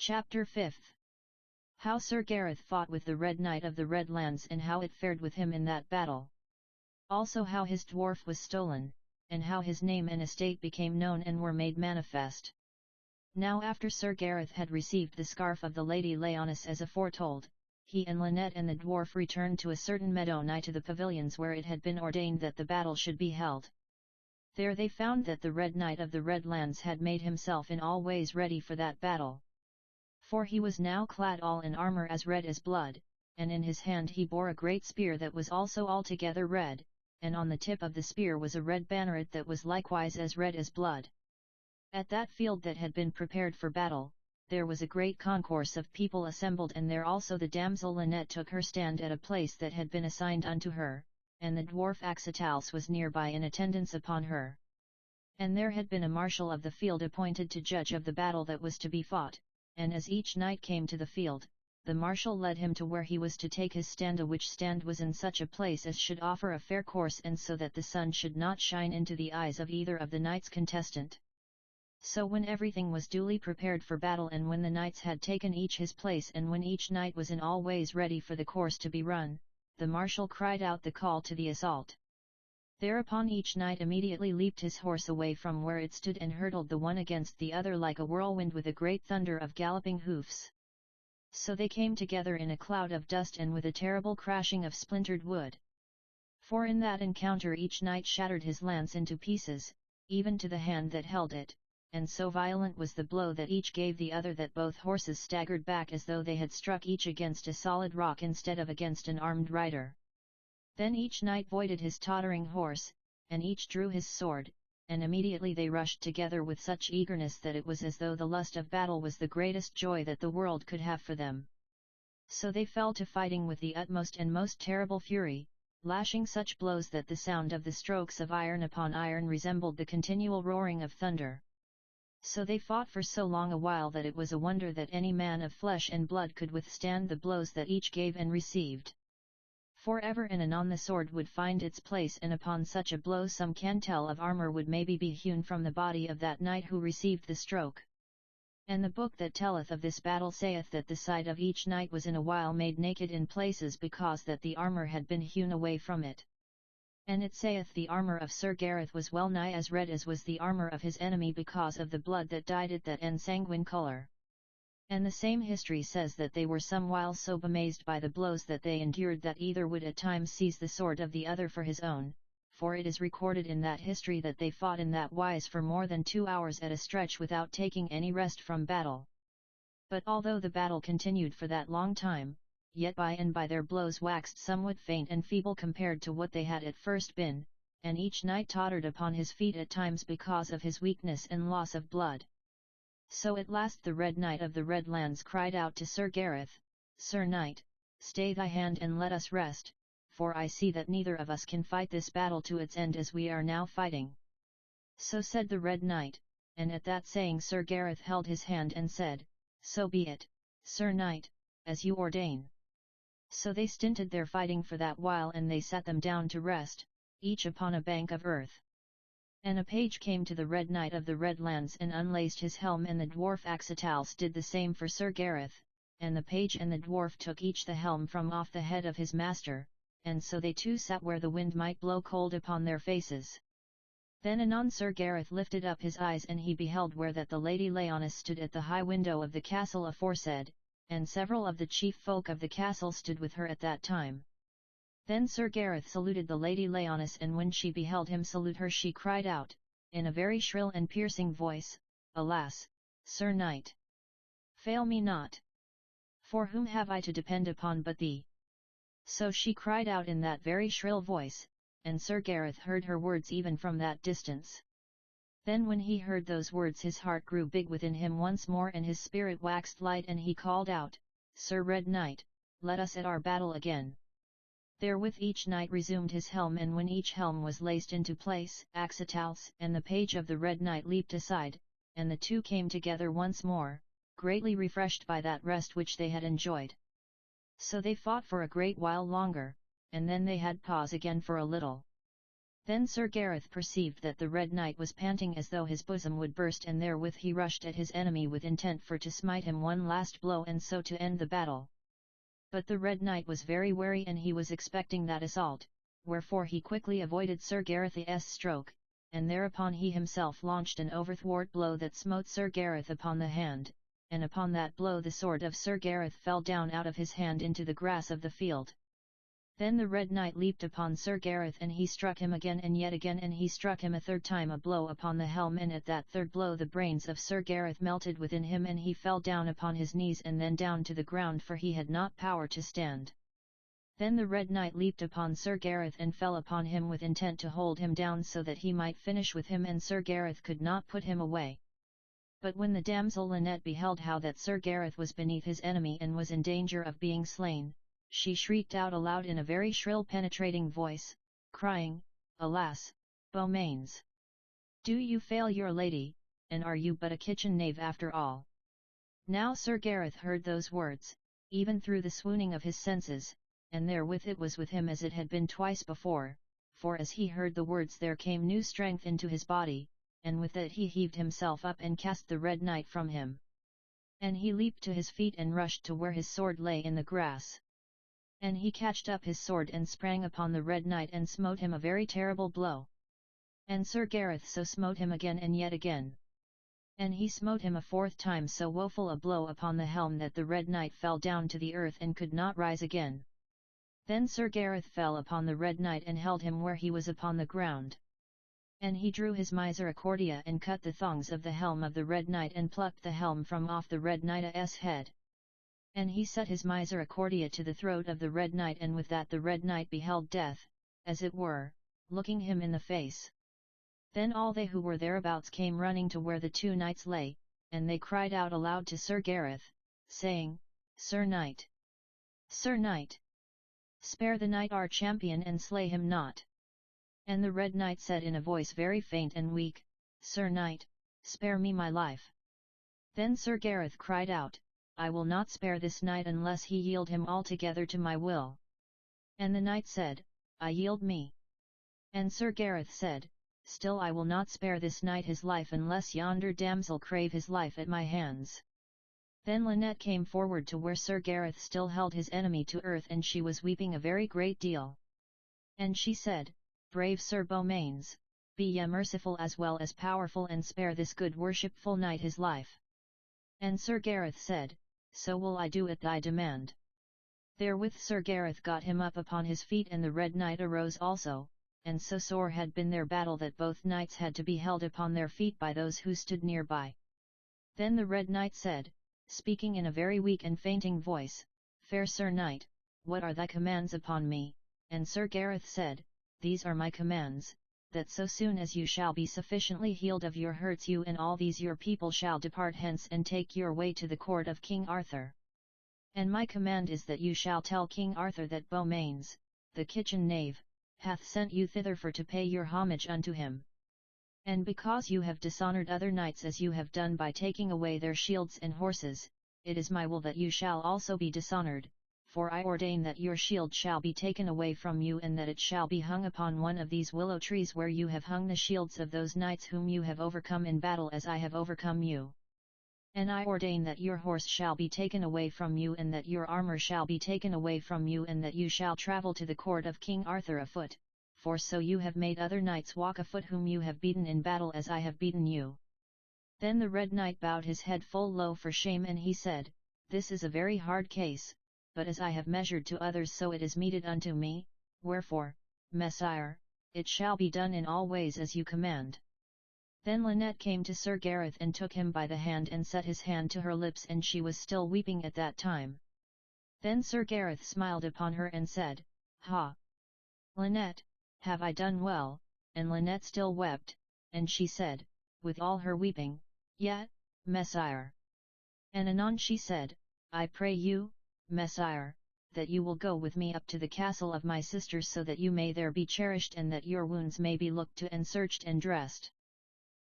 Chapter 5. How Sir Gareth fought with the Red Knight of the Red Lands and how it fared with him in that battle. Also how his dwarf was stolen, and how his name and estate became known and were made manifest. Now after Sir Gareth had received the scarf of the Lady Leoness as aforetold, he and Lynette and the dwarf returned to a certain meadow nigh to the pavilions where it had been ordained that the battle should be held. There they found that the Red Knight of the Red Lands had made himself in all ways ready for that battle. For he was now clad all in armour as red as blood, and in his hand he bore a great spear that was also altogether red, and on the tip of the spear was a red banneret that was likewise as red as blood. At that field that had been prepared for battle, there was a great concourse of people assembled, and there also the damsel Lynette took her stand at a place that had been assigned unto her, and the dwarf Axetalis was near by in attendance upon her. And there had been a marshal of the field appointed to judge of the battle that was to be fought, and as each knight came to the field, the marshal led him to where he was to take his stand, which stand was in such a place as should offer a fair course, and so that the sun should not shine into the eyes of either of the knights contestant. So when everything was duly prepared for battle, and when the knights had taken each his place, and when each knight was in all ways ready for the course to be run, the marshal cried out the call to the assault. Thereupon each knight immediately leaped his horse away from where it stood and hurtled the one against the other like a whirlwind with a great thunder of galloping hoofs. So they came together in a cloud of dust and with a terrible crashing of splintered wood. For in that encounter each knight shattered his lance into pieces, even to the hand that held it, and so violent was the blow that each gave the other that both horses staggered back as though they had struck each against a solid rock instead of against an armed rider. Then each knight voided his tottering horse, and each drew his sword, and immediately they rushed together with such eagerness that it was as though the lust of battle was the greatest joy that the world could have for them. So they fell to fighting with the utmost and most terrible fury, lashing such blows that the sound of the strokes of iron upon iron resembled the continual roaring of thunder. So they fought for so long a while that it was a wonder that any man of flesh and blood could withstand the blows that each gave and received. For ever and anon the sword would find its place, and upon such a blow some cantel of armour would maybe be hewn from the body of that knight who received the stroke. And the book that telleth of this battle saith that the side of each knight was in a while made naked in places, because that the armour had been hewn away from it. And it saith the armour of Sir Gareth was well nigh as red as was the armour of his enemy, because of the blood that dyed it that ensanguine colour. And the same history says that they were some while so amazed by the blows that they endured that either would at times seize the sword of the other for his own, for it is recorded in that history that they fought in that wise for more than 2 hours at a stretch without taking any rest from battle. But although the battle continued for that long time, yet by and by their blows waxed somewhat faint and feeble compared to what they had at first been, and each knight tottered upon his feet at times because of his weakness and loss of blood. So at last the Red Knight of the Red Lands cried out to Sir Gareth, "Sir Knight, stay thy hand and let us rest, for I see that neither of us can fight this battle to its end as we are now fighting." So said the Red Knight, and at that saying Sir Gareth held his hand and said, "So be it, Sir Knight, as you ordain." So they stinted their fighting for that while, and they sat them down to rest, each upon a bank of earth. And a page came to the Red Knight of the Red Lands and unlaced his helm, and the dwarf Axetalis did the same for Sir Gareth, and the page and the dwarf took each the helm from off the head of his master, and so they two sat where the wind might blow cold upon their faces. Then anon Sir Gareth lifted up his eyes, and he beheld where that the Lady Leoness stood at the high window of the castle aforesaid, and several of the chief folk of the castle stood with her at that time. Then Sir Gareth saluted the Lady Leoness, and when she beheld him salute her she cried out, in a very shrill and piercing voice, "Alas, Sir Knight! Fail me not! For whom have I to depend upon but thee?" So she cried out in that very shrill voice, and Sir Gareth heard her words even from that distance. Then when he heard those words his heart grew big within him once more, and his spirit waxed light, and he called out, "Sir Red Knight, let us at our battle again." Therewith each knight resumed his helm, and when each helm was laced into place, Axetalis and the page of the Red Knight leaped aside, and the two came together once more, greatly refreshed by that rest which they had enjoyed. So they fought for a great while longer, and then they had pause again for a little. Then Sir Gareth perceived that the Red Knight was panting as though his bosom would burst, and therewith he rushed at his enemy with intent for to smite him one last blow and so to end the battle. But the Red Knight was very wary, and he was expecting that assault, wherefore he quickly avoided Sir Gareth's stroke, and thereupon he himself launched an overthwart blow that smote Sir Gareth upon the hand, and upon that blow the sword of Sir Gareth fell down out of his hand into the grass of the field. Then the Red Knight leaped upon Sir Gareth, and he struck him again and yet again, and he struck him a third time a blow upon the helm, and at that third blow the brains of Sir Gareth melted within him, and he fell down upon his knees and then down to the ground, for he had not power to stand. Then the Red Knight leaped upon Sir Gareth and fell upon him with intent to hold him down so that he might finish with him, and Sir Gareth could not put him away. But when the damsel Lynette beheld how that Sir Gareth was beneath his enemy and was in danger of being slain, she shrieked out aloud in a very shrill penetrating voice, crying, "Alas, Beaumains! Do you fail your lady, and are you but a kitchen knave after all?" Now Sir Gareth heard those words, even through the swooning of his senses, and therewith it was with him as it had been twice before, for as he heard the words there came new strength into his body, and with it he heaved himself up and cast the Red Knight from him. And he leaped to his feet and rushed to where his sword lay in the grass. And he catched up his sword and sprang upon the Red Knight and smote him a very terrible blow. And Sir Gareth so smote him again and yet again. And he smote him a fourth time so woeful a blow upon the helm that the Red Knight fell down to the earth and could not rise again. Then Sir Gareth fell upon the Red Knight and held him where he was upon the ground. And he drew his misericordia and cut the thongs of the helm of the Red Knight and plucked the helm from off the Red Knight's head. And he set his misericordia to the throat of the Red Knight, and with that the Red Knight beheld death, as it were, looking him in the face. Then all they who were thereabouts came running to where the two knights lay, and they cried out aloud to Sir Gareth, saying, "Sir Knight! Sir Knight! Spare the knight our champion and slay him not." And the Red Knight said in a voice very faint and weak, "Sir Knight, spare me my life." Then Sir Gareth cried out, "I will not spare this knight unless he yield him altogether to my will." And the knight said, "I yield me." And Sir Gareth said, "Still I will not spare this knight his life unless yonder damsel crave his life at my hands." Then Lynette came forward to where Sir Gareth still held his enemy to earth, and she was weeping a very great deal. And she said, "Brave Sir Beaumains, be ye merciful as well as powerful, and spare this good worshipful knight his life." And Sir Gareth said, "So will I do at thy demand." Therewith Sir Gareth got him up upon his feet, and the Red Knight arose also, and so sore had been their battle that both knights had to be held upon their feet by those who stood near by. Then the Red Knight said, speaking in a very weak and fainting voice, "Fair Sir Knight, what are thy commands upon me?" And Sir Gareth said, "These are my commands, that so soon as you shall be sufficiently healed of your hurts, you and all these your people shall depart hence and take your way to the court of King Arthur. And my command is that you shall tell King Arthur that Beaumains, the kitchen knave, hath sent you thither for to pay your homage unto him. And because you have dishonoured other knights as you have done by taking away their shields and horses, it is my will that you shall also be dishonoured, for I ordain that your shield shall be taken away from you, and that it shall be hung upon one of these willow trees where you have hung the shields of those knights whom you have overcome in battle as I have overcome you. And I ordain that your horse shall be taken away from you, and that your armour shall be taken away from you, and that you shall travel to the court of King Arthur afoot, for so you have made other knights walk afoot whom you have beaten in battle as I have beaten you." Then the Red Knight bowed his head full low for shame, and he said, "This is a very hard case, but as I have measured to others so it is meted unto me, wherefore, Messire, it shall be done in all ways as you command." Then Lynette came to Sir Gareth and took him by the hand and set his hand to her lips, and she was still weeping at that time. Then Sir Gareth smiled upon her and said, "Ha! Lynette, have I done well?" And Lynette still wept, and she said, with all her weeping, "Yet, Messire." And anon she said, "I pray you, Messire, that you will go with me up to the castle of my sisters, so that you may there be cherished, and that your wounds may be looked to and searched and dressed."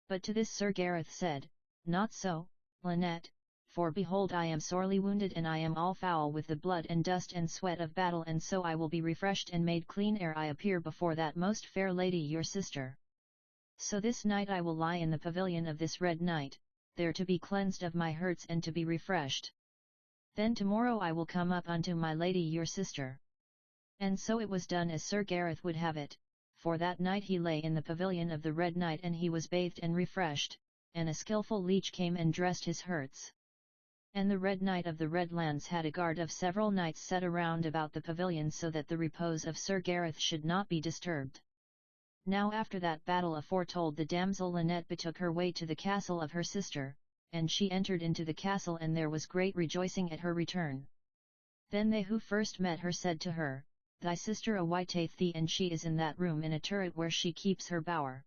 But to this Sir Gareth said, "Not so, Lynette, for behold I am sorely wounded and I am all foul with the blood and dust and sweat of battle, and so I will be refreshed and made clean ere I appear before that most fair lady your sister. So this night I will lie in the pavilion of this Red Knight, there to be cleansed of my hurts and to be refreshed. Then tomorrow I will come up unto my lady your sister. And so it was done as Sir Gareth would have it, for that night he lay in the pavilion of the Red Knight and he was bathed and refreshed, and a skilful leech came and dressed his hurts. And the Red Knight of the Red Lands had a guard of several knights set around about the pavilion so that the repose of Sir Gareth should not be disturbed. Now after that battle aforetold the damsel Lynette betook her way to the castle of her sister, and she entered into the castle and there was great rejoicing at her return. Then they who first met her said to her, Thy sister awiteth thee, and she is in that room in a turret where she keeps her bower.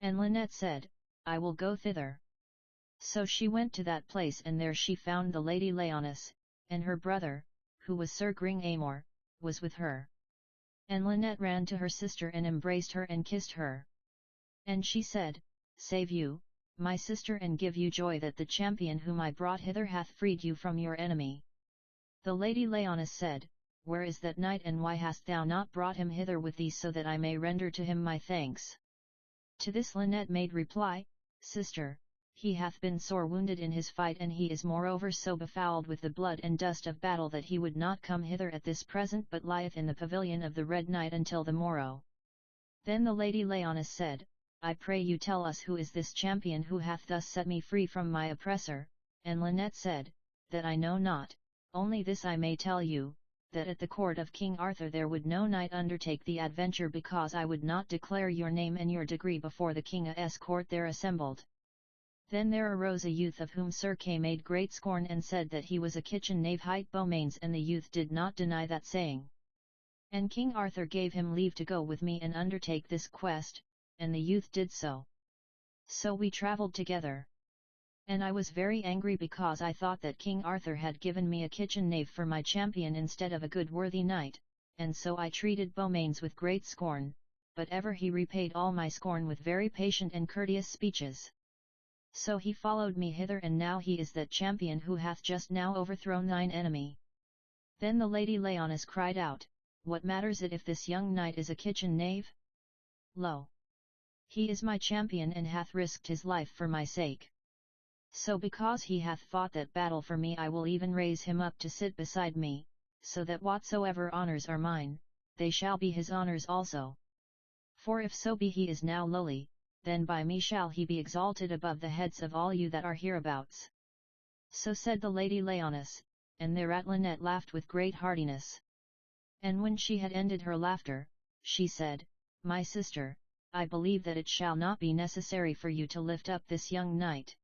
And Lynette said, I will go thither. So she went to that place and there she found the Lady Leoness, and her brother, who was Sir Gringamor, was with her. And Lynette ran to her sister and embraced her and kissed her. And she said, Save you, my sister, and give you joy that the champion whom I brought hither hath freed you from your enemy. The Lady Leoness said, Where is that knight, and why hast thou not brought him hither with thee so that I may render to him my thanks? To this Lynette made reply, Sister, he hath been sore wounded in his fight, and he is moreover so befouled with the blood and dust of battle that he would not come hither at this present, but lieth in the pavilion of the Red Knight until the morrow. Then the Lady Leoness said, I pray you tell us who is this champion who hath thus set me free from my oppressor. And Lynette said, That I know not, only this I may tell you, that at the court of King Arthur there would no knight undertake the adventure because I would not declare your name and your degree before the king's court there assembled. Then there arose a youth of whom Sir Kay made great scorn and said that he was a kitchen knave hight Beaumains, and the youth did not deny that saying. And King Arthur gave him leave to go with me and undertake this quest, and the youth did so. So we travelled together. And I was very angry because I thought that King Arthur had given me a kitchen knave for my champion instead of a good worthy knight, and so I treated Beaumains with great scorn, but ever he repaid all my scorn with very patient and courteous speeches. So he followed me hither, and now he is that champion who hath just now overthrown thine enemy. Then the Lady Leoness cried out, What matters it if this young knight is a kitchen knave? Lo! He is my champion and hath risked his life for my sake. So because he hath fought that battle for me, I will even raise him up to sit beside me, so that whatsoever honours are mine, they shall be his honours also. For if so be he is now lowly, then by me shall he be exalted above the heads of all you that are hereabouts. So said the Lady Leoness, and thereat Lynette laughed with great heartiness. And when she had ended her laughter, she said, My sister, I believe that it shall not be necessary for you to lift up this young knight.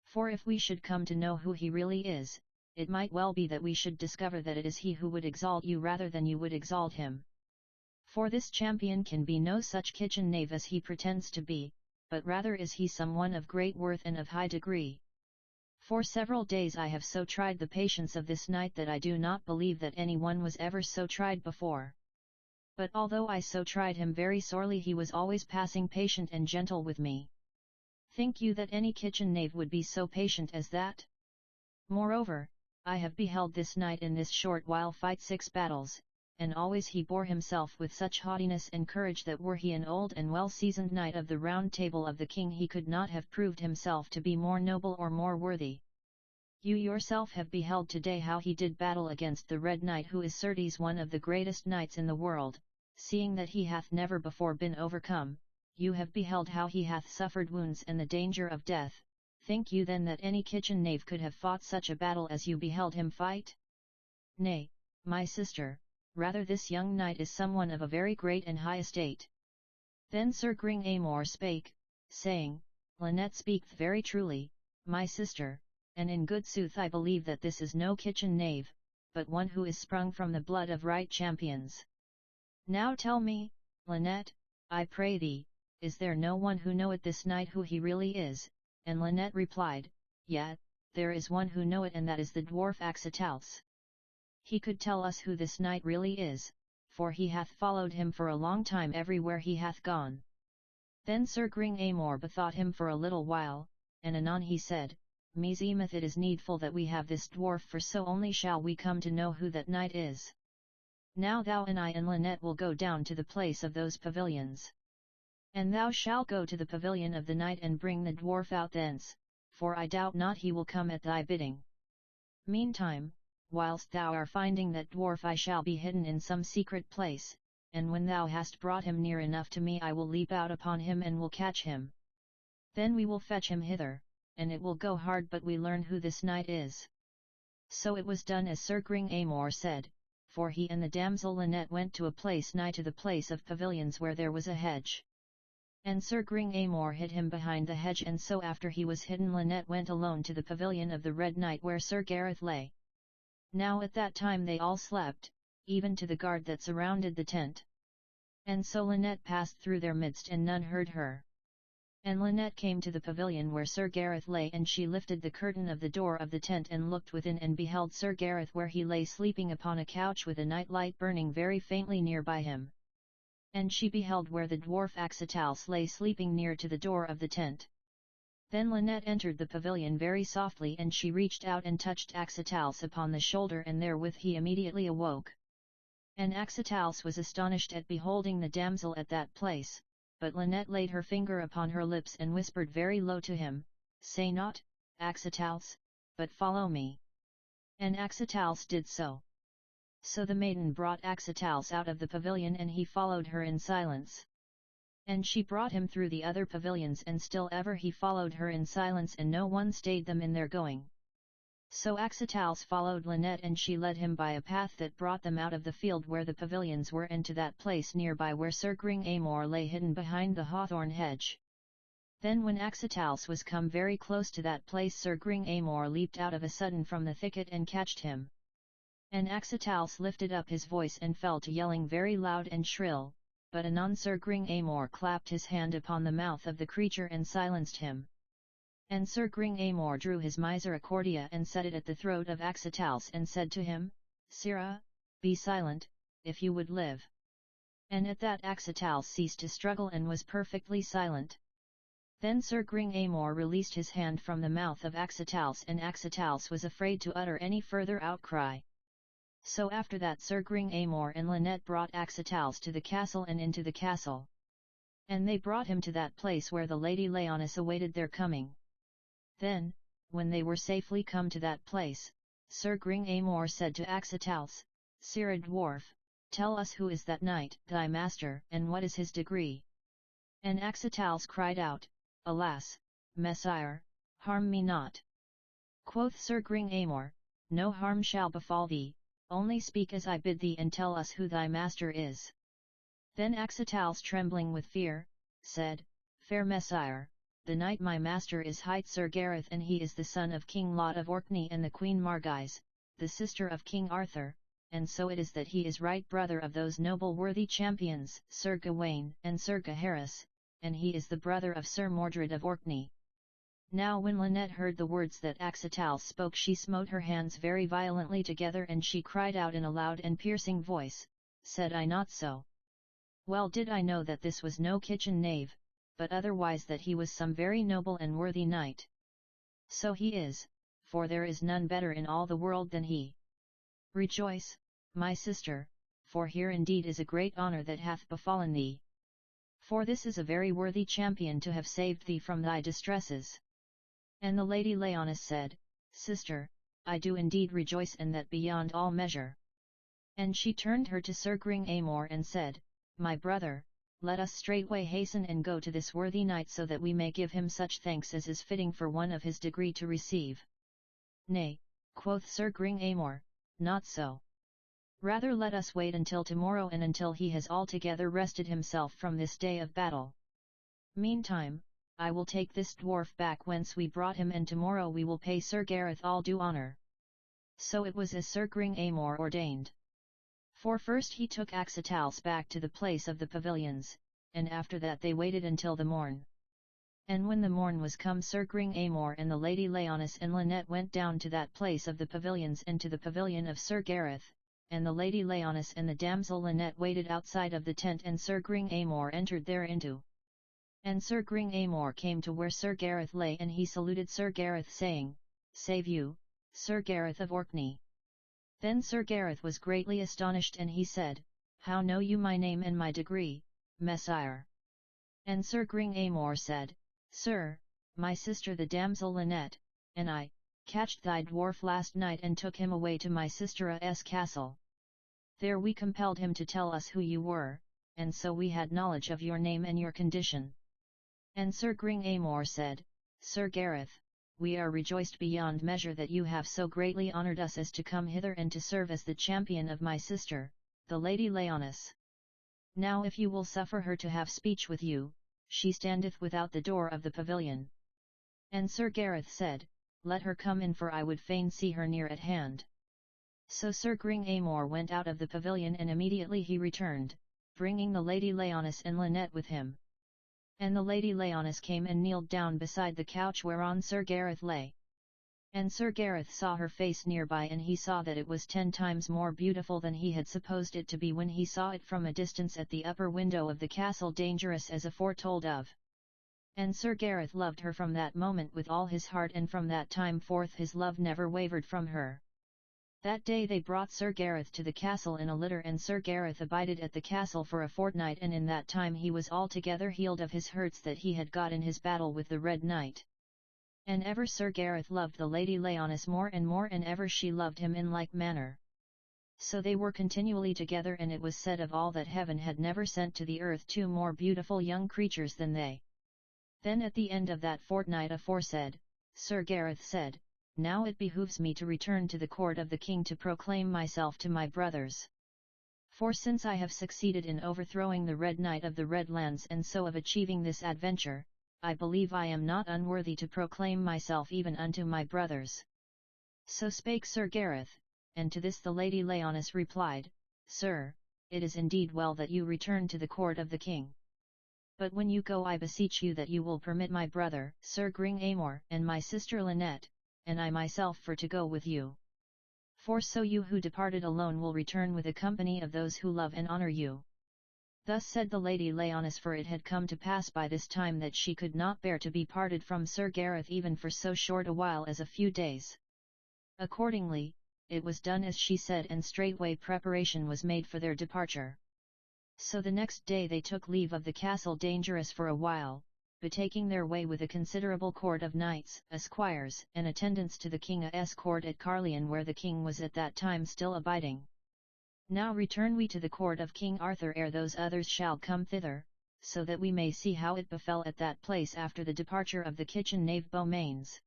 For if we should come to know who he really is, it might well be that we should discover that it is he who would exalt you rather than you would exalt him. For this champion can be no such kitchen knave as he pretends to be, but rather is he someone of great worth and of high degree. For several days I have so tried the patience of this knight that I do not believe that any one was ever so tried before. But although I so tried him very sorely, he was always passing patient and gentle with me. Think you that any kitchen knave would be so patient as that? Moreover, I have beheld this knight in this short while fight 6 battles, and always he bore himself with such haughtiness and courage that were he an old and well-seasoned knight of the Round Table of the King, he could not have proved himself to be more noble or more worthy. You yourself have beheld today how he did battle against the Red Knight, who is certes one of the greatest knights in the world, seeing that he hath never before been overcome. You have beheld how he hath suffered wounds and the danger of death. Think you then that any kitchen knave could have fought such a battle as you beheld him fight? Nay, my sister, rather this young knight is someone of a very great and high estate. Then Sir Gringamor spake, saying, Lynette speaketh very truly, my sister, and in good sooth I believe that this is no kitchen knave, but one who is sprung from the blood of right champions. Now tell me, Lynette, I pray thee, is there no one who knoweth this knight who he really is? And Lynette replied, Yea, there is one who knoweth, and that is the dwarf Axetaults. He could tell us who this knight really is, for he hath followed him for a long time everywhere he hath gone. Then Sir Gringamor bethought him for a little while, and anon he said, meseemeth it is needful that we have this dwarf, for so only shall we come to know who that knight is. Now thou and I and Lynette will go down to the place of those pavilions. And thou shalt go to the pavilion of the knight and bring the dwarf out thence, for I doubt not he will come at thy bidding. Meantime, whilst thou art finding that dwarf, I shall be hidden in some secret place, and when thou hast brought him near enough to me, I will leap out upon him and will catch him. Then we will fetch him hither, and it will go hard but we learn who this knight is. So it was done as Sir Gringamore said, for he and the damsel Lynette went to a place nigh to the place of pavilions where there was a hedge. And Sir Gringamore hid him behind the hedge, and so after he was hidden Lynette went alone to the pavilion of the Red Knight where Sir Gareth lay. Now at that time they all slept, even to the guard that surrounded the tent. And so Lynette passed through their midst and none heard her. And Lynette came to the pavilion where Sir Gareth lay, and she lifted the curtain of the door of the tent and looked within and beheld Sir Gareth where he lay sleeping upon a couch with a night light burning very faintly near by him. And she beheld where the dwarf Axetalis lay sleeping near to the door of the tent. Then Lynette entered the pavilion very softly, and she reached out and touched Axetalis upon the shoulder, and therewith he immediately awoke. And Axetalis was astonished at beholding the damsel at that place, but Lynette laid her finger upon her lips and whispered very low to him, "Say not, Axetalis, but follow me." And Axetalis did so. So the maiden brought Axetalis out of the pavilion, and he followed her in silence. And she brought him through the other pavilions, and still ever he followed her in silence, and no one stayed them in their going. So Axetalis followed Lynette, and she led him by a path that brought them out of the field where the pavilions were, and to that place nearby where Sir Gringamore lay hidden behind the hawthorn hedge. Then when Axetalis was come very close to that place, Sir Gringamore leaped out of a sudden from the thicket and catched him. And Axetalis lifted up his voice and fell to yelling very loud and shrill, but anon Sir Gringamore clapped his hand upon the mouth of the creature and silenced him. And Sir Gringamore drew his misericordia and set it at the throat of Axetalis and said to him, "Sirrah, be silent, if you would live." And at that Axetalis ceased to struggle and was perfectly silent. Then Sir Gringamore released his hand from the mouth of Axetalis, and Axetalis was afraid to utter any further outcry. So after that Sir Gringamore and Lynette brought Axetalis to the castle and into the castle. And they brought him to that place where the Lady Leoness awaited their coming. Then, when they were safely come to that place, Sir Gringamore said to Axetalis, "Sirrah dwarf, tell us who is that knight, thy master, and what is his degree?" And Axetalis cried out, "Alas, messire, harm me not." Quoth Sir Gringamore, "No harm shall befall thee, only speak as I bid thee and tell us who thy master is." Then Axetalis, trembling with fear, said, "Fair messire, the knight my master is hight Sir Gareth, and he is the son of King Lot of Orkney and the Queen Margise, the sister of King Arthur, and so it is that he is right brother of those noble worthy champions, Sir Gawain and Sir Gaheris, and he is the brother of Sir Mordred of Orkney." Now when Lynette heard the words that Axetalis spoke, she smote her hands very violently together, and she cried out in a loud and piercing voice, "Said I not so? Well did I know that this was no kitchen knave, but otherwise that he was some very noble and worthy knight. So he is, for there is none better in all the world than he. Rejoice, my sister, for here indeed is a great honour that hath befallen thee. For this is a very worthy champion to have saved thee from thy distresses." And the Lady Leoness said, "Sister, I do indeed rejoice, and that beyond all measure." And she turned her to Sir Gringamore and said, "My brother, let us straightway hasten and go to this worthy knight, so that we may give him such thanks as is fitting for one of his degree to receive." "Nay," quoth Sir Gringamore, "not so. Rather let us wait until tomorrow, and until he has altogether rested himself from this day of battle. Meantime, I will take this dwarf back whence we brought him, and tomorrow we will pay Sir Gareth all due honour." So it was as Sir Gringamore ordained. For first he took Axetalis back to the place of the pavilions, and after that they waited until the morn. And when the morn was come, Sir Gringamore and the Lady Leoness and Lynette went down to that place of the pavilions and to the pavilion of Sir Gareth, and the Lady Leoness and the damsel Lynette waited outside of the tent, and Sir Gringamore entered thereinto. And Sir Gringamore came to where Sir Gareth lay, and he saluted Sir Gareth, saying, "Save you, Sir Gareth of Orkney." Then Sir Gareth was greatly astonished, and he said, "How know you my name and my degree, Messire?" And Sir Gringamore said, "Sir, my sister the damsel Lynette, and I, catched thy dwarf last night and took him away to my sister's castle. There we compelled him to tell us who you were, and so we had knowledge of your name and your condition." And Sir Gringamore said, "Sir Gareth, we are rejoiced beyond measure that you have so greatly honoured us as to come hither and to serve as the champion of my sister, the Lady Leoness. Now if you will suffer her to have speech with you, she standeth without the door of the pavilion." And Sir Gareth said, "Let her come in, for I would fain see her near at hand." So Sir Gringamore went out of the pavilion, and immediately he returned, bringing the Lady Leoness and Lynette with him. And the Lady Leoness came and kneeled down beside the couch whereon Sir Gareth lay. And Sir Gareth saw her face nearby, and he saw that it was 10 times more beautiful than he had supposed it to be when he saw it from a distance at the upper window of the castle Dangerous as aforetold of. And Sir Gareth loved her from that moment with all his heart, and from that time forth his love never wavered from her. That day they brought Sir Gareth to the castle in a litter, and Sir Gareth abided at the castle for a fortnight, and in that time he was altogether healed of his hurts that he had got in his battle with the Red Knight. And ever Sir Gareth loved the Lady Leoness more, and ever she loved him in like manner. So they were continually together, and it was said of all that heaven had never sent to the earth 2 more beautiful young creatures than they. Then at the end of that fortnight aforesaid, Sir Gareth said, "Now it behooves me to return to the court of the king to proclaim myself to my brothers. For since I have succeeded in overthrowing the Red Knight of the Red Lands, and so of achieving this adventure, I believe I am not unworthy to proclaim myself even unto my brothers." So spake Sir Gareth, and to this the Lady Leoness replied, "Sir, it is indeed well that you return to the court of the king. But when you go, I beseech you that you will permit my brother, Sir Gringamore, and my sister Lynette, and I myself for to go with you. For so you who departed alone will return with a company of those who love and honour you." Thus said the Lady Leoness, for it had come to pass by this time that she could not bear to be parted from Sir Gareth even for so short a while as a few days. Accordingly, it was done as she said, and straightway preparation was made for their departure. So the next day they took leave of the castle Dangerous for a while, betaking their way with a considerable court of knights, esquires, and attendants to the king's court at Carlion, where the king was at that time still abiding. Now return we to the court of King Arthur ere those others shall come thither, so that we may see how it befell at that place after the departure of the kitchen knave Beaumains.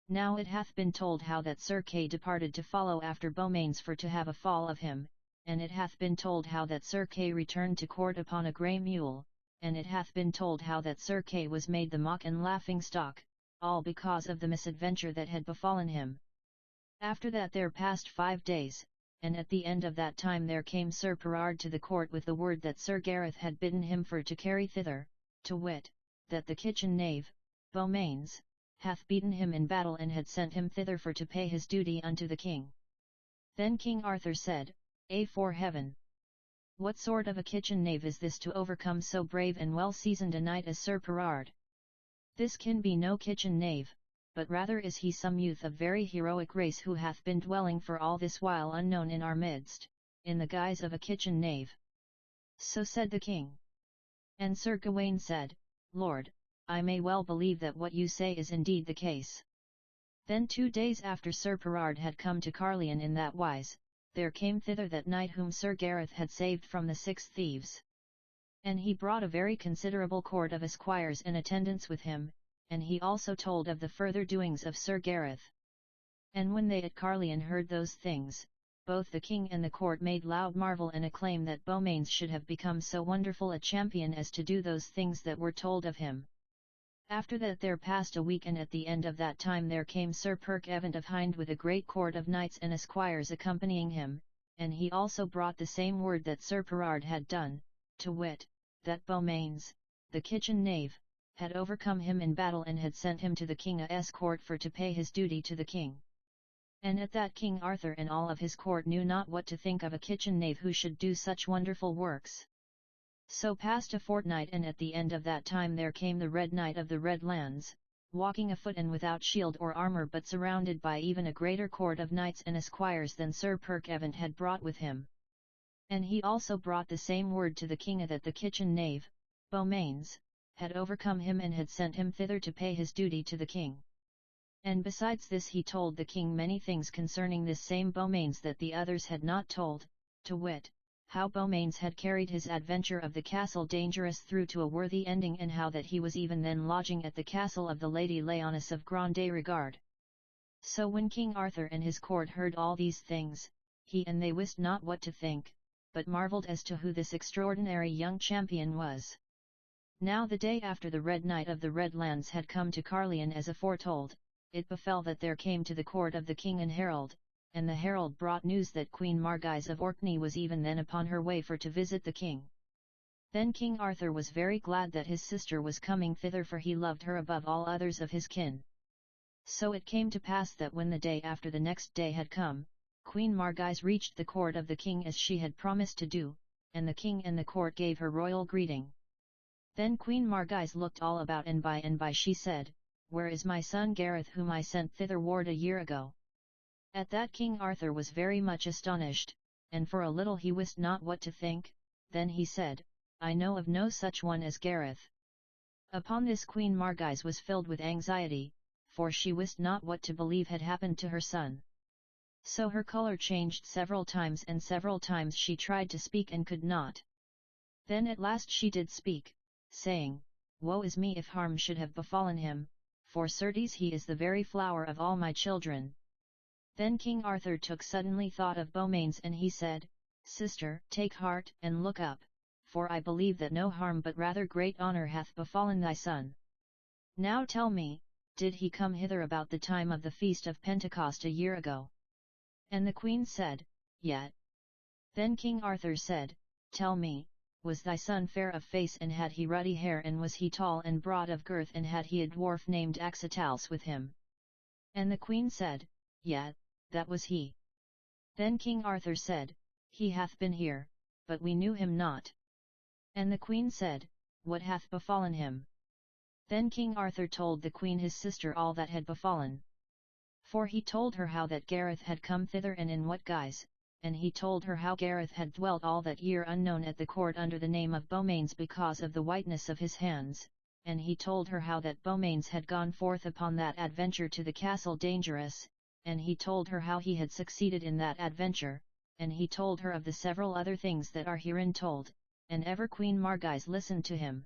Now it hath been told how that Sir Kay departed to follow after Beaumains for to have a fall of him, and it hath been told how that Sir Kay returned to court upon a grey mule, and it hath been told how that Sir Kay was made the mock and laughing stock, all because of the misadventure that had befallen him. After that there passed 5 days, and at the end of that time there came Sir Perard to the court with the word that Sir Gareth had bidden him for to carry thither, to wit, that the kitchen knave, Beaumains, hath beaten him in battle and had sent him thither for to pay his duty unto the king. Then King Arthur said, "For heaven! What sort of a kitchen knave is this to overcome so brave and well seasoned a knight as Sir Perard? This can be no kitchen knave, but rather is he some youth of very heroic race who hath been dwelling for all this while unknown in our midst, in the guise of a kitchen knave." So said the king. And Sir Gawain said, "Lord, I may well believe that what you say is indeed the case." Then 2 days after Sir Perard had come to Carlion in that wise, there came thither that knight whom Sir Gareth had saved from the 6 thieves. And he brought a very considerable court of esquires and attendants with him, and he also told of the further doings of Sir Gareth. And when they at Carlion heard those things, both the king and the court made loud marvel and acclaim that Beaumains should have become so wonderful a champion as to do those things that were told of him. After that there passed a week, and at the end of that time there came Sir Percevant of Hind with a great court of knights and esquires accompanying him, and he also brought the same word that Sir Perard had done, to wit, that Beaumains, the kitchen knave, had overcome him in battle and had sent him to the king's court for to pay his duty to the king. And at that King Arthur and all of his court knew not what to think of a kitchen knave who should do such wonderful works. So passed a fortnight, and at the end of that time there came the Red Knight of the Red Lands, walking afoot and without shield or armour, but surrounded by even a greater court of knights and esquires than Sir Percevant had brought with him. And he also brought the same word to the king that the kitchen knave, Beaumains, had overcome him and had sent him thither to pay his duty to the king. And besides this he told the king many things concerning this same Beaumains that the others had not told, to wit, how Beaumains had carried his adventure of the castle Dangerous through to a worthy ending, and how that he was even then lodging at the castle of the Lady Leoness of Grande Regard. So when King Arthur and his court heard all these things, he and they wist not what to think, but marvelled as to who this extraordinary young champion was. Now the day after the Red Knight of the Red Lands had come to Carlion as aforetold, it befell that there came to the court of the king an herald, and the herald brought news that Queen Margise of Orkney was even then upon her way for to visit the king. Then King Arthur was very glad that his sister was coming thither, for he loved her above all others of his kin. So it came to pass that when the day after the next day had come, Queen Margise reached the court of the king as she had promised to do, and the king and the court gave her royal greeting. Then Queen Margise looked all about, and by she said, "Where is my son Gareth, whom I sent thitherward a year ago?" At that King Arthur was very much astonished, and for a little he wist not what to think. Then he said, "I know of no such one as Gareth." Upon this Queen Margise was filled with anxiety, for she wist not what to believe had happened to her son. So her colour changed several times, and several times she tried to speak and could not. Then at last she did speak, saying, "Woe is me if harm should have befallen him, for certes he is the very flower of all my children." Then King Arthur took suddenly thought of Beaumains, and he said, "Sister, take heart and look up, for I believe that no harm but rather great honour hath befallen thy son. Now tell me, did he come hither about the time of the feast of Pentecost a year ago?" And the queen said, "Yet." Then King Arthur said, "Tell me, was thy son fair of face, and had he ruddy hair, and was he tall and broad of girth, and had he a dwarf named Axetals with him?" And the queen said, "Yet, that was he." Then King Arthur said, "He hath been here, but we knew him not." And the queen said, "What hath befallen him?" Then King Arthur told the queen his sister all that had befallen. For he told her how that Gareth had come thither and in what guise, and he told her how Gareth had dwelt all that year unknown at the court under the name of Beaumains because of the whiteness of his hands, and he told her how that Beaumains had gone forth upon that adventure to the castle Dangerous, and he told her how he had succeeded in that adventure, and he told her of the several other things that are herein told, and ever Queen Margise listened to him.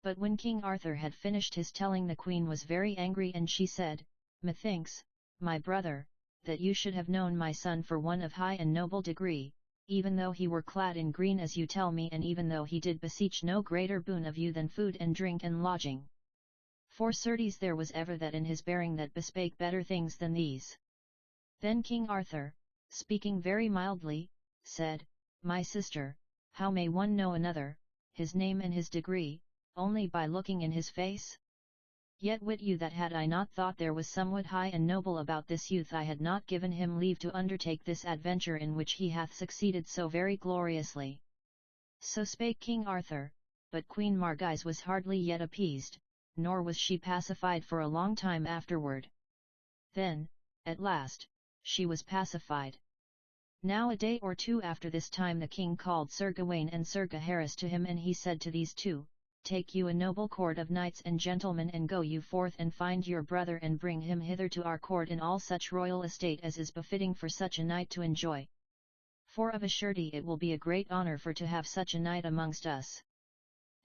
But when King Arthur had finished his telling, the queen was very angry, and she said, "Methinks, my brother, that you should have known my son for one of high and noble degree, even though he were clad in green as you tell me, and even though he did beseech no greater boon of you than food and drink and lodging. For certes there was ever that in his bearing that bespake better things than these." Then King Arthur, speaking very mildly, said, "My sister, how may one know another, his name and his degree, only by looking in his face? Yet wit you that had I not thought there was somewhat high and noble about this youth, I had not given him leave to undertake this adventure in which he hath succeeded so very gloriously." So spake King Arthur, but Queen Margise was hardly yet appeased, nor was she pacified for a long time afterward. Then, at last, she was pacified. Now a day or two after this time the king called Sir Gawain and Sir Gaheris to him, and he said to these two, "Take you a noble court of knights and gentlemen, and go you forth and find your brother, and bring him hither to our court in all such royal estate as is befitting for such a knight to enjoy. For of a surety it will be a great honour for to have such a knight amongst us."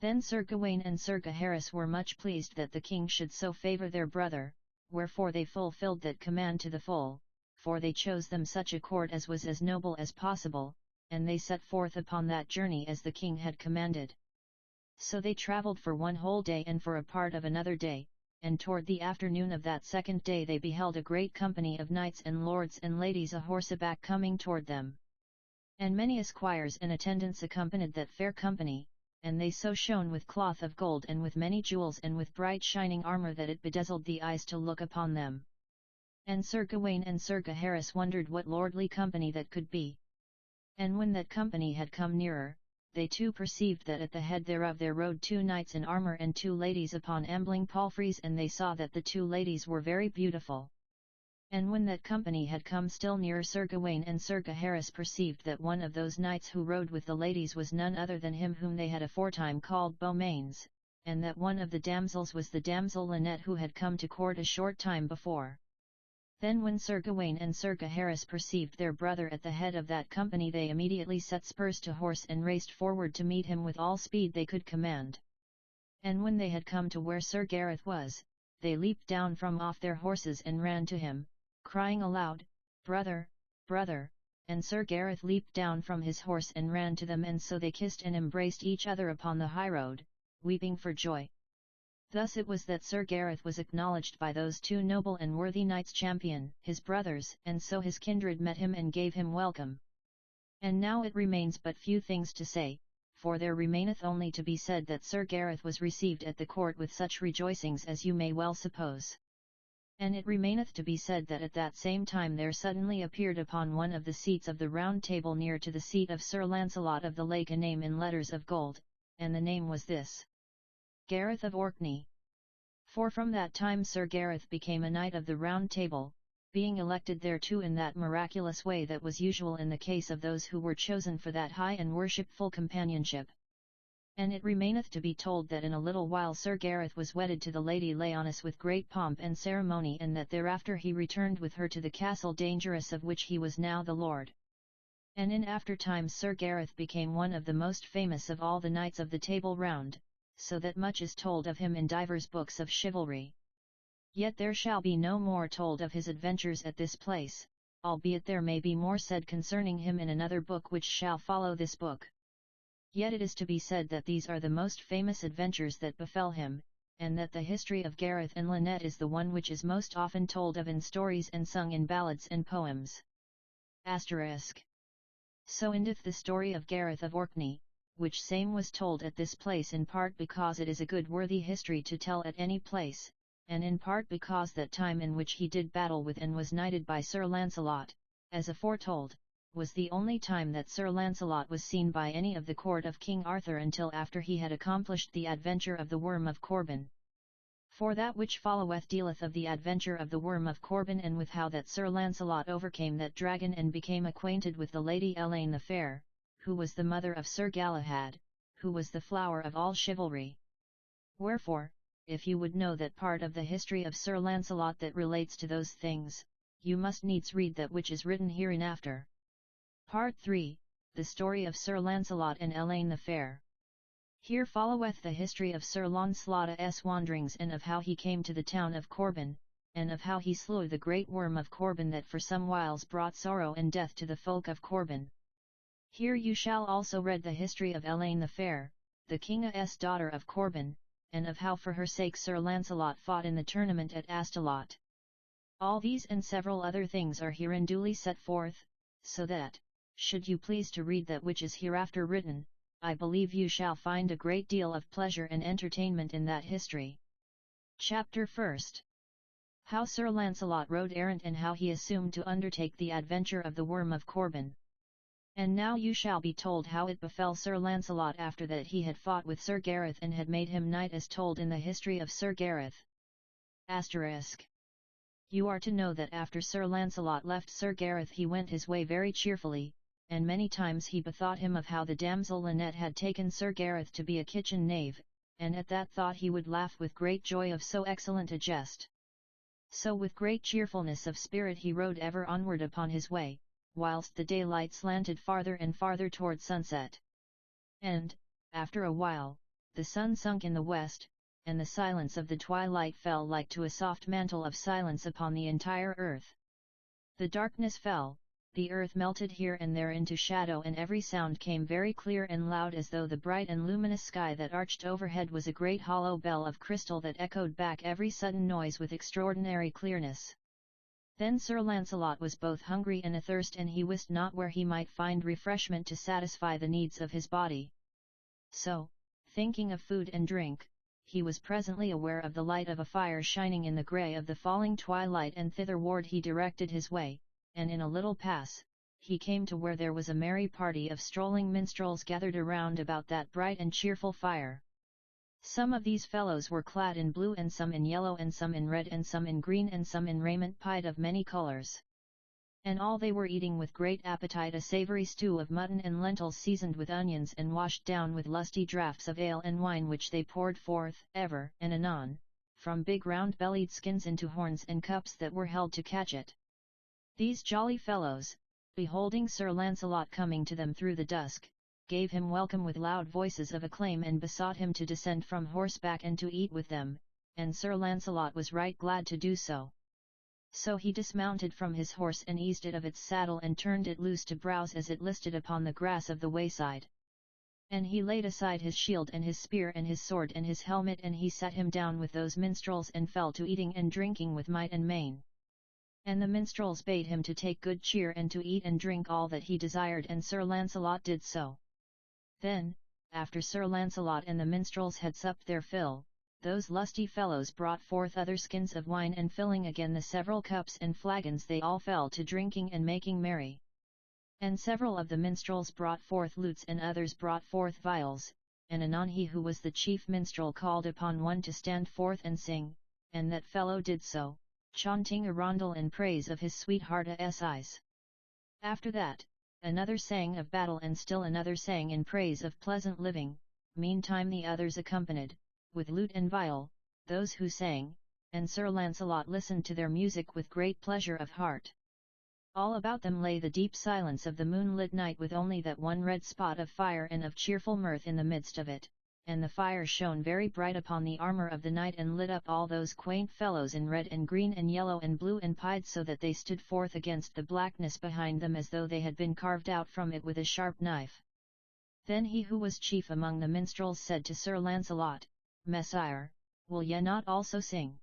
Then Sir Gawain and Sir Gaheris were much pleased that the king should so favour their brother, wherefore they fulfilled that command to the full, for they chose them such a court as was as noble as possible, and they set forth upon that journey as the king had commanded. So they travelled for one whole day and for a part of another day, and toward the afternoon of that second day they beheld a great company of knights and lords and ladies a horseback coming toward them. And many esquires and attendants accompanied that fair company, and they so shone with cloth of gold and with many jewels and with bright shining armour that it bedazzled the eyes to look upon them. And Sir Gawain and Sir Gaheris wondered what lordly company that could be. And when that company had come nearer, they too perceived that at the head thereof there rode 2 knights in armour and 2 ladies upon ambling palfreys, and they saw that the 2 ladies were very beautiful. And when that company had come still nearer, Sir Gawain and Sir Gaheris perceived that one of those knights who rode with the ladies was none other than him whom they had aforetime called Beaumains, and that one of the damsels was the damsel Lynette who had come to court a short time before. Then when Sir Gawain and Sir Gaheris perceived their brother at the head of that company, they immediately set spurs to horse and raced forward to meet him with all speed they could command. And when they had come to where Sir Gareth was, they leaped down from off their horses and ran to him, crying aloud, "Brother, brother!" And Sir Gareth leaped down from his horse and ran to them, and so they kissed and embraced each other upon the highroad, weeping for joy. Thus it was that Sir Gareth was acknowledged by those 2 noble and worthy knights champion, his brothers, and so his kindred met him and gave him welcome. And now it remains but few things to say, for there remaineth only to be said that Sir Gareth was received at the court with such rejoicings as you may well suppose. And it remaineth to be said that at that same time there suddenly appeared upon one of the seats of the Round Table near to the seat of Sir Launcelot of the Lake a name in letters of gold, and the name was this: Gareth of Orkney. For from that time Sir Gareth became a knight of the Round Table, being elected thereto in that miraculous way that was usual in the case of those who were chosen for that high and worshipful companionship. And it remaineth to be told that in a little while Sir Gareth was wedded to the Lady Leoness with great pomp and ceremony, and that thereafter he returned with her to the castle Dangerous, of which he was now the lord. And in after times Sir Gareth became one of the most famous of all the knights of the Table Round, so that much is told of him in divers books of chivalry. Yet there shall be no more told of his adventures at this place, albeit there may be more said concerning him in another book which shall follow this book. Yet it is to be said that these are the most famous adventures that befell him, and that the history of Gareth and Lynette is the one which is most often told of in stories and sung in ballads and poems. So endeth the story of Gareth of Orkney, which same was told at this place in part because it is a good worthy history to tell at any place, and in part because that time in which he did battle with and was knighted by Sir Launcelot, as aforetold, was the only time that Sir Launcelot was seen by any of the court of King Arthur until after he had accomplished the adventure of the Worm of Corbin. For that which followeth dealeth of the adventure of the Worm of Corbin, and with how that Sir Launcelot overcame that dragon and became acquainted with the Lady Elaine the Fair, who was the mother of Sir Galahad, who was the flower of all chivalry. Wherefore, if you would know that part of the history of Sir Launcelot that relates to those things, you must needs read that which is written hereinafter. Part 3, the story of Sir Launcelot and Elaine the Fair. Here followeth the history of Sir Launcelot's wanderings, and of how he came to the town of Corbin, and of how he slew the great worm of Corbin that for some whiles brought sorrow and death to the folk of Corbin. Here you shall also read the history of Elaine the Fair, the king's daughter of Corbin, and of how for her sake Sir Launcelot fought in the tournament at Astolat. All these and several other things are herein duly set forth, so that, should you please to read that which is hereafter written, I believe you shall find a great deal of pleasure and entertainment in that history. Chapter 1st. How Sir Launcelot rode errant, and how he assumed to undertake the adventure of the Worm of Corbin. And now you shall be told how it befell Sir Launcelot after that he had fought with Sir Gareth and had made him knight, as told in the history of Sir Gareth. You are to know that after Sir Launcelot left Sir Gareth he went his way very cheerfully, and many times he bethought him of how the damsel Lynette had taken Sir Gareth to be a kitchen knave, and at that thought he would laugh with great joy of so excellent a jest. So with great cheerfulness of spirit he rode ever onward upon his way, whilst the daylight slanted farther and farther toward sunset. And, after a while, the sun sunk in the west, and the silence of the twilight fell like to a soft mantle of silence upon the entire earth. The darkness fell, the earth melted here and there into shadow, and every sound came very clear and loud, as though the bright and luminous sky that arched overhead was a great hollow bell of crystal that echoed back every sudden noise with extraordinary clearness. Then Sir Launcelot was both hungry and athirst, and he wist not where he might find refreshment to satisfy the needs of his body. So, thinking of food and drink, he was presently aware of the light of a fire shining in the grey of the falling twilight, and thitherward he directed his way, and in a little pass, he came to where there was a merry party of strolling minstrels gathered around about that bright and cheerful fire. Some of these fellows were clad in blue and some in yellow and some in red and some in green and some in raiment pied of many colors. And all they were eating with great appetite a savory stew of mutton and lentils seasoned with onions and washed down with lusty draughts of ale and wine which they poured forth, ever and anon, from big round-bellied skins into horns and cups that were held to catch it. These jolly fellows, beholding Sir Launcelot coming to them through the dusk, gave him welcome with loud voices of acclaim and besought him to descend from horseback and to eat with them, and Sir Launcelot was right glad to do so. So he dismounted from his horse and eased it of its saddle and turned it loose to browse as it listed upon the grass of the wayside. And he laid aside his shield and his spear and his sword and his helmet and he sat him down with those minstrels and fell to eating and drinking with might and main. And the minstrels bade him to take good cheer and to eat and drink all that he desired and Sir Launcelot did so. Then, after Sir Launcelot and the minstrels had supped their fill, those lusty fellows brought forth other skins of wine and filling again the several cups and flagons they all fell to drinking and making merry. And several of the minstrels brought forth lutes and others brought forth viols, and anon he who was the chief minstrel called upon one to stand forth and sing, and that fellow did so, chaunting a roundel in praise of his sweetheart's eyes. After that, another sang of battle and still another sang in praise of pleasant living, meantime the others accompanied, with lute and viol, those who sang, and Sir Launcelot listened to their music with great pleasure of heart. All about them lay the deep silence of the moonlit night with only that one red spot of fire and of cheerful mirth in the midst of it, and the fire shone very bright upon the armour of the knight and lit up all those quaint fellows in red and green and yellow and blue and pied so that they stood forth against the blackness behind them as though they had been carved out from it with a sharp knife. Then he who was chief among the minstrels said to Sir Launcelot, "Messire, will ye not also sing?"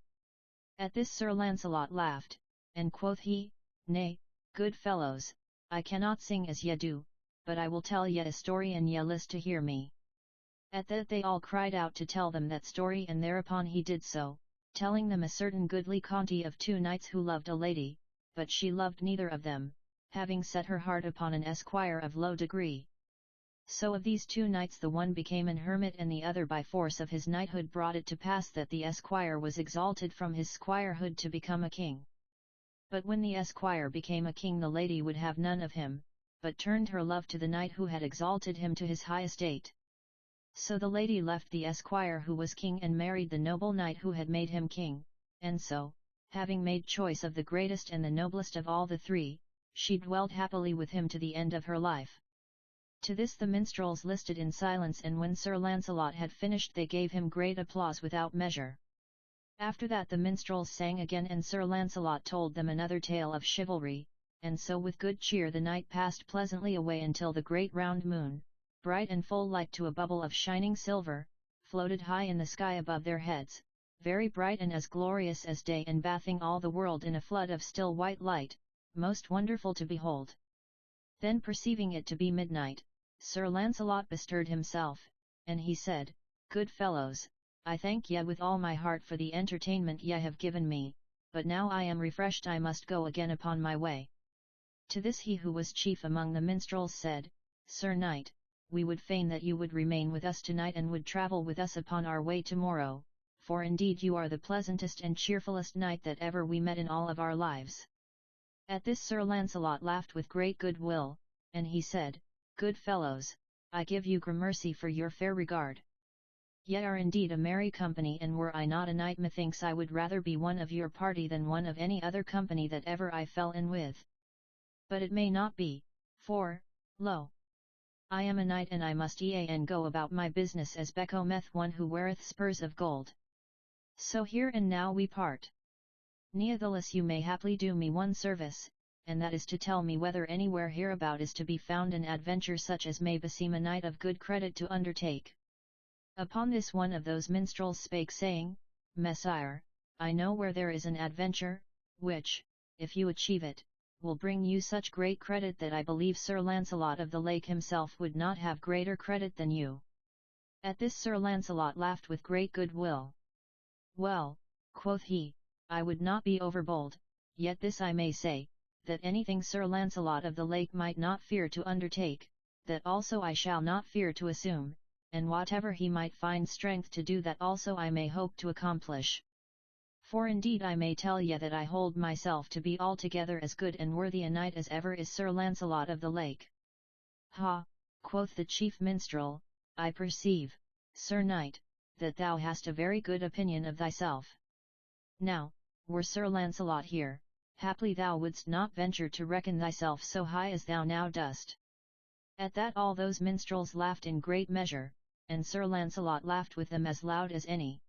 At this Sir Launcelot laughed, and quoth he, "Nay, good fellows, I cannot sing as ye do, but I will tell ye a story and ye list to hear me." At that they all cried out to tell them that story and thereupon he did so, telling them a certain goodly conty of two knights who loved a lady, but she loved neither of them, having set her heart upon an esquire of low degree. So of these two knights the one became an hermit and the other by force of his knighthood brought it to pass that the esquire was exalted from his squirehood to become a king. But when the esquire became a king the lady would have none of him, but turned her love to the knight who had exalted him to his high estate. So the lady left the esquire who was king and married the noble knight who had made him king, and so, having made choice of the greatest and the noblest of all the three, she dwelt happily with him to the end of her life. To this the minstrels listed in silence and when Sir Launcelot had finished they gave him great applause without measure. After that the minstrels sang again and Sir Launcelot told them another tale of chivalry, and so with good cheer the night passed pleasantly away until the great round moon, bright and full like to a bubble of shining silver, floated high in the sky above their heads, very bright and as glorious as day and bathing all the world in a flood of still white light, most wonderful to behold. Then perceiving it to be midnight, Sir Launcelot bestirred himself, and he said, "Good fellows, I thank ye with all my heart for the entertainment ye have given me, but now I am refreshed I must go again upon my way." To this he who was chief among the minstrels said, "Sir Knight, we would fain that you would remain with us tonight and would travel with us upon our way tomorrow, for indeed you are the pleasantest and cheerfulest knight that ever we met in all of our lives." At this Sir Launcelot laughed with great good will, and he said, "Good fellows, I give you gramercy for your fair regard. Ye are indeed a merry company and were I not a knight methinks I would rather be one of your party than one of any other company that ever I fell in with. But it may not be, for, lo! I am a knight and I must e'en go about my business as becometh one who weareth spurs of gold. So here and now we part. Ne'theless you may haply do me one service, and that is to tell me whether anywhere hereabout is to be found an adventure such as may beseem a knight of good credit to undertake." Upon this one of those minstrels spake saying, "Messire, I know where there is an adventure, which, if you achieve it, will bring you such great credit that I believe Sir Launcelot of the Lake himself would not have greater credit than you." At this Sir Launcelot laughed with great good will. "Well," quoth he, "I would not be overbold, yet this I may say, that anything Sir Launcelot of the Lake might not fear to undertake, that also I shall not fear to assume, and whatever he might find strength to do that also I may hope to accomplish. For indeed I may tell ye that I hold myself to be altogether as good and worthy a knight as ever is Sir Launcelot of the Lake. Ha, quoth the chief minstrel, I perceive, Sir Knight, that thou hast a very good opinion of thyself. Now, were Sir Launcelot here, haply thou wouldst not venture to reckon thyself so high as thou now dost. At that all those minstrels laughed in great measure, and Sir Launcelot laughed with them as loud as any.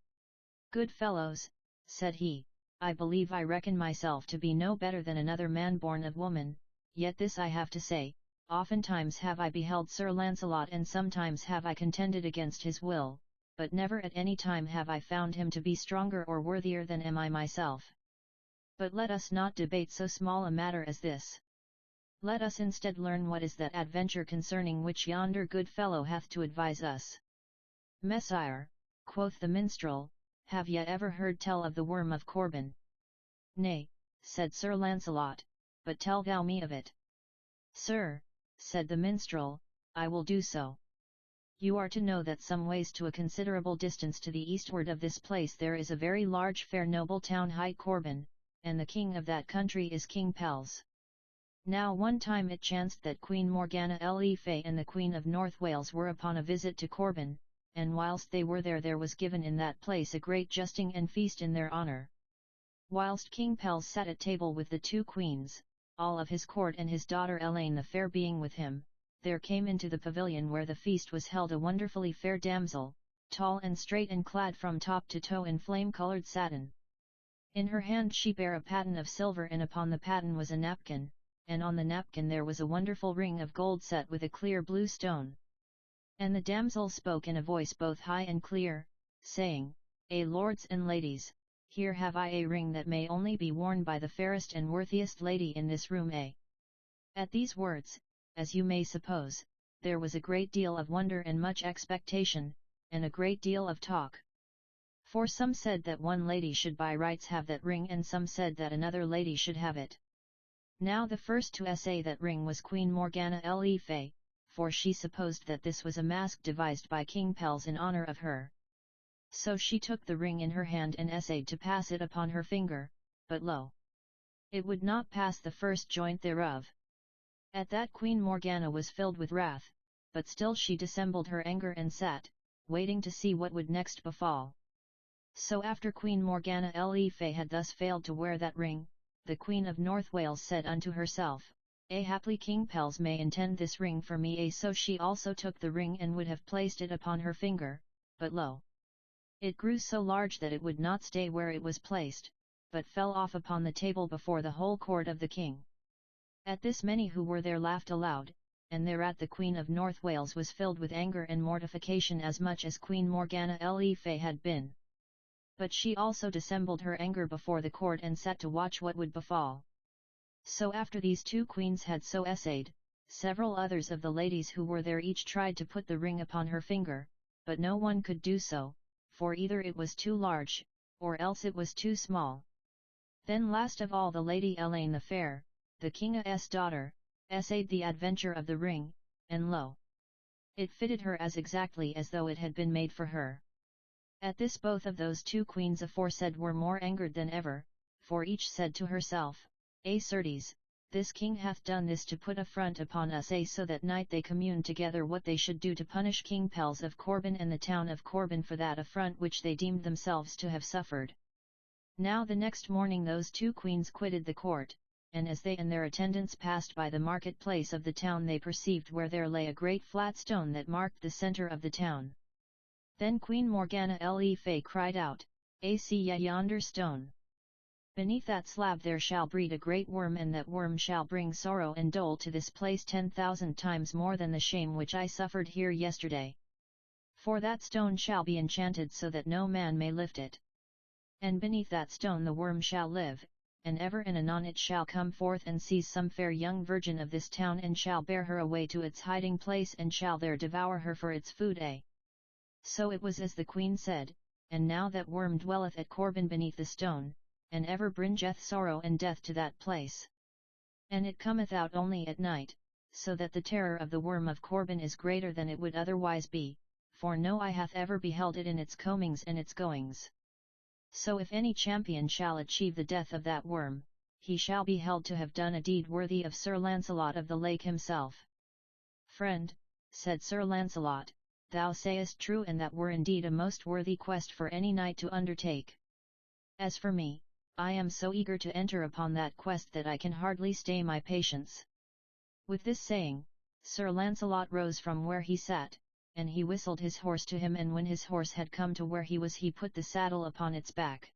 Good fellows, said he, I believe I reckon myself to be no better than another man born of woman, yet this I have to say, oftentimes have I beheld Sir Launcelot and sometimes have I contended against his will, but never at any time have I found him to be stronger or worthier than am I myself. But let us not debate so small a matter as this. Let us instead learn what is that adventure concerning which yonder good fellow hath to advise us. Messire, quoth the minstrel, have ye ever heard tell of the Worm of Corbin? Nay, said Sir Launcelot, but tell thou me of it. Sir, said the minstrel, I will do so. You are to know that some ways to a considerable distance to the eastward of this place there is a very large fair noble town hight Corbin, and the king of that country is King Pels. Now one time it chanced that Queen Morgana le Fay and the Queen of North Wales were upon a visit to Corbin, and whilst they were there was given in that place a great justing and feast in their honour. Whilst King Pels sat at table with the two queens, all of his court and his daughter Elaine the fair being with him, there came into the pavilion where the feast was held a wonderfully fair damsel, tall and straight and clad from top to toe in flame-coloured satin. In her hand she bare a paten of silver and upon the paten was a napkin, and on the napkin there was a wonderful ring of gold set with a clear blue stone. And the damsel spoke in a voice both high and clear, saying, lords and ladies, here have I a ring that may only be worn by the fairest and worthiest lady in this room. At these words, as you may suppose, there was a great deal of wonder and much expectation, and a great deal of talk. For some said that one lady should by rights have that ring and some said that another lady should have it. Now the first to essay that ring was Queen Morgana le Fay, for she supposed that this was a mask devised by King Pels in honour of her. So she took the ring in her hand and essayed to pass it upon her finger, but lo! It would not pass the first joint thereof. At that Queen Morgana was filled with wrath, but still she dissembled her anger and sat, waiting to see what would next befall. So after Queen Morgana le Fay had thus failed to wear that ring, the Queen of North Wales said unto herself, haply King Pels may intend this ring for me. So she also took the ring and would have placed it upon her finger, but lo! It grew so large that it would not stay where it was placed, but fell off upon the table before the whole court of the king. At this many who were there laughed aloud, and thereat the Queen of North Wales was filled with anger and mortification as much as Queen Morgana le Fay had been. But she also dissembled her anger before the court and sat to watch what would befall. So after these two queens had so essayed, several others of the ladies who were there each tried to put the ring upon her finger, but no one could do so, for either it was too large, or else it was too small. Then last of all the Lady Elaine the Fair, the king's daughter, essayed the adventure of the ring, and lo! It fitted her as exactly as though it had been made for her. At this both of those two queens aforesaid were more angered than ever, for each said to herself, certes, this king hath done this to put affront upon us. So that night they communed together what they should do to punish King Pels of Corbin and the town of Corbin for that affront which they deemed themselves to have suffered. Now the next morning those two queens quitted the court, and as they and their attendants passed by the market place of the town they perceived where there lay a great flat stone that marked the centre of the town. Then Queen Morgana le Fay cried out, see ye yonder stone? Beneath that slab there shall breed a great worm, and that worm shall bring sorrow and dole to this place 10,000 times more than the shame which I suffered here yesterday. For that stone shall be enchanted so that no man may lift it. And beneath that stone the worm shall live, and ever and anon it shall come forth and seize some fair young virgin of this town and shall bear her away to its hiding place and shall there devour her for its food. So it was as the queen said, and now that worm dwelleth at Corbin beneath the stone, and ever bringeth sorrow and death to that place. And it cometh out only at night, so that the terror of the worm of Corban is greater than it would otherwise be, for no eye hath ever beheld it in its comings and its goings. So if any champion shall achieve the death of that worm, he shall be held to have done a deed worthy of Sir Launcelot of the Lake himself. Friend, said Sir Launcelot, thou sayest true, and that were indeed a most worthy quest for any knight to undertake. As for me, I am so eager to enter upon that quest that I can hardly stay my patience. With this saying, Sir Launcelot rose from where he sat, and he whistled his horse to him, and when his horse had come to where he was, he put the saddle upon its back.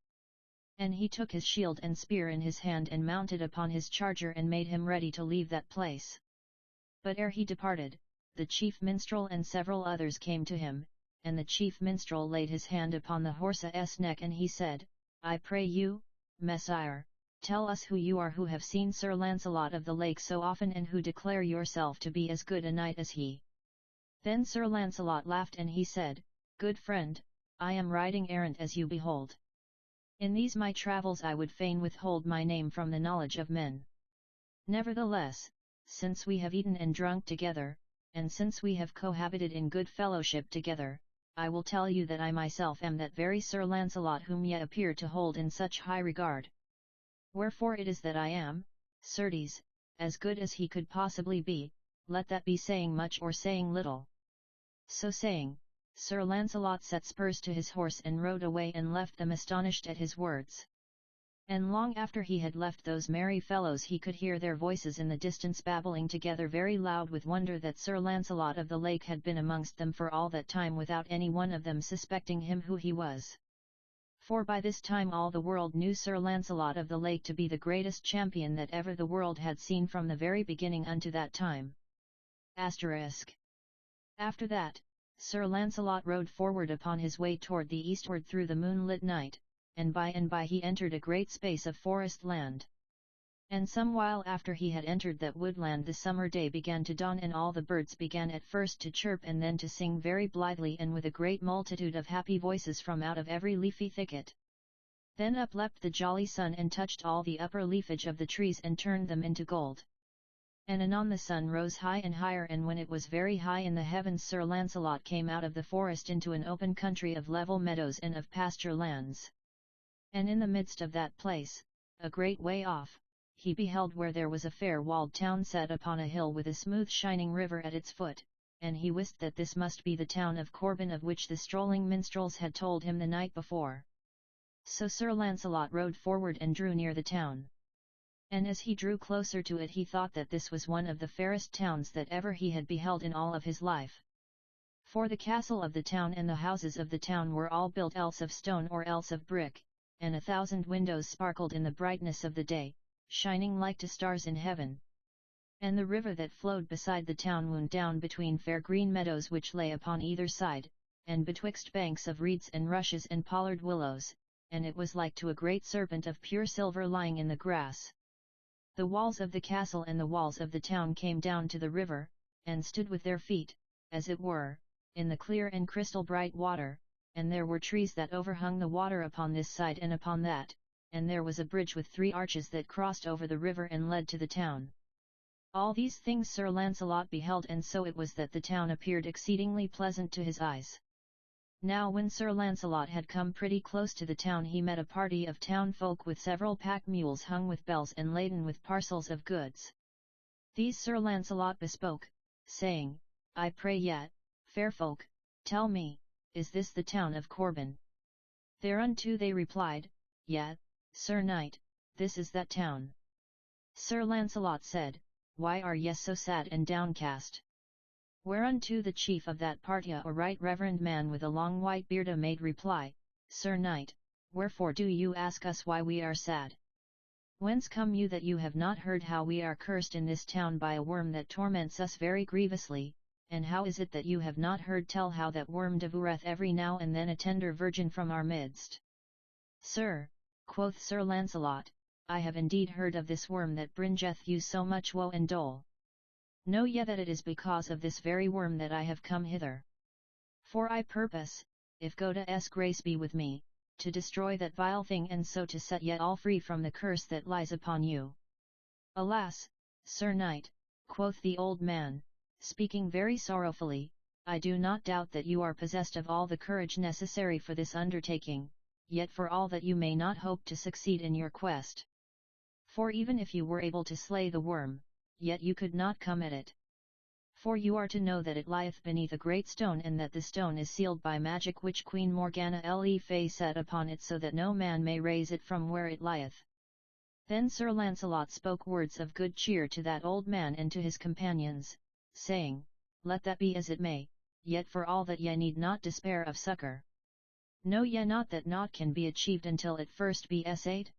And he took his shield and spear in his hand and mounted upon his charger and made him ready to leave that place. But ere he departed, the chief minstrel and several others came to him, and the chief minstrel laid his hand upon the horse's neck, and he said, I pray you, Messire, tell us who you are, who have seen Sir Launcelot of the Lake so often, and who declare yourself to be as good a knight as he. Then Sir Launcelot laughed, and he said, Good friend, I am riding errant as you behold. In these my travels I would fain withhold my name from the knowledge of men. Nevertheless, since we have eaten and drunk together, and since we have cohabited in good fellowship together, I will tell you that I myself am that very Sir Launcelot whom ye appear to hold in such high regard. Wherefore it is that I am, certes, as good as he could possibly be, let that be saying much or saying little. So saying, Sir Launcelot set spurs to his horse and rode away, and left them astonished at his words. And long after he had left those merry fellows, he could hear their voices in the distance babbling together very loud with wonder that Sir Launcelot of the Lake had been amongst them for all that time without any one of them suspecting him who he was. For by this time all the world knew Sir Launcelot of the Lake to be the greatest champion that ever the world had seen from the very beginning unto that time. After that, Sir Launcelot rode forward upon his way toward the eastward through the moonlit night, and by he entered a great space of forest land. And some while after he had entered that woodland, the summer day began to dawn, and all the birds began at first to chirp and then to sing very blithely and with a great multitude of happy voices from out of every leafy thicket. Then up leapt the jolly sun and touched all the upper leafage of the trees and turned them into gold. And anon the sun rose high and higher, and when it was very high in the heavens, Sir Launcelot came out of the forest into an open country of level meadows and of pasture lands. And in the midst of that place, a great way off, he beheld where there was a fair walled town set upon a hill with a smooth shining river at its foot, and he wist that this must be the town of Corban, of which the strolling minstrels had told him the night before. So Sir Launcelot rode forward and drew near the town. And as he drew closer to it, he thought that this was one of the fairest towns that ever he had beheld in all of his life. For the castle of the town and the houses of the town were all built else of stone or else of brick, and 1,000 windows sparkled in the brightness of the day, shining like to stars in heaven. And the river that flowed beside the town wound down between fair green meadows which lay upon either side, and betwixt banks of reeds and rushes and pollard willows, and it was like to a great serpent of pure silver lying in the grass. The walls of the castle and the walls of the town came down to the river, and stood with their feet, as it were, in the clear and crystal bright water, and there were trees that overhung the water upon this side and upon that, and there was a bridge with 3 arches that crossed over the river and led to the town. All these things Sir Launcelot beheld, and so it was that the town appeared exceedingly pleasant to his eyes. Now when Sir Launcelot had come pretty close to the town, he met a party of town folk with several pack mules hung with bells and laden with parcels of goods. These Sir Launcelot bespoke, saying, I pray yet, fair folk, tell me, is this the town of Corban? Thereunto they replied, Yet, Sir Knight, this is that town. Sir Launcelot said, Why are ye so sad and downcast? Whereunto the chief of that party, a right reverend man with a long white beard, made reply, Sir Knight, wherefore do you ask us why we are sad? Whence come you that you have not heard how we are cursed in this town by a worm that torments us very grievously, and how is it that you have not heard tell how that worm devoureth every now and then a tender virgin from our midst? Sir, quoth Sir Launcelot, I have indeed heard of this worm that bringeth you so much woe and dole. Know ye that it is because of this very worm that I have come hither. For I purpose, if God's grace be with me, to destroy that vile thing, and so to set ye all free from the curse that lies upon you. Alas, "Sir Knight," quoth the old man, speaking very sorrowfully, "I do not doubt that you are possessed of all the courage necessary for this undertaking, yet for all that you may not hope to succeed in your quest. For even if you were able to slay the worm, yet you could not come at it. For you are to know that it lieth beneath a great stone, and that the stone is sealed by magic which Queen Morgana le Fay set upon it, so that no man may raise it from where it lieth." Then Sir Launcelot spoke words of good cheer to that old man and to his companions, saying, "Let that be as it may, yet for all that ye need not despair of succour. Know ye not that naught can be achieved until it first be essayed?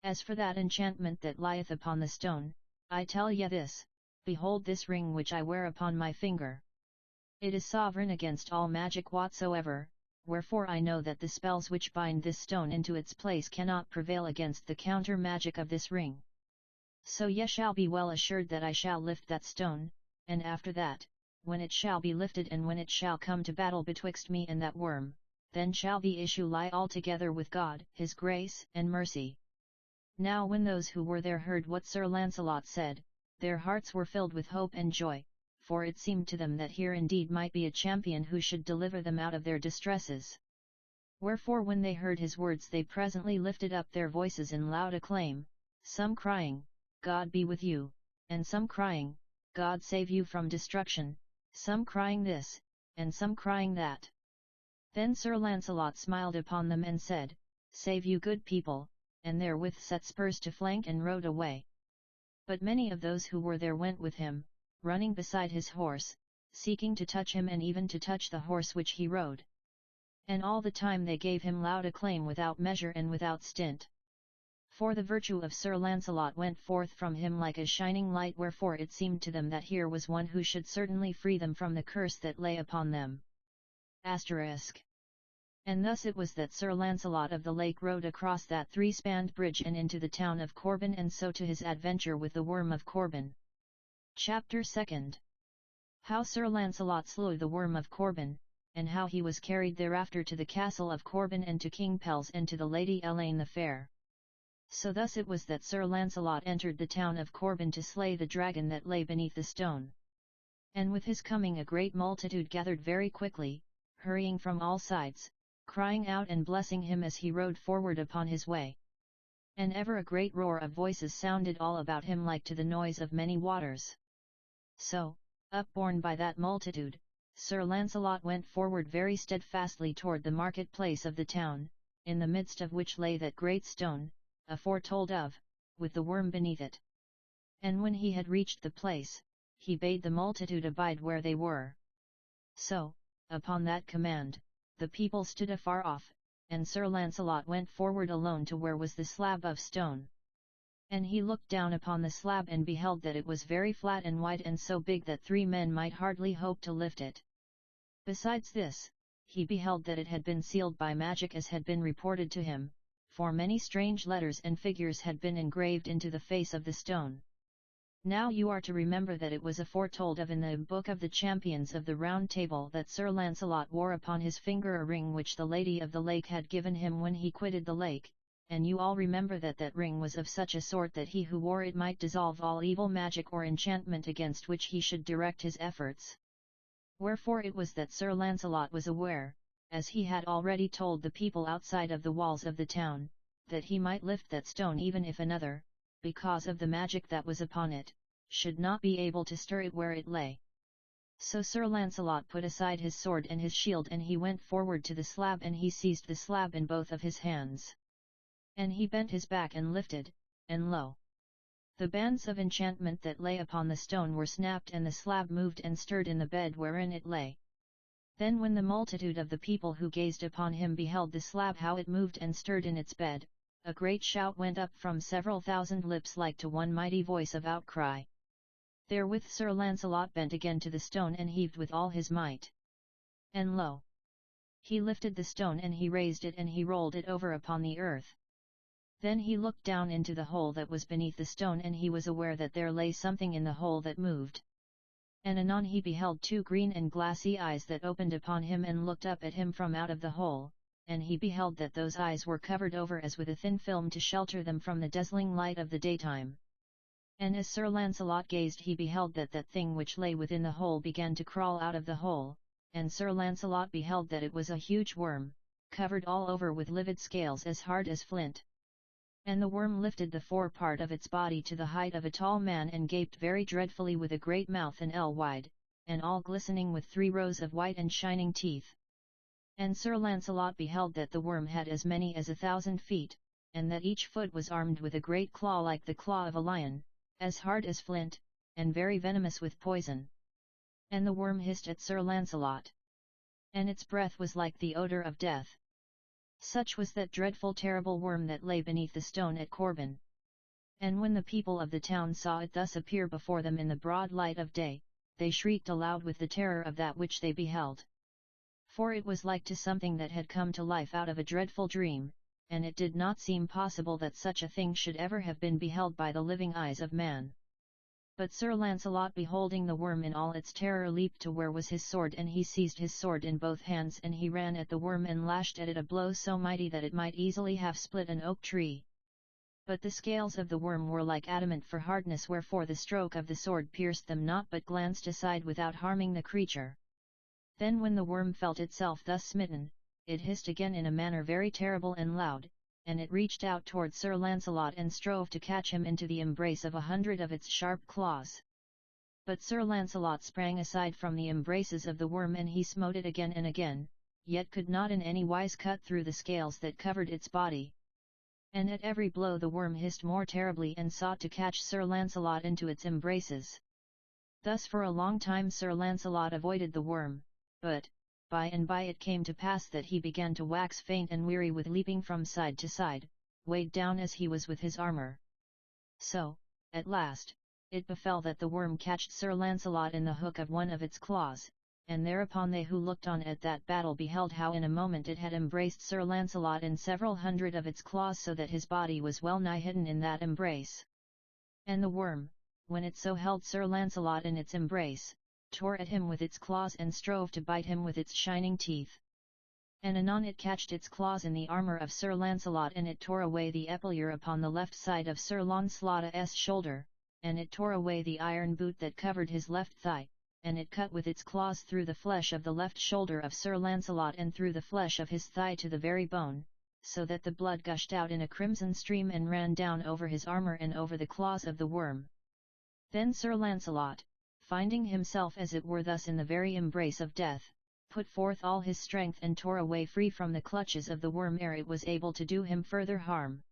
As for that enchantment that lieth upon the stone, I tell ye this, behold this ring which I wear upon my finger. It is sovereign against all magic whatsoever, wherefore I know that the spells which bind this stone into its place cannot prevail against the counter magic of this ring. So ye shall be well assured that I shall lift that stone, and after that, when it shall be lifted and when it shall come to battle betwixt me and that worm, then shall the issue lie altogether with God, His grace and mercy." Now when those who were there heard what Sir Launcelot said, their hearts were filled with hope and joy, for it seemed to them that here indeed might be a champion who should deliver them out of their distresses. Wherefore when they heard his words they presently lifted up their voices in loud acclaim, some crying, "God be with you," and some crying, "God save you from destruction," some crying this, and some crying that. Then Sir Launcelot smiled upon them and said, "Save you good people," and therewith set spurs to flank and rode away. But many of those who were there went with him, running beside his horse, seeking to touch him and even to touch the horse which he rode. And all the time they gave him loud acclaim without measure and without stint. For the virtue of Sir Launcelot went forth from him like a shining light, wherefore it seemed to them that here was one who should certainly free them from the curse that lay upon them. Asterisk. And thus it was that Sir Launcelot of the Lake rode across that three-spanned bridge and into the town of Corbin, and so to his adventure with the Worm of Corbin. Chapter 2. How Sir Launcelot slew the Worm of Corbin, and how he was carried thereafter to the castle of Corbin and to King Pelles and to the Lady Elaine the Fair. So thus it was that Sir Launcelot entered the town of Corbin to slay the dragon that lay beneath the stone. And with his coming a great multitude gathered very quickly, hurrying from all sides, crying out and blessing him as he rode forward upon his way. And ever a great roar of voices sounded all about him like to the noise of many waters. So, upborne by that multitude, Sir Launcelot went forward very steadfastly toward the market-place of the town, in the midst of which lay that great stone, aforetold of, with the worm beneath it. And when he had reached the place, he bade the multitude abide where they were. So, upon that command, the people stood afar off, and Sir Launcelot went forward alone to where was the slab of stone. And he looked down upon the slab and beheld that it was very flat and wide and so big that 3 men might hardly hope to lift it. Besides this, he beheld that it had been sealed by magic as had been reported to him, for many strange letters and figures had been engraved into the face of the stone. Now you are to remember that it was aforetold of in the Book of the Champions of the Round Table that Sir Launcelot wore upon his finger a ring which the Lady of the Lake had given him when he quitted the lake, and you all remember that that ring was of such a sort that he who wore it might dissolve all evil magic or enchantment against which he should direct his efforts. Wherefore it was that Sir Launcelot was aware, as he had already told the people outside of the walls of the town, that he might lift that stone even if another, because of the magic that was upon it, should not be able to stir it where it lay. So Sir Launcelot put aside his sword and his shield, and he went forward to the slab, and he seized the slab in both of his hands. And he bent his back and lifted, and lo! The bands of enchantment that lay upon the stone were snapped, and the slab moved and stirred in the bed wherein it lay. Then when the multitude of the people who gazed upon him beheld the slab how it moved and stirred in its bed, a great shout went up from several thousand lips like to one mighty voice of outcry. Therewith Sir Launcelot bent again to the stone and heaved with all his might. And lo! He lifted the stone and he raised it and he rolled it over upon the earth. Then he looked down into the hole that was beneath the stone, and he was aware that there lay something in the hole that moved. And anon he beheld 2 green and glassy eyes that opened upon him and looked up at him from out of the hole, and he beheld that those eyes were covered over as with a thin film to shelter them from the dazzling light of the daytime. And as Sir Launcelot gazed he beheld that that thing which lay within the hole began to crawl out of the hole, and Sir Launcelot beheld that it was a huge worm, covered all over with livid scales as hard as flint. And the worm lifted the fore part of its body to the height of a tall man and gaped very dreadfully with a great mouth an ell wide, and all glistening with 3 rows of white and shining teeth. And Sir Launcelot beheld that the worm had as many as 1,000 feet, and that each foot was armed with a great claw like the claw of a lion, as hard as flint, and very venomous with poison. And the worm hissed at Sir Launcelot. And its breath was like the odour of death. Such was that dreadful terrible worm that lay beneath the stone at Corbin. And when the people of the town saw it thus appear before them in the broad light of day, they shrieked aloud with the terror of that which they beheld. For it was like to something that had come to life out of a dreadful dream, and it did not seem possible that such a thing should ever have been beheld by the living eyes of man. But Sir Launcelot beholding the worm in all its terror leaped to where was his sword, and he seized his sword in both hands, and he ran at the worm and lashed at it a blow so mighty that it might easily have split an oak tree. But the scales of the worm were like adamant for hardness, wherefore the stroke of the sword pierced them not but glanced aside without harming the creature. Then when the worm felt itself thus smitten, it hissed again in a manner very terrible and loud, and it reached out toward Sir Launcelot and strove to catch him into the embrace of 100 of its sharp claws. But Sir Launcelot sprang aside from the embraces of the worm, and he smote it again and again, yet could not in any wise cut through the scales that covered its body. And at every blow the worm hissed more terribly and sought to catch Sir Launcelot into its embraces. Thus for a long time Sir Launcelot avoided the worm, but, by and by it came to pass that he began to wax faint and weary with leaping from side to side, weighed down as he was with his armour. So, at last, it befell that the worm catched Sir Launcelot in the hook of one of its claws, and thereupon they who looked on at that battle beheld how in a moment it had embraced Sir Launcelot in several hundred of its claws, so that his body was well nigh hidden in that embrace. And the worm, when it so held Sir Launcelot in its embrace, tore at him with its claws and strove to bite him with its shining teeth. And anon it catched its claws in the armour of Sir Launcelot, and it tore away the epaulier upon the left side of Sir Launcelot's shoulder, and it tore away the iron boot that covered his left thigh, and it cut with its claws through the flesh of the left shoulder of Sir Launcelot and through the flesh of his thigh to the very bone, so that the blood gushed out in a crimson stream and ran down over his armour and over the claws of the worm. Then Sir Launcelot, finding himself as it were thus in the very embrace of death, put forth all his strength and tore away free from the clutches of the worm ere it was able to do him further harm.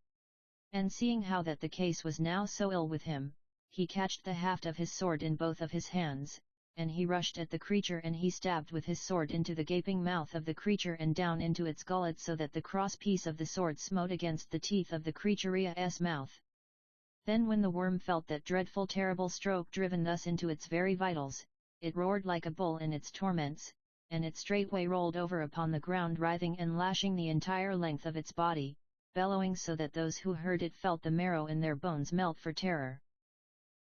And seeing how that the case was now so ill with him, he catched the haft of his sword in both of his hands, and he rushed at the creature, and he stabbed with his sword into the gaping mouth of the creature and down into its gullet, so that the cross piece of the sword smote against the teeth of the creature's mouth. Then when the worm felt that dreadful terrible stroke driven thus into its very vitals, it roared like a bull in its torments, and it straightway rolled over upon the ground, writhing and lashing the entire length of its body, bellowing so that those who heard it felt the marrow in their bones melt for terror.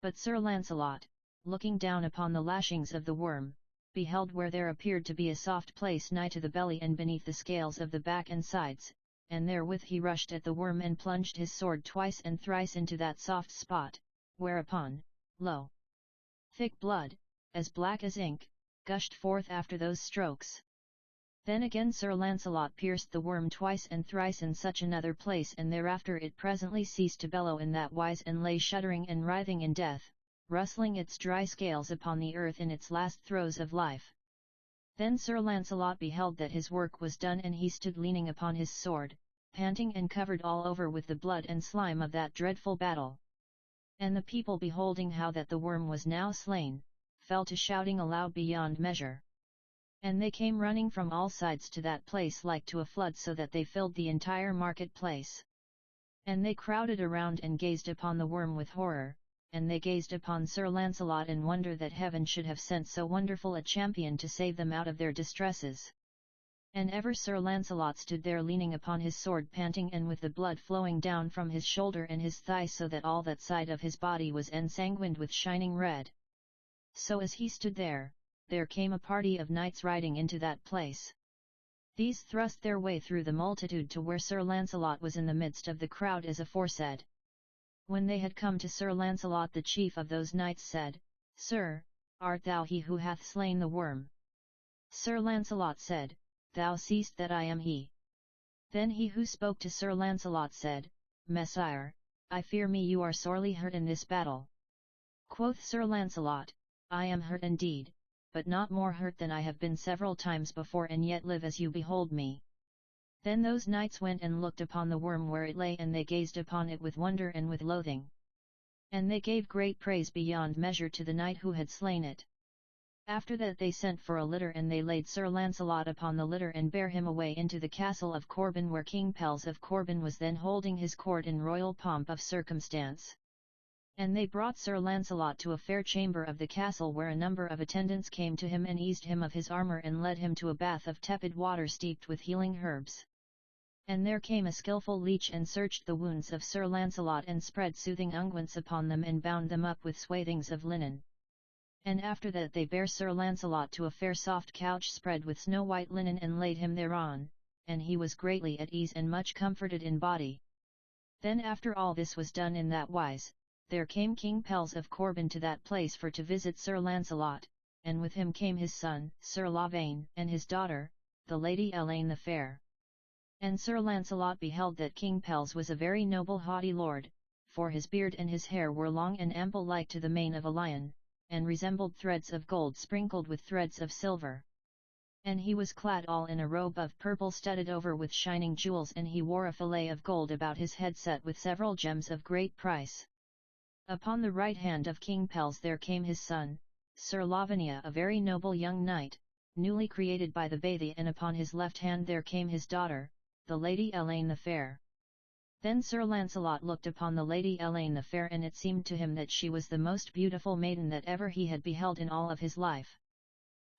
But Sir Launcelot, looking down upon the lashings of the worm, beheld where there appeared to be a soft place nigh to the belly and beneath the scales of the back and sides, and therewith he rushed at the worm and plunged his sword twice and thrice into that soft spot, whereupon, lo! thick blood, as black as ink, gushed forth after those strokes. Then again Sir Launcelot pierced the worm twice and thrice in such another place, and thereafter it presently ceased to bellow in that wise and lay shuddering and writhing in death, rustling its dry scales upon the earth in its last throes of life. Then Sir Launcelot beheld that his work was done, and he stood leaning upon his sword, panting and covered all over with the blood and slime of that dreadful battle. And the people, beholding how that the worm was now slain, fell to shouting aloud beyond measure. And they came running from all sides to that place like to a flood, so that they filled the entire market-place. And they crowded around and gazed upon the worm with horror, and they gazed upon Sir Launcelot in wonder that heaven should have sent so wonderful a champion to save them out of their distresses. And ever Sir Launcelot stood there leaning upon his sword, panting and with the blood flowing down from his shoulder and his thigh, so that all that side of his body was ensanguined with shining red. So as he stood there came a party of knights riding into that place. These thrust their way through the multitude to where Sir Launcelot was in the midst of the crowd as aforesaid. When they had come to Sir Launcelot, the chief of those knights said, "Sir, art thou he who hath slain the worm?" Sir Launcelot said, "Thou seest that I am he." Then he who spoke to Sir Launcelot said, "Messire, I fear me you are sorely hurt in this battle." Quoth Sir Launcelot, "I am hurt indeed, but not more hurt than I have been several times before, and yet live as you behold me." Then those knights went and looked upon the worm where it lay, and they gazed upon it with wonder and with loathing. And they gave great praise beyond measure to the knight who had slain it. After that they sent for a litter, and they laid Sir Launcelot upon the litter and bare him away into the castle of Corbin, where King Pelles of Corbin was then holding his court in royal pomp of circumstance. And they brought Sir Launcelot to a fair chamber of the castle, where a number of attendants came to him and eased him of his armour, and led him to a bath of tepid water steeped with healing herbs. And there came a skilful leech and searched the wounds of Sir Launcelot, and spread soothing unguents upon them, and bound them up with swathings of linen. And after that they bare Sir Launcelot to a fair soft couch spread with snow-white linen, and laid him thereon, and he was greatly at ease and much comforted in body. Then after all this was done in that wise, there came King Pelles of Corbin to that place for to visit Sir Launcelot, and with him came his son, Sir Lavaine, and his daughter, the Lady Elaine the Fair. And Sir Launcelot beheld that King Pelles was a very noble haughty lord, for his beard and his hair were long and ample like to the mane of a lion, and resembled threads of gold sprinkled with threads of silver. And he was clad all in a robe of purple studded over with shining jewels, and he wore a fillet of gold about his head set with several gems of great price. Upon the right hand of King Pelles there came his son, Sir Lavinia, a very noble young knight, newly created by the bathy, and upon his left hand there came his daughter, the Lady Elaine the Fair. Then Sir Launcelot looked upon the Lady Elaine the Fair, and it seemed to him that she was the most beautiful maiden that ever he had beheld in all of his life.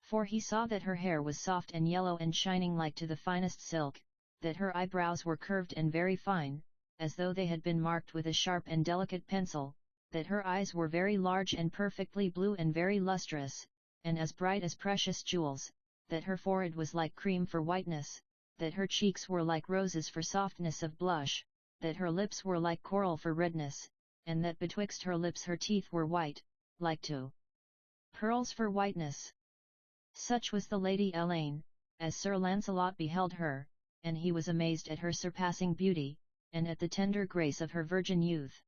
For he saw that her hair was soft and yellow and shining like to the finest silk, that her eyebrows were curved and very fine, as though they had been marked with a sharp and delicate pencil, that her eyes were very large and perfectly blue and very lustrous, and as bright as precious jewels, that her forehead was like cream for whiteness, that her cheeks were like roses for softness of blush, that her lips were like coral for redness, and that betwixt her lips her teeth were white, like to pearls for whiteness. Such was the Lady Elaine, as Sir Launcelot beheld her, and he was amazed at her surpassing beauty, and at the tender grace of her virgin youth.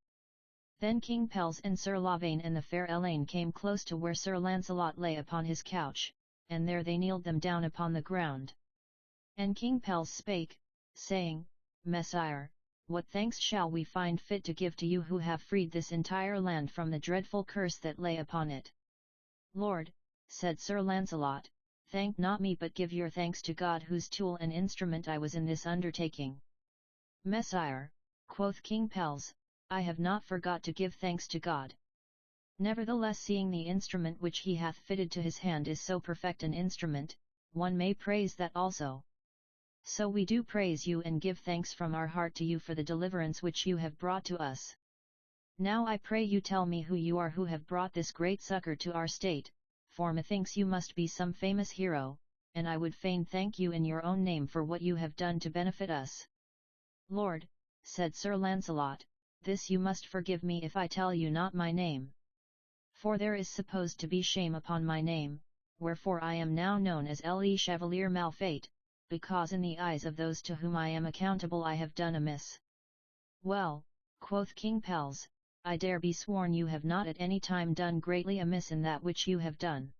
Then King Pelles and Sir Lavaine and the fair Elaine came close to where Sir Launcelot lay upon his couch, and there they kneeled them down upon the ground. And King Pelles spake, saying, "Messire, what thanks shall we find fit to give to you who have freed this entire land from the dreadful curse that lay upon it?" "Lord," said Sir Launcelot, "thank not me, but give your thanks to God, whose tool and instrument I was in this undertaking." "Messire," quoth King Pelles, "I have not forgot to give thanks to God. Nevertheless, seeing the instrument which he hath fitted to his hand is so perfect an instrument, one may praise that also. So we do praise you and give thanks from our heart to you for the deliverance which you have brought to us. Now I pray you tell me who you are who have brought this great succour to our state, for methinks you must be some famous hero, and I would fain thank you in your own name for what you have done to benefit us." "Lord," said Sir Launcelot, "this you must forgive me if I tell you not my name. For there is supposed to be shame upon my name, wherefore I am now known as Le Chevalier Malfait, because in the eyes of those to whom I am accountable I have done amiss." "Well," quoth King Pelles, "I dare be sworn you have not at any time done greatly amiss in that which you have done.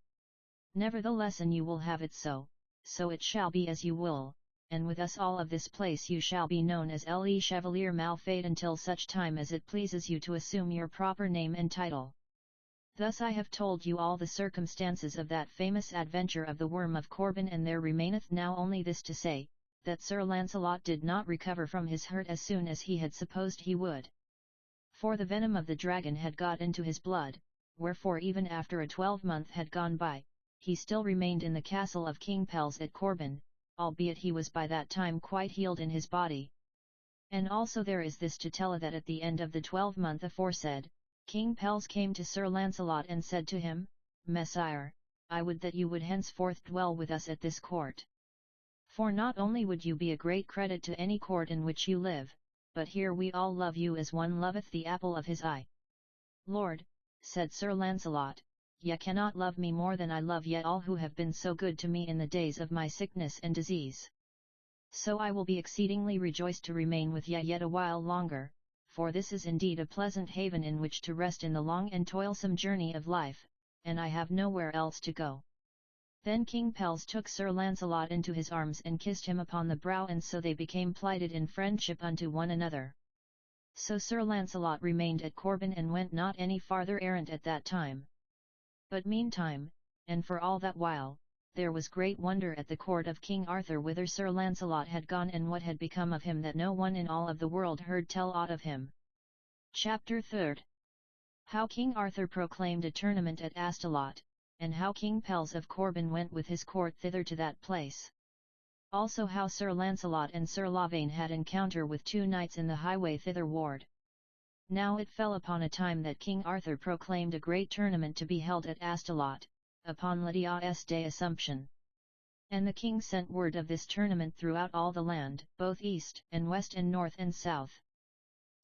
Nevertheless, and you will have it so, so it shall be as you will, and with us all of this place you shall be known as Le Chevalier Malfait until such time as it pleases you to assume your proper name and title. Thus I have told you all the circumstances of that famous adventure of the Worm of Corbin, and there remaineth now only this to say, that Sir Launcelot did not recover from his hurt as soon as he had supposed he would. For the venom of the dragon had got into his blood, wherefore even after a 12-month had gone by, he still remained in the castle of King Pelles at Corbin, albeit he was by that time quite healed in his body. And also there is this to tell, that at the end of the 12-month aforesaid, King Pelles came to Sir Launcelot and said to him, "Messire, I would that you would henceforth dwell with us at this court. For not only would you be a great credit to any court in which you live, but here we all love you as one loveth the apple of his eye. Lord, said Sir Launcelot, ye cannot love me more than I love ye all who have been so good to me in the days of my sickness and disease. So I will be exceedingly rejoiced to remain with ye yet a while longer, for this is indeed a pleasant haven in which to rest in the long and toilsome journey of life, and I have nowhere else to go. Then King Pelles took Sir Launcelot into his arms and kissed him upon the brow, and so they became plighted in friendship unto one another. So Sir Launcelot remained at Corban and went not any farther errant at that time. But meantime, and for all that while, there was great wonder at the court of King Arthur whither Sir Launcelot had gone and what had become of him, that no one in all of the world heard tell aught of him. Chapter 3. How King Arthur proclaimed a tournament at Astolat, and how King Pelles of Corban went with his court thither to that place. Also how Sir Launcelot and Sir Lavaine had encounter with two knights in the highway thitherward. Now it fell upon a time that King Arthur proclaimed a great tournament to be held at Astolat, upon Lydia's day Assumption. And the king sent word of this tournament throughout all the land, both east and west and north and south.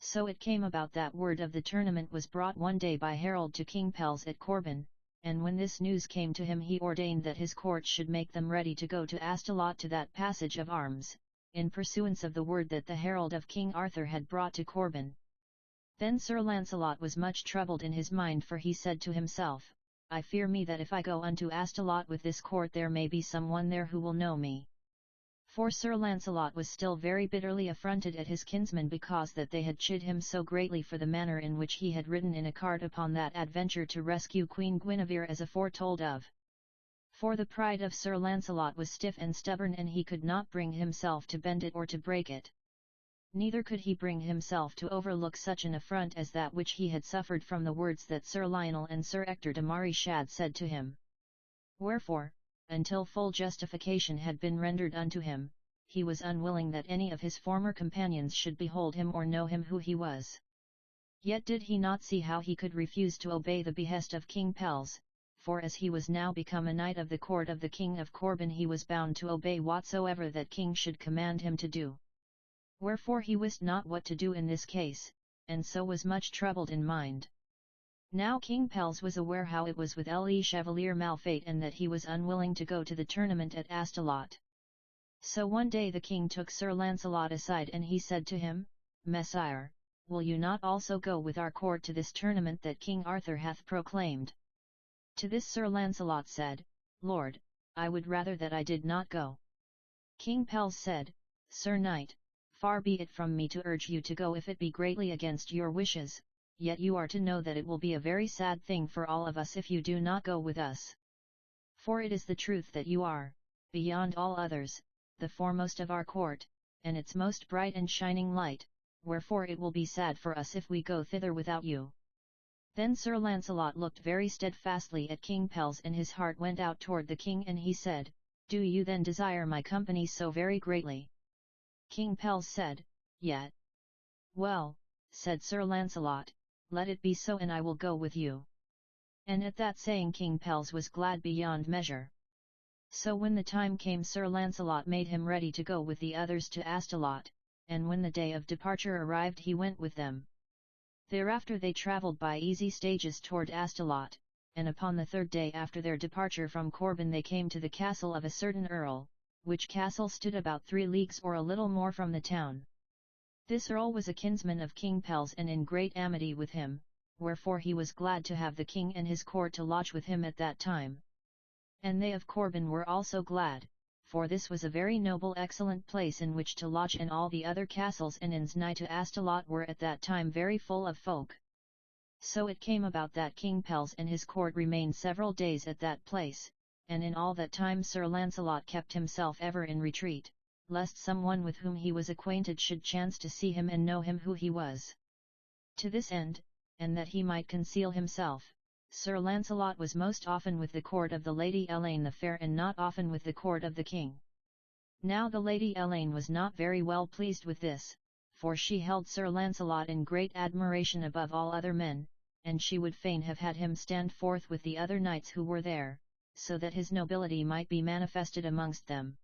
So it came about that word of the tournament was brought one day by herald to King Pelles at Corban, and when this news came to him he ordained that his court should make them ready to go to Astolat to that passage of arms, in pursuance of the word that the herald of King Arthur had brought to Corban. Then Sir Launcelot was much troubled in his mind, for he said to himself, I fear me that if I go unto Astolat with this court there may be some one there who will know me. For Sir Launcelot was still very bitterly affronted at his kinsmen because that they had chid him so greatly for the manner in which he had ridden in a cart upon that adventure to rescue Queen Guinevere as aforetold of. For the pride of Sir Launcelot was stiff and stubborn, and he could not bring himself to bend it or to break it. Neither could he bring himself to overlook such an affront as that which he had suffered from the words that Sir Lionel and Sir Ector de Mareschal said to him. Wherefore, until full justification had been rendered unto him, he was unwilling that any of his former companions should behold him or know him who he was. Yet did he not see how he could refuse to obey the behest of King Pelles, for as he was now become a knight of the court of the King of Corban he was bound to obey whatsoever that king should command him to do. Wherefore he wist not what to do in this case, and so was much troubled in mind. Now King Pelles was aware how it was with Le Chevalier Malfait, and that he was unwilling to go to the tournament at Astolat. So one day the king took Sir Launcelot aside, and he said to him, Messire, will you not also go with our court to this tournament that King Arthur hath proclaimed? To this Sir Launcelot said, Lord, I would rather that I did not go. King Pelles said, Sir Knight, far be it from me to urge you to go if it be greatly against your wishes, yet you are to know that it will be a very sad thing for all of us if you do not go with us. For it is the truth that you are, beyond all others, the foremost of our court, and its most bright and shining light, wherefore it will be sad for us if we go thither without you. Then Sir Launcelot looked very steadfastly at King Pelles, and his heart went out toward the king, and he said, Do you then desire my company so very greatly? King Pelles said, Yet. Well, said Sir Launcelot, let it be so, and I will go with you. And at that saying King Pelles was glad beyond measure. So when the time came Sir Launcelot made him ready to go with the others to Astolat, and when the day of departure arrived he went with them. Thereafter they travelled by easy stages toward Astolat, and upon the third day after their departure from Corban they came to the castle of a certain earl, which castle stood about 3 leagues or a little more from the town. This earl was a kinsman of King Pelles and in great amity with him, wherefore he was glad to have the king and his court to lodge with him at that time. And they of Corban were also glad, for this was a very noble excellent place in which to lodge, and all the other castles and inns nigh to Astolat were at that time very full of folk. So it came about that King Pelles and his court remained several days at that place, and in all that time Sir Launcelot kept himself ever in retreat, lest some one with whom he was acquainted should chance to see him and know him who he was. To this end, and that he might conceal himself, Sir Launcelot was most often with the court of the Lady Elaine the Fair, and not often with the court of the king. Now the Lady Elaine was not very well pleased with this, for she held Sir Launcelot in great admiration above all other men, and she would fain have had him stand forth with the other knights who were there, so that his nobility might be manifested amongst them.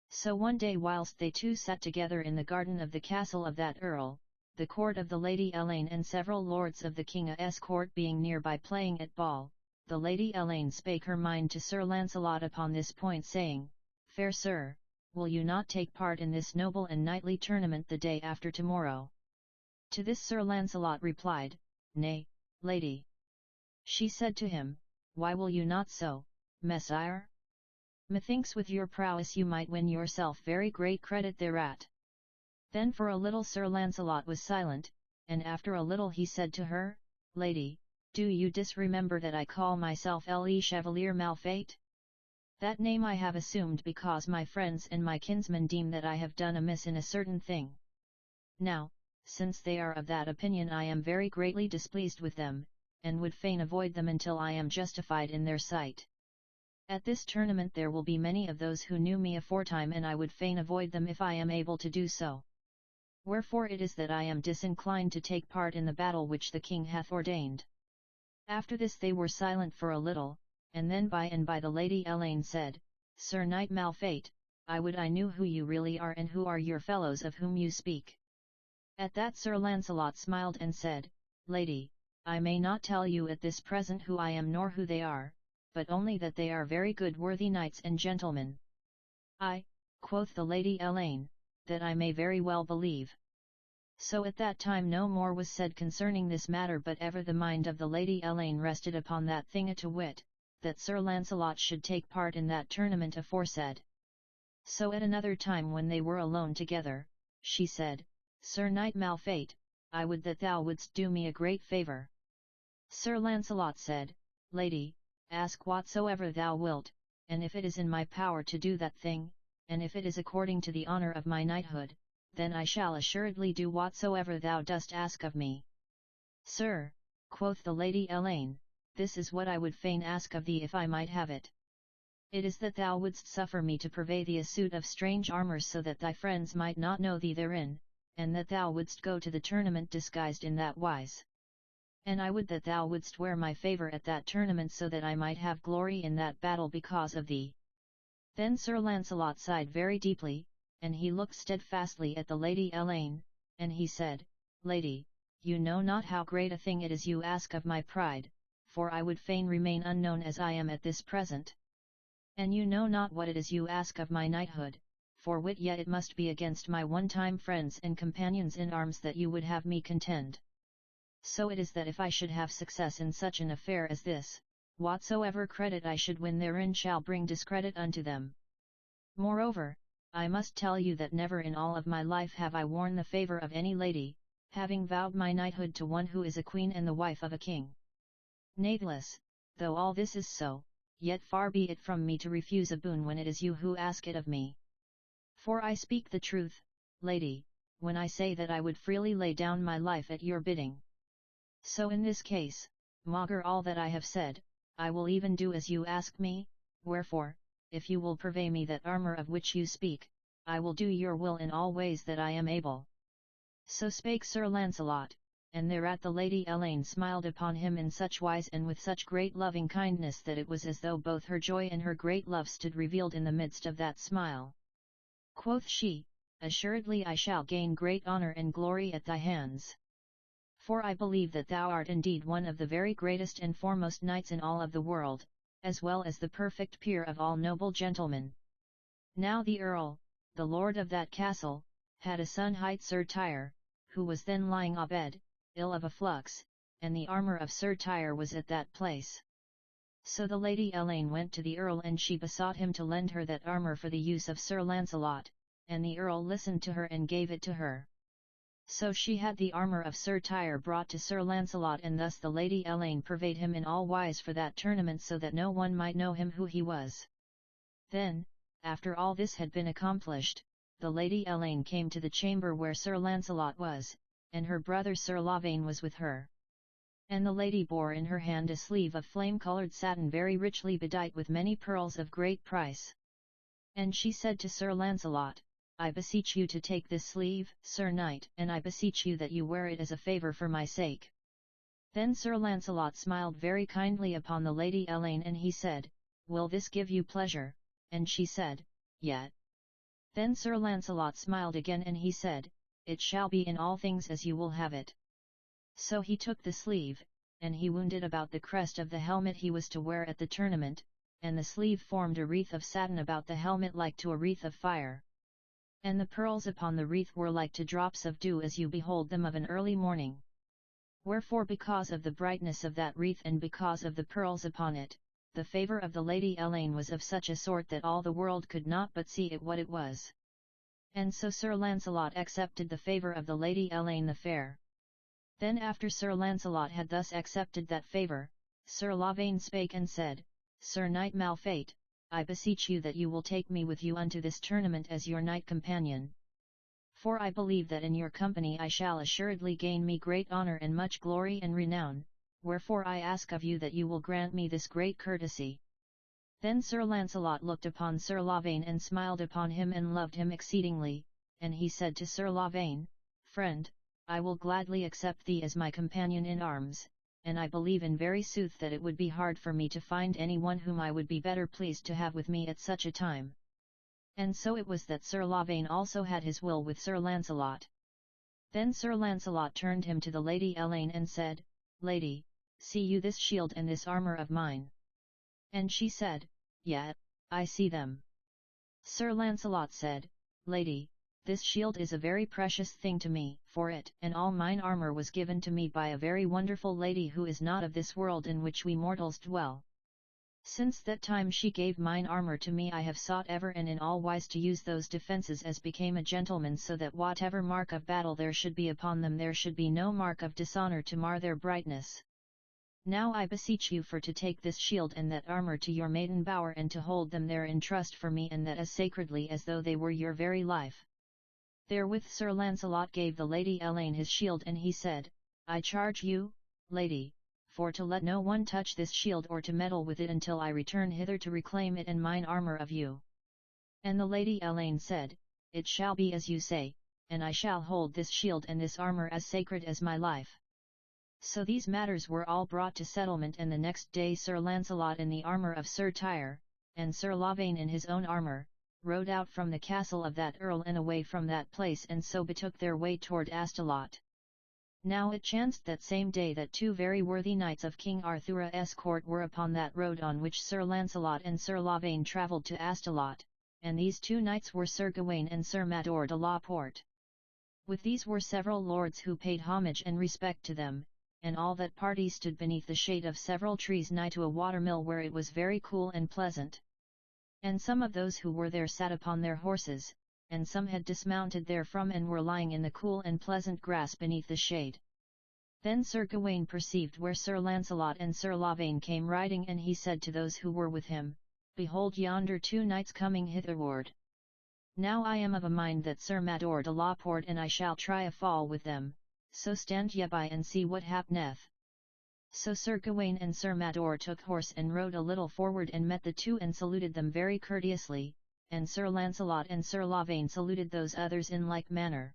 So one day whilst they two sat together in the garden of the castle of that earl, the court of the Lady Elaine and several lords of the king's court being nearby playing at ball, the Lady Elaine spake her mind to Sir Launcelot upon this point, saying, Fair sir, will you not take part in this noble and knightly tournament the day after tomorrow? To this Sir Launcelot replied, Nay, lady. She said to him, Why will you not so, messire? Methinks with your prowess you might win yourself very great credit thereat. Then for a little Sir Launcelot was silent, and after a little he said to her, Lady, do you disremember that I call myself Le Chevalier Malfait? That name I have assumed because my friends and my kinsmen deem that I have done amiss in a certain thing. Now, since they are of that opinion, I am very greatly displeased with them, and would fain avoid them until I am justified in their sight. At this tournament there will be many of those who knew me aforetime, and I would fain avoid them if I am able to do so. Wherefore it is that I am disinclined to take part in the battle which the king hath ordained. After this they were silent for a little, and then by and by the Lady Elaine said, Sir Knight Malfait, I would I knew who you really are and who are your fellows of whom you speak. At that Sir Launcelot smiled and said, Lady, I may not tell you at this present who I am nor who they are, but only that they are very good worthy knights and gentlemen. Ay, quoth the Lady Elaine, that I may very well believe. So at that time no more was said concerning this matter, but ever the mind of the Lady Elaine rested upon that thing, to wit, that Sir Launcelot should take part in that tournament aforesaid. So at another time when they were alone together, she said, Sir Knight Malfait, I would that thou wouldst do me a great favour. Sir Launcelot said, Lady, ask whatsoever thou wilt, and if it is in my power to do that thing, and if it is according to the honour of my knighthood, then I shall assuredly do whatsoever thou dost ask of me. Sir, quoth the Lady Elaine, this is what I would fain ask of thee if I might have it. It is that thou wouldst suffer me to purvey thee a suit of strange armour, so that thy friends might not know thee therein, and that thou wouldst go to the tournament disguised in that wise. And I would that thou wouldst wear my favour at that tournament, so that I might have glory in that battle because of thee. Then Sir Launcelot sighed very deeply, and he looked steadfastly at the Lady Elaine, and he said, Lady, you know not how great a thing it is you ask of my pride, for I would fain remain unknown as I am at this present. And you know not what it is you ask of my knighthood, for wit yet it must be against my one-time friends and companions in arms that you would have me contend. So it is that if I should have success in such an affair as this, whatsoever credit I should win therein shall bring discredit unto them. Moreover, I must tell you that never in all of my life have I worn the favour of any lady, having vowed my knighthood to one who is a queen and the wife of a king. Nathless, though all this is so, yet far be it from me to refuse a boon when it is you who ask it of me. For I speak the truth, lady, when I say that I would freely lay down my life at your bidding. So in this case, maugre all that I have said, I will even do as you ask me, wherefore, if you will purvey me that armour of which you speak, I will do your will in all ways that I am able. So spake Sir Launcelot, and thereat the Lady Elaine smiled upon him in such wise and with such great loving kindness that it was as though both her joy and her great love stood revealed in the midst of that smile. Quoth she, Assuredly I shall gain great honour and glory at thy hands. For I believe that thou art indeed one of the very greatest and foremost knights in all of the world, as well as the perfect peer of all noble gentlemen. Now the earl, the lord of that castle, had a son hight Sir Tyre, who was then lying abed, ill of a flux, and the armour of Sir Tyre was at that place. So the Lady Elaine went to the earl, and she besought him to lend her that armour for the use of Sir Launcelot, and the earl listened to her and gave it to her. So she had the armour of Sir Tyre brought to Sir Launcelot, and thus the Lady Elaine purveyed him in all wise for that tournament, so that no one might know him who he was. Then, after all this had been accomplished, the Lady Elaine came to the chamber where Sir Launcelot was, and her brother Sir Lavaine was with her. And the lady bore in her hand a sleeve of flame-coloured satin very richly bedight with many pearls of great price. And she said to Sir Launcelot, I beseech you to take this sleeve, Sir Knight, and I beseech you that you wear it as a favour for my sake. Then Sir Launcelot smiled very kindly upon the Lady Elaine, and he said, Will this give you pleasure? And she said, Yet. Then Sir Launcelot smiled again and he said, "It shall be in all things as you will have it." So he took the sleeve, and he wound it about the crest of the helmet he was to wear at the tournament, and the sleeve formed a wreath of satin about the helmet like to a wreath of fire. And the pearls upon the wreath were like to drops of dew as you behold them of an early morning. Wherefore because of the brightness of that wreath and because of the pearls upon it, the favour of the Lady Elaine was of such a sort that all the world could not but see it what it was. And so Sir Launcelot accepted the favour of the Lady Elaine the fair. Then after Sir Launcelot had thus accepted that favour, Sir Lavaine spake and said, "Sir Knight Malfait, I beseech you that you will take me with you unto this tournament as your knight companion. For I believe that in your company I shall assuredly gain me great honour and much glory and renown, wherefore I ask of you that you will grant me this great courtesy." Then Sir Launcelot looked upon Sir Lavaine and smiled upon him and loved him exceedingly, and he said to Sir Lavaine, "Friend, I will gladly accept thee as my companion in arms, and I believe in very sooth that it would be hard for me to find any one whom I would be better pleased to have with me at such a time." And so it was that Sir Lavaine also had his will with Sir Launcelot. Then Sir Launcelot turned him to the Lady Elaine and said, "Lady, see you this shield and this armour of mine?" And she said, "Yea, I see them." Sir Launcelot said, "Lady, this shield is a very precious thing to me, for it and all mine armour was given to me by a very wonderful lady who is not of this world in which we mortals dwell. Since that time she gave mine armour to me I have sought ever and in all wise to use those defences as became a gentleman so that whatever mark of battle there should be upon them there should be no mark of dishonour to mar their brightness. Now I beseech you for to take this shield and that armour to your maiden bower and to hold them there in trust for me and that as sacredly as though they were your very life." Therewith Sir Launcelot gave the Lady Elaine his shield and he said, "I charge you, lady, for to let no one touch this shield or to meddle with it until I return hither to reclaim it and mine armour of you." And the Lady Elaine said, "It shall be as you say, and I shall hold this shield and this armour as sacred as my life." So these matters were all brought to settlement and the next day Sir Launcelot in the armour of Sir Tyre, and Sir Lavaine in his own armour, rode out from the castle of that earl and away from that place and so betook their way toward Astolat. Now it chanced that same day that two very worthy knights of King Arthur's court were upon that road on which Sir Launcelot and Sir Lavaine travelled to Astolat, and these two knights were Sir Gawain and Sir Mador de la Porte. With these were several lords who paid homage and respect to them, and all that party stood beneath the shade of several trees nigh to a watermill where it was very cool and pleasant. And some of those who were there sat upon their horses, and some had dismounted therefrom and were lying in the cool and pleasant grass beneath the shade. Then Sir Gawain perceived where Sir Launcelot and Sir Lavaine came riding and he said to those who were with him, "Behold yonder two knights coming hitherward. Now I am of a mind that Sir Mador de la Porte and I shall try a fall with them, so stand ye by and see what hapneth." So Sir Gawain and Sir Mador took horse and rode a little forward and met the two and saluted them very courteously, and Sir Launcelot and Sir Lavaine saluted those others in like manner.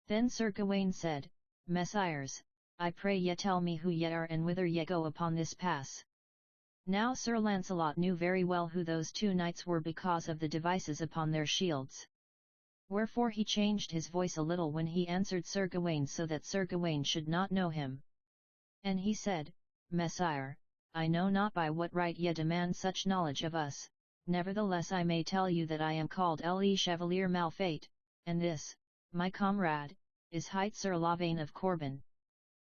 Then Sir Gawain said, "Messires, I pray ye tell me who ye are and whither ye go upon this pass." Now Sir Launcelot knew very well who those two knights were because of the devices upon their shields. Wherefore he changed his voice a little when he answered Sir Gawain so that Sir Gawain should not know him. And he said, "Messire, I know not by what right ye demand such knowledge of us, nevertheless I may tell you that I am called Le Chevalier Malfait, and this, my comrade, is hight Sir Lavaine of Corbin.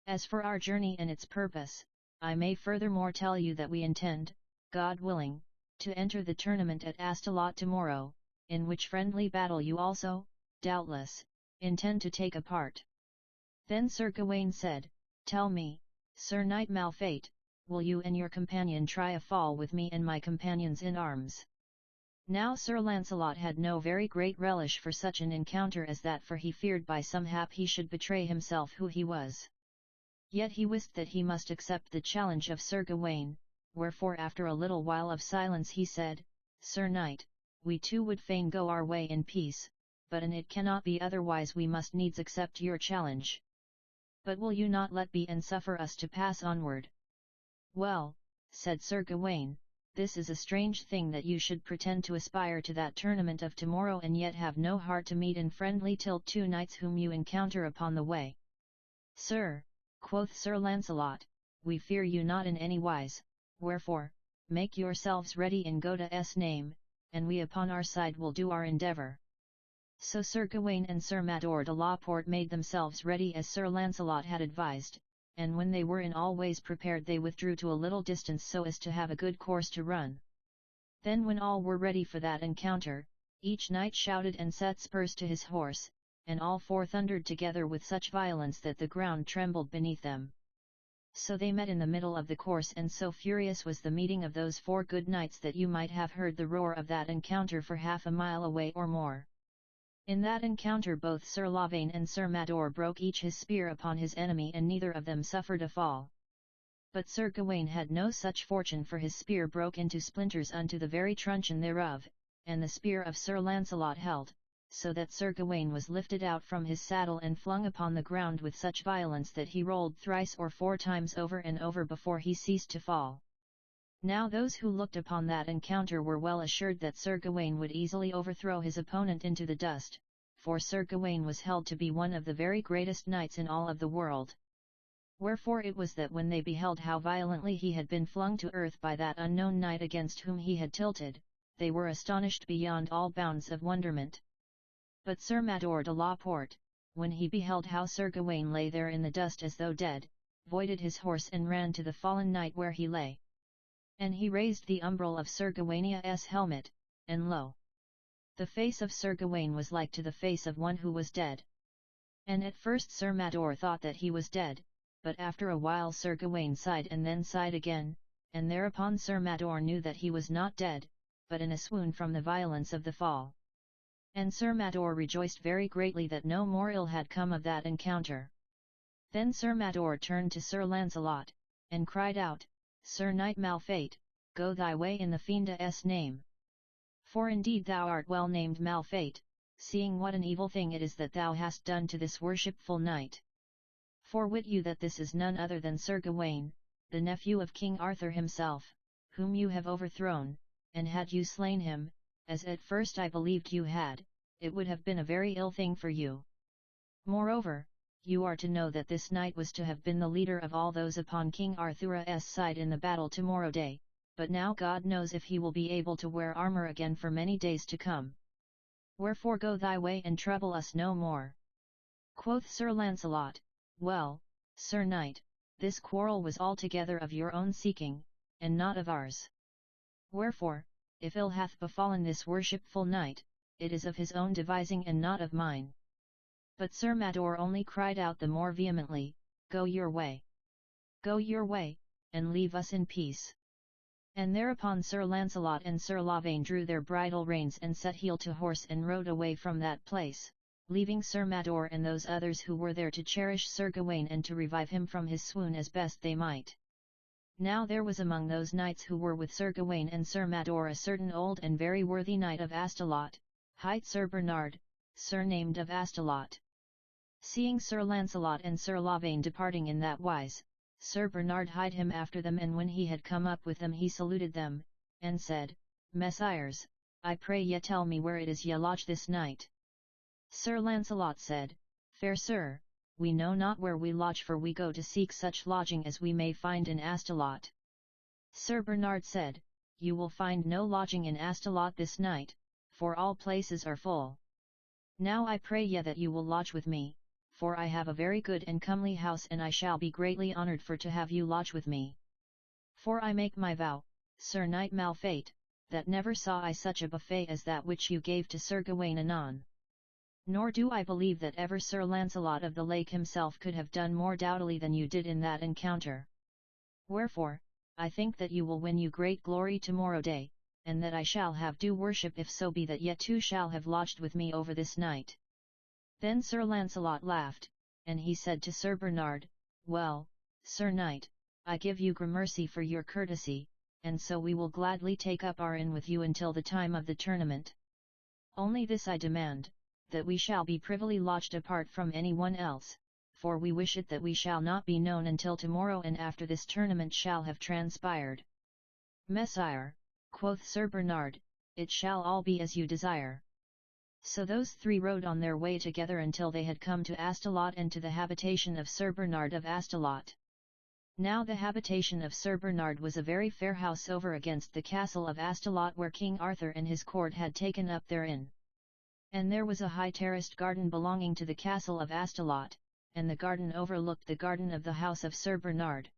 As for our journey and its purpose, I may furthermore tell you that we intend, God willing, to enter the tournament at Astolat tomorrow, in which friendly battle you also, doubtless, intend to take a part." Then Sir Gawain said, "Tell me, Sir Knight Malfait, will you and your companion try a fall with me and my companions in arms?" Now Sir Launcelot had no very great relish for such an encounter as that, for he feared by some hap he should betray himself who he was. Yet he wist that he must accept the challenge of Sir Gawain, wherefore after a little while of silence he said, "Sir Knight, we two would fain go our way in peace, but an it cannot be otherwise we must needs accept your challenge. But will you not let be and suffer us to pass onward?" "Well," said Sir Gawain, this is a strange thing that you should pretend to aspire to that tournament of tomorrow and yet have no heart to meet in friendly tilt 2 knights whom you encounter upon the way. Sir, quoth Sir Launcelot, we fear you not in any wise, wherefore, make yourselves ready in God's name, and we upon our side will do our endeavour. So Sir Gawain and Sir Mador de la Porte made themselves ready as Sir Launcelot had advised, and when they were in all ways prepared they withdrew to a little distance so as to have a good course to run. Then when all were ready for that encounter, each knight shouted and set spurs to his horse, and all 4 thundered together with such violence that the ground trembled beneath them. So they met in the middle of the course, and so furious was the meeting of those 4 good knights that you might have heard the roar of that encounter for half a mile away or more. In that encounter both Sir Lavaine and Sir Mador broke each his spear upon his enemy, and neither of them suffered a fall. But Sir Gawain had no such fortune, for his spear broke into splinters unto the very truncheon thereof, and the spear of Sir Launcelot held, so that Sir Gawain was lifted out from his saddle and flung upon the ground with such violence that he rolled 3 or 4 times over and over before he ceased to fall. Now those who looked upon that encounter were well assured that Sir Gawain would easily overthrow his opponent into the dust, for Sir Gawain was held to be one of the very greatest knights in all of the world. Wherefore it was that when they beheld how violently he had been flung to earth by that unknown knight against whom he had tilted, they were astonished beyond all bounds of wonderment. But Sir Mador de la Porte, when he beheld how Sir Gawain lay there in the dust as though dead, voided his horse and ran to the fallen knight where he lay. And he raised the umbril of Sir Gawain's helmet, and lo! The face of Sir Gawain was like to the face of one who was dead. And at first Sir Mador thought that he was dead, but after a while Sir Gawain sighed and then sighed again, and thereupon Sir Mador knew that he was not dead, but in a swoon from the violence of the fall. And Sir Mador rejoiced very greatly that no more ill had come of that encounter. Then Sir Mador turned to Sir Launcelot, and cried out, Sir Knight Malfait, go thy way in the fiend's name. For indeed thou art well named Malfait, seeing what an evil thing it is that thou hast done to this worshipful knight. For wit you that this is none other than Sir Gawain, the nephew of King Arthur himself, whom you have overthrown, and had you slain him, as at first I believed you had, it would have been a very ill thing for you. Moreover, you are to know that this knight was to have been the leader of all those upon King Arthur's side in the battle tomorrow day, but now God knows if he will be able to wear armour again for many days to come. Wherefore go thy way and trouble us no more. Quoth Sir Launcelot, well, Sir Knight, this quarrel was altogether of your own seeking, and not of ours. Wherefore, if ill hath befallen this worshipful knight, it is of his own devising and not of mine. But Sir Mador only cried out the more vehemently, go your way. Go your way, and leave us in peace. And thereupon Sir Launcelot and Sir Lavaine drew their bridle reins and set heel to horse and rode away from that place, leaving Sir Mador and those others who were there to cherish Sir Gawain and to revive him from his swoon as best they might. Now there was among those knights who were with Sir Gawain and Sir Mador a certain old and very worthy knight of Astolat, hight Sir Bernard, surnamed of Astolat. Seeing Sir Launcelot and Sir Lavaine departing in that wise, Sir Bernard hied him after them, and when he had come up with them he saluted them, and said, Messires, I pray ye tell me where it is ye lodge this night. Sir Launcelot said, Fair sir, we know not where we lodge, for we go to seek such lodging as we may find in Astolat. Sir Bernard said, You will find no lodging in Astolat this night, for all places are full. Now I pray ye that you will lodge with me, for I have a very good and comely house, and I shall be greatly honoured for to have you lodge with me. For I make my vow, Sir Knight Malfait, that never saw I such a buffet as that which you gave to Sir Gawain anon. Nor do I believe that ever Sir Launcelot of the Lake himself could have done more doughtily than you did in that encounter. Wherefore, I think that you will win you great glory tomorrow day, and that I shall have due worship if so be that ye too shall have lodged with me over this night. Then Sir Launcelot laughed, and he said to Sir Bernard, Well, Sir Knight, I give you gramercy for your courtesy, and so we will gladly take up our inn with you until the time of the tournament. Only this I demand, that we shall be privily lodged apart from any one else, for we wish it that we shall not be known until tomorrow and after this tournament shall have transpired. Messire, Quoth Sir Bernard, "It shall all be as you desire." So those three rode on their way together until they had come to Astolat and to the habitation of Sir Bernard of Astolat. Now the habitation of Sir Bernard was a very fair house over against the castle of Astolat where King Arthur and his court had taken up their inn. And there was a high terraced garden belonging to the castle of Astolat, and the garden overlooked the garden of the house of Sir Bernard.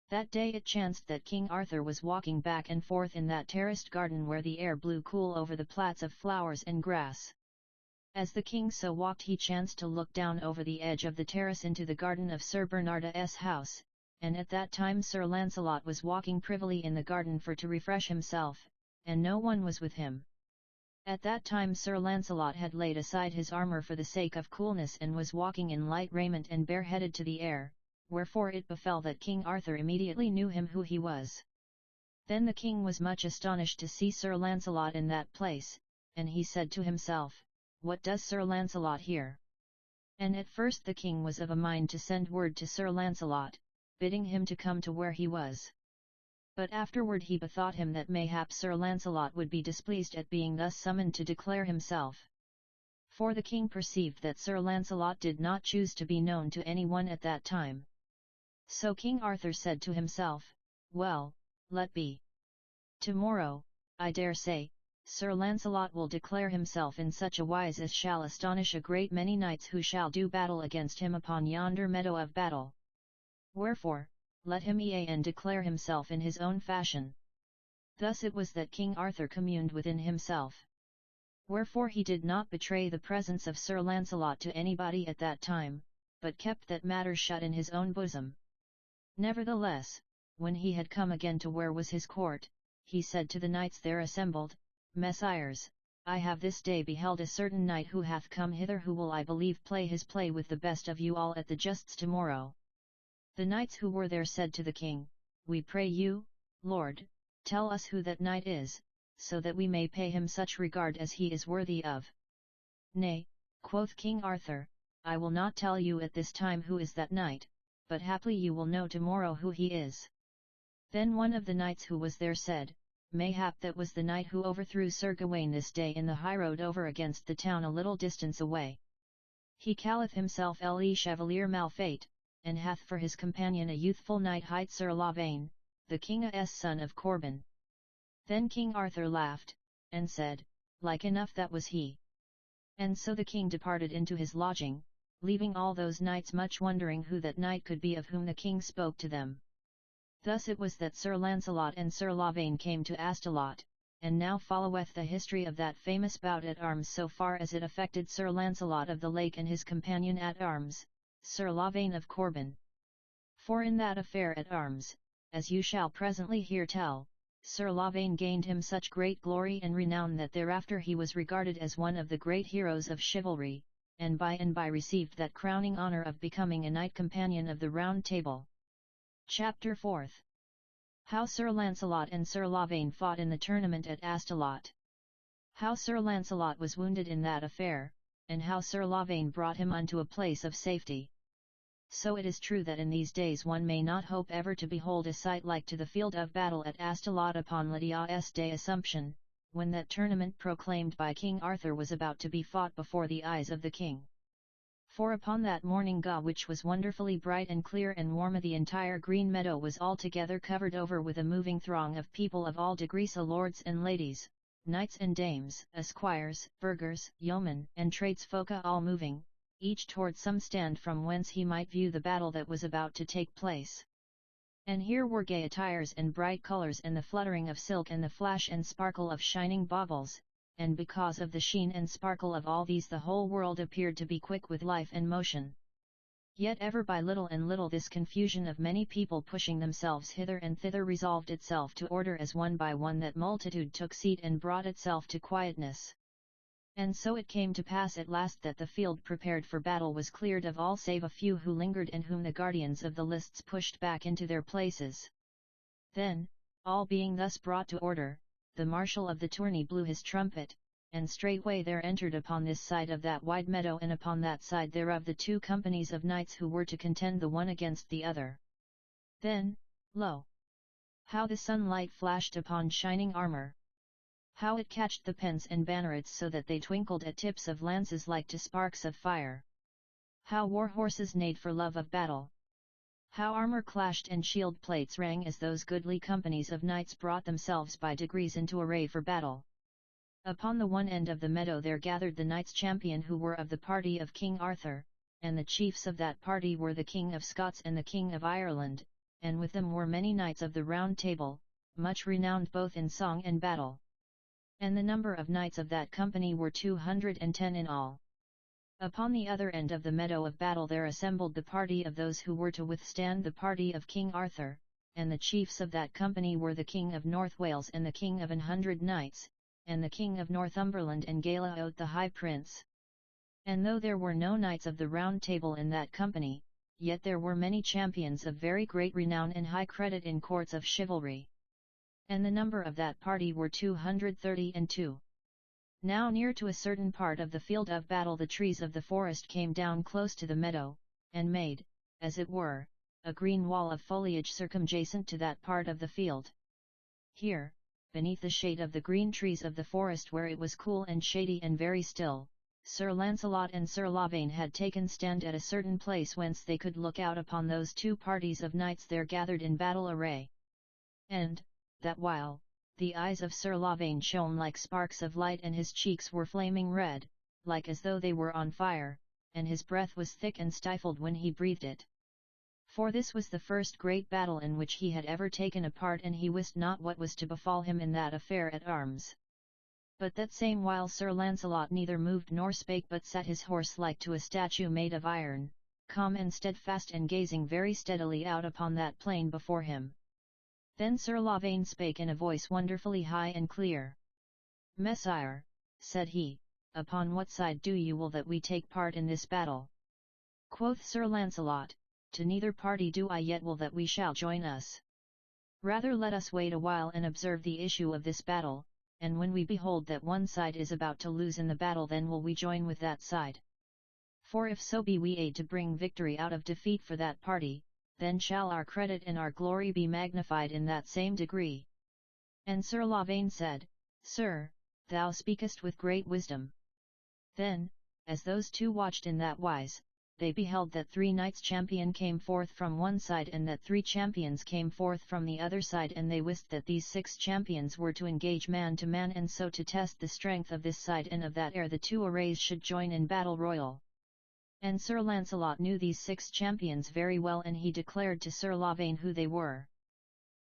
That day it chanced that King Arthur was walking back and forth in that terraced garden where the air blew cool over the plats of flowers and grass. As the king so walked he chanced to look down over the edge of the terrace into the garden of Sir Bernard's house, and at that time Sir Launcelot was walking privily in the garden for to refresh himself, and no one was with him. At that time Sir Launcelot had laid aside his armour for the sake of coolness and was walking in light raiment and bareheaded to the air, wherefore it befell that King Arthur immediately knew him who he was. Then the king was much astonished to see Sir Launcelot in that place, and he said to himself, "What does Sir Launcelot here?" And at first the king was of a mind to send word to Sir Launcelot, bidding him to come to where he was. But afterward he bethought him that mayhap Sir Launcelot would be displeased at being thus summoned to declare himself. For the king perceived that Sir Launcelot did not choose to be known to any one at that time. So King Arthur said to himself, "Well, let be. Tomorrow, I dare say, Sir Launcelot will declare himself in such a wise as shall astonish a great many knights who shall do battle against him upon yonder meadow of battle. Wherefore, let him e'en declare himself in his own fashion." Thus it was that King Arthur communed within himself. Wherefore he did not betray the presence of Sir Launcelot to anybody at that time, but kept that matter shut in his own bosom. Nevertheless, when he had come again to where was his court, he said to the knights there assembled, "Messires, I have this day beheld a certain knight who hath come hither who will I believe play his play with the best of you all at the justs tomorrow." The knights who were there said to the king, "We pray you, Lord, tell us who that knight is, so that we may pay him such regard as he is worthy of." "Nay," quoth King Arthur, "I will not tell you at this time who is that knight, but haply you will know tomorrow who he is." Then one of the knights who was there said, "Mayhap that was the knight who overthrew Sir Gawain this day in the highroad over against the town a little distance away. He calleth himself Le Chevalier Malfait, and hath for his companion a youthful knight hight Sir Lavaine, the king's son of Corban." Then King Arthur laughed, and said, "Like enough that was he." And so the king departed into his lodging, leaving all those knights much wondering who that knight could be of whom the king spoke to them. Thus it was that Sir Launcelot and Sir Lavaine came to Astolat, and now followeth the history of that famous bout at arms so far as it affected Sir Launcelot of the Lake and his companion at arms, Sir Lavaine of Corban. For in that affair at arms, as you shall presently hear tell, Sir Lavaine gained him such great glory and renown that thereafter he was regarded as one of the great heroes of chivalry, and by received that crowning honour of becoming a knight companion of the Round Table. Chapter 4. How Sir Launcelot and Sir Lavaine fought in the tournament at Astolat. How Sir Launcelot was wounded in that affair, and how Sir Lavaine brought him unto a place of safety. So it is true that in these days one may not hope ever to behold a sight like to the field of battle at Astolat upon Lydia's Day Assumption, when that tournament proclaimed by King Arthur was about to be fought before the eyes of the king. For upon that morning which was wonderfully bright and clear and warm, the entire green meadow was altogether covered over with a moving throng of people of all degrees, lords and ladies, knights and dames, esquires, burghers, yeomen, and tradesfolk, all moving, each toward some stand from whence he might view the battle that was about to take place. And here were gay attires and bright colours and the fluttering of silk and the flash and sparkle of shining baubles, and because of the sheen and sparkle of all these the whole world appeared to be quick with life and motion. Yet ever by little and little this confusion of many people pushing themselves hither and thither resolved itself to order as one by one that multitude took seat and brought itself to quietness. And so it came to pass at last that the field prepared for battle was cleared of all save a few who lingered and whom the guardians of the lists pushed back into their places. Then, all being thus brought to order, the marshal of the tourney blew his trumpet, and straightway there entered upon this side of that wide meadow and upon that side thereof the two companies of knights who were to contend the one against the other. Then, lo! How the sunlight flashed upon shining armor! How it catched the pence and bannerets so that they twinkled at tips of lances like to sparks of fire! How war horses neighed for love of battle! How armor clashed and shield plates rang as those goodly companies of knights brought themselves by degrees into array for battle! Upon the one end of the meadow there gathered the knights champion who were of the party of King Arthur, and the chiefs of that party were the King of Scots and the King of Ireland, and with them were many knights of the Round Table, much renowned both in song and battle. And the number of knights of that company were 210 in all. Upon the other end of the meadow of battle there assembled the party of those who were to withstand the party of King Arthur, and the chiefs of that company were the King of North Wales and the King of 100 Knights, and the King of Northumberland and Galaod the High Prince. And though there were no knights of the Round Table in that company, yet there were many champions of very great renown and high credit in courts of chivalry. And the number of that party were 232. Now near to a certain part of the field of battle the trees of the forest came down close to the meadow, and made, as it were, a green wall of foliage circumjacent to that part of the field. Here, beneath the shade of the green trees of the forest where it was cool and shady and very still, Sir Launcelot and Sir Lavaine had taken stand at a certain place whence they could look out upon those two parties of knights there gathered in battle array. And, that while, the eyes of Sir Lavaine shone like sparks of light and his cheeks were flaming red, like as though they were on fire, and his breath was thick and stifled when he breathed it. For this was the first great battle in which he had ever taken a part and he wist not what was to befall him in that affair at arms. But that same while Sir Launcelot neither moved nor spake but sat his horse like to a statue made of iron, calm and steadfast and gazing very steadily out upon that plain before him. Then Sir Lavaine spake in a voice wonderfully high and clear. "Messire," said he, "upon what side do you will that we take part in this battle?" Quoth Sir Launcelot, "To neither party do I yet will that we shall join us. Rather let us wait a while and observe the issue of this battle, and when we behold that one side is about to lose in the battle then will we join with that side. For if so be we aid to bring victory out of defeat for that party, then shall our credit and our glory be magnified in that same degree." And Sir Lavaine said, "Sir, thou speakest with great wisdom." Then, as those two watched in that wise, they beheld that 3 knights champion came forth from one side and that 3 champions came forth from the other side, and they wist that these 6 champions were to engage man to man and so to test the strength of this side and of that ere the 2 arrays should join in battle royal. And Sir Launcelot knew these 6 champions very well, and he declared to Sir Lavaine who they were.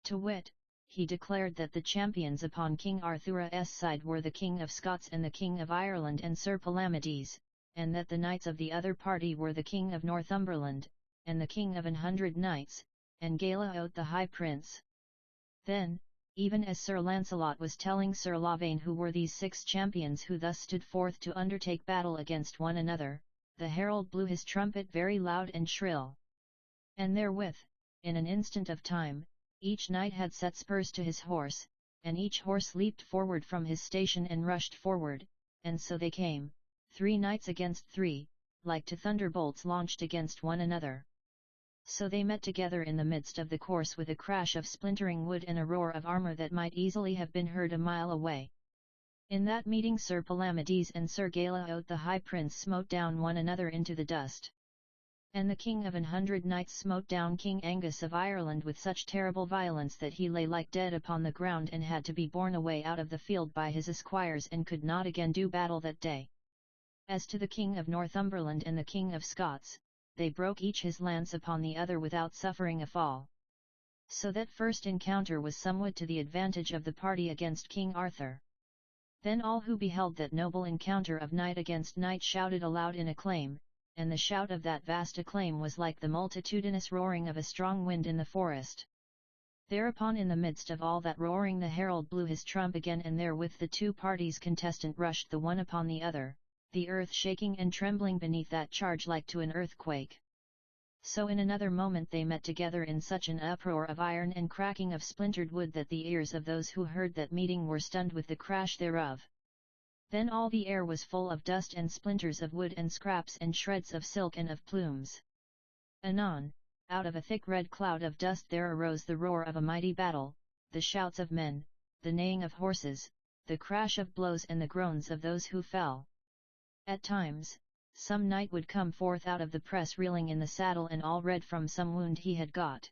To wit, he declared that the champions upon King Arthur's side were the King of Scots and the King of Ireland and Sir Palamedes, and that the knights of the other party were the King of Northumberland, and the King of 100 Knights, and Galaod the High Prince. Then, even as Sir Launcelot was telling Sir Lavaine who were these 6 champions who thus stood forth to undertake battle against one another, the herald blew his trumpet very loud and shrill. And therewith, in an instant of time, each knight had set spurs to his horse, and each horse leaped forward from his station and rushed forward, and so they came, 3 knights against 3, like to thunderbolts launched against one another. So they met together in the midst of the course with a crash of splintering wood and a roar of armor that might easily have been heard a mile away. In that meeting Sir Palamedes and Sir Galaod the High Prince smote down one another into the dust. And the King of 100 Knights smote down King Angus of Ireland with such terrible violence that he lay like dead upon the ground and had to be borne away out of the field by his esquires and could not again do battle that day. As to the King of Northumberland and the King of Scots, they broke each his lance upon the other without suffering a fall. So that first encounter was somewhat to the advantage of the party against King Arthur. Then all who beheld that noble encounter of knight against knight shouted aloud in acclaim, and the shout of that vast acclaim was like the multitudinous roaring of a strong wind in the forest. Thereupon in the midst of all that roaring the herald blew his trump again, and therewith the 2 parties contestant rushed the one upon the other, the earth shaking and trembling beneath that charge like to an earthquake. So in another moment they met together in such an uproar of iron and cracking of splintered wood that the ears of those who heard that meeting were stunned with the crash thereof. Then all the air was full of dust and splinters of wood and scraps and shreds of silk and of plumes. Anon, out of a thick red cloud of dust there arose the roar of a mighty battle, the shouts of men, the neighing of horses, the crash of blows and the groans of those who fell. At times, some knight would come forth out of the press reeling in the saddle and all red from some wound he had got.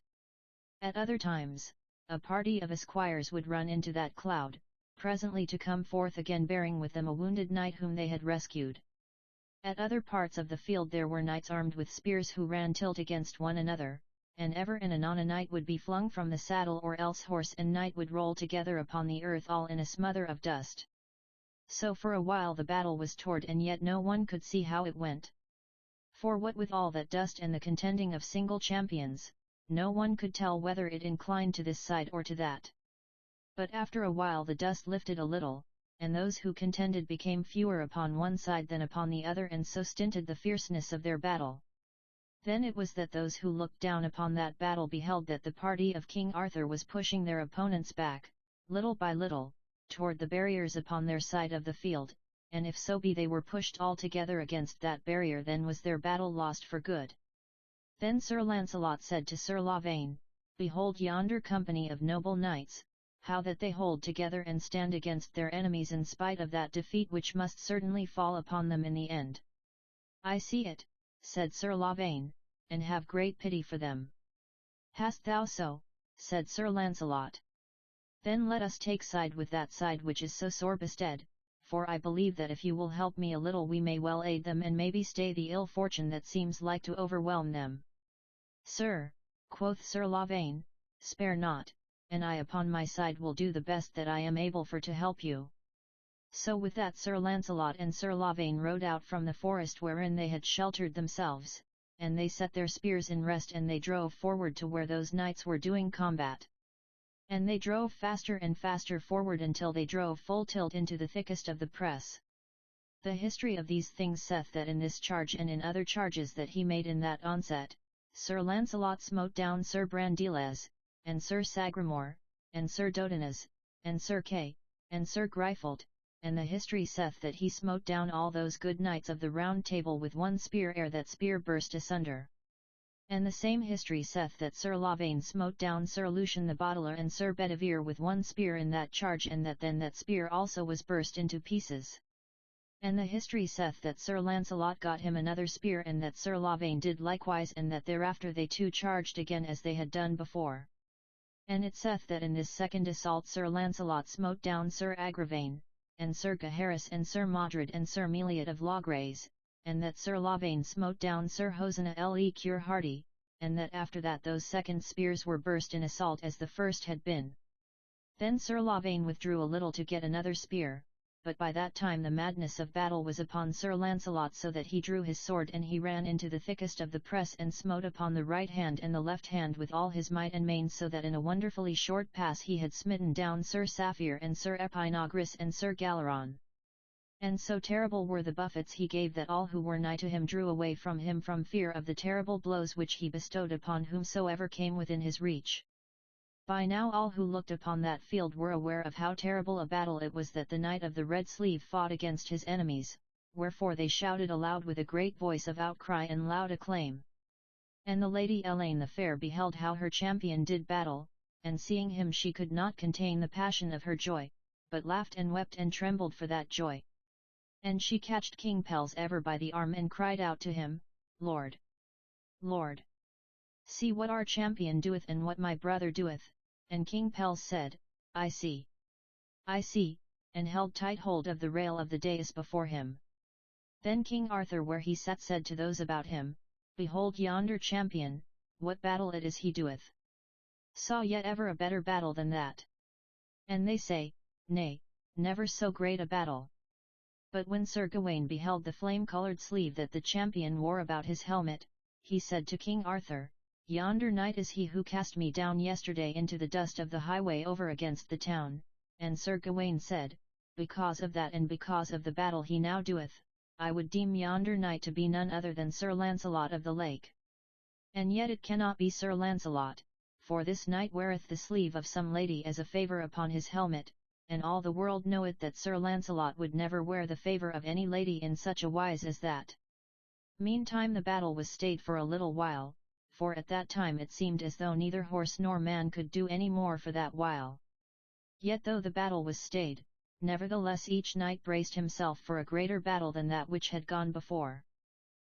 At other times, a party of esquires would run into that cloud, presently to come forth again bearing with them a wounded knight whom they had rescued. At other parts of the field there were knights armed with spears who ran tilt against one another, and ever and anon a knight would be flung from the saddle or else horse and knight would roll together upon the earth all in a smother of dust. So for a while the battle was toward and yet no one could see how it went. For what with all that dust and the contending of single champions, no one could tell whether it inclined to this side or to that. But after a while the dust lifted a little, and those who contended became fewer upon one side than upon the other and so stinted the fierceness of their battle. Then it was that those who looked down upon that battle beheld that the party of King Arthur was pushing their opponents back, little by little, toward the barriers upon their side of the field, and if so be they were pushed all together against that barrier then was their battle lost for good. Then Sir Launcelot said to Sir Lavaine, Behold yonder company of noble knights, how that they hold together and stand against their enemies in spite of that defeat which must certainly fall upon them in the end. I see it, said Sir Lavaine, and have great pity for them. Hast thou so? Said Sir Launcelot. Then let us take side with that side which is so sore bestead, for I believe that if you will help me a little we may well aid them and maybe stay the ill fortune that seems like to overwhelm them. Sir, quoth Sir Lavaine, spare not, and I upon my side will do the best that I am able for to help you. So with that Sir Launcelot and Sir Lavaine rode out from the forest wherein they had sheltered themselves, and they set their spears in rest and they drove forward to where those knights were doing combat. And they drove faster and faster forward until they drove full tilt into the thickest of the press. The history of these things saith that in this charge and in other charges that he made in that onset, Sir Launcelot smote down Sir Brandiles, and Sir Sagramore, and Sir Dodinas, and Sir Kay, and Sir Gryfold, and the history saith that he smote down all those good knights of the Round Table with one spear ere that spear burst asunder. And the same history saith that Sir Lavaine smote down Sir Lucian the Boteler and Sir Bedivere with one spear in that charge and that then that spear also was burst into pieces. And the history saith that Sir Launcelot got him another spear and that Sir Lavaine did likewise and that thereafter they two charged again as they had done before. And it saith that in this second assault Sir Launcelot smote down Sir Agravaine, and Sir Gaheris and Sir Modred and Sir Meliot of Logres, and that Sir Lavaine smote down Sir Hosina le Cure Hardy, and that after that those second spears were burst in assault as the first had been. Then Sir Lavaine withdrew a little to get another spear, but by that time the madness of battle was upon Sir Launcelot so that he drew his sword and he ran into the thickest of the press and smote upon the right hand and the left hand with all his might and main so that in a wonderfully short pass he had smitten down Sir Saphir and Sir Epinogris and Sir Galeron. And so terrible were the buffets he gave that all who were nigh to him drew away from him from fear of the terrible blows which he bestowed upon whomsoever came within his reach. By now all who looked upon that field were aware of how terrible a battle it was that the Knight of the Red Sleeve fought against his enemies, wherefore they shouted aloud with a great voice of outcry and loud acclaim. And the Lady Elaine the Fair beheld how her champion did battle, and seeing him she could not contain the passion of her joy, but laughed and wept and trembled for that joy. And she catched King Pelles ever by the arm and cried out to him, Lord! Lord! See what our champion doeth and what my brother doeth. And King Pelles said, I see. I see, and held tight hold of the rail of the dais before him. Then King Arthur where he sat said to those about him, Behold yonder champion, what battle it is he doeth. Saw yet ever a better battle than that? And they say, Nay, never so great a battle. But when Sir Gawain beheld the flame-coloured sleeve that the champion wore about his helmet, he said to King Arthur, Yonder knight is he who cast me down yesterday into the dust of the highway over against the town. And Sir Gawain said, Because of that and because of the battle he now doeth, I would deem yonder knight to be none other than Sir Launcelot of the Lake. And yet it cannot be Sir Launcelot, for this knight weareth the sleeve of some lady as a favour upon his helmet, and all the world knoweth that Sir Launcelot would never wear the favour of any lady in such a wise as that. Meantime the battle was stayed for a little while, for at that time it seemed as though neither horse nor man could do any more for that while. Yet though the battle was stayed, nevertheless each knight braced himself for a greater battle than that which had gone before.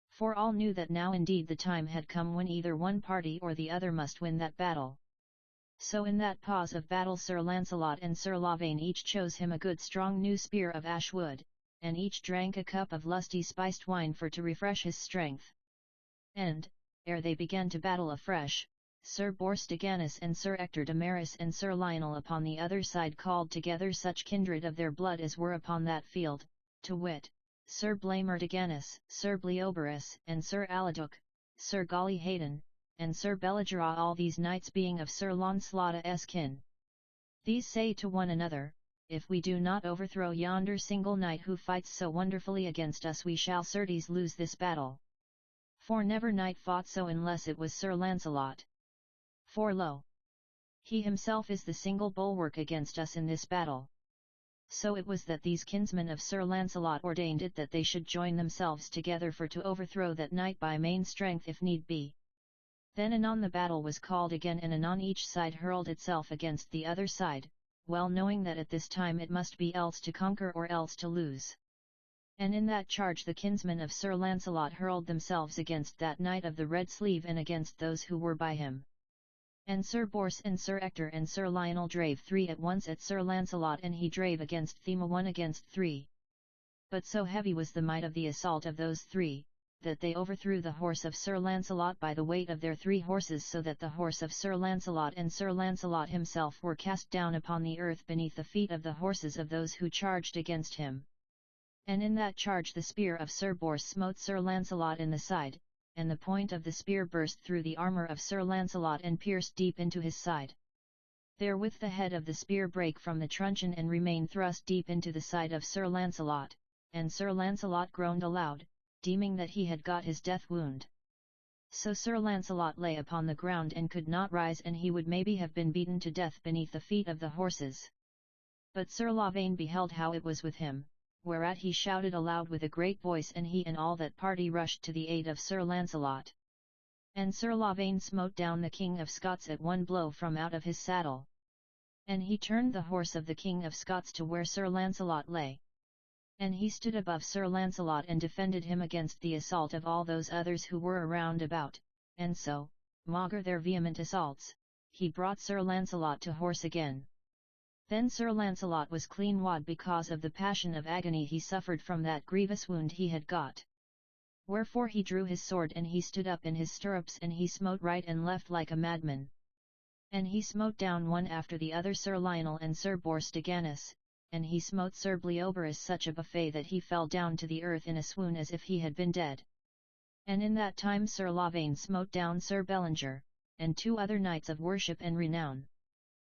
For all knew that now indeed the time had come when either one party or the other must win that battle. So in that pause of battle Sir Launcelot and Sir Lavaine each chose him a good strong new spear of ash wood, and each drank a cup of lusty spiced wine for to refresh his strength. And, ere they began to battle afresh, Sir Bors de Ganis and Sir Ector de Maris and Sir Lionel upon the other side called together such kindred of their blood as were upon that field, to wit, Sir Blamor de Ganis, Sir Bleoberis and Sir Aladuc, Sir Golly Hayden, and Sir Belligera, all these knights being of Sir Launcelot's kin. These say to one another, if we do not overthrow yonder single knight who fights so wonderfully against us, we shall certes lose this battle. For never knight fought so unless it was Sir Launcelot. For lo! He himself is the single bulwark against us in this battle. So it was that these kinsmen of Sir Launcelot ordained it that they should join themselves together for to overthrow that knight by main strength if need be. Then anon the battle was called again, and anon each side hurled itself against the other side, well knowing that at this time it must be else to conquer or else to lose. And in that charge the kinsmen of Sir Launcelot hurled themselves against that knight of the red sleeve and against those who were by him. And Sir Bors and Sir Ector and Sir Lionel drave three at once at Sir Launcelot, and he drave against Thema one against three. But so heavy was the might of the assault of those three, that they overthrew the horse of Sir Launcelot by the weight of their 3 horses, so that the horse of Sir Launcelot and Sir Launcelot himself were cast down upon the earth beneath the feet of the horses of those who charged against him. And in that charge the spear of Sir Bors smote Sir Launcelot in the side, and the point of the spear burst through the armour of Sir Launcelot and pierced deep into his side. Therewith the head of the spear brake from the truncheon and remained thrust deep into the side of Sir Launcelot, and Sir Launcelot groaned aloud, deeming that he had got his death wound. So Sir Launcelot lay upon the ground and could not rise, and he would maybe have been beaten to death beneath the feet of the horses. But Sir Lavaine beheld how it was with him, whereat he shouted aloud with a great voice, and he and all that party rushed to the aid of Sir Launcelot. And Sir Lavaine smote down the King of Scots at one blow from out of his saddle. And he turned the horse of the King of Scots to where Sir Launcelot lay. And he stood above Sir Launcelot and defended him against the assault of all those others who were around about, and so, maugre their vehement assaults, he brought Sir Launcelot to horse again. Then Sir Launcelot was clean wad because of the passion of agony he suffered from that grievous wound he had got. Wherefore he drew his sword, and he stood up in his stirrups, and he smote right and left like a madman. And he smote down one after the other Sir Lionel and Sir Bors de Ganis, and he smote Sir Bleoberis such a buffet that he fell down to the earth in a swoon as if he had been dead. And in that time Sir Lavaine smote down Sir Bellinger, and 2 other knights of worship and renown.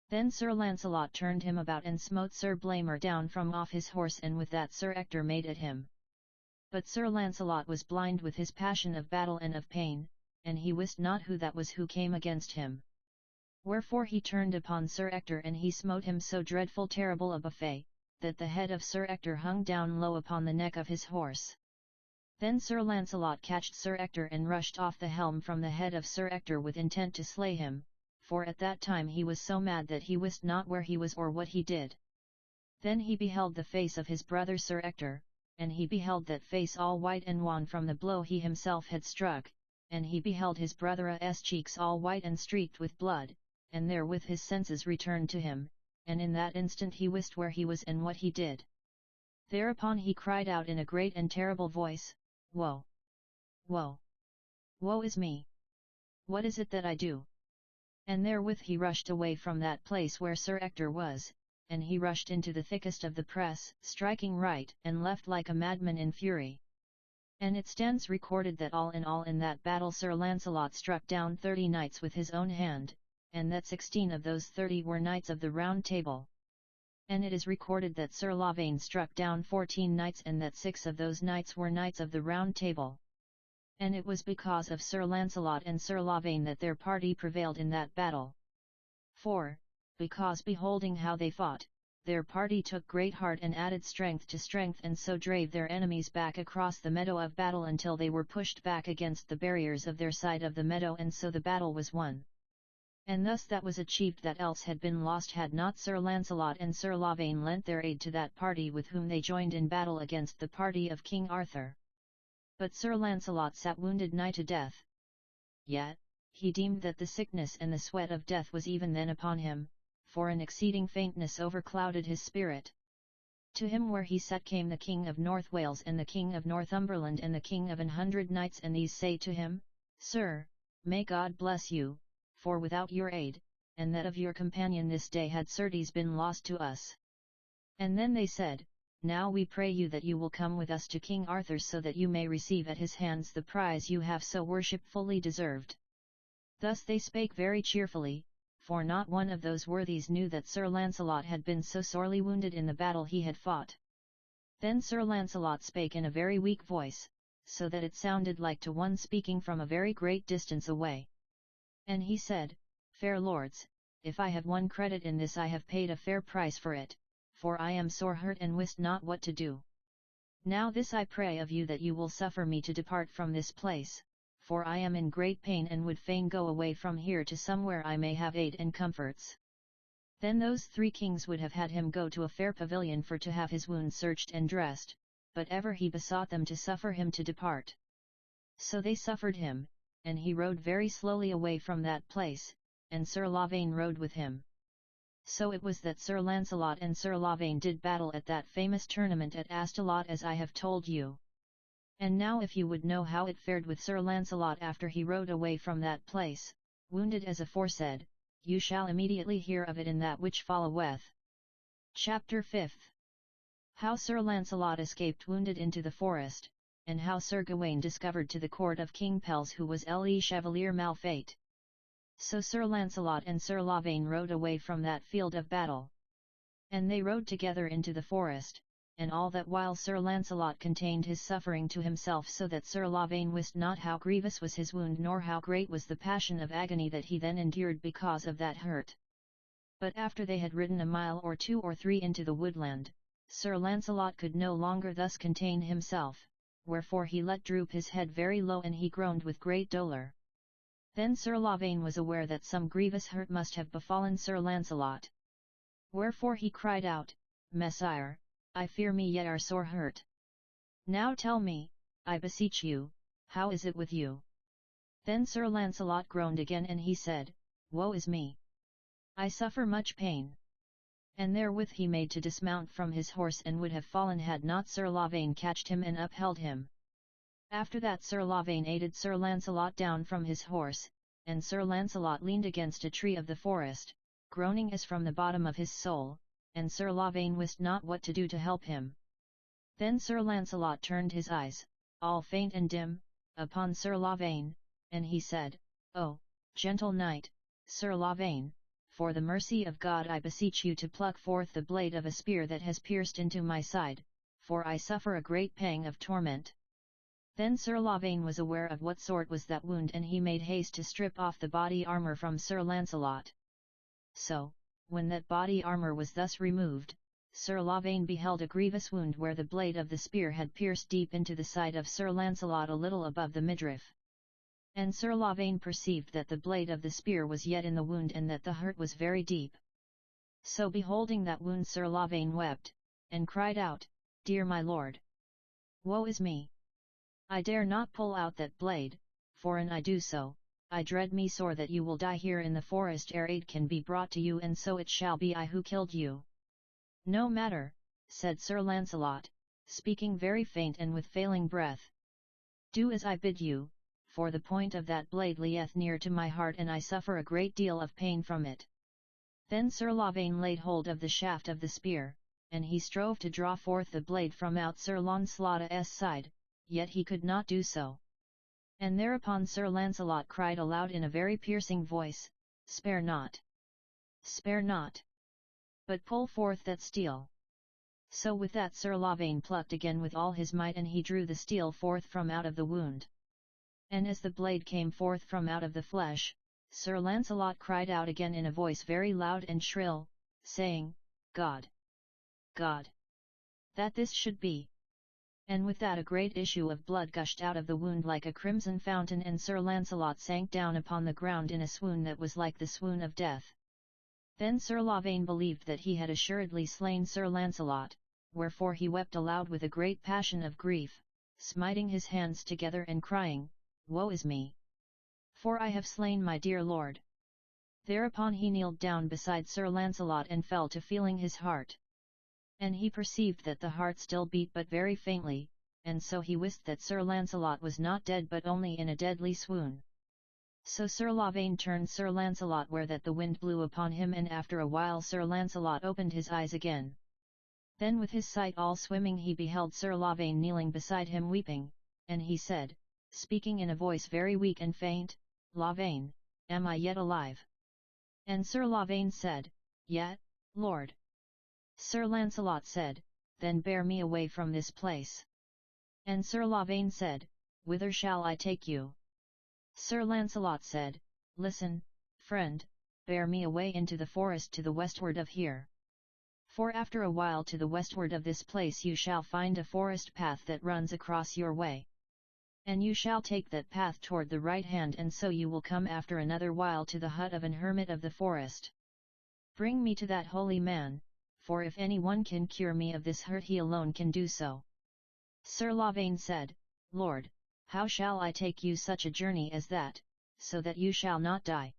Then Sir Launcelot turned him about and smote Sir Blamor down from off his horse, and with that Sir Ector made at him. But Sir Launcelot was blind with his passion of battle and of pain, and he wist not who that was who came against him. Wherefore he turned upon Sir Ector, and he smote him so dreadful terrible a buffet, that the head of Sir Ector hung down low upon the neck of his horse. Then Sir Launcelot catched Sir Ector and rushed off the helm from the head of Sir Ector with intent to slay him, for at that time he was so mad that he wist not where he was or what he did. Then he beheld the face of his brother Sir Ector, and he beheld that face all white and wan from the blow he himself had struck, and he beheld his brother's cheeks all white and streaked with blood, and therewith his senses returned to him, and in that instant he wist where he was and what he did. Thereupon he cried out in a great and terrible voice, "Woe! Woe! Woe is me! What is it that I do?" And therewith he rushed away from that place where Sir Ector was, and he rushed into the thickest of the press, striking right and left like a madman in fury. And it stands recorded that all in that battle Sir Launcelot struck down 30 knights with his own hand, and that 16 of those 30 were knights of the Round Table. And it is recorded that Sir Lavaine struck down 14 knights, and that 6 of those knights were knights of the Round Table. And it was because of Sir Launcelot and Sir Lavaine that their party prevailed in that battle. For, because beholding how they fought, their party took great heart and added strength to strength, and so drave their enemies back across the meadow of battle until they were pushed back against the barriers of their side of the meadow, and so the battle was won. And thus that was achieved that else had been lost had not Sir Launcelot and Sir Lavaine lent their aid to that party with whom they joined in battle against the party of King Arthur. But Sir Launcelot sat wounded nigh to death. Yet, he deemed that the sickness and the sweat of death was even then upon him, for an exceeding faintness overclouded his spirit. To him where he sat came the King of North Wales and the King of Northumberland and the King of 100 knights, and these say to him, Sir, may God bless you, for without your aid, and that of your companion this day had certes been lost to us. And then they said, Now we pray you that you will come with us to King Arthur so that you may receive at his hands the prize you have so worshipfully deserved. Thus they spake very cheerfully, for not one of those worthies knew that Sir Launcelot had been so sorely wounded in the battle he had fought. Then Sir Launcelot spake in a very weak voice, so that it sounded like to one speaking from a very great distance away. And he said, Fair lords, if I have won credit in this I have paid a fair price for it, for I am sore hurt and wist not what to do. Now this I pray of you that you will suffer me to depart from this place, for I am in great pain and would fain go away from here to somewhere I may have aid and comforts. Then those 3 kings would have had him go to a fair pavilion for to have his wound searched and dressed, but ever he besought them to suffer him to depart. So they suffered him, and he rode very slowly away from that place, and Sir Lavaine rode with him. So it was that Sir Launcelot and Sir Lavaine did battle at that famous tournament at Astolat as I have told you. And now if you would know how it fared with Sir Launcelot after he rode away from that place, wounded as aforesaid, you shall immediately hear of it in that which followeth. Chapter 5. How Sir Launcelot escaped wounded into the forest, and how Sir Gawain discovered to the court of King Pelles who was le Chevalier Malfait. So Sir Launcelot and Sir Lavaine rode away from that field of battle. And they rode together into the forest, and all that while Sir Launcelot contained his suffering to himself so that Sir Lavaine wist not how grievous was his wound nor how great was the passion of agony that he then endured because of that hurt. But after they had ridden a mile or 2 or 3 into the woodland, Sir Launcelot could no longer thus contain himself, wherefore he let droop his head very low and he groaned with great dolour. Then Sir Lavaine was aware that some grievous hurt must have befallen Sir Launcelot. Wherefore he cried out, Messire, I fear me yet are sore hurt. Now tell me, I beseech you, how is it with you? Then Sir Launcelot groaned again and he said, Woe is me! I suffer much pain. And therewith he made to dismount from his horse and would have fallen had not Sir Lavaine catched him and upheld him. After that Sir Lavaine aided Sir Launcelot down from his horse, and Sir Launcelot leaned against a tree of the forest, groaning as from the bottom of his soul, and Sir Lavaine wist not what to do to help him. Then Sir Launcelot turned his eyes, all faint and dim, upon Sir Lavaine, and he said, O, gentle knight, Sir Lavaine, for the mercy of God I beseech you to pluck forth the blade of a spear that has pierced into my side, for I suffer a great pang of torment. Then Sir Lavaine was aware of what sort was that wound and he made haste to strip off the body armour from Sir Launcelot. So, when that body armour was thus removed, Sir Lavaine beheld a grievous wound where the blade of the spear had pierced deep into the side of Sir Launcelot a little above the midriff. And Sir Lavaine perceived that the blade of the spear was yet in the wound and that the hurt was very deep. So beholding that wound Sir Lavaine wept, and cried out, Dear my lord! Woe is me! I dare not pull out that blade, for an I do so, I dread me sore that you will die here in the forest ere aid can be brought to you, and so it shall be I who killed you. No matter, said Sir Launcelot, speaking very faint and with failing breath. Do as I bid you, for the point of that blade lieth near to my heart and I suffer a great deal of pain from it. Then Sir Lavaine laid hold of the shaft of the spear, and he strove to draw forth the blade from out Sir Launcelot's side, yet he could not do so. And thereupon Sir Launcelot cried aloud in a very piercing voice, Spare not! Spare not! But pull forth that steel. So with that Sir Lavaine plucked again with all his might and he drew the steel forth from out of the wound. And as the blade came forth from out of the flesh, Sir Launcelot cried out again in a voice very loud and shrill, saying, God! God! That this should be! And with that a great issue of blood gushed out of the wound like a crimson fountain, and Sir Launcelot sank down upon the ground in a swoon that was like the swoon of death. Then Sir Lavaine believed that he had assuredly slain Sir Launcelot, wherefore he wept aloud with a great passion of grief, smiting his hands together and crying, "Woe is me! For I have slain my dear lord." Thereupon he kneeled down beside Sir Launcelot and fell to feeling his heart. And he perceived that the heart still beat but very faintly, and so he wist that Sir Launcelot was not dead but only in a deadly swoon. So Sir Lavaine turned Sir Launcelot where that the wind blew upon him, and after a while Sir Launcelot opened his eyes again. Then with his sight all swimming he beheld Sir Lavaine kneeling beside him weeping, and he said, speaking in a voice very weak and faint, "Lavaine, am I yet alive?" And Sir Lavaine said, "Yet, Lord." Sir Launcelot said, "Then bear me away from this place." And Sir Lavaine said, "Whither shall I take you?" Sir Launcelot said, "Listen, friend, bear me away into the forest to the westward of here. For after a while to the westward of this place you shall find a forest path that runs across your way. And you shall take that path toward the right hand, and so you will come after another while to the hut of an hermit of the forest. Bring me to that holy man, for if any one can cure me of this hurt he alone can do so." Sir Lavaine said, "Lord, how shall I take you such a journey as that, so that you shall not die?"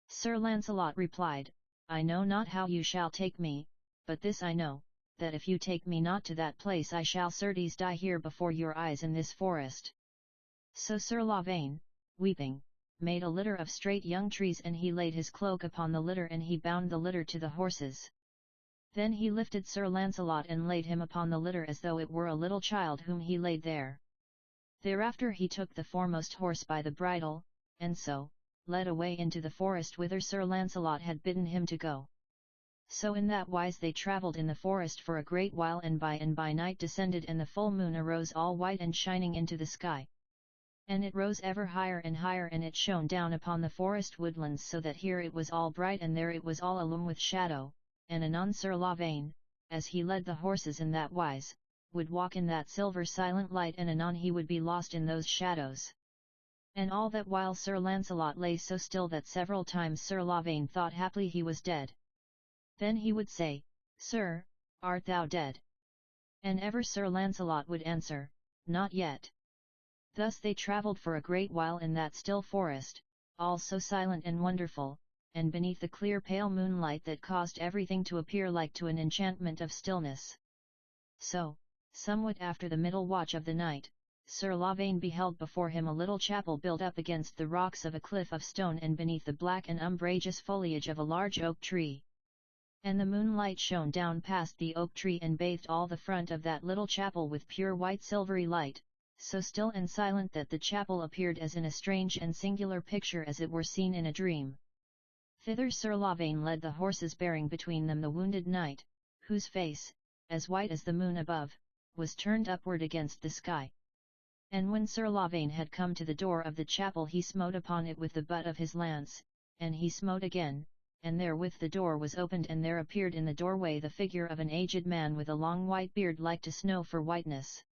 Sir Launcelot replied, "I know not how you shall take me, but this I know, that if you take me not to that place I shall certes die here before your eyes in this forest." So Sir Lavaine, weeping, made a litter of straight young trees, and he laid his cloak upon the litter, and he bound the litter to the horses. Then he lifted Sir Launcelot and laid him upon the litter as though it were a little child whom he laid there. Thereafter he took the foremost horse by the bridle, and so, led away into the forest whither Sir Launcelot had bidden him to go. So in that wise they travelled in the forest for a great while, and by night descended, and the full moon arose all white and shining into the sky. And it rose ever higher and higher, and it shone down upon the forest woodlands, so that here it was all bright and there it was all alum with shadow, and anon Sir Lavaine, as he led the horses in that wise, would walk in that silver silent light, and anon he would be lost in those shadows. And all that while Sir Launcelot lay so still that several times Sir Lavaine thought haply he was dead. Then he would say, "Sir, art thou dead?" And ever Sir Launcelot would answer, "Not yet." Thus they travelled for a great while in that still forest, all so silent and wonderful, and beneath the clear pale moonlight that caused everything to appear like to an enchantment of stillness. So, somewhat after the middle watch of the night, Sir Lavaine beheld before him a little chapel built up against the rocks of a cliff of stone, and beneath the black and umbrageous foliage of a large oak tree. And the moonlight shone down past the oak tree and bathed all the front of that little chapel with pure white silvery light, so still and silent that the chapel appeared as in a strange and singular picture, as it were seen in a dream. Thither Sir Lavaine led the horses, bearing between them the wounded knight, whose face, as white as the moon above, was turned upward against the sky. And when Sir Lavaine had come to the door of the chapel he smote upon it with the butt of his lance, and he smote again, and therewith the door was opened, and there appeared in the doorway the figure of an aged man with a long white beard like to snow for whiteness.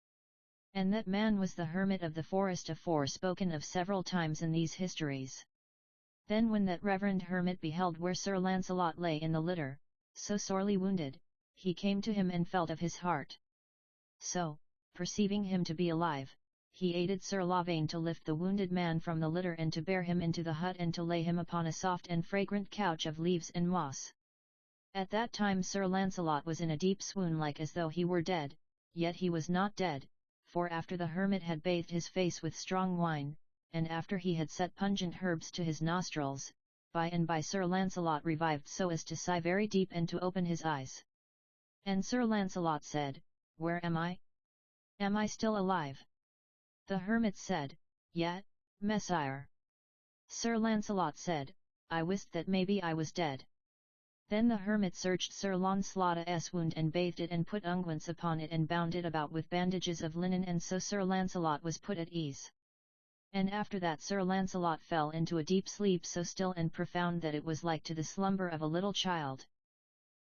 And that man was the hermit of the forest afore spoken of several times in these histories. Then when that reverend hermit beheld where Sir Launcelot lay in the litter, so sorely wounded, he came to him and felt of his heart. So, perceiving him to be alive, he aided Sir Lavaine to lift the wounded man from the litter and to bear him into the hut and to lay him upon a soft and fragrant couch of leaves and moss. At that time Sir Launcelot was in a deep swoon like as though he were dead, yet he was not dead, for after the hermit had bathed his face with strong wine, and after he had set pungent herbs to his nostrils, by and by Sir Launcelot revived so as to sigh very deep and to open his eyes. And Sir Launcelot said, "Where am I? Am I still alive?" The hermit said, "Yet, Messire." Sir Launcelot said, "I wist that maybe I was dead." Then the hermit searched Sir Launcelot's wound and bathed it and put unguents upon it and bound it about with bandages of linen, and so Sir Launcelot was put at ease. And after that Sir Launcelot fell into a deep sleep so still and profound that it was like to the slumber of a little child.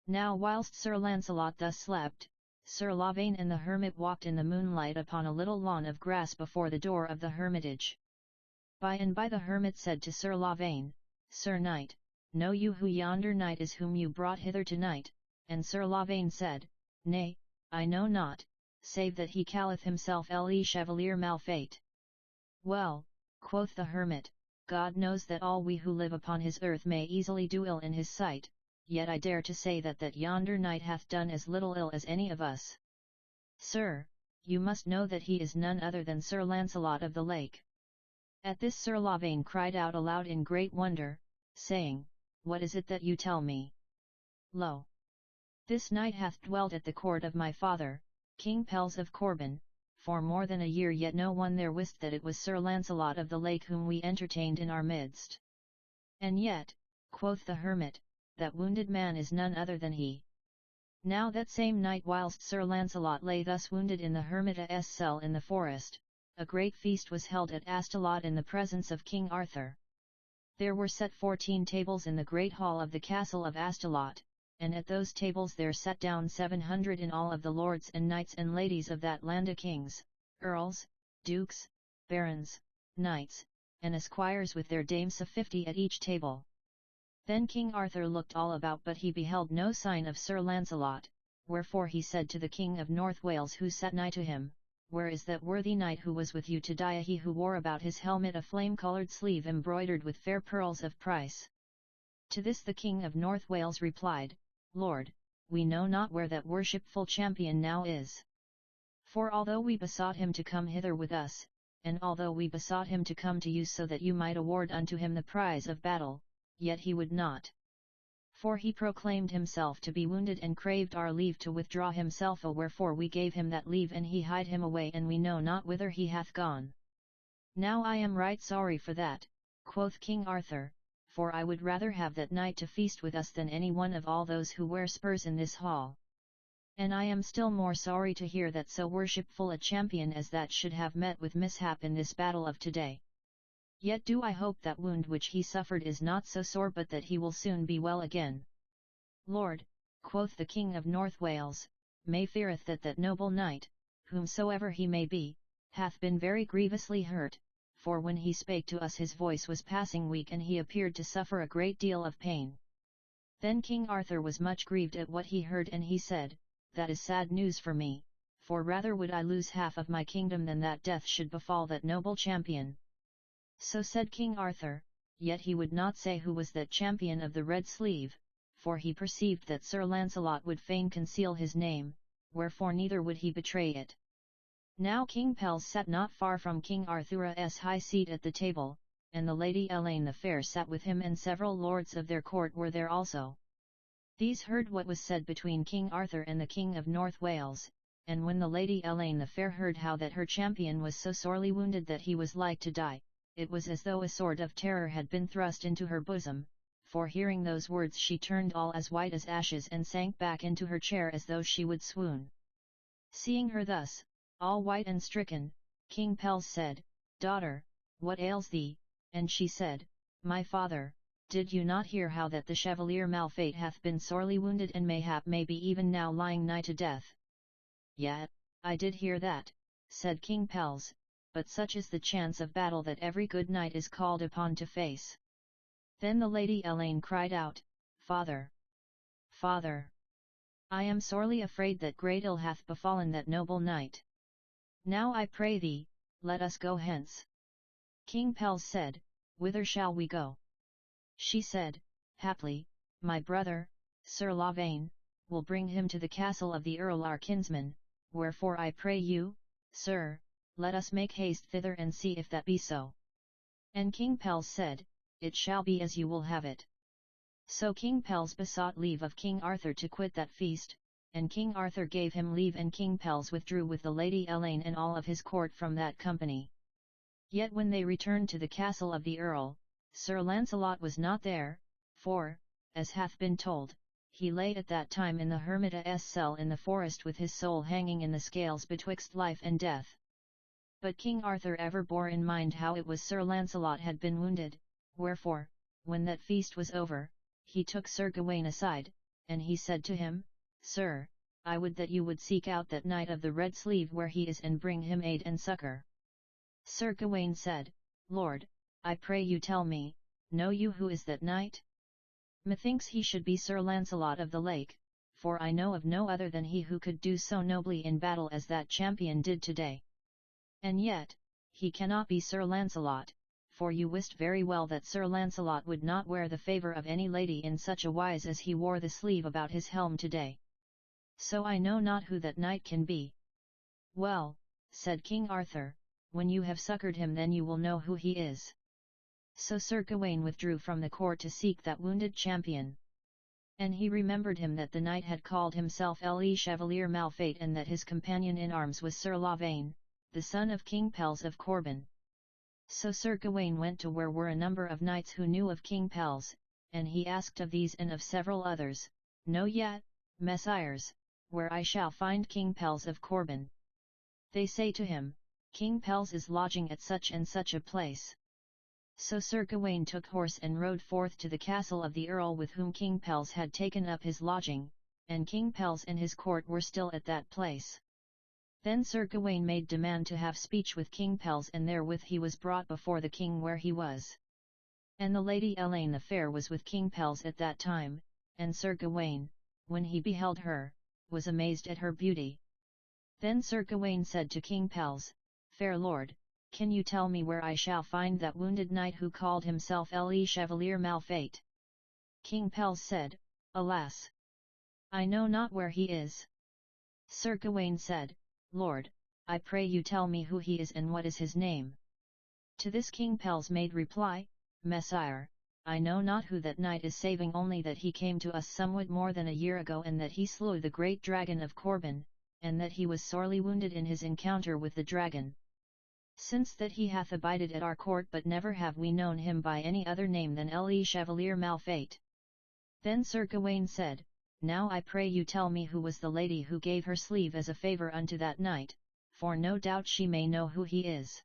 Now whilst Sir Launcelot thus slept, Sir Lavaine and the hermit walked in the moonlight upon a little lawn of grass before the door of the hermitage. By and by the hermit said to Sir Lavaine, "Sir Knight, know you who yonder knight is whom you brought hither tonight?" And Sir Lavaine said, "Nay, I know not, save that he calleth himself Le Chevalier Malfait." "Well," quoth the hermit, "God knows that all we who live upon his earth may easily do ill in his sight, yet I dare to say that yonder knight hath done as little ill as any of us. Sir, you must know that he is none other than Sir Launcelot of the Lake." At this Sir Lavaine cried out aloud in great wonder, saying, "What is it that you tell me? Lo! This knight hath dwelt at the court of my father, King Pelles of Corbin, for more than a year, yet no one there wist that it was Sir Launcelot of the Lake whom we entertained in our midst. And yet," quoth the hermit, "that wounded man is none other than he." Now that same night, whilst Sir Launcelot lay thus wounded in the hermit's cell in the forest, a great feast was held at Astolat in the presence of King Arthur. There were set 14 tables in the great hall of the castle of Astolat, and at those tables there sat down 700 in all of the lords and knights and ladies of that land, kings, earls, dukes, barons, knights, and esquires with their dames of 50 at each table. Then King Arthur looked all about, but he beheld no sign of Sir Launcelot, wherefore he said to the King of North Wales, who sat nigh to him, "Where is that worthy knight who was with you to die, he who wore about his helmet a flame-coloured sleeve embroidered with fair pearls of price?" To this the King of North Wales replied, "Lord, we know not where that worshipful champion now is. For although we besought him to come hither with us, and although we besought him to come to you so that you might award unto him the prize of battle, yet he would not. For he proclaimed himself to be wounded and craved our leave to withdraw himself, wherefore we gave him that leave, and he hied him away, and we know not whither he hath gone. Now I am right sorry for that," quoth King Arthur, "for I would rather have that knight to feast with us than any one of all those who wear spurs in this hall. And I am still more sorry to hear that so worshipful a champion as that should have met with mishap in this battle of today. Yet do I hope that wound which he suffered is not so sore, but that he will soon be well again." "Lord," quoth the King of North Wales, "may feareth that noble knight, whomsoever he may be, hath been very grievously hurt, for when he spake to us his voice was passing weak, and he appeared to suffer a great deal of pain." Then King Arthur was much grieved at what he heard, and he said, "That is sad news for me, for rather would I lose half of my kingdom than that death should befall that noble champion." So said King Arthur, yet he would not say who was that champion of the red sleeve, for he perceived that Sir Launcelot would fain conceal his name, wherefore neither would he betray it. Now King Pelles sat not far from King Arthur's high seat at the table, and the Lady Elaine the Fair sat with him, and several lords of their court were there also. These heard what was said between King Arthur and the King of North Wales, and when the Lady Elaine the Fair heard how that her champion was so sorely wounded that he was like to die, it was as though a sword of terror had been thrust into her bosom, for hearing those words she turned all as white as ashes and sank back into her chair as though she would swoon. Seeing her thus, all white and stricken, King Pelles said, "Daughter, what ails thee?" And she said, "My father, did you not hear how that the Chevalier Malfait hath been sorely wounded, and mayhap may be even now lying nigh to death?" "Yet, I did hear that," said King Pelles, "but such is the chance of battle that every good knight is called upon to face." Then the Lady Elaine cried out, "Father! Father! I am sorely afraid that great ill hath befallen that noble knight. Now I pray thee, let us go hence." King Pelles said, "Whither shall we go?" She said, "Haply, my brother, Sir Lavaine, will bring him to the castle of the Earl our kinsman, wherefore I pray you, sir, let us make haste thither and see if that be so." And King Pelles said, "It shall be as you will have it." So King Pelles besought leave of King Arthur to quit that feast, and King Arthur gave him leave, and King Pelles withdrew with the Lady Elaine and all of his court from that company. Yet when they returned to the castle of the Earl, Sir Launcelot was not there, for, as hath been told, he lay at that time in the hermit's cell in the forest with his soul hanging in the scales betwixt life and death. But King Arthur ever bore in mind how it was Sir Launcelot had been wounded, wherefore, when that feast was over, he took Sir Gawain aside, and he said to him, "Sir, I would that you would seek out that knight of the red sleeve where he is and bring him aid and succor. Sir Gawain said, Lord, I pray you tell me, know you who is that knight? Methinks he should be Sir Launcelot of the Lake, for I know of no other than he who could do so nobly in battle as that champion did today. And yet, he cannot be Sir Launcelot, for you wist very well that Sir Launcelot would not wear the favour of any lady in such a wise as he wore the sleeve about his helm today. So I know not who that knight can be. Well, said King Arthur, when you have succoured him then you will know who he is. So Sir Gawain withdrew from the court to seek that wounded champion. And he remembered him that the knight had called himself Le Chevalier Malfait and that his companion in arms was Sir Lavaine, the son of King Pelles of Corbin. So Sir Gawain went to where were a number of knights who knew of King Pelles, and he asked of these and of several others, Know yet, messires, where I shall find King Pelles of Corbin? They say to him, King Pelles is lodging at such and such a place. So Sir Gawain took horse and rode forth to the castle of the earl with whom King Pelles had taken up his lodging, and King Pelles and his court were still at that place. Then Sir Gawain made demand to have speech with King Pelles and therewith he was brought before the king where he was. And the Lady Elaine the Fair was with King Pelles at that time, and Sir Gawain, when he beheld her, was amazed at her beauty. Then Sir Gawain said to King Pelles, Fair lord, can you tell me where I shall find that wounded knight who called himself Le Chevalier Malfait? King Pelles said, Alas! I know not where he is. Sir Gawain said, Lord, I pray you tell me who he is and what is his name. To this King Pelles made reply, Messire, I know not who that knight is saving only that he came to us somewhat more than a year ago and that he slew the great dragon of Corbin, and that he was sorely wounded in his encounter with the dragon. Since that he hath abided at our court but never have we known him by any other name than Le Chevalier Malfait. Then Sir Gawain said, Now I pray you tell me who was the lady who gave her sleeve as a favour unto that knight, for no doubt she may know who he is.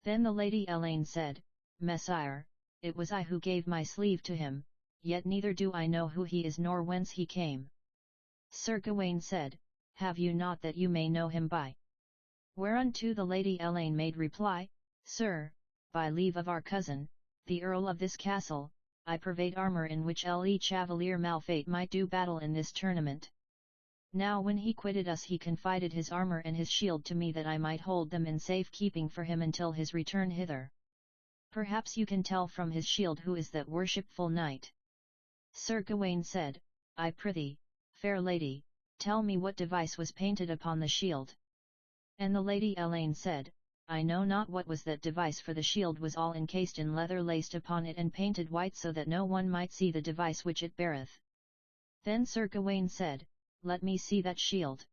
Then the Lady Elaine said, Messire, it was I who gave my sleeve to him, yet neither do I know who he is nor whence he came. Sir Gawain said, Have you not that you may know him by? Whereunto the Lady Elaine made reply, Sir, by leave of our cousin, the Earl of this castle, I purveyed armour in which Le Chevalier Malfait might do battle in this tournament. Now when he quitted us he confided his armour and his shield to me that I might hold them in safe keeping for him until his return hither. Perhaps you can tell from his shield who is that worshipful knight. Sir Gawain said, I prithee, fair lady, tell me what device was painted upon the shield. And the Lady Elaine said, I know not what was that device for the shield was all encased in leather laced upon it and painted white so that no one might see the device which it beareth. Then Sir Gawain said, Let me see that shield.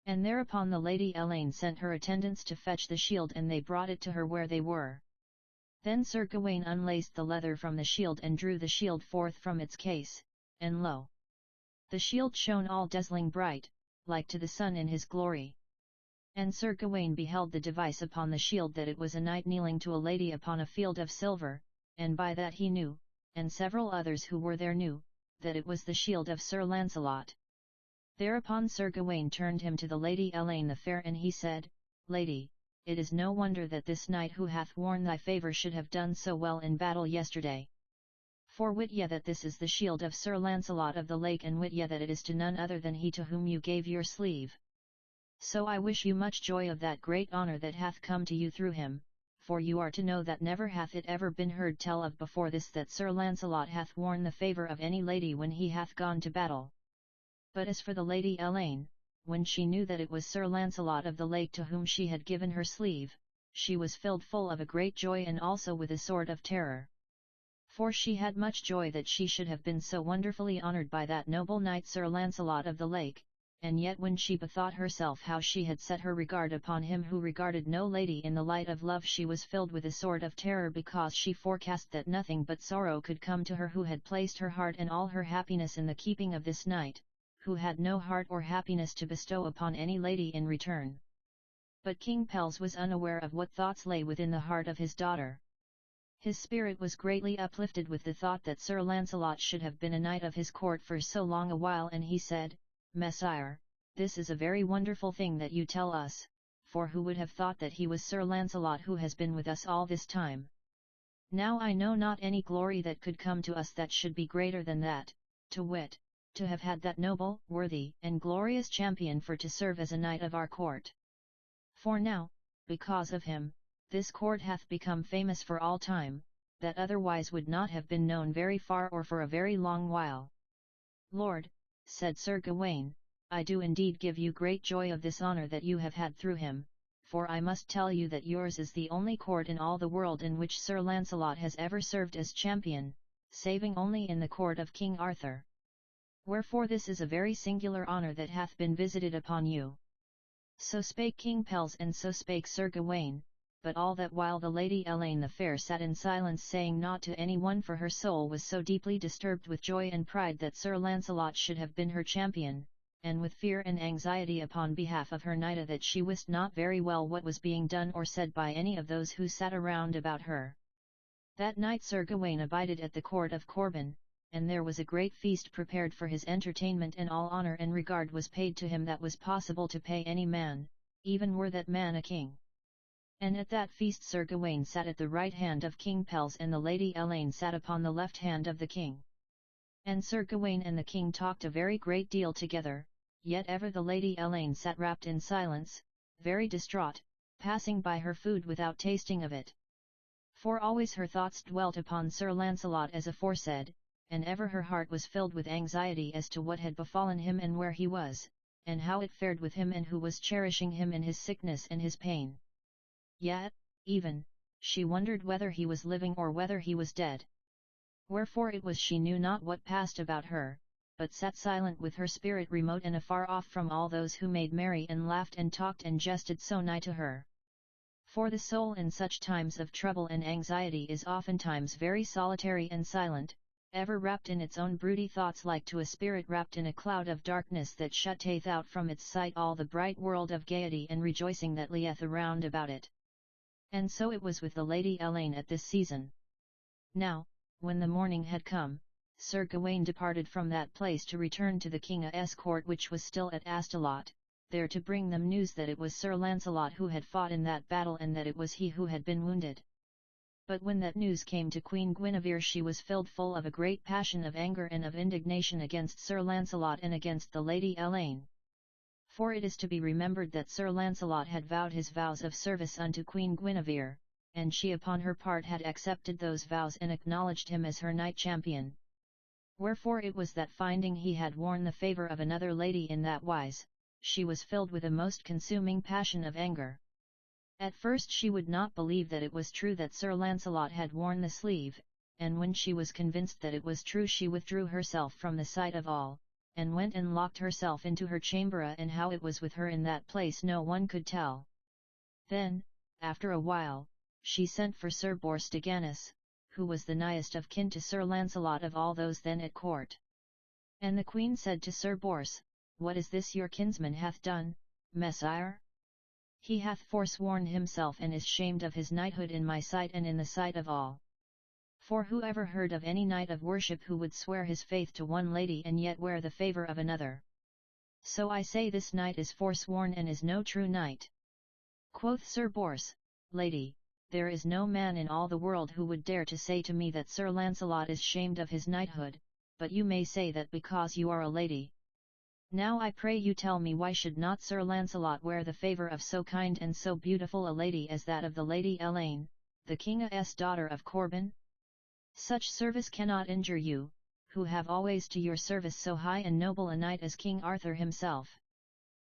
And thereupon the Lady Elaine sent her attendants to fetch the shield and they brought it to her where they were. Then Sir Gawain unlaced the leather from the shield and drew the shield forth from its case, and lo! The shield shone all dazzling bright, like to the sun in his glory. And Sir Gawain beheld the device upon the shield that it was a knight kneeling to a lady upon a field of silver, and by that he knew, and several others who were there knew, that it was the shield of Sir Launcelot. Thereupon Sir Gawain turned him to the Lady Elaine the Fair and he said, Lady, it is no wonder that this knight who hath worn thy favour should have done so well in battle yesterday. For wit ye that this is the shield of Sir Launcelot of the Lake and wit ye that it is to none other than he to whom you gave your sleeve. So I wish you much joy of that great honour that hath come to you through him, for you are to know that never hath it ever been heard tell of before this that Sir Launcelot hath worn the favour of any lady when he hath gone to battle. But as for the Lady Elaine, when she knew that it was Sir Launcelot of the Lake to whom she had given her sleeve, she was filled full of a great joy and also with a sort of terror. For she had much joy that she should have been so wonderfully honoured by that noble knight Sir Launcelot of the Lake, and yet when she bethought herself how she had set her regard upon him who regarded no lady in the light of love she was filled with a sort of terror because she forecast that nothing but sorrow could come to her who had placed her heart and all her happiness in the keeping of this knight, who had no heart or happiness to bestow upon any lady in return. But King Pelles was unaware of what thoughts lay within the heart of his daughter. His spirit was greatly uplifted with the thought that Sir Launcelot should have been a knight of his court for so long a while and he said, Messire, this is a very wonderful thing that you tell us, for who would have thought that he was Sir Launcelot who has been with us all this time? Now I know not any glory that could come to us that should be greater than that, to wit, to have had that noble, worthy, and glorious champion for to serve as a knight of our court. For now, because of him, this court hath become famous for all time, that otherwise would not have been known very far or for a very long while. Lord, said Sir Gawain, I do indeed give you great joy of this honour that you have had through him, for I must tell you that yours is the only court in all the world in which Sir Launcelot has ever served as champion, saving only in the court of King Arthur. Wherefore this is a very singular honour that hath been visited upon you. So spake King Pelles and so spake Sir Gawain, but all that while the Lady Elaine the Fair sat in silence saying naught to any one, for her soul was so deeply disturbed with joy and pride that Sir Launcelot should have been her champion, and with fear and anxiety upon behalf of her knight, that she wist not very well what was being done or said by any of those who sat around about her. That night Sir Gawain abided at the court of Corban, and there was a great feast prepared for his entertainment, and all honour and regard was paid to him that was possible to pay any man, even were that man a king. And at that feast Sir Gawain sat at the right hand of King Pelles, and the Lady Elaine sat upon the left hand of the king. And Sir Gawain and the king talked a very great deal together, yet ever the Lady Elaine sat wrapped in silence, very distraught, passing by her food without tasting of it. For always her thoughts dwelt upon Sir Launcelot as aforesaid, and ever her heart was filled with anxiety as to what had befallen him and where he was, and how it fared with him and who was cherishing him in his sickness and his pain. Yet, even, she wondered whether he was living or whether he was dead. Wherefore it was she knew not what passed about her, but sat silent with her spirit remote and afar off from all those who made merry and laughed and talked and jested so nigh to her. For the soul in such times of trouble and anxiety is oftentimes very solitary and silent, ever wrapped in its own broody thoughts, like to a spirit wrapped in a cloud of darkness that shutteth out from its sight all the bright world of gaiety and rejoicing that lieth around about it. And so it was with the Lady Elaine at this season. Now, when the morning had come, Sir Gawain departed from that place to return to the king's court, which was still at Astolat, there to bring them news that it was Sir Launcelot who had fought in that battle, and that it was he who had been wounded. But when that news came to Queen Guinevere, she was filled full of a great passion of anger and of indignation against Sir Launcelot and against the Lady Elaine. For it is to be remembered that Sir Launcelot had vowed his vows of service unto Queen Guinevere, and she upon her part had accepted those vows and acknowledged him as her knight champion. Wherefore it was that finding he had worn the favour of another lady in that wise, she was filled with a most consuming passion of anger. At first she would not believe that it was true that Sir Launcelot had worn the sleeve, and when she was convinced that it was true, she withdrew herself from the sight of all, and went and locked herself into her chamber, and how it was with her in that place no one could tell. Then, after a while, she sent for Sir Bors de Ganis, who was the nighest of kin to Sir Launcelot of all those then at court. And the queen said to Sir Bors, What is this your kinsman hath done, messire? He hath forsworn himself and is shamed of his knighthood in my sight and in the sight of all. For who ever heard of any knight of worship who would swear his faith to one lady and yet wear the favour of another? So I say this knight is forsworn and is no true knight. Quoth Sir Bors, Lady, there is no man in all the world who would dare to say to me that Sir Launcelot is shamed of his knighthood, but you may say that because you are a lady. Now I pray you tell me, why should not Sir Launcelot wear the favour of so kind and so beautiful a lady as that of the Lady Elaine, the king's daughter of Corban? Such service cannot injure you, who have always to your service so high and noble a knight as King Arthur himself.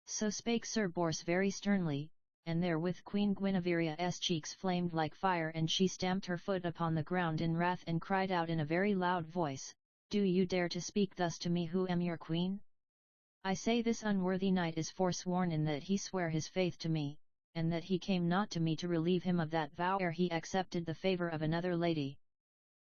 So spake Sir Bors very sternly, and therewith Queen Guinevere's cheeks flamed like fire, and she stamped her foot upon the ground in wrath and cried out in a very loud voice, Do you dare to speak thus to me who am your queen? I say this unworthy knight is forsworn in that he sware his faith to me, and that he came not to me to relieve him of that vow ere he accepted the favour of another lady.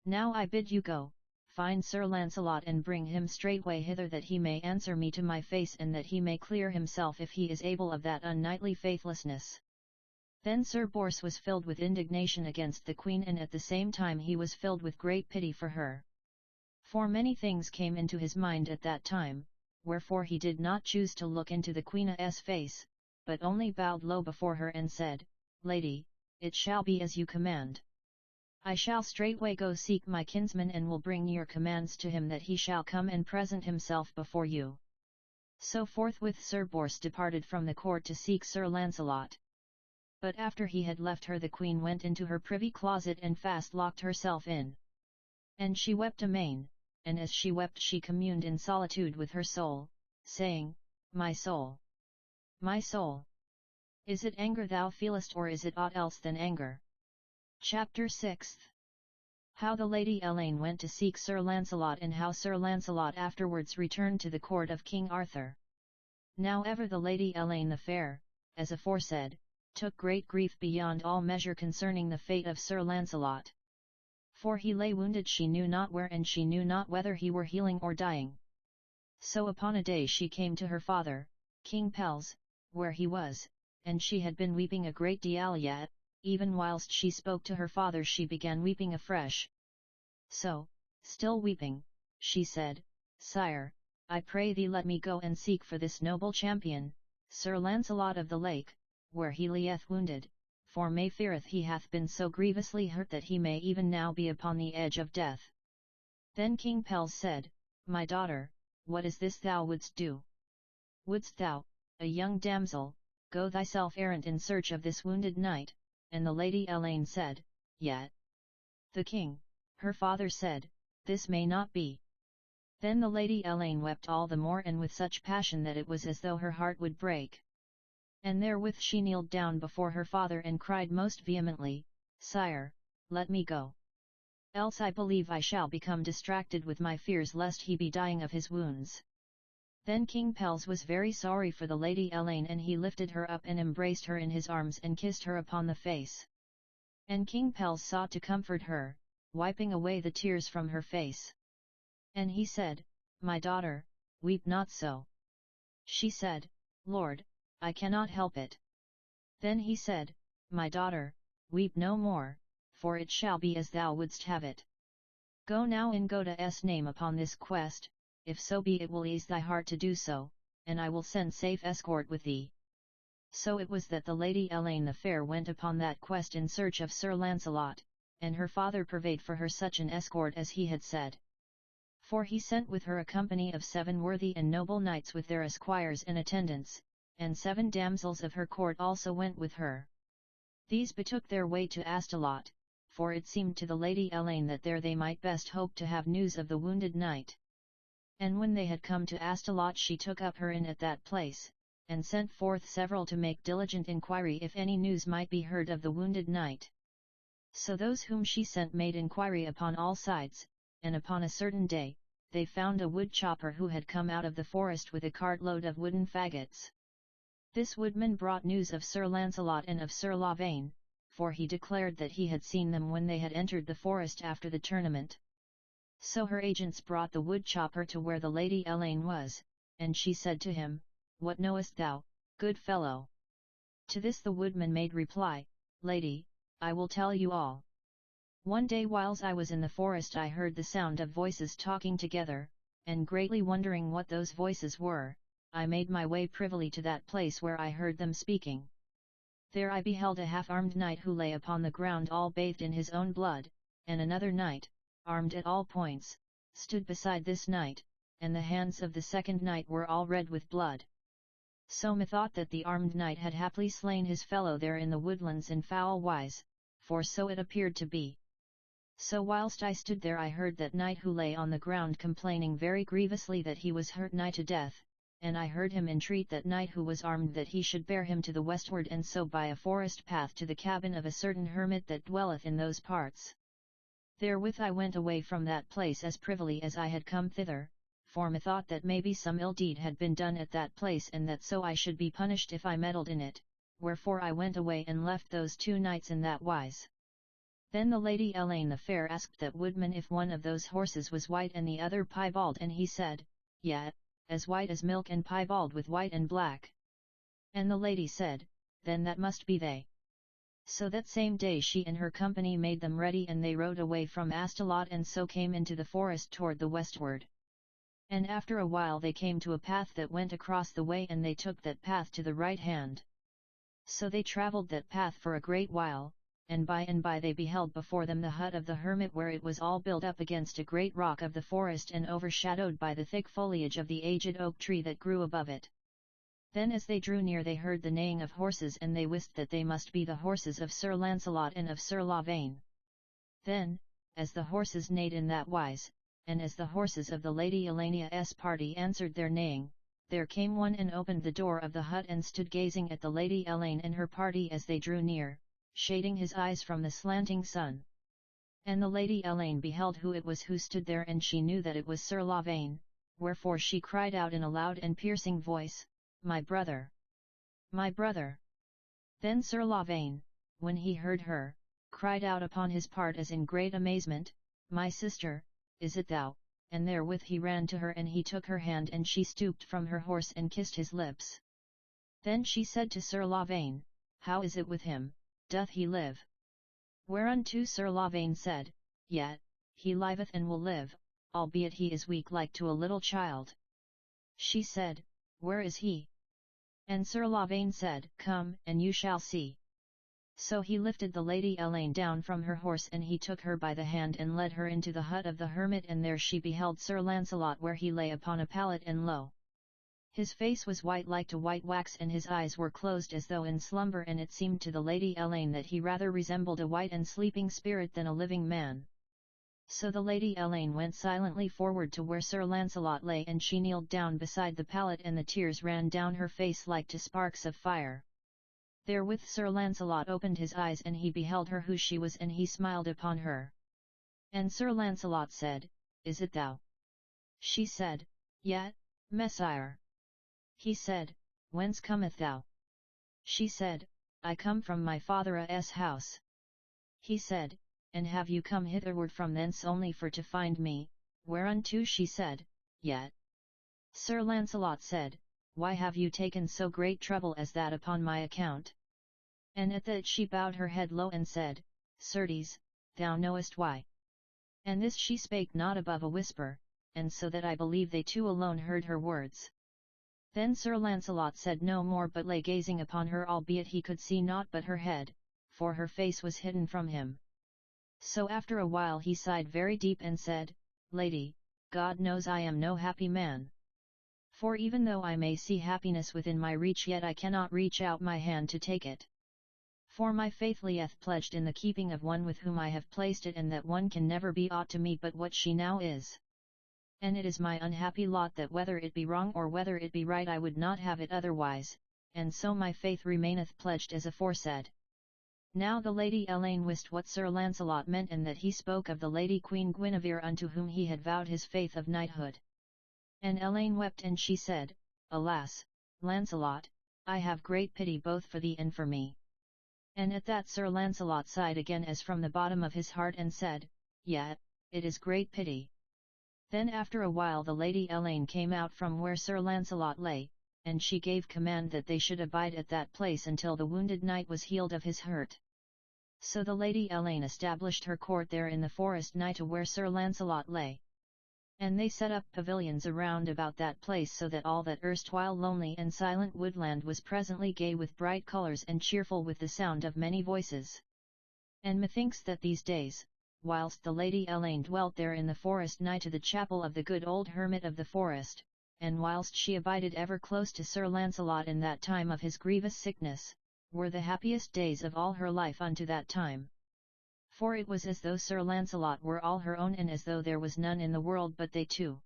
Now I bid you go, find Sir Launcelot and bring him straightway hither, that he may answer me to my face, and that he may clear himself if he is able of that unknightly faithlessness. Then Sir Bors was filled with indignation against the queen, and at the same time he was filled with great pity for her. For many things came into his mind at that time, wherefore he did not choose to look into the Queen's face, but only bowed low before her and said, Lady, it shall be as you command. I shall straightway go seek my kinsman and will bring your commands to him that he shall come and present himself before you. So forthwith Sir Bors departed from the court to seek Sir Launcelot. But after he had left her the queen went into her privy closet and fast locked herself in. And she wept amain, and as she wept she communed in solitude with her soul, saying, My soul! My soul! Is it anger thou feelest or is it aught else than anger? Chapter 6. How the Lady Elaine went to seek Sir Launcelot and how Sir Launcelot afterwards returned to the court of King Arthur. Now ever the Lady Elaine the Fair, as aforesaid, took great grief beyond all measure concerning the fate of Sir Launcelot. For he lay wounded she knew not where and she knew not whether he were healing or dying. So upon a day she came to her father, King Pelles, where he was, and she had been weeping a great deal yet, even whilst she spoke to her father she began weeping afresh. So, still weeping, she said, Sire, I pray thee let me go and seek for this noble champion, Sir Launcelot of the Lake, where he lieth wounded, for me feareth he hath been so grievously hurt that he may even now be upon the edge of death. Then King Pelles said, My daughter, what is this thou wouldst do? Wouldst thou, a young damsel, go thyself errant in search of this wounded knight? And the Lady Elaine said, Yet. The king, her father said, This may not be. Then the Lady Elaine wept all the more and with such passion that it was as though her heart would break. And therewith she kneeled down before her father and cried most vehemently, Sire, let me go. Else I believe I shall become distracted with my fears lest he be dying of his wounds. Then King Pelles was very sorry for the Lady Elaine and he lifted her up and embraced her in his arms and kissed her upon the face. And King Pelles sought to comfort her, wiping away the tears from her face. And he said, My daughter, weep not so. She said, Lord, I cannot help it. Then he said, My daughter, weep no more, for it shall be as thou wouldst have it. Go now and go to S name upon this quest, if so be it will ease thy heart to do so, and I will send safe escort with thee. So it was that the Lady Elaine the Fair went upon that quest in search of Sir Launcelot, and her father purveyed for her such an escort as he had said. For he sent with her a company of 7 worthy and noble knights with their esquires and attendants, and 7 damsels of her court also went with her. These betook their way to Astolat, for it seemed to the Lady Elaine that there they might best hope to have news of the wounded knight. And when they had come to Astolat she took up her inn at that place, and sent forth several to make diligent inquiry if any news might be heard of the wounded knight. So those whom she sent made inquiry upon all sides, and upon a certain day, they found a wood chopper who had come out of the forest with a cartload of wooden faggots. This woodman brought news of Sir Launcelot and of Sir Lavaine, for he declared that he had seen them when they had entered the forest after the tournament. So her agents brought the wood chopper to where the Lady Elaine was, and she said to him, What knowest thou, good fellow? To this the woodman made reply, Lady, I will tell you all. One day whiles I was in the forest I heard the sound of voices talking together, and greatly wondering what those voices were, I made my way privily to that place where I heard them speaking. There I beheld a half-armed knight who lay upon the ground all bathed in his own blood, and another knight, armed at all points, stood beside this knight, and the hands of the second knight were all red with blood. So methought that the armed knight had haply slain his fellow there in the woodlands in foul wise, for so it appeared to be. So whilst I stood there I heard that knight who lay on the ground complaining very grievously that he was hurt nigh to death, and I heard him entreat that knight who was armed that he should bear him to the westward and so by a forest path to the cabin of a certain hermit that dwelleth in those parts. Therewith I went away from that place as privily as I had come thither, for methought that maybe some ill deed had been done at that place and that so I should be punished if I meddled in it, wherefore I went away and left those 2 knights in that wise. Then the Lady Elaine the Fair asked that woodman if one of those horses was white and the other piebald, and he said, Yet, as white as milk and piebald with white and black. And the lady said, Then that must be they. So that same day she and her company made them ready and they rode away from Astolat and so came into the forest toward the westward. And after a while they came to a path that went across the way, and they took that path to the right hand. So they travelled that path for a great while, and by they beheld before them the hut of the hermit, where it was all built up against a great rock of the forest, and overshadowed by the thick foliage of the aged oak tree that grew above it. Then as they drew near they heard the neighing of horses, and they wist that they must be the horses of Sir Launcelot and of Sir Lavaine. Then, as the horses neighed in that wise, and as the horses of the Lady Elenia's party answered their neighing, there came one and opened the door of the hut, and stood gazing at the Lady Elaine and her party as they drew near, shading his eyes from the slanting sun. And the Lady Elaine beheld who it was who stood there, and she knew that it was Sir Lavaine, wherefore she cried out in a loud and piercing voice, "My brother! My brother!" Then Sir Lavaine, when he heard her, cried out upon his part as in great amazement, "My sister, is it thou?" And therewith he ran to her, and he took her hand, and she stooped from her horse and kissed his lips. Then she said to Sir Lavaine, "How is it with him, doth he live?" Whereunto Sir Lavaine said, "Yet, he liveth and will live, albeit he is weak like to a little child." She said, "Where is he?" And Sir Lavaine said, "Come, and you shall see." So he lifted the Lady Elaine down from her horse, and he took her by the hand and led her into the hut of the hermit, and there she beheld Sir Launcelot, where he lay upon a pallet, and lo! His face was white like to white wax, and his eyes were closed as though in slumber, and it seemed to the Lady Elaine that he rather resembled a white and sleeping spirit than a living man. So the Lady Elaine went silently forward to where Sir Launcelot lay, and she kneeled down beside the pallet, and the tears ran down her face like to sparks of fire. Therewith Sir Launcelot opened his eyes, and he beheld her who she was, and he smiled upon her. And Sir Launcelot said, "Is it thou?" She said, "Yet, Messire." He said, "Whence cometh thou?" She said, "I come from my father's house." He said, "And have you come hitherward from thence only for to find me?" Whereunto she said, "Yet." Sir Launcelot said, "Why have you taken so great trouble as that upon my account?" And at that she bowed her head low and said, "Certes, thou knowest why." And this she spake not above a whisper, and so that I believe they two alone heard her words. Then Sir Launcelot said no more, but lay gazing upon her, albeit he could see naught but her head, for her face was hidden from him. So after a while he sighed very deep and said, "Lady, God knows I am no happy man. For even though I may see happiness within my reach, yet I cannot reach out my hand to take it. For my faith lieth pledged in the keeping of one with whom I have placed it, and that one can never be aught to me but what she now is. And it is my unhappy lot that whether it be wrong or whether it be right I would not have it otherwise, and so my faith remaineth pledged as aforesaid." Now the Lady Elaine wist what Sir Launcelot meant, and that he spoke of the Lady Queen Guinevere, unto whom he had vowed his faith of knighthood. And Elaine wept, and she said, "Alas, Launcelot, I have great pity both for thee and for me." And at that Sir Launcelot sighed again as from the bottom of his heart, and said, "Yet, it is great pity." Then after a while the Lady Elaine came out from where Sir Launcelot lay, and she gave command that they should abide at that place until the wounded knight was healed of his hurt. So the Lady Elaine established her court there in the forest nigh to where Sir Launcelot lay. And they set up pavilions around about that place, so that all that erstwhile lonely and silent woodland was presently gay with bright colours and cheerful with the sound of many voices. And methinks that these days, whilst the Lady Elaine dwelt there in the forest nigh to the chapel of the good old hermit of the forest, and whilst she abided ever close to Sir Launcelot in that time of his grievous sickness, were the happiest days of all her life unto that time. For it was as though Sir Launcelot were all her own, and as though there was none in the world but they two.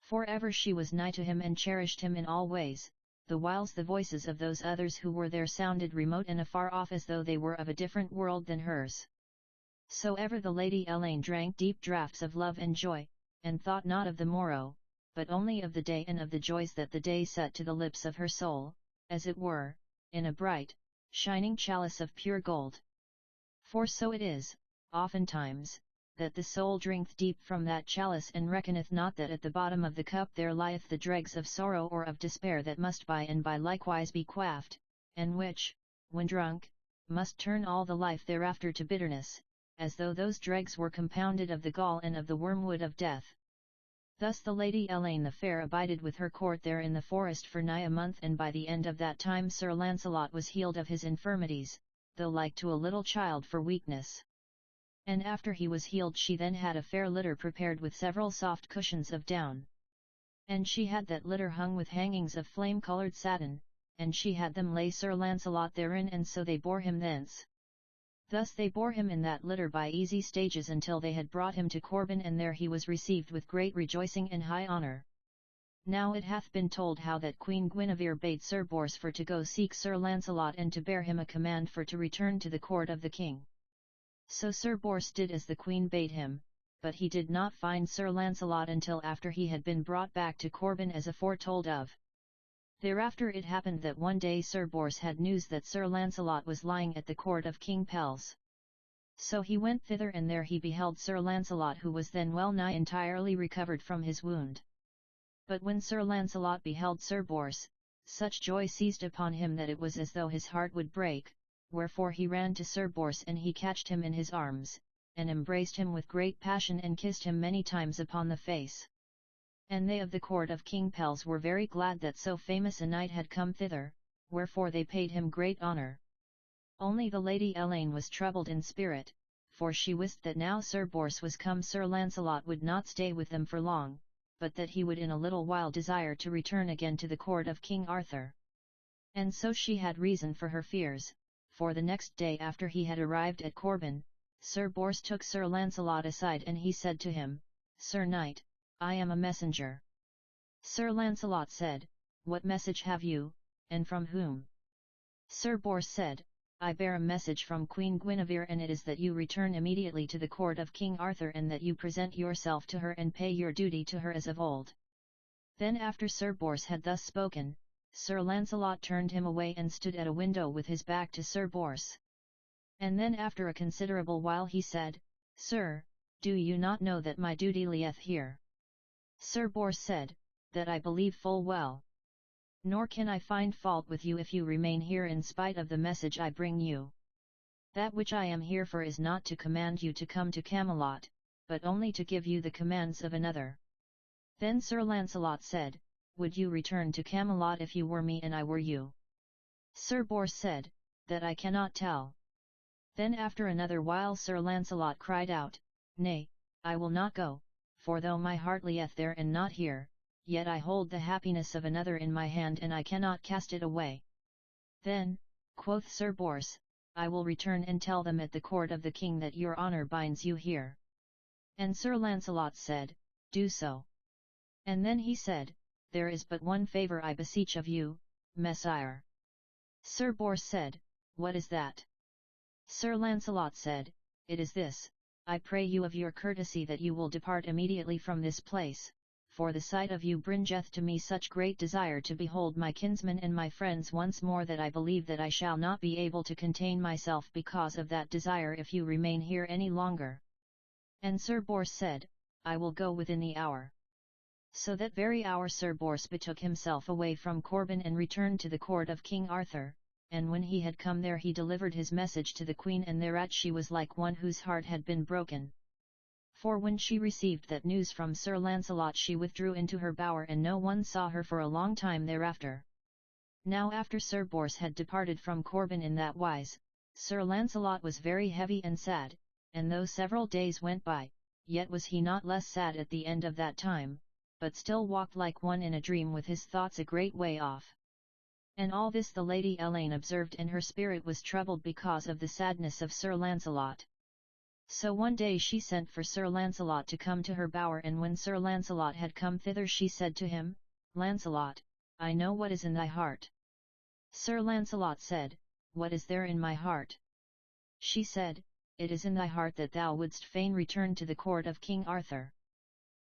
For ever she was nigh to him and cherished him in all ways, the whiles the voices of those others who were there sounded remote and afar off, as though they were of a different world than hers. So ever the Lady Elaine drank deep draughts of love and joy, and thought not of the morrow, but only of the day and of the joys that the day set to the lips of her soul, as it were, in a bright, shining chalice of pure gold. For so it is, oftentimes, that the soul drinketh deep from that chalice, and reckoneth not that at the bottom of the cup there lieth the dregs of sorrow or of despair that must by and by likewise be quaffed, and which, when drunk, must turn all the life thereafter to bitterness, as though those dregs were compounded of the gall and of the wormwood of death. Thus the Lady Elaine the Fair abided with her court there in the forest for nigh a month, and by the end of that time Sir Launcelot was healed of his infirmities, though like to a little child for weakness. And after he was healed she then had a fair litter prepared with several soft cushions of down. And she had that litter hung with hangings of flame-coloured satin, and she had them lay Sir Launcelot therein, and so they bore him thence. Thus they bore him in that litter by easy stages until they had brought him to Corbin, and there he was received with great rejoicing and high honour. Now it hath been told how that Queen Guinevere bade Sir Bors for to go seek Sir Launcelot and to bear him a command for to return to the court of the king. So Sir Bors did as the queen bade him, but he did not find Sir Launcelot until after he had been brought back to Corbin as aforetold of. Thereafter it happened that one day Sir Bors had news that Sir Launcelot was lying at the court of King Pelles. So he went thither, and there he beheld Sir Launcelot, who was then well nigh entirely recovered from his wound. But when Sir Launcelot beheld Sir Bors, such joy seized upon him that it was as though his heart would break, wherefore he ran to Sir Bors and he catched him in his arms, and embraced him with great passion and kissed him many times upon the face. And they of the court of King Pelles were very glad that so famous a knight had come thither, wherefore they paid him great honour. Only the Lady Elaine was troubled in spirit, for she wist that now Sir Bors was come Sir Launcelot would not stay with them for long, but that he would in a little while desire to return again to the court of King Arthur. And so she had reason for her fears, for the next day after he had arrived at Corbin, Sir Bors took Sir Launcelot aside and he said to him, "Sir Knight, I am a messenger." Sir Launcelot said, "What message have you, and from whom?" Sir Bors said, "I bear a message from Queen Guinevere, and it is that you return immediately to the court of King Arthur, and that you present yourself to her and pay your duty to her as of old." Then after Sir Bors had thus spoken, Sir Launcelot turned him away and stood at a window with his back to Sir Bors. And then after a considerable while he said, "Sir, do you not know that my duty lieth here?" Sir Bors said, "That I believe full well. Nor can I find fault with you if you remain here in spite of the message I bring you. That which I am here for is not to command you to come to Camelot, but only to give you the commands of another." Then Sir Launcelot said, "Would you return to Camelot if you were me and I were you?" Sir Bors said, "That I cannot tell." Then after another while Sir Launcelot cried out, "Nay, I will not go, for though my heart lieth there and not here, yet I hold the happiness of another in my hand and I cannot cast it away." Then, quoth Sir Bors, "I will return and tell them at the court of the king that your honour binds you here." And Sir Launcelot said, "Do so." And then he said, "There is but one favour I beseech of you, Messire." Sir Bors said, "What is that?" Sir Launcelot said, "It is this, I pray you of your courtesy that you will depart immediately from this place, for the sight of you bringeth to me such great desire to behold my kinsmen and my friends once more that I believe that I shall not be able to contain myself because of that desire if you remain here any longer." And Sir Bors said, "I will go within the hour." So that very hour Sir Bors betook himself away from Corbin and returned to the court of King Arthur, and when he had come there he delivered his message to the queen, and thereat she was like one whose heart had been broken. For when she received that news from Sir Launcelot she withdrew into her bower, and no one saw her for a long time thereafter. Now after Sir Bors had departed from Corbin in that wise, Sir Launcelot was very heavy and sad, and though several days went by, yet was he not less sad at the end of that time, but still walked like one in a dream with his thoughts a great way off. And all this the Lady Elaine observed, and her spirit was troubled because of the sadness of Sir Launcelot. So one day she sent for Sir Launcelot to come to her bower, and when Sir Launcelot had come thither she said to him, "Launcelot, I know what is in thy heart." Sir Launcelot said, "What is there in my heart?" She said, "It is in thy heart that thou wouldst fain return to the court of King Arthur."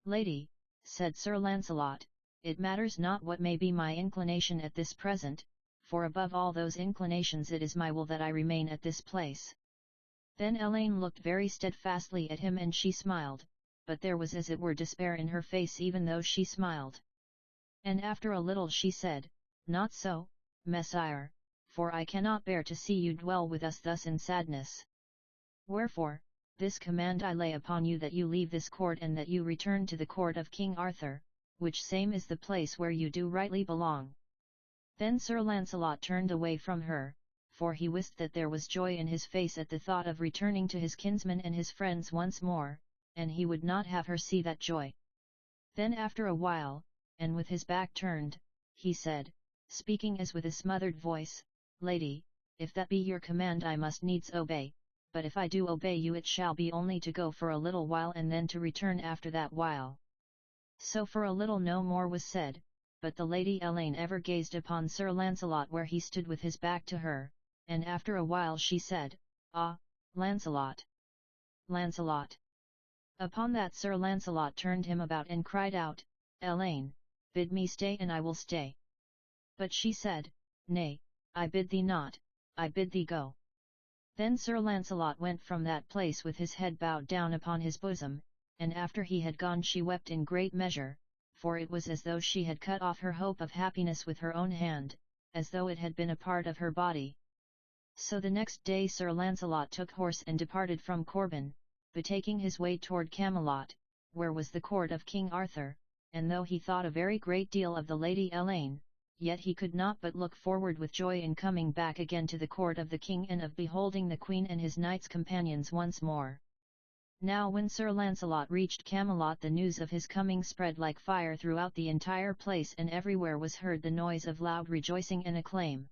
"Lady," said Sir Launcelot, "it matters not what may be my inclination at this present, for above all those inclinations it is my will that I remain at this place." Then Elaine looked very steadfastly at him and she smiled, but there was as it were despair in her face even though she smiled. And after a little she said, "Not so, Messire, for I cannot bear to see you dwell with us thus in sadness. Wherefore, this command I lay upon you, that you leave this court and that you return to the court of King Arthur, which same is the place where you do rightly belong." Then Sir Launcelot turned away from her, for he wist that there was joy in his face at the thought of returning to his kinsmen and his friends once more, and he would not have her see that joy. Then after a while, and with his back turned, he said, speaking as with a smothered voice, "Lady, if that be your command I must needs obey, but if I do obey you it shall be only to go for a little while and then to return after that while." So for a little no more was said, but the Lady Elaine ever gazed upon Sir Launcelot where he stood with his back to her, and after a while she said, "Ah, Launcelot! Launcelot!" Upon that Sir Launcelot turned him about and cried out, "Elaine, bid me stay and I will stay." But she said, "Nay, I bid thee not, I bid thee go." Then Sir Launcelot went from that place with his head bowed down upon his bosom, and after he had gone she wept in great measure, for it was as though she had cut off her hope of happiness with her own hand, as though it had been a part of her body. So the next day Sir Launcelot took horse and departed from Corban, betaking his way toward Camelot, where was the court of King Arthur, and though he thought a very great deal of the Lady Elaine, yet he could not but look forward with joy in coming back again to the court of the king and of beholding the queen and his knights companions once more. Now when Sir Launcelot reached Camelot the news of his coming spread like fire throughout the entire place, and everywhere was heard the noise of loud rejoicing and acclaim.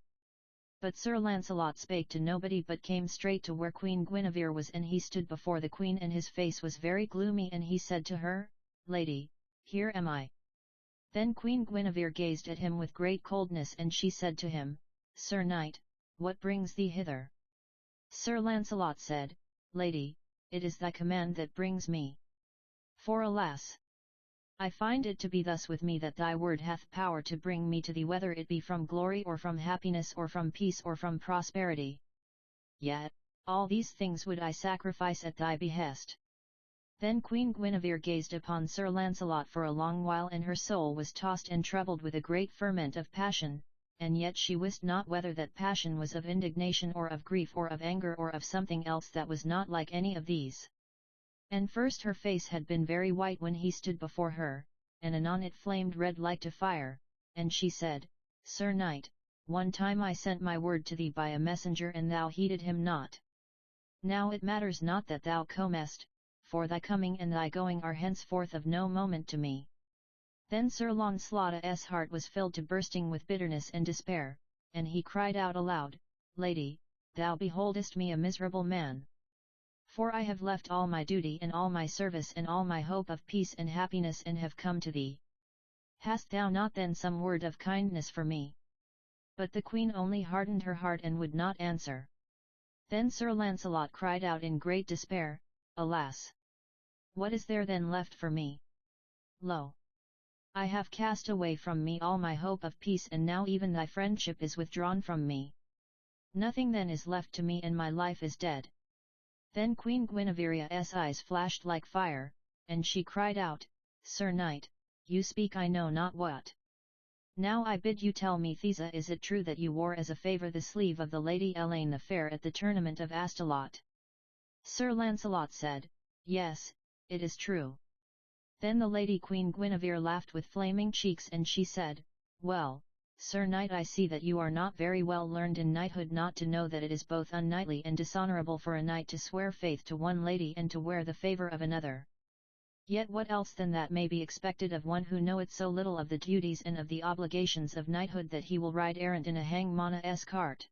But Sir Launcelot spake to nobody but came straight to where Queen Guinevere was, and he stood before the queen and his face was very gloomy, and he said to her, "Lady, here am I." Then Queen Guinevere gazed at him with great coldness, and she said to him, "Sir Knight, what brings thee hither?" Sir Launcelot said, "Lady, it is thy command that brings me. For alas! I find it to be thus with me, that thy word hath power to bring me to thee, whether it be from glory or from happiness or from peace or from prosperity. Yet, all these things would I sacrifice at thy behest." Then Queen Guinevere gazed upon Sir Launcelot for a long while, and her soul was tossed and troubled with a great ferment of passion, and yet she wist not whether that passion was of indignation or of grief or of anger or of something else that was not like any of these. And first her face had been very white when he stood before her, and anon it flamed red like to fire, and she said, "Sir Knight, one time I sent my word to thee by a messenger and thou heeded him not. Now it matters not that thou comest, for thy coming and thy going are henceforth of no moment to me." Then Sir Launcelot's heart was filled to bursting with bitterness and despair, and he cried out aloud, "Lady, thou beholdest me a miserable man. For I have left all my duty and all my service and all my hope of peace and happiness and have come to thee. Hast thou not then some word of kindness for me?" But the queen only hardened her heart and would not answer. Then Sir Launcelot cried out in great despair, "Alas! What is there then left for me? Lo! I have cast away from me all my hope of peace, and now even thy friendship is withdrawn from me. Nothing then is left to me, and my life is dead." Then Queen Guinevere's eyes flashed like fire, and she cried out, "Sir Knight, you speak I know not what. Now I bid you tell me, Thesa, is it true that you wore as a favour the sleeve of the Lady Elaine the Fair at the tournament of Astolat?" Sir Launcelot said, "Yes, it is true." Then the Lady Queen Guinevere laughed with flaming cheeks, and she said, "Well, Sir Knight, I see that you are not very well learned in knighthood not to know that it is both unknightly and dishonourable for a knight to swear faith to one lady and to wear the favour of another. Yet what else than that may be expected of one who knoweth so little of the duties and of the obligations of knighthood that he will ride errant in a hangman's cart?"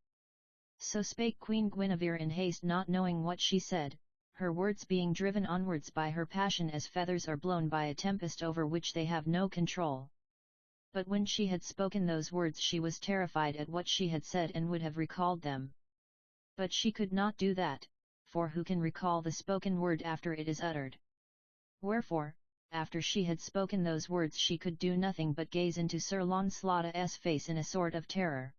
So spake Queen Guinevere in haste, not knowing what she said, her words being driven onwards by her passion as feathers are blown by a tempest over which they have no control. But when she had spoken those words she was terrified at what she had said and would have recalled them. But she could not do that, for who can recall the spoken word after it is uttered? Wherefore, after she had spoken those words she could do nothing but gaze into Sir Launcelot's face in a sort of terror.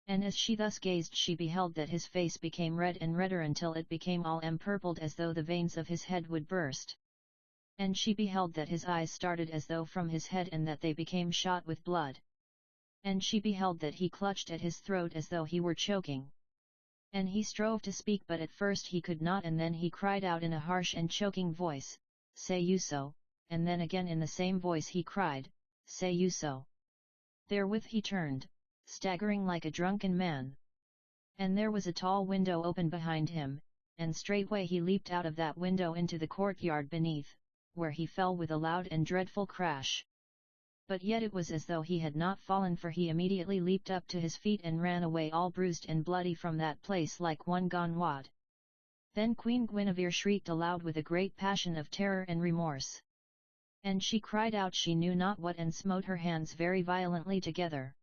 And as she thus gazed she beheld that his face became red and redder until it became all empurpled as though the veins of his head would burst. And she beheld that his eyes started as though from his head and that they became shot with blood. And she beheld that he clutched at his throat as though he were choking. And he strove to speak, but at first he could not, and then he cried out in a harsh and choking voice, "Say you so?" And then again in the same voice he cried, "Say you so?" Therewith he turned, staggering like a drunken man. And there was a tall window open behind him, and straightway he leaped out of that window into the courtyard beneath, where he fell with a loud and dreadful crash. But yet it was as though he had not fallen, for he immediately leaped up to his feet and ran away all bruised and bloody from that place like one gone wad. Then Queen Guinevere shrieked aloud with a great passion of terror and remorse. And she cried out she knew not what, and smote her hands very violently together.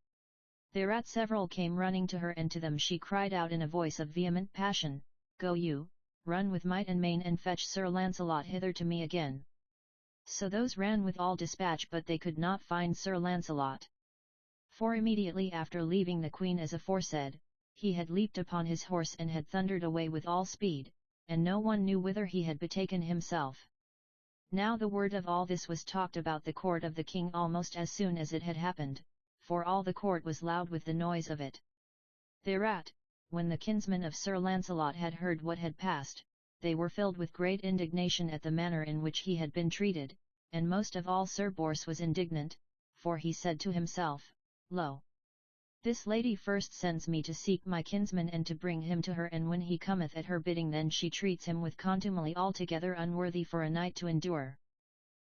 Thereat several came running to her, and to them she cried out in a voice of vehement passion, "Go you, run with might and main, and fetch Sir Launcelot hither to me again." So those ran with all dispatch, but they could not find Sir Launcelot. For immediately after leaving the Queen as aforesaid, he had leaped upon his horse and had thundered away with all speed, and no one knew whither he had betaken himself. Now the word of all this was talked about the court of the king almost as soon as it had happened, for all the court was loud with the noise of it. Thereat, when the kinsmen of Sir Launcelot had heard what had passed, they were filled with great indignation at the manner in which he had been treated, and most of all Sir Bors was indignant, for he said to himself, "Lo! This lady first sends me to seek my kinsman and to bring him to her, and when he cometh at her bidding, then she treats him with contumely altogether unworthy for a knight to endure.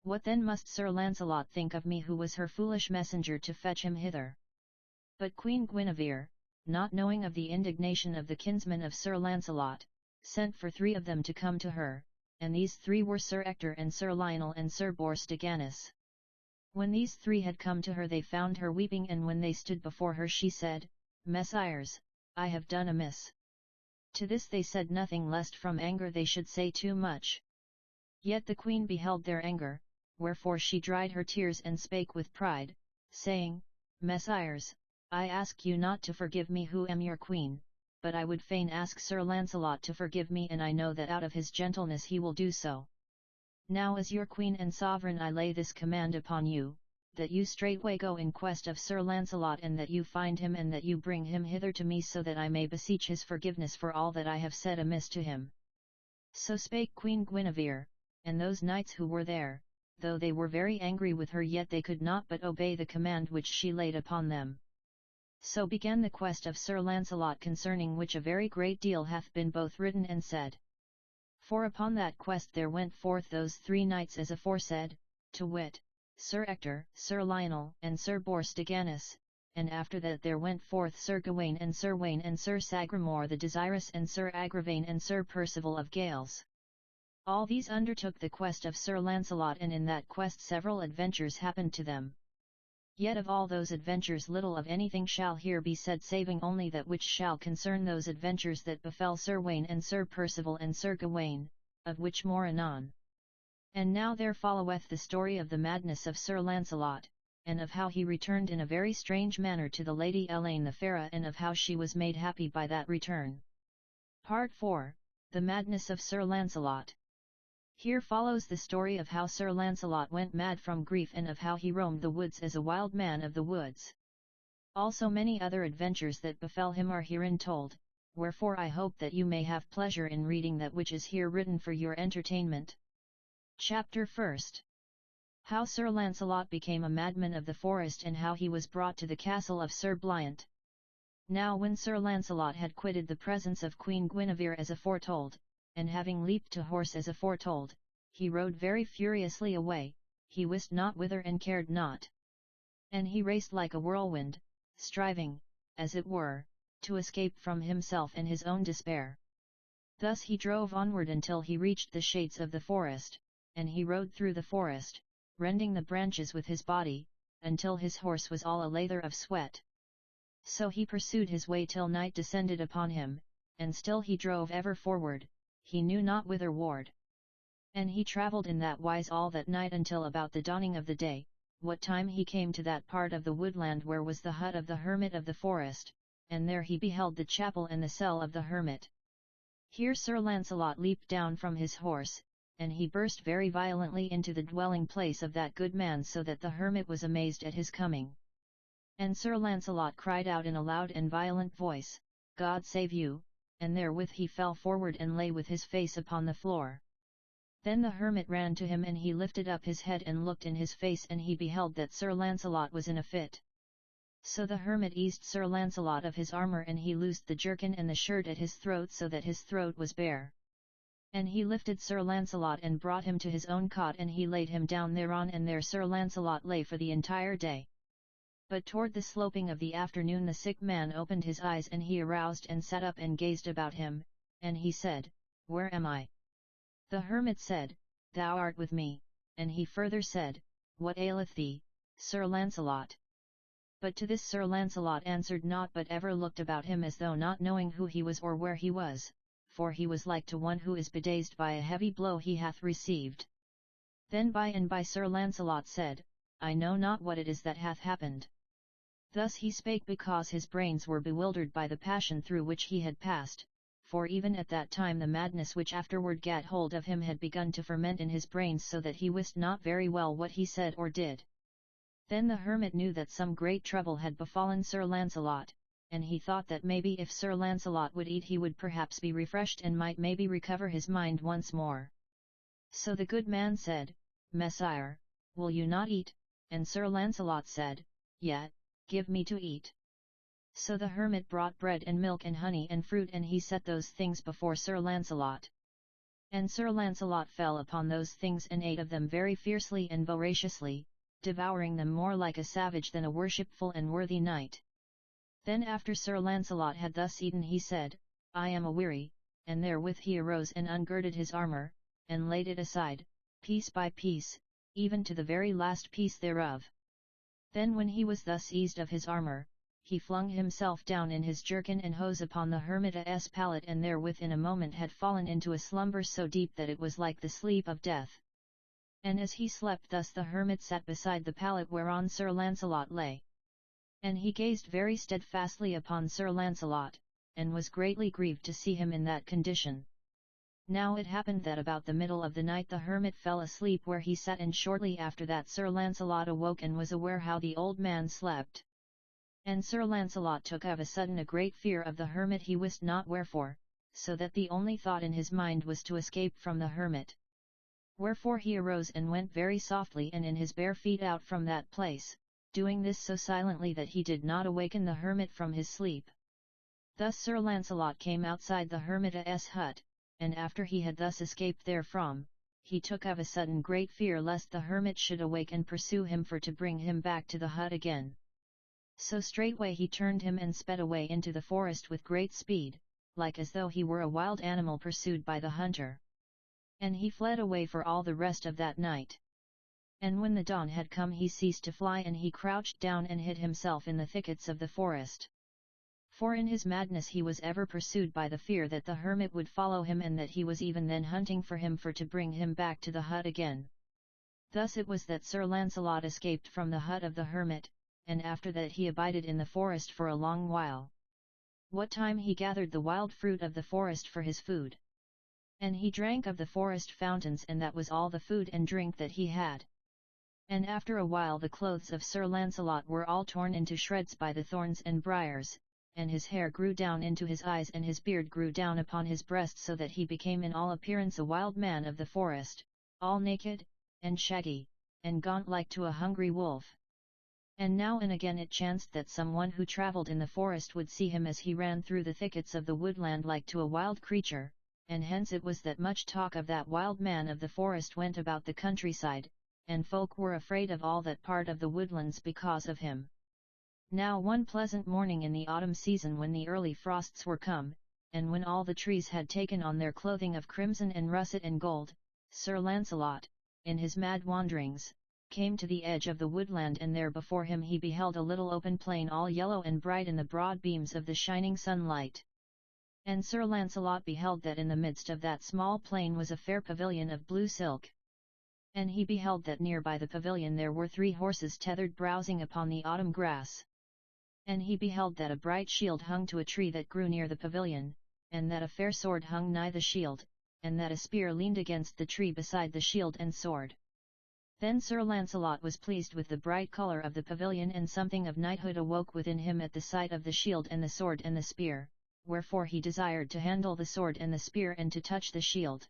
What then must Sir Launcelot think of me, who was her foolish messenger to fetch him hither?" But Queen Guinevere, not knowing of the indignation of the kinsmen of Sir Launcelot, sent for 3 of them to come to her, and these 3 were Sir Ector and Sir Lionel and Sir Bors de Ganis. When these 3 had come to her, they found her weeping, and when they stood before her she said, "Messires, I have done amiss." To this they said nothing, lest from anger they should say too much. Yet the Queen beheld their anger, wherefore she dried her tears and spake with pride, saying, "Messires, I ask you not to forgive me who am your Queen, but I would fain ask Sir Launcelot to forgive me, and I know that out of his gentleness he will do so. Now as your Queen and Sovereign I lay this command upon you, that you straightway go in quest of Sir Launcelot, and that you find him, and that you bring him hither to me, so that I may beseech his forgiveness for all that I have said amiss to him." So spake Queen Guinevere, and those knights who were there, though they were very angry with her, yet they could not but obey the command which she laid upon them. So began the quest of Sir Launcelot, concerning which a very great deal hath been both written and said. For upon that quest there went forth those 3 knights as aforesaid, to wit, Sir Ector, Sir Lionel, and Sir Bors de Ganis, and after that there went forth Sir Gawain and Sir Wayne and Sir Sagramore the Desirous and Sir Agravaine and Sir Percival of Gales. All these undertook the quest of Sir Launcelot, and in that quest several adventures happened to them. Yet of all those adventures little of anything shall here be said, saving only that which shall concern those adventures that befell Sir Wayne and Sir Percival and Sir Gawain, of which more anon. And now there followeth the story of the madness of Sir Launcelot, and of how he returned in a very strange manner to the Lady Elaine the Fair, and of how she was made happy by that return. Part 4, The Madness of Sir Launcelot. Here follows the story of how Sir Launcelot went mad from grief, and of how he roamed the woods as a wild man of the woods. Also many other adventures that befell him are herein told, wherefore I hope that you may have pleasure in reading that which is here written for your entertainment. Chapter 1. How Sir Launcelot became a madman of the forest, and how he was brought to the castle of Sir Bliant. Now when Sir Launcelot had quitted the presence of Queen Guinevere as aforetold, and having leaped to horse as aforetold, he rode very furiously away, he wist not whither and cared not. And he raced like a whirlwind, striving, as it were, to escape from himself and his own despair. Thus he drove onward until he reached the shades of the forest, and he rode through the forest, rending the branches with his body, until his horse was all a lather of sweat. So he pursued his way till night descended upon him, and still he drove ever forward, he knew not whitherward. And he travelled in that wise all that night until about the dawning of the day, what time he came to that part of the woodland where was the hut of the hermit of the forest, and there he beheld the chapel and the cell of the hermit. Here Sir Launcelot leaped down from his horse, and he burst very violently into the dwelling place of that good man, so that the hermit was amazed at his coming. And Sir Launcelot cried out in a loud and violent voice, "God save you, and therewith he fell forward and lay with his face upon the floor. Then the hermit ran to him and he lifted up his head and looked in his face and he beheld that Sir Launcelot was in a fit. So the hermit eased Sir Launcelot of his armour and he loosed the jerkin and the shirt at his throat so that his throat was bare. And he lifted Sir Launcelot and brought him to his own cot and he laid him down thereon and there Sir Launcelot lay for the entire day. But toward the sloping of the afternoon the sick man opened his eyes and he aroused and sat up and gazed about him, and he said, "Where am I?" The hermit said, "Thou art with me," and he further said, "What aileth thee, Sir Launcelot?" But to this Sir Launcelot answered naught but ever looked about him as though not knowing who he was or where he was, for he was like to one who is bedazed by a heavy blow he hath received. Then by and by Sir Launcelot said, "I know not what it is that hath happened." Thus he spake because his brains were bewildered by the passion through which he had passed, for even at that time the madness which afterward gat hold of him had begun to ferment in his brains so that he wist not very well what he said or did. Then the hermit knew that some great trouble had befallen Sir Launcelot, and he thought that maybe if Sir Launcelot would eat he would perhaps be refreshed and might maybe recover his mind once more. So the good man said, "Messire, will you not eat?" And Sir Launcelot said, "Yet, give me to eat." So the hermit brought bread and milk and honey and fruit and he set those things before Sir Launcelot. And Sir Launcelot fell upon those things and ate of them very fiercely and voraciously, devouring them more like a savage than a worshipful and worthy knight. Then after Sir Launcelot had thus eaten he said, "I am aweary," and therewith he arose and ungirded his armour, and laid it aside, piece by piece, even to the very last piece thereof. Then when he was thus eased of his armour, he flung himself down in his jerkin and hose upon the hermit's pallet and therewith in a moment had fallen into a slumber so deep that it was like the sleep of death. And as he slept thus the hermit sat beside the pallet whereon Sir Launcelot lay. And he gazed very steadfastly upon Sir Launcelot, and was greatly grieved to see him in that condition. Now it happened that about the middle of the night the hermit fell asleep where he sat and shortly after that Sir Launcelot awoke and was aware how the old man slept. And Sir Launcelot took of a sudden a great fear of the hermit he wist not wherefore, so that the only thought in his mind was to escape from the hermit. Wherefore he arose and went very softly and in his bare feet out from that place, doing this so silently that he did not awaken the hermit from his sleep. Thus Sir Launcelot came outside the hermit's hut, and after he had thus escaped therefrom, he took of a sudden great fear lest the hermit should awake and pursue him for to bring him back to the hut again. So straightway he turned him and sped away into the forest with great speed, like as though he were a wild animal pursued by the hunter. And he fled away for all the rest of that night. And when the dawn had come he ceased to fly and he crouched down and hid himself in the thickets of the forest. For in his madness he was ever pursued by the fear that the hermit would follow him and that he was even then hunting for him for to bring him back to the hut again. Thus it was that Sir Launcelot escaped from the hut of the hermit, and after that he abided in the forest for a long while. What time he gathered the wild fruit of the forest for his food. And he drank of the forest fountains and that was all the food and drink that he had. And after a while the clothes of Sir Launcelot were all torn into shreds by the thorns and briars, and his hair grew down into his eyes and his beard grew down upon his breast so that he became in all appearance a wild man of the forest, all naked, and shaggy, and gaunt like to a hungry wolf. And now and again it chanced that some one who travelled in the forest would see him as he ran through the thickets of the woodland like to a wild creature, and hence it was that much talk of that wild man of the forest went about the countryside, and folk were afraid of all that part of the woodlands because of him. Now one pleasant morning in the autumn season when the early frosts were come, and when all the trees had taken on their clothing of crimson and russet and gold, Sir Launcelot, in his mad wanderings, came to the edge of the woodland and there before him he beheld a little open plain all yellow and bright in the broad beams of the shining sunlight. And Sir Launcelot beheld that in the midst of that small plain was a fair pavilion of blue silk. And he beheld that near by the pavilion there were 3 horses tethered browsing upon the autumn grass. And he beheld that a bright shield hung to a tree that grew near the pavilion, and that a fair sword hung nigh the shield, and that a spear leaned against the tree beside the shield and sword. Then Sir Launcelot was pleased with the bright colour of the pavilion and something of knighthood awoke within him at the sight of the shield and the sword and the spear, wherefore he desired to handle the sword and the spear and to touch the shield.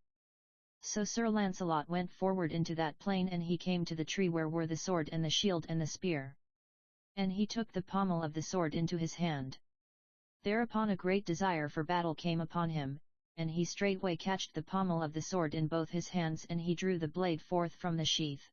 So Sir Launcelot went forward into that plain, and he came to the tree where were the sword and the shield and the spear. And he took the pommel of the sword into his hand. Thereupon a great desire for battle came upon him, and he straightway catched the pommel of the sword in both his hands, and he drew the blade forth from the sheath.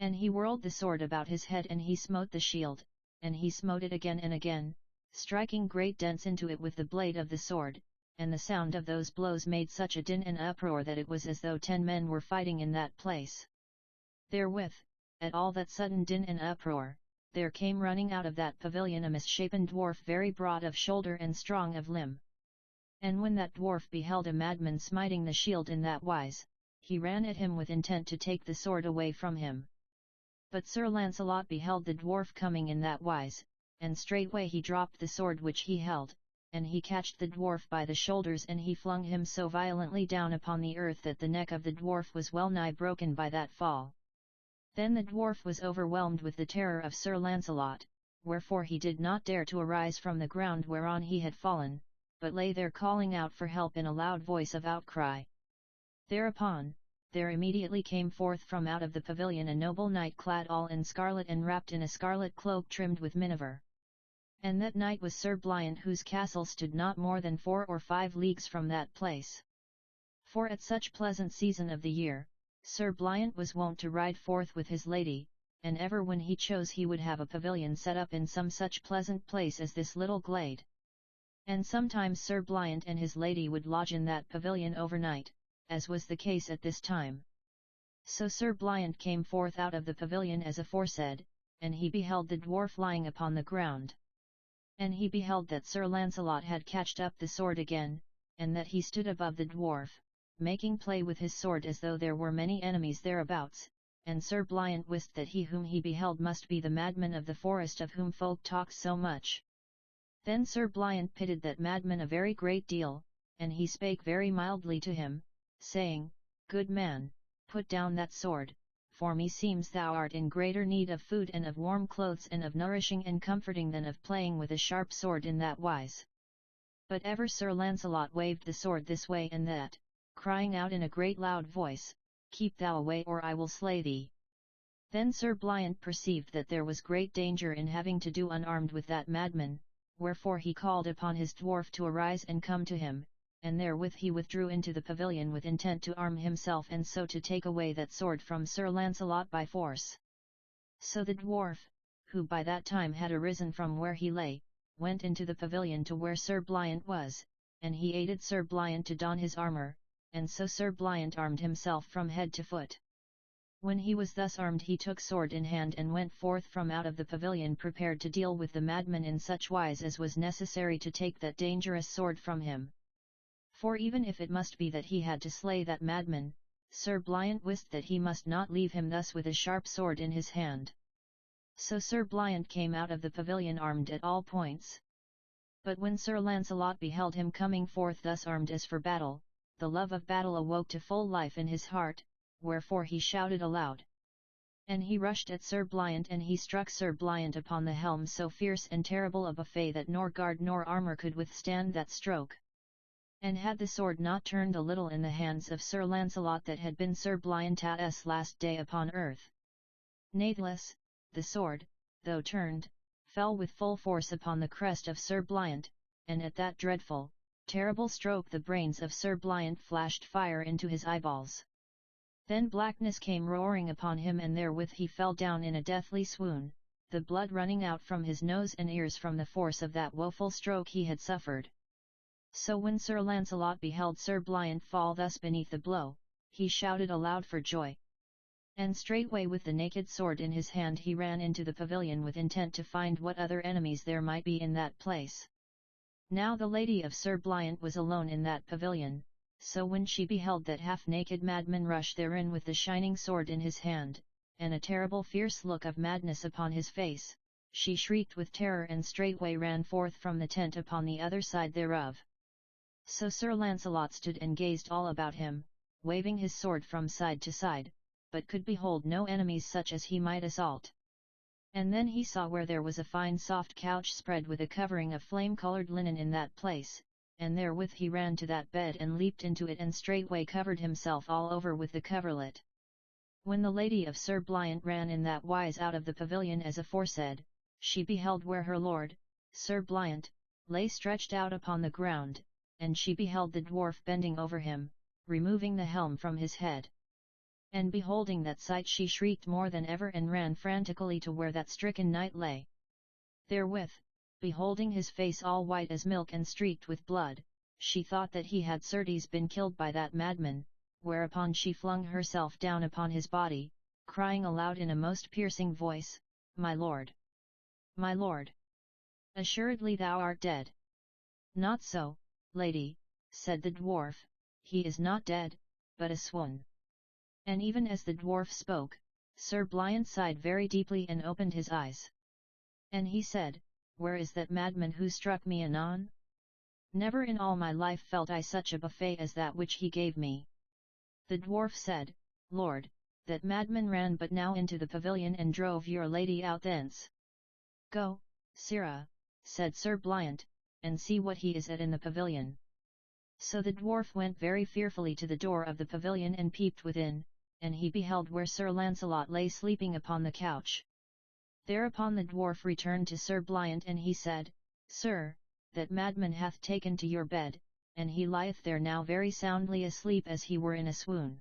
And he whirled the sword about his head, and he smote the shield, and he smote it again and again, striking great dents into it with the blade of the sword, and the sound of those blows made such a din and uproar that it was as though 10 men were fighting in that place. Therewith, at all that sudden din and uproar, there came running out of that pavilion a misshapen dwarf, very broad of shoulder and strong of limb. And when that dwarf beheld a madman smiting the shield in that wise, he ran at him with intent to take the sword away from him. But Sir Launcelot beheld the dwarf coming in that wise, and straightway he dropped the sword which he held, and he catched the dwarf by the shoulders, and he flung him so violently down upon the earth that the neck of the dwarf was well nigh broken by that fall. Then the dwarf was overwhelmed with the terror of Sir Launcelot, wherefore he did not dare to arise from the ground whereon he had fallen, but lay there calling out for help in a loud voice of outcry. Thereupon, there immediately came forth from out of the pavilion a noble knight clad all in scarlet and wrapped in a scarlet cloak trimmed with miniver. And that knight was Sir Bliant, whose castle stood not more than 4 or 5 leagues from that place. For at such pleasant season of the year, Sir Bliant was wont to ride forth with his lady, and ever when he chose he would have a pavilion set up in some such pleasant place as this little glade. And sometimes Sir Bliant and his lady would lodge in that pavilion overnight, as was the case at this time. So Sir Bliant came forth out of the pavilion as aforesaid, and he beheld the dwarf lying upon the ground. And he beheld that Sir Launcelot had catched up the sword again, and that he stood above the dwarf, making play with his sword as though there were many enemies thereabouts, and Sir Bliant wist that he whom he beheld must be the madman of the forest of whom folk talk so much. Then Sir Bliant pitied that madman a very great deal, and he spake very mildly to him, saying, "Good man, put down that sword, for meseems thou art in greater need of food and of warm clothes and of nourishing and comforting than of playing with a sharp sword in that wise." But ever Sir Launcelot waved the sword this way and that, crying out in a great loud voice, "Keep thou away, or I will slay thee." Then Sir Bliant perceived that there was great danger in having to do unarmed with that madman, wherefore he called upon his dwarf to arise and come to him, and therewith he withdrew into the pavilion with intent to arm himself and so to take away that sword from Sir Launcelot by force. So the dwarf, who by that time had arisen from where he lay, went into the pavilion to where Sir Bliant was, and he aided Sir Bliant to don his armour, and so Sir Bliant armed himself from head to foot. When he was thus armed he took sword in hand and went forth from out of the pavilion prepared to deal with the madman in such wise as was necessary to take that dangerous sword from him. For even if it must be that he had to slay that madman, Sir Bliant wist that he must not leave him thus with a sharp sword in his hand. So Sir Bliant came out of the pavilion armed at all points. But when Sir Launcelot beheld him coming forth thus armed as for battle, the love of battle awoke to full life in his heart, wherefore he shouted aloud. And he rushed at Sir Bliant, and he struck Sir Bliant upon the helm so fierce and terrible a buffet that nor guard nor armour could withstand that stroke. And had the sword not turned a little in the hands of Sir Launcelot that had been Sir Bliant's last day upon earth. Natheless, the sword, though turned, fell with full force upon the crest of Sir Bliant, and at that dreadful, terrible stroke the brains of Sir Bliant flashed fire into his eyeballs. Then blackness came roaring upon him, and therewith he fell down in a deathly swoon, the blood running out from his nose and ears from the force of that woeful stroke he had suffered. So when Sir Launcelot beheld Sir Bliant fall thus beneath the blow, he shouted aloud for joy. And straightway with the naked sword in his hand he ran into the pavilion with intent to find what other enemies there might be in that place. Now the lady of Sir Bliant was alone in that pavilion, so when she beheld that half-naked madman rush therein with the shining sword in his hand, and a terrible fierce look of madness upon his face, she shrieked with terror and straightway ran forth from the tent upon the other side thereof. So Sir Launcelot stood and gazed all about him, waving his sword from side to side, but could behold no enemies such as he might assault. And then he saw where there was a fine soft couch spread with a covering of flame-coloured linen in that place, and therewith he ran to that bed and leaped into it and straightway covered himself all over with the coverlet. When the lady of Sir Bliant ran in that wise out of the pavilion as aforesaid, she beheld where her lord, Sir Bliant, lay stretched out upon the ground, and she beheld the dwarf bending over him, removing the helm from his head. And beholding that sight she shrieked more than ever and ran frantically to where that stricken knight lay. Therewith, beholding his face all white as milk and streaked with blood, she thought that he had certes been killed by that madman, whereupon she flung herself down upon his body, crying aloud in a most piercing voice, "My lord! My lord! Assuredly thou art dead." "Not so, lady," said the dwarf, "he is not dead, but a swoon." And even as the dwarf spoke, Sir Bliant sighed very deeply and opened his eyes. And he said, "Where is that madman who struck me anon? Never in all my life felt I such a buffet as that which he gave me." The dwarf said, "Lord, that madman ran but now into the pavilion and drove your lady out thence." "Go, sirrah," said Sir Bliant, "and see what he is at in the pavilion." So the dwarf went very fearfully to the door of the pavilion and peeped within, and he beheld where Sir Launcelot lay sleeping upon the couch. Thereupon the dwarf returned to Sir Bliant and he said, "Sir, that madman hath taken to your bed, and he lieth there now very soundly asleep as he were in a swoon."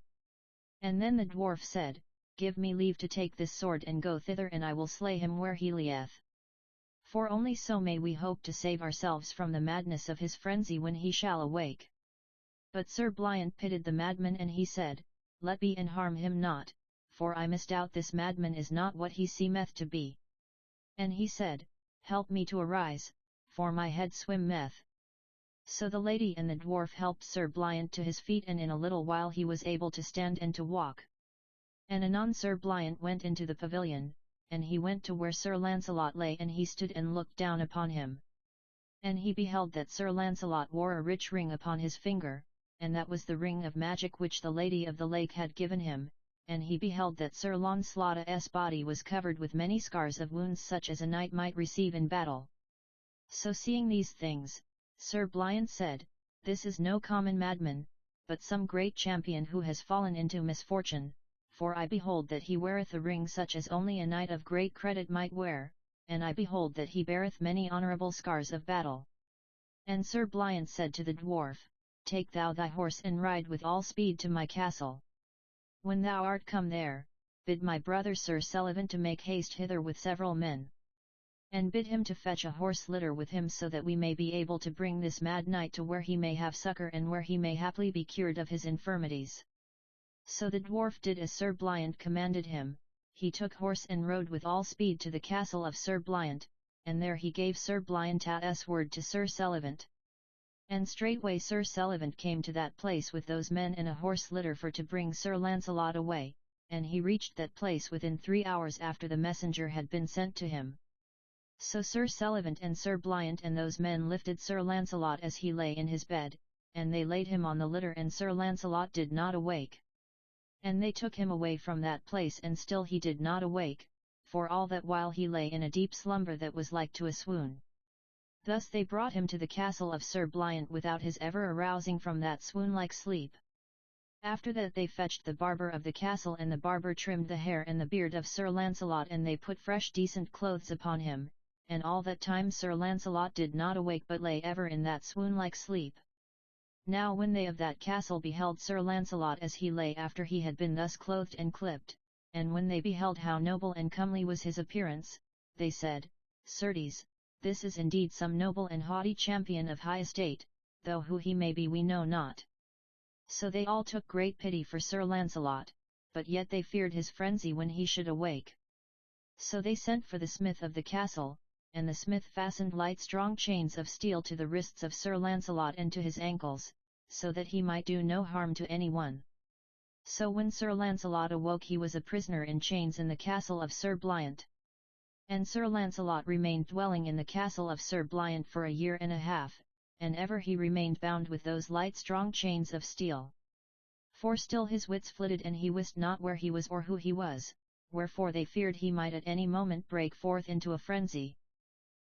And then the dwarf said, "Give me leave to take this sword and go thither and I will slay him where he lieth. For only so may we hope to save ourselves from the madness of his frenzy when he shall awake." But Sir Bliant pitied the madman and he said, "Let be and harm him not, for I misdoubt this madman is not what he seemeth to be." And he said, "Help me to arise, for my head swimmeth." So the lady and the dwarf helped Sir Bliant to his feet and in a little while he was able to stand and to walk. And anon Sir Bliant went into the pavilion, and he went to where Sir Launcelot lay and he stood and looked down upon him. And he beheld that Sir Launcelot wore a rich ring upon his finger, and that was the ring of magic which the Lady of the Lake had given him, and he beheld that Sir Launcelot's body was covered with many scars of wounds such as a knight might receive in battle. So seeing these things, Sir Bliant said, "This is no common madman, but some great champion who has fallen into misfortune, for I behold that he weareth a ring such as only a knight of great credit might wear, and I behold that he beareth many honourable scars of battle." And Sir Bliant said to the dwarf, "Take thou thy horse and ride with all speed to my castle. When thou art come there, bid my brother Sir Sullivan to make haste hither with several men. And bid him to fetch a horse litter with him so that we may be able to bring this mad knight to where he may have succour and where he may haply be cured of his infirmities." So the dwarf did as Sir Bliant commanded him, he took horse and rode with all speed to the castle of Sir Bliant, and there he gave Sir Bliant's word to Sir Sullivan. And straightway Sir Sullivan came to that place with those men and a horse litter for to bring Sir Launcelot away, and he reached that place within 3 hours after the messenger had been sent to him. So Sir Sullivan and Sir Bliant and those men lifted Sir Launcelot as he lay in his bed, and they laid him on the litter and Sir Launcelot did not awake. And they took him away from that place and still he did not awake, for all that while he lay in a deep slumber that was like to a swoon. Thus they brought him to the castle of Sir Bliant without his ever arousing from that swoon-like sleep. After that they fetched the barber of the castle and the barber trimmed the hair and the beard of Sir Launcelot and they put fresh decent clothes upon him, and all that time Sir Launcelot did not awake but lay ever in that swoon-like sleep. Now when they of that castle beheld Sir Launcelot as he lay after he had been thus clothed and clipped, and when they beheld how noble and comely was his appearance, they said, "Certes, this is indeed some noble and haughty champion of high estate, though who he may be we know not." So they all took great pity for Sir Launcelot, but yet they feared his frenzy when he should awake. So they sent for the smith of the castle, and the smith fastened light strong chains of steel to the wrists of Sir Launcelot and to his ankles, so that he might do no harm to any one. So when Sir Launcelot awoke he was a prisoner in chains in the castle of Sir Bliant. And Sir Launcelot remained dwelling in the castle of Sir Bliant for 1.5 years, and ever he remained bound with those light strong chains of steel. For still his wits flitted and he wist not where he was or who he was, wherefore they feared he might at any moment break forth into a frenzy.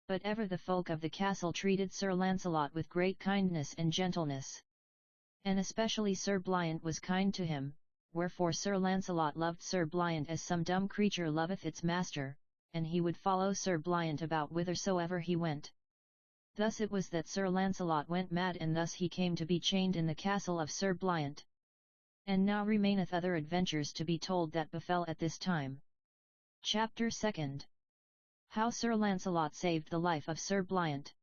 But ever the folk of the castle treated Sir Launcelot with great kindness and gentleness. And especially Sir Bliant was kind to him, wherefore Sir Launcelot loved Sir Bliant as some dumb creature loveth its master, and he would follow Sir Bliant about whithersoever he went. Thus it was that Sir Launcelot went mad, and thus he came to be chained in the castle of Sir Bliant. And now remaineth other adventures to be told that befell at this time. Chapter 2. How Sir Launcelot saved the life of Sir Bliant.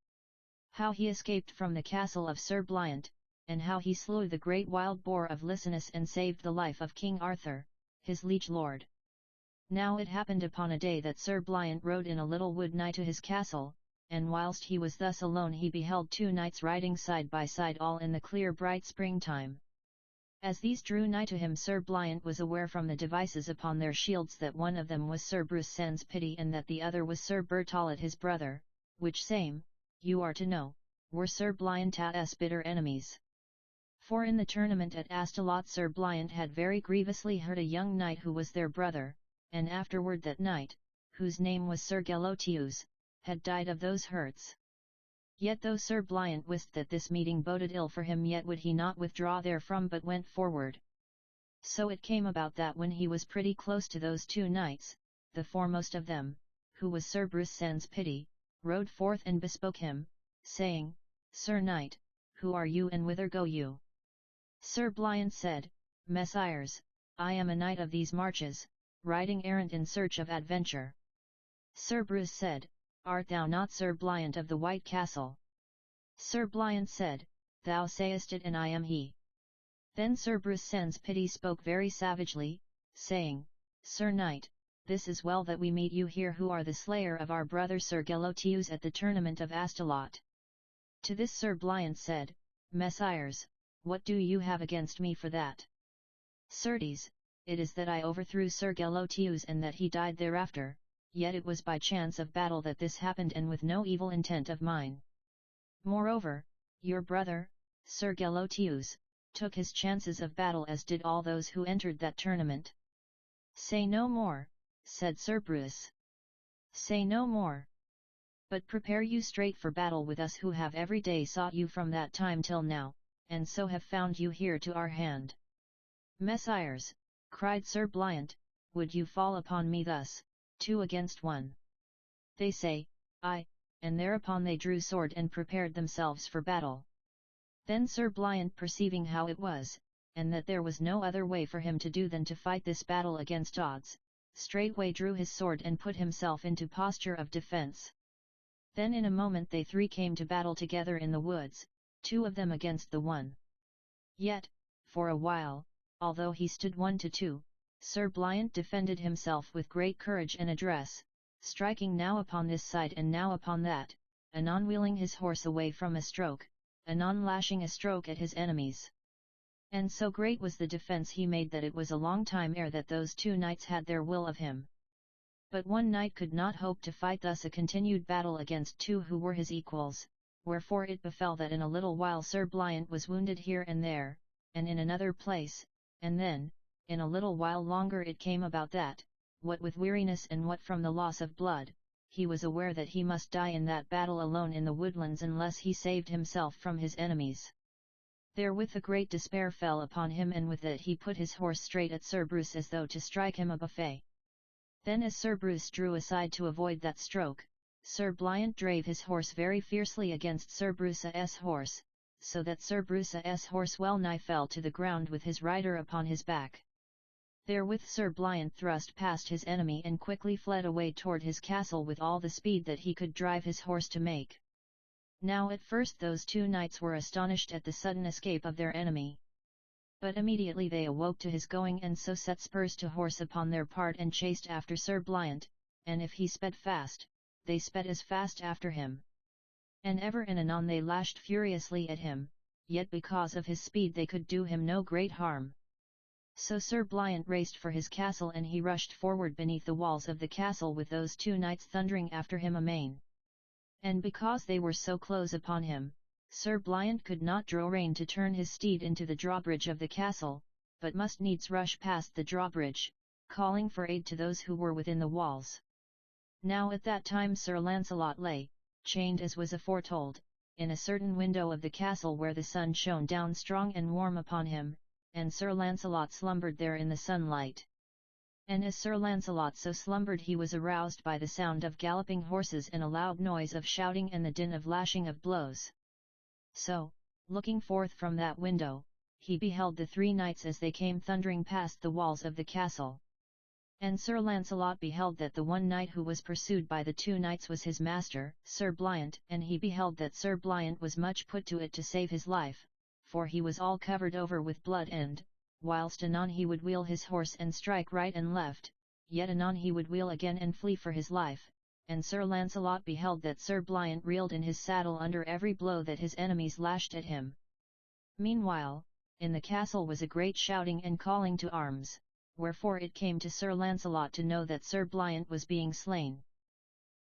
How he escaped from the castle of Sir Bliant, and how he slew the great wild boar of Licinus and saved the life of King Arthur, his liege lord. Now it happened upon a day that Sir Bliant rode in a little wood nigh to his castle, and whilst he was thus alone he beheld two knights riding side by side all in the clear bright springtime. As these drew nigh to him, Sir Bliant was aware from the devices upon their shields that one of them was Sir Bruce Sans Pity and that the other was Sir Bertollet his brother, which same, you are to know, were Sir Bliant's bitter enemies. For in the tournament at Astolat Sir Bliant had very grievously hurt a young knight who was their brother, and afterward that knight, whose name was Sir Gelotius, had died of those hurts. Yet though Sir Bliant wist that this meeting boded ill for him, yet would he not withdraw therefrom but went forward. So it came about that when he was pretty close to those two knights, the foremost of them, who was Sir Bruce Sans Pity, rode forth and bespoke him, saying, Sir Knight, who are you and whither go you? Sir Bliant said, Messires, I am a knight of these marches, riding errant in search of adventure. Sir Bruce said, Art thou not Sir Bliant of the White Castle? Sir Bliant said, Thou sayest it, and I am he. Then Sir Bruce Sans Pity spoke very savagely, saying, Sir Knight, this is well that we meet you here who are the slayer of our brother Sir Gelotius at the tournament of Astolat. To this Sir Bliant said, Messires, what do you have against me for that? Certes, it is that I overthrew Sir Gelotius and that he died thereafter, yet it was by chance of battle that this happened and with no evil intent of mine. Moreover, your brother, Sir Gelotius, took his chances of battle as did all those who entered that tournament. Say no more, said Sir Bruce. Say no more. But prepare you straight for battle with us who have every day sought you from that time till now, and so have found you here to our hand. Messires, cried Sir Bliant, would you fall upon me thus, 2 against 1? They say, Aye, and thereupon they drew sword and prepared themselves for battle. Then Sir Bliant, perceiving how it was, and that there was no other way for him to do than to fight this battle against odds, straightway drew his sword and put himself into posture of defence. Then in a moment they three came to battle together in the woods, 2 of them against the one. Yet, for a while, although he stood 1 to 2, Sir Bliant defended himself with great courage and address, striking now upon this side and now upon that, anon wheeling his horse away from a stroke, anon lashing a stroke at his enemies. And so great was the defence he made that it was a long time ere that those two knights had their will of him. But one knight could not hope to fight thus a continued battle against 2 who were his equals, wherefore it befell that in a little while Sir Bliant was wounded here and there, and in another place, and then, in a little while longer it came about that, what with weariness and what from the loss of blood, he was aware that he must die in that battle alone in the woodlands unless he saved himself from his enemies. Therewith a great despair fell upon him, and with it he put his horse straight at Sir Bruce as though to strike him a buffet. Then as Sir Bruce drew aside to avoid that stroke, Sir Bliant drave his horse very fiercely against Sir Bruce's horse, so that Sir Bruce's horse well nigh fell to the ground with his rider upon his back. Therewith Sir Bliant thrust past his enemy and quickly fled away toward his castle with all the speed that he could drive his horse to make. Now at first those two knights were astonished at the sudden escape of their enemy. But immediately they awoke to his going, and so set spurs to horse upon their part and chased after Sir Bliant, and if he sped fast, they sped as fast after him. And ever and anon they lashed furiously at him, yet because of his speed they could do him no great harm. So Sir Bliant raced for his castle, and he rushed forward beneath the walls of the castle with those two knights thundering after him amain. And because they were so close upon him, Sir Bliant could not draw rein to turn his steed into the drawbridge of the castle, but must needs rush past the drawbridge, calling for aid to those who were within the walls. Now at that time Sir Launcelot lay, chained as was aforetold, in a certain window of the castle where the sun shone down strong and warm upon him, and Sir Launcelot slumbered there in the sunlight. And as Sir Launcelot so slumbered he was aroused by the sound of galloping horses and a loud noise of shouting and the din of lashing of blows. So, looking forth from that window, he beheld the three knights as they came thundering past the walls of the castle. And Sir Launcelot beheld that the one knight who was pursued by the two knights was his master, Sir Bliant, and he beheld that Sir Bliant was much put to it to save his life, for he was all covered over with blood and, whilst anon he would wheel his horse and strike right and left, yet anon he would wheel again and flee for his life, and Sir Launcelot beheld that Sir Bliant reeled in his saddle under every blow that his enemies lashed at him. Meanwhile, in the castle was a great shouting and calling to arms, wherefore it came to Sir Launcelot to know that Sir Bliant was being slain.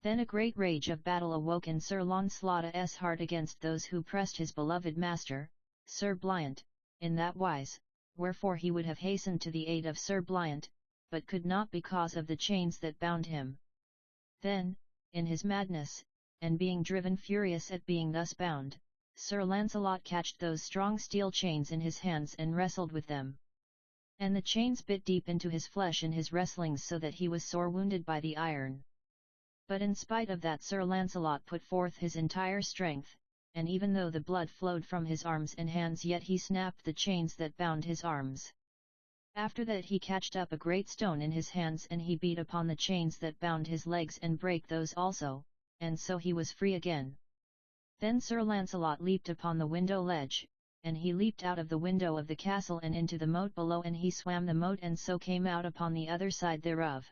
Then a great rage of battle awoke in Sir Launcelot's heart against those who pressed his beloved master, Sir Bliant, in that wise, wherefore he would have hastened to the aid of Sir Bliant, but could not because of the chains that bound him. Then, in his madness, and being driven furious at being thus bound, Sir Launcelot catched those strong steel chains in his hands and wrestled with them. And the chains bit deep into his flesh in his wrestlings so that he was sore wounded by the iron. But in spite of that Sir Launcelot put forth his entire strength, and even though the blood flowed from his arms and hands yet he snapped the chains that bound his arms. After that he catched up a great stone in his hands and he beat upon the chains that bound his legs and brake those also, and so he was free again. Then Sir Launcelot leaped upon the window ledge, and he leaped out of the window of the castle and into the moat below and he swam the moat and so came out upon the other side thereof.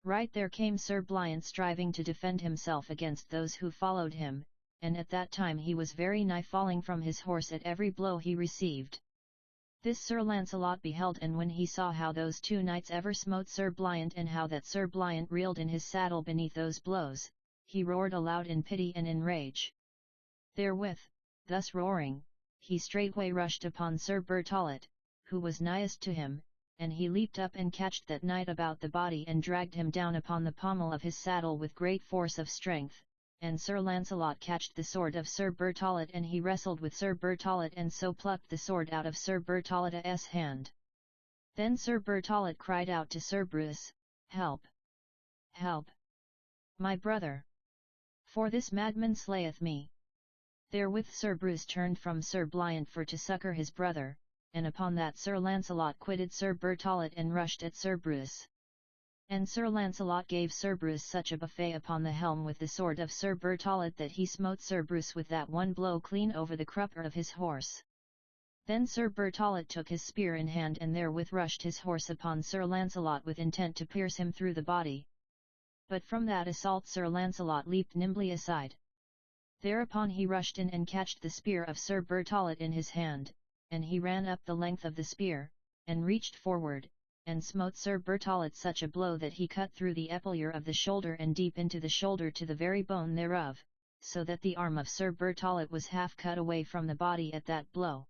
Right there came Sir Bliant striving to defend himself against those who followed him, and at that time he was very nigh falling from his horse at every blow he received. This Sir Launcelot beheld, and when he saw how those two knights ever smote Sir Bliant and how that Sir Bliant reeled in his saddle beneath those blows, he roared aloud in pity and in rage. Therewith, thus roaring, he straightway rushed upon Sir Bertollet, who was nighest to him, and he leaped up and catched that knight about the body and dragged him down upon the pommel of his saddle with great force of strength, and Sir Launcelot catched the sword of Sir Bertollet and he wrestled with Sir Bertollet and so plucked the sword out of Sir Bertollet's hand. Then Sir Bertollet cried out to Sir Bruce, "Help! Help! My brother! For this madman slayeth me." Therewith Sir Bruce turned from Sir Bliant for to succour his brother, and upon that Sir Launcelot quitted Sir Bertollet and rushed at Sir Bruce. And Sir Launcelot gave Sir Bruce such a buffet upon the helm with the sword of Sir Bertollet that he smote Sir Bruce with that one blow clean over the crupper of his horse. Then Sir Bertollet took his spear in hand and therewith rushed his horse upon Sir Launcelot with intent to pierce him through the body. But from that assault Sir Launcelot leaped nimbly aside. Thereupon he rushed in and catched the spear of Sir Bertollet in his hand, and he ran up the length of the spear, and reached forward, and smote Sir Bertollet such a blow that he cut through the epaulier of the shoulder and deep into the shoulder to the very bone thereof, so that the arm of Sir Bertollet was half cut away from the body at that blow.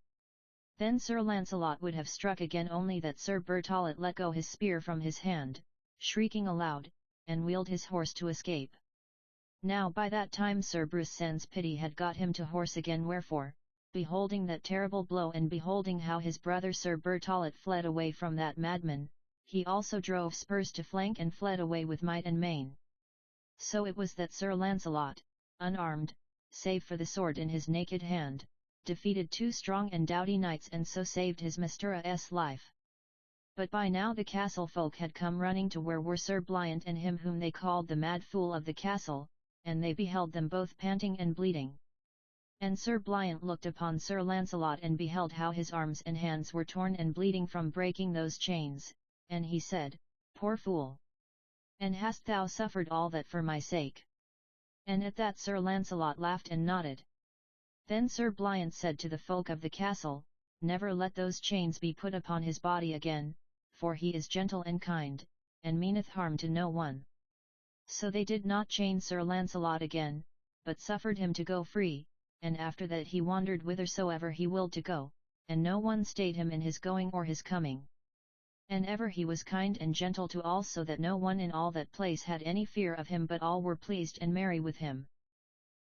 Then Sir Launcelot would have struck again only that Sir Bertollet let go his spear from his hand, shrieking aloud, and wheeled his horse to escape. Now by that time Sir Bruce's pity had got him to horse again, wherefore, beholding that terrible blow and beholding how his brother Sir Bertollet fled away from that madman, he also drove spurs to flank and fled away with might and main. So it was that Sir Launcelot, unarmed, save for the sword in his naked hand, defeated two strong and doughty knights and so saved his mistress's life. But by now the castle folk had come running to where were Sir Bliant and him whom they called the mad fool of the castle, and they beheld them both panting and bleeding. And Sir Bliant looked upon Sir Launcelot and beheld how his arms and hands were torn and bleeding from breaking those chains, and he said, "Poor fool! And hast thou suffered all that for my sake?" And at that Sir Launcelot laughed and nodded. Then Sir Bliant said to the folk of the castle, "Never let those chains be put upon his body again, for he is gentle and kind, and meaneth harm to no one." So they did not chain Sir Launcelot again, but suffered him to go free, and after that he wandered whithersoever he willed to go, and no one stayed him in his going or his coming. And ever he was kind and gentle to all, so that no one in all that place had any fear of him, but all were pleased and merry with him.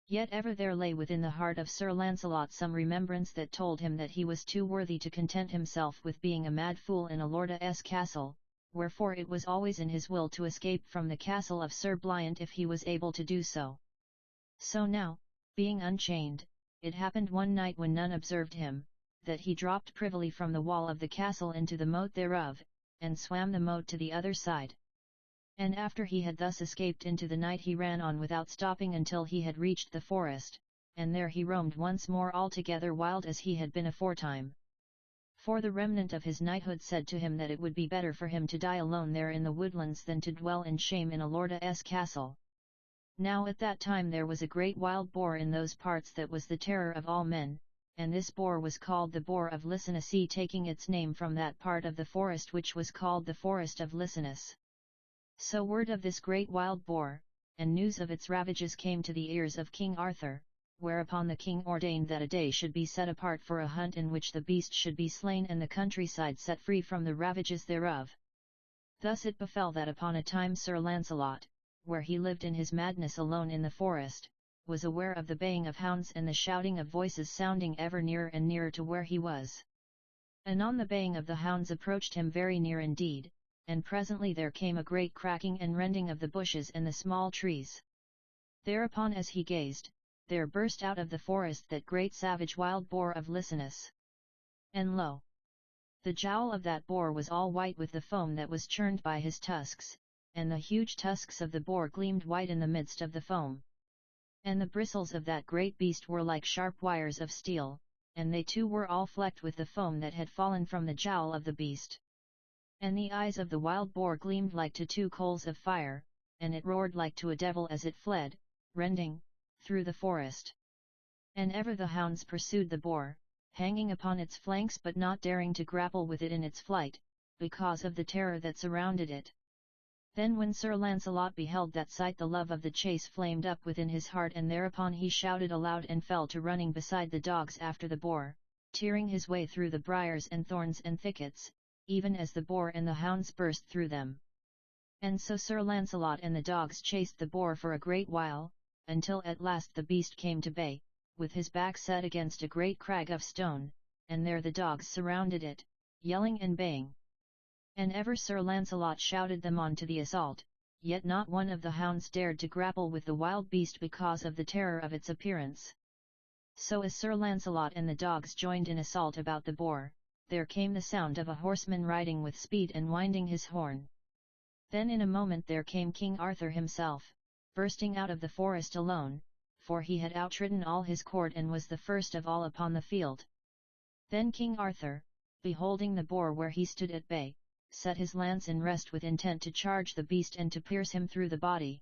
Yet ever there lay within the heart of Sir Launcelot some remembrance that told him that he was too worthy to content himself with being a mad fool in a lord's castle, wherefore it was always in his will to escape from the castle of Sir Bliant if he was able to do so. So now, being unchained, it happened one night when none observed him, that he dropped privily from the wall of the castle into the moat thereof, and swam the moat to the other side. And after he had thus escaped into the night he ran on without stopping until he had reached the forest, and there he roamed once more altogether wild as he had been aforetime. For the remnant of his knighthood said to him that it would be better for him to die alone there in the woodlands than to dwell in shame in a lord's castle. Now at that time there was a great wild boar in those parts that was the terror of all men, and this boar was called the Boar of Licinus, taking its name from that part of the forest which was called the Forest of Licinus. So word of this great wild boar, and news of its ravages came to the ears of King Arthur, whereupon the king ordained that a day should be set apart for a hunt in which the beast should be slain and the countryside set free from the ravages thereof. Thus it befell that upon a time Sir Launcelot, where he lived in his madness alone in the forest, was aware of the baying of hounds and the shouting of voices sounding ever nearer and nearer to where he was. Anon the baying of the hounds approached him very near indeed, and presently there came a great cracking and rending of the bushes and the small trees. Thereupon as he gazed, there burst out of the forest that great savage wild boar of Licinus. And lo! The jowl of that boar was all white with the foam that was churned by his tusks, and the huge tusks of the boar gleamed white in the midst of the foam. And the bristles of that great beast were like sharp wires of steel, and they too were all flecked with the foam that had fallen from the jowl of the beast. And the eyes of the wild boar gleamed like to two coals of fire, and it roared like to a devil as it fled, rending, through the forest. And ever the hounds pursued the boar, hanging upon its flanks but not daring to grapple with it in its flight, because of the terror that surrounded it. Then when Sir Launcelot beheld that sight the love of the chase flamed up within his heart, and thereupon he shouted aloud and fell to running beside the dogs after the boar, tearing his way through the briars and thorns and thickets, even as the boar and the hounds burst through them. And so Sir Launcelot and the dogs chased the boar for a great while, until at last the beast came to bay, with his back set against a great crag of stone, and there the dogs surrounded it, yelling and baying. And ever Sir Launcelot shouted them on to the assault, yet not one of the hounds dared to grapple with the wild beast because of the terror of its appearance. So as Sir Launcelot and the dogs joined in assault about the boar, there came the sound of a horseman riding with speed and winding his horn. Then in a moment there came King Arthur himself, bursting out of the forest alone, for he had outridden all his court and was the first of all upon the field. Then King Arthur, beholding the boar where he stood at bay, set his lance in rest with intent to charge the beast and to pierce him through the body.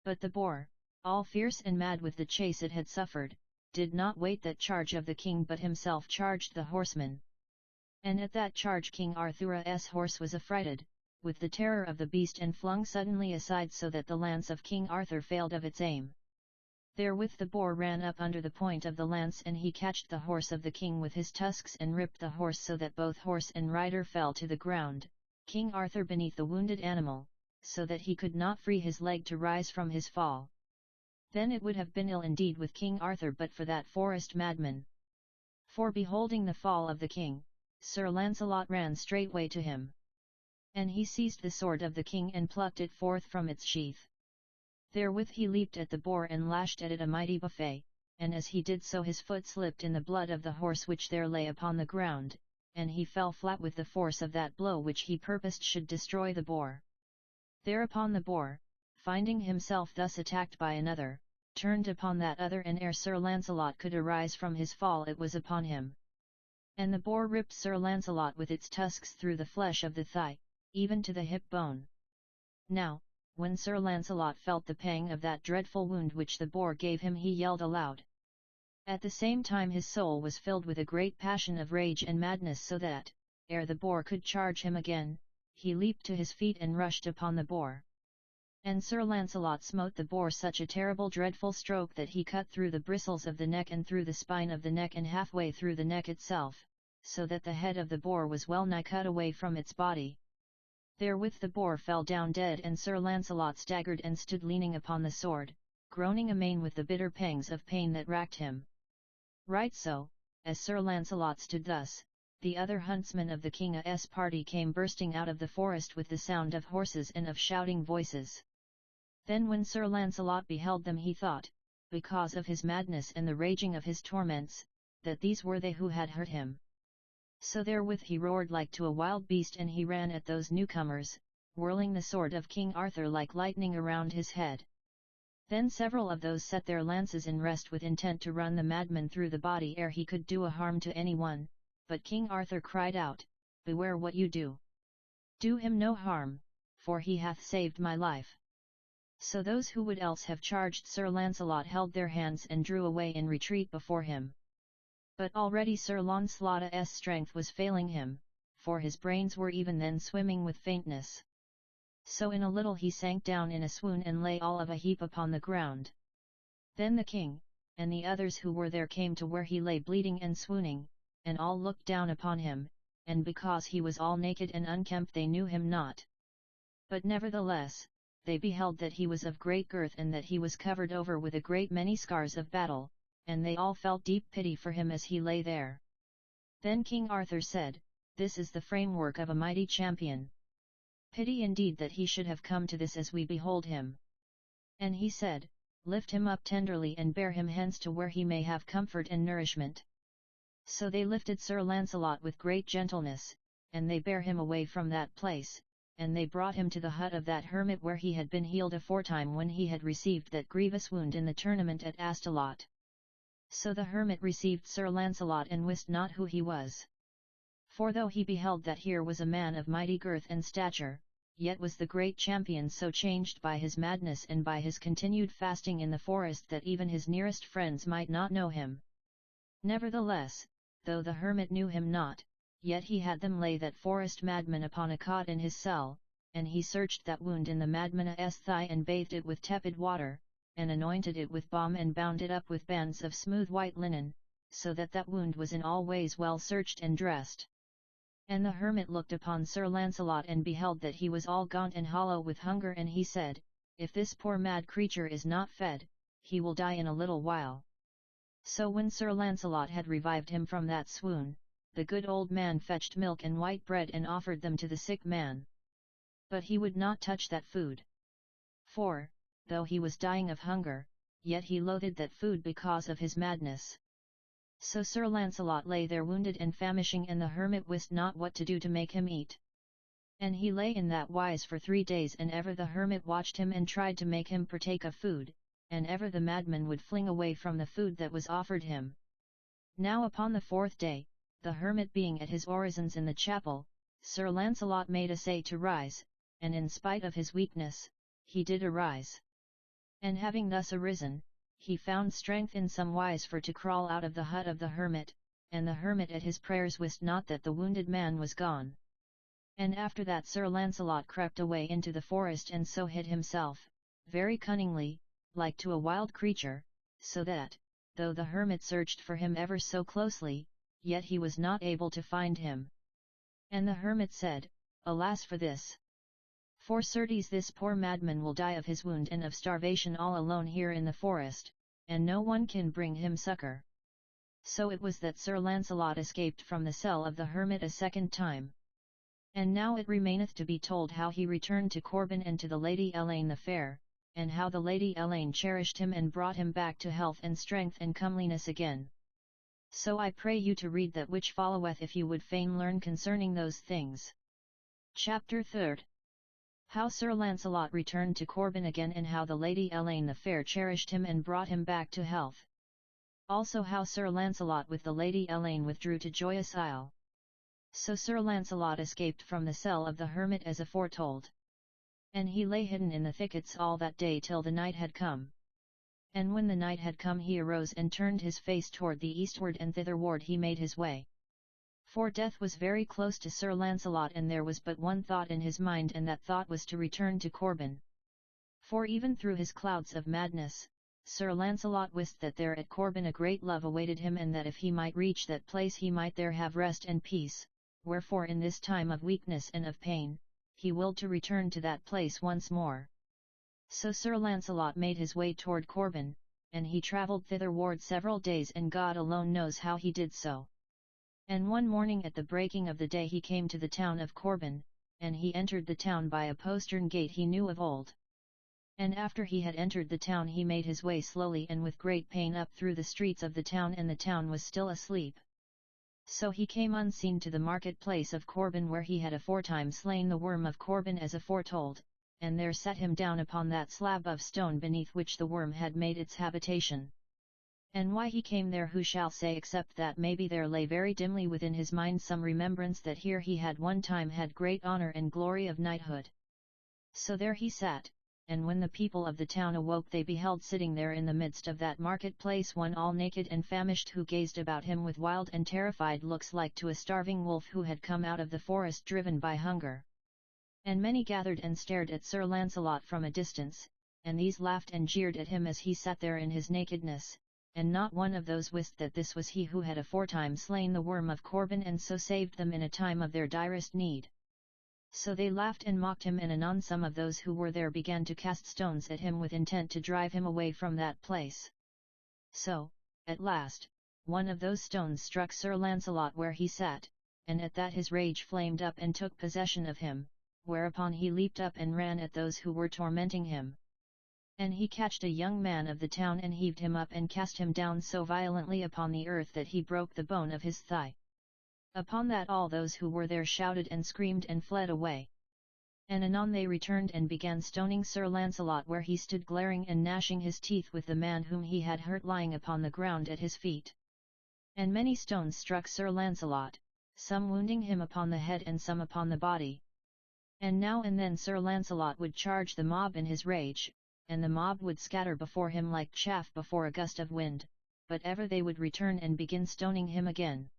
But the boar, all fierce and mad with the chase it had suffered, did not wait that charge of the king but himself charged the horseman. And at that charge King Arthur's horse was affrighted, with the terror of the beast, and flung suddenly aside so that the lance of King Arthur failed of its aim. Therewith the boar ran up under the point of the lance, and he catched the horse of the king with his tusks and ripped the horse so that both horse and rider fell to the ground, King Arthur beneath the wounded animal, so that he could not free his leg to rise from his fall. Then it would have been ill indeed with King Arthur but for that forest madman. For beholding the fall of the king, Sir Launcelot ran straightway to him. And he seized the sword of the king and plucked it forth from its sheath. Therewith he leaped at the boar and lashed at it a mighty buffet, and as he did so his foot slipped in the blood of the horse which there lay upon the ground, and he fell flat with the force of that blow which he purposed should destroy the boar. Thereupon the boar, finding himself thus attacked by another, turned upon that other, and ere Sir Launcelot could arise from his fall it was upon him. And the boar ripped Sir Launcelot with its tusks through the flesh of the thigh, even to the hip bone. Now, when Sir Launcelot felt the pang of that dreadful wound which the boar gave him, he yelled aloud. At the same time his soul was filled with a great passion of rage and madness, so that, ere the boar could charge him again, he leaped to his feet and rushed upon the boar. And Sir Launcelot smote the boar such a terrible dreadful stroke that he cut through the bristles of the neck and through the spine of the neck and halfway through the neck itself, so that the head of the boar was well nigh cut away from its body. Therewith the boar fell down dead, and Sir Launcelot staggered and stood leaning upon the sword, groaning amain with the bitter pangs of pain that racked him. Right so, as Sir Launcelot stood thus, the other huntsmen of the king's party came bursting out of the forest with the sound of horses and of shouting voices. Then when Sir Launcelot beheld them he thought, because of his madness and the raging of his torments, that these were they who had hurt him. So therewith he roared like to a wild beast and he ran at those newcomers, whirling the sword of King Arthur like lightning around his head. Then several of those set their lances in rest with intent to run the madman through the body ere he could do a harm to any one, but King Arthur cried out, "Beware what you do! Do him no harm, for he hath saved my life." So those who would else have charged Sir Launcelot held their hands and drew away in retreat before him. But already Sir Launcelot's strength was failing him, for his brains were even then swimming with faintness. So in a little he sank down in a swoon and lay all of a heap upon the ground. Then the king, and the others who were there came to where he lay bleeding and swooning, and all looked down upon him, and because he was all naked and unkempt they knew him not. But nevertheless, they beheld that he was of great girth and that he was covered over with a great many scars of battle, and they all felt deep pity for him as he lay there. Then King Arthur said, "This is the framework of a mighty champion. Pity indeed that he should have come to this as we behold him." And he said, "Lift him up tenderly and bear him hence to where he may have comfort and nourishment." So they lifted Sir Launcelot with great gentleness, and they bare him away from that place, and they brought him to the hut of that hermit where he had been healed aforetime when he had received that grievous wound in the tournament at Astelot. So the hermit received Sir Launcelot and wist not who he was. For though he beheld that here was a man of mighty girth and stature, yet was the great champion so changed by his madness and by his continued fasting in the forest that even his nearest friends might not know him. Nevertheless, though the hermit knew him not, yet he had them lay that forest madman upon a cot in his cell, and he searched that wound in the madman's thigh and bathed it with tepid water, and anointed it with balm and bound it up with bands of smooth white linen, so that that wound was in all ways well searched and dressed. And the hermit looked upon Sir Launcelot and beheld that he was all gaunt and hollow with hunger, and he said, "If this poor mad creature is not fed, he will die in a little while." So when Sir Launcelot had revived him from that swoon, the good old man fetched milk and white bread and offered them to the sick man. But he would not touch that food. For, though he was dying of hunger, yet he loathed that food because of his madness. So Sir Launcelot lay there wounded and famishing, and the hermit wist not what to do to make him eat. And he lay in that wise for 3 days, and ever the hermit watched him and tried to make him partake of food, and ever the madman would fling away from the food that was offered him. Now upon the 4th day, the hermit being at his orisons in the chapel, Sir Launcelot made essay to rise, and in spite of his weakness, he did arise. And having thus arisen, he found strength in some wise for to crawl out of the hut of the hermit, and the hermit at his prayers wist not that the wounded man was gone. And after that Sir Launcelot crept away into the forest and so hid himself, very cunningly, like to a wild creature, so that, though the hermit searched for him ever so closely, yet he was not able to find him. And the hermit said, "Alas for this! For certes this poor madman will die of his wound and of starvation all alone here in the forest, and no one can bring him succour." So it was that Sir Launcelot escaped from the cell of the hermit a second time. And now it remaineth to be told how he returned to Corban and to the Lady Elaine the Fair, and how the Lady Elaine cherished him and brought him back to health and strength and comeliness again. So I pray you to read that which followeth if you would fain learn concerning those things. Chapter 3. How Sir Launcelot returned to Corban again, and how the Lady Elaine the Fair cherished him and brought him back to health. Also how Sir Launcelot with the Lady Elaine withdrew to Joyous Isle. So Sir Launcelot escaped from the cell of the hermit as aforetold. And he lay hidden in the thickets all that day till the night had come. And when the night had come he arose and turned his face toward the eastward, and thitherward he made his way. For death was very close to Sir Launcelot, and there was but one thought in his mind, and that thought was to return to Corban. For even through his clouds of madness, Sir Launcelot wist that there at Corban a great love awaited him, and that if he might reach that place he might there have rest and peace, wherefore in this time of weakness and of pain, he willed to return to that place once more. So Sir Launcelot made his way toward Corban, and he travelled thitherward several days, and God alone knows how he did so. And one morning at the breaking of the day he came to the town of Corban, and he entered the town by a postern gate he knew of old. And after he had entered the town he made his way slowly and with great pain up through the streets of the town, and the town was still asleep. So he came unseen to the market-place of Corban, where he had aforetime slain the worm of Corban as aforetold, and there set him down upon that slab of stone beneath which the worm had made its habitation. And why he came there who shall say, except that maybe there lay very dimly within his mind some remembrance that here he had one time had great honour and glory of knighthood. So there he sat, and when the people of the town awoke they beheld sitting there in the midst of that market-place one all naked and famished, who gazed about him with wild and terrified looks like to a starving wolf who had come out of the forest driven by hunger. And many gathered and stared at Sir Launcelot from a distance, and these laughed and jeered at him as he sat there in his nakedness, and not one of those wist that this was he who had aforetime slain the worm of Corban and so saved them in a time of their direst need. So they laughed and mocked him, and anon some of those who were there began to cast stones at him with intent to drive him away from that place. So, at last, one of those stones struck Sir Launcelot where he sat, and at that his rage flamed up and took possession of him, whereupon he leaped up and ran at those who were tormenting him. And he catched a young man of the town and heaved him up and cast him down so violently upon the earth that he broke the bone of his thigh. Upon that all those who were there shouted and screamed and fled away. And anon they returned and began stoning Sir Launcelot where he stood glaring and gnashing his teeth with the man whom he had hurt lying upon the ground at his feet. And many stones struck Sir Launcelot, some wounding him upon the head and some upon the body. And now and then Sir Launcelot would charge the mob in his rage, and the mob would scatter before him like chaff before a gust of wind, but ever they would return and begin stoning him again.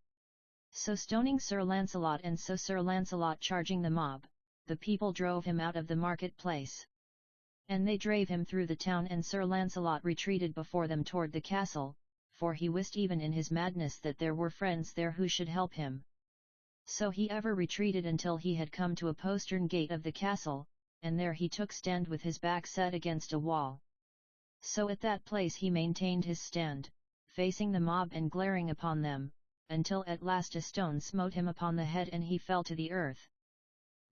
So stoning Sir Launcelot, and so Sir Launcelot charging the mob, the people drove him out of the market-place. And they drave him through the town, and Sir Launcelot retreated before them toward the castle, for he wist even in his madness that there were friends there who should help him. So he ever retreated until he had come to a postern gate of the castle, and there he took stand with his back set against a wall. So at that place he maintained his stand, facing the mob and glaring upon them, until at last a stone smote him upon the head and he fell to the earth.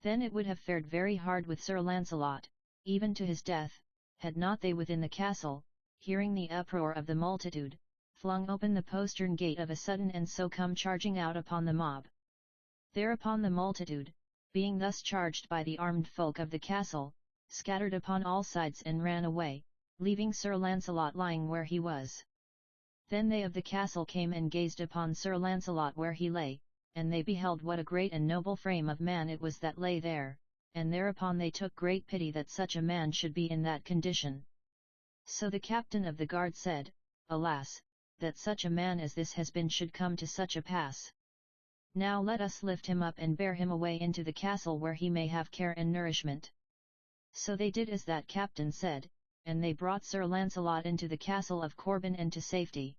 Then it would have fared very hard with Sir Launcelot, even to his death, had not they within the castle, hearing the uproar of the multitude, flung open the postern gate of a sudden and so come charging out upon the mob. Thereupon the multitude, being thus charged by the armed folk of the castle, scattered upon all sides and ran away, leaving Sir Launcelot lying where he was. Then they of the castle came and gazed upon Sir Launcelot where he lay, and they beheld what a great and noble frame of man it was that lay there, and thereupon they took great pity that such a man should be in that condition. So the captain of the guard said, Alas, that such a man as this has been should come to such a pass. Now let us lift him up and bear him away into the castle where he may have care and nourishment. So they did as that captain said, and they brought Sir Launcelot into the castle of Corban and to safety.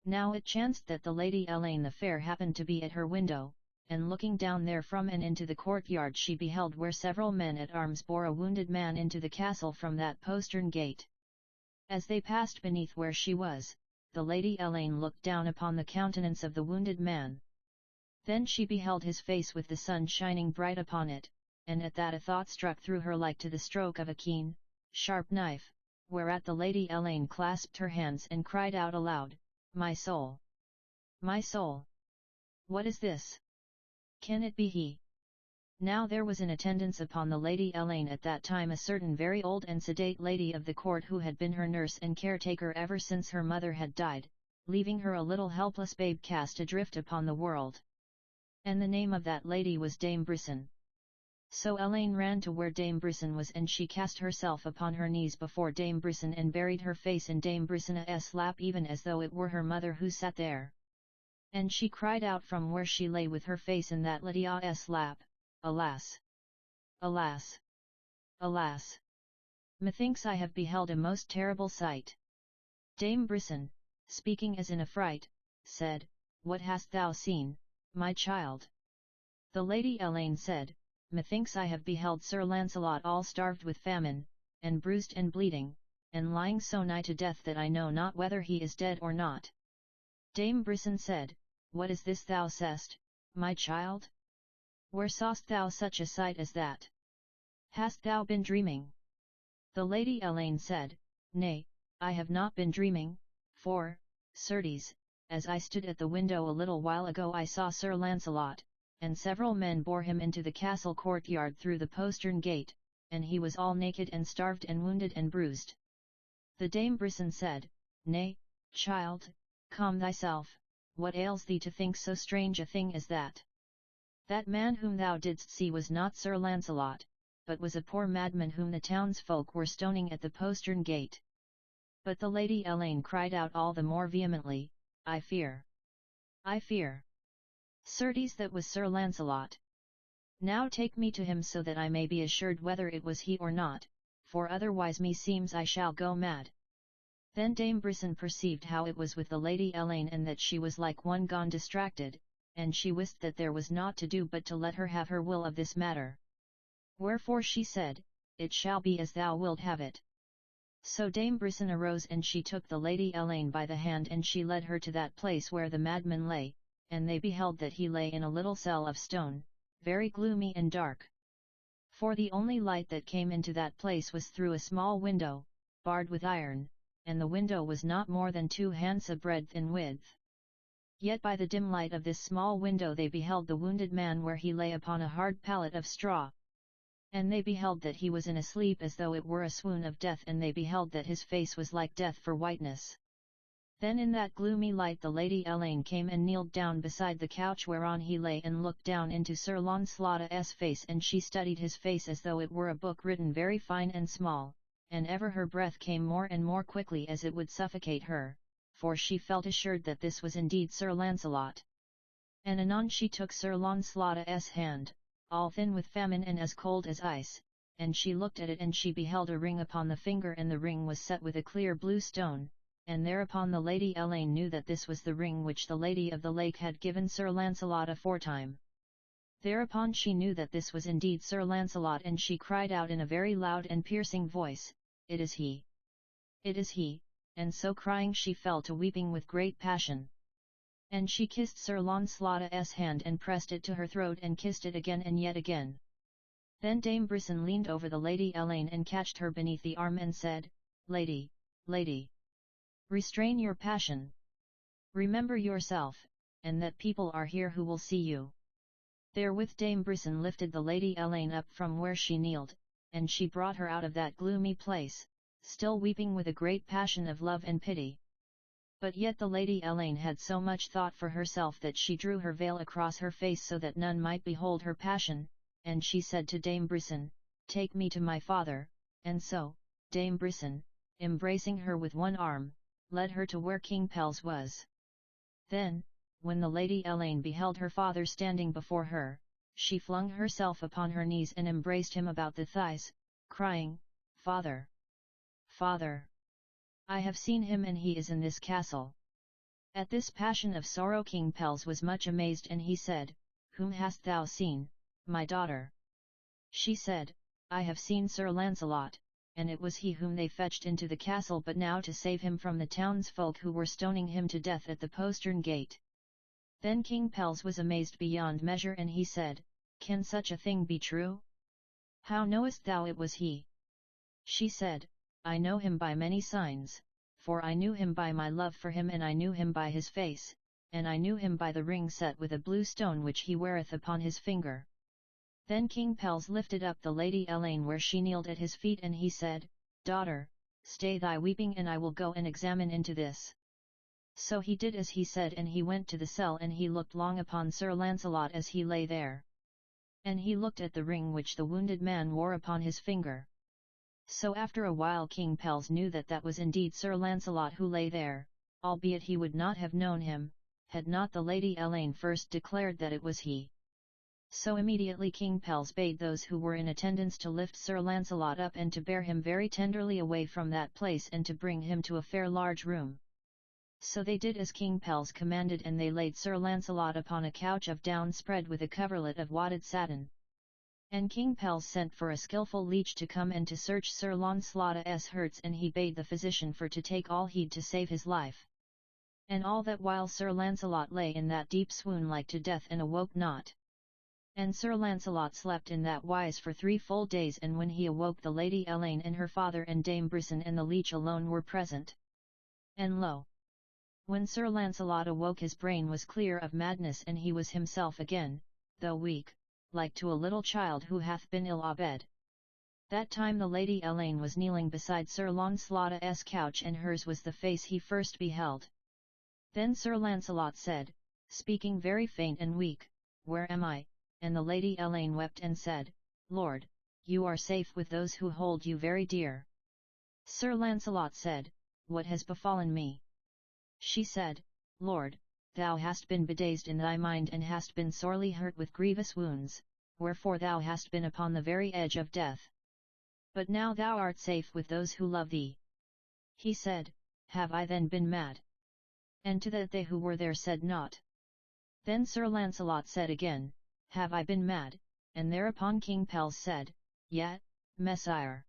Now it chanced that the Lady Elaine the Fair happened to be at her window, and looking down therefrom and into the courtyard she beheld where several men at arms bore a wounded man into the castle from that postern gate. As they passed beneath where she was, the Lady Elaine looked down upon the countenance of the wounded man. Then she beheld his face with the sun shining bright upon it, and at that a thought struck through her like to the stroke of a keen, sharp knife, whereat the Lady Elaine clasped her hands and cried out aloud, My soul! My soul! What is this? Can it be he? Now there was in attendance upon the Lady Elaine at that time a certain very old and sedate lady of the court who had been her nurse and caretaker ever since her mother had died, leaving her a little helpless babe cast adrift upon the world. And the name of that lady was Dame Brisson. So Elaine ran to where Dame Brisson was, and she cast herself upon her knees before Dame Brisson and buried her face in Dame Brisson's lap, even as though it were her mother who sat there. And she cried out from where she lay with her face in that lady's lap, Alas! Alas! Alas! Methinks I have beheld a most terrible sight. Dame Brisson, speaking as in a fright, said, What hast thou seen, my child? The Lady Elaine said, Methinks I have beheld Sir Launcelot all starved with famine, and bruised and bleeding, and lying so nigh to death that I know not whether he is dead or not. Dame Brisson said, What is this thou sayest, my child? Where saw'st thou such a sight as that? Hast thou been dreaming? The Lady Elaine said, Nay, I have not been dreaming, for, certes, as I stood at the window a little while ago I saw Sir Launcelot, and several men bore him into the castle courtyard through the postern gate, and he was all naked and starved and wounded and bruised. The Dame Brisson said, Nay, child, calm thyself, what ails thee to think so strange a thing as that? That man whom thou didst see was not Sir Launcelot, but was a poor madman whom the townsfolk were stoning at the postern gate. But the Lady Elaine cried out all the more vehemently, I fear! I fear! Certes that was Sir Launcelot. Now take me to him so that I may be assured whether it was he or not, for otherwise me seems I shall go mad. Then Dame Brisson perceived how it was with the Lady Elaine and that she was like one gone distracted, and she wist that there was naught to do but to let her have her will of this matter. Wherefore she said, It shall be as thou wilt have it. So Dame Brisson arose and she took the Lady Elaine by the hand and she led her to that place where the madman lay, and they beheld that he lay in a little cell of stone, very gloomy and dark. For the only light that came into that place was through a small window, barred with iron, and the window was not more than 2 hands a breadth in width. Yet by the dim light of this small window they beheld the wounded man where he lay upon a hard pallet of straw. And they beheld that he was in a sleep as though it were a swoon of death, and they beheld that his face was like death for whiteness. Then in that gloomy light the Lady Elaine came and kneeled down beside the couch whereon he lay and looked down into Sir Launcelot's face, and she studied his face as though it were a book written very fine and small, and ever her breath came more and more quickly as it would suffocate her, for she felt assured that this was indeed Sir Launcelot. And anon she took Sir Launcelot's hand, all thin with famine and as cold as ice, and she looked at it and she beheld a ring upon the finger, and the ring was set with a clear blue stone, and thereupon the Lady Elaine knew that this was the ring which the Lady of the Lake had given Sir Launcelot aforetime. Thereupon she knew that this was indeed Sir Launcelot, and she cried out in a very loud and piercing voice, It is he! It is he! And so crying she fell to weeping with great passion. And she kissed Sir Launcelot's hand and pressed it to her throat and kissed it again and yet again. Then Dame Brisson leaned over the Lady Elaine and catched her beneath the arm and said, Lady, lady! Restrain your passion. Remember yourself, and that people are here who will see you. Therewith Dame Brisson lifted the Lady Elaine up from where she kneeled, and she brought her out of that gloomy place, still weeping with a great passion of love and pity. But yet the Lady Elaine had so much thought for herself that she drew her veil across her face so that none might behold her passion, and she said to Dame Brisson, Take me to my father, and so, Dame Brisson, embracing her with one arm, led her to where King Pelles was. Then, when the Lady Elaine beheld her father standing before her, she flung herself upon her knees and embraced him about the thighs, crying, Father! Father! I have seen him, and he is in this castle. At this passion of sorrow King Pelles was much amazed, and he said, Whom hast thou seen, my daughter? She said, I have seen Sir Launcelot, and it was he whom they fetched into the castle but now to save him from the townsfolk who were stoning him to death at the postern gate. Then King Pelles was amazed beyond measure, and he said, Can such a thing be true? How knowest thou it was he? She said, I know him by many signs, for I knew him by my love for him, and I knew him by his face, and I knew him by the ring set with a blue stone which he weareth upon his finger. Then King Pelles lifted up the Lady Elaine where she kneeled at his feet, and he said, Daughter, stay thy weeping, and I will go and examine into this. So he did as he said, and he went to the cell, and he looked long upon Sir Launcelot as he lay there. And he looked at the ring which the wounded man wore upon his finger. So after a while King Pelles knew that that was indeed Sir Launcelot who lay there, albeit he would not have known him, had not the Lady Elaine first declared that it was he. So immediately King Pelles bade those who were in attendance to lift Sir Launcelot up and to bear him very tenderly away from that place and to bring him to a fair large room. So they did as King Pelles commanded, and they laid Sir Launcelot upon a couch of down spread with a coverlet of wadded satin. And King Pelles sent for a skilful leech to come and to search Sir Launcelot's hurts, and he bade the physician for to take all heed to save his life. And all that while Sir Launcelot lay in that deep swoon like to death and awoke not. And Sir Launcelot slept in that wise for 3 full days, and when he awoke the Lady Elaine and her father and Dame Brisson and the leech alone were present. And lo! When Sir Launcelot awoke his brain was clear of madness, and he was himself again, though weak, like to a little child who hath been ill abed. That time the Lady Elaine was kneeling beside Sir Launcelot's couch, and hers was the face he first beheld. Then Sir Launcelot said, speaking very faint and weak, Where am I? And the Lady Elaine wept and said, Lord, you are safe with those who hold you very dear. Sir Launcelot said, What has befallen me? She said, Lord, thou hast been bedazed in thy mind, and hast been sorely hurt with grievous wounds, wherefore thou hast been upon the very edge of death. But now thou art safe with those who love thee. He said, Have I then been mad? And to that they who were there said naught. Then Sir Launcelot said again, Have I been mad? And thereupon King Pelles said, Yet, Messire.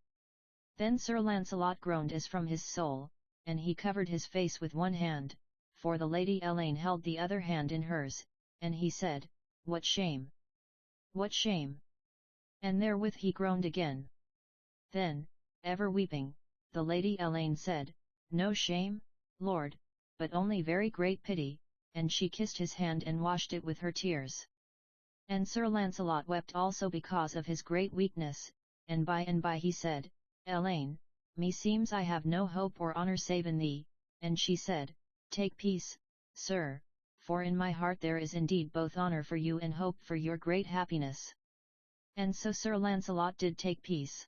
Then Sir Launcelot groaned as from his soul, and he covered his face with one hand, for the Lady Elaine held the other hand in hers, and he said, What shame! What shame! And therewith he groaned again. Then, ever weeping, the Lady Elaine said, No shame, Lord, but only very great pity, and she kissed his hand and washed it with her tears. And Sir Launcelot wept also because of his great weakness, and by he said, Elaine, meseems I have no hope or honour save in thee, and she said, Take peace, sir, for in my heart there is indeed both honour for you and hope for your great happiness. And so Sir Launcelot did take peace.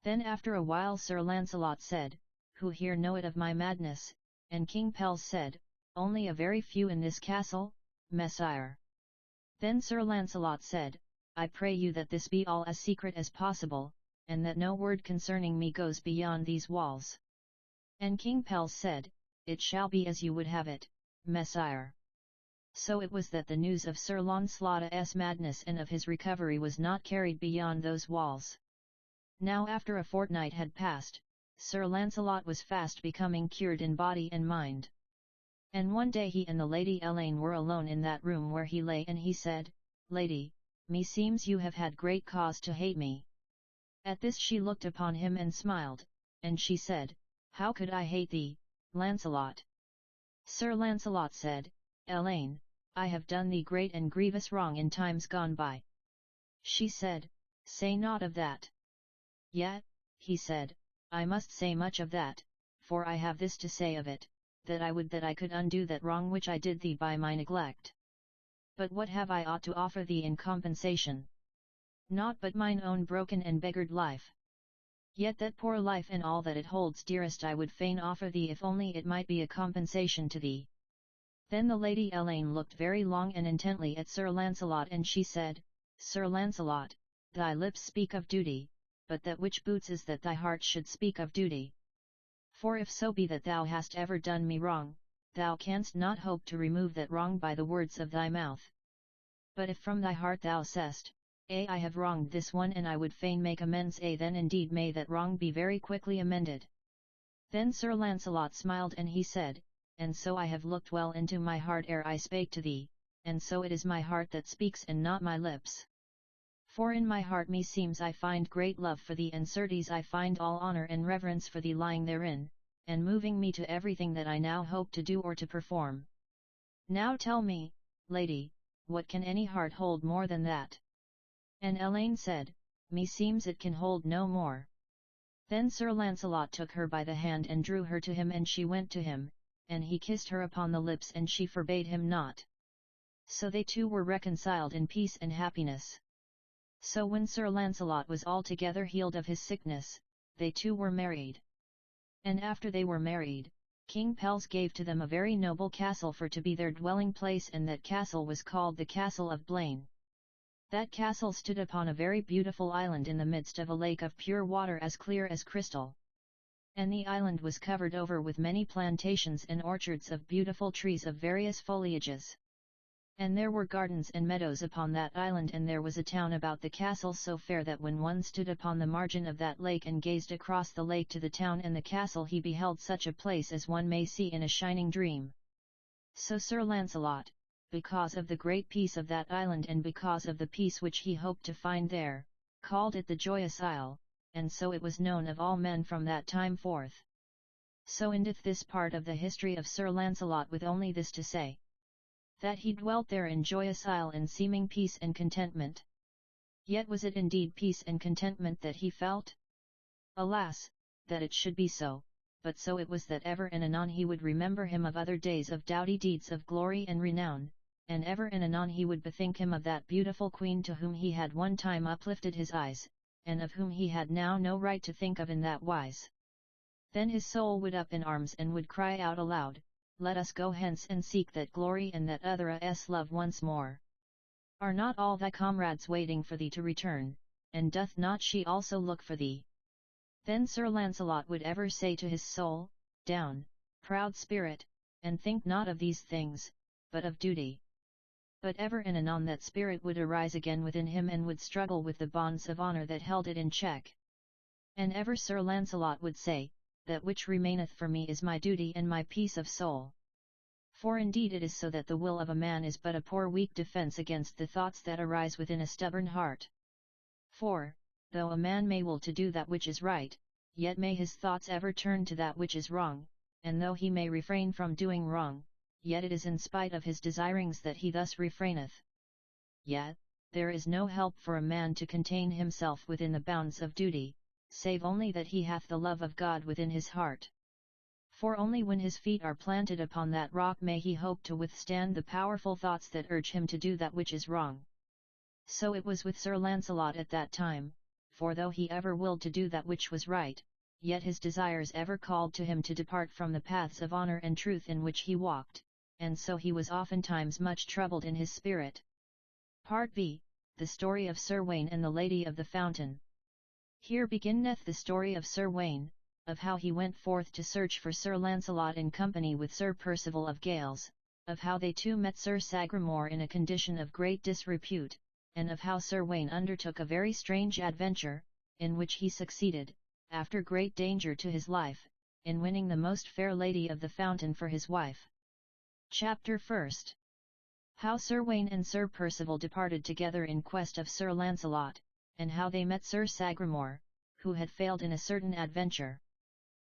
Then after a while Sir Launcelot said, Who here knoweth of my madness? And King Pelles said, Only a very few in this castle, Messire. Then Sir Launcelot said, I pray you that this be all as secret as possible, and that no word concerning me goes beyond these walls. And King Pelles said, It shall be as you would have it, Messire. So it was that the news of Sir Launcelot's madness and of his recovery was not carried beyond those walls. Now after a fortnight had passed, Sir Launcelot was fast becoming cured in body and mind. And one day he and the Lady Elaine were alone in that room where he lay, and he said, Lady, meseems you have had great cause to hate me. At this she looked upon him and smiled, and she said, How could I hate thee, Launcelot? Sir Launcelot said, Elaine, I have done thee great and grievous wrong in times gone by. She said, Say naught of that. Yet, he said, I must say much of that, for I have this to say of it, that I would that I could undo that wrong which I did thee by my neglect. But what have I ought to offer thee in compensation? Naught but mine own broken and beggared life. Yet that poor life and all that it holds dearest I would fain offer thee, if only it might be a compensation to thee. Then the Lady Elaine looked very long and intently at Sir Launcelot, and she said, Sir Launcelot, thy lips speak of duty, but that which boots is that thy heart should speak of duty. For if so be that thou hast ever done me wrong, thou canst not hope to remove that wrong by the words of thy mouth. But if from thy heart thou sayest, I have wronged this one and I would fain make amends, then indeed may that wrong be very quickly amended. Then Sir Launcelot smiled, and he said, And so I have looked well into my heart ere I spake to thee, and so it is my heart that speaks and not my lips. For in my heart meseems I find great love for thee, and certes I find all honour and reverence for thee lying therein, and moving me to everything that I now hope to do or to perform. Now tell me, lady, what can any heart hold more than that? And Elaine said, Meseems it can hold no more. Then Sir Launcelot took her by the hand and drew her to him, and she went to him, and he kissed her upon the lips, and she forbade him not. So they two were reconciled in peace and happiness. So when Sir Launcelot was altogether healed of his sickness, they two were married. And after they were married, King Pelles gave to them a very noble castle for to be their dwelling place, and that castle was called the Castle of Blaine. That castle stood upon a very beautiful island in the midst of a lake of pure water as clear as crystal. And the island was covered over with many plantations and orchards of beautiful trees of various foliages. And there were gardens and meadows upon that island, and there was a town about the castle so fair that when one stood upon the margin of that lake and gazed across the lake to the town and the castle, he beheld such a place as one may see in a shining dream. So Sir Launcelot, because of the great peace of that island and because of the peace which he hoped to find there, called it the Joyous Isle, and so it was known of all men from that time forth. So endeth this part of the history of Sir Launcelot, with only this to say, that he dwelt there in Joyous Isle in seeming peace and contentment. Yet was it indeed peace and contentment that he felt? Alas, that it should be so, but so it was that ever and anon he would remember him of other days of doughty deeds of glory and renown, and ever and anon he would bethink him of that beautiful queen to whom he had one time uplifted his eyes, and of whom he had now no right to think of in that wise. Then his soul would up in arms and would cry out aloud, "Let us go hence and seek that glory and that other love once more. Are not all thy comrades waiting for thee to return, and doth not she also look for thee?" Then Sir Launcelot would ever say to his soul, "Down, proud spirit, and think not of these things, but of duty." But ever and anon that spirit would arise again within him and would struggle with the bonds of honour that held it in check. And ever Sir Launcelot would say, "That which remaineth for me is my duty and my peace of soul." For indeed it is so that the will of a man is but a poor weak defence against the thoughts that arise within a stubborn heart. For, though a man may will to do that which is right, yet may his thoughts ever turn to that which is wrong, and though he may refrain from doing wrong, yet it is in spite of his desirings that he thus refraineth. Yet, there is no help for a man to contain himself within the bounds of duty, save only that he hath the love of God within his heart. For only when his feet are planted upon that rock may he hope to withstand the powerful thoughts that urge him to do that which is wrong. So it was with Sir Launcelot at that time, for though he ever willed to do that which was right, yet his desires ever called to him to depart from the paths of honour and truth in which he walked, and so he was oftentimes much troubled in his spirit. Part B, the story of Sir Gawain and the Lady of the Fountain. Here beginneth the story of Sir Gawain, of how he went forth to search for Sir Launcelot in company with Sir Percival of Gales, of how they two met Sir Sagramore in a condition of great disrepute, and of how Sir Gawain undertook a very strange adventure, in which he succeeded, after great danger to his life, in winning the most fair Lady of the Fountain for his wife. Chapter 1. How Sir Gawain and Sir Percival departed together in quest of Sir Launcelot, and how they met Sir Sagramore, who had failed in a certain adventure.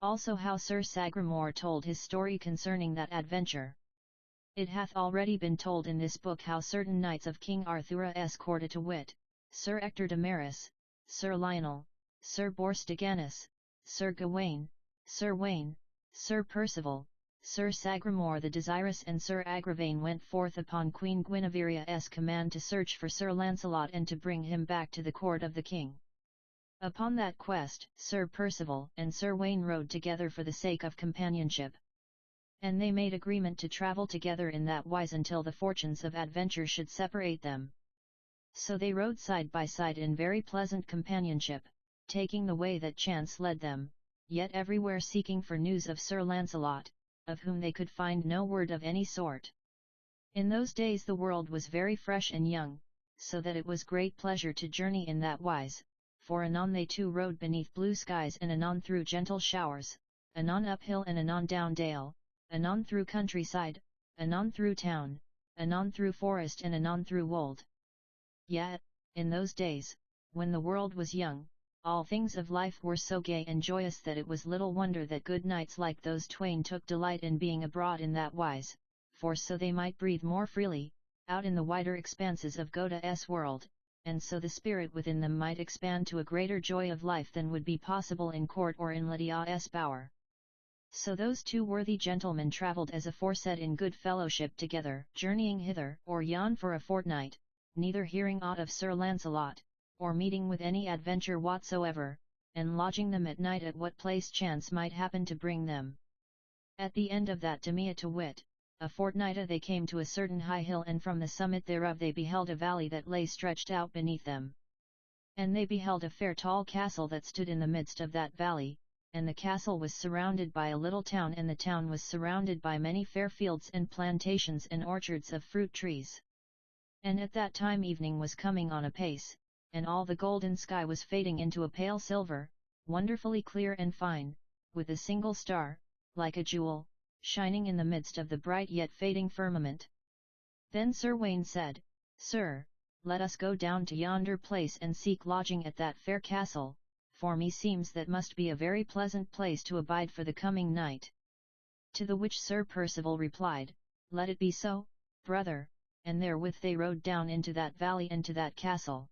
Also how Sir Sagramore told his story concerning that adventure. It hath already been told in this book how certain knights of King Arthur's court, to wit, Sir Ector de Maris, Sir Lionel, Sir Bors de Ganis, Sir Gawain, Sir Gawain, Sir Percival, Sir Sagramore the Desirous and Sir Agravain went forth upon Queen Guinevere's command to search for Sir Launcelot and to bring him back to the court of the king. Upon that quest, Sir Percival and Sir Gawain rode together for the sake of companionship. And they made agreement to travel together in that wise until the fortunes of adventure should separate them. So they rode side by side in very pleasant companionship, taking the way that chance led them, yet everywhere seeking for news of Sir Launcelot, of whom they could find no word of any sort. In those days the world was very fresh and young, so that it was great pleasure to journey in that wise, for anon they two rode beneath blue skies and anon through gentle showers, anon uphill and anon down dale, anon through countryside, anon through town, anon through forest and anon through wold. Yet, in those days, when the world was young, all things of life were so gay and joyous that it was little wonder that good knights like those twain took delight in being abroad in that wise, for so they might breathe more freely, out in the wider expanses of Goda's world, and so the spirit within them might expand to a greater joy of life than would be possible in court or in Lydia's bower. So those two worthy gentlemen travelled as aforesaid in good fellowship together, journeying hither or yon for a fortnight, neither hearing aught of Sir Launcelot, or meeting with any adventure whatsoever, and lodging them at night at what place chance might happen to bring them. At the end of that demea, to wit, a fortnight they came to a certain high hill, and from the summit thereof they beheld a valley that lay stretched out beneath them. And they beheld a fair tall castle that stood in the midst of that valley, and the castle was surrounded by a little town, and the town was surrounded by many fair fields and plantations and orchards of fruit trees. And at that time evening was coming on apace, and all the golden sky was fading into a pale silver, wonderfully clear and fine, with a single star, like a jewel, shining in the midst of the bright yet fading firmament. Then Sir Gawain said, Sir, let us go down to yonder place and seek lodging at that fair castle, for me seems that must be a very pleasant place to abide for the coming night. To the which Sir Percival replied, Let it be so, brother, and therewith they rode down into that valley and to that castle.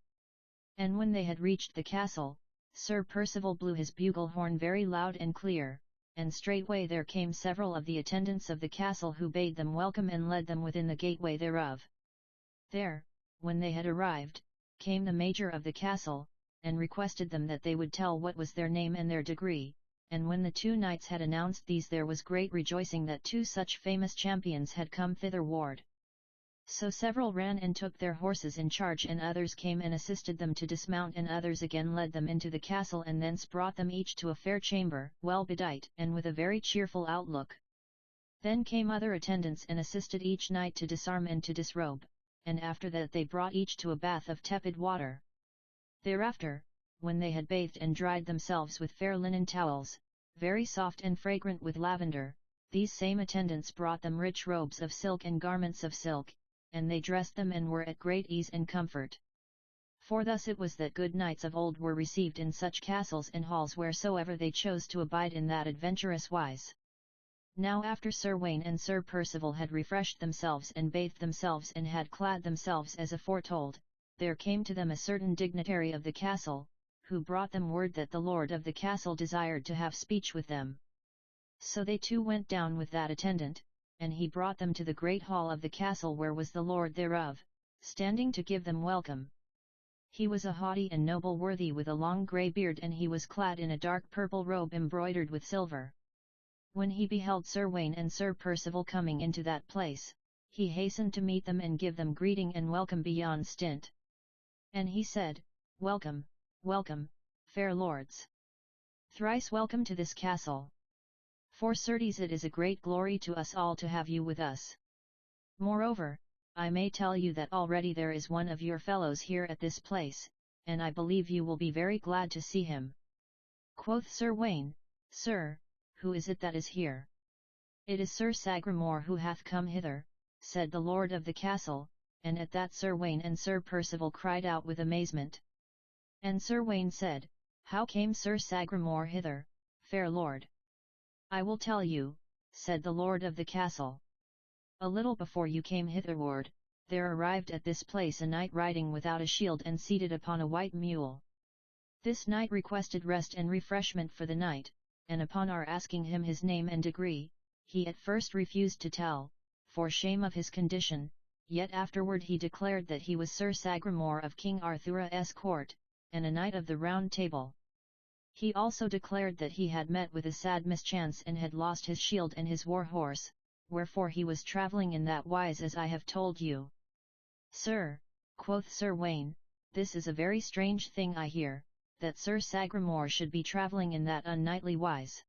And when they had reached the castle, Sir Percival blew his bugle horn very loud and clear, and straightway there came several of the attendants of the castle who bade them welcome and led them within the gateway thereof. There, when they had arrived, came the major of the castle, and requested them that they would tell what was their name and their degree, and when the two knights had announced these there was great rejoicing that two such famous champions had come thitherward. So several ran and took their horses in charge, and others came and assisted them to dismount, and others again led them into the castle, and thence brought them each to a fair chamber, well bedight and with a very cheerful outlook. Then came other attendants and assisted each knight to disarm and to disrobe, and after that they brought each to a bath of tepid water. Thereafter, when they had bathed and dried themselves with fair linen towels, very soft and fragrant with lavender, these same attendants brought them rich robes of silk and garments of silk, and they dressed them and were at great ease and comfort. For thus it was that good knights of old were received in such castles and halls wheresoever they chose to abide in that adventurous wise. Now after Sir Gawain and Sir Percival had refreshed themselves and bathed themselves and had clad themselves as aforetold, there came to them a certain dignitary of the castle, who brought them word that the lord of the castle desired to have speech with them. So they too went down with that attendant, and he brought them to the great hall of the castle where was the lord thereof, standing to give them welcome. He was a haughty and noble worthy with a long grey beard, and he was clad in a dark purple robe embroidered with silver. When he beheld Sir Gawain and Sir Percival coming into that place, he hastened to meet them and give them greeting and welcome beyond stint. And he said, Welcome, welcome, fair lords. Thrice welcome to this castle. For certes it is a great glory to us all to have you with us. Moreover, I may tell you that already there is one of your fellows here at this place, and I believe you will be very glad to see him. Quoth Sir Gawain, Sir, who is it that is here? It is Sir Sagramore who hath come hither, said the lord of the castle, and at that Sir Gawain and Sir Percival cried out with amazement. And Sir Gawain said, How came Sir Sagramore hither, fair lord? I will tell you, said the lord of the castle. A little before you came hitherward, there arrived at this place a knight riding without a shield and seated upon a white mule. This knight requested rest and refreshment for the night, and upon our asking him his name and degree, he at first refused to tell, for shame of his condition, yet afterward he declared that he was Sir Sagramore of King Arthur's court, and a knight of the Round Table. He also declared that he had met with a sad mischance and had lost his shield and his war horse, wherefore he was travelling in that wise as I have told you. Sir, quoth Sir Gawain, this is a very strange thing I hear, that Sir Sagramore should be travelling in that unknightly wise.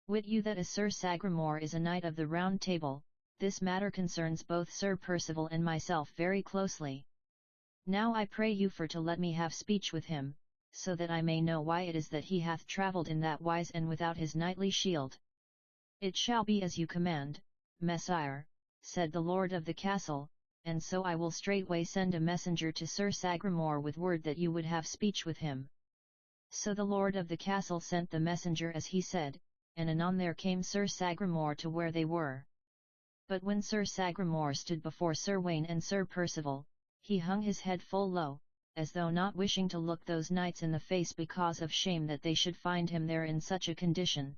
Wit you that as Sir Sagramore is a knight of the Round Table, this matter concerns both Sir Percival and myself very closely. Now I pray you for to let me have speech with him, so that I may know why it is that he hath travelled in that wise and without his knightly shield. It shall be as you command, Messire, said the lord of the castle, and so I will straightway send a messenger to Sir Sagramore with word that you would have speech with him. So the lord of the castle sent the messenger as he said, and anon there came Sir Sagramore to where they were. But when Sir Sagramore stood before Sir Gawain and Sir Percival, he hung his head full low, as though not wishing to look those knights in the face because of shame that they should find him there in such a condition.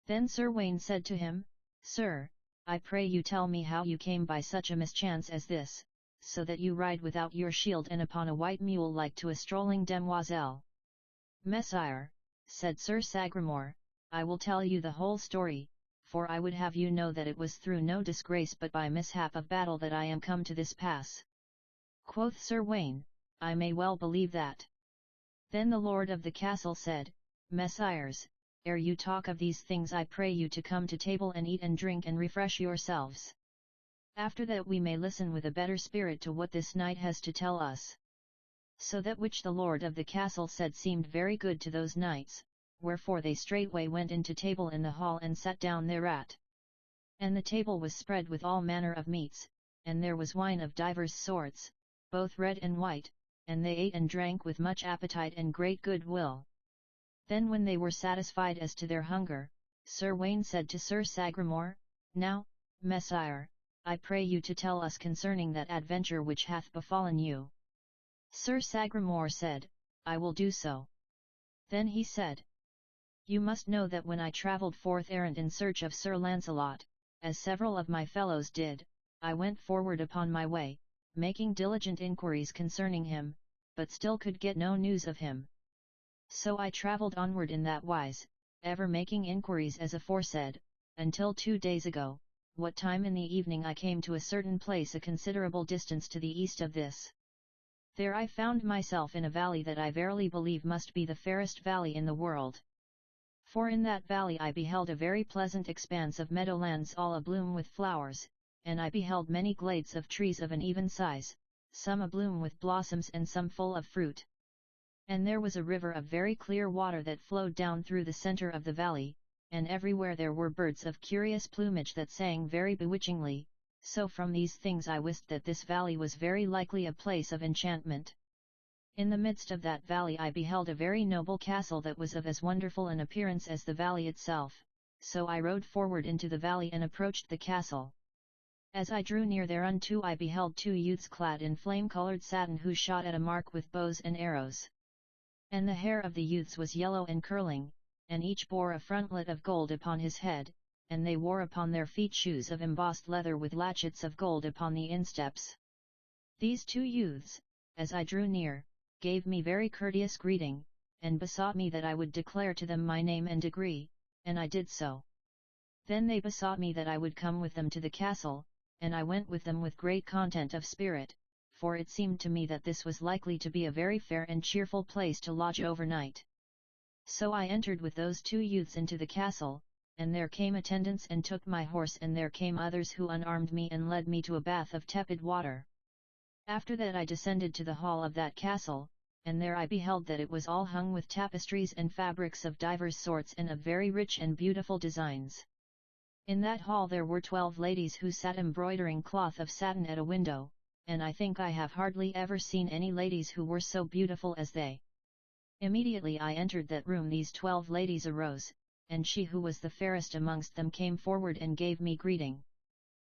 Then Sir Gawain said to him, Sir, I pray you tell me how you came by such a mischance as this, so that you ride without your shield and upon a white mule like to a strolling demoiselle. Messire, said Sir Sagramore, I will tell you the whole story, for I would have you know that it was through no disgrace but by mishap of battle that I am come to this pass. Quoth Sir Gawain, I may well believe that. Then the lord of the castle said, Messires, ere you talk of these things I pray you to come to table and eat and drink and refresh yourselves. After that we may listen with a better spirit to what this knight has to tell us. So that which the lord of the castle said seemed very good to those knights, wherefore they straightway went into table in the hall and sat down thereat. And the table was spread with all manner of meats, and there was wine of divers sorts, both red and white, and they ate and drank with much appetite and great good will. Then when they were satisfied as to their hunger, Sir Gawain said to Sir Sagramore, Now, Messire, I pray you to tell us concerning that adventure which hath befallen you. Sir Sagramore said, I will do so. Then he said, You must know that when I travelled forth errant in search of Sir Launcelot, as several of my fellows did, I went forward upon my way, making diligent inquiries concerning him, but still could get no news of him. So I travelled onward in that wise, ever making inquiries as aforesaid, until 2 days ago, what time in the evening I came to a certain place a considerable distance to the east of this. There I found myself in a valley that I verily believe must be the fairest valley in the world. For in that valley I beheld a very pleasant expanse of meadowlands all abloom with flowers, and I beheld many glades of trees of an even size, some abloom with blossoms and some full of fruit. And there was a river of very clear water that flowed down through the centre of the valley, and everywhere there were birds of curious plumage that sang very bewitchingly, so from these things I wist that this valley was very likely a place of enchantment. In the midst of that valley I beheld a very noble castle that was of as wonderful an appearance as the valley itself, so I rode forward into the valley and approached the castle. As I drew near thereunto I beheld 2 youths clad in flame-coloured satin who shot at a mark with bows and arrows. And the hair of the youths was yellow and curling, and each bore a frontlet of gold upon his head, and they wore upon their feet shoes of embossed leather with latchets of gold upon the insteps. These 2 youths, as I drew near, gave me very courteous greeting, and besought me that I would declare to them my name and degree, and I did so. Then they besought me that I would come with them to the castle, and I went with them with great content of spirit, for it seemed to me that this was likely to be a very fair and cheerful place to lodge overnight. So I entered with those 2 youths into the castle, and there came attendants and took my horse, and there came others who unarmed me and led me to a bath of tepid water. After that I descended to the hall of that castle, and there I beheld that it was all hung with tapestries and fabrics of divers sorts and of very rich and beautiful designs. In that hall there were 12 ladies who sat embroidering cloth of satin at a window, and I think I have hardly ever seen any ladies who were so beautiful as they. Immediately I entered that room these 12 ladies arose, and she who was the fairest amongst them came forward and gave me greeting.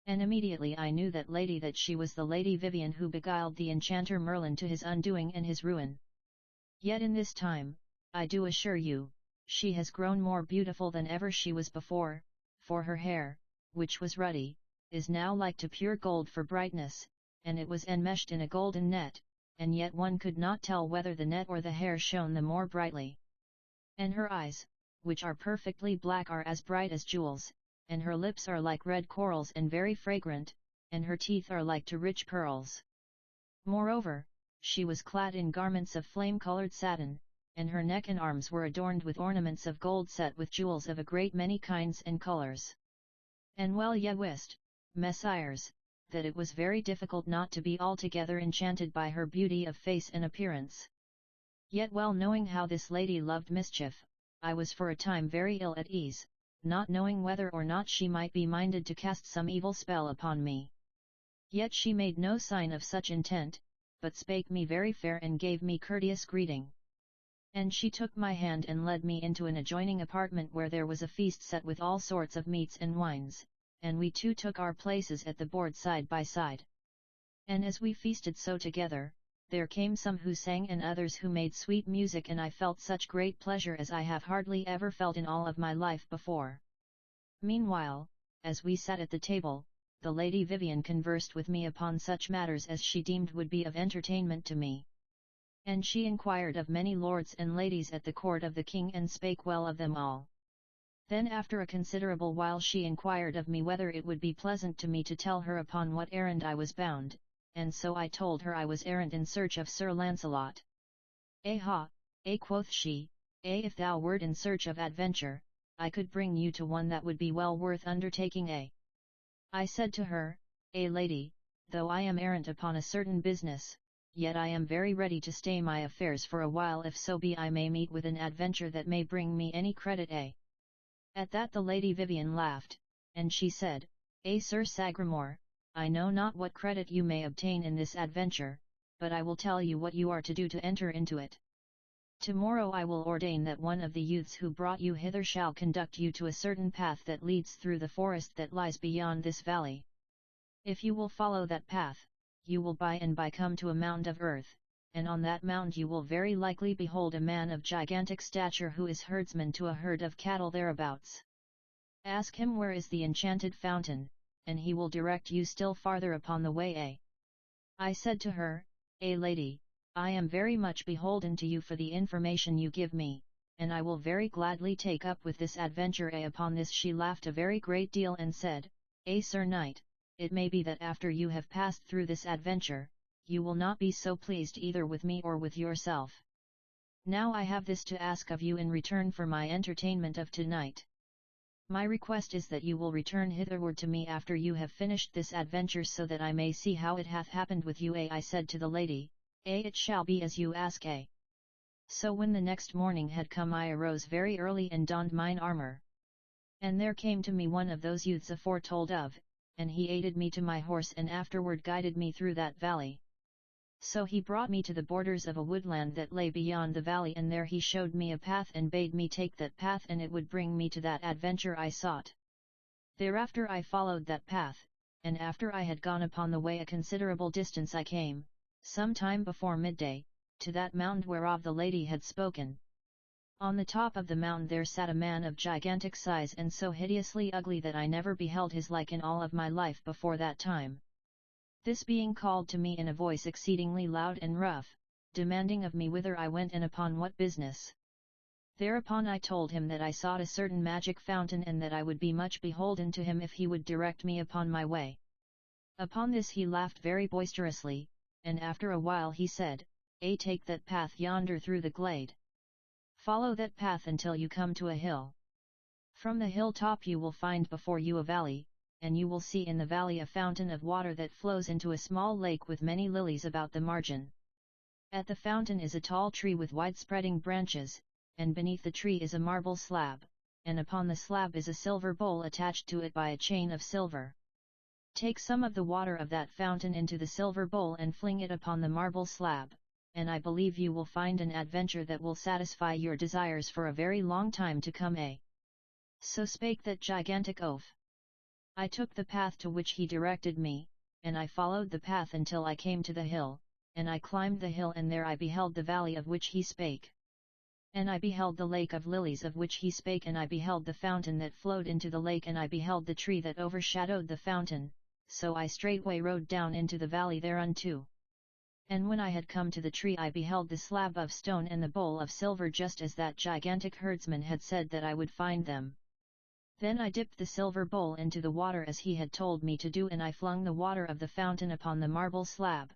And immediately I knew that lady that she was the Lady Vivian who beguiled the enchanter Merlin to his undoing and his ruin. Yet in this time, I do assure you, she has grown more beautiful than ever she was before, for her hair, which was ruddy, is now like to pure gold for brightness, and it was enmeshed in a golden net, and yet one could not tell whether the net or the hair shone the more brightly. And her eyes, which are perfectly black, are as bright as jewels, and her lips are like red corals and very fragrant, and her teeth are like to rich pearls. Moreover, she was clad in garments of flame-coloured satin, and her neck and arms were adorned with ornaments of gold set with jewels of a great many kinds and colours. And well ye wist, messires, that it was very difficult not to be altogether enchanted by her beauty of face and appearance. Yet well knowing how this lady loved mischief, I was for a time very ill at ease, not knowing whether or not she might be minded to cast some evil spell upon me. Yet she made no sign of such intent, but spake me very fair and gave me courteous greeting. And she took my hand and led me into an adjoining apartment where there was a feast set with all sorts of meats and wines, and we 2 took our places at the board side by side. And as we feasted so together, there came some who sang and others who made sweet music, and I felt such great pleasure as I have hardly ever felt in all of my life before. Meanwhile, as we sat at the table, the Lady Vivian conversed with me upon such matters as she deemed would be of entertainment to me. And she inquired of many lords and ladies at the court of the king and spake well of them all. Then after a considerable while she inquired of me whether it would be pleasant to me to tell her upon what errand I was bound, and so I told her I was errant in search of Sir Launcelot. "Ah, quoth she, if thou wert in search of adventure, I could bring you to one that would be well worth undertaking. I said to her, "A lady, though I am errant upon a certain business, yet I am very ready to stay my affairs for a while if so be I may meet with an adventure that may bring me any credit. At that the Lady Vivian laughed, and she said, Sir Sagramore, I know not what credit you may obtain in this adventure, but I will tell you what you are to do to enter into it. Tomorrow I will ordain that one of the youths who brought you hither shall conduct you to a certain path that leads through the forest that lies beyond this valley. If you will follow that path, you will by and by come to a mound of earth, and on that mound you will very likely behold a man of gigantic stature who is herdsman to a herd of cattle thereabouts. Ask him where is the enchanted fountain, and he will direct you still farther upon the way. I said to her, lady, I am very much beholden to you for the information you give me, and I will very gladly take up with this adventure. Upon this she laughed a very great deal and said, Sir Knight, it may be that after you have passed through this adventure, you will not be so pleased either with me or with yourself. Now I have this to ask of you in return for my entertainment of tonight. My request is that you will return hitherward to me after you have finished this adventure so that I may see how it hath happened with you. I said to the lady, it shall be as you ask. So when the next morning had come I arose very early and donned mine armour. And there came to me one of those youths aforetold of, and he aided me to my horse and afterward guided me through that valley. So he brought me to the borders of a woodland that lay beyond the valley, and there he showed me a path and bade me take that path and it would bring me to that adventure I sought. Thereafter I followed that path, and after I had gone upon the way a considerable distance I came, some time before midday, to that mound whereof the lady had spoken. On the top of the mound there sat a man of gigantic size and so hideously ugly that I never beheld his like in all of my life before that time. This being called to me in a voice exceedingly loud and rough, demanding of me whither I went and upon what business. Thereupon I told him that I sought a certain magic fountain and that I would be much beholden to him if he would direct me upon my way. Upon this he laughed very boisterously, and after a while he said, take that path yonder through the glade. Follow that path until you come to a hill. From the hill top you will find before you a valley, and you will see in the valley a fountain of water that flows into a small lake with many lilies about the margin. At the fountain is a tall tree with wide-spreading branches, and beneath the tree is a marble slab, and upon the slab is a silver bowl attached to it by a chain of silver. Take some of the water of that fountain into the silver bowl and fling it upon the marble slab, and I believe you will find an adventure that will satisfy your desires for a very long time to come. So spake that gigantic oaf. I took the path to which he directed me, and I followed the path until I came to the hill, and I climbed the hill and there I beheld the valley of which he spake. And I beheld the lake of lilies of which he spake, and I beheld the fountain that flowed into the lake, and I beheld the tree that overshadowed the fountain, so I straightway rode down into the valley thereunto. And when I had come to the tree I beheld the slab of stone and the bowl of silver just as that gigantic herdsman had said that I would find them. Then I dipped the silver bowl into the water as he had told me to do, and I flung the water of the fountain upon the marble slab.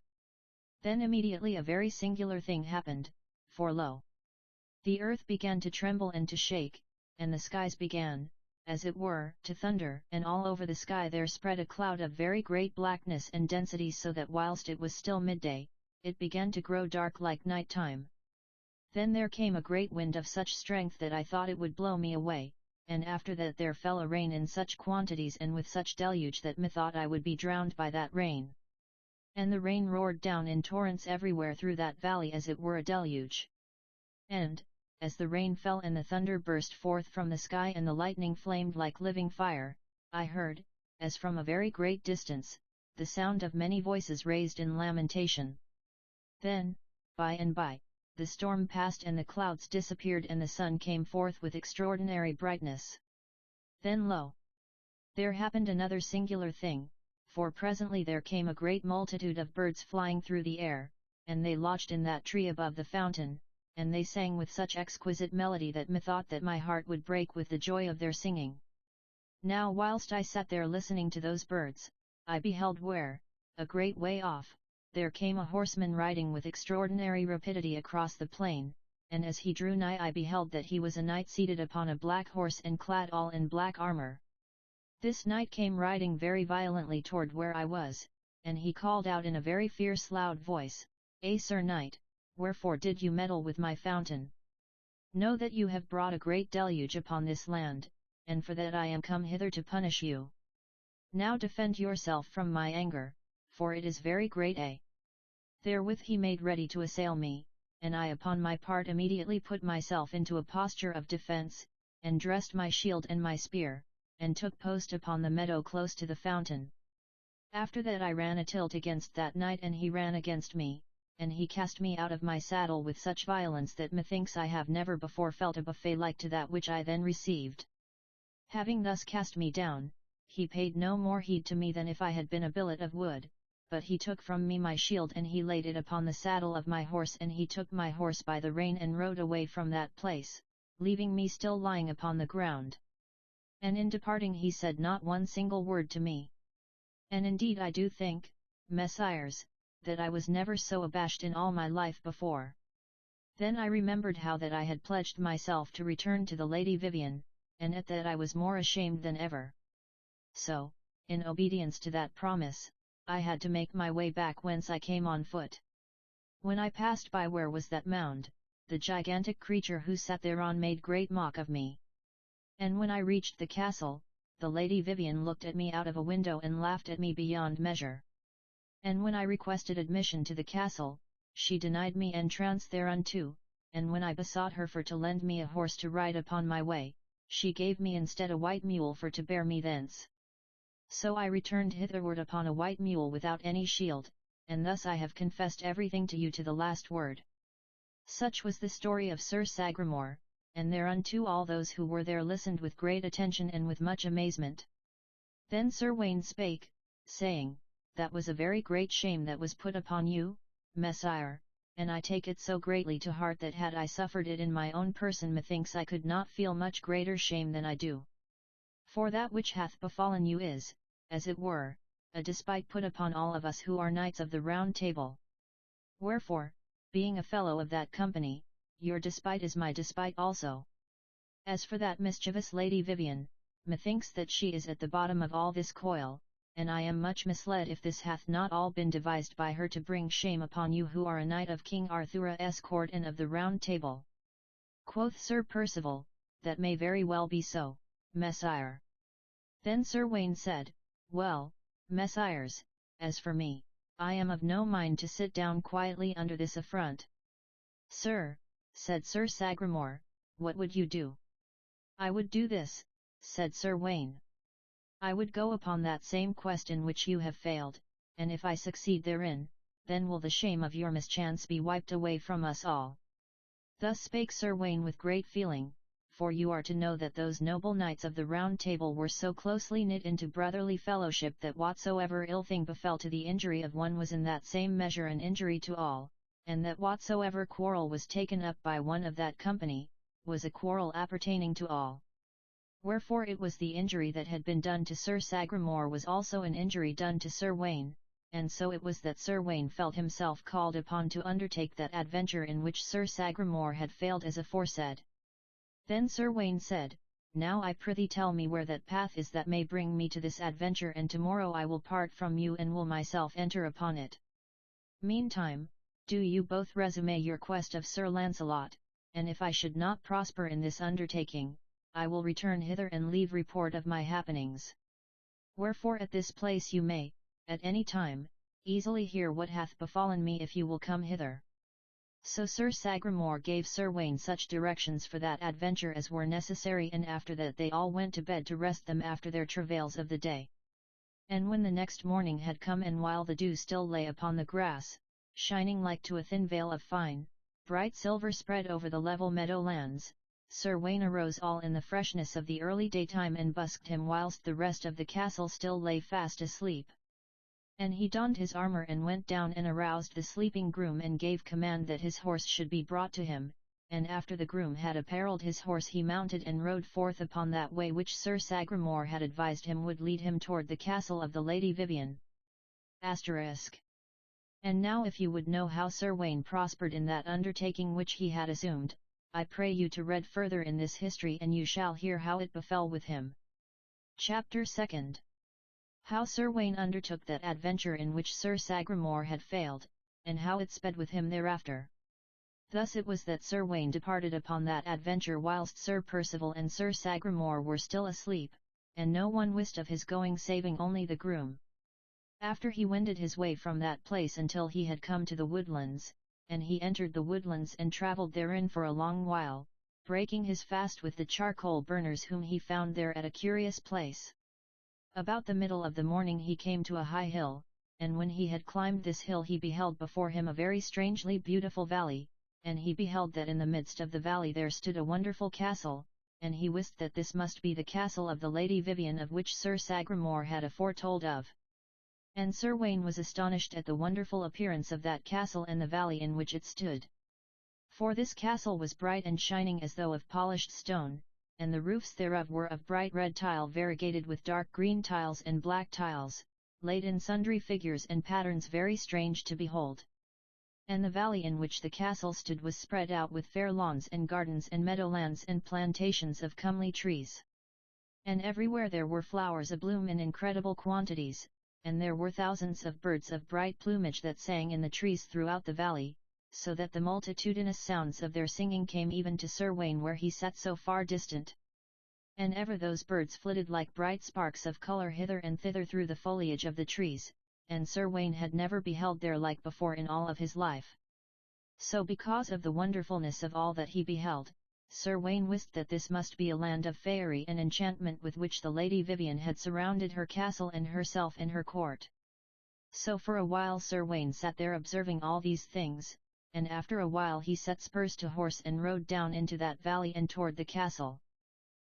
Then immediately a very singular thing happened, for lo! The earth began to tremble and to shake, and the skies began, as it were, to thunder, and all over the sky there spread a cloud of very great blackness and density, so that whilst it was still midday, it began to grow dark like night time. Then there came a great wind of such strength that I thought it would blow me away, and after that there fell a rain in such quantities and with such deluge that methought I would be drowned by that rain. And the rain roared down in torrents everywhere through that valley as it were a deluge. And, as the rain fell and the thunder burst forth from the sky and the lightning flamed like living fire, I heard, as from a very great distance, the sound of many voices raised in lamentation. Then, by and by, the storm passed and the clouds disappeared and the sun came forth with extraordinary brightness. Then lo! There happened another singular thing, for presently there came a great multitude of birds flying through the air, and they lodged in that tree above the fountain, and they sang with such exquisite melody that methought that my heart would break with the joy of their singing. Now whilst I sat there listening to those birds, I beheld where, a great way off, there came a horseman riding with extraordinary rapidity across the plain, and as he drew nigh I beheld that he was a knight seated upon a black horse and clad all in black armour. This knight came riding very violently toward where I was, and he called out in a very fierce loud voice, Sir Knight, wherefore did you meddle with my fountain? Know that you have brought a great deluge upon this land, and for that I am come hither to punish you. Now defend yourself from my anger, for it is very great. Therewith he made ready to assail me, and I upon my part immediately put myself into a posture of defence, and dressed my shield and my spear, and took post upon the meadow close to the fountain. After that I ran a tilt against that knight and he ran against me, and he cast me out of my saddle with such violence that methinks I have never before felt a buffet like to that which I then received. Having thus cast me down, he paid no more heed to me than if I had been a billet of wood, but he took from me my shield and he laid it upon the saddle of my horse and he took my horse by the rein and rode away from that place, leaving me still lying upon the ground. And in departing he said not one single word to me. And indeed I do think, messires, that I was never so abashed in all my life before. Then I remembered how that I had pledged myself to return to the Lady Vivian, and at that I was more ashamed than ever. So, in obedience to that promise, I had to make my way back whence I came on foot. When I passed by where was that mound, the gigantic creature who sat thereon made great mock of me. And when I reached the castle, the Lady Vivian looked at me out of a window and laughed at me beyond measure. And when I requested admission to the castle, she denied me entrance thereunto, and when I besought her for to lend me a horse to ride upon my way, she gave me instead a white mule for to bear me thence. So I returned hitherward upon a white mule without any shield, and thus I have confessed everything to you to the last word. Such was the story of Sir Sagramore, and thereunto all those who were there listened with great attention and with much amazement. Then Sir Gawain spake, saying, That was a very great shame that was put upon you, messire, and I take it so greatly to heart that had I suffered it in my own person methinks I could not feel much greater shame than I do. For that which hath befallen you is, as it were, a despite put upon all of us who are knights of the Round Table. Wherefore, being a fellow of that company, your despite is my despite also. As for that mischievous Lady Vivian, methinks that she is at the bottom of all this coil, and I am much misled if this hath not all been devised by her to bring shame upon you who are a knight of King Arthur's court and of the Round Table. Quoth Sir Percival, That may very well be so, messire. Then Sir Gawain said, Well, messires, as for me, I am of no mind to sit down quietly under this affront. Sir, said Sir Sagramore, what would you do? I would do this, said Sir Gawain. I would go upon that same quest in which you have failed, and if I succeed therein, then will the shame of your mischance be wiped away from us all. Thus spake Sir Gawain with great feeling, for you are to know that those noble knights of the Round Table were so closely knit into brotherly fellowship that whatsoever ill thing befell to the injury of one was in that same measure an injury to all, and that whatsoever quarrel was taken up by one of that company, was a quarrel appertaining to all. Wherefore it was the injury that had been done to Sir Sagramore was also an injury done to Sir Gawain, and so it was that Sir Gawain felt himself called upon to undertake that adventure in which Sir Sagramore had failed as aforesaid. Then Sir Gawain said, Now I prithee tell me where that path is that may bring me to this adventure and tomorrow I will part from you and will myself enter upon it. Meantime, do you both resume your quest of Sir Launcelot, and if I should not prosper in this undertaking, I will return hither and leave report of my happenings. Wherefore at this place you may, at any time, easily hear what hath befallen me if you will come hither. So Sir Sagramore gave Sir Gawain such directions for that adventure as were necessary, and after that they all went to bed to rest them after their travails of the day. And when the next morning had come and while the dew still lay upon the grass, shining like to a thin veil of fine, bright silver spread over the level meadow lands, Sir Gawain arose all in the freshness of the early daytime and busked him whilst the rest of the castle still lay fast asleep. And he donned his armour and went down and aroused the sleeping groom and gave command that his horse should be brought to him, and after the groom had apparelled his horse he mounted and rode forth upon that way which Sir Sagramore had advised him would lead him toward the castle of the Lady Vivian. And now if you would know how Sir Gawain prospered in that undertaking which he had assumed, I pray you to read further in this history and you shall hear how it befell with him. Chapter 2. How Sir Gawain undertook that adventure in which Sir Sagramore had failed, and how it sped with him thereafter. Thus it was that Sir Gawain departed upon that adventure whilst Sir Percival and Sir Sagramore were still asleep, and no one wist of his going saving only the groom. After he wended his way from that place until he had come to the woodlands, and he entered the woodlands and travelled therein for a long while, breaking his fast with the charcoal burners whom he found there at a curious place. About the middle of the morning he came to a high hill, and when he had climbed this hill he beheld before him a very strangely beautiful valley, and he beheld that in the midst of the valley there stood a wonderful castle, and he wist that this must be the castle of the Lady Vivian of which Sir Sagramore had aforetold of. And Sir Gawain was astonished at the wonderful appearance of that castle and the valley in which it stood. For this castle was bright and shining as though of polished stone, and the roofs thereof were of bright red tile variegated with dark green tiles and black tiles, laid in sundry figures and patterns very strange to behold. And the valley in which the castle stood was spread out with fair lawns and gardens and meadowlands and plantations of comely trees. And everywhere there were flowers abloom in incredible quantities, and there were thousands of birds of bright plumage that sang in the trees throughout the valley, so that the multitudinous sounds of their singing came even to Sir Gawain where he sat so far distant. And ever those birds flitted like bright sparks of colour hither and thither through the foliage of the trees, and Sir Gawain had never beheld their like before in all of his life. So because of the wonderfulness of all that he beheld, Sir Gawain wist that this must be a land of faery and enchantment with which the Lady Vivian had surrounded her castle and herself and her court. So for a while Sir Gawain sat there observing all these things, and after a while he set spurs to horse and rode down into that valley and toward the castle.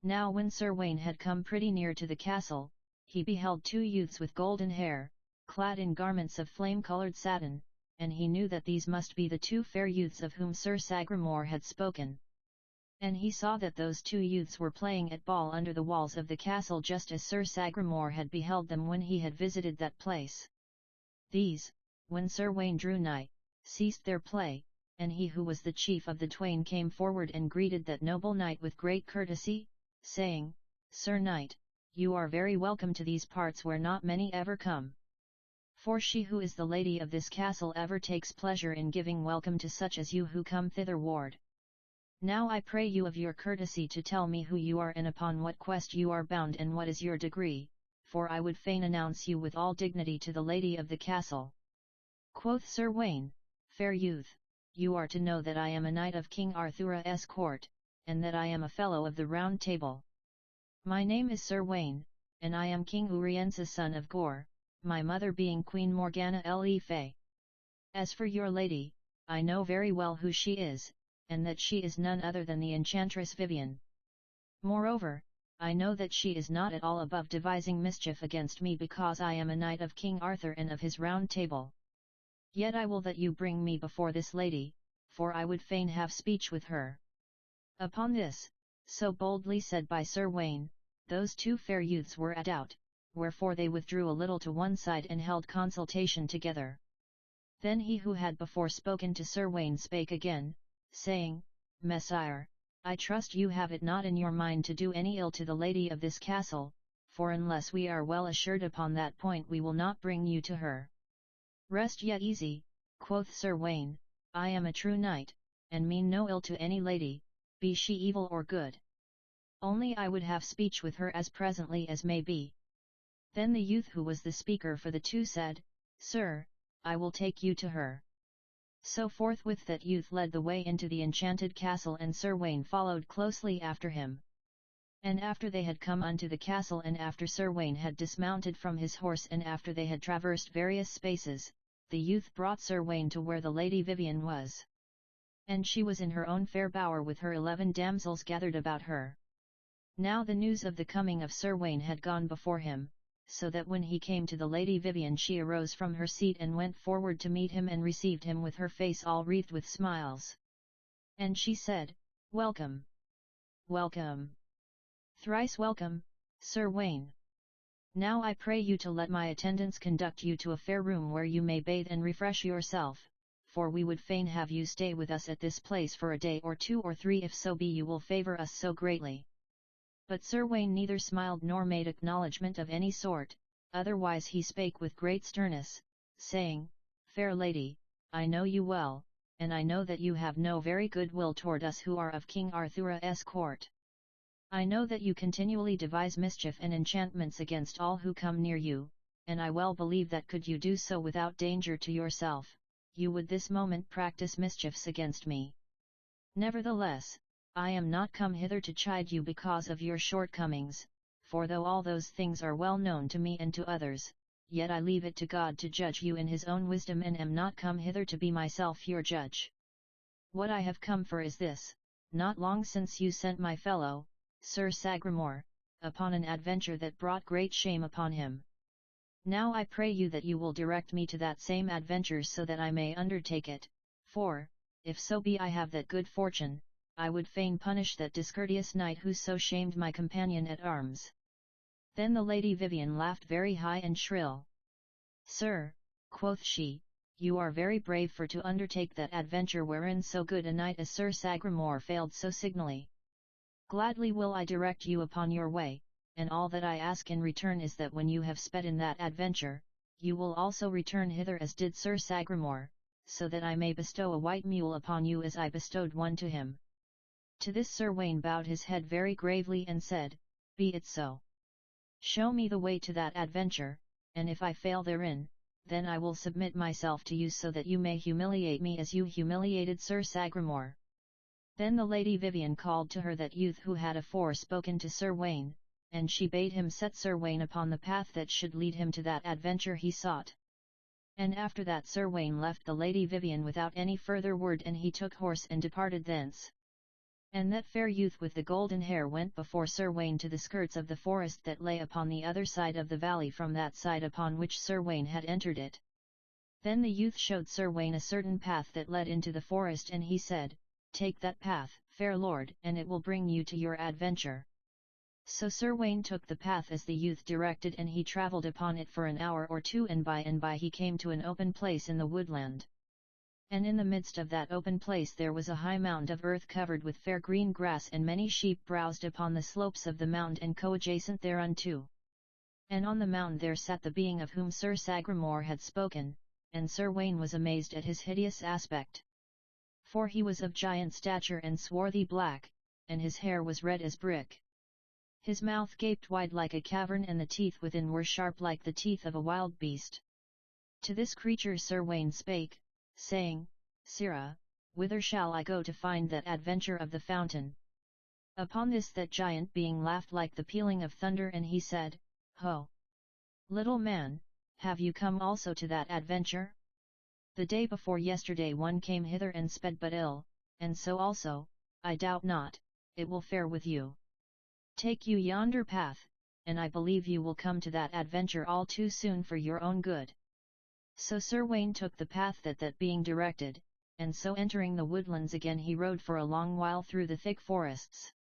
Now when Sir Gawain had come pretty near to the castle, he beheld two youths with golden hair, clad in garments of flame-coloured satin, and he knew that these must be the two fair youths of whom Sir Sagramore had spoken. And he saw that those two youths were playing at ball under the walls of the castle just as Sir Sagramore had beheld them when he had visited that place. These, when Sir Gawain drew nigh, ceased their play, and he who was the chief of the twain came forward and greeted that noble knight with great courtesy, saying, "Sir Knight, you are very welcome to these parts where not many ever come. For she who is the lady of this castle ever takes pleasure in giving welcome to such as you who come thitherward. Now I pray you of your courtesy to tell me who you are and upon what quest you are bound and what is your degree, for I would fain announce you with all dignity to the lady of the castle." Quoth Sir Gawain, "Fair youth, you are to know that I am a knight of King Arthur's court, and that I am a fellow of the Round Table. My name is Sir Gawain, and I am King Urience's son of Gore, my mother being Queen Morgana le Fay. As for your lady, I know very well who she is, and that she is none other than the enchantress Vivian. Moreover, I know that she is not at all above devising mischief against me because I am a knight of King Arthur and of his Round Table. Yet I will that you bring me before this lady, for I would fain have speech with her." Upon this, so boldly said by Sir Gawain, those two fair youths were at doubt, wherefore they withdrew a little to one side and held consultation together. Then he who had before spoken to Sir Gawain spake again, saying, "Messire, I trust you have it not in your mind to do any ill to the lady of this castle, for unless we are well assured upon that point we will not bring you to her." "Rest yet easy," quoth Sir Gawain, "I am a true knight, and mean no ill to any lady, be she evil or good. Only I would have speech with her as presently as may be." Then the youth who was the speaker for the two said, "Sir, I will take you to her." So forthwith that youth led the way into the enchanted castle and Sir Gawain followed closely after him. And after they had come unto the castle and after Sir Gawain had dismounted from his horse and after they had traversed various spaces, the youth brought Sir Gawain to where the Lady Vivian was. And she was in her own fair bower with her 11 damsels gathered about her. Now the news of the coming of Sir Gawain had gone before him, so that when he came to the Lady Vivian she arose from her seat and went forward to meet him and received him with her face all wreathed with smiles. And she said, "Welcome! Welcome! Thrice welcome, Sir Gawain! Now I pray you to let my attendants conduct you to a fair room where you may bathe and refresh yourself, for we would fain have you stay with us at this place for a day or 2 or 3 if so be you will favour us so greatly." But Sir Gawain neither smiled nor made acknowledgment of any sort, otherwise he spake with great sternness, saying, Fair lady, I know you well, and I know that you have no very good will toward us who are of King Arthur's court. I know that you continually devise mischief and enchantments against all who come near you, and I well believe that could you do so without danger to yourself, you would this moment practice mischiefs against me. Nevertheless, I am not come hither to chide you because of your shortcomings, for though all those things are well known to me and to others, yet I leave it to God to judge you in his own wisdom and am not come hither to be myself your judge. What I have come for is this: not long since you sent my fellow, Sir Sagramore, upon an adventure that brought great shame upon him. Now I pray you that you will direct me to that same adventure so that I may undertake it, for, if so be I have that good fortune, I would fain punish that discourteous knight who so shamed my companion at arms. Then the Lady Vivian laughed very high and shrill. Sir, quoth she, you are very brave for to undertake that adventure wherein so good a knight as Sir Sagramore failed so signally. Gladly will I direct you upon your way, and all that I ask in return is that when you have sped in that adventure, you will also return hither as did Sir Sagramore, so that I may bestow a white mule upon you as I bestowed one to him. To this Sir Gawain bowed his head very gravely and said, Be it so. Show me the way to that adventure, and if I fail therein, then I will submit myself to you so that you may humiliate me as you humiliated Sir Sagramore. Then the Lady Vivian called to her that youth who had afore spoken to Sir Gawain, and she bade him set Sir Gawain upon the path that should lead him to that adventure he sought. And after that Sir Gawain left the Lady Vivian without any further word, and he took horse and departed thence. And that fair youth with the golden hair went before Sir Gawain to the skirts of the forest that lay upon the other side of the valley from that side upon which Sir Gawain had entered it. Then the youth showed Sir Gawain a certain path that led into the forest, and he said, Take that path, fair lord, and it will bring you to your adventure. So Sir Gawain took the path as the youth directed, and he travelled upon it for an hour or two, and by he came to an open place in the woodland. And in the midst of that open place there was a high mound of earth covered with fair green grass, and many sheep browsed upon the slopes of the mound and coadjacent thereunto. And on the mound there sat the being of whom Sir Sagramore had spoken, and Sir Gawain was amazed at his hideous aspect. For he was of giant stature and swarthy black, and his hair was red as brick. His mouth gaped wide like a cavern, and the teeth within were sharp like the teeth of a wild beast. To this creature Sir Gawain spake, saying, Sirrah, whither shall I go to find that adventure of the fountain? Upon this that giant being laughed like the pealing of thunder, and he said, Ho! Little man, have you come also to that adventure? The day before yesterday one came hither and sped but ill, and so also, I doubt not, it will fare with you. Take you yonder path, and I believe you will come to that adventure all too soon for your own good. So Sir Gawain took the path that being directed, and so entering the woodlands again he rode for a long while through the thick forests.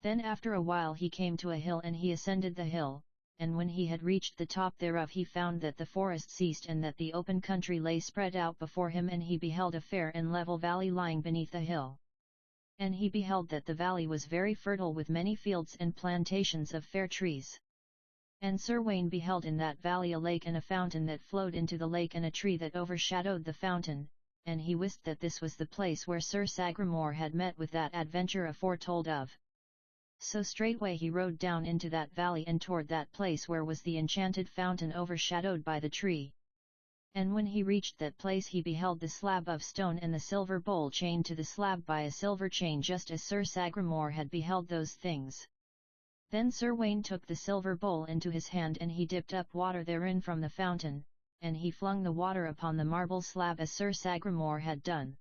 Then after a while he came to a hill, and he ascended the hill, and when he had reached the top thereof he found that the forest ceased, and that the open country lay spread out before him, and he beheld a fair and level valley lying beneath the hill. And he beheld that the valley was very fertile with many fields and plantations of fair trees. And Sir Gawain beheld in that valley a lake and a fountain that flowed into the lake, and a tree that overshadowed the fountain, and he wist that this was the place where Sir Sagramore had met with that adventure aforetold of. So straightway he rode down into that valley and toward that place where was the enchanted fountain overshadowed by the tree. And when he reached that place he beheld the slab of stone and the silver bowl chained to the slab by a silver chain, just as Sir Sagramore had beheld those things. Then Sir Gawain took the silver bowl into his hand, and he dipped up water therein from the fountain, and he flung the water upon the marble slab as Sir Sagramore had done.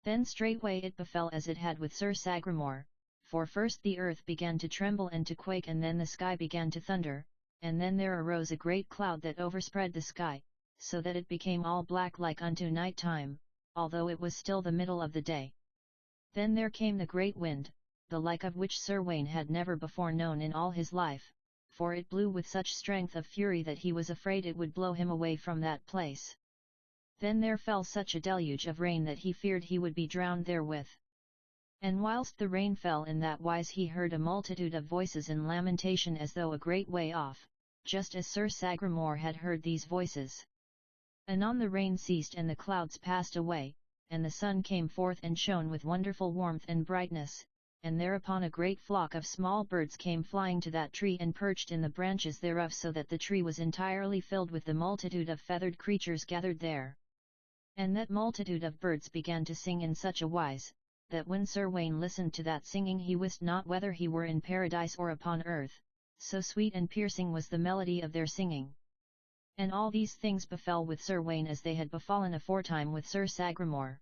Then straightway it befell as it had with Sir Sagramore. For first the earth began to tremble and to quake, and then the sky began to thunder, and then there arose a great cloud that overspread the sky, so that it became all black like unto night time, although it was still the middle of the day. Then there came the great wind, the like of which Sir Gawain had never before known in all his life, for it blew with such strength of fury that he was afraid it would blow him away from that place. Then there fell such a deluge of rain that he feared he would be drowned therewith. And whilst the rain fell in that wise he heard a multitude of voices in lamentation as though a great way off, just as Sir Sagramore had heard these voices. Anon the rain ceased and the clouds passed away, and the sun came forth and shone with wonderful warmth and brightness, and thereupon a great flock of small birds came flying to that tree and perched in the branches thereof, so that the tree was entirely filled with the multitude of feathered creatures gathered there. And that multitude of birds began to sing in such a wise, that when Sir Gawain listened to that singing he wist not whether he were in paradise or upon earth, so sweet and piercing was the melody of their singing. And all these things befell with Sir Gawain as they had befallen aforetime with Sir Sagramore.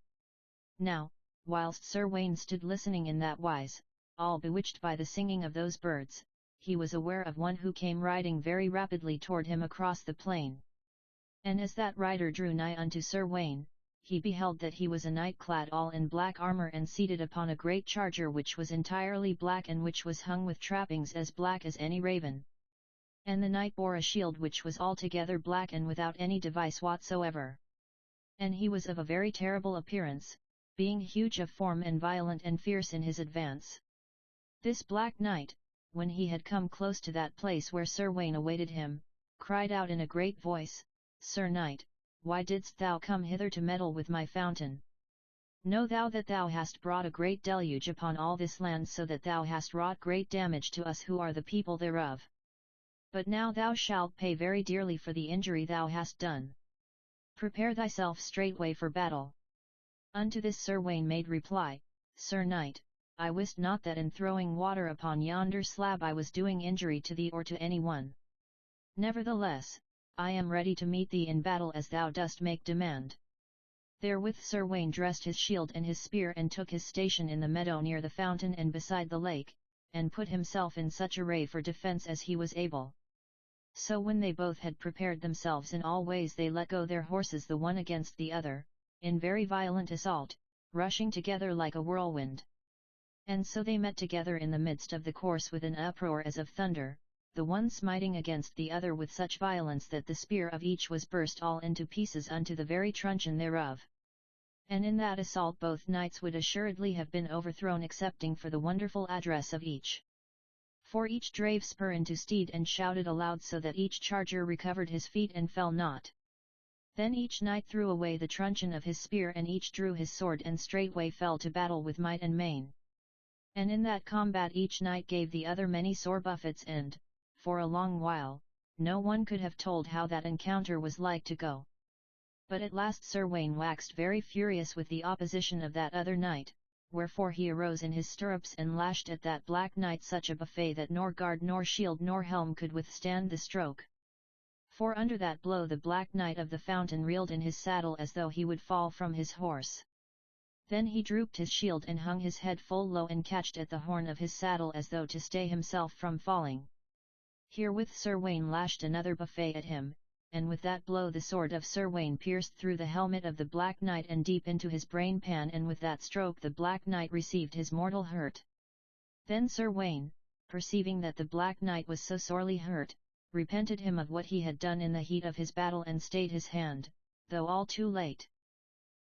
Now, whilst Sir Gawain stood listening in that wise, all bewitched by the singing of those birds, he was aware of one who came riding very rapidly toward him across the plain. And as that rider drew nigh unto Sir Gawain, he beheld that he was a knight clad all in black armour and seated upon a great charger which was entirely black and which was hung with trappings as black as any raven. And the knight bore a shield which was altogether black and without any device whatsoever. And he was of a very terrible appearance, being huge of form and violent and fierce in his advance. This black knight, when he had come close to that place where Sir Gawain awaited him, cried out in a great voice, "Sir Knight, why didst thou come hither to meddle with my fountain? Know thou that thou hast brought a great deluge upon all this land, so that thou hast wrought great damage to us who are the people thereof. But now thou shalt pay very dearly for the injury thou hast done. Prepare thyself straightway for battle." Unto this Sir Gawain made reply, "Sir Knight, I wist not that in throwing water upon yonder slab I was doing injury to thee or to any one. Nevertheless, I am ready to meet thee in battle as thou dost make demand." Therewith Sir Gawain dressed his shield and his spear and took his station in the meadow near the fountain and beside the lake, and put himself in such array for defence as he was able. So when they both had prepared themselves in all ways they let go their horses the one against the other, in very violent assault, rushing together like a whirlwind. And so they met together in the midst of the course with an uproar as of thunder, the one smiting against the other with such violence that the spear of each was burst all into pieces unto the very truncheon thereof. And in that assault both knights would assuredly have been overthrown excepting for the wonderful address of each. For each drave spur into steed and shouted aloud so that each charger recovered his feet and fell not. Then each knight threw away the truncheon of his spear and each drew his sword and straightway fell to battle with might and main. And in that combat each knight gave the other many sore buffets and, for a long while, no one could have told how that encounter was like to go. But at last Sir Gawain waxed very furious with the opposition of that other knight, wherefore he arose in his stirrups and lashed at that black knight such a buffet that nor guard nor shield nor helm could withstand the stroke. For under that blow the black knight of the fountain reeled in his saddle as though he would fall from his horse. Then he drooped his shield and hung his head full low and catched at the horn of his saddle as though to stay himself from falling. Herewith Sir Gawain lashed another buffet at him, and with that blow the sword of Sir Gawain pierced through the helmet of the black knight and deep into his brain pan, and with that stroke the black knight received his mortal hurt. Then Sir Gawain, perceiving that the black knight was so sorely hurt, repented him of what he had done in the heat of his battle and stayed his hand, though all too late.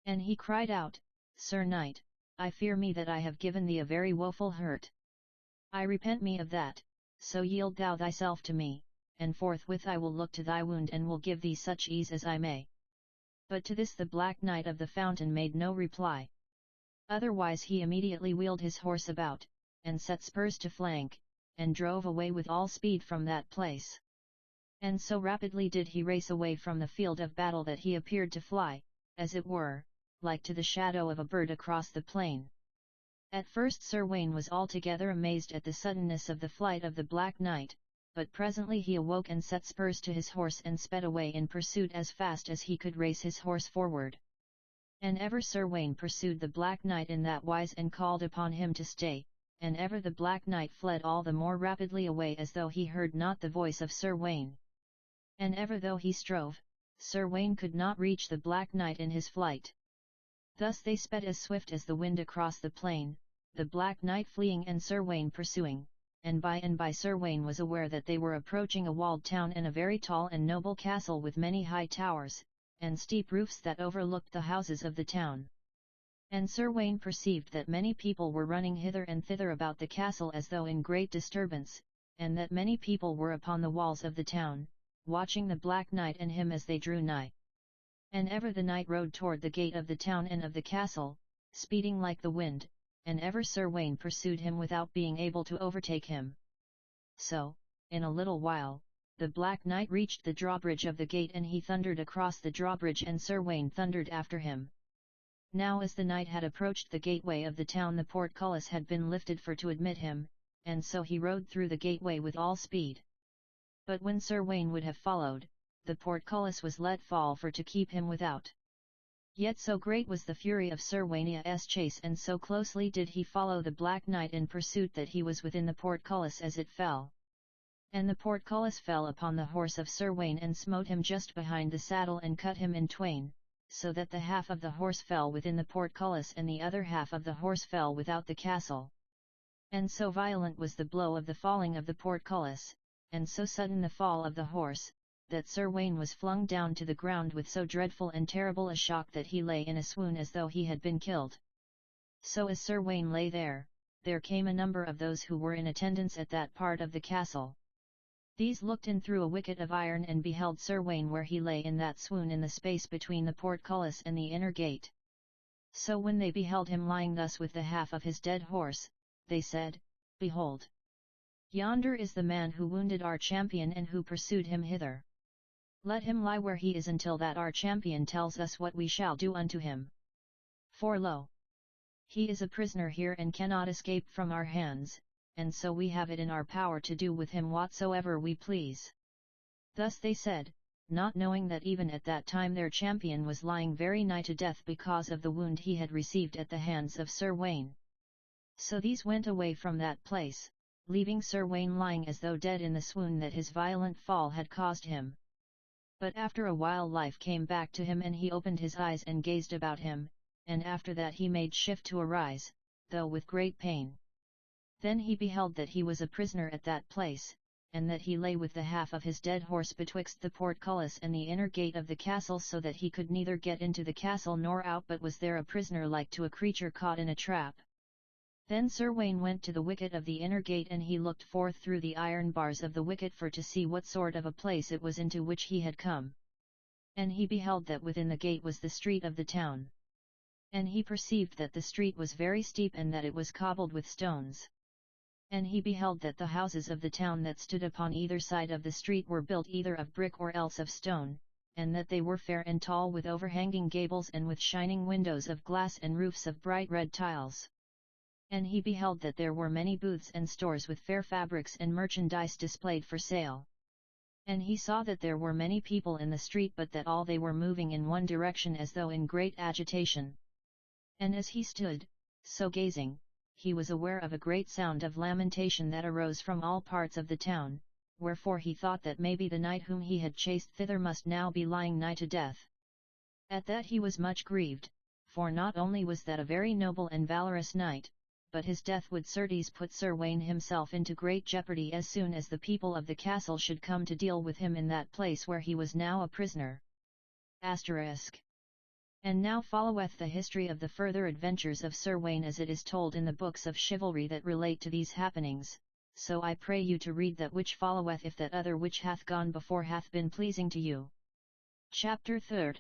And he cried out, "Sir Knight, I fear me that I have given thee a very woeful hurt. I repent me of that, so yield thou thyself to me, and forthwith I will look to thy wound and will give thee such ease as I may." But to this the black knight of the fountain made no reply. Otherwise he immediately wheeled his horse about, and set spurs to flank, and drove away with all speed from that place. And so rapidly did he race away from the field of battle that he appeared to fly, as it were, like to the shadow of a bird across the plain. At first Sir Gawain was altogether amazed at the suddenness of the flight of the black knight, but presently he awoke and set spurs to his horse and sped away in pursuit as fast as he could race his horse forward. And ever Sir Gawain pursued the black knight in that wise and called upon him to stay, and ever the black knight fled all the more rapidly away as though he heard not the voice of Sir Gawain. And ever though he strove, Sir Gawain could not reach the black knight in his flight. Thus they sped as swift as the wind across the plain, the black knight fleeing and Sir Gawain pursuing, and by Sir Gawain was aware that they were approaching a walled town and a very tall and noble castle with many high towers, and steep roofs that overlooked the houses of the town. And Sir Gawain perceived that many people were running hither and thither about the castle as though in great disturbance, and that many people were upon the walls of the town, watching the Black Knight and him as they drew nigh. And ever the knight rode toward the gate of the town and of the castle, speeding like the wind, and ever Sir Gawain pursued him without being able to overtake him. So, in a little while, the Black Knight reached the drawbridge of the gate and he thundered across the drawbridge and Sir Gawain thundered after him. Now as the knight had approached the gateway of the town the portcullis had been lifted for to admit him, and so he rode through the gateway with all speed. But when Sir Gawain would have followed, the portcullis was let fall for to keep him without. Yet so great was the fury of Sir Gawain's chase and so closely did he follow the Black Knight in pursuit that he was within the portcullis as it fell. And the portcullis fell upon the horse of Sir Gawain and smote him just behind the saddle and cut him in twain, so that the half of the horse fell within the portcullis and the other half of the horse fell without the castle. And so violent was the blow of the falling of the portcullis, and so sudden the fall of the horse, that Sir Gawain was flung down to the ground with so dreadful and terrible a shock that he lay in a swoon as though he had been killed. So as Sir Gawain lay there came a number of those who were in attendance at that part of the castle. These looked in through a wicket of iron and beheld Sir Gawain where he lay in that swoon in the space between the portcullis and the inner gate. So when they beheld him lying thus with the half of his dead horse, they said, Behold! Yonder is the man who wounded our champion and who pursued him hither. Let him lie where he is until that our champion tells us what we shall do unto him. For lo! He is a prisoner here and cannot escape from our hands, and so we have it in our power to do with him whatsoever we please. Thus they said, not knowing that even at that time their champion was lying very nigh to death because of the wound he had received at the hands of Sir Gawain. So these went away from that place, leaving Sir Gawain lying as though dead in the swoon that his violent fall had caused him. But after a while life came back to him and he opened his eyes and gazed about him, and after that he made shift to arise, though with great pain. Then he beheld that he was a prisoner at that place, and that he lay with the half of his dead horse betwixt the portcullis and the inner gate of the castle so that he could neither get into the castle nor out but was there a prisoner like to a creature caught in a trap. Then Sir Gawain went to the wicket of the inner gate and he looked forth through the iron bars of the wicket for to see what sort of a place it was into which he had come. And he beheld that within the gate was the street of the town. And he perceived that the street was very steep and that it was cobbled with stones. And he beheld that the houses of the town that stood upon either side of the street were built either of brick or else of stone, and that they were fair and tall with overhanging gables and with shining windows of glass and roofs of bright red tiles. And he beheld that there were many booths and stores with fair fabrics and merchandise displayed for sale. And he saw that there were many people in the street but that all they were moving in one direction as though in great agitation. And as he stood, so gazing, he was aware of a great sound of lamentation that arose from all parts of the town, wherefore he thought that maybe the knight whom he had chased thither must now be lying nigh to death. At that he was much grieved, for not only was that a very noble and valorous knight, but his death would certes put Sir Gawain himself into great jeopardy as soon as the people of the castle should come to deal with him in that place where he was now a prisoner. And now followeth the history of the further adventures of Sir Gawain as it is told in the books of chivalry that relate to these happenings, so I pray you to read that which followeth if that other which hath gone before hath been pleasing to you. Chapter 3.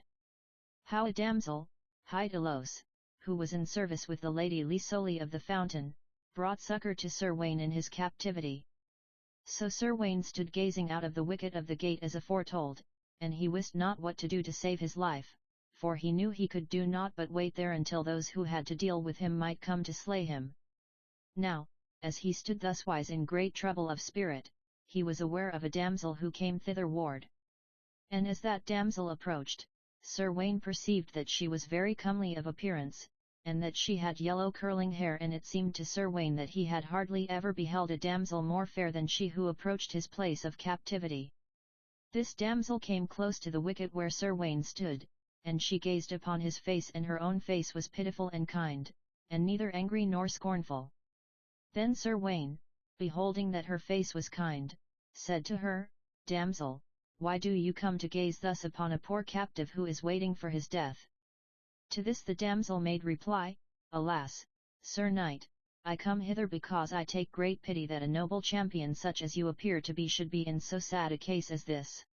How a damsel, hight Elos, who was in service with the Lady Lisoli of the Fountain, brought succour to Sir Gawain in his captivity. So Sir Gawain stood gazing out of the wicket of the gate as aforetold, and he wist not what to do to save his life, for he knew he could do naught but wait there until those who had to deal with him might come to slay him. Now, as he stood thuswise in great trouble of spirit, he was aware of a damsel who came thitherward. And as that damsel approached, Sir Gawain perceived that she was very comely of appearance, and that she had yellow curling hair, and it seemed to Sir Gawain that he had hardly ever beheld a damsel more fair than she who approached his place of captivity. This damsel came close to the wicket where Sir Gawain stood, and she gazed upon his face, and her own face was pitiful and kind, and neither angry nor scornful. Then Sir Gawain, beholding that her face was kind, said to her, Damsel, why do you come to gaze thus upon a poor captive who is waiting for his death? To this the damsel made reply, Alas, Sir Knight, I come hither because I take great pity that a noble champion such as you appear to be should be in so sad a case as this.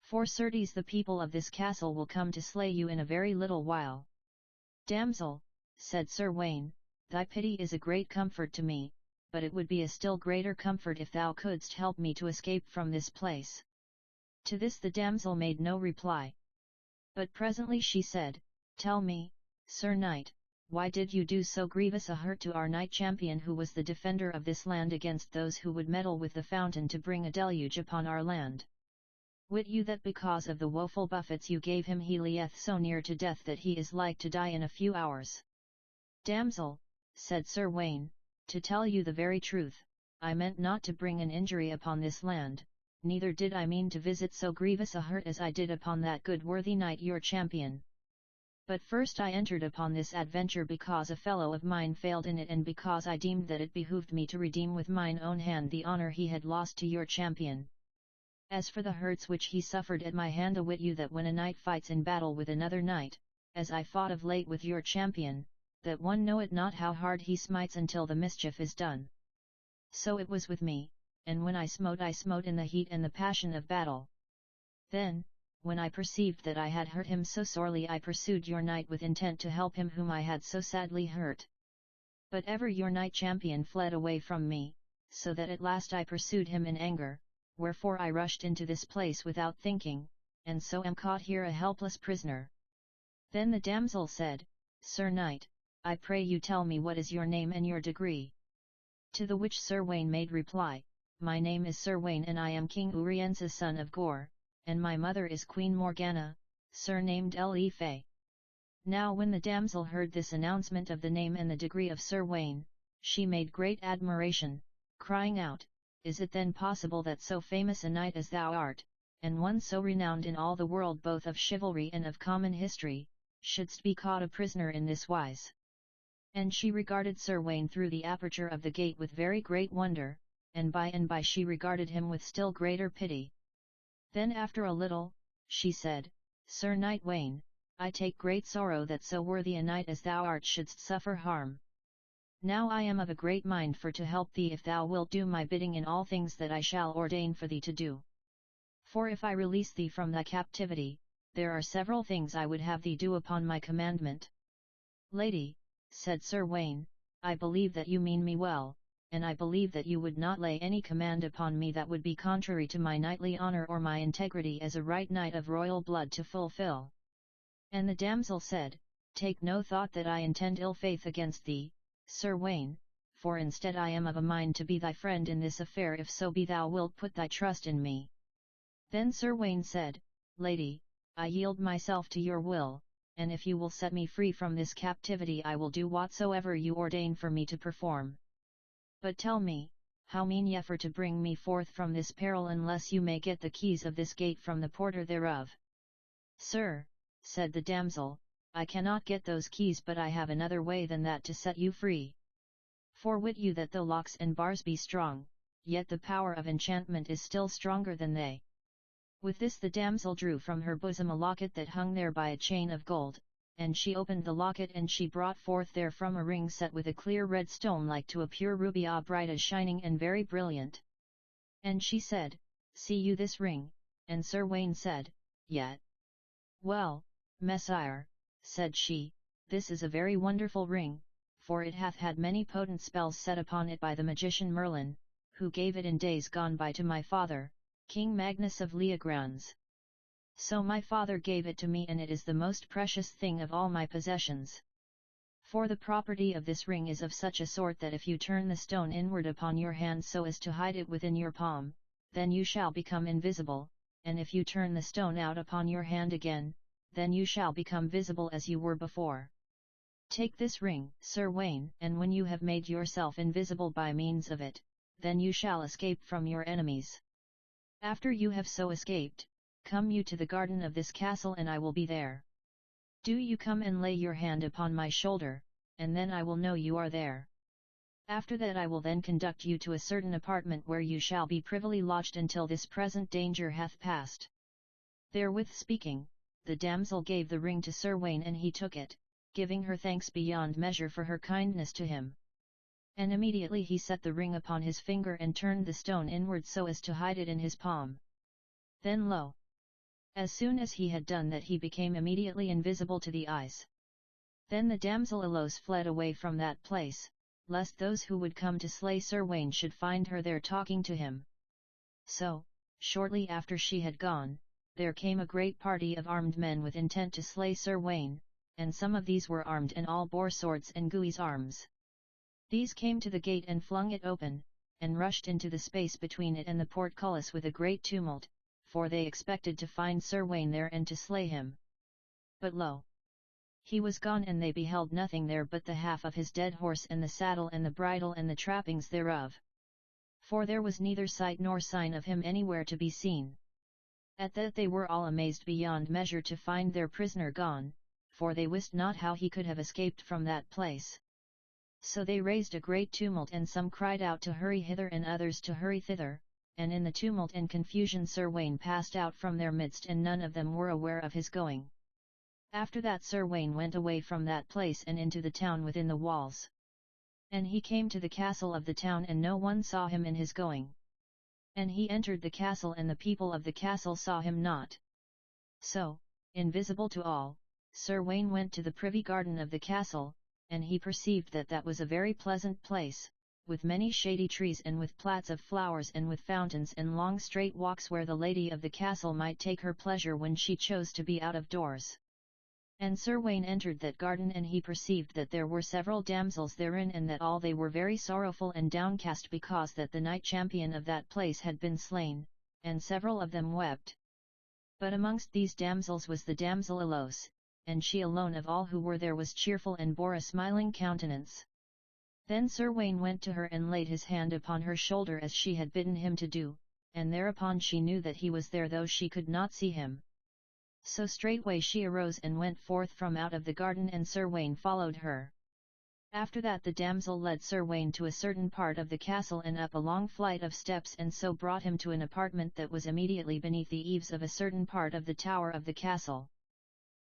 For certes the people of this castle will come to slay you in a very little while. Damsel, said Sir Gawain, thy pity is a great comfort to me, but it would be a still greater comfort if thou couldst help me to escape from this place. To this the damsel made no reply. But presently she said, Tell me, Sir Knight, why did you do so grievous a hurt to our knight champion who was the defender of this land against those who would meddle with the fountain to bring a deluge upon our land? Wit you that because of the woeful buffets you gave him he lieth so near to death that he is like to die in a few hours? Damsel, said Sir Gawain, to tell you the very truth, I meant not to bring an injury upon this land, neither did I mean to visit so grievous a hurt as I did upon that good worthy knight your champion. But first I entered upon this adventure because a fellow of mine failed in it and because I deemed that it behooved me to redeem with mine own hand the honour he had lost to your champion. As for the hurts which he suffered at my hand, awit you that when a knight fights in battle with another knight, as I fought of late with your champion, that one knoweth not how hard he smites until the mischief is done. So it was with me, and when I smote in the heat and the passion of battle. Then, when I perceived that I had hurt him so sorely, I pursued your knight with intent to help him whom I had so sadly hurt. But ever your knight champion fled away from me, so that at last I pursued him in anger, wherefore I rushed into this place without thinking, and so am caught here a helpless prisoner. Then the damsel said, Sir Knight, I pray you tell me what is your name and your degree. To the which Sir Gawain made reply, My name is Sir Gawain and I am King Urience's son of Gore, and my mother is Queen Morgana, surnamed Fay. Now when the damsel heard this announcement of the name and the degree of Sir Gawain, she made great admiration, crying out, Is it then possible that so famous a knight as thou art, and one so renowned in all the world both of chivalry and of common history, shouldst be caught a prisoner in this wise? And she regarded Sir Gawain through the aperture of the gate with very great wonder, and by she regarded him with still greater pity. Then after a little, she said, Sir Knight Gawain, I take great sorrow that so worthy a knight as thou art shouldst suffer harm. Now I am of a great mind for to help thee if thou wilt do my bidding in all things that I shall ordain for thee to do. For if I release thee from thy captivity, there are several things I would have thee do upon my commandment. Lady, said Sir Gawain, I believe that you mean me well, and I believe that you would not lay any command upon me that would be contrary to my knightly honour or my integrity as a right knight of royal blood to fulfill. And the damsel said, Take no thought that I intend ill faith against thee, Sir Gawain, for instead I am of a mind to be thy friend in this affair if so be thou wilt put thy trust in me. Then Sir Gawain said, Lady, I yield myself to your will, and if you will set me free from this captivity I will do whatsoever you ordain for me to perform. But tell me, how mean ye for to bring me forth from this peril unless you may get the keys of this gate from the porter thereof? Sir, said the damsel, I cannot get those keys, but I have another way than that to set you free. For wit you that though locks and bars be strong, yet the power of enchantment is still stronger than they. With this the damsel drew from her bosom a locket that hung there by a chain of gold, and she opened the locket and she brought forth therefrom a ring set with a clear red stone like to a pure ruby, bright as shining and very brilliant. And she said, See you this ring? And Sir Gawain said, Yet. Well, Messire, said she, this is a very wonderful ring, for it hath had many potent spells set upon it by the magician Merlin, who gave it in days gone by to my father, King Magnus of Leograns. So my father gave it to me, and it is the most precious thing of all my possessions. For the property of this ring is of such a sort that if you turn the stone inward upon your hand so as to hide it within your palm, then you shall become invisible, and if you turn the stone out upon your hand again, then you shall become visible as you were before. Take this ring, Sir Gawain, and when you have made yourself invisible by means of it, then you shall escape from your enemies. After you have so escaped, come you to the garden of this castle and I will be there. Do you come and lay your hand upon my shoulder, and then I will know you are there. After that I will then conduct you to a certain apartment where you shall be privily lodged until this present danger hath passed. Therewith speaking, the damsel gave the ring to Sir Gawain and he took it, giving her thanks beyond measure for her kindness to him. And immediately he set the ring upon his finger and turned the stone inward so as to hide it in his palm. Then lo! As soon as he had done that he became immediately invisible to the eyes. Then the damsel Elos fled away from that place, lest those who would come to slay Sir Gawain should find her there talking to him. So, shortly after she had gone, there came a great party of armed men with intent to slay Sir Gawain, and some of these were armed and all bore swords and guise arms. These came to the gate and flung it open, and rushed into the space between it and the portcullis with a great tumult, for they expected to find Sir Gawain there and to slay him. But lo! He was gone and they beheld nothing there but the half of his dead horse and the saddle and the bridle and the trappings thereof. For there was neither sight nor sign of him anywhere to be seen. At that they were all amazed beyond measure to find their prisoner gone, for they wist not how he could have escaped from that place. So they raised a great tumult and some cried out to hurry hither and others to hurry thither, and in the tumult and confusion Sir Gawain passed out from their midst and none of them were aware of his going. After that Sir Gawain went away from that place and into the town within the walls. And he came to the castle of the town and no one saw him in his going. And he entered the castle and the people of the castle saw him not. So, invisible to all, Sir Gawain went to the privy garden of the castle, and he perceived that that was a very pleasant place, with many shady trees and with plats of flowers and with fountains and long straight walks where the lady of the castle might take her pleasure when she chose to be out of doors. And Sir Gawain entered that garden and he perceived that there were several damsels therein and that all they were very sorrowful and downcast because that the knight champion of that place had been slain, and several of them wept. But amongst these damsels was the damsel Elos, and she alone of all who were there was cheerful and bore a smiling countenance. Then Sir Gawain went to her and laid his hand upon her shoulder as she had bidden him to do, and thereupon she knew that he was there though she could not see him. So straightway she arose and went forth from out of the garden and Sir Gawain followed her. After that the damsel led Sir Gawain to a certain part of the castle and up a long flight of steps and so brought him to an apartment that was immediately beneath the eaves of a certain part of the tower of the castle.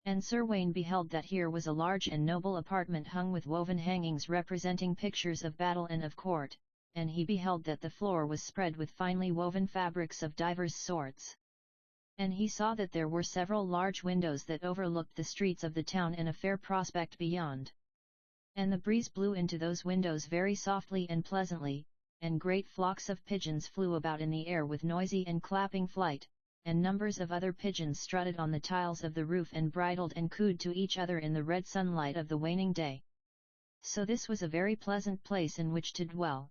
And Sir Gawain beheld that here was a large and noble apartment hung with woven hangings representing pictures of battle and of court, and he beheld that the floor was spread with finely woven fabrics of divers sorts. And he saw that there were several large windows that overlooked the streets of the town and a fair prospect beyond. And the breeze blew into those windows very softly and pleasantly, and great flocks of pigeons flew about in the air with noisy and clapping flight, and numbers of other pigeons strutted on the tiles of the roof and bridled and cooed to each other in the red sunlight of the waning day. So this was a very pleasant place in which to dwell.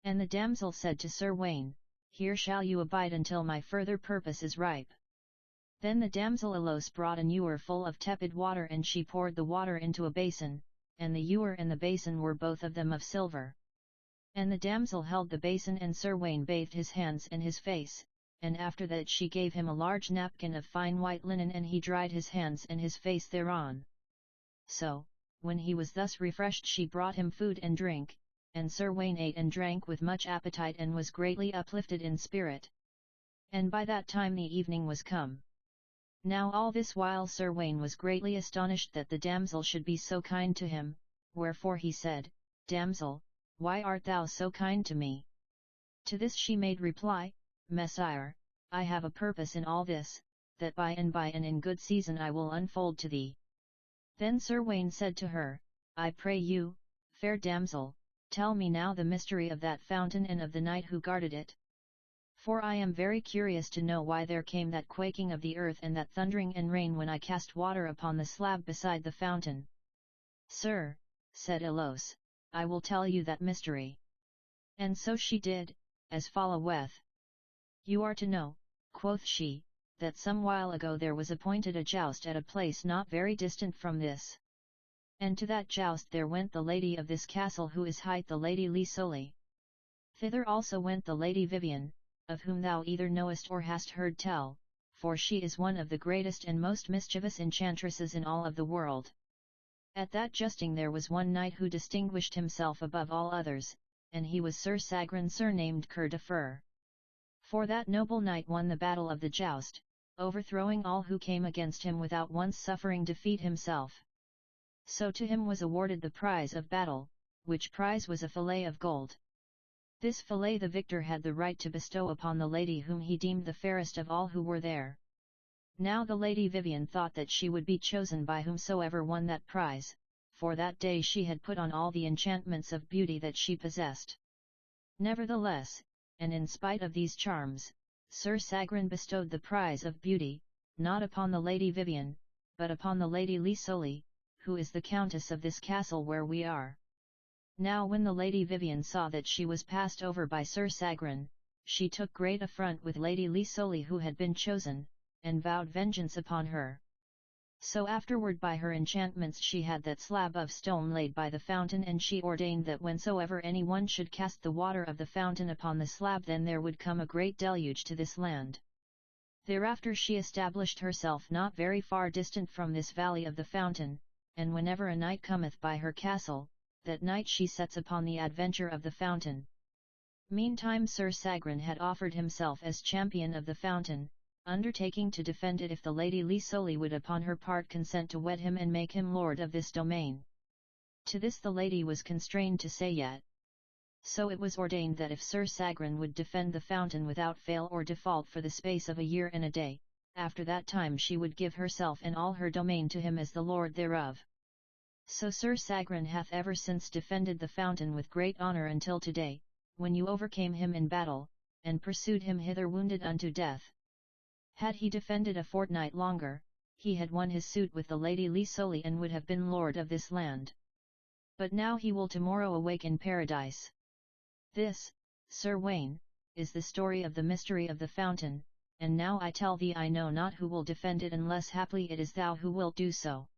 And the damsel said to Sir Gawain, "Here shall you abide until my further purpose is ripe." Then the damsel Elos brought an ewer full of tepid water and she poured the water into a basin, and the ewer and the basin were both of them of silver. And the damsel held the basin and Sir Gawain bathed his hands and his face, and after that she gave him a large napkin of fine white linen and he dried his hands and his face thereon. So, when he was thus refreshed she brought him food and drink, and Sir Gawain ate and drank with much appetite and was greatly uplifted in spirit. And by that time the evening was come. Now all this while Sir Gawain was greatly astonished that the damsel should be so kind to him, wherefore he said, "Damsel, why art thou so kind to me?" To this she made reply, "Messire, I have a purpose in all this, that by and in good season I will unfold to thee." Then Sir Gawain said to her, "I pray you, fair damsel, tell me now the mystery of that fountain and of the knight who guarded it. For I am very curious to know why there came that quaking of the earth and that thundering and rain when I cast water upon the slab beside the fountain." "Sir," said Elos, "I will tell you that mystery." And so she did, as followeth. "You are to know," quoth she, "that some while ago there was appointed a joust at a place not very distant from this. And to that joust there went the lady of this castle who is hight the Lady Lisoli. Thither also went the Lady Vivian, of whom thou either knowest or hast heard tell, for she is one of the greatest and most mischievous enchantresses in all of the world. At that justing there was one knight who distinguished himself above all others, and he was Sir Sagrin surnamed Cur de Fer. For that noble knight won the battle of the joust, overthrowing all who came against him without once suffering defeat himself. So to him was awarded the prize of battle, which prize was a fillet of gold. This fillet the victor had the right to bestow upon the lady whom he deemed the fairest of all who were there. Now the Lady Vivian thought that she would be chosen by whomsoever won that prize, for that day she had put on all the enchantments of beauty that she possessed. Nevertheless, and in spite of these charms, Sir Sagrin bestowed the prize of beauty, not upon the Lady Vivian, but upon the Lady Lisoli, who is the Countess of this castle where we are. Now when the Lady Vivian saw that she was passed over by Sir Sagrin, she took great affront with Lady Lisoli who had been chosen, and vowed vengeance upon her. So afterward by her enchantments she had that slab of stone laid by the fountain, and she ordained that whensoever any one should cast the water of the fountain upon the slab, then there would come a great deluge to this land. Thereafter she established herself not very far distant from this valley of the fountain, and whenever a knight cometh by her castle, that night she sets upon the adventure of the fountain. Meantime Sir Sagrin had offered himself as champion of the fountain, undertaking to defend it if the Lady Lisoli would upon her part consent to wed him and make him lord of this domain. To this the lady was constrained to say yet. So it was ordained that if Sir Sagrin would defend the fountain without fail or default for the space of a year and a day, after that time she would give herself and all her domain to him as the lord thereof. So Sir Sagrin hath ever since defended the fountain with great honour until today, when you overcame him in battle, and pursued him hither wounded unto death. Had he defended a fortnight longer, he had won his suit with the Lady Lisoli and would have been lord of this land. But now he will tomorrow awake in paradise. This, Sir Wayne, is the story of the mystery of the fountain, and now I tell thee I know not who will defend it unless haply it is thou who wilt do so.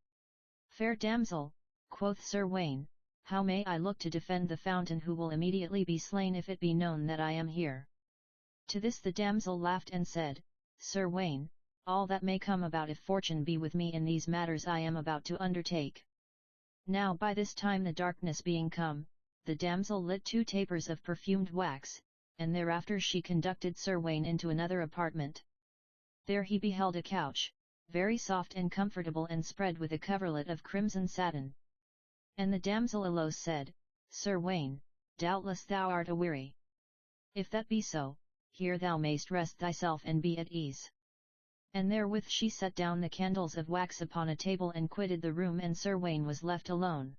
Fair damsel, quoth Sir Wayne, how may I look to defend the fountain who will immediately be slain if it be known that I am here? To this the damsel laughed and said, Sir Wayne, all that may come about if fortune be with me in these matters I am about to undertake. Now by this time the darkness being come, the damsel lit 2 tapers of perfumed wax, and thereafter she conducted Sir Wayne into another apartment. There he beheld a couch, very soft and comfortable and spread with a coverlet of crimson satin. And the damsel Eloise said, Sir Wayne, doubtless thou art aweary. If that be so, here thou mayst rest thyself and be at ease. And therewith she set down the candles of wax upon a table and quitted the room, and Sir Wayne was left alone.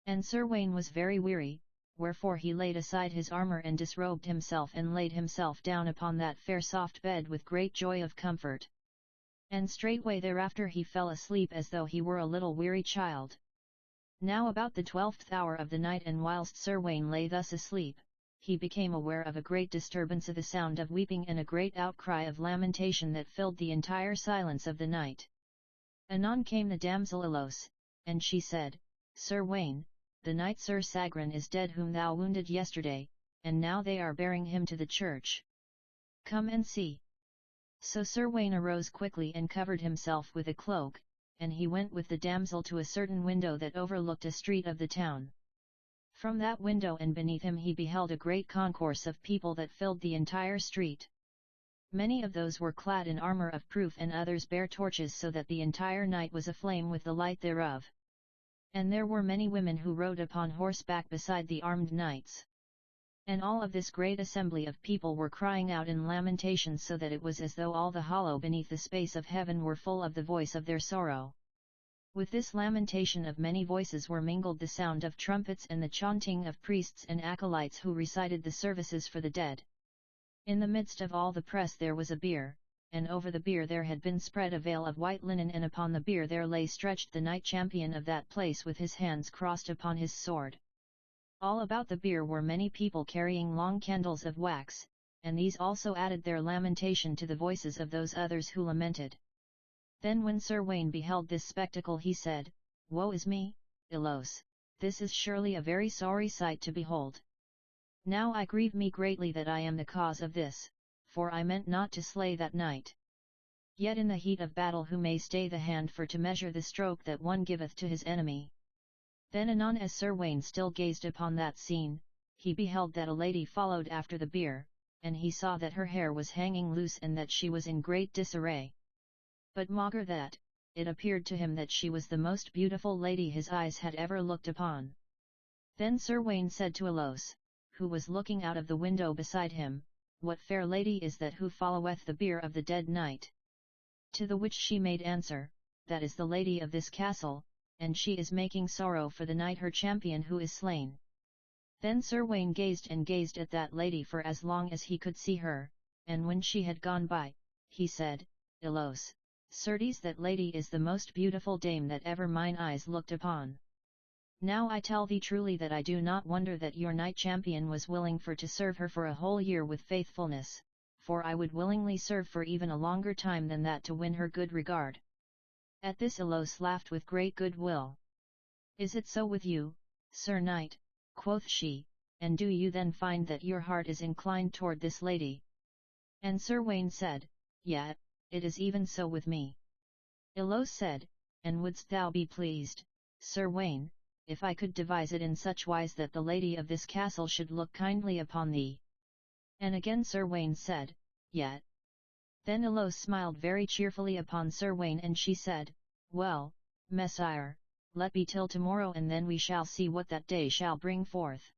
And Sir Wayne was very weary, wherefore he laid aside his armour and disrobed himself and laid himself down upon that fair soft bed with great joy of comfort. And straightway thereafter he fell asleep as though he were a little weary child. Now about the 12th hour of the night, and whilst Sir Wayne lay thus asleep, he became aware of a great disturbance, of the sound of weeping and a great outcry of lamentation that filled the entire silence of the night. Anon came the damsel Eloise, and she said, Sir Wayne, the knight Sir Sagrin is dead whom thou wounded yesterday, and now they are bearing him to the church. Come and see. So Sir Wayne arose quickly and covered himself with a cloak, and he went with the damsel to a certain window that overlooked a street of the town. From that window and beneath him he beheld a great concourse of people that filled the entire street. Many of those were clad in armour of proof, and others bare torches, so that the entire night was aflame with the light thereof. And there were many women who rode upon horseback beside the armed knights. And all of this great assembly of people were crying out in lamentation, so that it was as though all the hollow beneath the space of heaven were full of the voice of their sorrow. With this lamentation of many voices were mingled the sound of trumpets and the chaunting of priests and acolytes who recited the services for the dead. In the midst of all the press there was a bier, and over the bier there had been spread a veil of white linen, and upon the bier there lay stretched the knight champion of that place with his hands crossed upon his sword. All about the bier were many people carrying long candles of wax, and these also added their lamentation to the voices of those others who lamented. Then when Sir Wayne beheld this spectacle he said, Woe is me, Eloise, this is surely a very sorry sight to behold. Now I grieve me greatly that I am the cause of this, for I meant not to slay that knight. Yet in the heat of battle who may stay the hand for to measure the stroke that one giveth to his enemy? Then anon as Sir Wayne still gazed upon that scene, he beheld that a lady followed after the bier, and he saw that her hair was hanging loose and that she was in great disarray. But maugre that, it appeared to him that she was the most beautiful lady his eyes had ever looked upon. Then Sir Gawain said to Elos, who was looking out of the window beside him, "What fair lady is that who followeth the bier of the dead knight?" To the which she made answer, "That is the lady of this castle, and she is making sorrow for the knight her champion who is slain." Then Sir Gawain gazed and gazed at that lady for as long as he could see her, and when she had gone by, he said, "Elos, certes that lady is the most beautiful dame that ever mine eyes looked upon. Now I tell thee truly that I do not wonder that your knight champion was willing for to serve her for a whole year with faithfulness, for I would willingly serve for even a longer time than that to win her good regard." At this Elos laughed with great goodwill. "Is it so with you, Sir Knight?" quoth she, "and do you then find that your heart is inclined toward this lady?" And Sir Gawain said, "Yea, it is even so with me." Elos said, "And wouldst thou be pleased, Sir Gawain, if I could devise it in such wise that the lady of this castle should look kindly upon thee?" And again Sir Gawain said, "Yea." Then Elos smiled very cheerfully upon Sir Gawain and she said, "Well, Messire, let be till tomorrow and then we shall see what that day shall bring forth."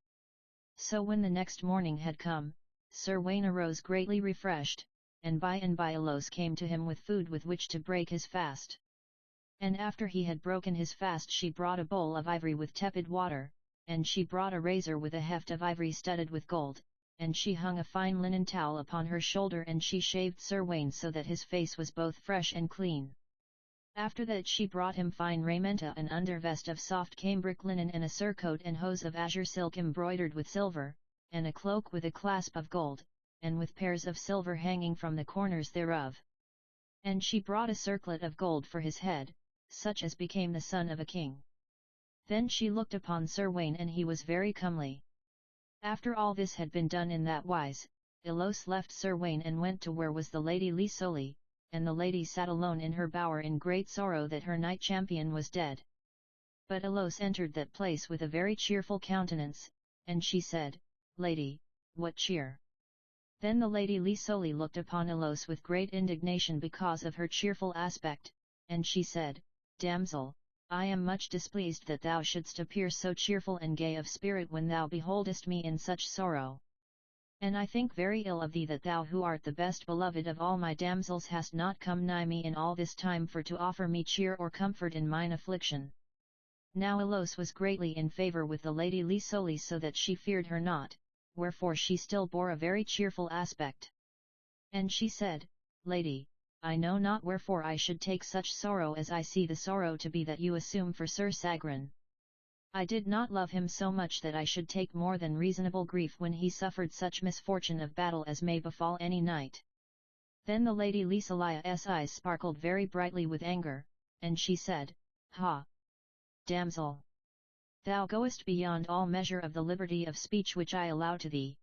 So when the next morning had come, Sir Gawain arose greatly refreshed, and by Elos came to him with food with which to break his fast. And after he had broken his fast she brought a bowl of ivory with tepid water, and she brought a razor with a heft of ivory studded with gold, and she hung a fine linen towel upon her shoulder and she shaved Sir Gawain so that his face was both fresh and clean. After that she brought him fine raiment, an undervest of soft cambric linen and a surcoat and hose of azure silk embroidered with silver, and a cloak with a clasp of gold, and with pairs of silver hanging from the corners thereof. And she brought a circlet of gold for his head, such as became the son of a king. Then she looked upon Sir Gawain and he was very comely. After all this had been done in that wise, Elos left Sir Gawain and went to where was the lady Lisoli, and the lady sat alone in her bower in great sorrow that her knight champion was dead. But Elos entered that place with a very cheerful countenance, and she said, "Lady, what cheer?" Then the lady Lisoli looked upon Elos with great indignation because of her cheerful aspect, and she said, "Damsel, I am much displeased that thou shouldst appear so cheerful and gay of spirit when thou beholdest me in such sorrow. And I think very ill of thee that thou who art the best beloved of all my damsels hast not come nigh me in all this time for to offer me cheer or comfort in mine affliction." Now Elos was greatly in favour with the lady Lisoli so that she feared her not, wherefore she still bore a very cheerful aspect. And she said, "Lady, I know not wherefore I should take such sorrow as I see the sorrow to be that you assume for Sir Sagran. I did not love him so much that I should take more than reasonable grief when he suffered such misfortune of battle as may befall any knight." Then the lady Lisolia's eyes sparkled very brightly with anger, and she said, "Ha! Damsel! Thou goest beyond all measure of the liberty of speech which I allow to thee.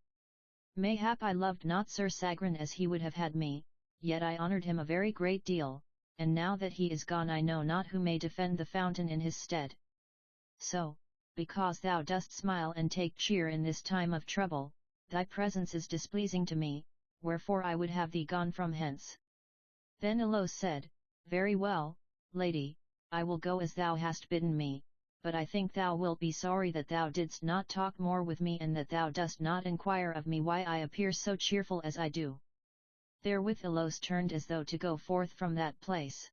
Mayhap I loved not Sir Sagran as he would have had me, yet I honoured him a very great deal, and now that he is gone I know not who may defend the fountain in his stead. So, because thou dost smile and take cheer in this time of trouble, thy presence is displeasing to me, wherefore I would have thee gone from hence." Then Elos said, "Very well, lady, I will go as thou hast bidden me, but I think thou wilt be sorry that thou didst not talk more with me and that thou dost not inquire of me why I appear so cheerful as I do." Therewith Elos turned as though to go forth from that place.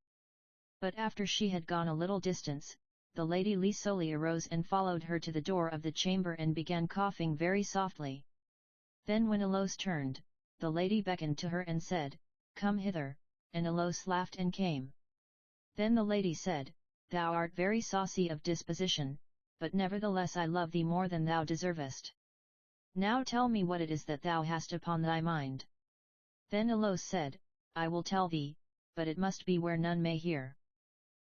But after she had gone a little distance, the lady Lisoli arose and followed her to the door of the chamber and began coughing very softly. Then when Elos turned, the lady beckoned to her and said, "Come hither," and Elos laughed and came. Then the lady said, "Thou art very saucy of disposition, but nevertheless I love thee more than thou deservest. Now tell me what it is that thou hast upon thy mind." Then Elos said, "I will tell thee, but it must be where none may hear."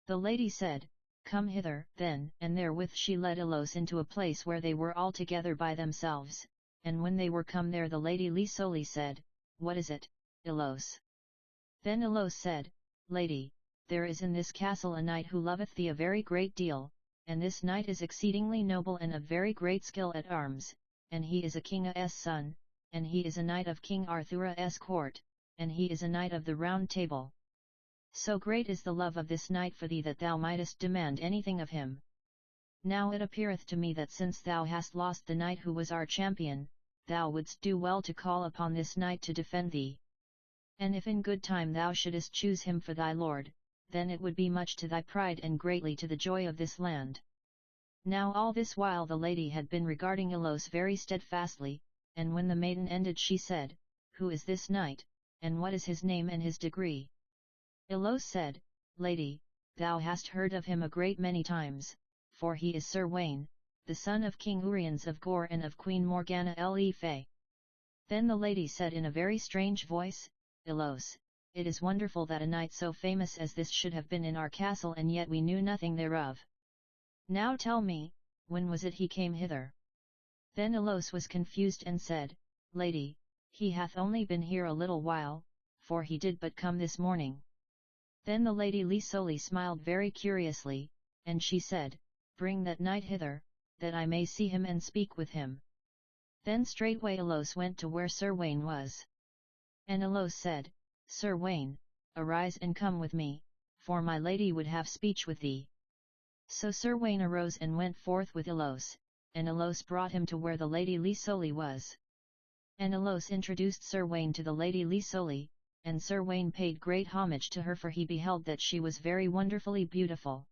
The lady said, "Come hither, then," and therewith she led Elos into a place where they were all together by themselves, and when they were come there the lady Lisoli said, "What is it, Elos?" Then Elos said, "Lady, there is in this castle a knight who loveth thee a very great deal, and this knight is exceedingly noble and of very great skill at arms, and he is a king's son, and he is a knight of King Arthur's court, and he is a knight of the Round Table. So great is the love of this knight for thee that thou mightest demand anything of him. Now it appeareth to me that since thou hast lost the knight who was our champion, thou wouldst do well to call upon this knight to defend thee. And if in good time thou shouldest choose him for thy lord, then it would be much to thy pride and greatly to the joy of this land. Now all this while the lady had been regarding Illos very steadfastly, and when the maiden ended she said, Who is this knight, and what is his name and his degree? Illos said, Lady, thou hast heard of him a great many times, for he is Sir Gawain, the son of King Uriens of Gore and of Queen Morgana le Fay. Then the lady said in a very strange voice, Illos, it is wonderful that a knight so famous as this should have been in our castle and yet we knew nothing thereof. Now tell me, when was it he came hither? Then Illos was confused and said, Lady, he hath only been here a little while, for he did but come this morning. Then the lady Lisoli smiled very curiously, and she said, Bring that knight hither, that I may see him and speak with him. Then straightway Illos went to where Sir Gawain was. And Illos said, Sir Gawain, arise and come with me, for my lady would have speech with thee. So Sir Gawain arose and went forth with Illos, and Illos brought him to where the lady Lisoli was. And Illos introduced Sir Gawain to the lady Lisoli, and Sir Gawain paid great homage to her for he beheld that she was very wonderfully beautiful.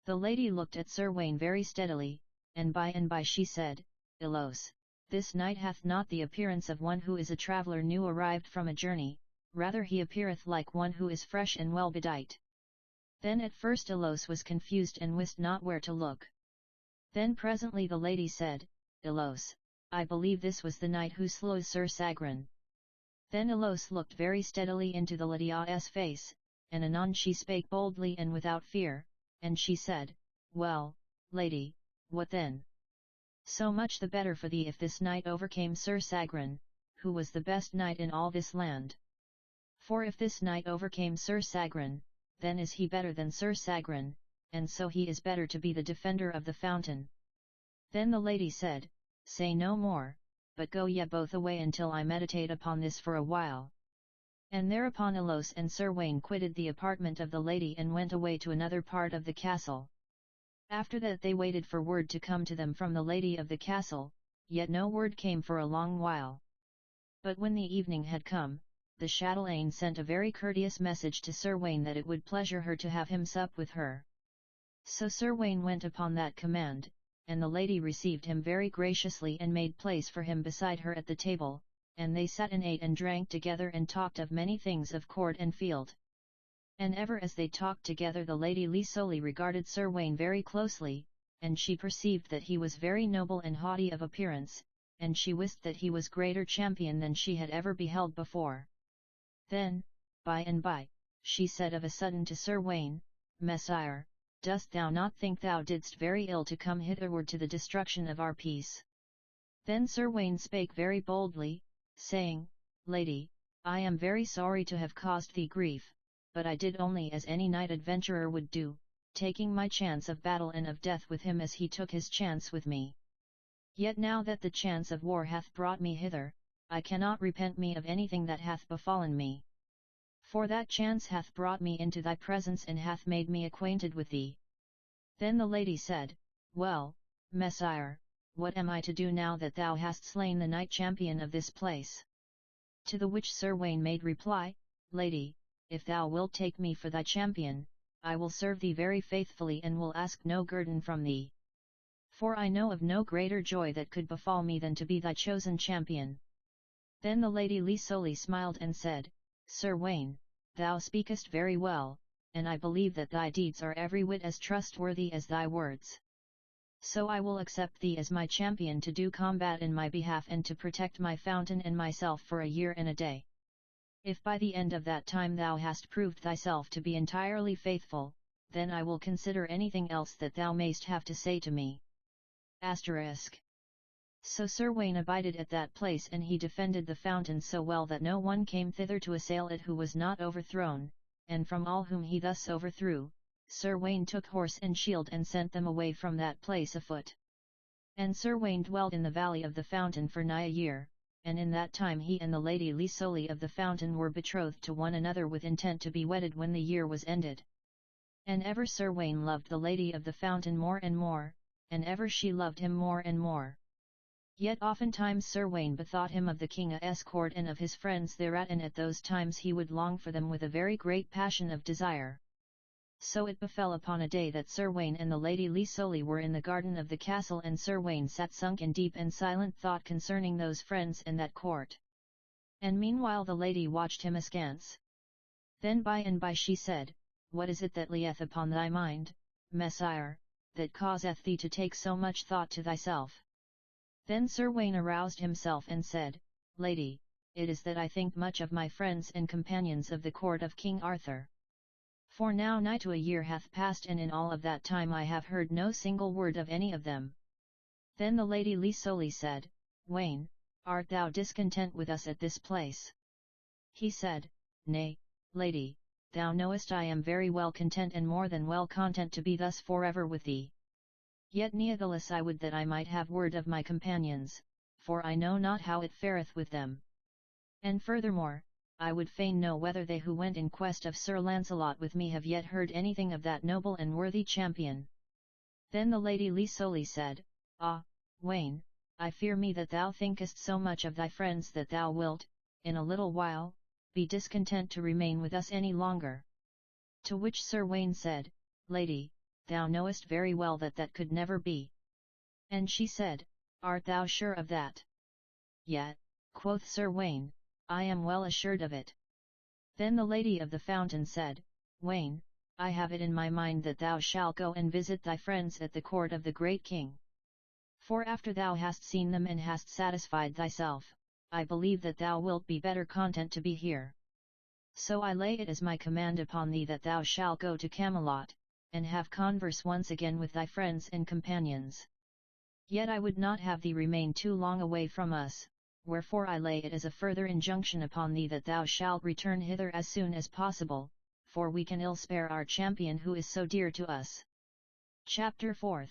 The lady looked at Sir Gawain very steadily, and by she said, Illos, this knight hath not the appearance of one who is a traveller new arrived from a journey, rather he appeareth like one who is fresh and well bedight. Then at first Illos was confused and wist not where to look. Then presently the lady said, Illos, I believe this was the knight who slew Sir Sagran. Then Illos looked very steadily into the lady's face, and anon she spake boldly and without fear, and she said, Well, lady, what then? So much the better for thee if this knight overcame Sir Sagran, who was the best knight in all this land. For if this knight overcame Sir Sagran, then is he better than Sir Sagran, and so he is better to be the defender of the fountain. Then the lady said, Say no more, but go ye both away until I meditate upon this for a while. And thereupon Illos and Sir Gawain quitted the apartment of the lady and went away to another part of the castle. After that they waited for word to come to them from the lady of the castle, yet no word came for a long while. But when the evening had come, the chatelaine sent a very courteous message to Sir Gawain that it would pleasure her to have him sup with her. So Sir Gawain went upon that command, and the lady received him very graciously and made place for him beside her at the table, and they sat and ate and drank together and talked of many things of court and field. And ever as they talked together the lady Lisoli regarded Sir Gawain very closely, and she perceived that he was very noble and haughty of appearance, and she wist that he was greater champion than she had ever beheld before. Then, by and by, she said of a sudden to Sir Gawain, Messire, dost thou not think thou didst very ill to come hitherward to the destruction of our peace? Then Sir Gawain spake very boldly, saying, Lady, I am very sorry to have caused thee grief, but I did only as any knight adventurer would do, taking my chance of battle and of death with him as he took his chance with me. Yet now that the chance of war hath brought me hither, I cannot repent me of anything that hath befallen me. For that chance hath brought me into thy presence and hath made me acquainted with thee. Then the lady said, Well, Messire, what am I to do now that thou hast slain the knight champion of this place? To the which Sir Gawain made reply, Lady, if thou wilt take me for thy champion, I will serve thee very faithfully and will ask no guerdon from thee. For I know of no greater joy that could befall me than to be thy chosen champion. Then the lady Lisoli smiled and said, Sir Gawain, thou speakest very well, and I believe that thy deeds are every whit as trustworthy as thy words. So I will accept thee as my champion to do combat in my behalf and to protect my fountain and myself for a year and a day. If by the end of that time thou hast proved thyself to be entirely faithful, then I will consider anything else that thou mayst have to say to me. Asterisk. So Sir Gawain abided at that place and he defended the fountain so well that no one came thither to assail it who was not overthrown, and from all whom he thus overthrew, Sir Gawain took horse and shield and sent them away from that place afoot. And Sir Gawain dwelt in the valley of the fountain for nigh a year, and in that time he and the Lady Lisoli of the Fountain were betrothed to one another with intent to be wedded when the year was ended. And ever Sir Gawain loved the Lady of the Fountain more and more, and ever she loved him more and more. Yet oftentimes Sir Gawain bethought him of the king's court and of his friends thereat, and at those times he would long for them with a very great passion of desire. So it befell upon a day that Sir Gawain and the Lady Lisoli were in the garden of the castle, and Sir Gawain sat sunk in deep and silent thought concerning those friends and that court. And meanwhile the lady watched him askance. Then by and by she said, "What is it that lieth upon thy mind, Messire, that causeth thee to take so much thought to thyself?" Then Sir Gawain aroused himself and said, "Lady, it is that I think much of my friends and companions of the court of King Arthur. For now nigh to a year hath passed, and in all of that time I have heard no single word of any of them." Then the Lady Lisoli said, "Gawain, art thou discontent with us at this place?" He said, "Nay, lady, thou knowest I am very well content, and more than well content to be thus forever with thee. Yet ne'theless I would that I might have word of my companions, for I know not how it fareth with them. And furthermore, I would fain know whether they who went in quest of Sir Launcelot with me have yet heard anything of that noble and worthy champion." Then the Lady Lisoli said, "Ah, Gawain, I fear me that thou thinkest so much of thy friends that thou wilt, in a little while, be discontent to remain with us any longer." To which Sir Gawain said, "Lady, thou knowest very well that that could never be." And she said, "Art thou sure of that?" "Yet," quoth Sir Gawain, "I am well assured of it." Then the Lady of the Fountain said, "Gawain, I have it in my mind that thou shalt go and visit thy friends at the court of the great king. For after thou hast seen them and hast satisfied thyself, I believe that thou wilt be better content to be here. So I lay it as my command upon thee that thou shalt go to Camelot, and have converse once again with thy friends and companions. Yet I would not have thee remain too long away from us, wherefore I lay it as a further injunction upon thee that thou shalt return hither as soon as possible, for we can ill spare our champion who is so dear to us." Chapter 4.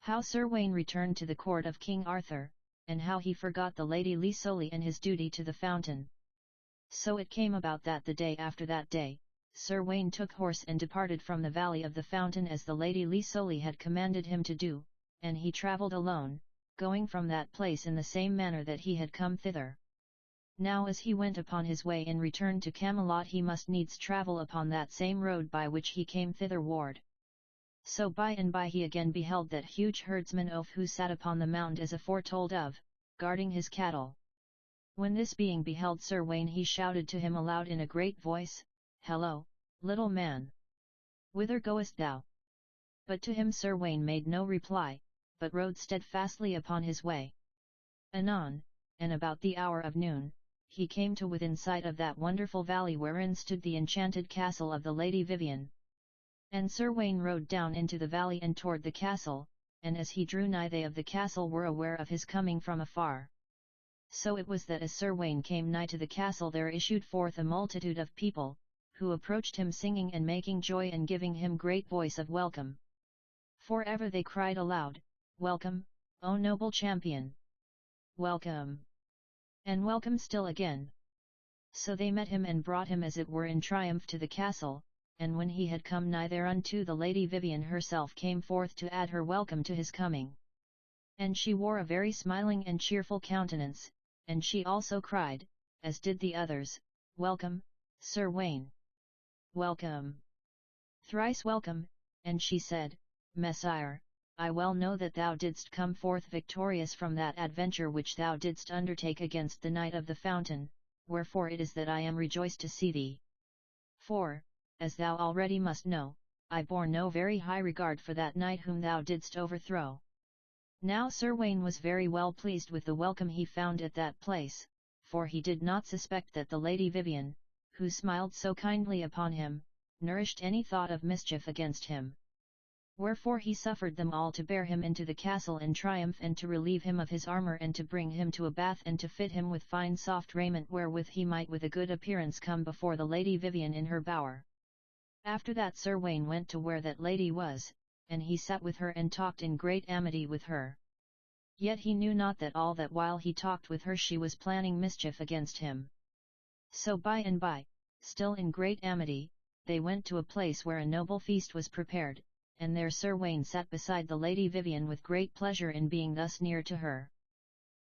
How Sir Gawain returned to the court of King Arthur, and how he forgot the Lady Lisoli and his duty to the fountain. So it came about that the day after that day, Sir Gawain took horse and departed from the valley of the fountain as the Lady Lisoli had commanded him to do, and he travelled alone, going from that place in the same manner that he had come thither. Now as he went upon his way in return to Camelot, he must needs travel upon that same road by which he came thitherward. So by and by he again beheld that huge herdsman who sat upon the mound as aforetold of, guarding his cattle. When this being beheld Sir Gawain, he shouted to him aloud in a great voice, "Hello, little man! Whither goest thou?" But to him Sir Gawain made no reply, but rode steadfastly upon his way. Anon, and about the hour of noon, he came to within sight of that wonderful valley wherein stood the enchanted castle of the Lady Vivian. And Sir Gawain rode down into the valley and toward the castle, and as he drew nigh they of the castle were aware of his coming from afar. So it was that as Sir Gawain came nigh to the castle there issued forth a multitude of people, who approached him singing and making joy and giving him great voice of welcome. For ever they cried aloud, "Welcome, O noble champion! Welcome! And welcome still again!" So they met him and brought him as it were in triumph to the castle, and when he had come nigh thereunto the Lady Vivian herself came forth to add her welcome to his coming. And she wore a very smiling and cheerful countenance, and she also cried, as did the others, "Welcome, Sir Gawain! Welcome! Thrice welcome!" And she said, "Messire, I well know that thou didst come forth victorious from that adventure which thou didst undertake against the Knight of the Fountain, wherefore it is that I am rejoiced to see thee. For, as thou already must know, I bore no very high regard for that knight whom thou didst overthrow." Now Sir Gawain was very well pleased with the welcome he found at that place, for he did not suspect that the Lady Vivian, who smiled so kindly upon him, nourished any thought of mischief against him. Wherefore he suffered them all to bear him into the castle in triumph, and to relieve him of his armour, and to bring him to a bath, and to fit him with fine soft raiment wherewith he might with a good appearance come before the Lady Vivian in her bower. After that Sir Gawain went to where that lady was, and he sat with her and talked in great amity with her. Yet he knew not that all that while he talked with her she was planning mischief against him. So by and by, still in great amity, they went to a place where a noble feast was prepared, and there Sir Gawain sat beside the Lady Vivien with great pleasure in being thus near to her.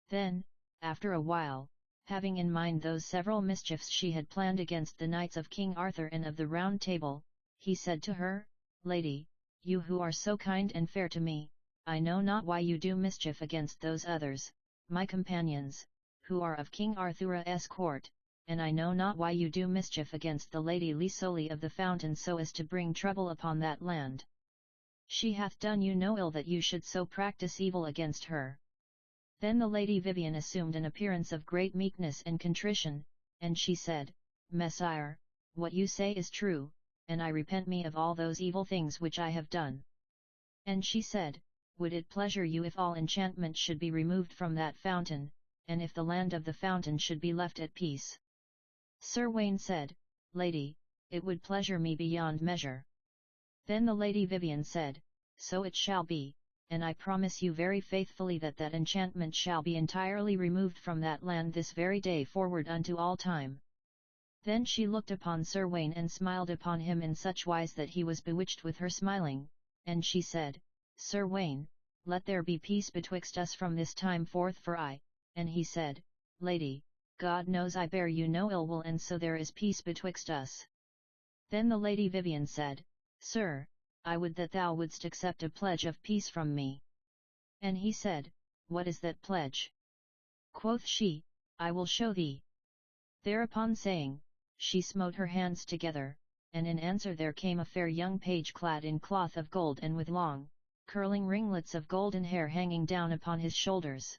Then, after a while, having in mind those several mischiefs she had planned against the knights of King Arthur and of the Round Table, he said to her, Lady, you who are so kind and fair to me, I know not why you do mischief against those others, my companions, who are of King Arthur's court, and I know not why you do mischief against the Lady Lisolly of the Fountain so as to bring trouble upon that land. She hath done you no ill that you should so practice evil against her. Then the Lady Vivien assumed an appearance of great meekness and contrition, and she said, Messire, what you say is true, and I repent me of all those evil things which I have done. And she said, Would it pleasure you if all enchantment should be removed from that fountain, and if the land of the fountain should be left at peace? Sir Gawain said, Lady, it would pleasure me beyond measure. Then the Lady Vivien said, So it shall be, and I promise you very faithfully that that enchantment shall be entirely removed from that land this very day forward unto all time. Then she looked upon Sir Gawain and smiled upon him in such wise that he was bewitched with her smiling, and she said, Sir Gawain, let there be peace betwixt us from this time forth for I, and he said, Lady, God knows I bear you no ill will and so there is peace betwixt us. Then the Lady Vivien said, Sir, I would that thou wouldst accept a pledge of peace from me. And he said, What is that pledge? Quoth she, I will show thee. Thereupon saying, she smote her hands together, and in answer there came a fair young page clad in cloth of gold and with long, curling ringlets of golden hair hanging down upon his shoulders.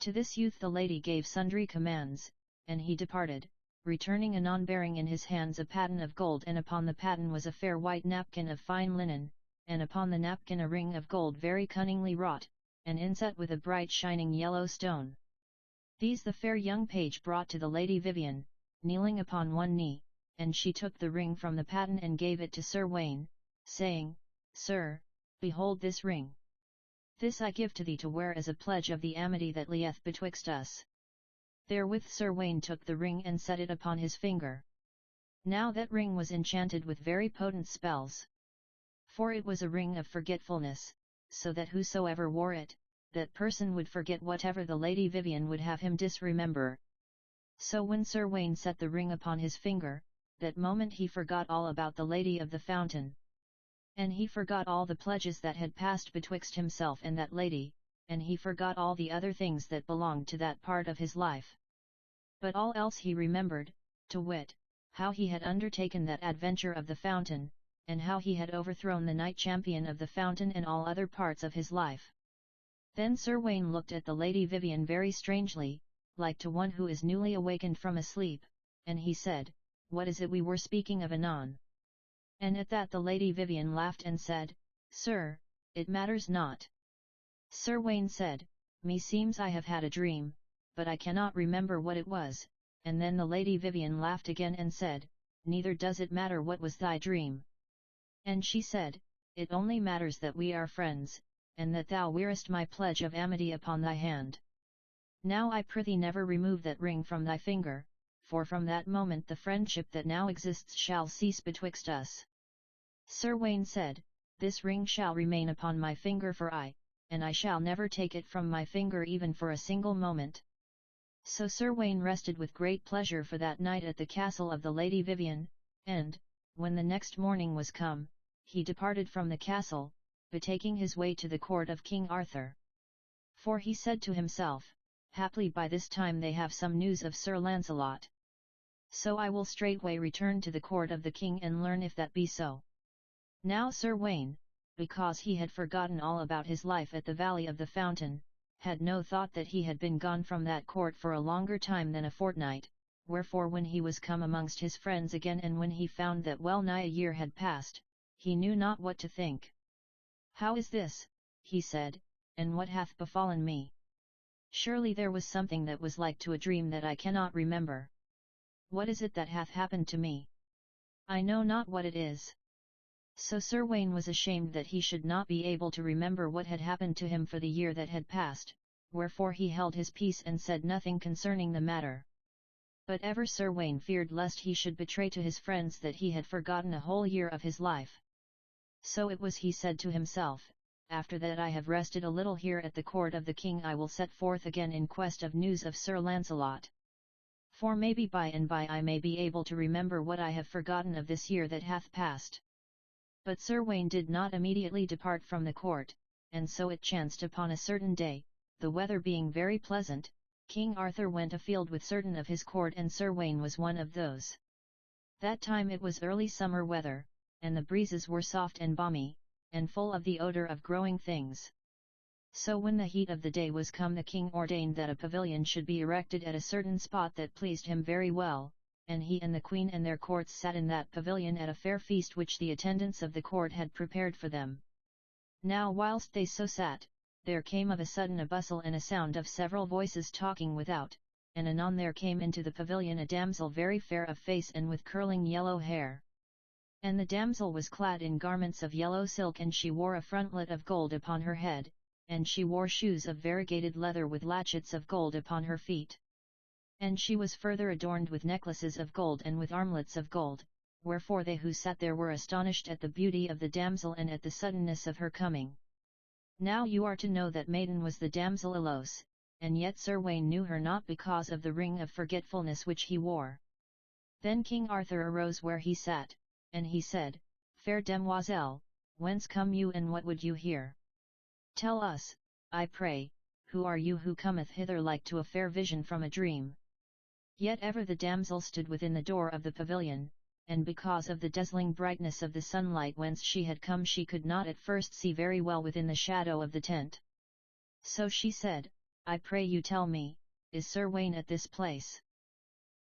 To this youth the lady gave sundry commands, and he departed, returning anon bearing in his hands a paten of gold, and upon the paten was a fair white napkin of fine linen, and upon the napkin a ring of gold very cunningly wrought, and inset with a bright shining yellow stone. These the fair young page brought to the Lady Vivien, kneeling upon one knee, and she took the ring from the paten and gave it to Sir Gawain, saying, Sir, behold this ring. This I give to thee to wear as a pledge of the amity that lieth betwixt us. Therewith Sir Gawain took the ring and set it upon his finger. Now that ring was enchanted with very potent spells. For it was a ring of forgetfulness, so that whosoever wore it, that person would forget whatever the Lady Vivien would have him disremember. So when Sir Gawain set the ring upon his finger, that moment he forgot all about the Lady of the Fountain. And he forgot all the pledges that had passed betwixt himself and that lady, and he forgot all the other things that belonged to that part of his life. But all else he remembered, to wit, how he had undertaken that adventure of the fountain, and how he had overthrown the knight champion of the fountain and all other parts of his life. Then Sir Gawain looked at the Lady Vivien very strangely, like to one who is newly awakened from a sleep, and he said, What is it we were speaking of anon? And at that the Lady Vivien laughed and said, Sir, it matters not. Sir Gawain said, Meseems I have had a dream, but I cannot remember what it was, and then the Lady Vivien laughed again and said, Neither does it matter what was thy dream. And she said, It only matters that we are friends, and that thou wearest my pledge of amity upon thy hand. Now I prithee never remove that ring from thy finger, for from that moment the friendship that now exists shall cease betwixt us. Sir Gawain said, This ring shall remain upon my finger for aye, and I shall never take it from my finger even for a single moment. So Sir Gawain rested with great pleasure for that night at the castle of the Lady Vivien, and, when the next morning was come, he departed from the castle, betaking his way to the court of King Arthur. For he said to himself, Haply by this time they have some news of Sir Launcelot. So I will straightway return to the court of the king and learn if that be so. Now Sir Gawain, because he had forgotten all about his life at the Valley of the Fountain, had no thought that he had been gone from that court for a longer time than a fortnight, wherefore when he was come amongst his friends again and when he found that well nigh a year had passed, he knew not what to think. How is this, he said, and what hath befallen me? Surely there was something that was like to a dream that I cannot remember. What is it that hath happened to me? I know not what it is. So Sir Gawain was ashamed that he should not be able to remember what had happened to him for the year that had passed, wherefore he held his peace and said nothing concerning the matter. But ever Sir Gawain feared lest he should betray to his friends that he had forgotten a whole year of his life. So it was he said to himself, after that I have rested a little here at the court of the king I will set forth again in quest of news of Sir Launcelot. For maybe by and by I may be able to remember what I have forgotten of this year that hath passed. But Sir Gawain did not immediately depart from the court, and so it chanced upon a certain day, the weather being very pleasant, King Arthur went afield with certain of his court and Sir Gawain was one of those. That time it was early summer weather, and the breezes were soft and balmy, and full of the odour of growing things. So when the heat of the day was come the king ordained that a pavilion should be erected at a certain spot that pleased him very well, and he and the queen and their courts sat in that pavilion at a fair feast which the attendants of the court had prepared for them. Now whilst they so sat, there came of a sudden a bustle and a sound of several voices talking without, and anon there came into the pavilion a damsel very fair of face and with curling yellow hair. And the damsel was clad in garments of yellow silk and she wore a frontlet of gold upon her head, and she wore shoes of variegated leather with latchets of gold upon her feet. And she was further adorned with necklaces of gold and with armlets of gold, wherefore they who sat there were astonished at the beauty of the damsel and at the suddenness of her coming. Now you are to know that maiden was the damsel Immerse, and yet Sir Gawain knew her not because of the ring of forgetfulness which he wore. Then King Arthur arose where he sat, and he said, Fair demoiselle, whence come you and what would you here? Tell us, I pray, who are you who cometh hither like to a fair vision from a dream? Yet ever the damsel stood within the door of the pavilion, and because of the dazzling brightness of the sunlight whence she had come she could not at first see very well within the shadow of the tent. So she said, I pray you tell me, is Sir Gawain at this place?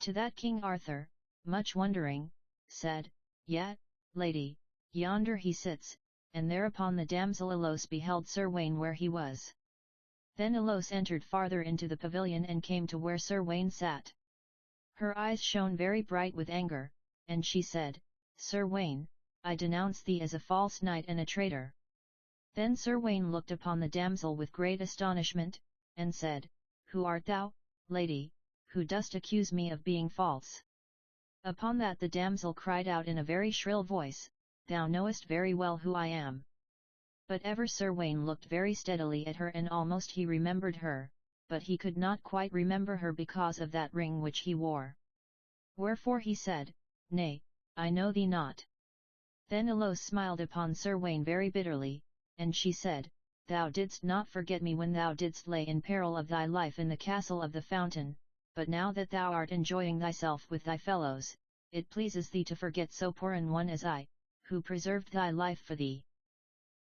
To that King Arthur, much wondering, said, Yet, lady, yonder he sits, and thereupon the damsel Immerse beheld Sir Gawain where he was. Then Immerse entered farther into the pavilion and came to where Sir Gawain sat. Her eyes shone very bright with anger, and she said, Sir Gawain, I denounce thee as a false knight and a traitor. Then Sir Gawain looked upon the damsel with great astonishment, and said, Who art thou, lady, who dost accuse me of being false? Upon that the damsel cried out in a very shrill voice, Thou knowest very well who I am. But ever Sir Gawain looked very steadily at her and almost he remembered her, but he could not quite remember her because of that ring which he wore. Wherefore he said, Nay, I know thee not. Then Immerse smiled upon Sir Gawain very bitterly, and she said, Thou didst not forget me when thou didst lay in peril of thy life in the castle of the fountain, but now that thou art enjoying thyself with thy fellows, it pleases thee to forget so poor an one as I, who preserved thy life for thee.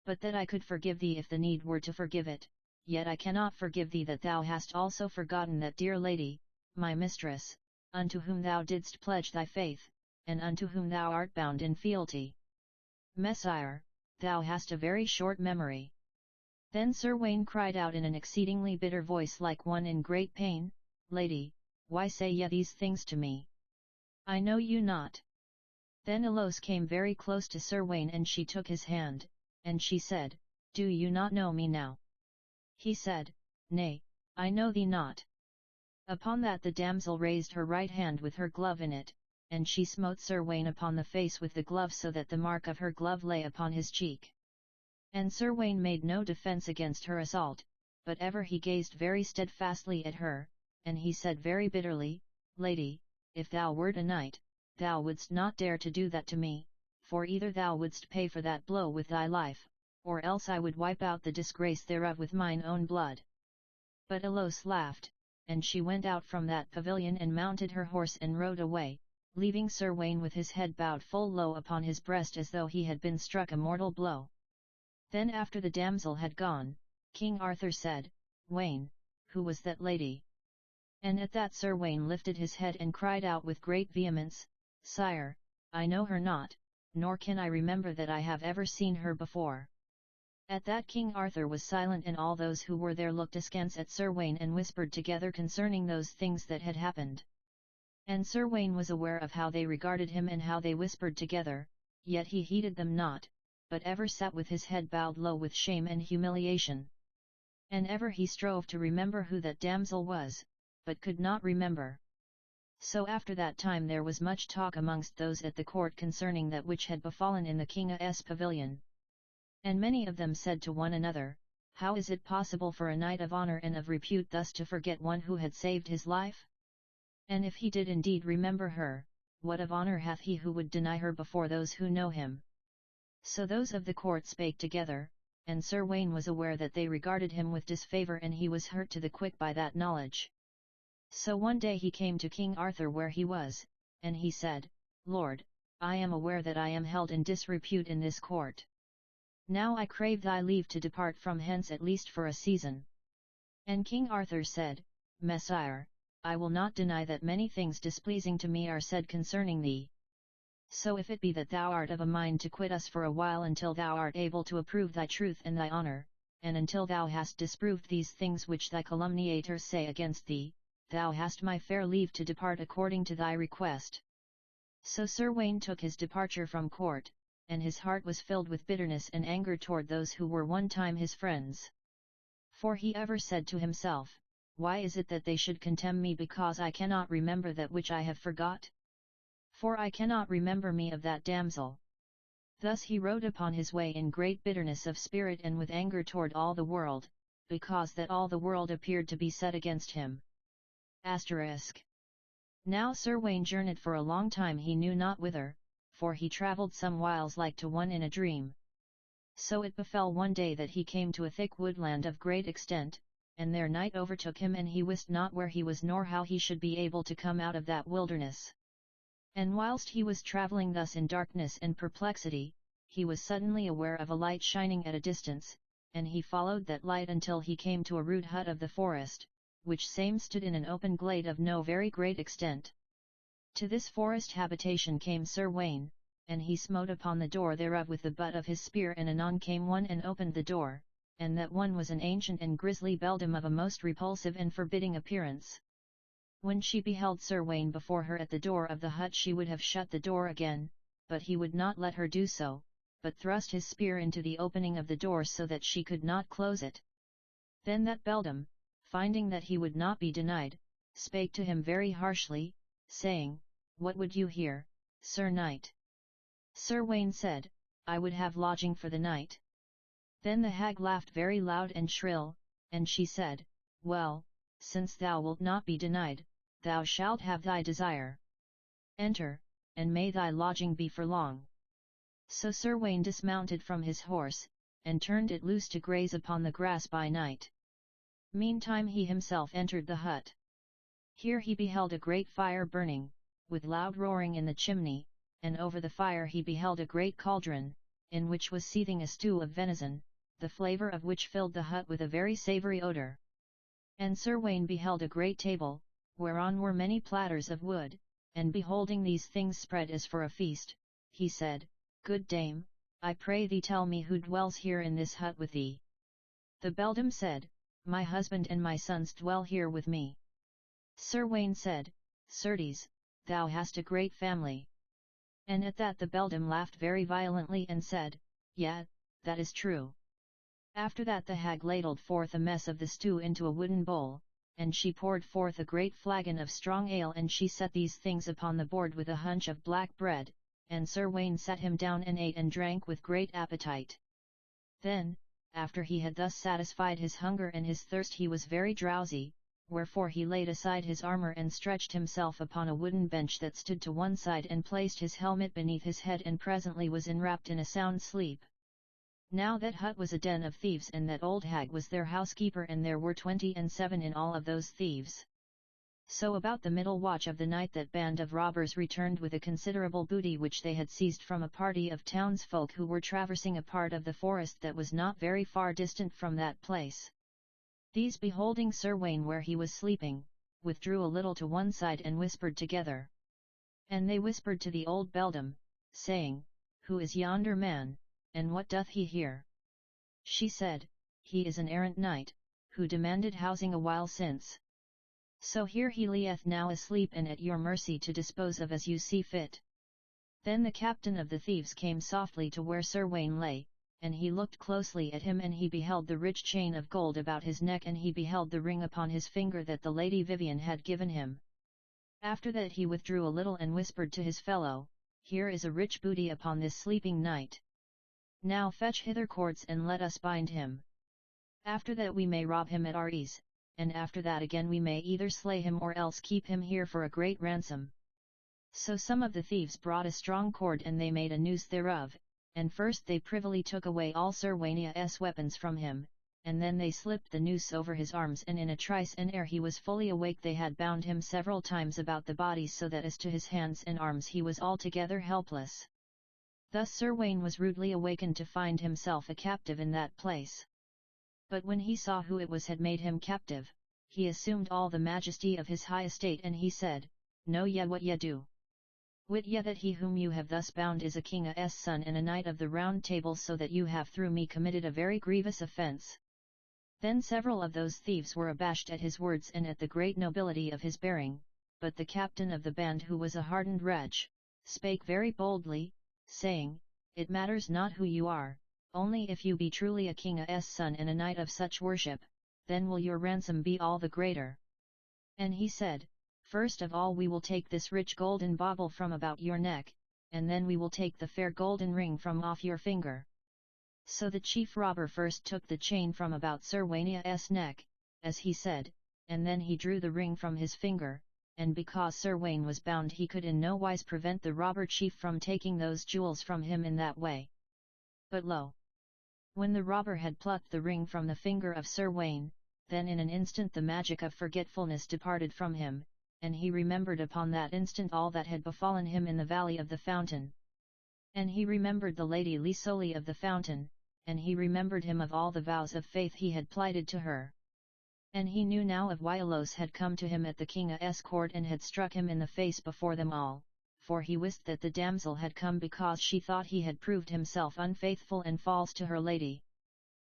But that I could forgive thee if the need were to forgive it, yet I cannot forgive thee that thou hast also forgotten that dear lady, my mistress, unto whom thou didst pledge thy faith, and unto whom thou art bound in fealty. Messire, thou hast a very short memory. Then Sir Gawain cried out in an exceedingly bitter voice like one in great pain, Lady, why say ye these things to me? I know you not. Then Immerse came very close to Sir Gawain and she took his hand, and she said, Do you not know me now? He said, Nay, I know thee not. Upon that the damsel raised her right hand with her glove in it, and she smote Sir Gawain upon the face with the glove so that the mark of her glove lay upon his cheek. And Sir Gawain made no defence against her assault, but ever he gazed very steadfastly at her, and he said very bitterly, Lady, if thou wert a knight, thou wouldst not dare to do that to me, for either thou wouldst pay for that blow with thy life, or else I would wipe out the disgrace thereof with mine own blood. But Immerse laughed, and she went out from that pavilion and mounted her horse and rode away, leaving Sir Gawain with his head bowed full low upon his breast as though he had been struck a mortal blow. Then after the damsel had gone, King Arthur said, Gawain, who was that lady? And at that Sir Gawain lifted his head and cried out with great vehemence, Sire, I know her not, nor can I remember that I have ever seen her before. At that King Arthur was silent and all those who were there looked askance at Sir Gawain and whispered together concerning those things that had happened. And Sir Gawain was aware of how they regarded him and how they whispered together, yet he heeded them not, but ever sat with his head bowed low with shame and humiliation. And ever he strove to remember who that damsel was, but could not remember. So after that time there was much talk amongst those at the court concerning that which had befallen in the king's pavilion. And many of them said to one another, How is it possible for a knight of honour and of repute thus to forget one who had saved his life? And if he did indeed remember her, what of honour hath he who would deny her before those who know him? So those of the court spake together, and Sir Gawain was aware that they regarded him with disfavour, and he was hurt to the quick by that knowledge. So one day he came to King Arthur where he was, and he said, Lord, I am aware that I am held in disrepute in this court. Now I crave thy leave to depart from hence at least for a season. And King Arthur said, Messire, I will not deny that many things displeasing to me are said concerning thee. So if it be that thou art of a mind to quit us for a while until thou art able to approve thy truth and thy honour, and until thou hast disproved these things which thy calumniators say against thee, thou hast my fair leave to depart according to thy request. So Sir Gawain took his departure from court, and his heart was filled with bitterness and anger toward those who were one time his friends. For he ever said to himself, Why is it that they should contemn me because I cannot remember that which I have forgot? For I cannot remember me of that damsel. Thus he rode upon his way in great bitterness of spirit and with anger toward all the world, because that all the world appeared to be set against him. Now Sir Gawain journeyed for a long time he knew not whither, for he travelled some whiles like to one in a dream. So it befell one day that he came to a thick woodland of great extent, and there night overtook him, and he wist not where he was nor how he should be able to come out of that wilderness. And whilst he was travelling thus in darkness and perplexity, he was suddenly aware of a light shining at a distance, and he followed that light until he came to a rude hut of the forest, which same stood in an open glade of no very great extent. To this forest habitation came Sir Gawain, and he smote upon the door thereof with the butt of his spear, and anon came one and opened the door, and that one was an ancient and grisly beldam of a most repulsive and forbidding appearance. When she beheld Sir Gawain before her at the door of the hut, she would have shut the door again, but he would not let her do so, but thrust his spear into the opening of the door so that she could not close it. Then that beldam, finding that he would not be denied, spake to him very harshly, saying, What would you here, Sir Knight? Sir Gawain said, I would have lodging for the night. Then the hag laughed very loud and shrill, and she said, Well, since thou wilt not be denied, thou shalt have thy desire. Enter, and may thy lodging be for long. So Sir Gawain dismounted from his horse, and turned it loose to graze upon the grass by night. Meantime he himself entered the hut. Here he beheld a great fire burning, with loud roaring in the chimney, and over the fire he beheld a great cauldron, in which was seething a stew of venison, the flavour of which filled the hut with a very savoury odour. And Sir Gawain beheld a great table, whereon were many platters of wood, and beholding these things spread as for a feast, he said, Good dame, I pray thee tell me who dwells here in this hut with thee. The beldam said, My husband and my sons dwell here with me. Sir Gawain said, Certes, thou hast a great family. And at that the beldam laughed very violently and said, Yea, that is true. After that the hag ladled forth a mess of the stew into a wooden bowl, and she poured forth a great flagon of strong ale, and she set these things upon the board with a hunch of black bread, and Sir Gawain sat him down and ate and drank with great appetite. Then, after he had thus satisfied his hunger and his thirst, he was very drowsy, wherefore he laid aside his armour and stretched himself upon a wooden bench that stood to one side, and placed his helmet beneath his head, and presently was enwrapped in a sound sleep. Now that hut was a den of thieves, and that old hag was their housekeeper, and there were 27 in all of those thieves. So about the middle watch of the night that band of robbers returned with a considerable booty which they had seized from a party of townsfolk who were traversing a part of the forest that was not very far distant from that place. These, beholding Sir Gawain where he was sleeping, withdrew a little to one side and whispered together. And they whispered to the old beldam, saying, Who is yonder man, and what doth he here? She said, He is an errant knight, who demanded housing a while since. So here he lieth now asleep, and at your mercy to dispose of as you see fit. Then the captain of the thieves came softly to where Sir Gawain lay, and he looked closely at him, and he beheld the rich chain of gold about his neck, and he beheld the ring upon his finger that the Lady Vivian had given him. After that he withdrew a little and whispered to his fellow, "Here is a rich booty upon this sleeping knight. Now fetch hither cords and let us bind him. After that we may rob him at our ease, and after that again we may either slay him or else keep him here for a great ransom." So some of the thieves brought a strong cord, and they made a noose thereof, and first they privily took away all Sir Launcelot's weapons from him, and then they slipped the noose over his arms, and in a trice and ere he was fully awake they had bound him several times about the body, so that as to his hands and arms he was altogether helpless. Thus Sir Launcelot was rudely awakened to find himself a captive in that place. But when he saw who it was had made him captive, he assumed all the majesty of his high estate, and he said, "Know ye what ye do? Wit ye that he whom you have thus bound is a king's son and a knight of the Round Table, so that you have through me committed a very grievous offence." Then several of those thieves were abashed at his words and at the great nobility of his bearing, but the captain of the band, who was a hardened wretch, spake very boldly, saying, "It matters not who you are, only if you be truly a king's son and a knight of such worship, then will your ransom be all the greater." And he said, "First of all we will take this rich golden bauble from about your neck, and then we will take the fair golden ring from off your finger." So the chief robber first took the chain from about Sir Launcelot's neck, as he said, and then he drew the ring from his finger, and because Sir Launcelot was bound he could in no wise prevent the robber chief from taking those jewels from him in that way. But lo! When the robber had plucked the ring from the finger of Sir Launcelot, then in an instant the magic of forgetfulness departed from him, and he remembered upon that instant all that had befallen him in the valley of the fountain. And he remembered the Lady Lisoli of the fountain, and he remembered him of all the vows of faith he had plighted to her. And he knew now of why Alos had come to him at the king's court and had struck him in the face before them all, for he wist that the damsel had come because she thought he had proved himself unfaithful and false to her lady.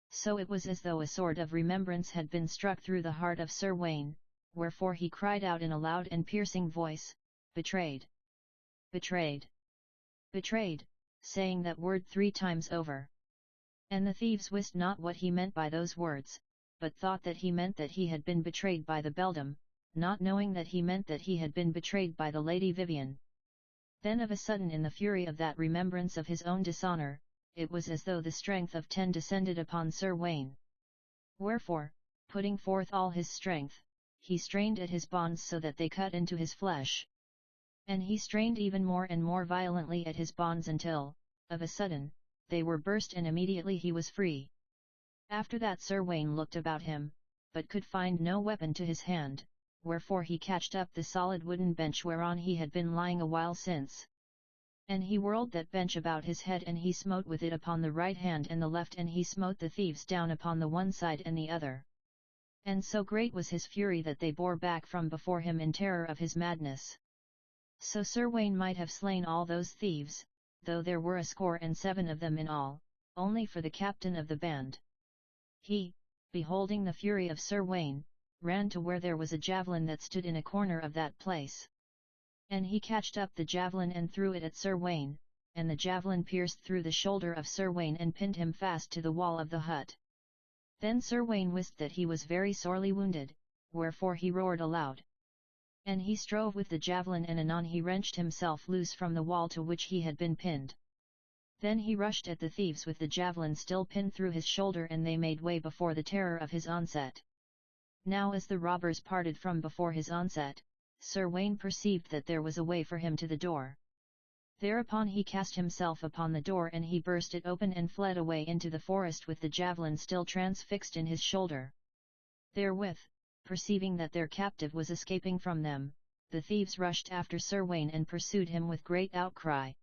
So it was as though a sword of remembrance had been struck through the heart of Sir Launcelot, wherefore he cried out in a loud and piercing voice, "Betrayed! Betrayed! Betrayed!" saying that word 3 times over. And the thieves wist not what he meant by those words, but thought that he meant that he had been betrayed by the beldam, not knowing that he meant that he had been betrayed by the Lady Vivian. Then of a sudden, in the fury of that remembrance of his own dishonour, it was as though the strength of 10 descended upon Sir Launcelot. Wherefore, putting forth all his strength, he strained at his bonds so that they cut into his flesh. And he strained even more and more violently at his bonds until, of a sudden, they were burst, and immediately he was free. After that Sir Launcelot looked about him, but could find no weapon to his hand, wherefore he catched up the solid wooden bench whereon he had been lying a while since. And he whirled that bench about his head, and he smote with it upon the right hand and the left, and he smote the thieves down upon the one side and the other. And so great was his fury that they bore back from before him in terror of his madness. So Sir Launcelot might have slain all those thieves, though there were 67 of them in all, only for the captain of the band. He, beholding the fury of Sir Launcelot, ran to where there was a javelin that stood in a corner of that place. And he catched up the javelin and threw it at Sir Launcelot, and the javelin pierced through the shoulder of Sir Launcelot and pinned him fast to the wall of the hut. Then Sir Launcelot wist that he was very sorely wounded, wherefore he roared aloud. And he strove with the javelin, and anon he wrenched himself loose from the wall to which he had been pinned. Then he rushed at the thieves with the javelin still pinned through his shoulder, and they made way before the terror of his onset. Now as the robbers parted from before his onset, Sir Launcelot perceived that there was a way for him to the door. Thereupon he cast himself upon the door, and he burst it open and fled away into the forest with the javelin still transfixed in his shoulder. Therewith, perceiving that their captive was escaping from them, the thieves rushed after Sir Launcelot and pursued him with great outcry.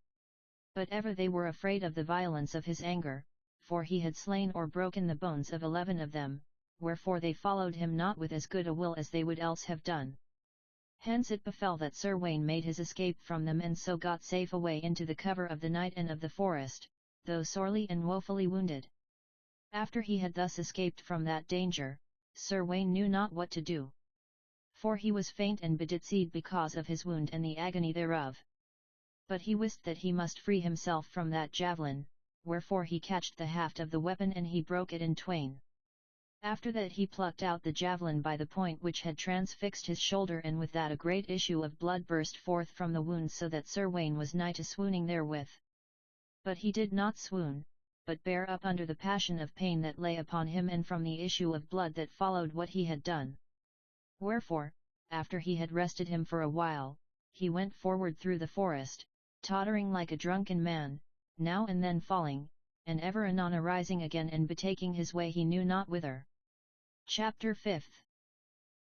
But ever they were afraid of the violence of his anger, for he had slain or broken the bones of 11 of them, wherefore they followed him not with as good a will as they would else have done. Hence it befell that Sir Launcelot made his escape from them, and so got safe away into the cover of the night and of the forest, though sorely and woefully wounded. After he had thus escaped from that danger, Sir Launcelot knew not what to do. For he was faint and beditzied because of his wound and the agony thereof. But he wist that he must free himself from that javelin, wherefore he catched the haft of the weapon and he broke it in twain. After that he plucked out the javelin by the point which had transfixed his shoulder, and with that a great issue of blood burst forth from the wound, so that Sir Gawain was nigh to swooning therewith. But he did not swoon, but bare up under the passion of pain that lay upon him, and from the issue of blood that followed what he had done. Wherefore, after he had rested him for a while, he went forward through the forest, tottering like a drunken man, now and then falling, and ever anon arising again and betaking his way he knew not whither. Chapter 5.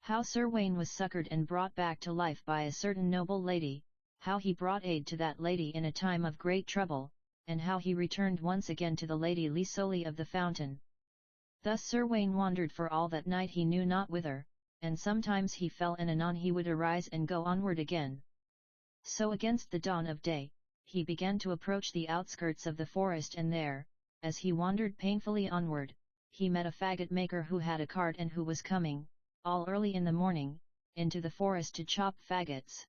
How Sir Gawain was succoured and brought back to life by a certain noble lady, how he brought aid to that lady in a time of great trouble, and how he returned once again to the Lady Lisoli of the Fountain. Thus Sir Gawain wandered for all that night he knew not whither, and sometimes he fell and anon he would arise and go onward again. So against the dawn of day, he began to approach the outskirts of the forest, and there, as he wandered painfully onward, he met a faggot maker who had a cart and who was coming, all early in the morning, into the forest to chop faggots.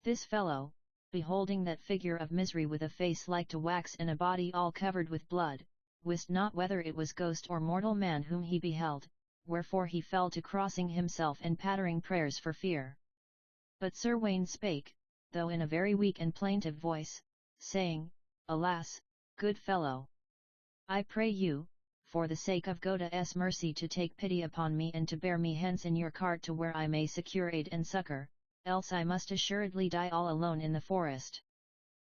This fellow, beholding that figure of misery with a face like to wax and a body all covered with blood, wist not whether it was ghost or mortal man whom he beheld, wherefore he fell to crossing himself and pattering prayers for fear. But Sir Gawain spake, though in a very weak and plaintive voice, saying, Alas, good fellow! I pray you, for the sake of God's mercy, to take pity upon me and to bear me hence in your cart to where I may secure aid and succour, else I must assuredly die all alone in the forest.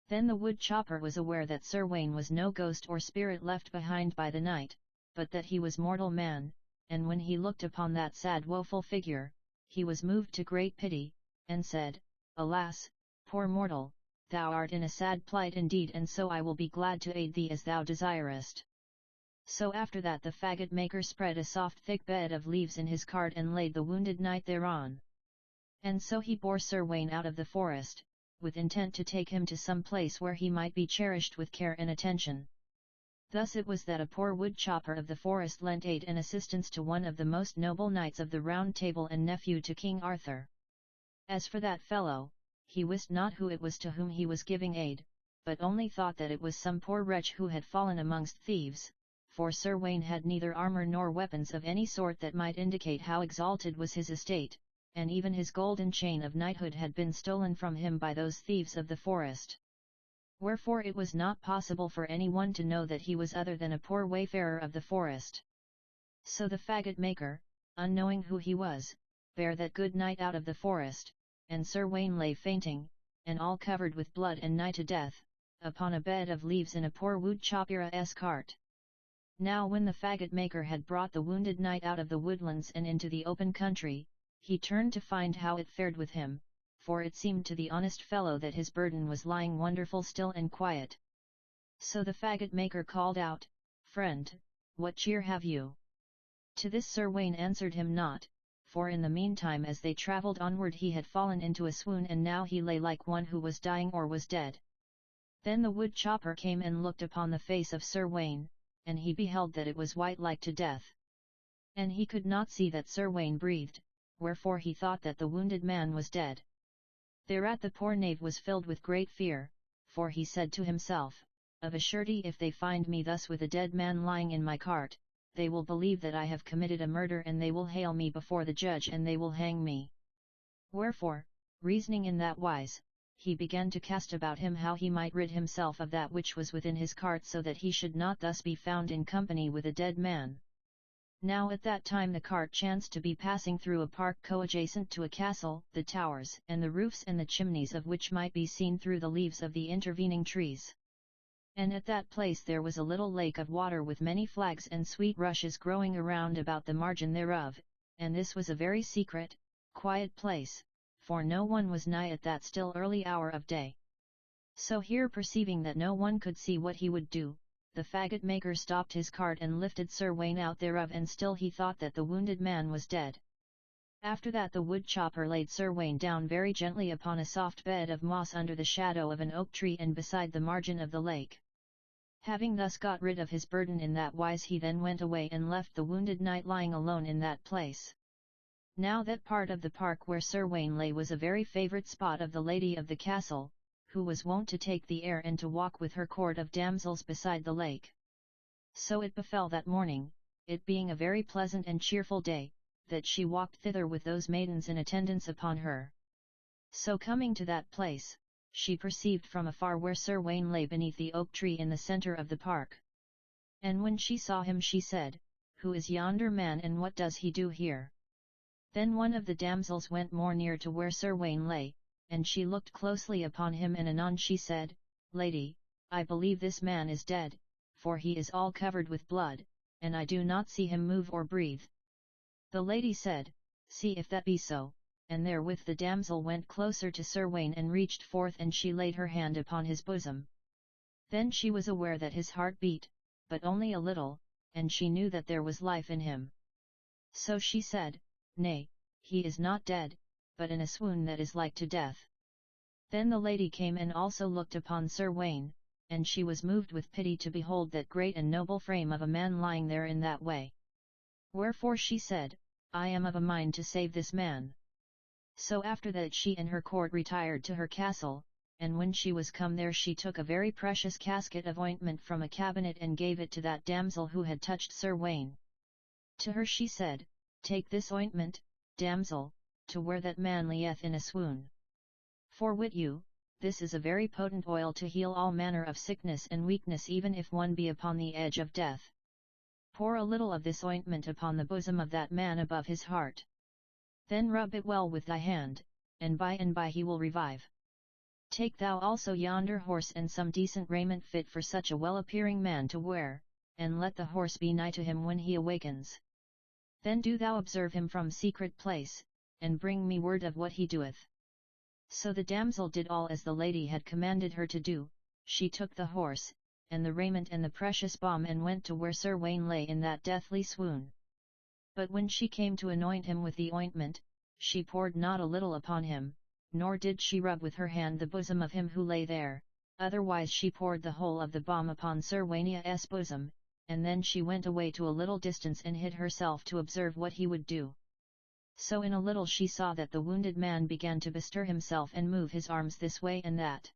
Then the wood chopper was aware that Sir Gawain was no ghost or spirit left behind by the night, but that he was mortal man, and when he looked upon that sad woeful figure, he was moved to great pity, and said, Alas, poor mortal, thou art in a sad plight indeed, and so I will be glad to aid thee as thou desirest. So after that the faggot maker spread a soft thick bed of leaves in his cart and laid the wounded knight thereon. And so he bore Sir Gawain out of the forest, with intent to take him to some place where he might be cherished with care and attention. Thus it was that a poor wood chopper of the forest lent aid and assistance to one of the most noble knights of the Round Table and nephew to King Arthur. As for that fellow, he wist not who it was to whom he was giving aid, but only thought that it was some poor wretch who had fallen amongst thieves, for Sir Gawain had neither armour nor weapons of any sort that might indicate how exalted was his estate, and even his golden chain of knighthood had been stolen from him by those thieves of the forest. Wherefore it was not possible for any one to know that he was other than a poor wayfarer of the forest. So the faggot maker, unknowing who he was, bare that good knight out of the forest, and Sir Gawain lay fainting, and all covered with blood and nigh to death, upon a bed of leaves in a poor wood chopper's cart. Now when the faggot maker had brought the wounded knight out of the woodlands and into the open country, he turned to find how it fared with him, for it seemed to the honest fellow that his burden was lying wonderful still and quiet. So the faggot maker called out, Friend, what cheer have you? To this Sir Gawain answered him not, for in the meantime as they travelled onward he had fallen into a swoon, and now he lay like one who was dying or was dead. Then the wood chopper came and looked upon the face of Sir Gawain, and he beheld that it was white like to death. And he could not see that Sir Gawain breathed, wherefore he thought that the wounded man was dead. Thereat the poor knave was filled with great fear, for he said to himself, Of a surety if they find me thus with a dead man lying in my cart, they will believe that I have committed a murder, and they will hale me before the judge and they will hang me. Wherefore, reasoning in that wise, he began to cast about him how he might rid himself of that which was within his cart, so that he should not thus be found in company with a dead man. Now at that time the cart chanced to be passing through a park coadjacent to a castle, the towers and the roofs and the chimneys of which might be seen through the leaves of the intervening trees. And at that place there was a little lake of water with many flags and sweet rushes growing around about the margin thereof, and this was a very secret, quiet place, for no one was nigh at that still early hour of day. So here perceiving that no one could see what he would do, the faggot maker stopped his cart and lifted Sir Gawain out thereof, and still he thought that the wounded man was dead. After that the wood chopper laid Sir Gawain down very gently upon a soft bed of moss under the shadow of an oak tree and beside the margin of the lake. Having thus got rid of his burden in that wise, he then went away and left the wounded knight lying alone in that place. Now that part of the park where Sir Gawain lay was a very favourite spot of the lady of the castle, who was wont to take the air and to walk with her court of damsels beside the lake. So it befell that morning, it being a very pleasant and cheerful day, that she walked thither with those maidens in attendance upon her. So coming to that place, she perceived from afar where Sir Gawain lay beneath the oak tree in the centre of the park. And when she saw him she said, "Who is yonder man and what does he do here?" Then one of the damsels went more near to where Sir Gawain lay, and she looked closely upon him, and anon she said, "Lady, I believe this man is dead, for he is all covered with blood, and I do not see him move or breathe." The lady said, "See if that be so," and therewith the damsel went closer to Sir Gawain and reached forth and she laid her hand upon his bosom. Then she was aware that his heart beat, but only a little, and she knew that there was life in him. So she said, "Nay, he is not dead, but in a swoon that is like to death." Then the lady came and also looked upon Sir Gawain, and she was moved with pity to behold that great and noble frame of a man lying there in that way. Wherefore she said, "I am of a mind to save this man." So after that she and her court retired to her castle, and when she was come there she took a very precious casket of ointment from a cabinet and gave it to that damsel who had touched Sir Gawain. To her she said, "Take this ointment, damsel, to where that man lieth in a swoon. For wit you, this is a very potent oil to heal all manner of sickness and weakness even if one be upon the edge of death. Pour a little of this ointment upon the bosom of that man above his heart. Then rub it well with thy hand, and by he will revive. Take thou also yonder horse and some decent raiment fit for such a well-appearing man to wear, and let the horse be nigh to him when he awakens. Then do thou observe him from secret place, and bring me word of what he doeth." So the damsel did all as the lady had commanded her to do. She took the horse, and the raiment and the precious balm and went to where Sir Gawain lay in that deathly swoon. But when she came to anoint him with the ointment, she poured not a little upon him, nor did she rub with her hand the bosom of him who lay there, otherwise she poured the whole of the balm upon Sir Gawain's bosom, and then she went away to a little distance and hid herself to observe what he would do. So in a little she saw that the wounded man began to bestir himself and move his arms this way and that.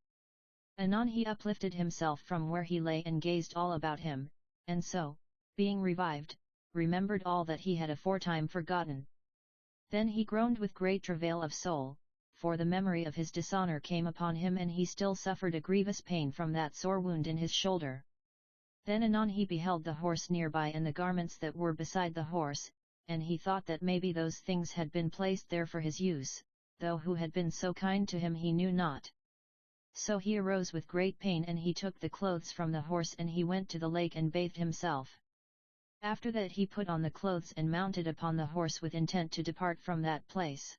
Anon he uplifted himself from where he lay and gazed all about him, and so, being revived, remembered all that he had aforetime forgotten. Then he groaned with great travail of soul, for the memory of his dishonour came upon him and he still suffered a grievous pain from that sore wound in his shoulder. Then anon he beheld the horse nearby and the garments that were beside the horse, and he thought that maybe those things had been placed there for his use, though who had been so kind to him he knew not. So he arose with great pain and he took the clothes from the horse and he went to the lake and bathed himself. After that he put on the clothes and mounted upon the horse with intent to depart from that place.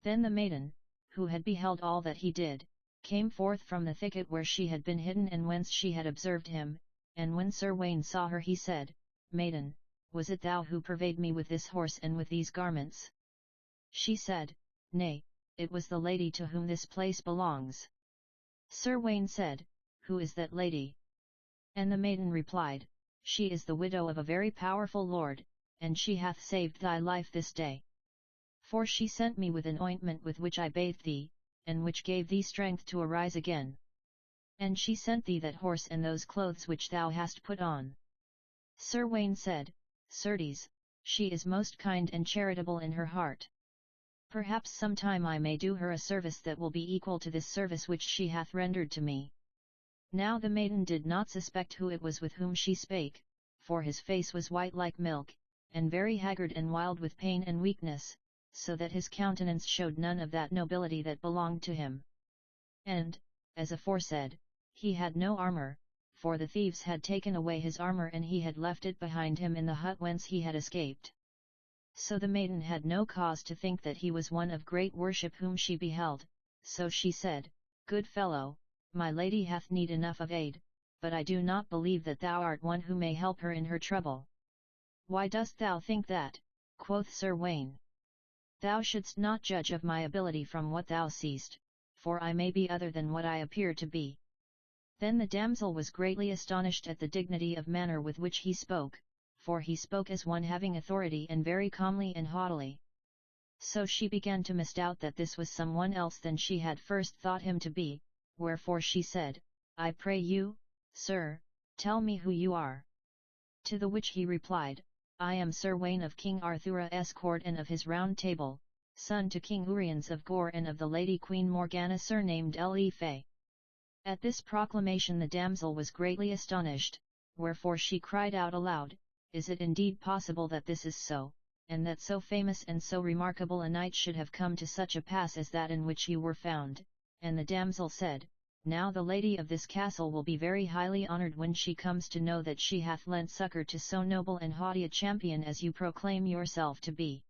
Then the maiden, who had beheld all that he did, came forth from the thicket where she had been hidden and whence she had observed him, and when Sir Gawain saw her he said, "Maiden, was it thou who purveyed me with this horse and with these garments?" She said, "Nay, it was the lady to whom this place belongs." Sir Gawain said, "Who is that lady?" And the maiden replied, "She is the widow of a very powerful lord, and she hath saved thy life this day. For she sent me with an ointment with which I bathed thee, and which gave thee strength to arise again. And she sent thee that horse and those clothes which thou hast put on." Sir Gawain said, "Certes, she is most kind and charitable in her heart. Perhaps some time I may do her a service that will be equal to this service which she hath rendered to me." Now the maiden did not suspect who it was with whom she spake, for his face was white like milk, and very haggard and wild with pain and weakness, so that his countenance showed none of that nobility that belonged to him. And, as aforesaid, he had no armour, for the thieves had taken away his armour and he had left it behind him in the hut whence he had escaped. So the maiden had no cause to think that he was one of great worship whom she beheld, so she said, "Good fellow, my lady hath need enough of aid, but I do not believe that thou art one who may help her in her trouble." "Why dost thou think that?" quoth Sir Gawain. "Thou shouldst not judge of my ability from what thou seest, for I may be other than what I appear to be." Then the damsel was greatly astonished at the dignity of manner with which he spoke, for he spoke as one having authority and very calmly and haughtily. So she began to misdoubt that this was some one else than she had first thought him to be, wherefore she said, I pray you, sir, tell me who you are. To the which he replied, I am Sir Wayne of King Arthur's court and of his round table, son to King Uriens of Gore and of the Lady Queen Morgana surnamed Le Fay. At this proclamation the damsel was greatly astonished, wherefore she cried out aloud, Is it indeed possible that this is so, and that so famous and so remarkable a knight should have come to such a pass as that in which you were found? And the damsel said, Now the lady of this castle will be very highly honoured when she comes to know that she hath lent succour to so noble and haughty a champion as you proclaim yourself to be.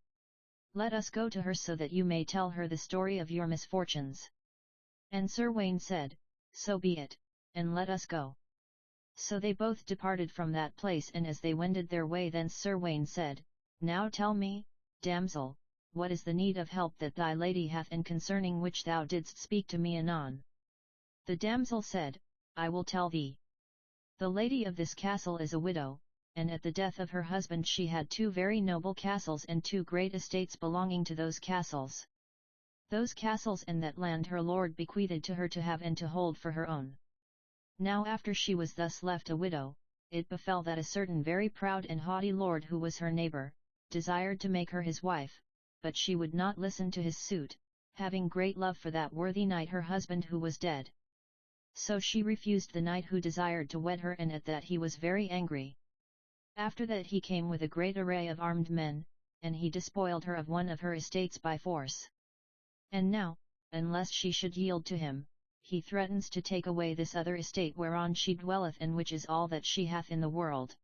Let us go to her so that you may tell her the story of your misfortunes. And Sir Wayne said, So be it, and let us go. So they both departed from that place, and as they wended their way thence Sir Wayne said, Now tell me, damsel, what is the need of help that thy lady hath, and concerning which thou didst speak to me anon? The damsel said, I will tell thee. The lady of this castle is a widow, and at the death of her husband she had 2 very noble castles and 2 great estates belonging to those castles. Those castles and that land her lord bequeathed to her to have and to hold for her own. Now after she was thus left a widow, it befell that a certain very proud and haughty lord who was her neighbour, desired to make her his wife, but she would not listen to his suit, having great love for that worthy knight her husband who was dead. So she refused the knight who desired to wed her, and at that he was very angry. After that he came with a great array of armed men, and he despoiled her of one of her estates by force. And now, unless she should yield to him, he threatens to take away this other estate whereon she dwelleth, and which is all that she hath in the world.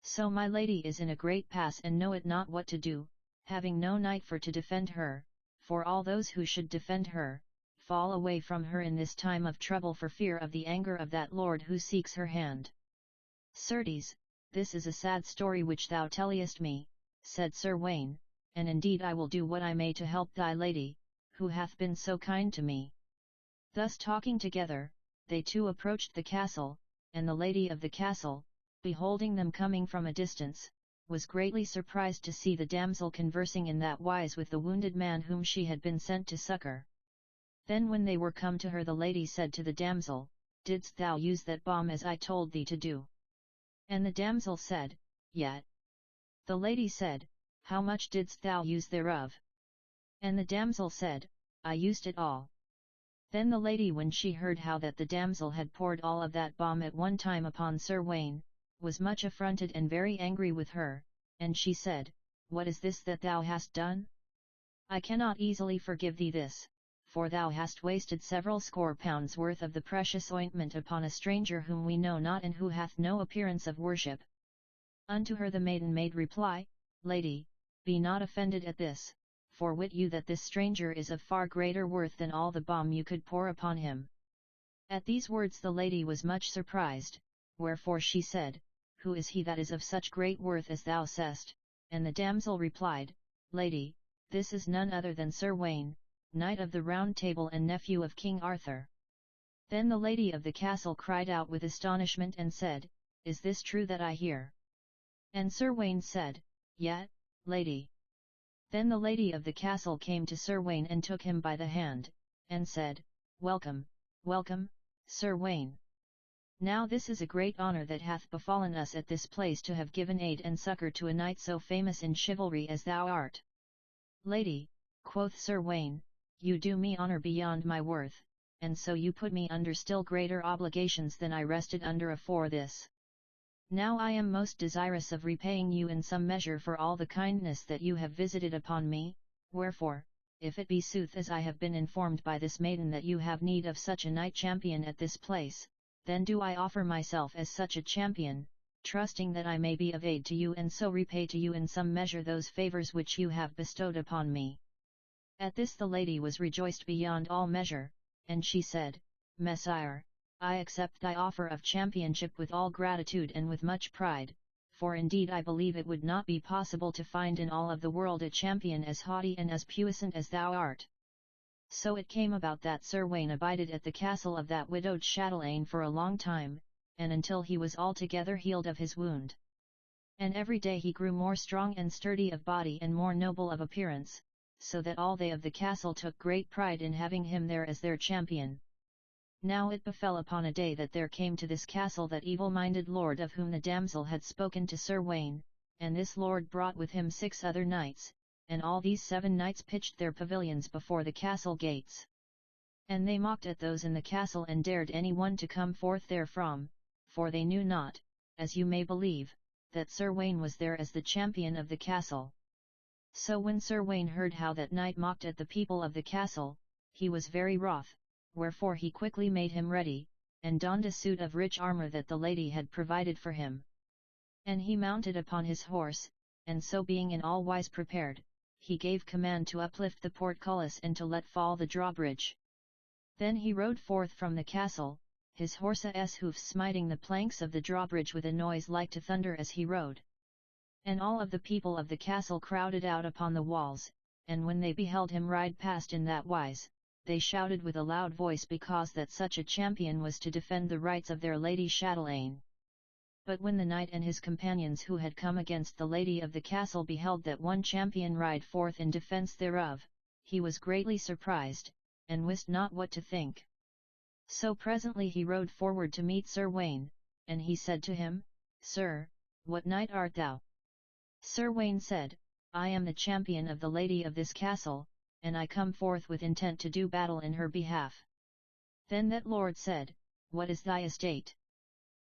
So my lady is in a great pass, and knoweth not what to do, having no knight for to defend her, for all those who should defend her, fall away from her in this time of trouble for fear of the anger of that lord who seeks her hand. Certes, this is a sad story which thou tellest me, said Sir Wayne, and indeed I will do what I may to help thy lady, who hath been so kind to me. Thus talking together, they two approached the castle, and the lady of the castle, beholding them coming from a distance, was greatly surprised to see the damsel conversing in that wise with the wounded man whom she had been sent to succour. Then when they were come to her, the lady said to the damsel, Didst thou use that balm as I told thee to do? And the damsel said, Yet. The lady said, How much didst thou use thereof? And the damsel said, I used it all. Then the lady, when she heard how that the damsel had poured all of that balm at one time upon Sir Wayne, was much affronted and very angry with her, and she said, What is this that thou hast done? I cannot easily forgive thee this, for thou hast wasted several score pounds worth of the precious ointment upon a stranger whom we know not and who hath no appearance of worship. Unto her the maiden made reply, Lady, be not offended at this, for wit you that this stranger is of far greater worth than all the balm you could pour upon him. At these words the lady was much surprised, wherefore she said, Who is he that is of such great worth as thou sayest? And the damsel replied, Lady, this is none other than Sir Wayne, Knight of the Round Table and nephew of King Arthur. Then the lady of the castle cried out with astonishment and said, Is this true that I hear? And Sir Wayne said, Yet, lady. Then the lady of the castle came to Sir Wayne and took him by the hand, and said, Welcome, welcome, Sir Wayne. Now this is a great honour that hath befallen us at this place to have given aid and succour to a knight so famous in chivalry as thou art. Lady, quoth Sir Wayne, you do me honour beyond my worth, and so you put me under still greater obligations than I rested under afore this. Now I am most desirous of repaying you in some measure for all the kindness that you have visited upon me, wherefore, if it be sooth as I have been informed by this maiden that you have need of such a knight champion at this place, then do I offer myself as such a champion, trusting that I may be of aid to you and so repay to you in some measure those favours which you have bestowed upon me. At this the lady was rejoiced beyond all measure, and she said, Messire, I accept thy offer of championship with all gratitude and with much pride, for indeed I believe it would not be possible to find in all of the world a champion as haughty and as puissant as thou art. So it came about that Sir Wayne abided at the castle of that widowed chatelaine for a long time, and until he was altogether healed of his wound. And every day he grew more strong and sturdy of body and more noble of appearance, so that all they of the castle took great pride in having him there as their champion. Now it befell upon a day that there came to this castle that evil-minded lord of whom the damsel had spoken to Sir Gawain, and this lord brought with him 6 other knights, and all these 7 knights pitched their pavilions before the castle gates. And they mocked at those in the castle and dared any one to come forth therefrom, for they knew not, as you may believe, that Sir Gawain was there as the champion of the castle. So when Sir Gawain heard how that knight mocked at the people of the castle, he was very wroth, wherefore he quickly made him ready, and donned a suit of rich armour that the lady had provided for him. And he mounted upon his horse, and so being in all wise prepared, he gave command to uplift the portcullis and to let fall the drawbridge. Then he rode forth from the castle, his horse's hoofs smiting the planks of the drawbridge with a noise like to thunder as he rode. And all of the people of the castle crowded out upon the walls, and when they beheld him ride past in that wise, they shouted with a loud voice because that such a champion was to defend the rights of their lady Chatelaine. But when the knight and his companions who had come against the lady of the castle beheld that one champion ride forth in defence thereof, he was greatly surprised, and wist not what to think. So presently he rode forward to meet Sir Gawain, and he said to him, Sir, what knight art thou? Sir Gawain said, I am the champion of the lady of this castle, and I come forth with intent to do battle in her behalf. Then that lord said, What is thy estate?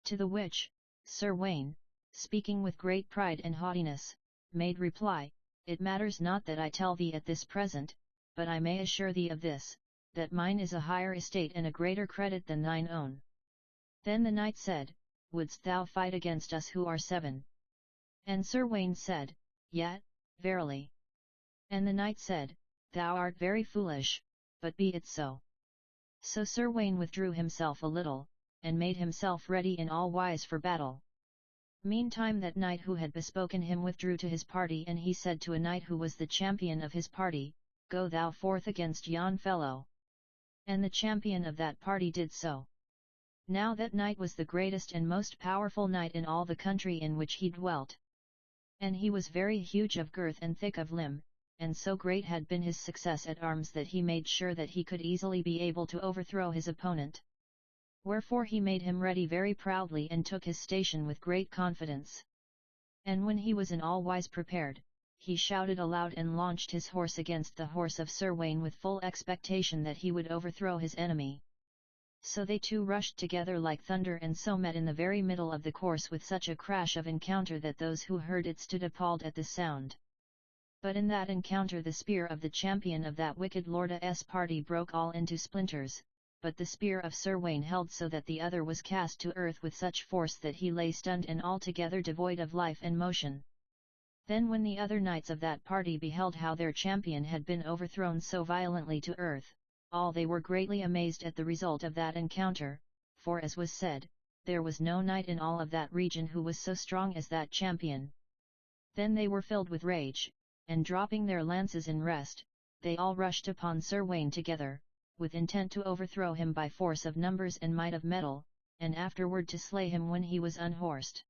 To the which, Sir Gawain, speaking with great pride and haughtiness, made reply, It matters not that I tell thee at this present, but I may assure thee of this, that mine is a higher estate and a greater credit than thine own. Then the knight said, Wouldst thou fight against us who are 7? And Sir Gawain said, Yet, verily. And the knight said, Thou art very foolish, but be it so. So Sir Gawain withdrew himself a little, and made himself ready in all wise for battle. Meantime that knight who had bespoken him withdrew to his party, and he said to a knight who was the champion of his party, Go thou forth against yon fellow. And the champion of that party did so. Now that knight was the greatest and most powerful knight in all the country in which he dwelt. And he was very huge of girth and thick of limb, and so great had been his success at arms that he made sure that he could easily be able to overthrow his opponent. Wherefore he made him ready very proudly and took his station with great confidence. And when he was in all wise prepared, he shouted aloud and launched his horse against the horse of Sir Gawain with full expectation that he would overthrow his enemy. So they two rushed together like thunder and so met in the very middle of the course with such a crash of encounter that those who heard it stood appalled at the sound. But in that encounter the spear of the champion of that wicked lord's party broke all into splinters, but the spear of Sir Gawain held so that the other was cast to earth with such force that he lay stunned and altogether devoid of life and motion. Then when the other knights of that party beheld how their champion had been overthrown so violently to earth, all they were greatly amazed at the result of that encounter, for as was said, there was no knight in all of that region who was so strong as that champion. Then they were filled with rage, and dropping their lances in rest, they all rushed upon Sir Gawain together, with intent to overthrow him by force of numbers and might of metal, and afterward to slay him when he was unhorsed.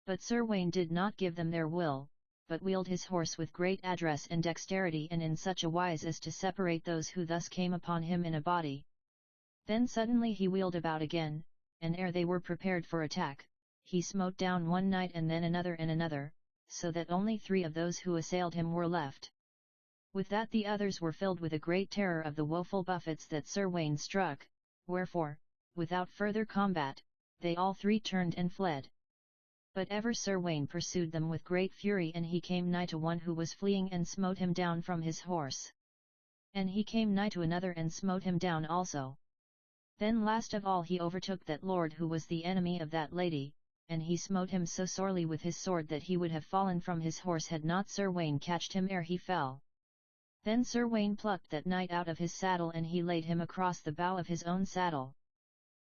But Sir Gawain did not give them their will, but wheeled his horse with great address and dexterity and in such a wise as to separate those who thus came upon him in a body. Then suddenly he wheeled about again, and ere they were prepared for attack, he smote down one knight and then another, so that only 3 of those who assailed him were left. With that the others were filled with a great terror of the woeful buffets that Sir Gawain struck, wherefore, without further combat, they all 3 turned and fled. But ever Sir Gawain pursued them with great fury, and he came nigh to one who was fleeing and smote him down from his horse. And he came nigh to another and smote him down also. Then last of all he overtook that lord who was the enemy of that lady, and he smote him so sorely with his sword that he would have fallen from his horse had not Sir Gawain catched him ere he fell. Then Sir Gawain plucked that knight out of his saddle and he laid him across the bow of his own saddle.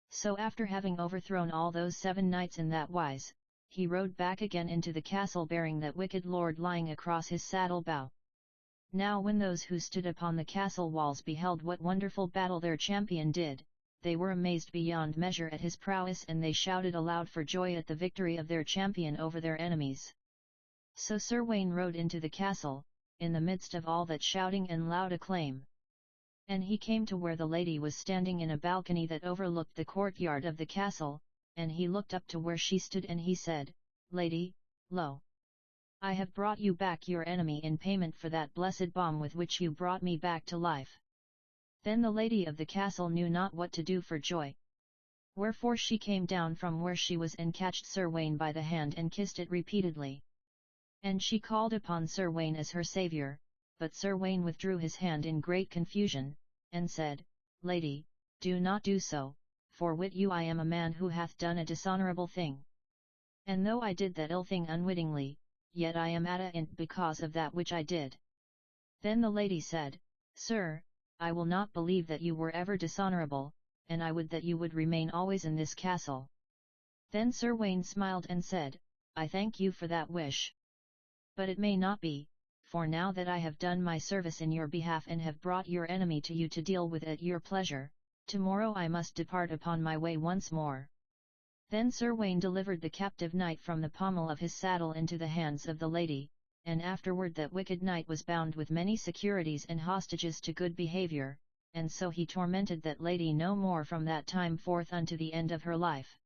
So after having overthrown all those 7 knights in that wise, he rode back again into the castle bearing that wicked lord lying across his saddle bow. Now when those who stood upon the castle walls beheld what wonderful battle their champion did, they were amazed beyond measure at his prowess, and they shouted aloud for joy at the victory of their champion over their enemies. So Sir Gawain rode into the castle, in the midst of all that shouting and loud acclaim. And he came to where the lady was standing in a balcony that overlooked the courtyard of the castle, and he looked up to where she stood and he said, "Lady, lo! I have brought you back your enemy in payment for that blessed balm with which you brought me back to life." Then the lady of the castle knew not what to do for joy. Wherefore she came down from where she was and catched Sir Gawain by the hand and kissed it repeatedly. And she called upon Sir Gawain as her saviour, but Sir Gawain withdrew his hand in great confusion, and said, "Lady, do not do so, for wit you I am a man who hath done a dishonourable thing. And though I did that ill thing unwittingly, yet I am at a end because of that which I did." Then the lady said, "Sir, I will not believe that you were ever dishonourable, and I would that you would remain always in this castle." Then Sir Gawain smiled and said, "I thank you for that wish. But it may not be, for now that I have done my service in your behalf and have brought your enemy to you to deal with at your pleasure, tomorrow I must depart upon my way once more." Then Sir Gawain delivered the captive knight from the pommel of his saddle into the hands of the lady, and afterward that wicked knight was bound with many securities and hostages to good behaviour, and so he tormented that lady no more from that time forth unto the end of her life.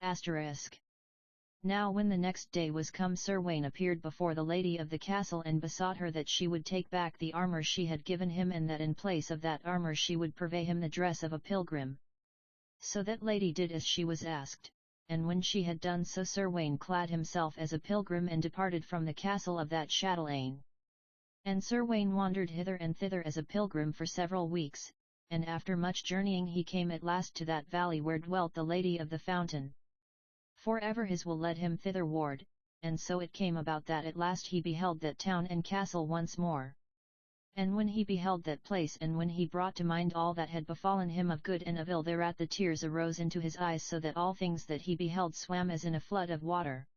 *. Now when the next day was come, Sir Gawain appeared before the lady of the castle and besought her that she would take back the armour she had given him, and that in place of that armour she would purvey him the dress of a pilgrim. So that lady did as she was asked, and when she had done so Sir Gawain clad himself as a pilgrim and departed from the castle of that chatelaine. And Sir Gawain wandered hither and thither as a pilgrim for several weeks, and after much journeying he came at last to that valley where dwelt the Lady of the Fountain. For ever his will led him thitherward, and so it came about that at last he beheld that town and castle once more. And when he beheld that place, and when he brought to mind all that had befallen him of good and of ill, thereat the tears arose into his eyes, so that all things that he beheld swam as in a flood of water.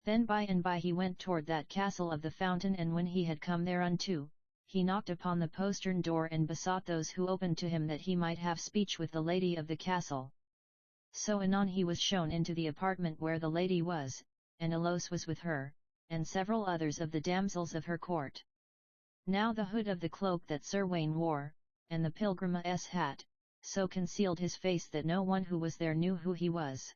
Then by and by he went toward that castle of the fountain, and when he had come thereunto, he knocked upon the postern door and besought those who opened to him that he might have speech with the lady of the castle. So anon he was shown into the apartment where the lady was, and Elos was with her, and several others of the damsels of her court. Now the hood of the cloak that Sir Gawain wore, and the pilgrim's hat, so concealed his face that no one who was there knew who he was.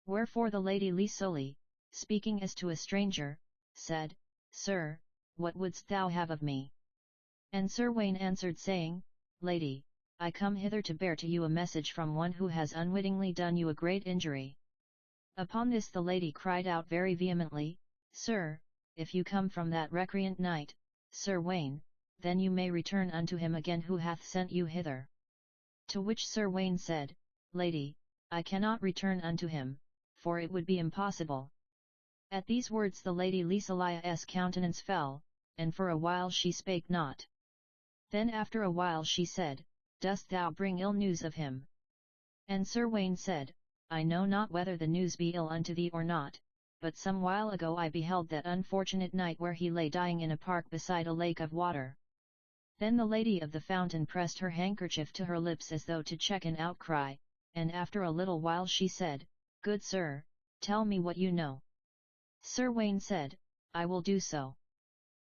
Wherefore the lady Lisoli, speaking as to a stranger, said, "Sir, what wouldst thou have of me?" And Sir Gawain answered saying, "Lady, I come hither to bear to you a message from one who has unwittingly done you a great injury." Upon this the lady cried out very vehemently, "Sir, if you come from that recreant knight, Sir Gawain, then you may return unto him again who hath sent you hither." To which Sir Gawain said, "Lady, I cannot return unto him, for it would be impossible." At these words the lady Lisolia's countenance fell, and for a while she spake not. Then after a while she said, "Dost thou bring ill news of him?" And Sir Gawain said, "I know not whether the news be ill unto thee or not, but some while ago I beheld that unfortunate knight where he lay dying in a park beside a lake of water." Then the lady of the fountain pressed her handkerchief to her lips as though to check an outcry, and after a little while she said, "Good sir, tell me what you know." Sir Gawain said, "I will do so."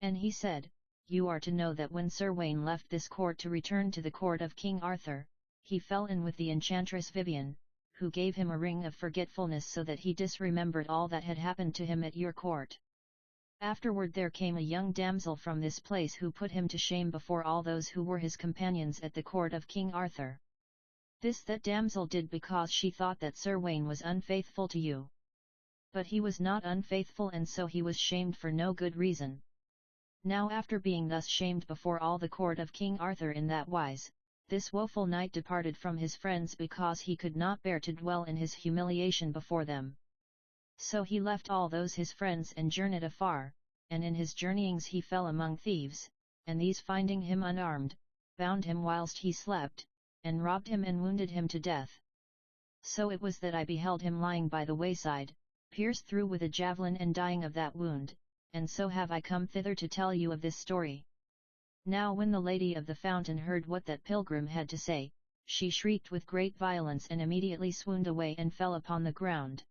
And he said, "You are to know that when Sir Gawain left this court to return to the court of King Arthur, he fell in with the enchantress Vivian, who gave him a ring of forgetfulness so that he disremembered all that had happened to him at your court. Afterward there came a young damsel from this place who put him to shame before all those who were his companions at the court of King Arthur. This that damsel did because she thought that Sir Gawain was unfaithful to you. But he was not unfaithful, and so he was shamed for no good reason. Now after being thus shamed before all the court of King Arthur in that wise, this woeful knight departed from his friends because he could not bear to dwell in his humiliation before them. So he left all those his friends and journeyed afar, and in his journeyings he fell among thieves, and these finding him unarmed, bound him whilst he slept, and robbed him and wounded him to death. So it was that I beheld him lying by the wayside, pierced through with a javelin and dying of that wound, and so have I come thither to tell you of this story." Now when the lady of the fountain heard what that pilgrim had to say, she shrieked with great violence and immediately swooned away and fell upon the ground.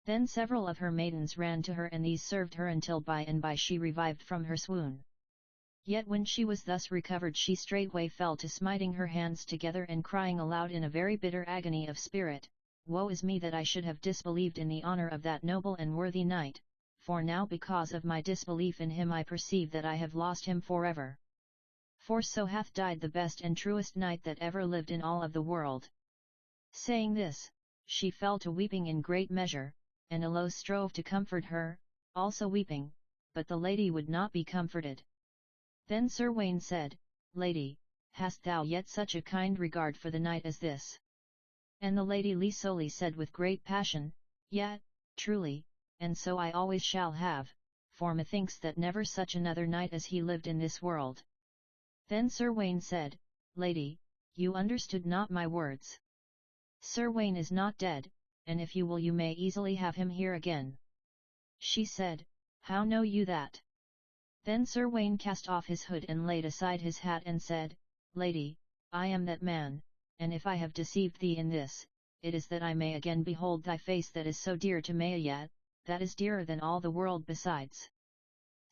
Then several of her maidens ran to her, and these served her until by and by she revived from her swoon. Yet when she was thus recovered she straightway fell to smiting her hands together and crying aloud in a very bitter agony of spirit, "Woe is me that I should have disbelieved in the honour of that noble and worthy knight, for now because of my disbelief in him I perceive that I have lost him for ever. For so hath died the best and truest knight that ever lived in all of the world." Saying this, she fell to weeping in great measure, and Elo strove to comfort her, also weeping, but the lady would not be comforted. Then Sir Gawain said, "Lady, hast thou yet such a kind regard for the knight as this?" And the lady Lisoli said with great passion, "Yet, truly, and so I always shall have, for methinks that never such another knight as he lived in this world." Then Sir Gawain said, "Lady, you understood not my words. Sir Gawain is not dead, and if you will you may easily have him here again." She said, "How know you that?" Then Sir Gawain cast off his hood and laid aside his hat and said, "Lady, I am that man, and if I have deceived thee in this, it is that I may again behold thy face that is so dear to me yet, that is dearer than all the world besides."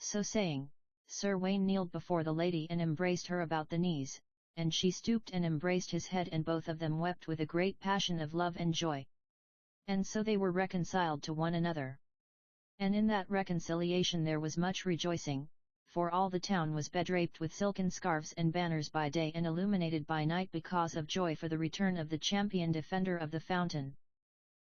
So saying, Sir Gawain kneeled before the lady and embraced her about the knees, and she stooped and embraced his head and both of them wept with a great passion of love and joy. And so they were reconciled to one another. And in that reconciliation there was much rejoicing, for all the town was bedraped with silken scarves and banners by day and illuminated by night because of joy for the return of the champion defender of the fountain.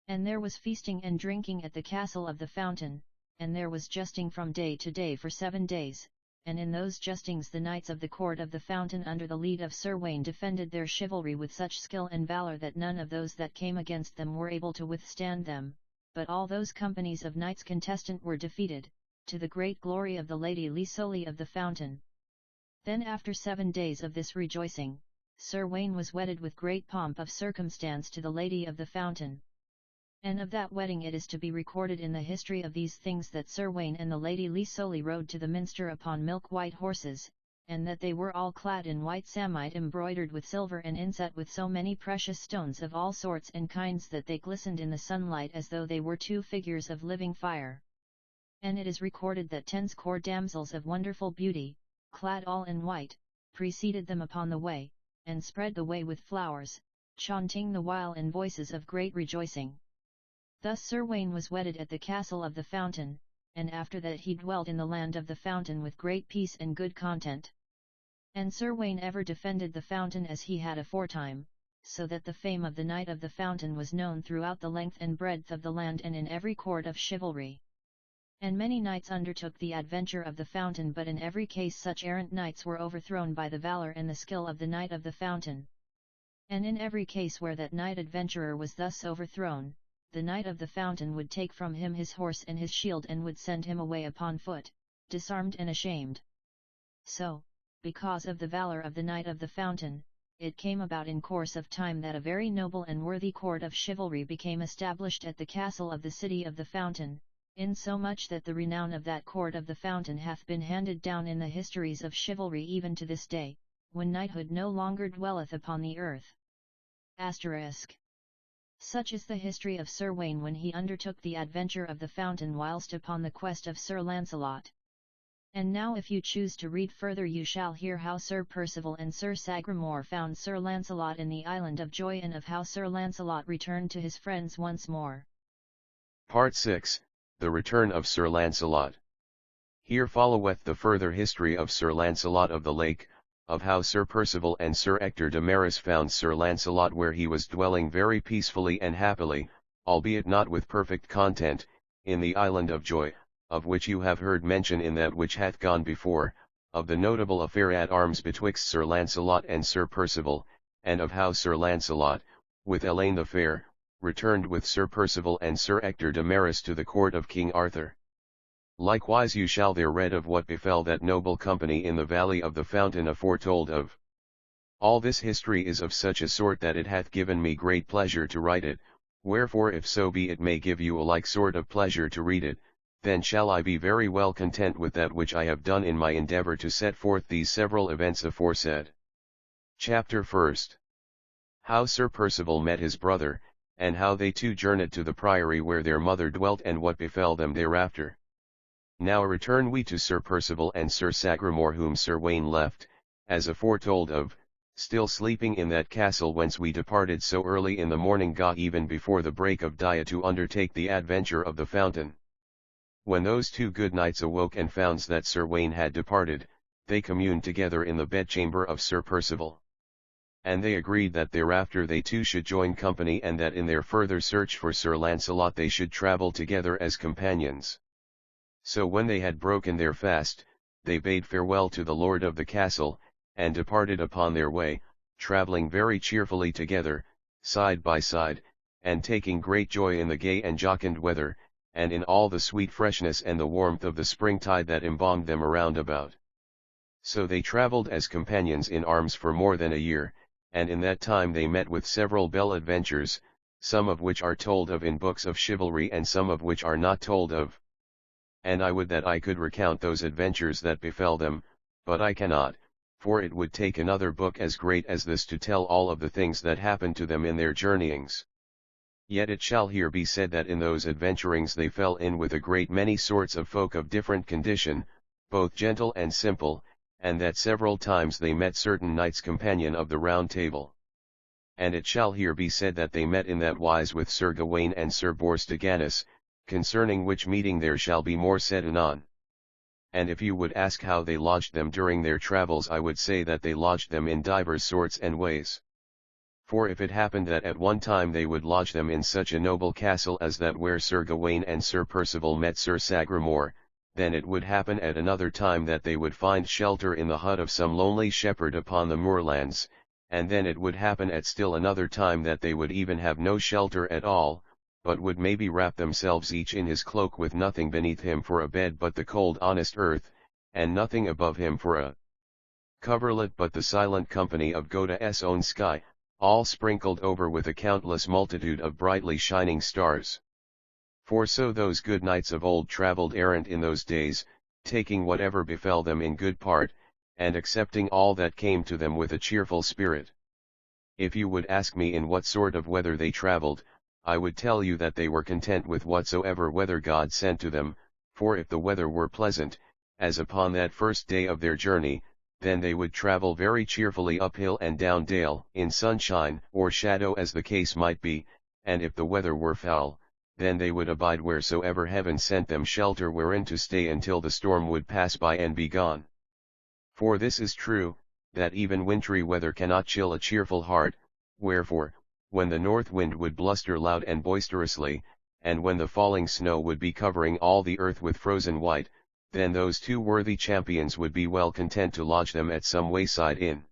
And there was feasting and drinking at the castle of the fountain, and there was justing from day to day for 7 days, and in those justings the knights of the court of the fountain under the lead of Sir Gawain defended their chivalry with such skill and valour that none of those that came against them were able to withstand them, but all those companies of knights contestant were defeated, to the great glory of the Lady Lisoli of the fountain. Then after 7 days of this rejoicing, Sir Gawain was wedded with great pomp of circumstance to the Lady of the fountain. And of that wedding it is to be recorded in the history of these things that Sir Gawain and the Lady Lisoli rode to the minster upon milk-white horses, and that they were all clad in white samite embroidered with silver and inset with so many precious stones of all sorts and kinds that they glistened in the sunlight as though they were 2 figures of living fire. And it is recorded that 10 score damsels of wonderful beauty, clad all in white, preceded them upon the way, and spread the way with flowers, chaunting the while in voices of great rejoicing. Thus Sir Gawain was wedded at the castle of the fountain, and after that he dwelt in the land of the fountain with great peace and good content. And Sir Gawain ever defended the fountain as he had aforetime, so that the fame of the Knight of the Fountain was known throughout the length and breadth of the land and in every court of chivalry. And many knights undertook the adventure of the fountain, but in every case such errant knights were overthrown by the valour and the skill of the Knight of the Fountain. And in every case where that knight adventurer was thus overthrown, the Knight of the Fountain would take from him his horse and his shield and would send him away upon foot, disarmed and ashamed. So, because of the valour of the Knight of the Fountain, it came about in course of time that a very noble and worthy court of chivalry became established at the castle of the city of the Fountain, insomuch that the renown of that court of the Fountain hath been handed down in the histories of chivalry even to this day, when knighthood no longer dwelleth upon the earth. Asterisk. Such is the history of Sir Gawain when he undertook the adventure of the fountain whilst upon the quest of Sir Launcelot. And now if you choose to read further you shall hear how Sir Percival and Sir Sagramore found Sir Launcelot in the Island of Joy, and of how Sir Launcelot returned to his friends once more. Part 6, The Return of Sir Launcelot. Here followeth the further history of Sir Launcelot of the Lake, of how Sir Percival and Sir Ector de Maris found Sir Launcelot where he was dwelling very peacefully and happily, albeit not with perfect content, in the Island of Joy, of which you have heard mention in that which hath gone before, of the notable affair at arms betwixt Sir Launcelot and Sir Percival, and of how Sir Launcelot, with Elaine the Fair, returned with Sir Percival and Sir Ector de Maris to the court of King Arthur. Likewise you shall there read of what befell that noble company in the valley of the fountain aforetold of. All this history is of such a sort that it hath given me great pleasure to write it, wherefore if so be it may give you a like sort of pleasure to read it, then shall I be very well content with that which I have done in my endeavour to set forth these several events aforesaid. Chapter 1. How Sir Percival met his brother, and how they two journeyed to the priory where their mother dwelt, and what befell them thereafter. Now return we to Sir Percival and Sir Sagramore, whom Sir Gawain left, as aforetold of, still sleeping in that castle whence we departed so early in the morning, even before the break of day, to undertake the adventure of the fountain. When those two good knights awoke and found that Sir Gawain had departed, they communed together in the bedchamber of Sir Percival. And they agreed that thereafter they two should join company, and that in their further search for Sir Launcelot they should travel together as companions. So when they had broken their fast, they bade farewell to the lord of the castle, and departed upon their way, travelling very cheerfully together, side by side, and taking great joy in the gay and jocund weather, and in all the sweet freshness and the warmth of the springtide that embalmed them around about. So they travelled as companions in arms for more than a year, and in that time they met with several bell adventures, some of which are told of in books of chivalry and some of which are not told of. And I would that I could recount those adventures that befell them, but I cannot, for it would take another book as great as this to tell all of the things that happened to them in their journeyings. Yet it shall here be said that in those adventurings they fell in with a great many sorts of folk of different condition, both gentle and simple, and that several times they met certain knights companion of the Round Table. And it shall here be said that they met in that wise with Sir Gawain and Sir Bors de Ganis, concerning which meeting there shall be more said anon. And if you would ask how they lodged them during their travels, I would say that they lodged them in divers sorts and ways. For if it happened that at one time they would lodge them in such a noble castle as that where Sir Gawain and Sir Percival met Sir Sagramore, then it would happen at another time that they would find shelter in the hut of some lonely shepherd upon the moorlands, and then it would happen at still another time that they would even have no shelter at all, but would maybe wrap themselves each in his cloak with nothing beneath him for a bed but the cold honest earth, and nothing above him for a coverlet but the silent company of God's own sky, all sprinkled over with a countless multitude of brightly shining stars. For so those good knights of old travelled errant in those days, taking whatever befell them in good part, and accepting all that came to them with a cheerful spirit. If you would ask me in what sort of weather they travelled, I would tell you that they were content with whatsoever weather God sent to them, for if the weather were pleasant, as upon that first day of their journey, then they would travel very cheerfully uphill and down dale, in sunshine or shadow as the case might be, and if the weather were foul, then they would abide wheresoever heaven sent them shelter wherein to stay until the storm would pass by and be gone. For this is true, that even wintry weather cannot chill a cheerful heart, wherefore, when the north wind would bluster loud and boisterously, and when the falling snow would be covering all the earth with frozen white, then those two worthy champions would be well content to lodge them at some wayside inn.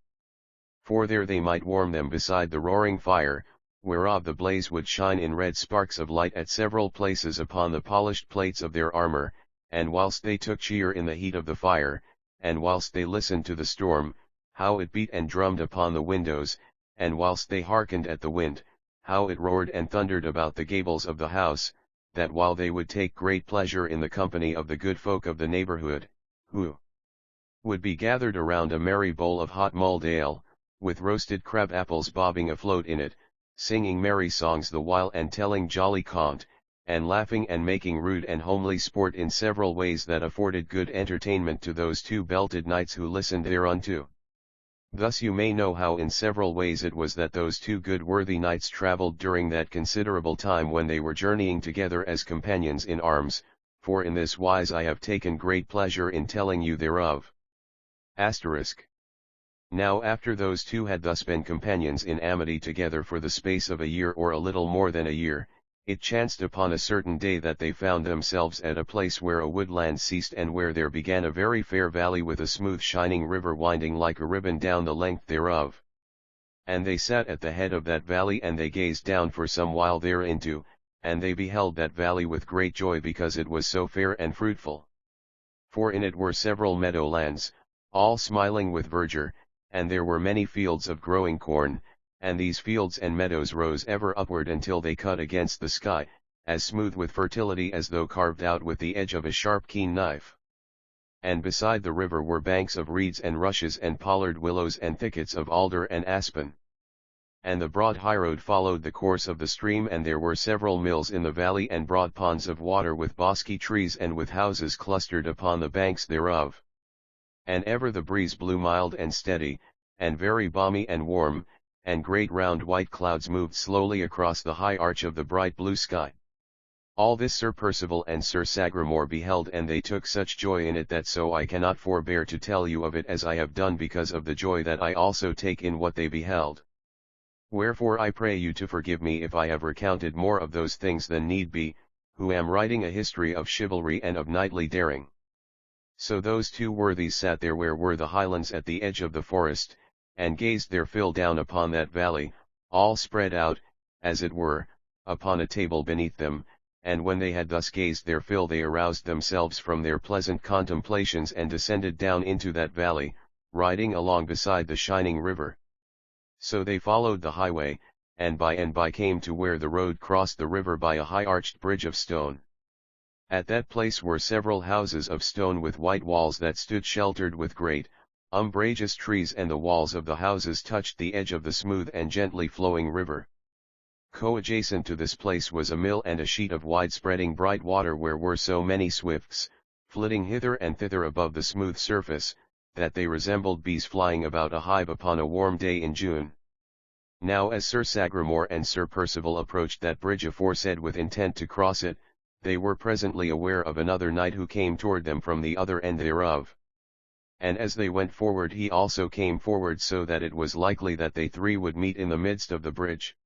For there they might warm them beside the roaring fire, whereof the blaze would shine in red sparks of light at several places upon the polished plates of their armor, and whilst they took cheer in the heat of the fire, and whilst they listened to the storm, how it beat and drummed upon the windows, and whilst they hearkened at the wind, how it roared and thundered about the gables of the house, that while they would take great pleasure in the company of the good folk of the neighbourhood, who would be gathered around a merry bowl of hot mulled ale, with roasted crab apples bobbing afloat in it, singing merry songs the while and telling jolly cant, and laughing and making rude and homely sport in several ways that afforded good entertainment to those two belted knights who listened thereunto. Thus you may know how in several ways it was that those two good worthy knights travelled during that considerable time when they were journeying together as companions in arms, for in this wise I have taken great pleasure in telling you thereof. Now after those two had thus been companions in amity together for the space of a year or a little more than a year, it chanced upon a certain day that they found themselves at a place where a woodland ceased and where there began a very fair valley with a smooth shining river winding like a ribbon down the length thereof. And they sat at the head of that valley and they gazed down for some while thereinto, and they beheld that valley with great joy because it was so fair and fruitful. For in it were several meadowlands, all smiling with verdure, and there were many fields of growing corn, and these fields and meadows rose ever upward until they cut against the sky, as smooth with fertility as though carved out with the edge of a sharp keen knife. And beside the river were banks of reeds and rushes and pollard willows and thickets of alder and aspen. And the broad highroad followed the course of the stream, and there were several mills in the valley and broad ponds of water with bosky trees and with houses clustered upon the banks thereof. And ever the breeze blew mild and steady, and very balmy and warm, and great round white clouds moved slowly across the high arch of the bright blue sky. All this Sir Percival and Sir Sagramore beheld, and they took such joy in it that so I cannot forbear to tell you of it as I have done, because of the joy that I also take in what they beheld. Wherefore I pray you to forgive me if I have recounted more of those things than need be, who am writing a history of chivalry and of knightly daring. So those two worthies sat there where were the highlands at the edge of the forest, and gazed their fill down upon that valley, all spread out, as it were, upon a table beneath them, and when they had thus gazed their fill they aroused themselves from their pleasant contemplations and descended down into that valley, riding along beside the shining river. So they followed the highway, and by came to where the road crossed the river by a high arched bridge of stone. At that place were several houses of stone with white walls that stood sheltered with great, umbrageous trees, and the walls of the houses touched the edge of the smooth and gently flowing river. Coadjacent to this place was a mill and a sheet of wide-spreading bright water where were so many swifts, flitting hither and thither above the smooth surface, that they resembled bees flying about a hive upon a warm day in June. Now as Sir Sagramore and Sir Percival approached that bridge aforesaid with intent to cross it, they were presently aware of another knight who came toward them from the other end thereof. And as they went forward he also came forward, so that it was likely that they three would meet in the midst of the bridge.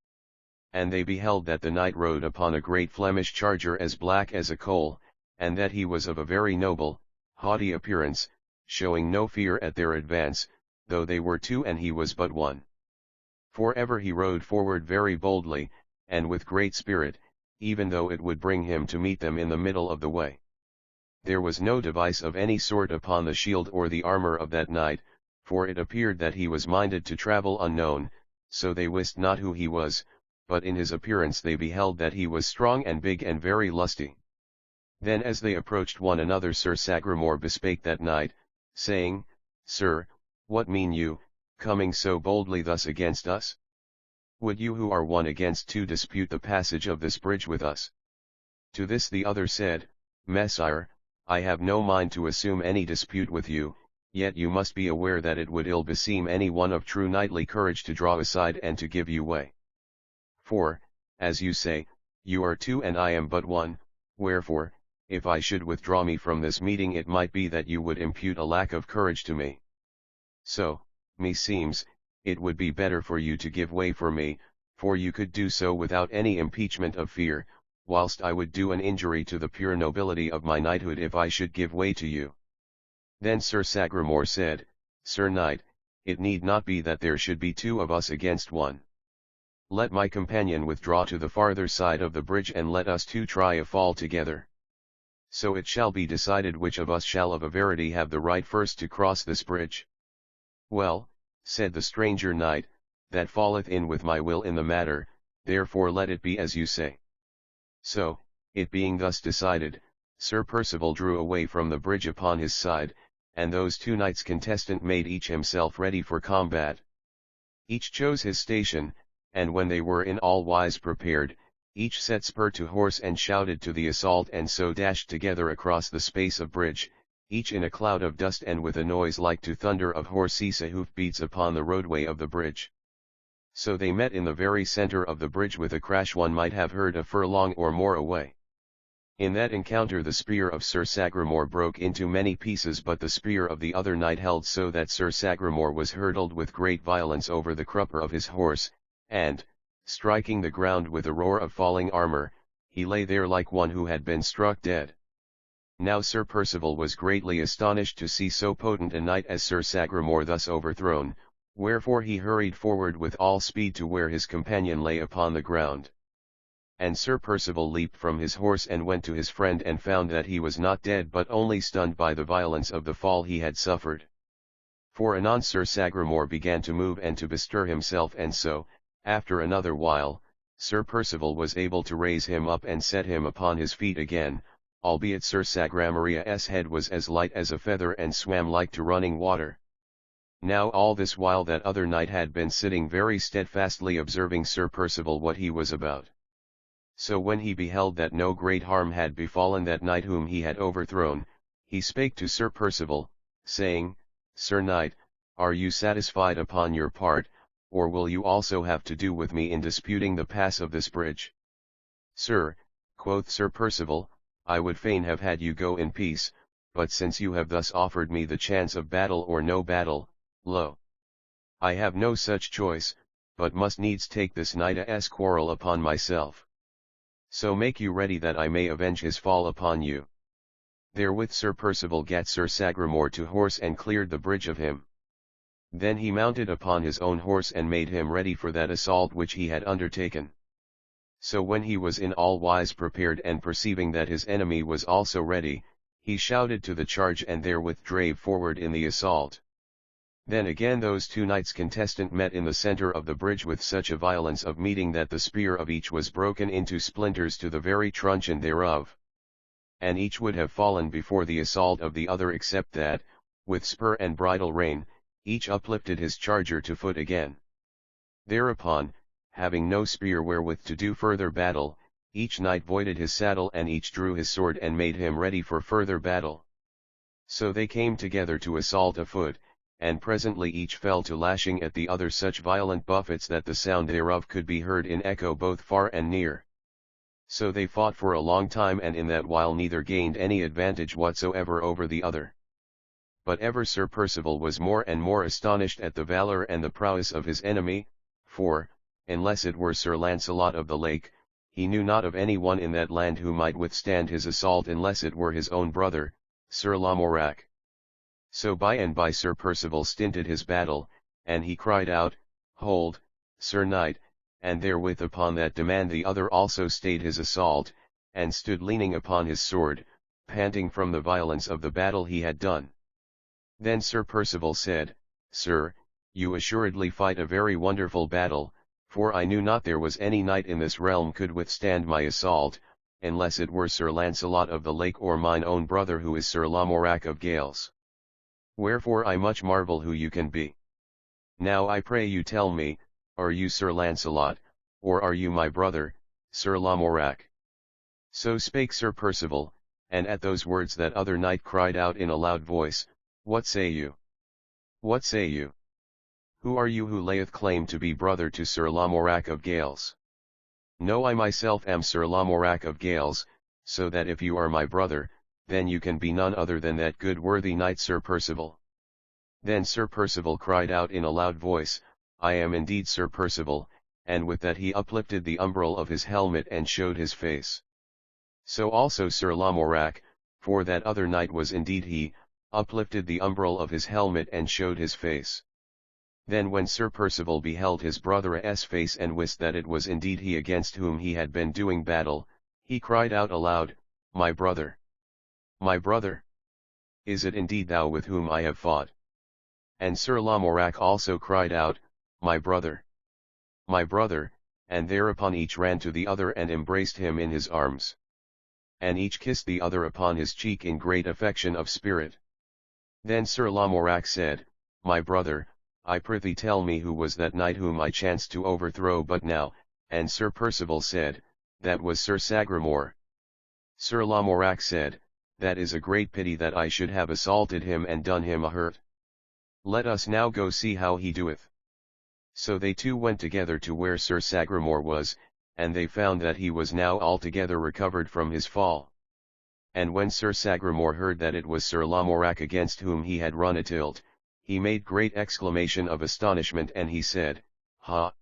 And they beheld that the knight rode upon a great Flemish charger as black as a coal, and that he was of a very noble, haughty appearance, showing no fear at their advance, though they were two and he was but one. For ever he rode forward very boldly, and with great spirit, even though it would bring him to meet them in the middle of the way. There was no device of any sort upon the shield or the armor of that knight, for it appeared that he was minded to travel unknown, so they wist not who he was, but in his appearance they beheld that he was strong and big and very lusty. Then as they approached one another Sir Sagramore bespake that knight, saying, Sir, what mean you, coming so boldly thus against us? Would you who are one against two dispute the passage of this bridge with us? To this the other said, Messire, I have no mind to assume any dispute with you, yet you must be aware that it would ill beseem any one of true knightly courage to draw aside and to give you way. For, as you say, you are two and I am but one, wherefore, if I should withdraw me from this meeting it might be that you would impute a lack of courage to me. So, meseems, it would be better for you to give way for me, for you could do so without any impeachment of fear, whilst I would do an injury to the pure nobility of my knighthood if I should give way to you. Then Sir Sagramore said, Sir Knight, it need not be that there should be two of us against one. Let my companion withdraw to the farther side of the bridge and let us two try a fall together. So it shall be decided which of us shall of a verity have the right first to cross this bridge. Well, said the stranger knight, that falleth in with my will in the matter, therefore let it be as you say. So, it being thus decided, Sir Percival drew away from the bridge upon his side, and those two knights contestant made each himself ready for combat. Each chose his station, and when they were in all wise prepared, each set spur to horse and shouted to the assault, and so dashed together across the space of bridge, each in a cloud of dust and with a noise like to thunder of horse hoof-beats upon the roadway of the bridge. So they met in the very centre of the bridge with a crash one might have heard a furlong or more away. In that encounter the spear of Sir Sagramore broke into many pieces, but the spear of the other knight held, so that Sir Sagramore was hurtled with great violence over the crupper of his horse, and, striking the ground with a roar of falling armour, he lay there like one who had been struck dead. Now Sir Percival was greatly astonished to see so potent a knight as Sir Sagramore thus overthrown, wherefore he hurried forward with all speed to where his companion lay upon the ground. And Sir Percival leaped from his horse and went to his friend and found that he was not dead but only stunned by the violence of the fall he had suffered. For anon Sir Sagramore began to move and to bestir himself, and so, after another while, Sir Percival was able to raise him up and set him upon his feet again, albeit Sir Sagramore's head was as light as a feather and swam like to running water. Now all this while that other knight had been sitting very steadfastly observing Sir Percival what he was about. So when he beheld that no great harm had befallen that knight whom he had overthrown, he spake to Sir Percival, saying, Sir Knight, are you satisfied upon your part, or will you also have to do with me in disputing the pass of this bridge? Sir, quoth Sir Percival, I would fain have had you go in peace, but since you have thus offered me the chance of battle or no battle, lo, I have no such choice, but must needs take this knight's quarrel upon myself. So make you ready that I may avenge his fall upon you. Therewith Sir Percival gat Sir Sagramore to horse and cleared the bridge of him. Then he mounted upon his own horse and made him ready for that assault which he had undertaken. So when he was in all wise prepared and perceiving that his enemy was also ready, he shouted to the charge and therewith drave forward in the assault. Then again those two knights contestant met in the centre of the bridge with such a violence of meeting that the spear of each was broken into splinters to the very truncheon thereof. And each would have fallen before the assault of the other except that, with spur and bridle rein, each uplifted his charger to foot again. Thereupon, having no spear wherewith to do further battle, each knight voided his saddle and each drew his sword and made him ready for further battle. So they came together to assault afoot, and presently each fell to lashing at the other such violent buffets that the sound thereof could be heard in echo both far and near. So they fought for a long time and in that while neither gained any advantage whatsoever over the other. But ever Sir Percival was more and more astonished at the valor and the prowess of his enemy, for, unless it were Sir Launcelot of the Lake, he knew not of any one in that land who might withstand his assault unless it were his own brother, Sir Lamorak. So by and by Sir Percival stinted his battle, and he cried out, Hold, Sir Knight, and therewith upon that demand the other also stayed his assault, and stood leaning upon his sword, panting from the violence of the battle he had done. Then Sir Percival said, Sir, you assuredly fight a very wonderful battle, for I knew not there was any knight in this realm could withstand my assault, unless it were Sir Launcelot of the Lake or mine own brother who is Sir Lamorak of Gales. Wherefore I much marvel who you can be. Now I pray you tell me, are you Sir Launcelot, or are you my brother, Sir Lamorak? So spake Sir Percival, and at those words that other knight cried out in a loud voice, What say you? What say you? Who are you who layeth claim to be brother to Sir Lamorak of Gales? No, I myself am Sir Lamorak of Gales, so that if you are my brother, then you can be none other than that good worthy knight Sir Percival. Then Sir Percival cried out in a loud voice, I am indeed Sir Percival, and with that he uplifted the umbril of his helmet and showed his face. So also Sir Lamorak, for that other knight was indeed he, uplifted the umbril of his helmet and showed his face. Then when Sir Percival beheld his brother's face and wist that it was indeed he against whom he had been doing battle, he cried out aloud, My brother! My brother! Is it indeed thou with whom I have fought? And Sir Lamorak also cried out, My brother! My brother! And thereupon each ran to the other and embraced him in his arms. And each kissed the other upon his cheek in great affection of spirit. Then Sir Lamorak said, My brother, I prithee tell me who was that knight whom I chanced to overthrow but now, and Sir Percival said, That was Sir Sagramore. Sir Lamorak said, That is a great pity that I should have assaulted him and done him a hurt. Let us now go see how he doeth. So they two went together to where Sir Sagramore was, and they found that he was now altogether recovered from his fall. And when Sir Sagramore heard that it was Sir Lamorak against whom he had run a tilt, he made great exclamation of astonishment and he said, Ha!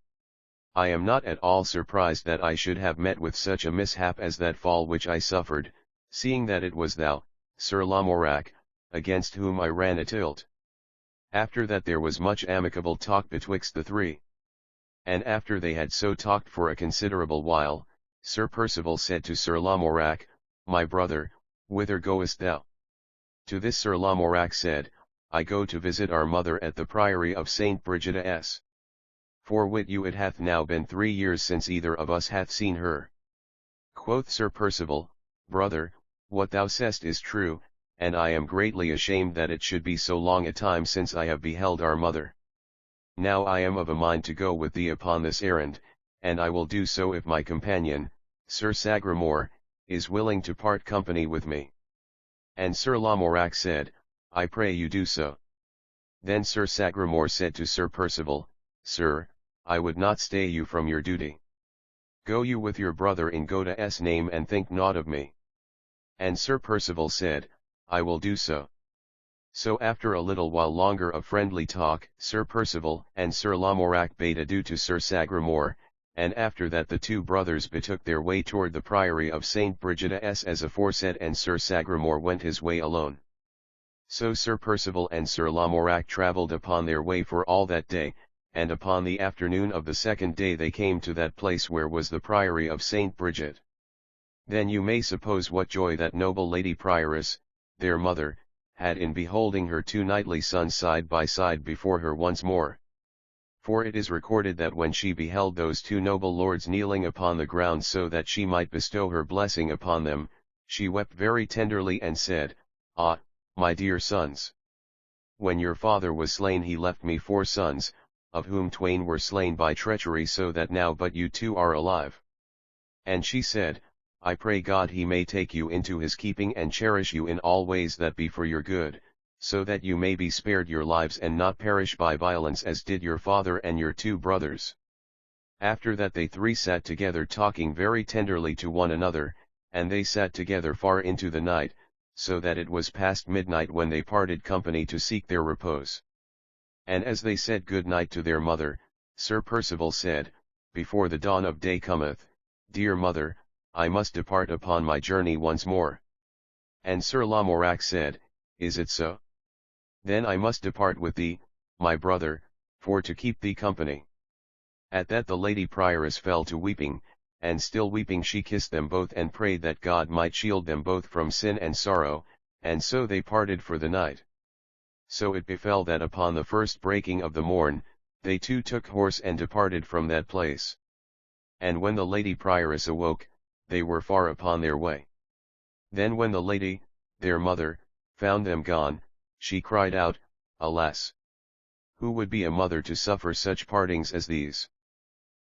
I am not at all surprised that I should have met with such a mishap as that fall which I suffered, seeing that it was thou, Sir Lamorak, against whom I ran a tilt. After that there was much amicable talk betwixt the three. And after they had so talked for a considerable while, Sir Percival said to Sir Lamorak, My brother, whither goest thou? To this Sir Lamorak said, I go to visit our mother at the priory of St. Brigida's. For wit you it hath now been 3 years since either of us hath seen her. Quoth Sir Percival, Brother, what thou sayest is true, and I am greatly ashamed that it should be so long a time since I have beheld our mother. Now I am of a mind to go with thee upon this errand, and I will do so if my companion, Sir Sagramore, is willing to part company with me. And Sir Lamorak said, I pray you do so. Then Sir Sagramore said to Sir Percival, Sir, I would not stay you from your duty. Go you with your brother in God's name and think naught of me. And Sir Percival said, I will do so. So after a little while longer of friendly talk, Sir Percival and Sir Lamorak bade adieu to Sir Sagramore, and after that the two brothers betook their way toward the priory of St. Brigida's as aforesaid, and Sir Sagramore went his way alone. So Sir Percival and Sir Lamorak travelled upon their way for all that day, and upon the afternoon of the second day they came to that place where was the priory of St. Brigid. Then you may suppose what joy that noble lady prioress, their mother, had in beholding her two knightly sons side by side before her once more. For it is recorded that when she beheld those two noble lords kneeling upon the ground so that she might bestow her blessing upon them, she wept very tenderly and said, Ah, my dear sons! When your father was slain he left me 4 sons, of whom 2 were slain by treachery, so that now but you 2 are alive. And she said, I pray God he may take you into his keeping and cherish you in all ways that be for your good, so that you may be spared your lives and not perish by violence as did your father and your 2 brothers. After that they 3 sat together talking very tenderly to one another, and they sat together far into the night, so that it was past midnight when they parted company to seek their repose. And as they said good night to their mother, Sir Percival said, Before the dawn of day cometh, dear mother, I must depart upon my journey once more. And Sir Lamorak said, Is it so? Then I must depart with thee, my brother, for to keep thee company. At that the lady prioress fell to weeping, and still weeping she kissed them both and prayed that God might shield them both from sin and sorrow, and so they parted for the night. So it befell that upon the first breaking of the morn, they two took horse and departed from that place. And when the lady prioress awoke, they were far upon their way. Then when the lady, their mother, found them gone, she cried out, Alas! Who would be a mother to suffer such partings as these?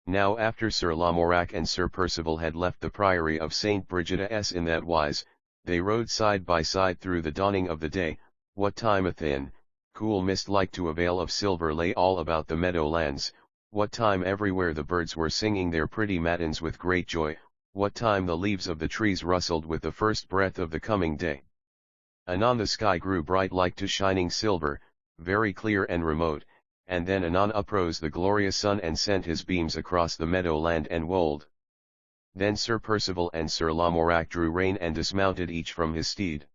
Now after Sir Lamorak and Sir Percival had left the priory of St. Brigida's in that wise, they rode side by side through the dawning of the day, what time a thin, cool mist like to a veil of silver lay all about the meadowlands, what time everywhere the birds were singing their pretty matins with great joy, what time the leaves of the trees rustled with the first breath of the coming day. Anon the sky grew bright like to shining silver, very clear and remote, and then anon uprose the glorious sun and sent his beams across the meadowland and wold. Then Sir Percival and Sir Lamorak drew rein and dismounted each from his steed.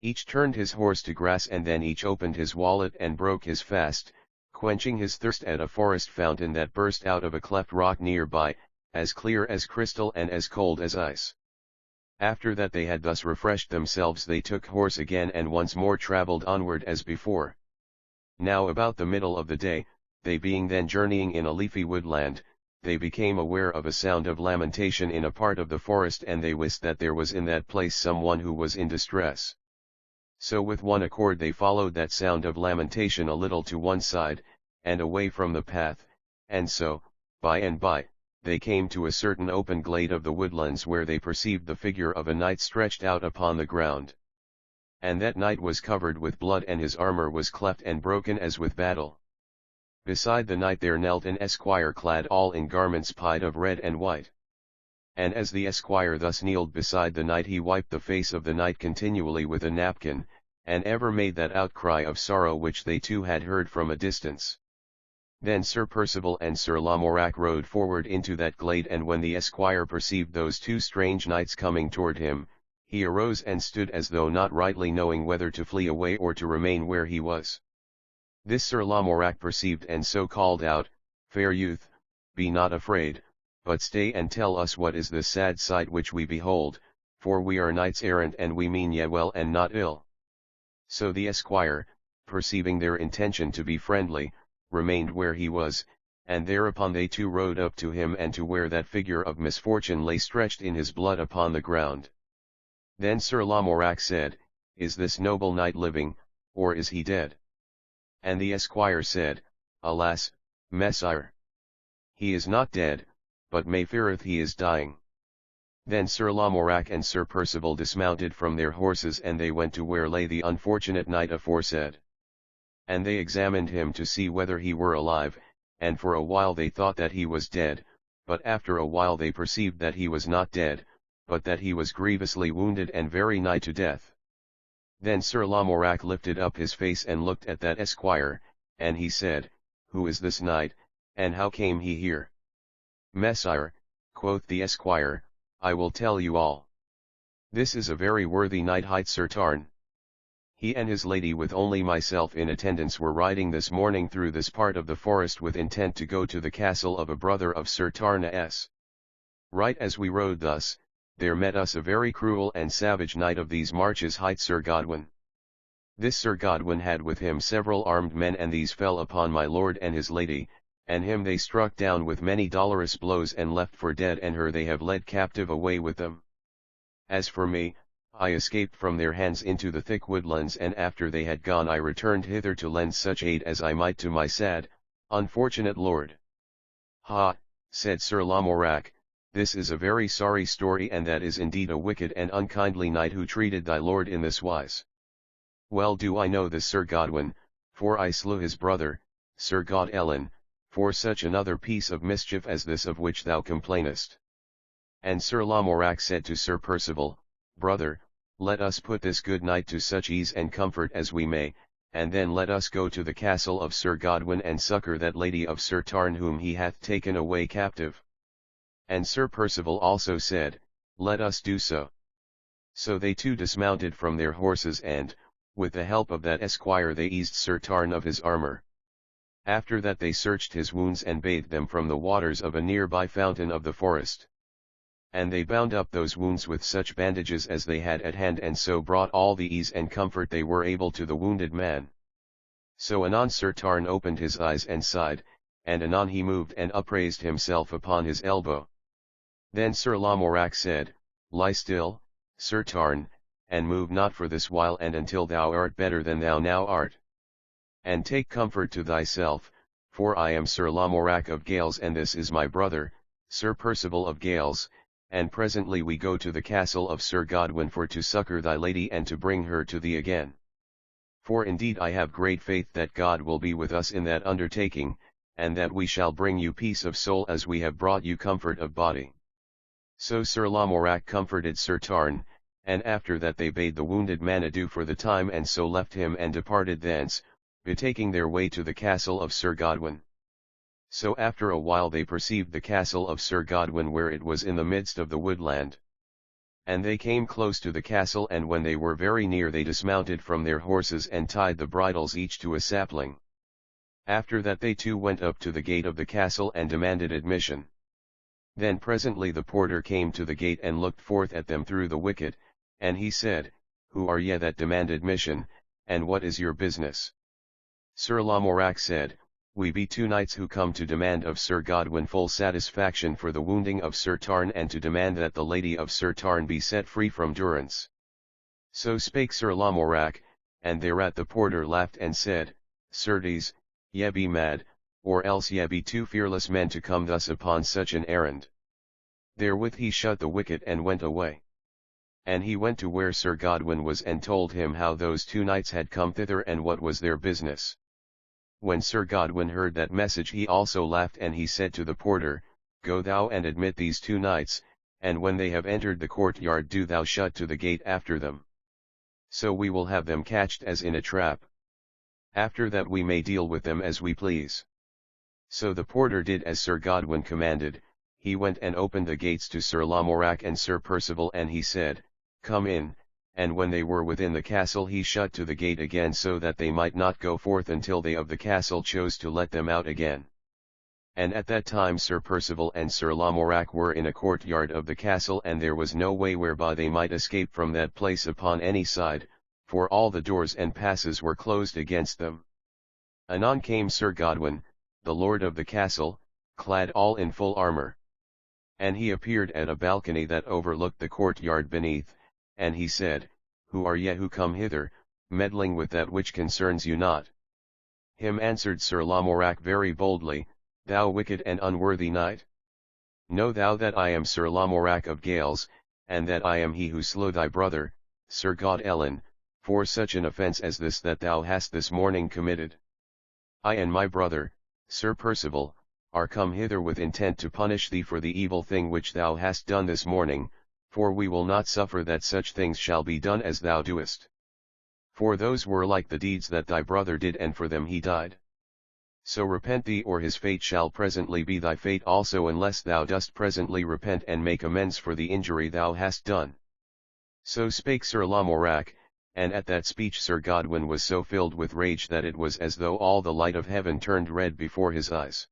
Each turned his horse to grass, and then each opened his wallet and broke his fast, quenching his thirst at a forest fountain that burst out of a cleft rock near by, as clear as crystal and as cold as ice. After that they had thus refreshed themselves, they took horse again and once more travelled onward as before. Now about the middle of the day, they being then journeying in a leafy woodland, they became aware of a sound of lamentation in a part of the forest, and they wist that there was in that place some one who was in distress. So with one accord they followed that sound of lamentation a little to one side, and away from the path, and so, by and by, they came to a certain open glade of the woodlands where they perceived the figure of a knight stretched out upon the ground. And that knight was covered with blood, and his armour was cleft and broken as with battle. Beside the knight there knelt an esquire clad all in garments pied of red and white. And as the esquire thus kneeled beside the knight, he wiped the face of the knight continually with a napkin, and ever made that outcry of sorrow which they too had heard from a distance. Then Sir Percival and Sir Lamorak rode forward into that glade, and when the esquire perceived those two strange knights coming toward him, he arose and stood as though not rightly knowing whether to flee away or to remain where he was. This Sir Lamorak perceived, and so called out, Fair youth, be not afraid, but stay and tell us what is this sad sight which we behold, for we are knights errant and we mean ye well and not ill. So the esquire, perceiving their intention to be friendly, remained where he was, and thereupon they two rode up to him and to where that figure of misfortune lay stretched in his blood upon the ground. Then Sir Lamorak said, is this noble knight living, or is he dead? And the esquire said, Alas, messire! He is not dead, but mayfeareth he is dying. Then Sir Lamorak and Sir Percival dismounted from their horses and they went to where lay the unfortunate knight aforesaid. And they examined him to see whether he were alive, and for a while they thought that he was dead, but after a while they perceived that he was not dead, but that he was grievously wounded and very nigh to death. Then Sir Lamorak lifted up his face and looked at that esquire, and he said, Who is this knight, and how came he here? Messire, quoth the esquire, I will tell you all. This is a very worthy knight hight Sir Tarn. He and his lady with only myself in attendance were riding this morning through this part of the forest with intent to go to the castle of a brother of Sir Tarn's. Right as we rode thus, there met us a very cruel and savage knight of these marches hight Sir Godwin. This Sir Godwin had with him several armed men and these fell upon my lord and his lady, and him they struck down with many dolorous blows and left for dead and her they have led captive away with them. As for me, I escaped from their hands into the thick woodlands and after they had gone I returned hither to lend such aid as I might to my sad, unfortunate lord. Ha, said Sir Lamorak, this is a very sorry story and that is indeed a wicked and unkindly knight who treated thy lord in this wise. Well do I know this Sir Godwin, for I slew his brother, Sir Godellen, for such another piece of mischief as this of which thou complainest. And Sir Lamorak said to Sir Percival, Brother, let us put this good knight to such ease and comfort as we may, and then let us go to the castle of Sir Godwin and succour that lady of Sir Tarn whom he hath taken away captive. And Sir Percival also said, Let us do so. So they two dismounted from their horses and, with the help of that esquire they eased Sir Tarn of his armour. After that they searched his wounds and bathed them from the waters of a nearby fountain of the forest. And they bound up those wounds with such bandages as they had at hand and so brought all the ease and comfort they were able to the wounded man. So anon Sir Tarn opened his eyes and sighed, and anon he moved and upraised himself upon his elbow. Then Sir Lamorak said, Lie still, Sir Tarn, and move not for this while and until thou art better than thou now art. And take comfort to thyself, for I am Sir Lamorak of Gales and this is my brother, Sir Percival of Gales, and presently we go to the castle of Sir Godwin for to succour thy lady and to bring her to thee again. For indeed I have great faith that God will be with us in that undertaking, and that we shall bring you peace of soul as we have brought you comfort of body. So Sir Lamorak comforted Sir Tarn, and after that they bade the wounded man adieu for the time and so left him and departed thence, betaking their way to the castle of Sir Godwin. So after a while they perceived the castle of Sir Godwin where it was in the midst of the woodland. And they came close to the castle and when they were very near they dismounted from their horses and tied the bridles each to a sapling. After that they two went up to the gate of the castle and demanded admission. Then presently the porter came to the gate and looked forth at them through the wicket, and he said, Who are ye that demand admission, and what is your business? Sir Lamorak said, We be two knights who come to demand of Sir Godwin full satisfaction for the wounding of Sir Tarn and to demand that the lady of Sir Tarn be set free from durance. So spake Sir Lamorak, and thereat the porter laughed and said, Certes, ye be mad, or else ye be too fearless men to come thus upon such an errand. Therewith he shut the wicket and went away. And he went to where Sir Godwin was and told him how those two knights had come thither and what was their business. When Sir Godwin heard that message he also laughed and he said to the porter, Go thou and admit these two knights, and when they have entered the courtyard do thou shut to the gate after them. So we will have them catched as in a trap. After that we may deal with them as we please. So the porter did as Sir Godwin commanded, he went and opened the gates to Sir Lamorak and Sir Percival and he said, Come in, and when they were within the castle he shut to the gate again so that they might not go forth until they of the castle chose to let them out again. And at that time Sir Percival and Sir Lamorak were in a courtyard of the castle and there was no way whereby they might escape from that place upon any side, for all the doors and passes were closed against them. Anon came Sir Godwin, the lord of the castle, clad all in full armour. And he appeared at a balcony that overlooked the courtyard beneath, and he said, who are ye who come hither, meddling with that which concerns you not? Him answered Sir Lamorak very boldly, Thou wicked and unworthy knight? Know thou that I am Sir Lamorak of Gales, and that I am he who slew thy brother, Sir Gaudellen, for such an offence as this that thou hast this morning committed. I and my brother, Sir Percival, are come hither with intent to punish thee for the evil thing which thou hast done this morning, for we will not suffer that such things shall be done as thou doest. For those were like the deeds that thy brother did, and for them he died. So repent thee, or his fate shall presently be thy fate also, unless thou dost presently repent and make amends for the injury thou hast done. So spake Sir Lamorak, and at that speech Sir Gaudwin was so filled with rage that it was as though all the light of heaven turned red before his eyes.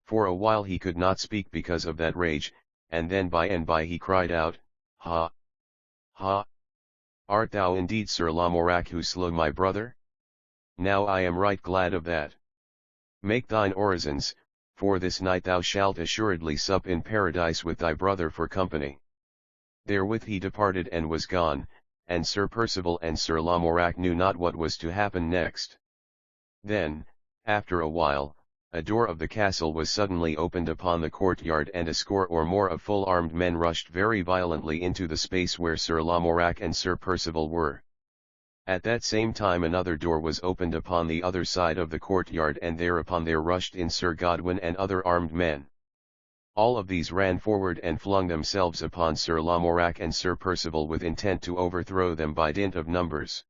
For a while he could not speak because of that rage, and then by and by he cried out, Ha! Ha! Art thou indeed Sir Lamorak who slew my brother? Now I am right glad of that. Make thine orisons, for this night thou shalt assuredly sup in paradise with thy brother for company. Therewith he departed and was gone, and Sir Percival and Sir Lamorak knew not what was to happen next. Then, after a while, a door of the castle was suddenly opened upon the courtyard, and a score or more of full-armed men rushed very violently into the space where Sir Lamorak and Sir Percival were. At that same time another door was opened upon the other side of the courtyard, and thereupon there rushed in Sir Gaudwin and other armed men. All of these ran forward and flung themselves upon Sir Lamorak and Sir Percival with intent to overthrow them by dint of numbers.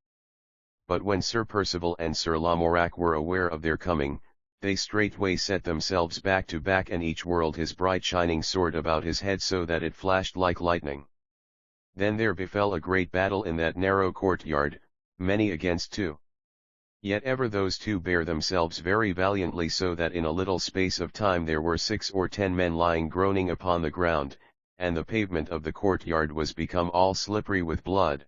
But when Sir Percival and Sir Lamorak were aware of their coming, they straightway set themselves back to back, and each whirled his bright shining sword about his head so that it flashed like lightning. Then there befell a great battle in that narrow courtyard, many against two. Yet ever those two bare themselves very valiantly, so that in a little space of time there were 6 or 10 men lying groaning upon the ground, and the pavement of the courtyard was become all slippery with blood.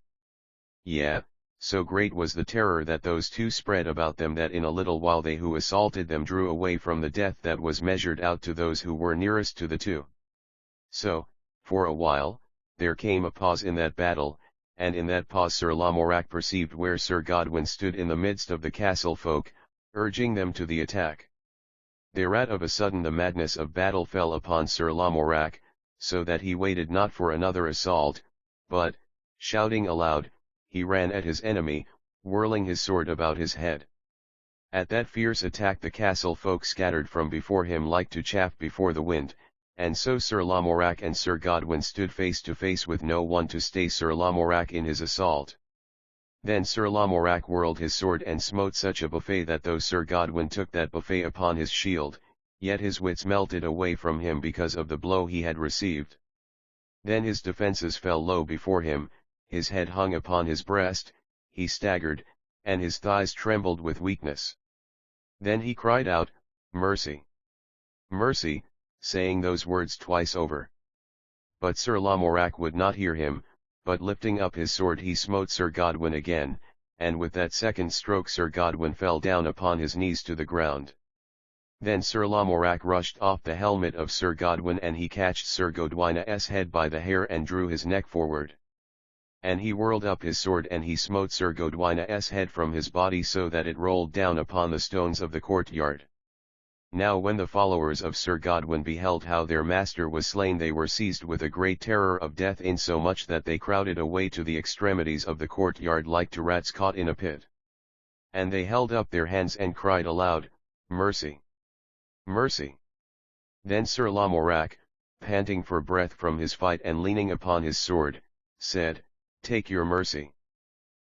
Yea, so great was the terror that those two spread about them, that in a little while they who assaulted them drew away from the death that was measured out to those who were nearest to the two. So, for a while, there came a pause in that battle, and in that pause Sir Lamorak perceived where Sir Gaudwin stood in the midst of the castle folk, urging them to the attack. Thereat of a sudden the madness of battle fell upon Sir Lamorak, so that he waited not for another assault, but, shouting aloud, he ran at his enemy, whirling his sword about his head. At that fierce attack the castle folk scattered from before him like to chaff before the wind, and so Sir Lamorak and Sir Gaudwin stood face to face with no one to stay Sir Lamorak in his assault. Then Sir Lamorak whirled his sword and smote such a buffet that though Sir Gaudwin took that buffet upon his shield, yet his wits melted away from him because of the blow he had received. Then his defences fell low before him, his head hung upon his breast, he staggered, and his thighs trembled with weakness. Then he cried out, Mercy! Mercy! Saying those words twice over. But Sir Lamorak would not hear him, but lifting up his sword he smote Sir Gaudwin again, and with that second stroke Sir Gaudwin fell down upon his knees to the ground. Then Sir Lamorak rushed off the helmet of Sir Gaudwin, and he catched Sir Gaudwin's head by the hair and drew his neck forward. And he whirled up his sword and he smote Sir Gaudwin's head from his body so that it rolled down upon the stones of the courtyard. Now when the followers of Sir Gaudwin beheld how their master was slain, they were seized with a great terror of death, insomuch that they crowded away to the extremities of the courtyard like to rats caught in a pit. And they held up their hands and cried aloud, Mercy! Mercy! Then Sir Lamorak, panting for breath from his fight and leaning upon his sword, said, Take your mercy.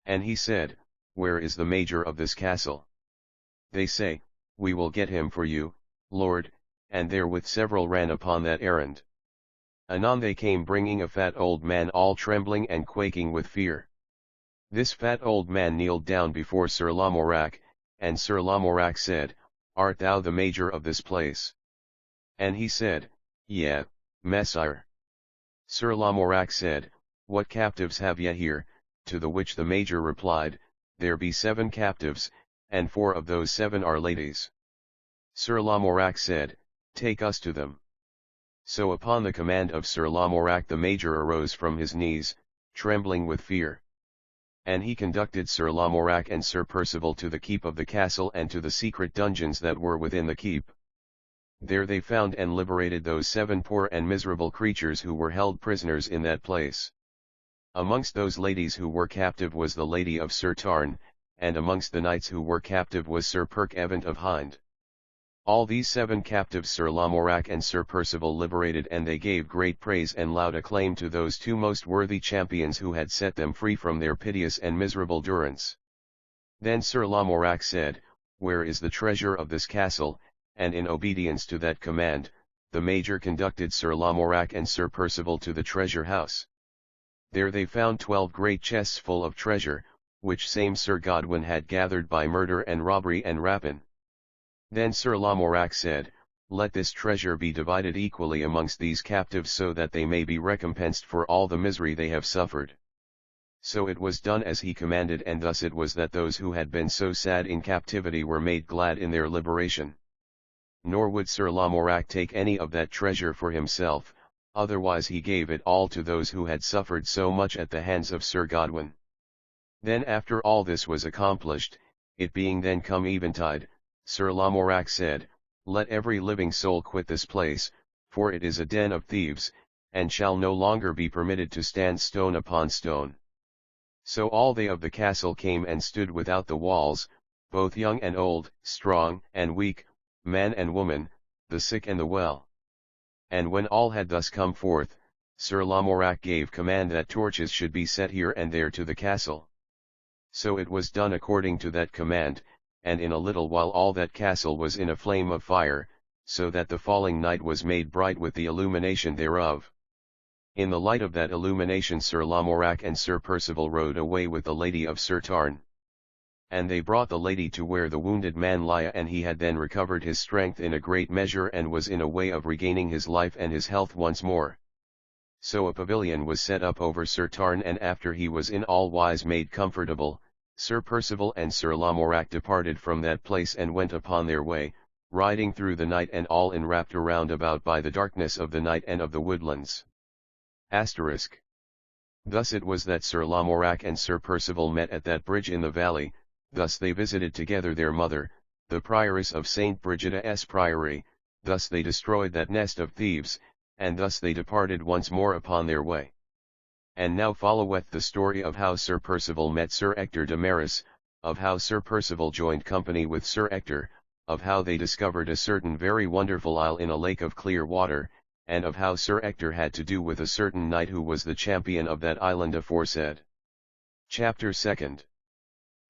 And he said, Where is the major of this castle? They say, We will get him for you, Lord, and therewith several ran upon that errand. Anon they came bringing a fat old man all trembling and quaking with fear. This fat old man kneeled down before Sir Lamorak, and Sir Lamorak said, Art thou the major of this place? And he said, Yea, Messire. Sir Lamorak said, What captives have ye here? To the which the major replied, There be 7 captives, and 4 of those 7 are ladies. Sir Lamorak said, Take us to them. So upon the command of Sir Lamorak the major arose from his knees, trembling with fear. And he conducted Sir Lamorak and Sir Percival to the keep of the castle and to the secret dungeons that were within the keep. There they found and liberated those 7 poor and miserable creatures who were held prisoners in that place. Amongst those ladies who were captive was the lady of Sir Tarn, and amongst the knights who were captive was Sir Perk-Evant of Hind. All these 7 captives Sir Lamorak and Sir Percival liberated, and they gave great praise and loud acclaim to those 2 most worthy champions who had set them free from their piteous and miserable durance. Then Sir Lamorak said, "Where is the treasure of this castle?" And in obedience to that command, the Major conducted Sir Lamorak and Sir Percival to the treasure house. There they found 12 great chests full of treasure, which same Sir Godwin had gathered by murder and robbery and rapine. Then Sir Lamorak said, "Let this treasure be divided equally amongst these captives so that they may be recompensed for all the misery they have suffered." So it was done as he commanded, and thus it was that those who had been so sad in captivity were made glad in their liberation. Nor would Sir Lamorak take any of that treasure for himself, otherwise he gave it all to those who had suffered so much at the hands of Sir Godwin. Then after all this was accomplished, it being then come eventide, Sir Lamorak said, "Let every living soul quit this place, for it is a den of thieves, and shall no longer be permitted to stand stone upon stone." So all they of the castle came and stood without the walls, both young and old, strong and weak, man and woman, the sick and the well. And when all had thus come forth, Sir Lamorak gave command that torches should be set here and there to the castle. So it was done according to that command, and in a little while all that castle was in a flame of fire, so that the falling night was made bright with the illumination thereof. In the light of that illumination Sir Lamorak and Sir Percival rode away with the lady of Sir Tarn. And they brought the lady to where the wounded man lay, and he had then recovered his strength in a great measure and was in a way of regaining his life and his health once more. So a pavilion was set up over Sir Tarn, and after he was in all wise made comfortable, Sir Percival and Sir Lamorak departed from that place and went upon their way, riding through the night and all enwrapped around about by the darkness of the night and of the woodlands. Asterisk. Thus it was that Sir Lamorak and Sir Percival met at that bridge in the valley. Thus they visited together their mother, the prioress of St. Brigida's Priory, thus they destroyed that nest of thieves, and thus they departed once more upon their way. And now followeth the story of how Sir Percival met Sir Ector de Maris, of how Sir Percival joined company with Sir Ector, of how they discovered a certain very wonderful isle in a lake of clear water, and of how Sir Ector had to do with a certain knight who was the champion of that island aforesaid. Chapter 2.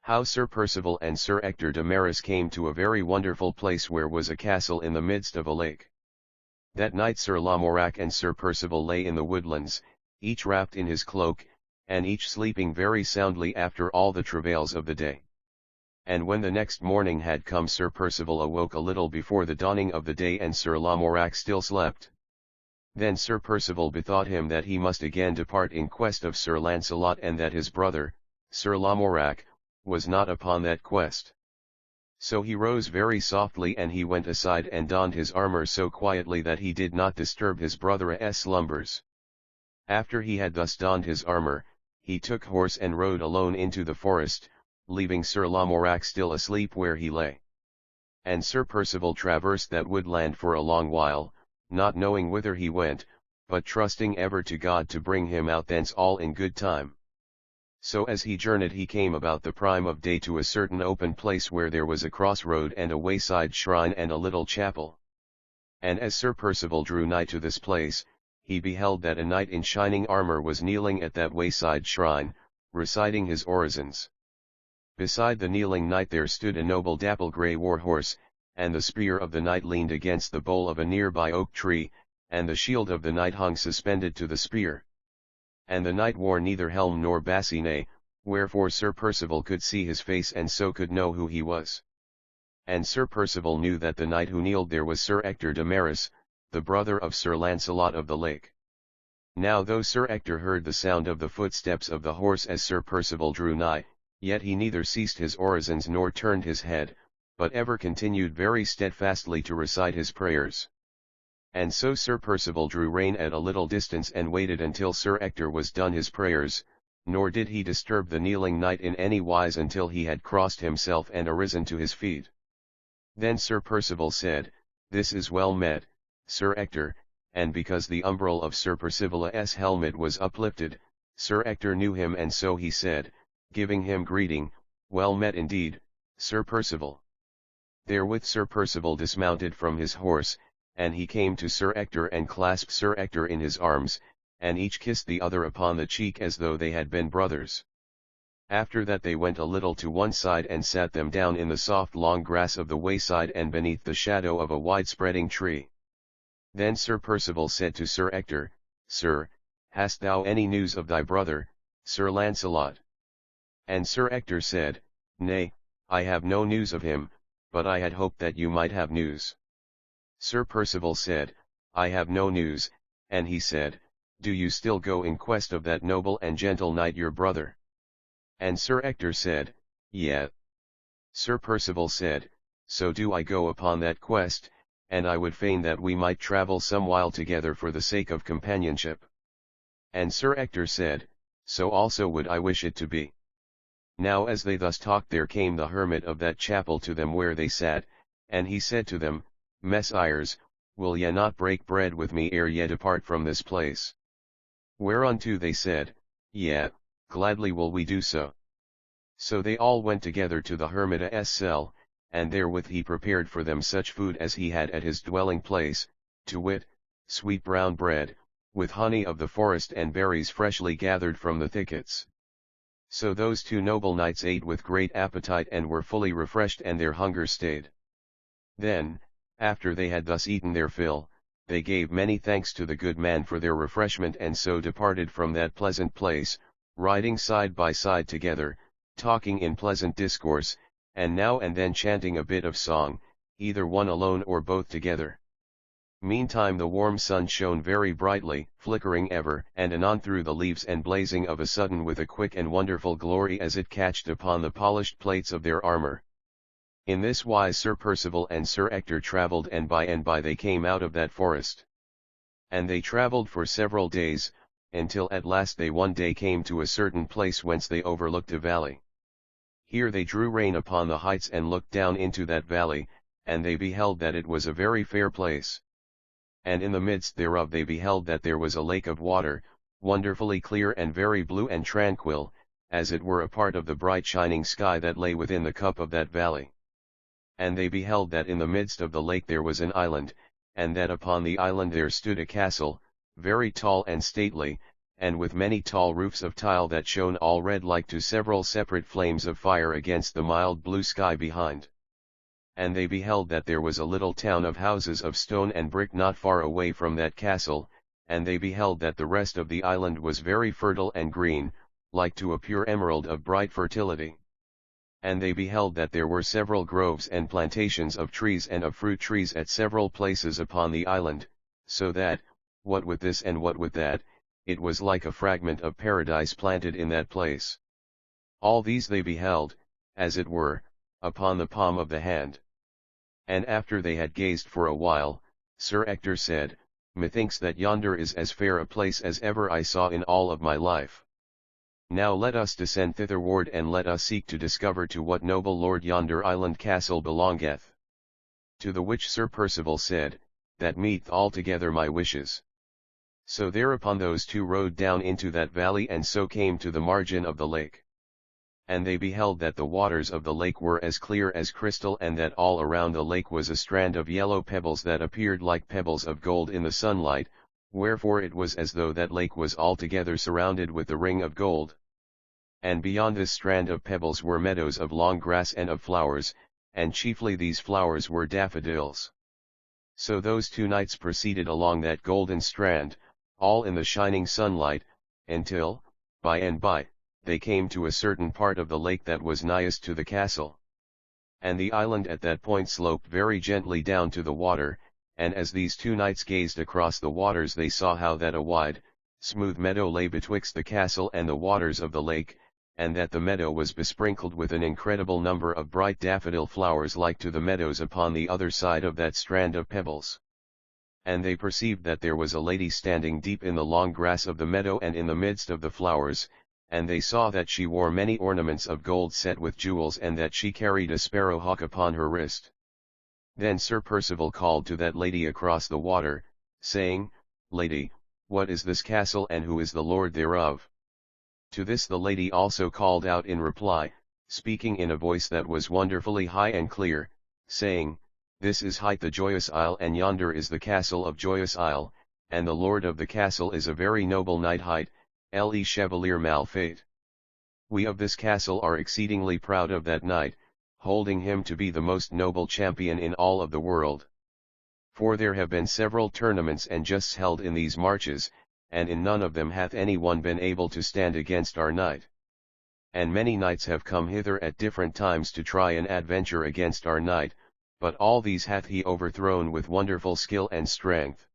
How Sir Percival and Sir Ector de Maris came to a very wonderful place where was a castle in the midst of a lake. That night Sir Lamorak and Sir Percival lay in the woodlands, each wrapped in his cloak, and each sleeping very soundly after all the travails of the day. And when the next morning had come, Sir Percival awoke a little before the dawning of the day, and Sir Lamorak still slept. Then Sir Percival bethought him that he must again depart in quest of Sir Launcelot, and that his brother, Sir Lamorak, was not upon that quest. So he rose very softly, and he went aside and donned his armor so quietly that he did not disturb his brother's slumbers. After he had thus donned his armor, he took horse and rode alone into the forest, leaving Sir Lamorak still asleep where he lay. And Sir Percival traversed that woodland for a long while, not knowing whither he went, but trusting ever to God to bring him out thence all in good time. So as he journeyed he came about the prime of day to a certain open place where there was a cross-road and a wayside shrine and a little chapel. And as Sir Percival drew nigh to this place, he beheld that a knight in shining armor was kneeling at that wayside shrine, reciting his orisons. Beside the kneeling knight there stood a noble dapple-grey war-horse, and the spear of the knight leaned against the bole of a nearby oak tree, and the shield of the knight hung suspended to the spear. And the knight wore neither helm nor bascinet, wherefore Sir Percival could see his face and so could know who he was. And Sir Percival knew that the knight who kneeled there was Sir Ector de Maris, the brother of Sir Launcelot of the Lake. Now though Sir Ector heard the sound of the footsteps of the horse as Sir Percival drew nigh, yet he neither ceased his orisons nor turned his head, but ever continued very steadfastly to recite his prayers. And so Sir Percival drew rein at a little distance and waited until Sir Ector was done his prayers, nor did he disturb the kneeling knight in any wise until he had crossed himself and arisen to his feet. Then Sir Percival said, "This is well met, Sir Ector," and because the umbril of Sir Percival's helmet was uplifted, Sir Ector knew him, and so he said, giving him greeting, "Well met indeed, Sir Percival." Therewith Sir Percival dismounted from his horse, and he came to Sir Ector and clasped Sir Ector in his arms, and each kissed the other upon the cheek as though they had been brothers. After that they went a little to one side and sat them down in the soft long grass of the wayside and beneath the shadow of a wide-spreading tree. Then Sir Percival said to Sir Ector, "Sir, hast thou any news of thy brother, Sir Launcelot?" And Sir Ector said, "Nay, I have no news of him, but I had hoped that you might have news." Sir Percival said, "I have no news," and he said, "Do you still go in quest of that noble and gentle knight your brother?" And Sir Ector said, "Yea." Sir Percival said, "So do I go upon that quest, and I would fain that we might travel some while together for the sake of companionship." And Sir Ector said, "So also would I wish it to be." Now as they thus talked there came the hermit of that chapel to them where they sat, and he said to them, "Messires, will ye not break bread with me ere ye depart from this place?" Whereunto they said, "Yea, gladly will we do so." So they all went together to the hermit's cell, and therewith he prepared for them such food as he had at his dwelling place, to wit, sweet brown bread, with honey of the forest and berries freshly gathered from the thickets. So those two noble knights ate with great appetite and were fully refreshed, and their hunger stayed. Then, after they had thus eaten their fill, they gave many thanks to the good man for their refreshment, and so departed from that pleasant place, riding side by side together, talking in pleasant discourse, and now and then chanting a bit of song, either one alone or both together. Meantime the warm sun shone very brightly, flickering ever and anon through the leaves, and blazing of a sudden with a quick and wonderful glory as it catched upon the polished plates of their armor. In this wise Sir Percival and Sir Ector travelled, and by they came out of that forest. And they travelled for several days, until at last they one day came to a certain place whence they overlooked a valley. Here they drew rein upon the heights and looked down into that valley, and they beheld that it was a very fair place. And in the midst thereof they beheld that there was a lake of water, wonderfully clear and very blue and tranquil, as it were a part of the bright shining sky that lay within the cup of that valley. And they beheld that in the midst of the lake there was an island, and that upon the island there stood a castle, very tall and stately, and with many tall roofs of tile that shone all red like to several separate flames of fire against the mild blue sky behind. And they beheld that there was a little town of houses of stone and brick not far away from that castle, and they beheld that the rest of the island was very fertile and green, like to a pure emerald of bright fertility. And they beheld that there were several groves and plantations of trees and of fruit trees at several places upon the island, so that, what with this and what with that, it was like a fragment of paradise planted in that place. All these they beheld, as it were, upon the palm of the hand. And after they had gazed for a while, Sir Ector said, "Methinks that yonder is as fair a place as ever I saw in all of my life. Now let us descend thitherward, and let us seek to discover to what noble lord yonder island castle belongeth." To the which Sir Percival said, "That meeteth altogether my wishes." So thereupon those two rode down into that valley, and so came to the margin of the lake. And they beheld that the waters of the lake were as clear as crystal, and that all around the lake was a strand of yellow pebbles that appeared like pebbles of gold in the sunlight, wherefore it was as though that lake was altogether surrounded with the ring of gold. And beyond this strand of pebbles were meadows of long grass and of flowers, and chiefly these flowers were daffodils. So those two knights proceeded along that golden strand, all in the shining sunlight, until, by and by, they came to a certain part of the lake that was nighest to the castle. And the island at that point sloped very gently down to the water, and as these two knights gazed across the waters they saw how that a wide, smooth meadow lay betwixt the castle and the waters of the lake, and that the meadow was besprinkled with an incredible number of bright daffodil flowers like to the meadows upon the other side of that strand of pebbles. And they perceived that there was a lady standing deep in the long grass of the meadow and in the midst of the flowers, and they saw that she wore many ornaments of gold set with jewels and that she carried a sparrow hawk upon her wrist. Then Sir Percival called to that lady across the water, saying, "Lady, what is this castle and who is the lord thereof?" To this the lady also called out in reply, speaking in a voice that was wonderfully high and clear, saying, "This is hight the Joyous Isle, and yonder is the castle of Joyous Isle, and the lord of the castle is a very noble knight hight, le Chevalier Malfait. We of this castle are exceedingly proud of that knight, holding him to be the most noble champion in all of the world. For there have been several tournaments and justs held in these marches, and in none of them hath any one been able to stand against our knight. And many knights have come hither at different times to try an adventure against our knight, but all these hath he overthrown with wonderful skill and strength."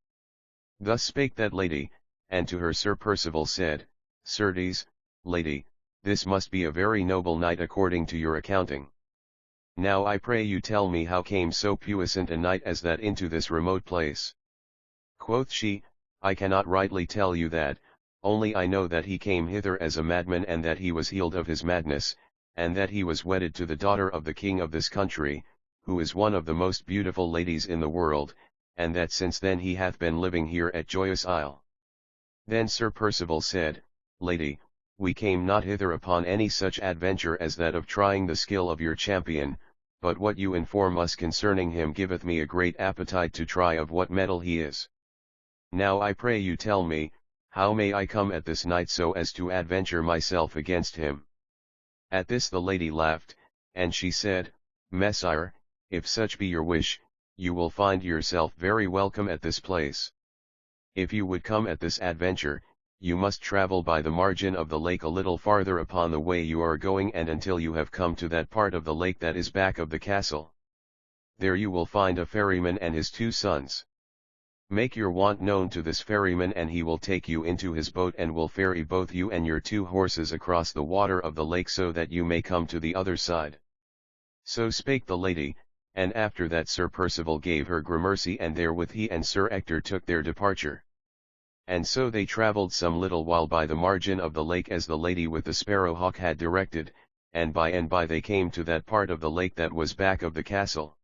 Thus spake that lady, and to her Sir Percival said, "Certes, lady, this must be a very noble knight according to your accounting. Now I pray you tell me how came so puissant a knight as that into this remote place." Quoth she, "I cannot rightly tell you that, only I know that he came hither as a madman and that he was healed of his madness, and that he was wedded to the daughter of the king of this country, who is one of the most beautiful ladies in the world, and that since then he hath been living here at Joyous Isle." Then Sir Percival said, "Lady, we came not hither upon any such adventure as that of trying the skill of your champion, but what you inform us concerning him giveth me a great appetite to try of what mettle he is. Now I pray you tell me, how may I come at this knight so as to adventure myself against him?" At this the lady laughed, and she said, "Messire, if such be your wish, you will find yourself very welcome at this place. If you would come at this adventure, you must travel by the margin of the lake a little farther upon the way you are going and until you have come to that part of the lake that is back of the castle. There you will find a ferryman and his 2 sons. Make your want known to this ferryman and he will take you into his boat and will ferry both you and your 2 horses across the water of the lake so that you may come to the other side." So spake the lady, and after that Sir Percival gave her gramercy and therewith he and Sir Ector took their departure. And so they travelled some little while by the margin of the lake as the lady with the sparrow hawk had directed, and by they came to that part of the lake that was back of the castle.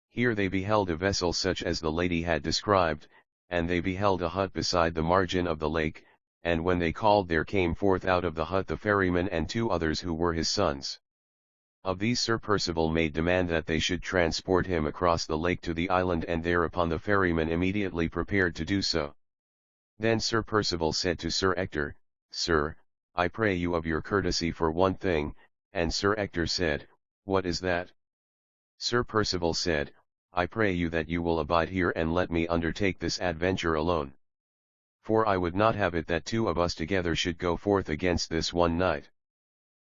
Here they beheld a vessel such as the lady had described, and they beheld a hut beside the margin of the lake, and when they called there came forth out of the hut the ferryman and 2 others who were his sons. Of these Sir Percival made demand that they should transport him across the lake to the island, and thereupon the ferryman immediately prepared to do so. Then Sir Percival said to Sir Ector, "Sir, I pray you of your courtesy for one thing," and Sir Ector said, "What is that?" Sir Percival said, "I pray you that you will abide here and let me undertake this adventure alone. For I would not have it that 2 of us together should go forth against this one knight.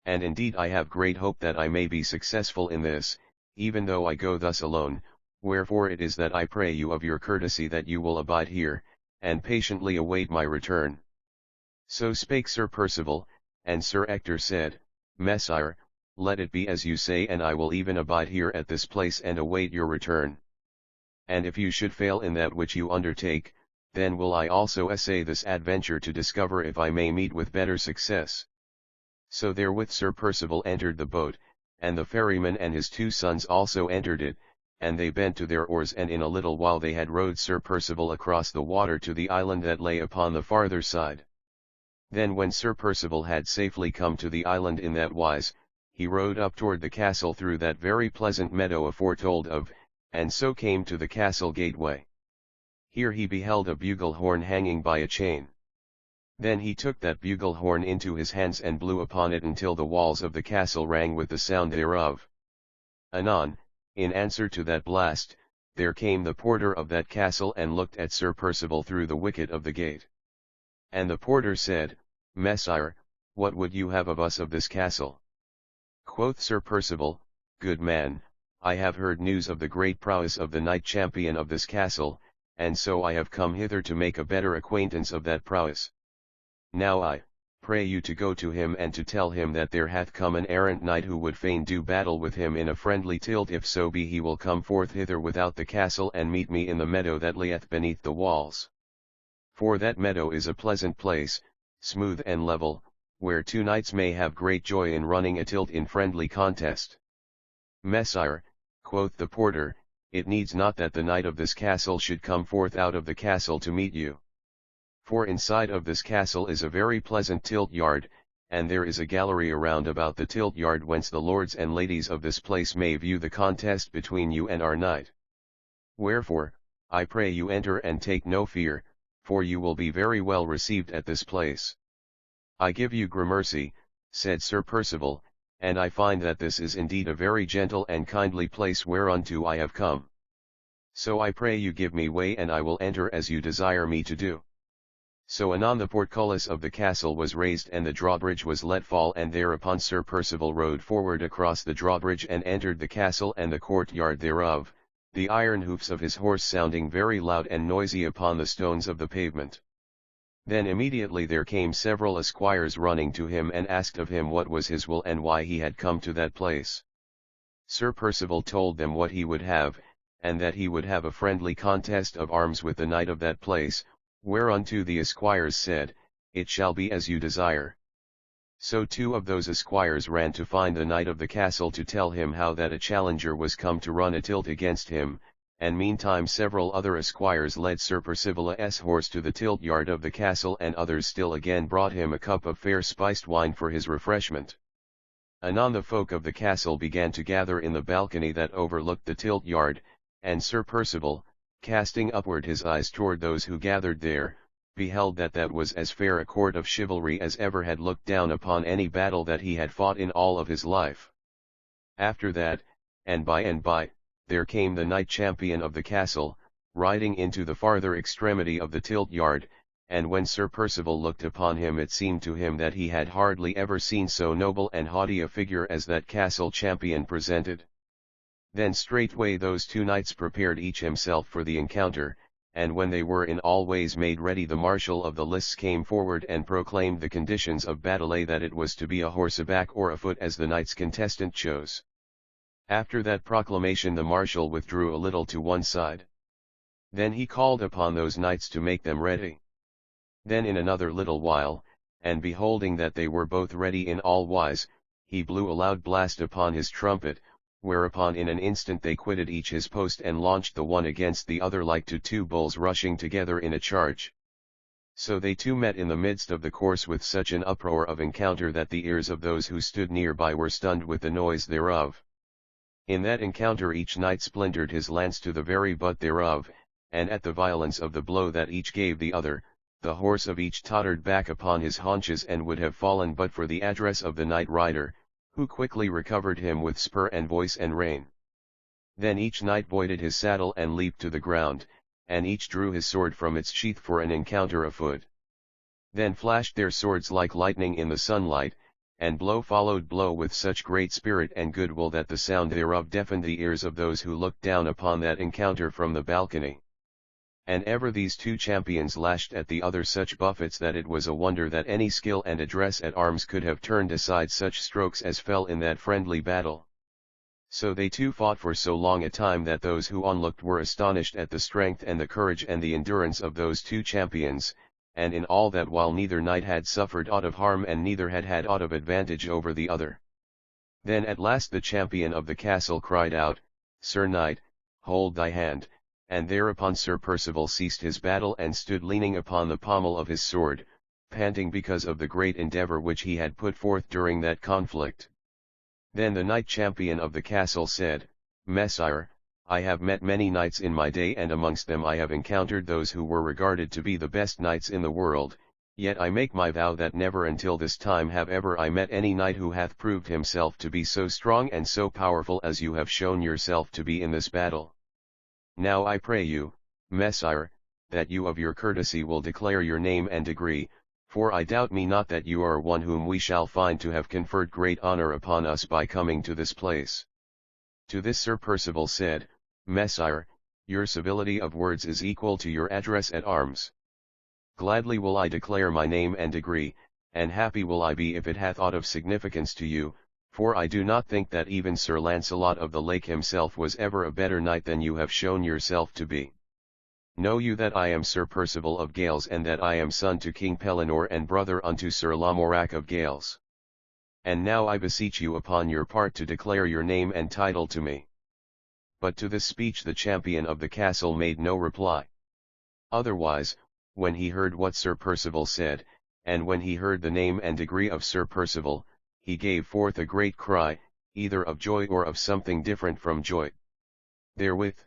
And indeed I have great hope that I may be successful in this, even though I go thus alone, wherefore it is that I pray you of your courtesy that you will abide here, and patiently await my return." So spake Sir Percival, and Sir Ector said, "Messire, let it be as you say, and I will even abide here at this place and await your return. And if you should fail in that which you undertake, then will I also essay this adventure to discover if I may meet with better success." So therewith Sir Percival entered the boat, and the ferryman and his 2 sons also entered it, and they bent to their oars, and in a little while they had rowed Sir Percival across the water to the island that lay upon the farther side. Then when Sir Percival had safely come to the island in that wise, he rode up toward the castle through that very pleasant meadow aforetold of, and so came to the castle gateway. Here he beheld a bugle horn hanging by a chain. Then he took that bugle horn into his hands and blew upon it until the walls of the castle rang with the sound thereof. Anon, in answer to that blast, there came the porter of that castle and looked at Sir Percival through the wicket of the gate. And the porter said, "Messire, what would you have of us of this castle?" Quoth Sir Percival, "Good man, I have heard news of the great prowess of the knight champion of this castle, and so I have come hither to make a better acquaintance of that prowess. Now I pray you to go to him and to tell him that there hath come an errant knight who would fain do battle with him in a friendly tilt, if so be he will come forth hither without the castle and meet me in the meadow that lieth beneath the walls. For that meadow is a pleasant place, smooth and level, where two knights may have great joy in running a tilt in friendly contest. Messire, quoth the porter, it needs not that the knight of this castle should come forth out of the castle to meet you. For inside of this castle is a very pleasant tilt yard, and there is a gallery around about the tilt yard whence the lords and ladies of this place may view the contest between you and our knight. Wherefore, I pray you enter and take no fear, for you will be very well received at this place. I give you gramercy, said Sir Percival, and I find that this is indeed a very gentle and kindly place whereunto I have come. So I pray you give me way and I will enter as you desire me to do. So anon the portcullis of the castle was raised and the drawbridge was let fall, and thereupon Sir Percival rode forward across the drawbridge and entered the castle and the courtyard thereof, the iron hoofs of his horse sounding very loud and noisy upon the stones of the pavement. Then immediately there came several esquires running to him and asked of him what was his will and why he had come to that place. Sir Percival told them what he would have, and that he would have a friendly contest of arms with the knight of that place, whereunto the esquires said, It shall be as you desire. So two of those esquires ran to find the knight of the castle to tell him how that a challenger was come to run a tilt against him, and meantime several other esquires led Sir Percival's horse to the tilt yard of the castle, and others still again brought him a cup of fair spiced wine for his refreshment. Anon the folk of the castle began to gather in the balcony that overlooked the tilt yard, and Sir Percival, casting upward his eyes toward those who gathered there, beheld that was as fair a court of chivalry as ever had looked down upon any battle that he had fought in all of his life. After that, and by, there came the knight champion of the castle, riding into the farther extremity of the tilt yard, and when Sir Percival looked upon him it seemed to him that he had hardly ever seen so noble and haughty a figure as that castle champion presented. Then straightway those two knights prepared each himself for the encounter, and when they were in all ways made ready, the marshal of the lists came forward and proclaimed the conditions of battle, that it was to be a horseback or afoot as the knights contestant chose. After that proclamation the marshal withdrew a little to one side. Then he called upon those knights to make them ready. Then in another little while, and beholding that they were both ready in all wise, he blew a loud blast upon his trumpet, whereupon in an instant they quitted each his post and launched the one against the other like to two bulls rushing together in a charge. So they two met in the midst of the course with such an uproar of encounter that the ears of those who stood near by were stunned with the noise thereof. In that encounter each knight splintered his lance to the very butt thereof, and at the violence of the blow that each gave the other, the horse of each tottered back upon his haunches and would have fallen but for the address of the knight rider, who quickly recovered him with spur and voice and rein. Then each knight voided his saddle and leaped to the ground, and each drew his sword from its sheath for an encounter afoot. Then flashed their swords like lightning in the sunlight, and blow followed blow with such great spirit and goodwill that the sound thereof deafened the ears of those who looked down upon that encounter from the balcony. And ever these two champions lashed at the other such buffets that it was a wonder that any skill and address at arms could have turned aside such strokes as fell in that friendly battle. So they two fought for so long a time that those who onlooked were astonished at the strength and the courage and the endurance of those two champions, and in all that while neither knight had suffered aught of harm and neither had had aught of advantage over the other. Then at last the champion of the castle cried out, Sir Knight, hold thy hand, and thereupon Sir Percival ceased his battle and stood leaning upon the pommel of his sword, panting because of the great endeavour which he had put forth during that conflict. Then the knight champion of the castle said, Messire, I have met many knights in my day, and amongst them I have encountered those who were regarded to be the best knights in the world, yet I make my vow that never until this time have ever I met any knight who hath proved himself to be so strong and so powerful as you have shown yourself to be in this battle. Now I pray you, Messire, that you of your courtesy will declare your name and degree, for I doubt me not that you are one whom we shall find to have conferred great honour upon us by coming to this place. To this Sir Percival said, Messire, your civility of words is equal to your address at arms. Gladly will I declare my name and degree, and happy will I be if it hath aught of significance to you, for I do not think that even Sir Launcelot of the Lake himself was ever a better knight than you have shown yourself to be. Know you that I am Sir Percival of Gales, and that I am son to King Pellinore and brother unto Sir Lamorak of Gales. And now I beseech you upon your part to declare your name and title to me. But to this speech the champion of the castle made no reply. Otherwise, when he heard what Sir Percival said, and when he heard the name and degree of Sir Percival, he gave forth a great cry, either of joy or of something different from joy. Therewith,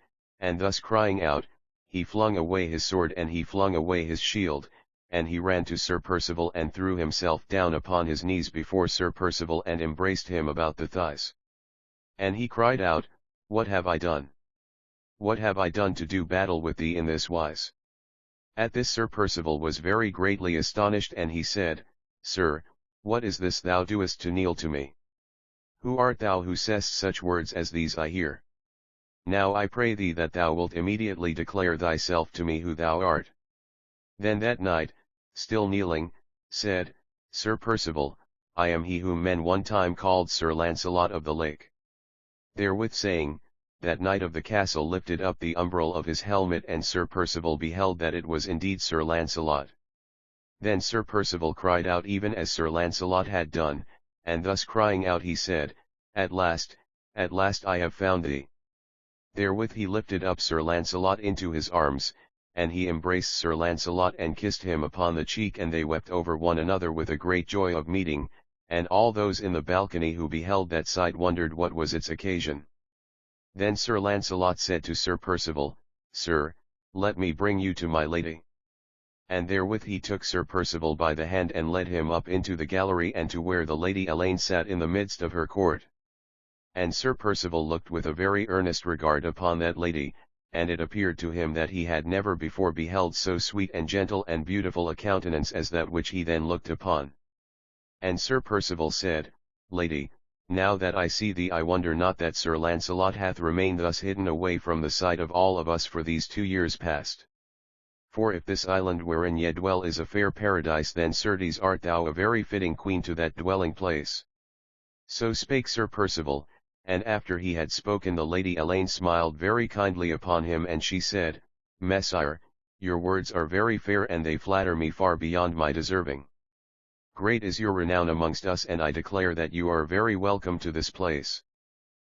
and thus crying out, he flung away his sword and he flung away his shield, and he ran to Sir Percival and threw himself down upon his knees before Sir Percival and embraced him about the thighs. And he cried out, What have I done? What have I done to do battle with thee in this wise? At this Sir Percival was very greatly astonished, and he said, Sir, what is this thou doest to kneel to me? Who art thou who sayest such words as these I hear? Now I pray thee that thou wilt immediately declare thyself to me who thou art. Then that knight, still kneeling, said, Sir Percival, I am he whom men one time called Sir Launcelot of the Lake. Therewith saying, that knight of the castle lifted up the umbril of his helmet, and Sir Percival beheld that it was indeed Sir Launcelot. Then Sir Percival cried out even as Sir Launcelot had done, and thus crying out he said, At last I have found thee. Therewith he lifted up Sir Launcelot into his arms, and he embraced Sir Launcelot and kissed him upon the cheek, and they wept over one another with a great joy of meeting, and all those in the balcony who beheld that sight wondered what was its occasion. Then Sir Launcelot said to Sir Percival, Sir, let me bring you to my lady. And therewith he took Sir Percival by the hand and led him up into the gallery and to where the Lady Elaine sat in the midst of her court. And Sir Percival looked with a very earnest regard upon that lady, and it appeared to him that he had never before beheld so sweet and gentle and beautiful a countenance as that which he then looked upon. And Sir Percival said, Lady, now that I see thee I wonder not that Sir Launcelot hath remained thus hidden away from the sight of all of us for these 2 years past. For if this island wherein ye dwell is a fair paradise, then certes art thou a very fitting queen to that dwelling place. So spake Sir Percival, and after he had spoken the Lady Elaine smiled very kindly upon him, and she said, Messire, your words are very fair, and they flatter me far beyond my deserving. Great is your renown amongst us, and I declare that you are very welcome to this place.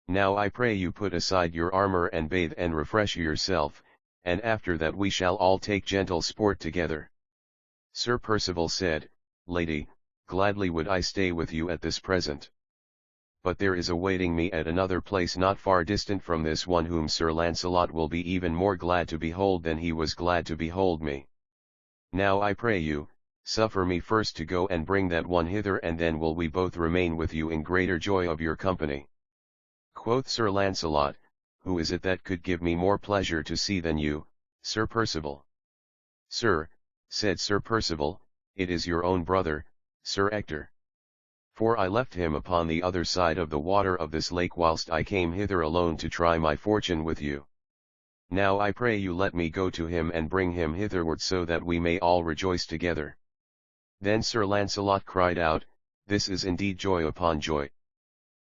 Now I pray you put aside your armor and bathe and refresh yourself, and after that we shall all take gentle sport together. Sir Percival said, Lady, gladly would I stay with you at this present. But there is awaiting me at another place not far distant from this one whom Sir Launcelot will be even more glad to behold than he was glad to behold me. Now I pray you, suffer me first to go and bring that one hither, and then will we both remain with you in greater joy of your company. Quoth Sir Launcelot, Who is it that could give me more pleasure to see than you, Sir Percival? Sir, said Sir Percival, it is your own brother, Sir Ector. For I left him upon the other side of the water of this lake whilst I came hither alone to try my fortune with you. Now I pray you let me go to him and bring him hitherward, so that we may all rejoice together. Then Sir Launcelot cried out, This is indeed joy upon joy.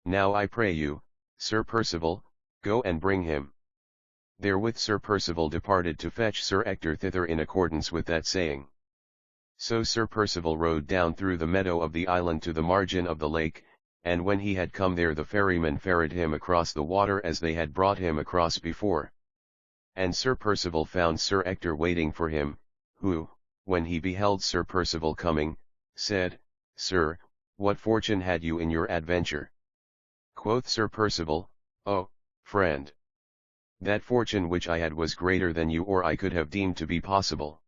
Now I pray you, Sir Percival, go and bring him. Therewith Sir Percival departed to fetch Sir Ector thither in accordance with that saying. So Sir Percival rode down through the meadow of the island to the margin of the lake, and when he had come there the ferryman ferried him across the water as they had brought him across before. And Sir Percival found Sir Ector waiting for him, who, when he beheld Sir Percival coming, said, Sir, what fortune had you in your adventure? Quoth Sir Percival, O, friend! That fortune which I had was greater than you or I could have deemed to be possible.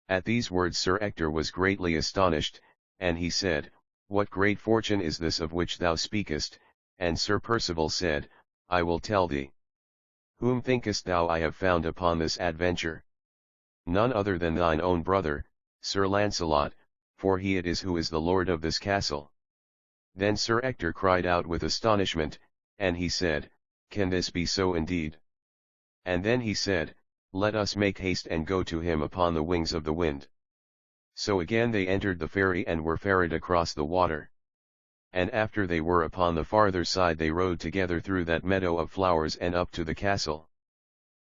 At these words Sir Ector was greatly astonished, and he said, What great fortune is this of which thou speakest? And Sir Percival said, I will tell thee. Whom thinkest thou I have found upon this adventure? None other than thine own brother, Sir Launcelot, for he it is who is the lord of this castle. Then Sir Ector cried out with astonishment, and he said, Can this be so indeed? And then he said, Let us make haste and go to him upon the wings of the wind. So again they entered the ferry and were ferried across the water. And after they were upon the farther side they rode together through that meadow of flowers and up to the castle.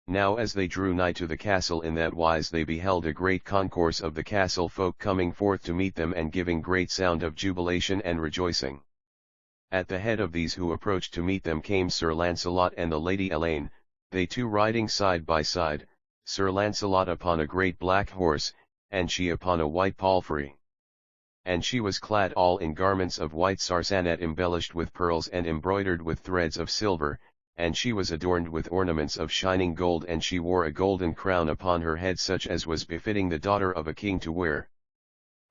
Now as they drew nigh to the castle in that wise they beheld a great concourse of the castle folk coming forth to meet them and giving great sound of jubilation and rejoicing. At the head of these who approached to meet them came Sir Launcelot and the Lady Elaine, they two riding side by side, Sir Launcelot upon a great black horse, and she upon a white palfrey. And she was clad all in garments of white sarcenet embellished with pearls and embroidered with threads of silver, and she was adorned with ornaments of shining gold, and she wore a golden crown upon her head such as was befitting the daughter of a king to wear.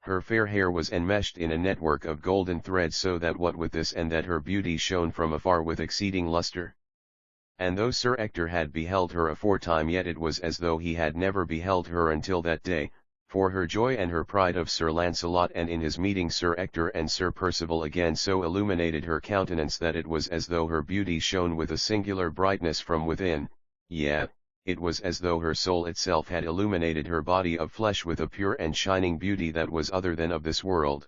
Her fair hair was enmeshed in a network of golden thread, so that what with this and that her beauty shone from afar with exceeding lustre. And though Sir Ector had beheld her aforetime, yet it was as though he had never beheld her until that day, for her joy and her pride of Sir Launcelot and in his meeting Sir Ector and Sir Percival again so illuminated her countenance that it was as though her beauty shone with a singular brightness from within, yea, it was as though her soul itself had illuminated her body of flesh with a pure and shining beauty that was other than of this world.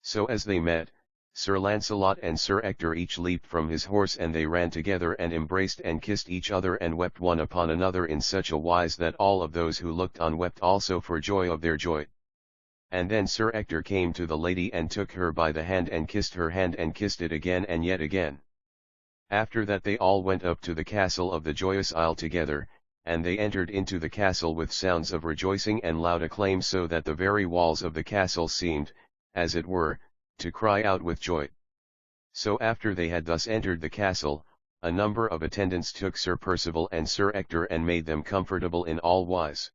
So as they met, Sir Launcelot and Sir Ector each leaped from his horse, and they ran together and embraced and kissed each other and wept one upon another in such a wise that all of those who looked on wept also for joy of their joy. And then Sir Ector came to the lady and took her by the hand and kissed her hand and kissed it again and yet again. After that they all went up to the castle of the Joyous Isle together, and they entered into the castle with sounds of rejoicing and loud acclaim, so that the very walls of the castle seemed, as it were, to cry out with joy. So after they had thus entered the castle, a number of attendants took Sir Percival and Sir Ector and made them comfortable in all wise.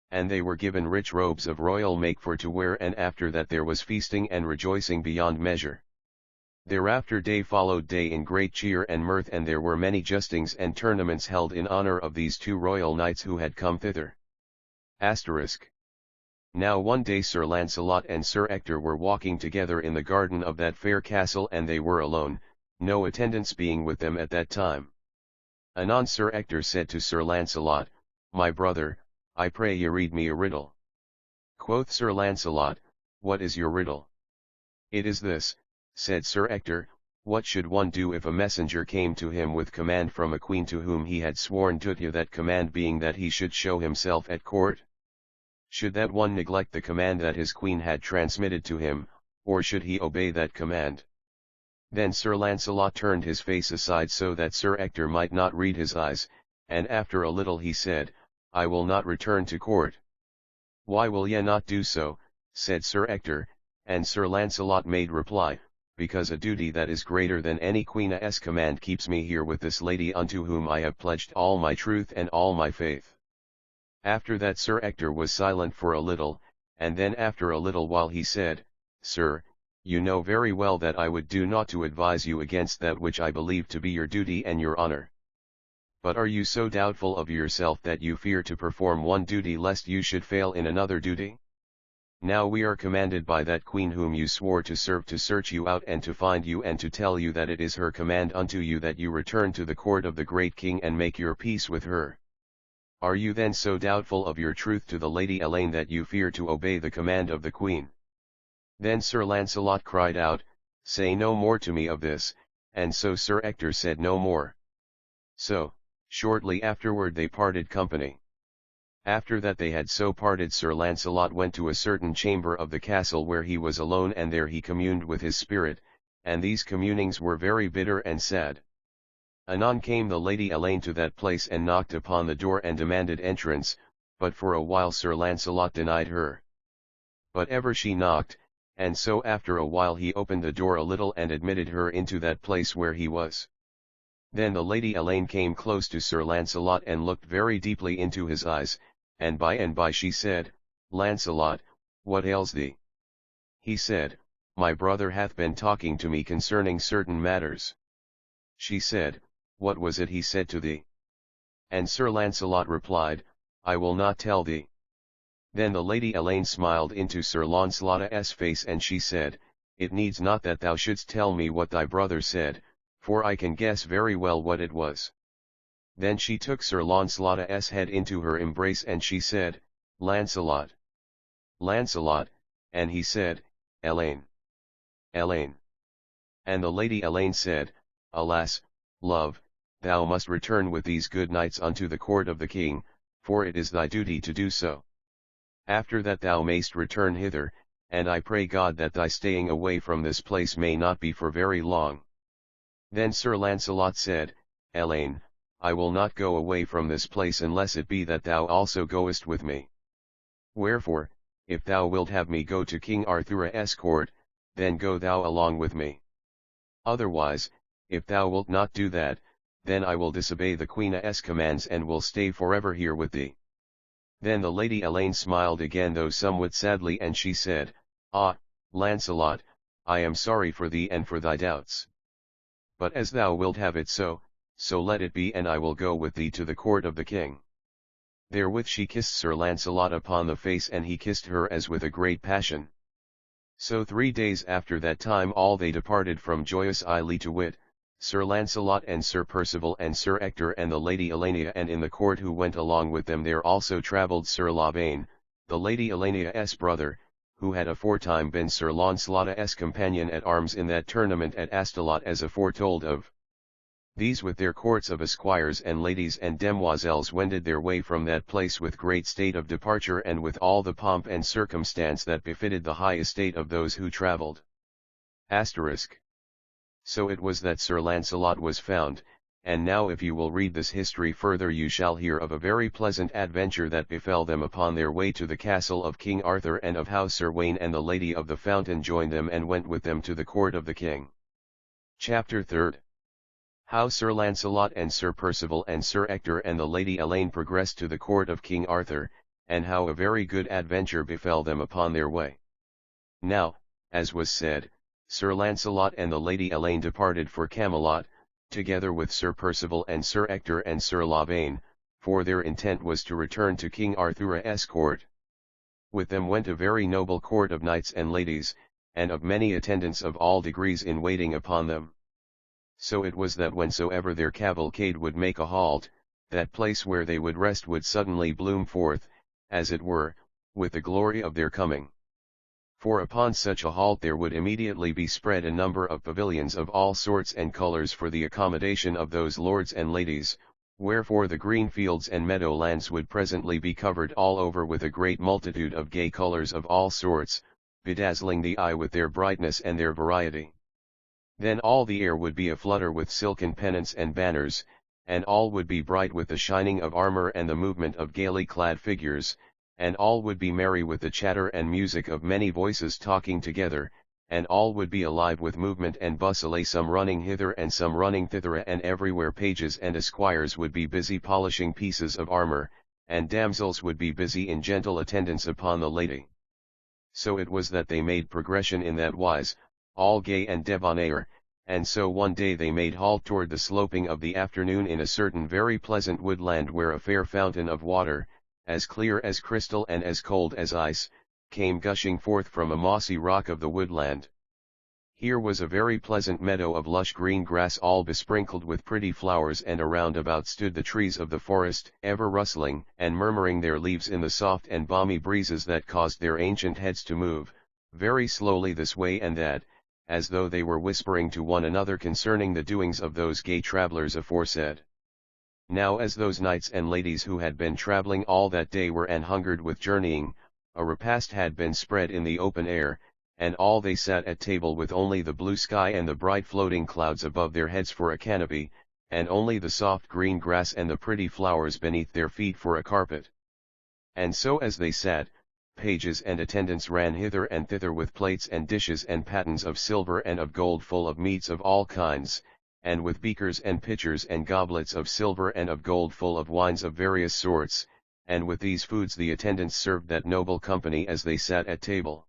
And they were given rich robes of royal make for to wear, and after that there was feasting and rejoicing beyond measure. Thereafter day followed day in great cheer and mirth, and there were many justings and tournaments held in honor of these two royal knights who had come thither. Now one day Sir Launcelot and Sir Ector were walking together in the garden of that fair castle, and they were alone, no attendants being with them at that time. Anon Sir Ector said to Sir Launcelot, "My brother, I pray ye read me a riddle." Quoth Sir Launcelot, "What is your riddle?" "It is this," said Sir Ector, "what should one do if a messenger came to him with command from a queen to whom he had sworn duty, that command being that he should show himself at court? Should that one neglect the command that his queen had transmitted to him, or should he obey that command?" Then Sir Launcelot turned his face aside so that Sir Ector might not read his eyes, and after a little he said, "I will not return to court." "Why will ye not do so?" said Sir Ector, and Sir Launcelot made reply, "Because a duty that is greater than any queen's command keeps me here with this lady unto whom I have pledged all my truth and all my faith." After that Sir Ector was silent for a little, and then after a little while he said, "Sir, you know very well that I would do naught to advise you against that which I believe to be your duty and your honor. But are you so doubtful of yourself that you fear to perform one duty lest you should fail in another duty? Now we are commanded by that queen whom you swore to serve to search you out and to find you, and to tell you that it is her command unto you that you return to the court of the great king and make your peace with her. Are you then so doubtful of your truth to the Lady Elaine that you fear to obey the command of the queen?" Then Sir Launcelot cried out, "Say no more to me of this," and so Sir Ector said no more. So, shortly afterward they parted company. After that they had so parted, Sir Launcelot went to a certain chamber of the castle where he was alone, and there he communed with his spirit, and these communings were very bitter and sad. Anon came the Lady Elaine to that place and knocked upon the door and demanded entrance, but for a while Sir Launcelot denied her. But ever she knocked, and so after a while he opened the door a little and admitted her into that place where he was. Then the Lady Elaine came close to Sir Launcelot and looked very deeply into his eyes, and by she said, "Launcelot, what ails thee?" He said, "My brother hath been talking to me concerning certain matters." She said, "What was it he said to thee?" And Sir Launcelot replied, "I will not tell thee." Then the Lady Elaine smiled into Sir Launcelot's face, and she said, "It needs not that thou shouldst tell me what thy brother said, for I can guess very well what it was." Then she took Sir Launcelot's head into her embrace, and she said, "Launcelot, Launcelot," and he said, "Elaine, Elaine." And the Lady Elaine said, "Alas, love, thou must return with these good knights unto the court of the king, for it is thy duty to do so. After that thou mayst return hither, and I pray God that thy staying away from this place may not be for very long. Then Sir Launcelot said, Elaine, I will not go away from this place unless it be that thou also goest with me. Wherefore, if thou wilt have me go to King Arthur's court, then go thou along with me. Otherwise, if thou wilt not do that, then I will disobey the Queen's commands and will stay forever here with thee. Then the Lady Elaine smiled again though somewhat sadly, and she said, Ah, Launcelot, I am sorry for thee and for thy doubts. But as thou wilt have it so let it be, and I will go with thee to the court of the king. Therewith she kissed Sir Launcelot upon the face, and he kissed her as with a great passion. So 3 days after that time all they departed from Joyous Isle, to wit, Sir Launcelot and Sir Percival and Sir Ector and the Lady Elenia, and in the court who went along with them there also travelled Sir Lavaine, the Lady Elenia's brother, who had aforetime been Sir Launcelot's companion at arms in that tournament at Astolat as aforetold of. These with their courts of esquires and ladies and demoiselles wended their way from that place with great state of departure and with all the pomp and circumstance that befitted the high estate of those who travelled. So it was that Sir Launcelot was found, and now if you will read this history further you shall hear of a very pleasant adventure that befell them upon their way to the castle of King Arthur, and of how Sir Wayne and the Lady of the Fountain joined them and went with them to the court of the king. Chapter 3. How Sir Launcelot and Sir Percival and Sir Ector and the Lady Elaine progressed to the court of King Arthur, and how a very good adventure befell them upon their way. Now, as was said, Sir Launcelot and the Lady Elaine departed for Camelot, together with Sir Percival and Sir Ector and Sir Lavaine, for their intent was to return to King Arthur's court. With them went a very noble court of knights and ladies, and of many attendants of all degrees in waiting upon them. So it was that whensoever their cavalcade would make a halt, that place where they would rest would suddenly bloom forth, as it were, with the glory of their coming. For upon such a halt there would immediately be spread a number of pavilions of all sorts and colours for the accommodation of those lords and ladies, wherefore the green fields and meadow lands would presently be covered all over with a great multitude of gay colours of all sorts, bedazzling the eye with their brightness and their variety. Then all the air would be aflutter with silken pennants and banners, and all would be bright with the shining of armour and the movement of gaily clad figures, and all would be merry with the chatter and music of many voices talking together, and all would be alive with movement and bustle, some running hither and some running thither, and everywhere pages and esquires would be busy polishing pieces of armour, and damsels would be busy in gentle attendance upon the lady. So it was that they made progression in that wise, all gay and debonair, and so one day they made halt toward the sloping of the afternoon in a certain very pleasant woodland, where a fair fountain of water, as clear as crystal and as cold as ice, came gushing forth from a mossy rock of the woodland. Here was a very pleasant meadow of lush green grass all besprinkled with pretty flowers, and around about stood the trees of the forest, ever rustling and murmuring their leaves in the soft and balmy breezes that caused their ancient heads to move, very slowly this way and that, as though they were whispering to one another concerning the doings of those gay travellers aforesaid. Now as those knights and ladies who had been travelling all that day were an hungered with journeying, a repast had been spread in the open air, and all they sat at table with only the blue sky and the bright floating clouds above their heads for a canopy, and only the soft green grass and the pretty flowers beneath their feet for a carpet. And so as they sat, pages and attendants ran hither and thither with plates and dishes and pattens of silver and of gold full of meats of all kinds, and with beakers and pitchers and goblets of silver and of gold full of wines of various sorts, and with these foods the attendants served that noble company as they sat at table.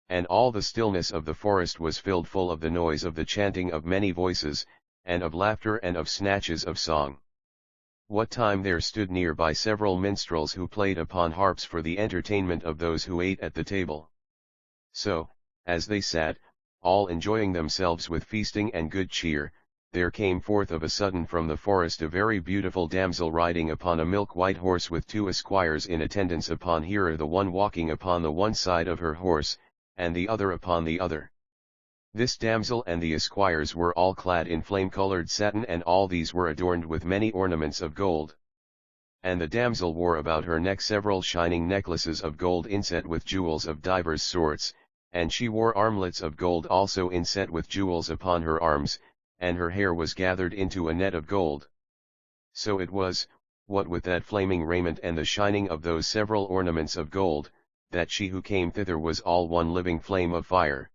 And all the stillness of the forest was filled full of the noise of the chanting of many voices, and of laughter and of snatches of song. What time there stood near by several minstrels who played upon harps for the entertainment of those who ate at the table. So, as they sat, all enjoying themselves with feasting and good cheer, there came forth of a sudden from the forest a very beautiful damsel riding upon a milk-white horse with 2 esquires in attendance upon her, the one walking upon the one side of her horse, and the other upon the other. This damsel and the esquires were all clad in flame-colored satin, and all these were adorned with many ornaments of gold. And the damsel wore about her neck several shining necklaces of gold inset with jewels of divers sorts, and she wore armlets of gold also inset with jewels upon her arms, and her hair was gathered into a net of gold. So it was, what with that flaming raiment and the shining of those several ornaments of gold, that she who came thither was all one living flame of fire.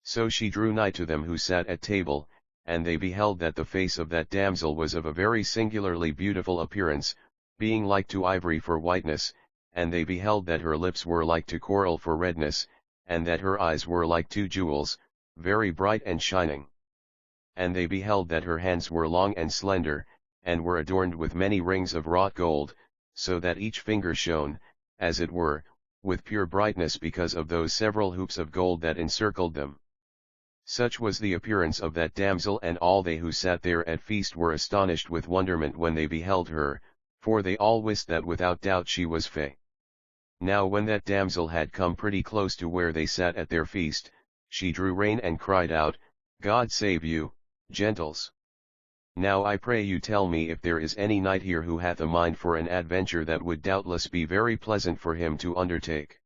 So she drew nigh to them who sat at table, and they beheld that the face of that damsel was of a very singularly beautiful appearance, being like to ivory for whiteness, and they beheld that her lips were like to coral for redness, and that her eyes were like two jewels, very bright and shining. And they beheld that her hands were long and slender, and were adorned with many rings of wrought gold, so that each finger shone, as it were, with pure brightness because of those several hoops of gold that encircled them. Such was the appearance of that damsel, and all they who sat there at feast were astonished with wonderment when they beheld her, for they all wist that without doubt she was fay. Now when that damsel had come pretty close to where they sat at their feast, she drew rein and cried out, God save you, gentles. Now I pray you tell me if there is any knight here who hath a mind for an adventure that would doubtless be very pleasant for him to undertake.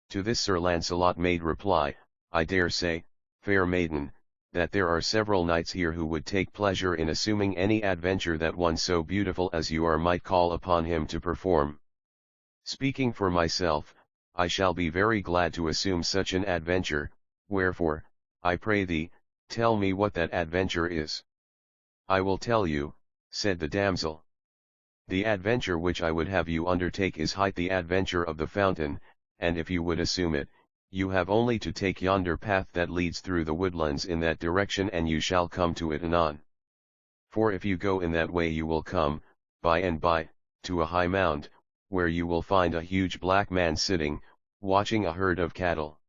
To this Sir Launcelot made reply, I dare say, fair maiden, that there are several knights here who would take pleasure in assuming any adventure that one so beautiful as you are might call upon him to perform. Speaking for myself, I shall be very glad to assume such an adventure, wherefore, I pray thee, tell me what that adventure is. I will tell you, said the damsel. The adventure which I would have you undertake is hight the adventure of the fountain, and if you would assume it, you have only to take yonder path that leads through the woodlands in that direction, and you shall come to it anon. For if you go in that way you will come, by and by, to a high mound, where you will find a huge black man sitting, watching a herd of cattle.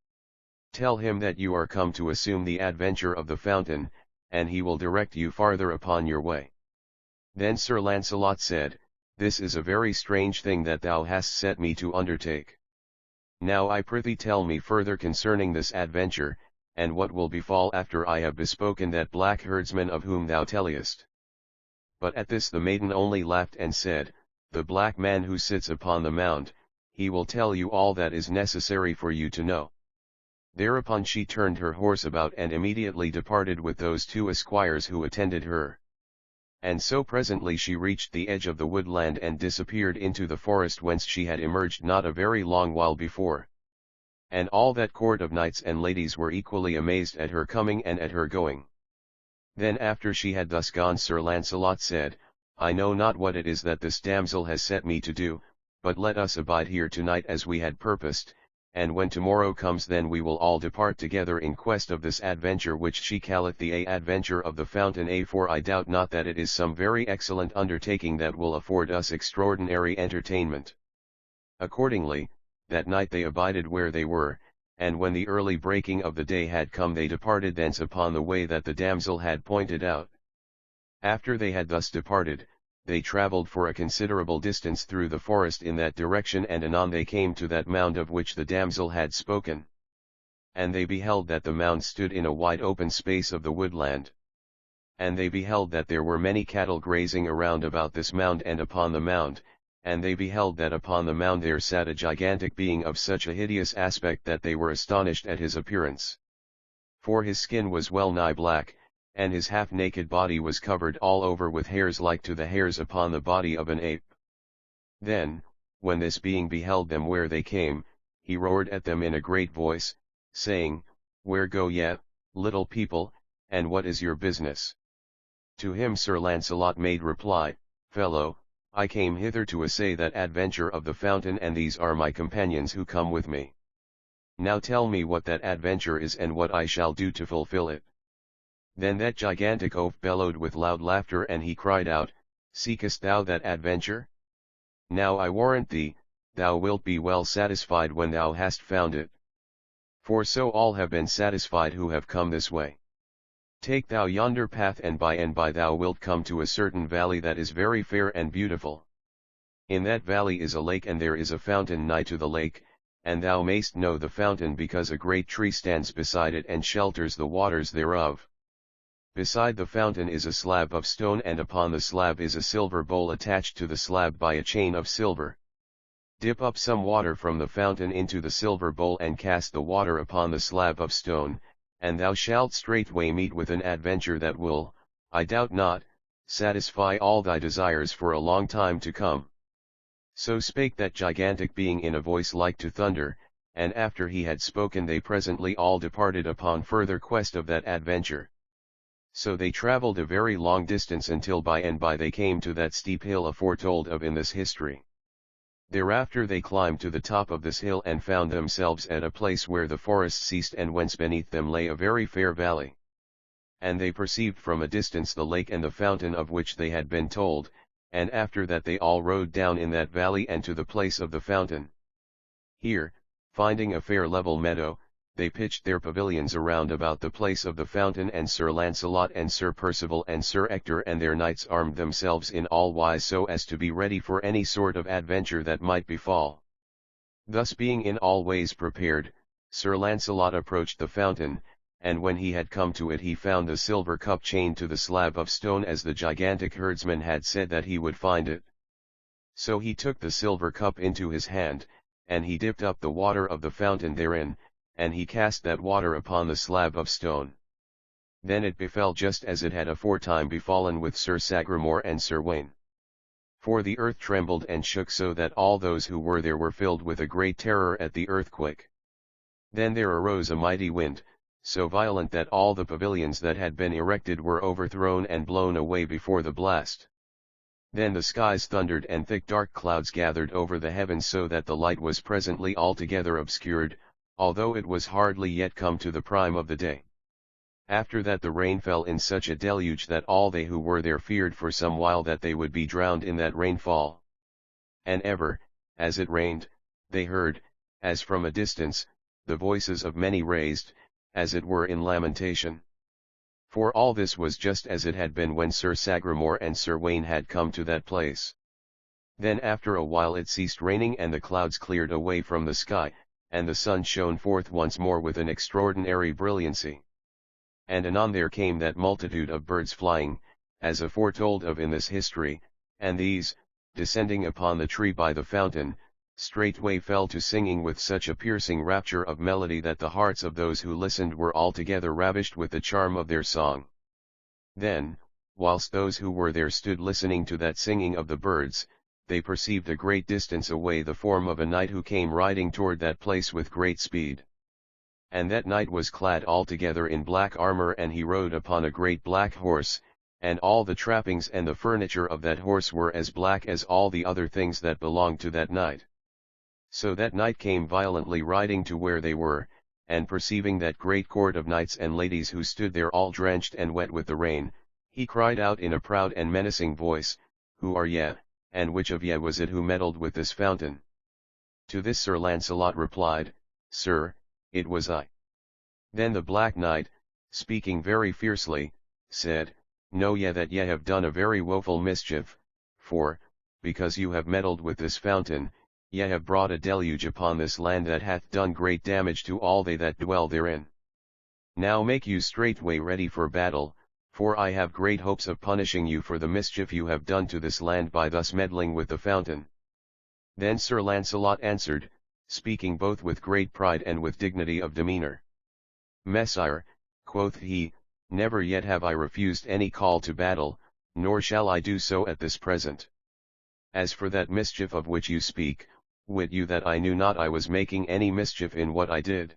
Tell him that you are come to assume the adventure of the fountain, and he will direct you farther upon your way. Then Sir Launcelot said, This is a very strange thing that thou hast set me to undertake. Now I prithee tell me further concerning this adventure, and what will befall after I have bespoken that black herdsman of whom thou tellest. But at this the maiden only laughed and said, The black man who sits upon the mound, he will tell you all that is necessary for you to know. Thereupon she turned her horse about and immediately departed with those two esquires who attended her. And so presently she reached the edge of the woodland and disappeared into the forest whence she had emerged not a very long while before. And all that court of knights and ladies were equally amazed at her coming and at her going. Then after she had thus gone, Sir Launcelot said, I know not what it is that this damsel has set me to do, but let us abide here tonight as we had purposed, and when tomorrow comes then we will all depart together in quest of this adventure which she calleth the adventure of the fountain. For I doubt not that it is some very excellent undertaking that will afford us extraordinary entertainment. Accordingly, that night they abided where they were, and when the early breaking of the day had come they departed thence upon the way that the damsel had pointed out. After they had thus departed, they travelled for a considerable distance through the forest in that direction, and anon they came to that mound of which the damsel had spoken. And they beheld that the mound stood in a wide open space of the woodland. And they beheld that there were many cattle grazing around about this mound and upon the mound, and they beheld that upon the mound there sat a gigantic being of such a hideous aspect that they were astonished at his appearance. For his skin was well nigh black, and his half-naked body was covered all over with hairs like to the hairs upon the body of an ape. Then, when this being beheld them where they came, he roared at them in a great voice, saying, Where go ye, little people, and what is your business? To him Sir Launcelot made reply, Fellow, I came hither to assay that adventure of the fountain, and these are my companions who come with me. Now tell me what that adventure is and what I shall do to fulfill it. Then that gigantic oaf bellowed with loud laughter, and he cried out, Seekest thou that adventure? Now I warrant thee, thou wilt be well satisfied when thou hast found it. For so all have been satisfied who have come this way. Take thou yonder path, and by thou wilt come to a certain valley that is very fair and beautiful. In that valley is a lake, and there is a fountain nigh to the lake, and thou mayst know the fountain because a great tree stands beside it and shelters the waters thereof. Beside the fountain is a slab of stone, and upon the slab is a silver bowl attached to the slab by a chain of silver. Dip up some water from the fountain into the silver bowl and cast the water upon the slab of stone, and thou shalt straightway meet with an adventure that will, I doubt not, satisfy all thy desires for a long time to come. So spake that gigantic being in a voice like to thunder, and after he had spoken they presently all departed upon further quest of that adventure. So they travelled a very long distance until by and by they came to that steep hill aforetold of in this history. Thereafter they climbed to the top of this hill and found themselves at a place where the forest ceased and whence beneath them lay a very fair valley. And they perceived from a distance the lake and the fountain of which they had been told, and after that they all rode down in that valley and to the place of the fountain. Here, finding a fair level meadow, they pitched their pavilions around about the place of the fountain, and Sir Launcelot and Sir Percival and Sir Ector and their knights armed themselves in all wise so as to be ready for any sort of adventure that might befall. Thus being in all ways prepared, Sir Launcelot approached the fountain, and when he had come to it he found the silver cup chained to the slab of stone as the gigantic herdsman had said that he would find it. So he took the silver cup into his hand, and he dipped up the water of the fountain therein, and he cast that water upon the slab of stone. Then it befell just as it had aforetime befallen with Sir Sagramore and Sir Gawain. For the earth trembled and shook so that all those who were there were filled with a great terror at the earthquake. Then there arose a mighty wind, so violent that all the pavilions that had been erected were overthrown and blown away before the blast. Then the skies thundered and thick dark clouds gathered over the heavens so that the light was presently altogether obscured, although it was hardly yet come to the prime of the day. After that the rain fell in such a deluge that all they who were there feared for some while that they would be drowned in that rainfall. And ever, as it rained, they heard, as from a distance, the voices of many raised, as it were in lamentation. For all this was just as it had been when Sir Sagramore and Sir Gawain had come to that place. Then after a while it ceased raining and the clouds cleared away from the sky, and the sun shone forth once more with an extraordinary brilliancy. And anon there came that multitude of birds flying, as aforetold of in this history, and these, descending upon the tree by the fountain, straightway fell to singing with such a piercing rapture of melody that the hearts of those who listened were altogether ravished with the charm of their song. Then, whilst those who were there stood listening to that singing of the birds, they perceived a great distance away the form of a knight who came riding toward that place with great speed. And that knight was clad altogether in black armor, and he rode upon a great black horse, and all the trappings and the furniture of that horse were as black as all the other things that belonged to that knight. So that knight came violently riding to where they were, and perceiving that great court of knights and ladies who stood there all drenched and wet with the rain, he cried out in a proud and menacing voice, "Who are ye, and which of ye was it who meddled with this fountain?" To this Sir Launcelot replied, "Sir, it was I." Then the Black Knight, speaking very fiercely, said, "Know ye that ye have done a very woeful mischief, for, because you have meddled with this fountain, ye have brought a deluge upon this land that hath done great damage to all they that dwell therein. Now make you straightway ready for battle, for I have great hopes of punishing you for the mischief you have done to this land by thus meddling with the fountain." Then Sir Launcelot answered, speaking both with great pride and with dignity of demeanour, "Messire," quoth he, "never yet have I refused any call to battle, nor shall I do so at this present. As for that mischief of which you speak, wit you that I knew not I was making any mischief in what I did.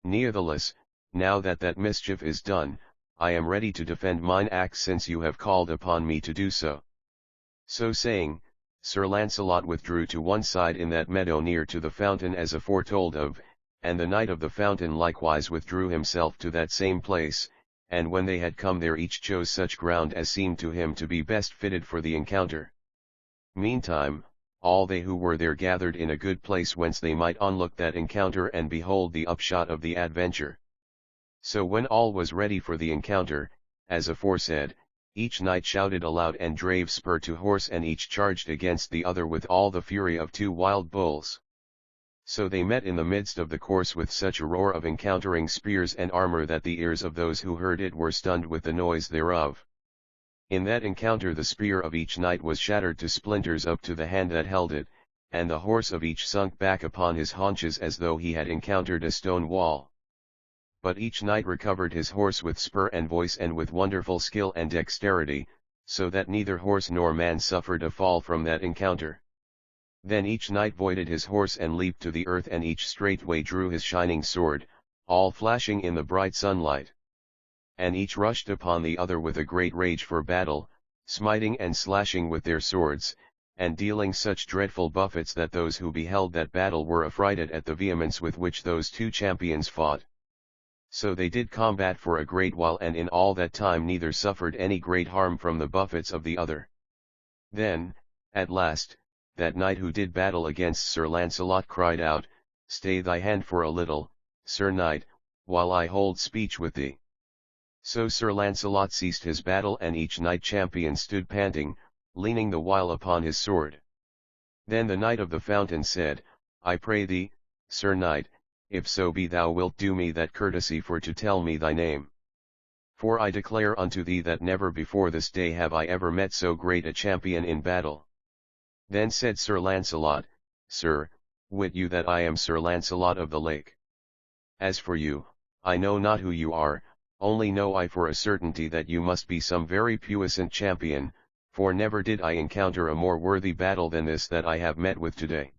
Nevertheless, now that that mischief is done, I am ready to defend mine acts since you have called upon me to do so." So saying, Sir Launcelot withdrew to one side in that meadow near to the fountain as aforetold of, and the knight of the fountain likewise withdrew himself to that same place, and when they had come there each chose such ground as seemed to him to be best fitted for the encounter. Meantime, all they who were there gathered in a good place whence they might onlook that encounter and behold the upshot of the adventure. So when all was ready for the encounter, as aforesaid, each knight shouted aloud and drave spur to horse, and each charged against the other with all the fury of two wild bulls. So they met in the midst of the course with such a roar of encountering spears and armor that the ears of those who heard it were stunned with the noise thereof. In that encounter the spear of each knight was shattered to splinters up to the hand that held it, and the horse of each sunk back upon his haunches as though he had encountered a stone wall. But each knight recovered his horse with spur and voice and with wonderful skill and dexterity, so that neither horse nor man suffered a fall from that encounter. Then each knight voided his horse and leaped to the earth, and each straightway drew his shining sword, all flashing in the bright sunlight. And each rushed upon the other with a great rage for battle, smiting and slashing with their swords, and dealing such dreadful buffets that those who beheld that battle were affrighted at the vehemence with which those two champions fought. So they did combat for a great while, and in all that time neither suffered any great harm from the buffets of the other. Then, at last, that knight who did battle against Sir Launcelot cried out, "Stay thy hand for a little, Sir Knight, while I hold speech with thee." So Sir Launcelot ceased his battle, and each knight champion stood panting, leaning the while upon his sword. Then the Knight of the Fountain said, "I pray thee, Sir Knight, if so be thou wilt do me that courtesy for to tell me thy name. For I declare unto thee that never before this day have I ever met so great a champion in battle." Then said Sir Launcelot, "Sir, wit you that I am Sir Launcelot of the Lake? As for you, I know not who you are, only know I for a certainty that you must be some very puissant champion, for never did I encounter a more worthy battle than this that I have met with today."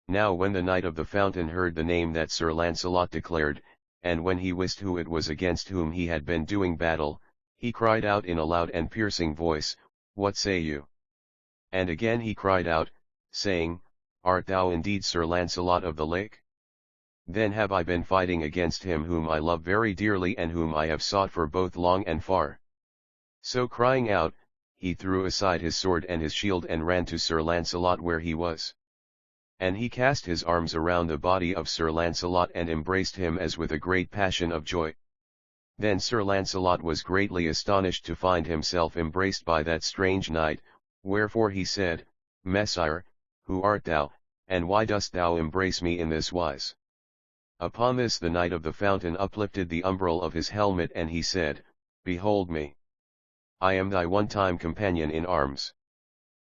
Now when the Knight of the Fountain heard the name that Sir Launcelot declared, and when he wist who it was against whom he had been doing battle, he cried out in a loud and piercing voice, "What say you?" And again he cried out, saying, "Art thou indeed Sir Launcelot of the Lake? Then have I been fighting against him whom I love very dearly and whom I have sought for both long and far." So crying out, he threw aside his sword and his shield and ran to Sir Launcelot where he was. And he cast his arms around the body of Sir Launcelot and embraced him as with a great passion of joy. Then Sir Launcelot was greatly astonished to find himself embraced by that strange knight, wherefore he said, "Messire, who art thou, and why dost thou embrace me in this wise?" Upon this the Knight of the Fountain uplifted the umbril of his helmet, and he said, "Behold me. I am thy one-time companion in arms.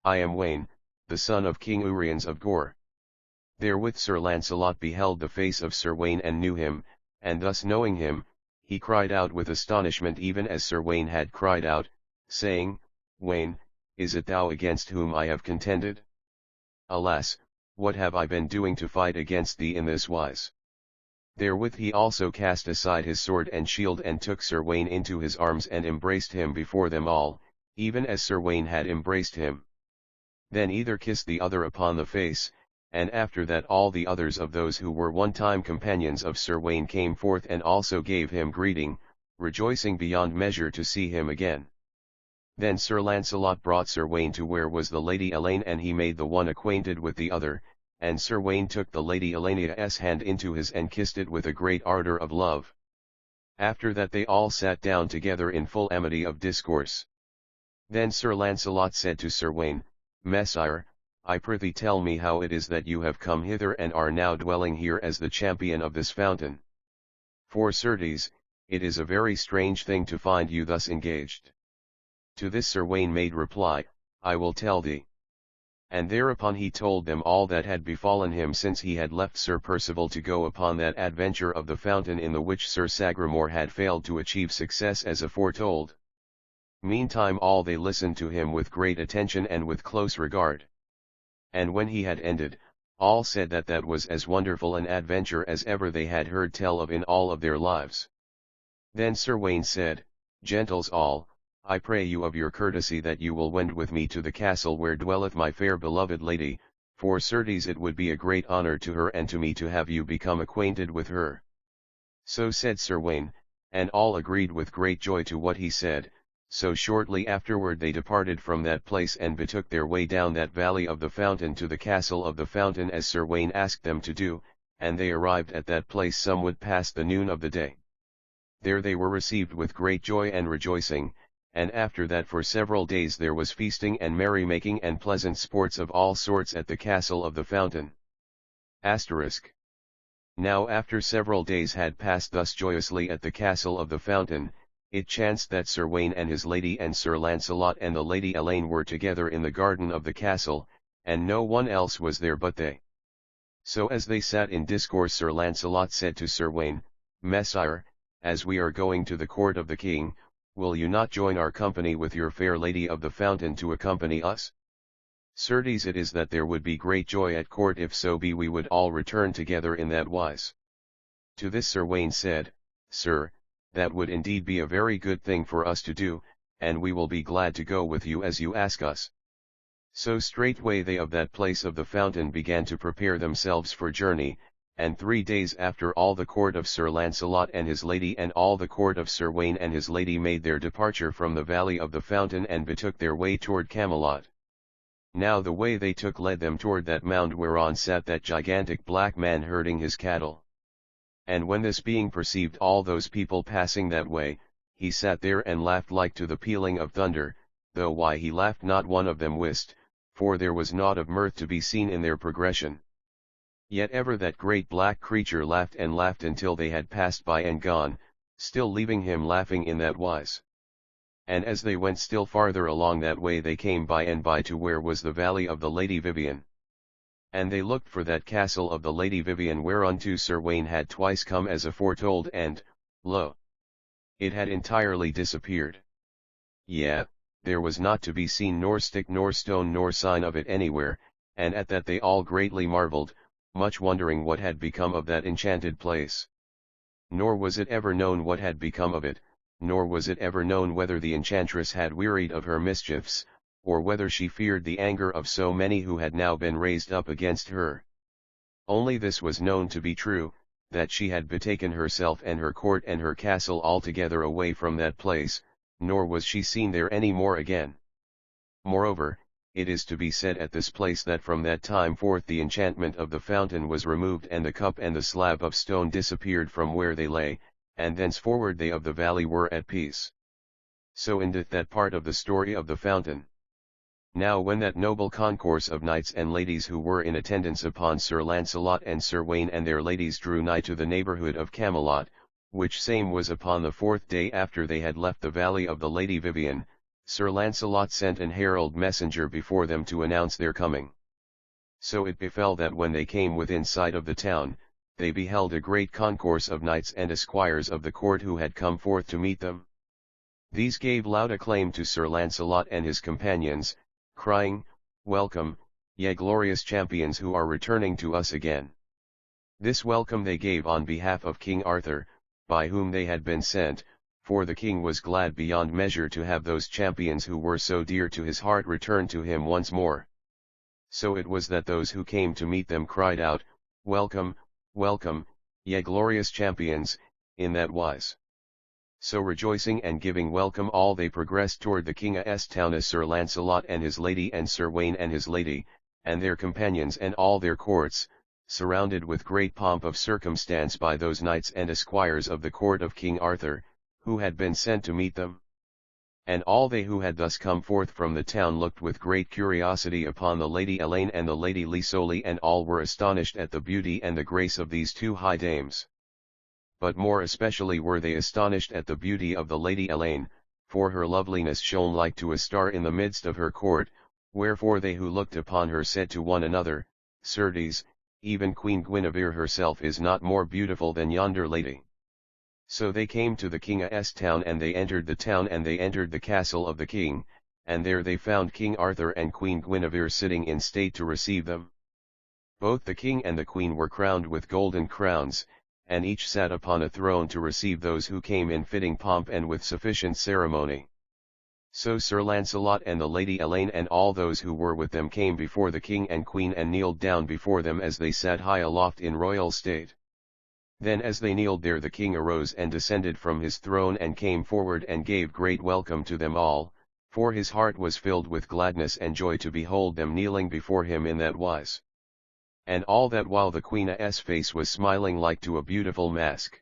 I am Wayne, the son of King Uriens of Gore." Therewith Sir Launcelot beheld the face of Sir Wayne and knew him, and thus knowing him, he cried out with astonishment even as Sir Wayne had cried out, saying, "Wayne, is it thou against whom I have contended? Alas, what have I been doing to fight against thee in this wise?" Therewith he also cast aside his sword and shield and took Sir Wayne into his arms and embraced him before them all, even as Sir Wayne had embraced him. Then either kissed the other upon the face, and after that all the others of those who were one-time companions of Sir Wayne came forth and also gave him greeting, rejoicing beyond measure to see him again. Then Sir Launcelot brought Sir Wayne to where was the Lady Elaine, and he made the one acquainted with the other, and Sir Wayne took the Lady Elaine's hand into his and kissed it with a great ardour of love. After that they all sat down together in full amity of discourse. Then Sir Launcelot said to Sir Wayne, "Messire, I prithee tell me how it is that you have come hither and are now dwelling here as the champion of this fountain. For certes, it is a very strange thing to find you thus engaged." To this Sir Wayne made reply, "I will tell thee." And thereupon he told them all that had befallen him since he had left Sir Percival to go upon that adventure of the fountain in the which Sir Sagramore had failed to achieve success as aforetold. Meantime all they listened to him with great attention and with close regard. And when he had ended, all said that that was as wonderful an adventure as ever they had heard tell of in all of their lives. Then Sir Wayne said, "Gentles all, I pray you of your courtesy that you will wend with me to the castle where dwelleth my fair beloved lady, for certes it would be a great honour to her and to me to have you become acquainted with her." So said Sir Wayne, and all agreed with great joy to what he said. So shortly afterward they departed from that place and betook their way down that valley of the fountain to the castle of the fountain as Sir Wayne asked them to do, and they arrived at that place somewhat past the noon of the day. There they were received with great joy and rejoicing, and after that for several days there was feasting and merrymaking and pleasant sports of all sorts at the castle of the fountain. Now after several days had passed thus joyously at the castle of the fountain, it chanced that Sir Gawain and his lady and Sir Launcelot and the Lady Elaine were together in the garden of the castle, and no one else was there but they. So as they sat in discourse, Sir Launcelot said to Sir Gawain, Messire, as we are going to the court of the king, will you not join our company with your fair lady of the fountain to accompany us? Certes it is that there would be great joy at court if so be we would all return together in that wise. To this Sir Gawain said, Sir, that would indeed be a very good thing for us to do, and we will be glad to go with you as you ask us. So straightway they of that place of the fountain began to prepare themselves for journey, and 3 days after all the court of Sir Launcelot and his lady and all the court of Sir Gawain and his lady made their departure from the valley of the fountain and betook their way toward Camelot. Now the way they took led them toward that mound whereon sat that gigantic black man herding his cattle. And when this being perceived all those people passing that way, he sat there and laughed like to the pealing of thunder, though why he laughed not one of them wist, for there was naught of mirth to be seen in their progression. Yet ever that great black creature laughed and laughed until they had passed by and gone, still leaving him laughing in that wise. And as they went still farther along that way they came by and by to where was the valley of the Lady Vivian. And they looked for that castle of the Lady Vivian whereunto Sir Gawain had twice come as aforetold, and, lo! It had entirely disappeared. Yea, there was not to be seen nor stick nor stone nor sign of it anywhere, and at that they all greatly marvelled, much wondering what had become of that enchanted place. Nor was it ever known what had become of it, nor was it ever known whether the enchantress had wearied of her mischiefs, or whether she feared the anger of so many who had now been raised up against her. Only this was known to be true, that she had betaken herself and her court and her castle altogether away from that place, nor was she seen there any more again. Moreover, it is to be said at this place that from that time forth the enchantment of the fountain was removed and the cup and the slab of stone disappeared from where they lay, and thenceforward they of the valley were at peace. So endeth that part of the story of the fountain. Now when that noble concourse of knights and ladies who were in attendance upon Sir Launcelot and Sir Gawain and their ladies drew nigh to the neighbourhood of Camelot, which same was upon the 4th day after they had left the valley of the Lady Vivian, Sir Launcelot sent an herald messenger before them to announce their coming. So it befell that when they came within sight of the town, they beheld a great concourse of knights and esquires of the court who had come forth to meet them. These gave loud acclaim to Sir Launcelot and his companions, crying, Welcome, ye glorious champions who are returning to us again. This welcome they gave on behalf of King Arthur, by whom they had been sent, for the king was glad beyond measure to have those champions who were so dear to his heart return to him once more. So it was that those who came to meet them cried out, Welcome, welcome, ye glorious champions, in that wise. So rejoicing and giving welcome all they progressed toward the king's town as Sir Launcelot and his lady and Sir Gawain and his lady, and their companions and all their courts, surrounded with great pomp of circumstance by those knights and esquires of the court of King Arthur, who had been sent to meet them. And all they who had thus come forth from the town looked with great curiosity upon the Lady Elaine and the Lady Lisoli, and all were astonished at the beauty and the grace of these two high dames. But more especially were they astonished at the beauty of the Lady Elaine, for her loveliness shone like to a star in the midst of her court, wherefore they who looked upon her said to one another, Certes, even Queen Guinevere herself is not more beautiful than yonder lady. So they came to the king's town, and they entered the town, and they entered the castle of the king, and there they found King Arthur and Queen Guinevere sitting in state to receive them. Both the king and the queen were crowned with golden crowns, and each sat upon a throne to receive those who came in fitting pomp and with sufficient ceremony. So Sir Launcelot and the Lady Elaine and all those who were with them came before the king and queen and kneeled down before them as they sat high aloft in royal state. Then as they kneeled there the king arose and descended from his throne and came forward and gave great welcome to them all, for his heart was filled with gladness and joy to behold them kneeling before him in that wise. And all that while the queen's face was smiling like to a beautiful mask.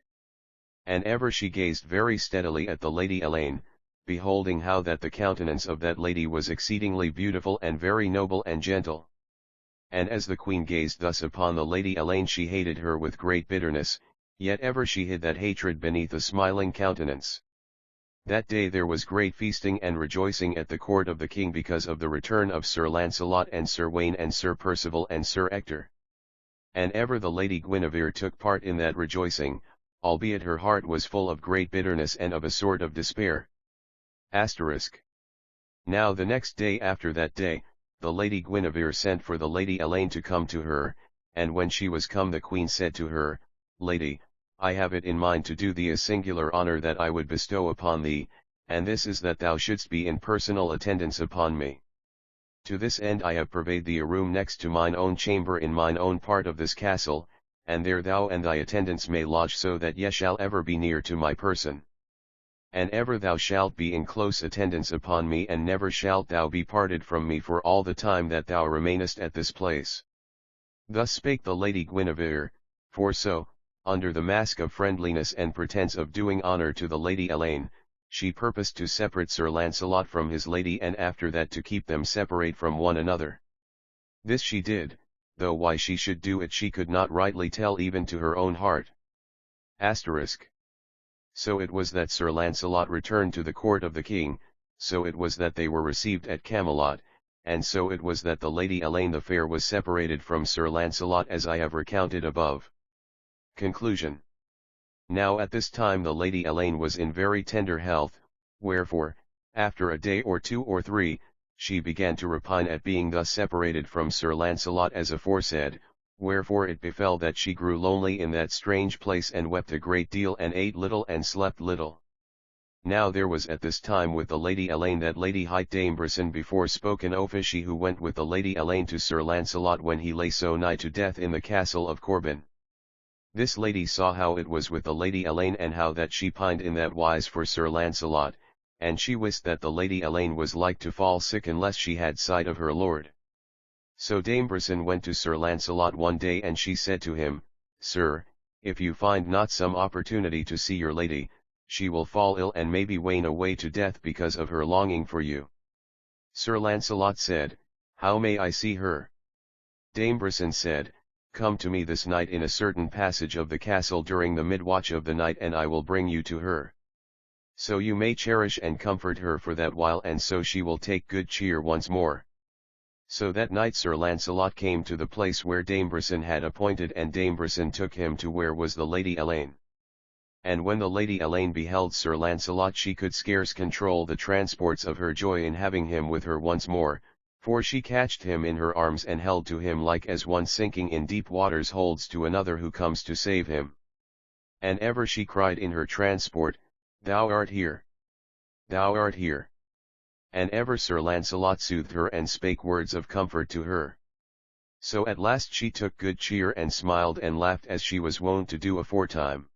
And ever she gazed very steadily at the Lady Elaine, beholding how that the countenance of that lady was exceedingly beautiful and very noble and gentle. And as the queen gazed thus upon the Lady Elaine, she hated her with great bitterness, yet ever she hid that hatred beneath a smiling countenance. That day there was great feasting and rejoicing at the court of the king because of the return of Sir Launcelot and Sir Wayne and Sir Percival and Sir Ector. And ever the Lady Guinevere took part in that rejoicing, albeit her heart was full of great bitterness and of a sort of despair. Asterisk. Now the next day after that day, the Lady Guinevere sent for the Lady Elaine to come to her, and when she was come the queen said to her, Lady, I have it in mind to do thee a singular honour that I would bestow upon thee, and this is that thou shouldst be in personal attendance upon me. To this end I have purveyed thee a room next to mine own chamber in mine own part of this castle, and there thou and thy attendants may lodge, so that ye shall ever be near to my person. And ever thou shalt be in close attendance upon me, and never shalt thou be parted from me for all the time that thou remainest at this place. Thus spake the Lady Guinevere, for so, under the mask of friendliness and pretence of doing honour to the Lady Elaine, she purposed to separate Sir Launcelot from his lady, and after that to keep them separate from one another. This she did, though why she should do it she could not rightly tell even to her own heart. Asterisk. So it was that Sir Launcelot returned to the court of the king, so it was that they were received at Camelot, and so it was that the Lady Elaine the Fair was separated from Sir Launcelot, as I have recounted above. Conclusion. Now at this time the Lady Elaine was in very tender health, wherefore, after a day or 2 or 3, she began to repine at being thus separated from Sir Launcelot as aforesaid, wherefore it befell that she grew lonely in that strange place, and wept a great deal, and ate little and slept little. Now there was at this time with the Lady Elaine that lady hight Dame Brisson before spoken of, she who went with the Lady Elaine to Sir Launcelot when he lay so nigh to death in the castle of Corbin. This lady saw how it was with the Lady Elaine, and how that she pined in that wise for Sir Launcelot, and she wist that the Lady Elaine was like to fall sick unless she had sight of her lord. So Dame Brisson went to Sir Launcelot one day, and she said to him, Sir, if you find not some opportunity to see your lady, she will fall ill and maybe wane away to death because of her longing for you. Sir Launcelot said, How may I see her? Dame Brisson said, Come to me this night in a certain passage of the castle during the mid-watch of the night, and I will bring you to her. So you may cherish and comfort her for that while, and so she will take good cheer once more. So that night Sir Launcelot came to the place where Dame Brisson had appointed, and Dame Brisson took him to where was the Lady Elaine. And when the Lady Elaine beheld Sir Launcelot, she could scarce control the transports of her joy in having him with her once more, for she catched him in her arms and held to him like as one sinking in deep waters holds to another who comes to save him. And ever she cried in her transport, Thou art here! Thou art here! And ever Sir Launcelot soothed her and spake words of comfort to her. So at last she took good cheer and smiled and laughed as she was wont to do aforetime.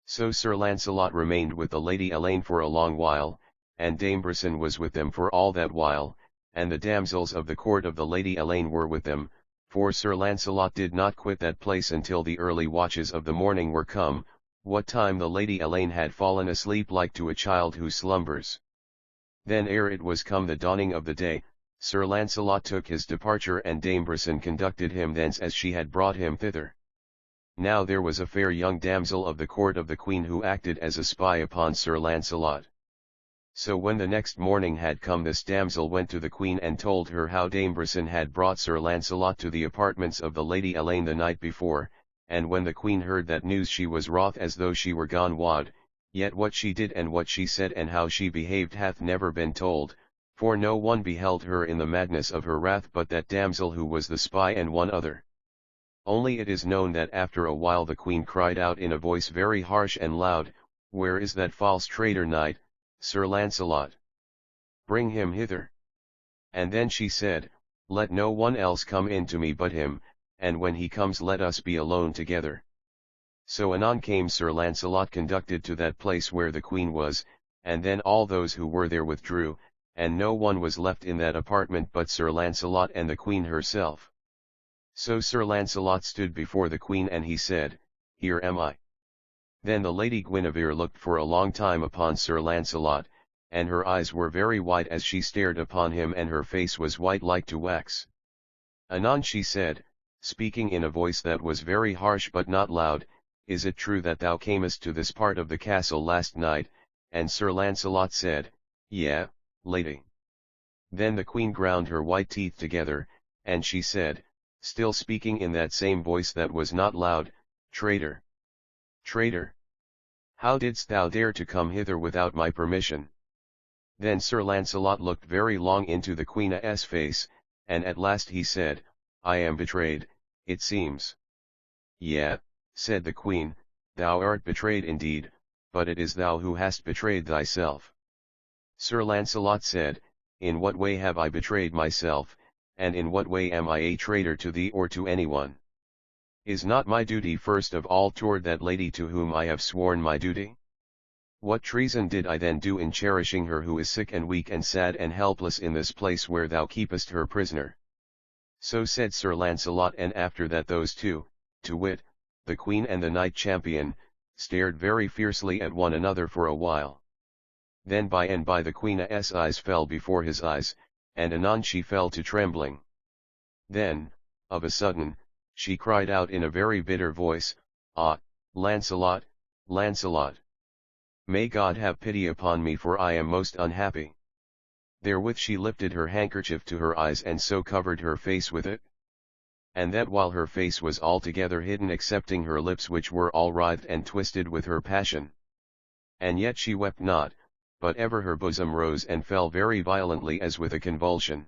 So Sir Launcelot remained with the Lady Elaine for a long while, and Dame Brisson was with them for all that while, and the damsels of the court of the Lady Elaine were with them, for Sir Launcelot did not quit that place until the early watches of the morning were come, what time the Lady Elaine had fallen asleep like to a child who slumbers. Then ere it was come the dawning of the day, Sir Launcelot took his departure, and Dame Brisson conducted him thence as she had brought him thither. Now there was a fair young damsel of the court of the queen who acted as a spy upon Sir Launcelot. So when the next morning had come, this damsel went to the queen and told her how Dame Brisson had brought Sir Launcelot to the apartments of the Lady Elaine the night before, and when the queen heard that news she was wroth as though she were gone wad, yet what she did and what she said and how she behaved hath never been told, for no one beheld her in the madness of her wrath but that damsel who was the spy and one other. Only it is known that after a while the queen cried out in a voice very harsh and loud, Where is that false traitor knight, Sir Launcelot? Bring him hither. And then she said, Let no one else come in to me but him, and when he comes let us be alone together. So anon came Sir Launcelot conducted to that place where the queen was, and then all those who were there withdrew, and no one was left in that apartment but Sir Launcelot and the queen herself. So Sir Launcelot stood before the queen, and he said, Here am I. Then the Lady Guinevere looked for a long time upon Sir Launcelot, and her eyes were very wide as she stared upon him, and her face was white like to wax. Anon she said, speaking in a voice that was very harsh but not loud, "Is it true that thou camest to this part of the castle last night?" And Sir Launcelot said, "Yea, lady." Then the queen ground her white teeth together, and she said, still speaking in that same voice that was not loud, "Traitor! Traitor! How didst thou dare to come hither without my permission?" Then Sir Launcelot looked very long into the queen's face, and at last he said, "I am betrayed, it seems." "Yea," said the queen, "thou art betrayed indeed, but it is thou who hast betrayed thyself." Sir Launcelot said, "In what way have I betrayed myself, and in what way am I a traitor to thee or to anyone? Is not my duty first of all toward that lady to whom I have sworn my duty? What treason did I then do in cherishing her who is sick and weak and sad and helpless in this place where thou keepest her prisoner?" So said Sir Launcelot, and after that those two, to wit, the queen and the knight champion, stared very fiercely at one another for a while. Then by and by the queen's eyes fell before his eyes, and anon she fell to trembling. Then, of a sudden, she cried out in a very bitter voice, "Ah, Launcelot, Launcelot! May God have pity upon me, for I am most unhappy." Therewith she lifted her handkerchief to her eyes and so covered her face with it. And that while her face was altogether hidden excepting her lips, which were all writhed and twisted with her passion. And yet she wept not, but ever her bosom rose and fell very violently as with a convulsion.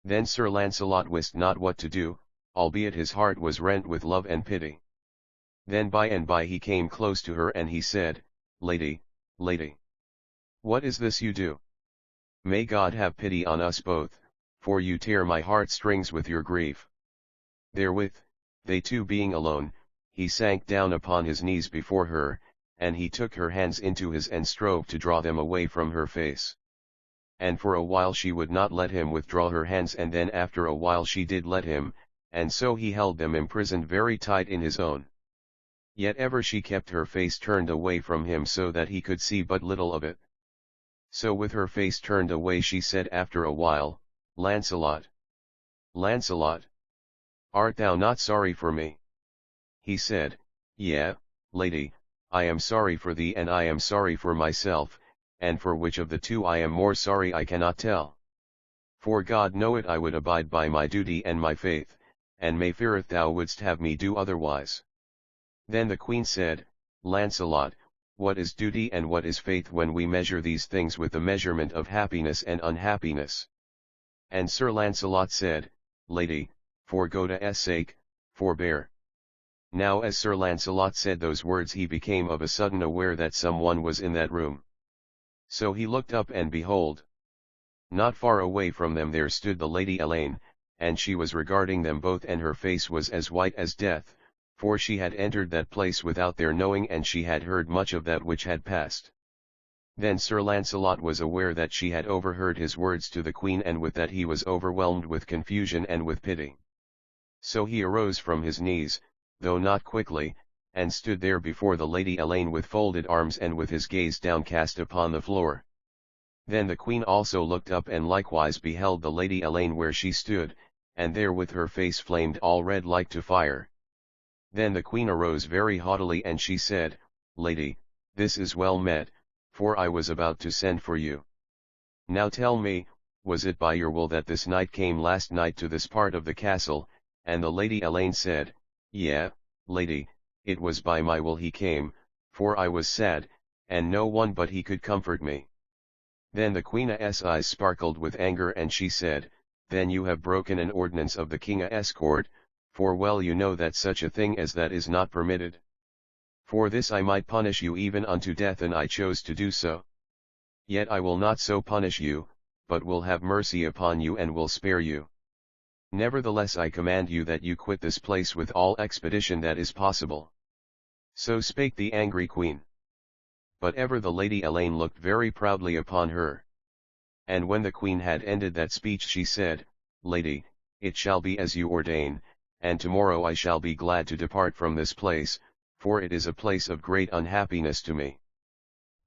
Then Sir Launcelot wist not what to do, albeit his heart was rent with love and pity. Then by and by he came close to her and he said, "Lady, lady, what is this you do? May God have pity on us both, for you tear my heartstrings with your grief." Therewith, they two being alone, he sank down upon his knees before her, and he took her hands into his and strove to draw them away from her face. And for a while she would not let him withdraw her hands, and then after a while she did let him, and so he held them imprisoned very tight in his own. Yet ever she kept her face turned away from him so that he could see but little of it. So with her face turned away she said after a while, "Launcelot! Launcelot! Art thou not sorry for me?" He said, "Yea, lady, I am sorry for thee and I am sorry for myself, and for which of the two I am more sorry I cannot tell. For God knoweth I would abide by my duty and my faith, and may feareth thou wouldst have me do otherwise." Then the queen said, "Launcelot, what is duty and what is faith when we measure these things with the measurement of happiness and unhappiness?" And Sir Launcelot said, "Lady, for God's sake, forbear." Now as Sir Launcelot said those words he became of a sudden aware that some one was in that room. So he looked up and behold, not far away from them there stood the Lady Elaine, and she was regarding them both, and her face was as white as death, for she had entered that place without their knowing, and she had heard much of that which had passed. Then Sir Launcelot was aware that she had overheard his words to the queen, and with that he was overwhelmed with confusion and with pity. So he arose from his knees, though not quickly, and stood there before the Lady Elaine with folded arms and with his gaze downcast upon the floor. Then the queen also looked up and likewise beheld the Lady Elaine where she stood, and there with her face flamed all red like to fire. Then the queen arose very haughtily, and she said, "Lady, this is well met, for I was about to send for you. Now tell me, was it by your will that this knight came last night to this part of the castle?" And the Lady Elaine said, "Yea, lady, it was by my will he came, for I was sad, and no one but he could comfort me." Then the queen's eyes sparkled with anger, and she said, "Then you have broken an ordinance of the king's court, for well you know that such a thing as that is not permitted. For this I might punish you even unto death, and I chose to do so. Yet I will not so punish you, but will have mercy upon you and will spare you. Nevertheless I command you that you quit this place with all expedition that is possible." So spake the angry queen. But ever the Lady Elaine looked very proudly upon her. And when the queen had ended that speech she said, "Lady, it shall be as you ordain, and tomorrow I shall be glad to depart from this place, for it is a place of great unhappiness to me.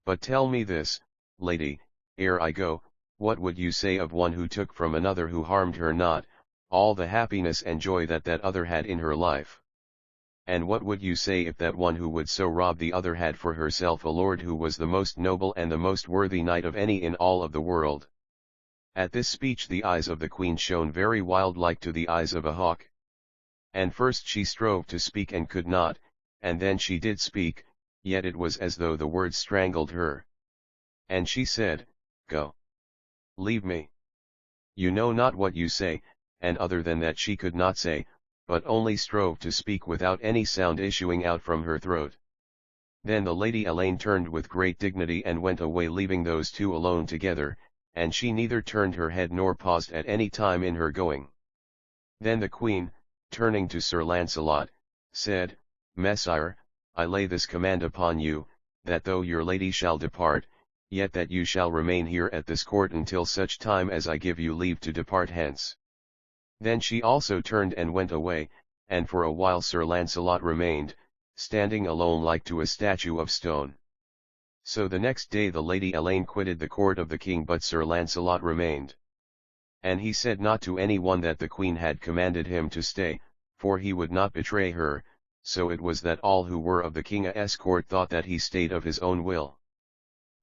But tell me this, lady, ere I go, what would you say of one who took from another who harmed her not, all the happiness and joy that that other had in her life. And what would you say if that one who would so rob the other had for herself a lord who was the most noble and the most worthy knight of any in all of the world? At this speech the eyes of the queen shone very wild-like to the eyes of a hawk. And first she strove to speak and could not, and then she did speak, yet it was as though the words strangled her. And she said, "Go. Leave me. You know not what you say," and other than that she could not say, but only strove to speak without any sound issuing out from her throat. Then the Lady Elaine turned with great dignity and went away, leaving those two alone together, and she neither turned her head nor paused at any time in her going. Then the queen, turning to Sir Launcelot, said, "Messire, I lay this command upon you, that though your lady shall depart, yet that you shall remain here at this court until such time as I give you leave to depart hence." Then she also turned and went away, and for a while Sir Launcelot remained, standing alone like to a statue of stone. So the next day the Lady Elaine quitted the court of the king, but Sir Launcelot remained. And he said not to any one that the queen had commanded him to stay, for he would not betray her, so it was that all who were of the king's court thought that he stayed of his own will.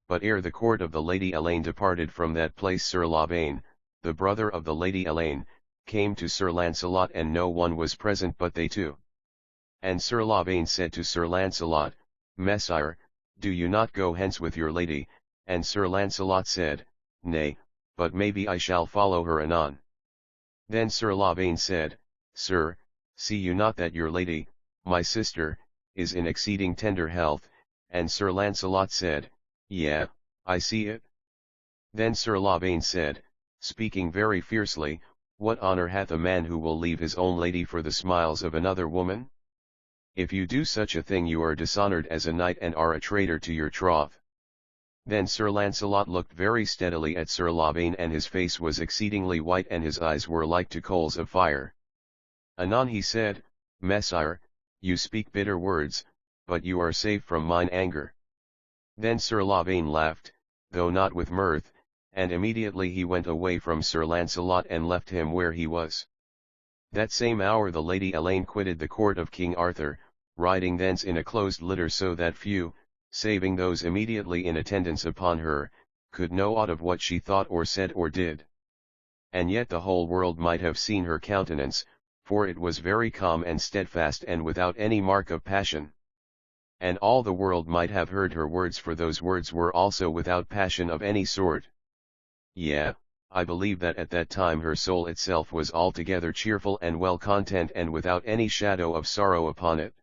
But ere the court of the Lady Elaine departed from that place, Sir Lavaine, the brother of the Lady Elaine, came to Sir Launcelot, and no one was present but they two. And Sir Lavaine said to Sir Launcelot, "Messire, do you not go hence with your lady?" And Sir Launcelot said, "Nay, but maybe I shall follow her anon." Then Sir Lavaine said, "Sir, see you not that your lady, my sister, is in exceeding tender health?" And Sir Launcelot said, "Yea, I see it." Then Sir Lavaine said, speaking very fiercely, "What honor hath a man who will leave his own lady for the smiles of another woman? If you do such a thing you are dishonored as a knight and are a traitor to your troth." Then Sir Launcelot looked very steadily at Sir Lavaine, and his face was exceedingly white and his eyes were like to coals of fire. Anon he said, "Messire, you speak bitter words, but you are safe from mine anger." Then Sir Lavaine laughed, though not with mirth, and immediately he went away from Sir Launcelot and left him where he was. That same hour the Lady Elaine quitted the court of King Arthur, riding thence in a closed litter, so that few, saving those immediately in attendance upon her, could know aught of what she thought or said or did. And yet the whole world might have seen her countenance, for it was very calm and steadfast and without any mark of passion. And all the world might have heard her words, for those words were also without passion of any sort. Yea, I believe that at that time her soul itself was altogether cheerful and well content and without any shadow of sorrow upon it.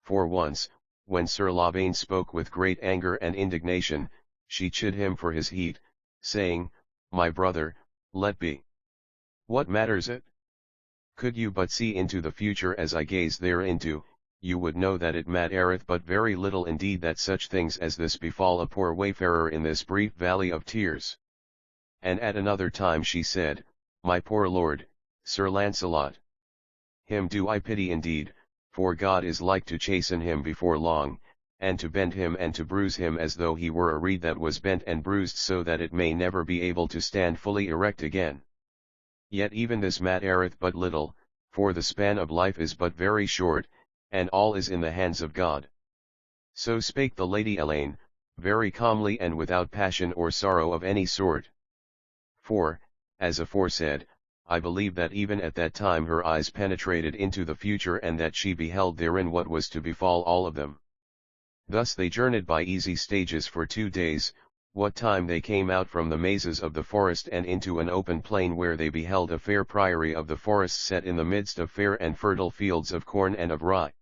For once, when Sir Lavaine spoke with great anger and indignation, she chid him for his heat, saying, "My brother, let be. What matters it? Could you but see into the future as I gaze thereinto, you would know that it mattereth but very little indeed that such things as this befall a poor wayfarer in this brief valley of tears." And at another time she said, "My poor lord, Sir Launcelot. Him do I pity indeed, for God is like to chasten him before long, and to bend him and to bruise him as though he were a reed that was bent and bruised, so that it may never be able to stand fully erect again. Yet even this mattereth but little, for the span of life is but very short, and all is in the hands of God." So spake the Lady Elaine, very calmly and without passion or sorrow of any sort. For, as aforesaid, I believe that even at that time her eyes penetrated into the future, and that she beheld therein what was to befall all of them. Thus they journeyed by easy stages for 2 days, what time they came out from the mazes of the forest and into an open plain, where they beheld a fair priory of the forest set in the midst of fair and fertile fields of corn and of rye.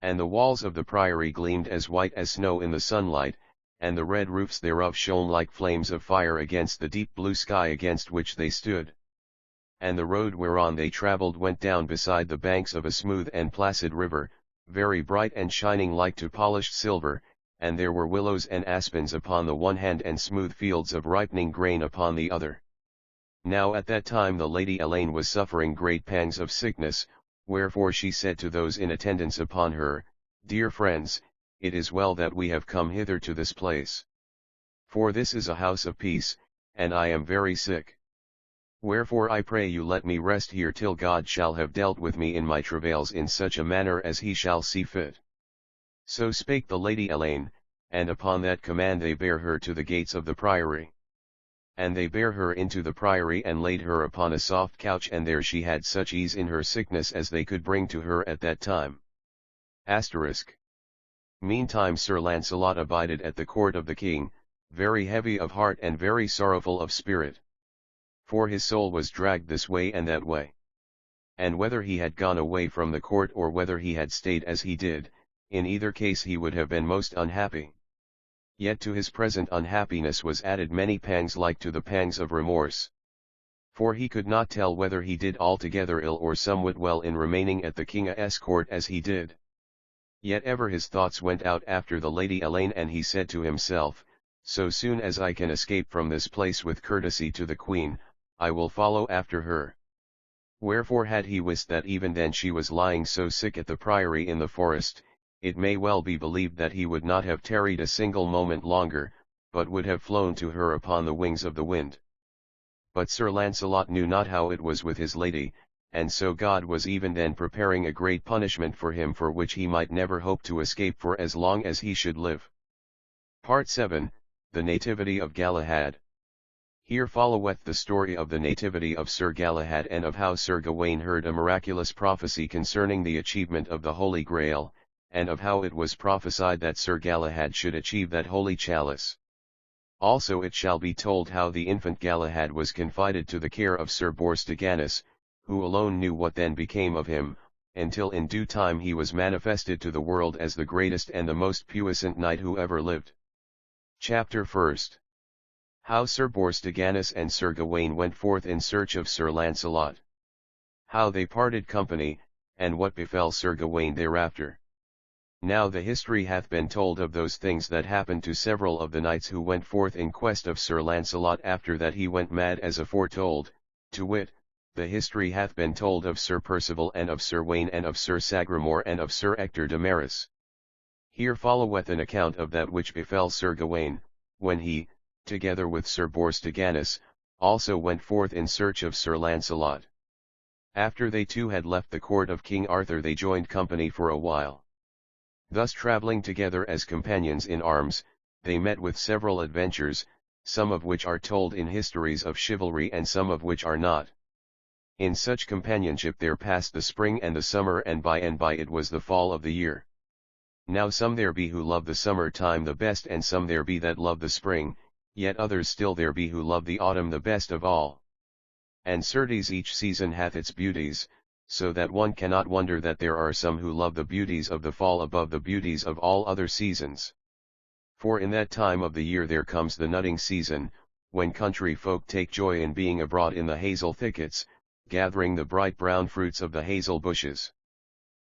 And the walls of the priory gleamed as white as snow in the sunlight, and the red roofs thereof shone like flames of fire against the deep blue sky against which they stood. And the road whereon they travelled went down beside the banks of a smooth and placid river, very bright and shining like to polished silver, and there were willows and aspens upon the one hand and smooth fields of ripening grain upon the other. Now at that time the Lady Elaine was suffering great pangs of sickness, wherefore she said to those in attendance upon her, "Dear friends, it is well that we have come hither to this place. For this is a house of peace, and I am very sick. Wherefore I pray you let me rest here till God shall have dealt with me in my travails in such a manner as he shall see fit. So spake the Lady Elaine, and upon that command they bare her to the gates of the priory. And they bare her into the priory and laid her upon a soft couch, and there she had such ease in her sickness as they could bring to her at that time. Asterisk. Meantime Sir Launcelot abided at the court of the king, very heavy of heart and very sorrowful of spirit. For his soul was dragged this way and that way. And whether he had gone away from the court or whether he had stayed as he did, in either case he would have been most unhappy. Yet to his present unhappiness was added many pangs like to the pangs of remorse. For he could not tell whether he did altogether ill or somewhat well in remaining at the king's court as he did. Yet ever his thoughts went out after the Lady Elaine, and he said to himself, so soon as I can escape from this place with courtesy to the queen, I will follow after her. Wherefore had he wist that even then she was lying so sick at the priory in the forest, it may well be believed that he would not have tarried a single moment longer, but would have flown to her upon the wings of the wind. But Sir Launcelot knew not how it was with his lady, and so God was even then preparing a great punishment for him, for which he might never hope to escape for as long as he should live. Part 7, The Nativity of Galahad. Here followeth the story of the nativity of Sir Galahad, and of how Sir Gawain heard a miraculous prophecy concerning the achievement of the Holy Grail, and of how it was prophesied that Sir Galahad should achieve that holy chalice. Also it shall be told how the infant Galahad was confided to the care of Sir Bors de Ganis, who alone knew what then became of him, until in due time he was manifested to the world as the greatest and the most puissant knight who ever lived. Chapter 1. How Sir Bors de Ganis and Sir Gawain went forth in search of Sir Launcelot. How they parted company, and what befell Sir Gawain thereafter. Now the history hath been told of those things that happened to several of the knights who went forth in quest of Sir Launcelot after that he went mad as aforetold, to wit, the history hath been told of Sir Percival and of Sir Wayne and of Sir Sagramore and of Sir Ector de Maris. Here followeth an account of that which befell Sir Gawain, when he, together with Sir Bors de Ganis, also went forth in search of Sir Launcelot. After they two had left the court of King Arthur they joined company for a while. Thus travelling together as companions in arms, they met with several adventures, some of which are told in histories of chivalry and some of which are not. In such companionship there passed the spring and the summer, and by it was the fall of the year. Now some there be who love the summer time the best, and some there be that love the spring, yet others still there be who love the autumn the best of all. And certes each season hath its beauties, so that one cannot wonder that there are some who love the beauties of the fall above the beauties of all other seasons. For in that time of the year there comes the nutting season, when country folk take joy in being abroad in the hazel thickets, gathering the bright brown fruits of the hazel bushes.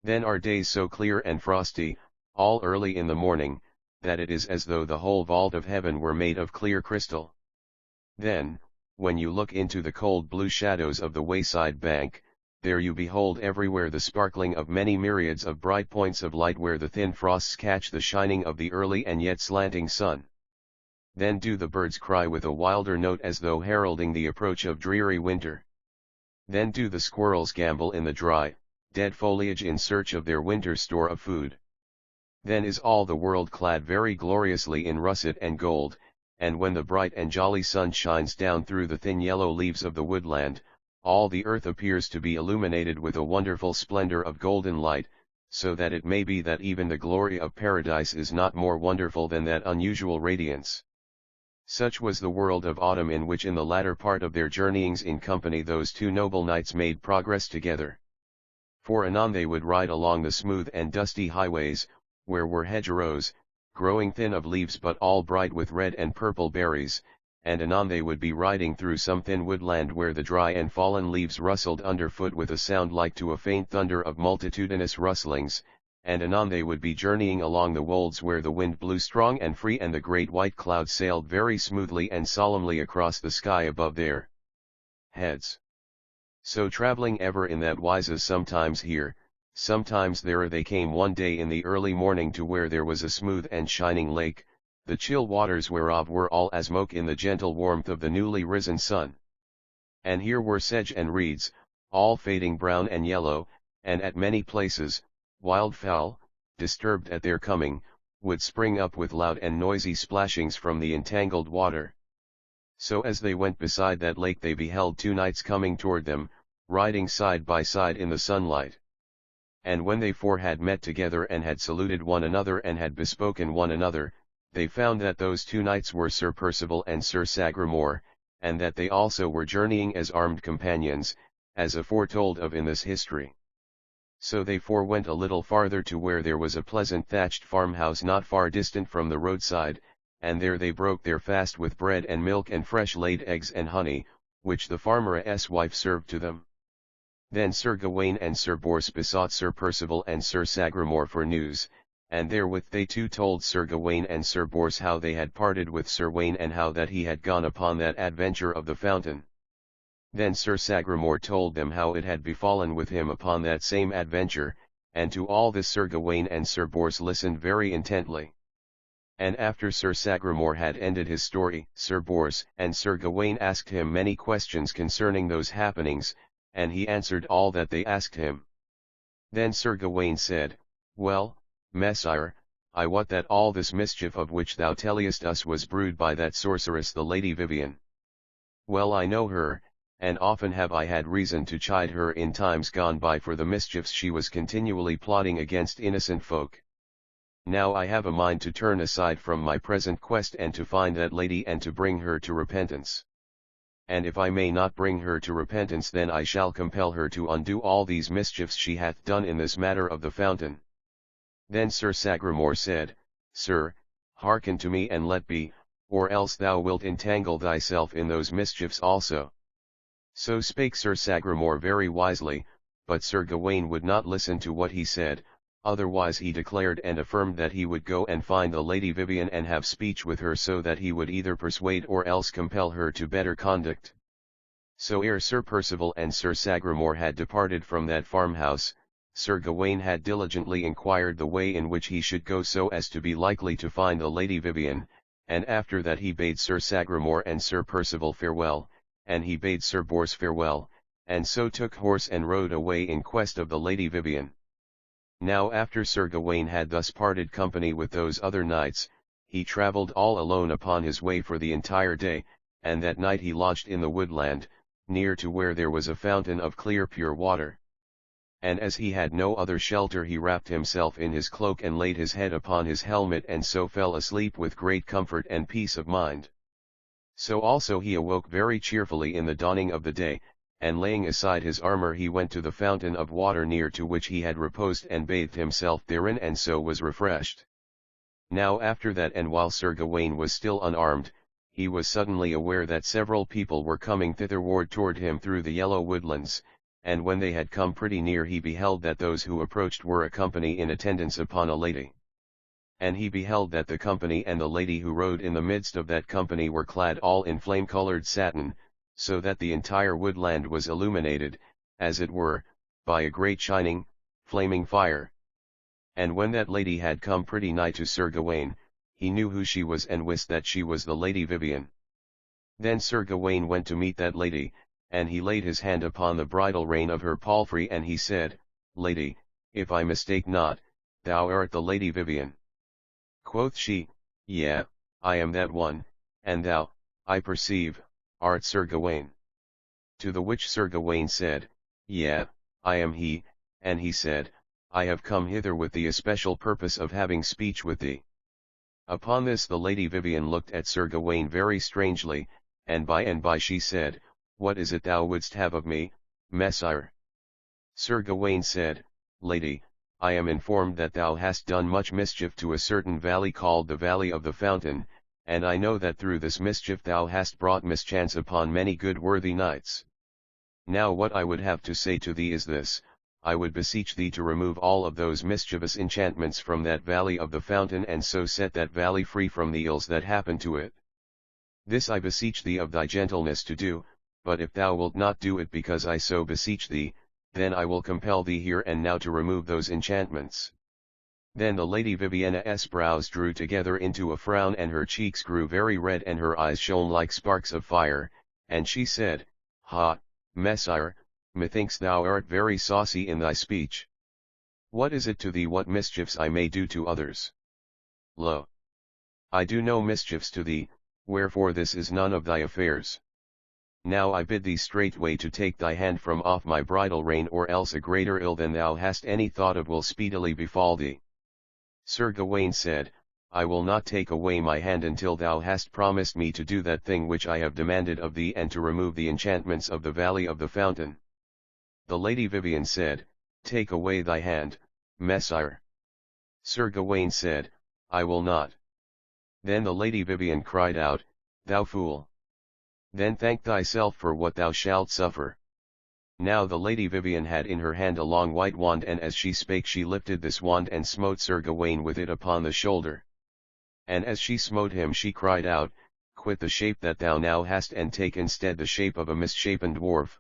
Then are days so clear and frosty, all early in the morning, that it is as though the whole vault of heaven were made of clear crystal. Then, when you look into the cold blue shadows of the wayside bank, there you behold everywhere the sparkling of many myriads of bright points of light where the thin frosts catch the shining of the early and yet slanting sun. Then do the birds cry with a wilder note as though heralding the approach of dreary winter. Then do the squirrels gambol in the dry, dead foliage in search of their winter store of food. Then is all the world clad very gloriously in russet and gold, and when the bright and jolly sun shines down through the thin yellow leaves of the woodland, all the earth appears to be illuminated with a wonderful splendor of golden light, so that it may be that even the glory of paradise is not more wonderful than that unusual radiance. Such was the world of autumn, in which in the latter part of their journeyings in company those two noble knights made progress together. For anon they would ride along the smooth and dusty highways, where were hedgerows, growing thin of leaves but all bright with red and purple berries, and anon they would be riding through some thin woodland where the dry and fallen leaves rustled underfoot with a sound like to a faint thunder of multitudinous rustlings, and anon they would be journeying along the wolds where the wind blew strong and free and the great white clouds sailed very smoothly and solemnly across the sky above their heads. So travelling ever in that wise, as sometimes here, sometimes there, they came one day in the early morning to where there was a smooth and shining lake, the chill waters whereof were all as smoke in the gentle warmth of the newly risen sun. And here were sedge and reeds, all fading brown and yellow, and at many places, wildfowl, disturbed at their coming, would spring up with loud and noisy splashings from the entangled water. So as they went beside that lake they beheld two knights coming toward them, riding side by side in the sunlight. And when they four had met together and had saluted one another and had bespoken one another, they found that those two knights were Sir Percival and Sir Sagramore, and that they also were journeying as armed companions, as aforetold of in this history. So they four went a little farther to where there was a pleasant thatched farmhouse not far distant from the roadside, and there they broke their fast with bread and milk and fresh laid eggs and honey, which the farmer's wife served to them. Then Sir Gawain and Sir Bors besought Sir Percival and Sir Sagramore for news, and therewith they too told Sir Gawain and Sir Bors how they had parted with Sir Wain and how that he had gone upon that adventure of the fountain. Then Sir Sagramore told them how it had befallen with him upon that same adventure, and to all this Sir Gawain and Sir Bors listened very intently. And after Sir Sagramore had ended his story, Sir Bors and Sir Gawain asked him many questions concerning those happenings, and he answered all that they asked him. Then Sir Gawain said, Well, Messire, I wot that all this mischief of which thou tellest us was brewed by that sorceress the Lady Vivian. Well I know her, and often have I had reason to chide her in times gone by for the mischiefs she was continually plotting against innocent folk. Now I have a mind to turn aside from my present quest and to find that lady and to bring her to repentance. And if I may not bring her to repentance, then I shall compel her to undo all these mischiefs she hath done in this matter of the fountain. Then Sir Sagramore said, Sir, hearken to me and let be, or else thou wilt entangle thyself in those mischiefs also. So spake Sir Sagramore very wisely, but Sir Gawain would not listen to what he said, otherwise he declared and affirmed that he would go and find the Lady Vivian and have speech with her so that he would either persuade or else compel her to better conduct. So ere Sir Percival and Sir Sagramore had departed from that farmhouse, Sir Gawain had diligently inquired the way in which he should go so as to be likely to find the Lady Vivian, and after that he bade Sir Sagramore and Sir Percival farewell, and he bade Sir Bors farewell, and so took horse and rode away in quest of the Lady Vivian. Now after Sir Gawain had thus parted company with those other knights, he travelled all alone upon his way for the entire day, and that night he lodged in the woodland, near to where there was a fountain of clear pure water. And as he had no other shelter he wrapped himself in his cloak and laid his head upon his helmet and so fell asleep with great comfort and peace of mind. So also he awoke very cheerfully in the dawning of the day, and laying aside his armor he went to the fountain of water near to which he had reposed and bathed himself therein and so was refreshed. Now after that and while Sir Gawain was still unarmed, he was suddenly aware that several people were coming thitherward toward him through the yellow woodlands, and when they had come pretty near he beheld that those who approached were a company in attendance upon a lady. And he beheld that the company and the lady who rode in the midst of that company were clad all in flame-colored satin, so that the entire woodland was illuminated, as it were, by a great shining, flaming fire. And when that lady had come pretty nigh to Sir Gawain, he knew who she was and wist that she was the Lady Vivian. Then Sir Gawain went to meet that lady, and he laid his hand upon the bridle rein of her palfrey and he said, Lady, if I mistake not, thou art the Lady Vivian. Quoth she, Yea, I am that one, and thou, I perceive, art Sir Gawain. To the which Sir Gawain said, Yea, I am he, and he said, I have come hither with the especial purpose of having speech with thee. Upon this the Lady Vivian looked at Sir Gawain very strangely, and by she said, What is it thou wouldst have of me, Messire? Sir Gawain said, Lady, I am informed that thou hast done much mischief to a certain valley called the Valley of the Fountain, and I know that through this mischief thou hast brought mischance upon many good worthy knights. Now what I would have to say to thee is this, I would beseech thee to remove all of those mischievous enchantments from that Valley of the Fountain and so set that valley free from the ills that happen to it. This I beseech thee of thy gentleness to do, but if thou wilt not do it because I so beseech thee, then I will compel thee here and now to remove those enchantments. Then the Lady Viviana's brows drew together into a frown and her cheeks grew very red and her eyes shone like sparks of fire, and she said, Ha, Messire, methinks thou art very saucy in thy speech. What is it to thee what mischiefs I may do to others? Lo! I do no mischiefs to thee, wherefore this is none of thy affairs. Now I bid thee straightway to take thy hand from off my bridle rein, or else a greater ill than thou hast any thought of will speedily befall thee. Sir Gawain said, I will not take away my hand until thou hast promised me to do that thing which I have demanded of thee, and to remove the enchantments of the Valley of the Fountain. The Lady Vivien said, Take away thy hand, Messire. Sir Gawain said, I will not. Then the Lady Vivien cried out, Thou fool! Then thank thyself for what thou shalt suffer. Now the Lady Vivien had in her hand a long white wand, and as she spake she lifted this wand and smote Sir Gawain with it upon the shoulder. And as she smote him she cried out, Quit the shape that thou now hast, and take instead the shape of a misshapen dwarf.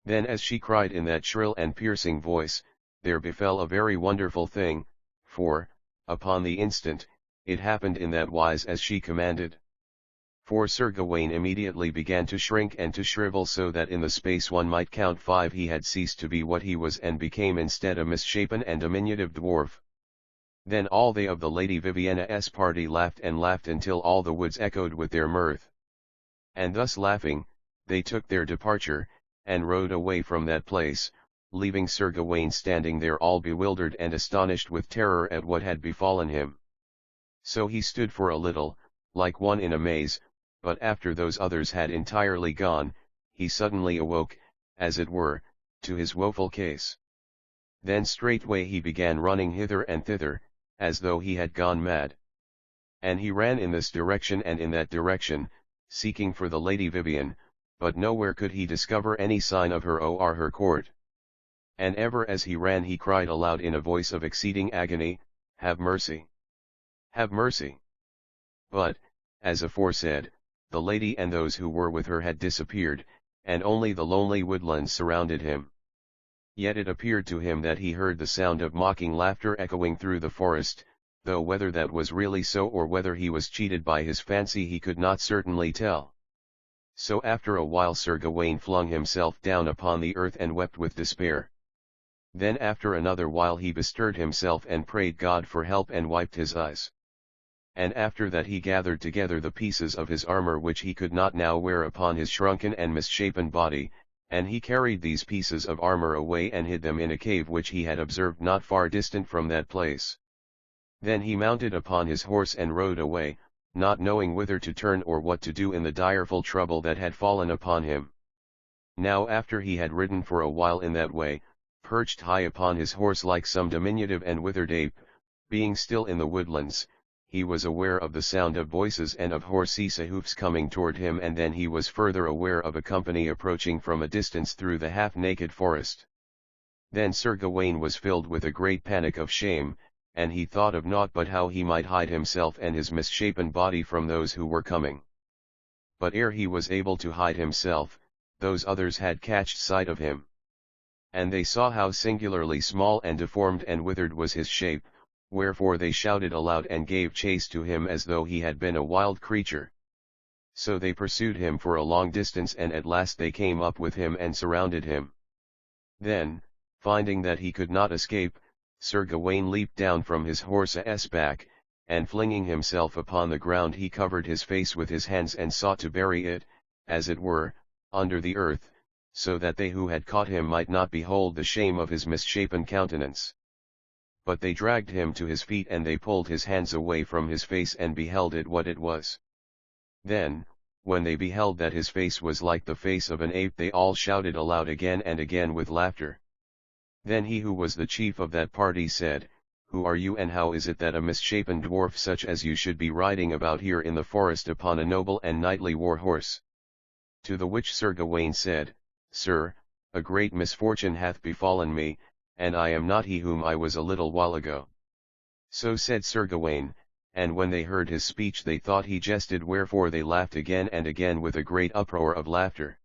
Then as she cried in that shrill and piercing voice, there befell a very wonderful thing, for, upon the instant, it happened in that wise as she commanded. For Sir Gawain immediately began to shrink and to shrivel, so that in the space one might count 5 he had ceased to be what he was, and became instead a misshapen and diminutive dwarf. Then all they of the Lady Vivienne's party laughed and laughed until all the woods echoed with their mirth. And thus laughing, they took their departure, and rode away from that place, leaving Sir Gawain standing there all bewildered and astonished with terror at what had befallen him. So he stood for a little, like one in a maze, but after those others had entirely gone, he suddenly awoke, as it were, to his woeful case. Then straightway he began running hither and thither, as though he had gone mad. And he ran in this direction and in that direction, seeking for the Lady Vivien, but nowhere could he discover any sign of her or her court. And ever as he ran he cried aloud in a voice of exceeding agony, Have mercy! Have mercy! But, as aforesaid, the lady and those who were with her had disappeared, and only the lonely woodlands surrounded him. Yet it appeared to him that he heard the sound of mocking laughter echoing through the forest, though whether that was really so or whether he was cheated by his fancy he could not certainly tell. So after a while Sir Gawain flung himself down upon the earth and wept with despair. Then after another while he bestirred himself and prayed God for help and wiped his eyes. And after that he gathered together the pieces of his armor which he could not now wear upon his shrunken and misshapen body, and he carried these pieces of armor away and hid them in a cave which he had observed not far distant from that place. Then he mounted upon his horse and rode away, not knowing whither to turn or what to do in the direful trouble that had fallen upon him. Now after he had ridden for a while in that way, perched high upon his horse like some diminutive and withered ape, being still in the woodlands, he was aware of the sound of voices and of horses' hoofs coming toward him, and then he was further aware of a company approaching from a distance through the half-naked forest. Then Sir Gawain was filled with a great panic of shame, and he thought of naught but how he might hide himself and his misshapen body from those who were coming. But ere he was able to hide himself, those others had catched sight of him. And they saw how singularly small and deformed and withered was his shape, wherefore they shouted aloud and gave chase to him as though he had been a wild creature. So they pursued him for a long distance, and at last they came up with him and surrounded him. Then, finding that he could not escape, Sir Gawain leaped down from his horse's back, and flinging himself upon the ground he covered his face with his hands and sought to bury it, as it were, under the earth, so that they who had caught him might not behold the shame of his misshapen countenance. But they dragged him to his feet, and they pulled his hands away from his face and beheld it what it was. Then, when they beheld that his face was like the face of an ape, they all shouted aloud again and again with laughter. Then he who was the chief of that party said, Who are you, and how is it that a misshapen dwarf such as you should be riding about here in the forest upon a noble and knightly war horse? To the which Sir Gawain said, Sir, a great misfortune hath befallen me, and I am not he whom I was a little while ago. So said Sir Gawain, and when they heard his speech they thought he jested, wherefore they laughed again and again with a great uproar of laughter.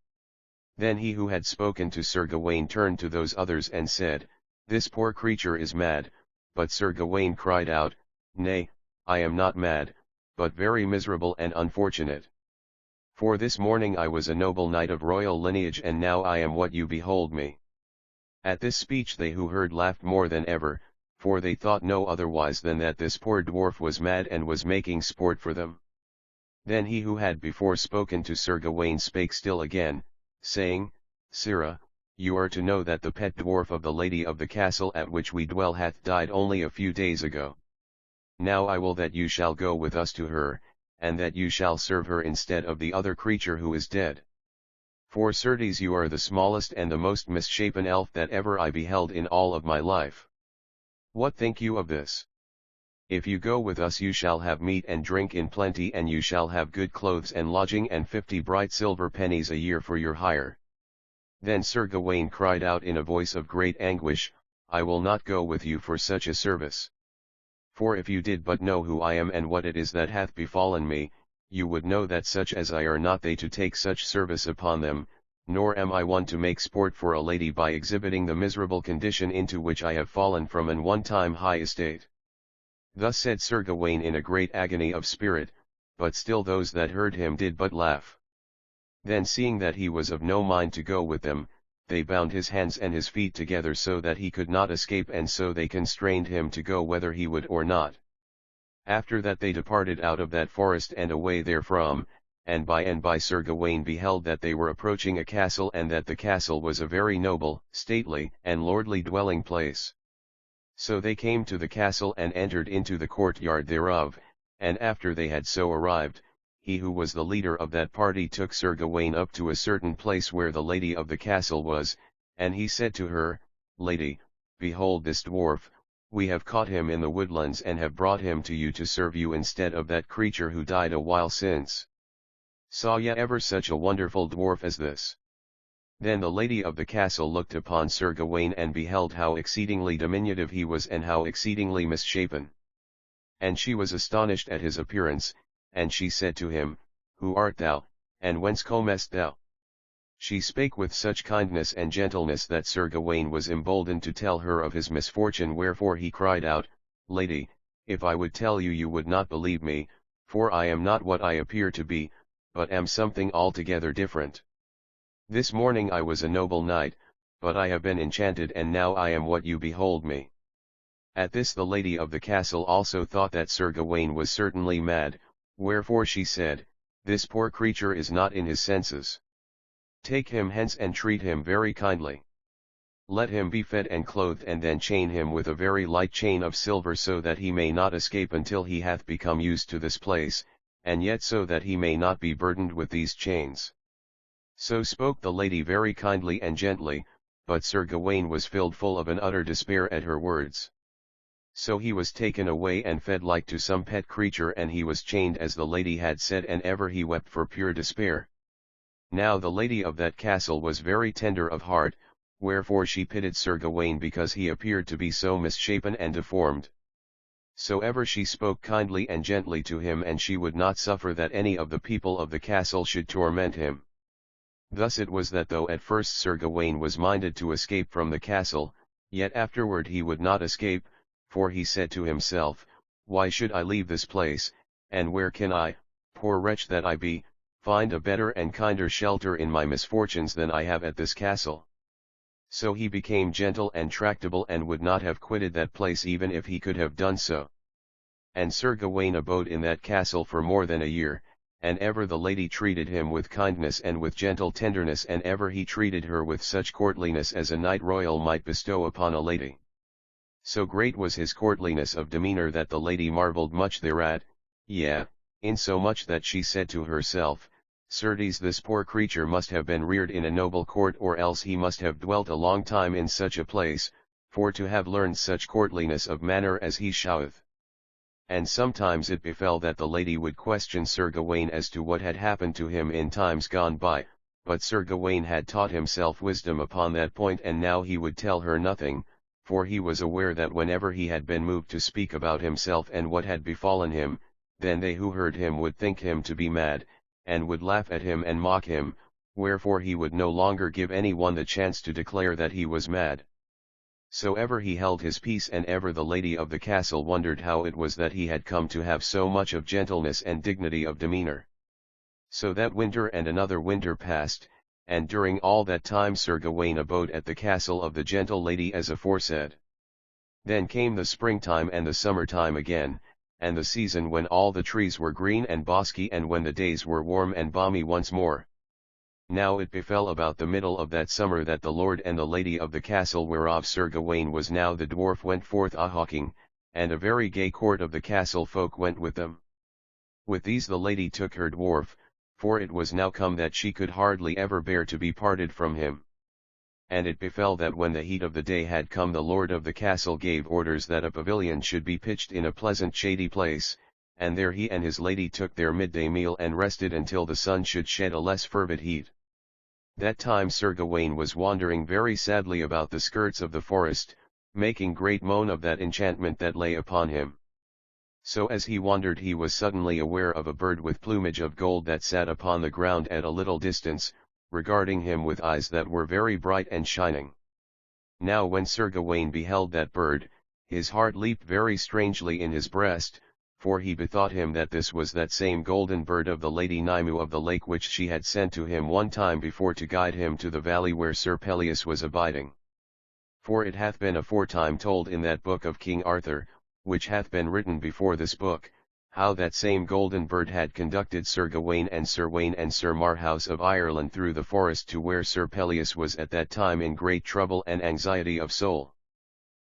Then he who had spoken to Sir Gawain turned to those others and said, This poor creature is mad, but Sir Gawain cried out, Nay, I am not mad, but very miserable and unfortunate. For this morning I was a noble knight of royal lineage, and now I am what you behold me. At this speech they who heard laughed more than ever, for they thought no otherwise than that this poor dwarf was mad and was making sport for them. Then he who had before spoken to Sir Gawain spake still again, saying, Sirrah, you are to know that the pet dwarf of the lady of the castle at which we dwell hath died only a few days ago. Now I will that you shall go with us to her, and that you shall serve her instead of the other creature who is dead. For certes you are the smallest and the most misshapen elf that ever I beheld in all of my life. What think you of this? If you go with us you shall have meat and drink in plenty, and you shall have good clothes and lodging, and 50 bright silver pennies a year for your hire. Then Sir Gawain cried out in a voice of great anguish, I will not go with you for such a service. For if you did but know who I am and what it is that hath befallen me, you would know that such as I are not they to take such service upon them, nor am I one to make sport for a lady by exhibiting the miserable condition into which I have fallen from an one time high estate. Thus said Sir Gawain in a great agony of spirit, but still those that heard him did but laugh. Then seeing that he was of no mind to go with them, they bound his hands and his feet together so that he could not escape, and so they constrained him to go whether he would or not. After that they departed out of that forest and away therefrom, and by Sir Gawain beheld that they were approaching a castle, and that the castle was a very noble, stately, and lordly dwelling place. So they came to the castle and entered into the courtyard thereof, and after they had so arrived, he who was the leader of that party took Sir Gawain up to a certain place where the lady of the castle was, and he said to her, Lady, behold this dwarf, we have caught him in the woodlands and have brought him to you to serve you instead of that creature who died a while since. Saw ye ever such a wonderful dwarf as this? Then the lady of the castle looked upon Sir Gawain and beheld how exceedingly diminutive he was and how exceedingly misshapen. And she was astonished at his appearance, and she said to him, Who art thou, and whence comest thou? She spake with such kindness and gentleness that Sir Gawain was emboldened to tell her of his misfortune, wherefore he cried out, Lady, if I would tell you you would not believe me, for I am not what I appear to be, but am something altogether different. This morning I was a noble knight, but I have been enchanted, and now I am what you behold me. At this the lady of the castle also thought that Sir Gawain was certainly mad, wherefore she said, This poor creature is not in his senses. Take him hence and treat him very kindly. Let him be fed and clothed, and then chain him with a very light chain of silver, so that he may not escape until he hath become used to this place, and yet so that he may not be burdened with these chains. So spoke the lady very kindly and gently, but Sir Gawain was filled full of an utter despair at her words. So he was taken away and fed like to some pet creature, and he was chained as the lady had said, and ever he wept for pure despair. Now the lady of that castle was very tender of heart, wherefore she pitied Sir Gawain because he appeared to be so misshapen and deformed. So ever she spoke kindly and gently to him, and she would not suffer that any of the people of the castle should torment him. Thus it was that though at first Sir Gawain was minded to escape from the castle, yet afterward he would not escape, for he said to himself, Why should I leave this place, and where can I, poor wretch that I be, find a better and kinder shelter in my misfortunes than I have at this castle? So he became gentle and tractable, and would not have quitted that place even if he could have done so. And Sir Gawain abode in that castle for more than a year, and ever the lady treated him with kindness and with gentle tenderness, and ever he treated her with such courtliness as a knight royal might bestow upon a lady. So great was his courtliness of demeanor that the lady marvelled much thereat, yea, insomuch that she said to herself, Certes this poor creature must have been reared in a noble court, or else he must have dwelt a long time in such a place, for to have learned such courtliness of manner as he showeth. And sometimes it befell that the lady would question Sir Gawain as to what had happened to him in times gone by, but Sir Gawain had taught himself wisdom upon that point, and now he would tell her nothing, for he was aware that whenever he had been moved to speak about himself and what had befallen him, then they who heard him would think him to be mad, and would laugh at him and mock him, wherefore he would no longer give any one the chance to declare that he was mad. So ever he held his peace, and ever the lady of the castle wondered how it was that he had come to have so much of gentleness and dignity of demeanor. So that winter and another winter passed, and during all that time Sir Gawain abode at the castle of the gentle lady as aforesaid. Then came the springtime and the summertime again, and the season when all the trees were green and bosky, and when the days were warm and balmy once more. Now it befell about the middle of that summer that the lord and the lady of the castle whereof Sir Gawain was now the dwarf went forth a-hawking, and a very gay court of the castle folk went with them. With these the lady took her dwarf, for it was now come that she could hardly ever bear to be parted from him. And it befell that when the heat of the day had come, the lord of the castle gave orders that a pavilion should be pitched in a pleasant shady place, and there he and his lady took their midday meal and rested until the sun should shed a less fervid heat. That time Sir Gawain was wandering very sadly about the skirts of the forest, making great moan of that enchantment that lay upon him. So as he wandered he was suddenly aware of a bird with plumage of gold that sat upon the ground at a little distance, regarding him with eyes that were very bright and shining. Now when Sir Gawain beheld that bird, his heart leaped very strangely in his breast, for he bethought him that this was that same golden bird of the Lady Nymue of the lake which she had sent to him one time before to guide him to the valley where Sir Pelleas was abiding. For it hath been aforetime told in that book of King Arthur, which hath been written before this book, how that same golden bird had conducted Sir Gawain and Sir Wayne and Sir Marhaus of Ireland through the forest to where Sir Pelleas was at that time in great trouble and anxiety of soul.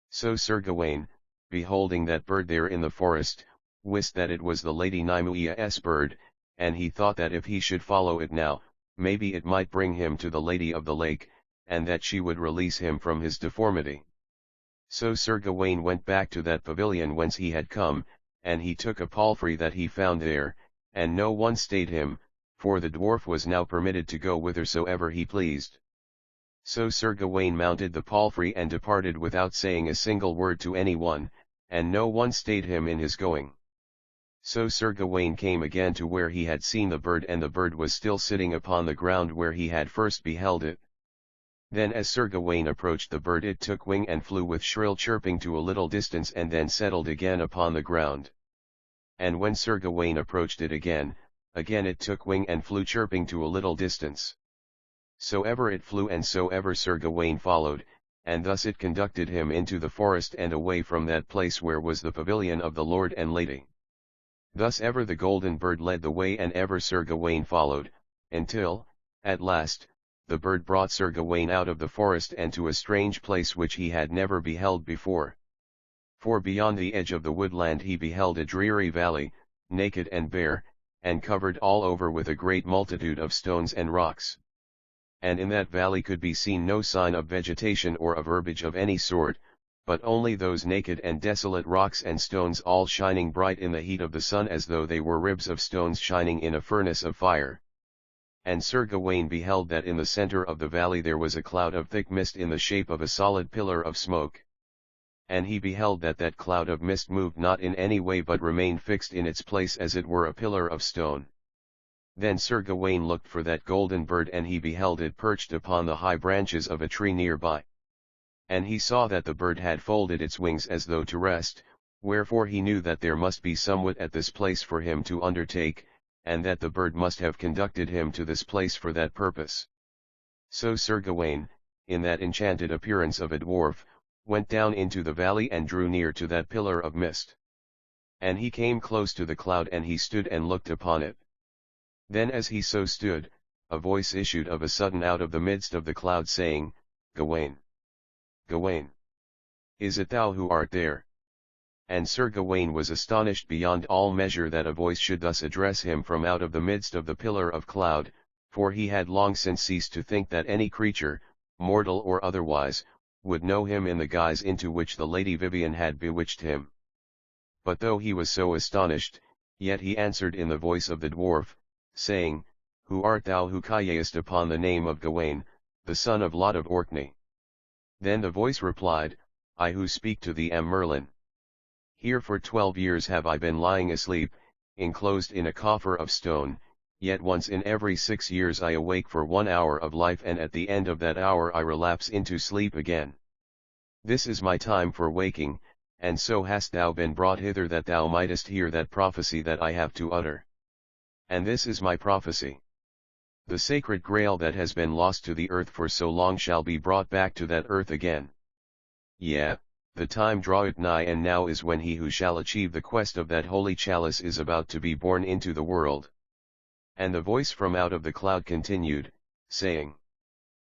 So Sir Gawain, beholding that bird there in the forest, wist that it was the Lady Nymue's bird, and he thought that if he should follow it now, maybe it might bring him to the Lady of the Lake, and that she would release him from his deformity. So Sir Gawain went back to that pavilion whence he had come, and he took a palfrey that he found there, and no one stayed him, for the dwarf was now permitted to go whithersoever he pleased. So Sir Gawain mounted the palfrey and departed without saying a single word to any one, and no one stayed him in his going. So Sir Gawain came again to where he had seen the bird, and the bird was still sitting upon the ground where he had first beheld it. Then as Sir Gawain approached the bird, it took wing and flew with shrill chirping to a little distance, and then settled again upon the ground. And when Sir Gawain approached it again it took wing and flew chirping to a little distance. So ever it flew, and so ever Sir Gawain followed, and thus it conducted him into the forest and away from that place where was the pavilion of the lord and lady. Thus ever the golden bird led the way, and ever Sir Gawain followed, until, at last, the bird brought Sir Gawain out of the forest and to a strange place which he had never beheld before. For beyond the edge of the woodland he beheld a dreary valley, naked and bare, and covered all over with a great multitude of stones and rocks. And in that valley could be seen no sign of vegetation or of herbage of any sort, but only those naked and desolate rocks and stones, all shining bright in the heat of the sun as though they were ribs of stones shining in a furnace of fire. And Sir Gawain beheld that in the centre of the valley there was a cloud of thick mist in the shape of a solid pillar of smoke. And he beheld that that cloud of mist moved not in any way, but remained fixed in its place as it were a pillar of stone. Then Sir Gawain looked for that golden bird, and he beheld it perched upon the high branches of a tree near by. And he saw that the bird had folded its wings as though to rest, wherefore he knew that there must be somewhat at this place for him to undertake, and that the bird must have conducted him to this place for that purpose. So Sir Gawain, in that enchanted appearance of a dwarf, went down into the valley and drew near to that pillar of mist. And he came close to the cloud, and he stood and looked upon it. Then as he so stood, a voice issued of a sudden out of the midst of the cloud, saying, Gawain! Gawain! Is it thou who art there? And Sir Gawain was astonished beyond all measure that a voice should thus address him from out of the midst of the pillar of cloud, for he had long since ceased to think that any creature, mortal or otherwise, would know him in the guise into which the Lady Vivien had bewitched him. But though he was so astonished, yet he answered in the voice of the dwarf, saying, Who art thou who callest upon the name of Gawain, the son of Lot of Orkney? Then the voice replied, I who speak to thee am Merlin. Here for 12 years have I been lying asleep, enclosed in a coffer of stone, yet once in every 6 years I awake for 1 hour of life, and at the end of that hour I relapse into sleep again. This is my time for waking, and so hast thou been brought hither that thou mightest hear that prophecy that I have to utter. And this is my prophecy. The sacred grail that has been lost to the earth for so long shall be brought back to that earth again. Yea, the time draweth nigh, and now is when he who shall achieve the quest of that holy chalice is about to be born into the world. And the voice from out of the cloud continued, saying,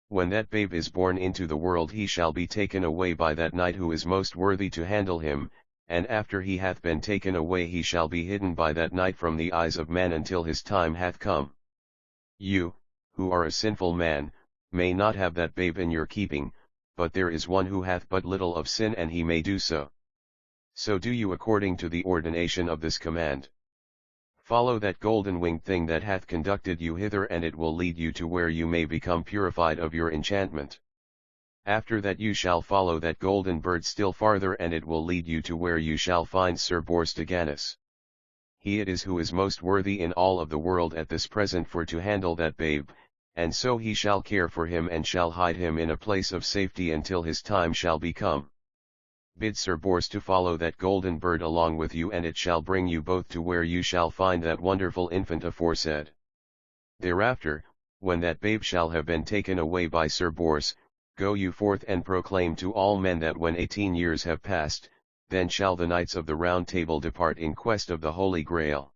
When that babe is born into the world he shall be taken away by that knight who is most worthy to handle him, and after he hath been taken away he shall be hidden by that knight from the eyes of man until his time hath come. You, who are a sinful man, may not have that babe in your keeping, but there is one who hath but little of sin, and he may do so. So do you according to the ordination of this command. Follow that golden-winged thing that hath conducted you hither, and it will lead you to where you may become purified of your enchantment. After that you shall follow that golden bird still farther, and it will lead you to where you shall find Sir Borsteganus. He it is who is most worthy in all of the world at this present for to handle that babe, and so he shall care for him and shall hide him in a place of safety until his time shall be come. Bid Sir Bors to follow that golden bird along with you, and it shall bring you both to where you shall find that wonderful infant aforesaid. Thereafter, when that babe shall have been taken away by Sir Bors, go you forth and proclaim to all men that when 18 years have passed, then shall the knights of the Round Table depart in quest of the Holy Grail.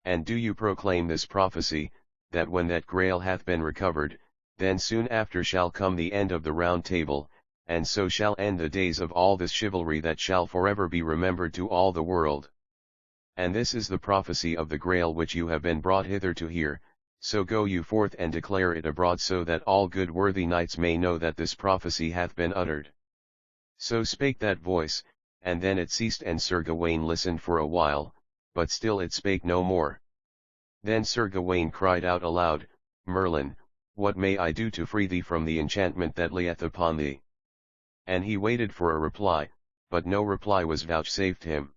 And do you proclaim this prophecy, that when that Grail hath been recovered, then soon after shall come the end of the Round Table, and so shall end the days of all this chivalry that shall forever be remembered to all the world. And this is the prophecy of the Grail which you have been brought hither to hear, so go you forth and declare it abroad, so that all good worthy knights may know that this prophecy hath been uttered. So spake that voice, and then it ceased, and Sir Gawain listened for a while, but still it spake no more. Then Sir Gawain cried out aloud, Merlin, what may I do to free thee from the enchantment that layeth upon thee? And he waited for a reply, but no reply was vouchsafed him.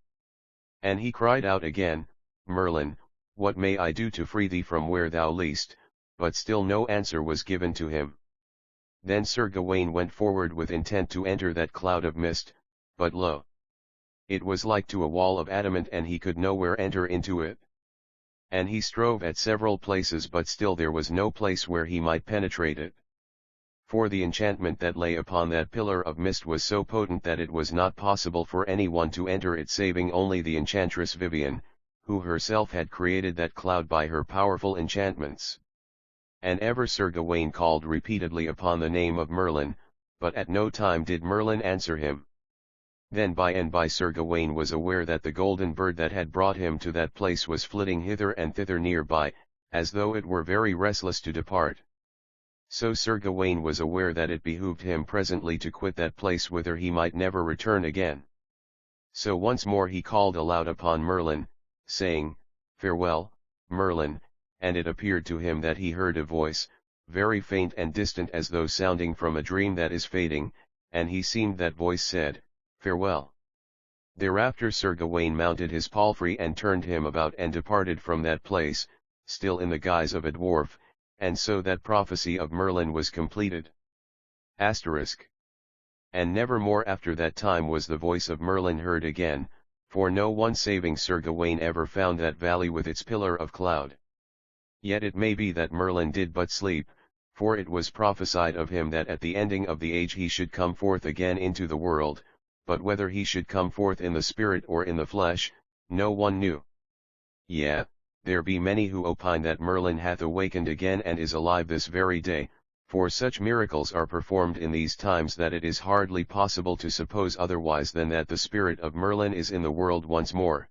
And he cried out again, Merlin, what may I do to free thee from where thou liest? But still no answer was given to him. Then Sir Gawain went forward with intent to enter that cloud of mist, but lo! It was like to a wall of adamant, and he could nowhere enter into it. And he strove at several places, but still there was no place where he might penetrate it. For the enchantment that lay upon that pillar of mist was so potent that it was not possible for anyone to enter it saving only the enchantress Vivian, who herself had created that cloud by her powerful enchantments. And ever Sir Gawain called repeatedly upon the name of Merlin, but at no time did Merlin answer him. Then by and by Sir Gawain was aware that the golden bird that had brought him to that place was flitting hither and thither nearby, as though it were very restless to depart. So Sir Gawain was aware that it behooved him presently to quit that place whither he might never return again. So once more he called aloud upon Merlin, saying, Farewell, Merlin, and it appeared to him that he heard a voice, very faint and distant as though sounding from a dream that is fading, and he seemed that voice said, Farewell. Thereafter Sir Gawain mounted his palfrey and turned him about and departed from that place, still in the guise of a dwarf, and so that prophecy of Merlin was completed. Asterisk. And never more after that time was the voice of Merlin heard again, for no one saving Sir Gawain ever found that valley with its pillar of cloud. Yet it may be that Merlin did but sleep, for it was prophesied of him that at the ending of the age he should come forth again into the world, but whether he should come forth in the spirit or in the flesh, no one knew. Yea, there be many who opine that Merlin hath awakened again and is alive this very day, for such miracles are performed in these times that it is hardly possible to suppose otherwise than that the spirit of Merlin is in the world once more.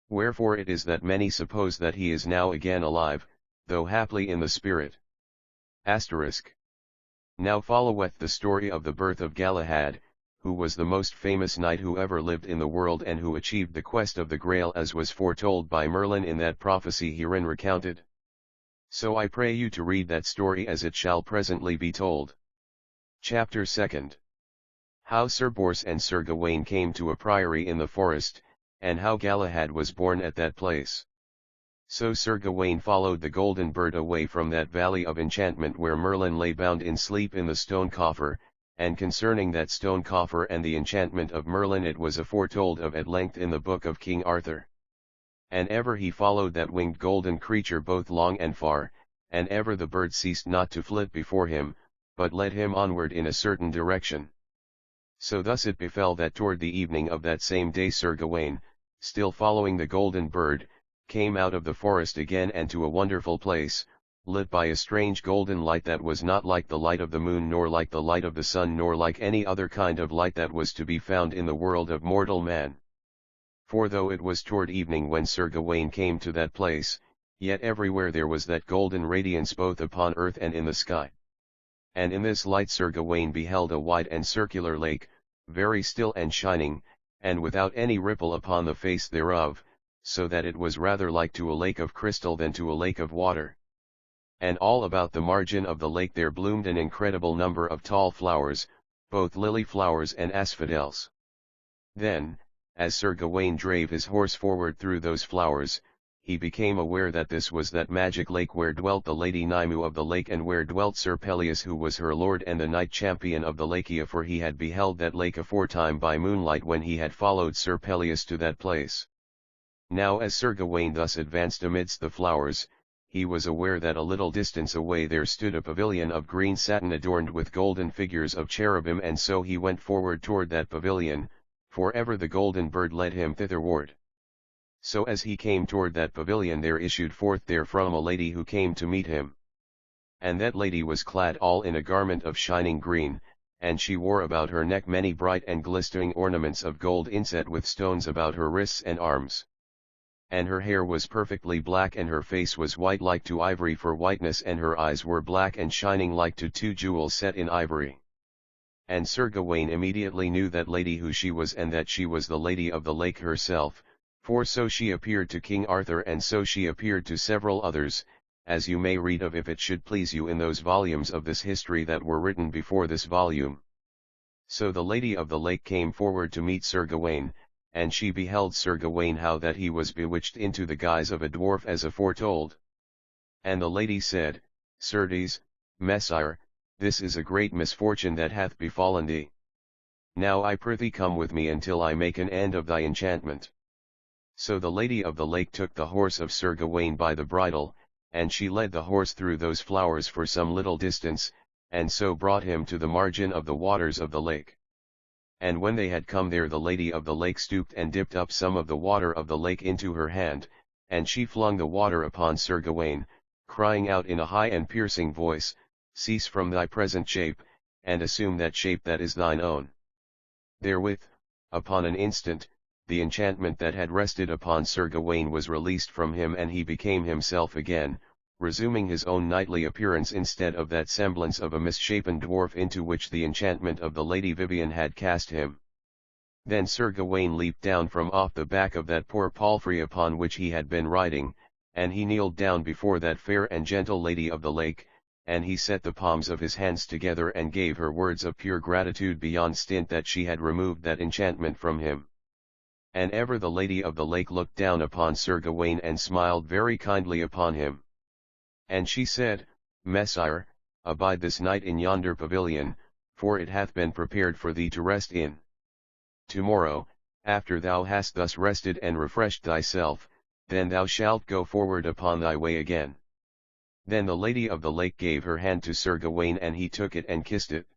Wherefore it is that many suppose that he is now again alive, though haply in the spirit. Asterisk. Now followeth the story of the birth of Galahad, who was the most famous knight who ever lived in the world, and who achieved the quest of the Grail as was foretold by Merlin in that prophecy herein recounted. So I pray you to read that story as it shall presently be told. Chapter 2. How Sir Bors and Sir Gawain came to a priory in the forest, and how Galahad was born at that place. So Sir Gawain followed the golden bird away from that valley of enchantment where Merlin lay bound in sleep in the stone coffer, and concerning that stone coffer and the enchantment of Merlin it was aforetold of at length in the book of King Arthur. And ever he followed that winged golden creature both long and far, and ever the bird ceased not to flit before him, but led him onward in a certain direction. So thus it befell that toward the evening of that same day Sir Gawain, still following the golden bird, came out of the forest again and to a wonderful place, lit by a strange golden light that was not like the light of the moon nor like the light of the sun nor like any other kind of light that was to be found in the world of mortal man. For though it was toward evening when Sir Gawain came to that place, yet everywhere there was that golden radiance both upon earth and in the sky. And in this light Sir Gawain beheld a wide and circular lake, very still and shining, and without any ripple upon the face thereof, so that it was rather like to a lake of crystal than to a lake of water. And all about the margin of the lake there bloomed an incredible number of tall flowers, both lily flowers and asphodels. Then, as Sir Gawain drave his horse forward through those flowers, he became aware that this was that magic lake where dwelt the Lady Nymu of the lake and where dwelt Sir Peleus who was her lord and the knight champion of the Lakia, for he had beheld that lake aforetime by moonlight when he had followed Sir Peleus to that place. Now as Sir Gawain thus advanced amidst the flowers, he was aware that a little distance away there stood a pavilion of green satin adorned with golden figures of cherubim, and so he went forward toward that pavilion, for ever the golden bird led him thitherward. So as he came toward that pavilion there issued forth therefrom a lady who came to meet him. And that lady was clad all in a garment of shining green, and she wore about her neck many bright and glistening ornaments of gold inset with stones about her wrists and arms. And her hair was perfectly black and her face was white like to ivory for whiteness, and her eyes were black and shining like to two jewels set in ivory. And Sir Gawain immediately knew that lady who she was, and that she was the Lady of the Lake herself, for so she appeared to King Arthur and so she appeared to several others, as you may read of if it should please you in those volumes of this history that were written before this volume. So the Lady of the Lake came forward to meet Sir Gawain, and she beheld Sir Gawain how that he was bewitched into the guise of a dwarf as aforetold. And the lady said, Certes, Messire, this is a great misfortune that hath befallen thee. Now I prithee come with me until I make an end of thy enchantment. So the Lady of the Lake took the horse of Sir Gawain by the bridle, and she led the horse through those flowers for some little distance, and so brought him to the margin of the waters of the lake. And when they had come there the Lady of the Lake stooped and dipped up some of the water of the lake into her hand, and she flung the water upon Sir Gawain, crying out in a high and piercing voice, Cease from thy present shape, and assume that shape that is thine own. Therewith, upon an instant, the enchantment that had rested upon Sir Gawain was released from him and he became himself again, resuming his own knightly appearance instead of that semblance of a misshapen dwarf into which the enchantment of the Lady Vivian had cast him. Then Sir Gawain leaped down from off the back of that poor palfrey upon which he had been riding, and he kneeled down before that fair and gentle Lady of the Lake, and he set the palms of his hands together and gave her words of pure gratitude beyond stint that she had removed that enchantment from him. And ever the Lady of the Lake looked down upon Sir Gawain and smiled very kindly upon him. And she said, Messire, abide this night in yonder pavilion, for it hath been prepared for thee to rest in. Tomorrow, after thou hast thus rested and refreshed thyself, then thou shalt go forward upon thy way again. Then the Lady of the Lake gave her hand to Sir Gawain and he took it and kissed it.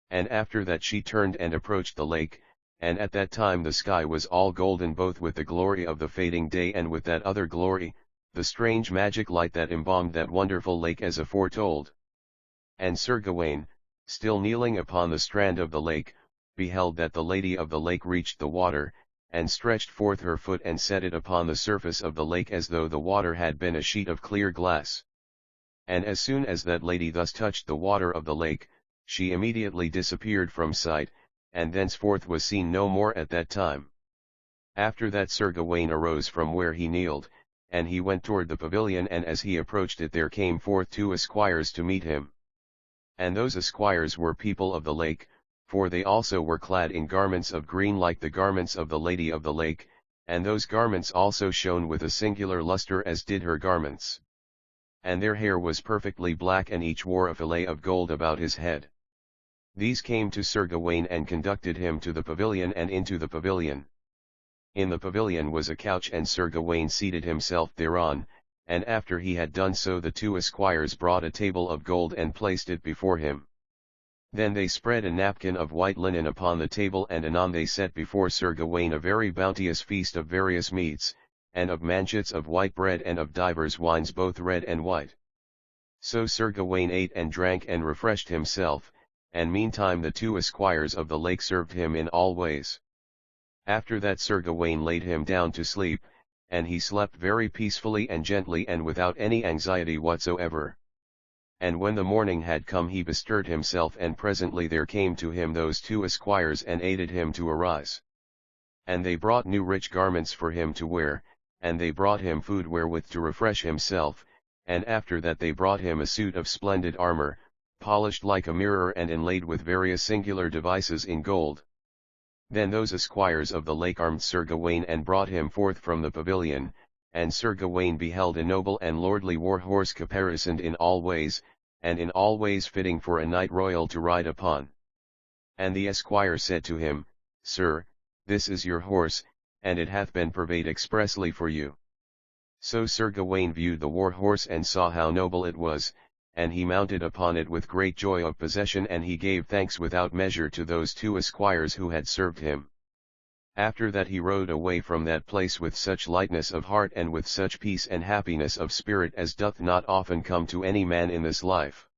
And after that she turned and approached the lake, and at that time the sky was all golden both with the glory of the fading day and with that other glory, the strange magic light that embalmed that wonderful lake as aforetold. And Sir Gawain, still kneeling upon the strand of the lake, beheld that the Lady of the Lake reached the water, and stretched forth her foot and set it upon the surface of the lake as though the water had been a sheet of clear glass. And as soon as that lady thus touched the water of the lake, she immediately disappeared from sight, and thenceforth was seen no more at that time. After that Sir Gawain arose from where he kneeled, and he went toward the pavilion, and as he approached it there came forth two esquires to meet him. And those esquires were people of the lake, for they also were clad in garments of green like the garments of the Lady of the Lake, and those garments also shone with a singular luster as did her garments. And their hair was perfectly black and each wore a fillet of gold about his head. These came to Sir Gawain and conducted him to the pavilion and into the pavilion. In the pavilion was a couch and Sir Gawain seated himself thereon, and after he had done so the two esquires brought a table of gold and placed it before him. Then they spread a napkin of white linen upon the table and anon they set before Sir Gawain a very bounteous feast of various meats, and of manchets of white bread and of divers wines both red and white. So Sir Gawain ate and drank and refreshed himself, and meantime the two esquires of the lake served him in all ways. After that Sir Gawain laid him down to sleep, and he slept very peacefully and gently and without any anxiety whatsoever. And when the morning had come he bestirred himself and presently there came to him those two esquires and aided him to arise. And they brought new rich garments for him to wear, and they brought him food wherewith to refresh himself, and after that they brought him a suit of splendid armor, polished like a mirror and inlaid with various singular devices in gold. Then those esquires of the lake armed Sir Gawain and brought him forth from the pavilion, and Sir Gawain beheld a noble and lordly war horse caparisoned in all ways, and in all ways fitting for a knight royal to ride upon. And the esquire said to him, Sir, this is your horse, and it hath been purveyed expressly for you. So Sir Gawain viewed the war horse and saw how noble it was, and he mounted upon it with great joy of possession and he gave thanks without measure to those two esquires who had served him. After that he rode away from that place with such lightness of heart and with such peace and happiness of spirit as doth not often come to any man in this life.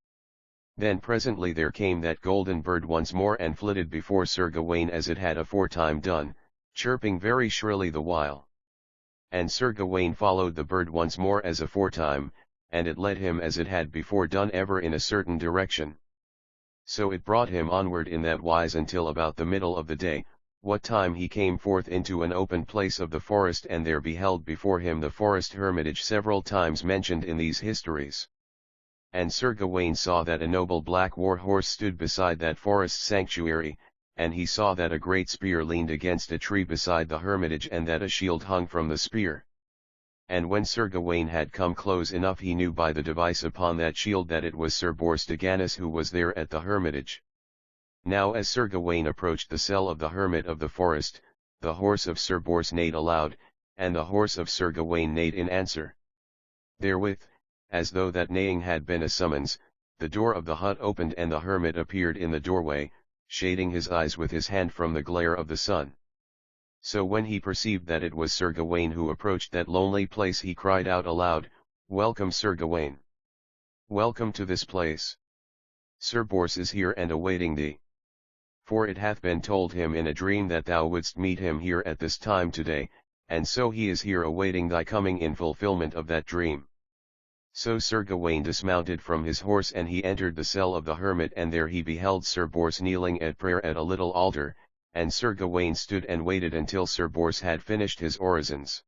Then presently there came that golden bird once more and flitted before Sir Gawain as it had aforetime done, chirping very shrilly the while. And Sir Gawain followed the bird once more as aforetime, and it led him as it had before done ever in a certain direction. So it brought him onward in that wise until about the middle of the day, what time he came forth into an open place of the forest and there beheld before him the forest hermitage several times mentioned in these histories. And Sir Gawain saw that a noble black war horse stood beside that forest sanctuary, and he saw that a great spear leaned against a tree beside the hermitage and that a shield hung from the spear. And when Sir Gawain had come close enough he knew by the device upon that shield that it was Sir Bors de Ganis who was there at the hermitage. Now as Sir Gawain approached the cell of the hermit of the forest, the horse of Sir Bors neighed aloud, and the horse of Sir Gawain neighed in answer. Therewith, as though that neighing had been a summons, the door of the hut opened and the hermit appeared in the doorway, shading his eyes with his hand from the glare of the sun. So when he perceived that it was Sir Gawain who approached that lonely place he cried out aloud, Welcome Sir Gawain! Welcome to this place! Sir Bors is here and awaiting thee. For it hath been told him in a dream that thou wouldst meet him here at this time today, and so he is here awaiting thy coming in fulfillment of that dream. So Sir Gawain dismounted from his horse and he entered the cell of the hermit and there he beheld Sir Bors kneeling at prayer at a little altar, and Sir Gawain stood and waited until Sir Bors had finished his orisons.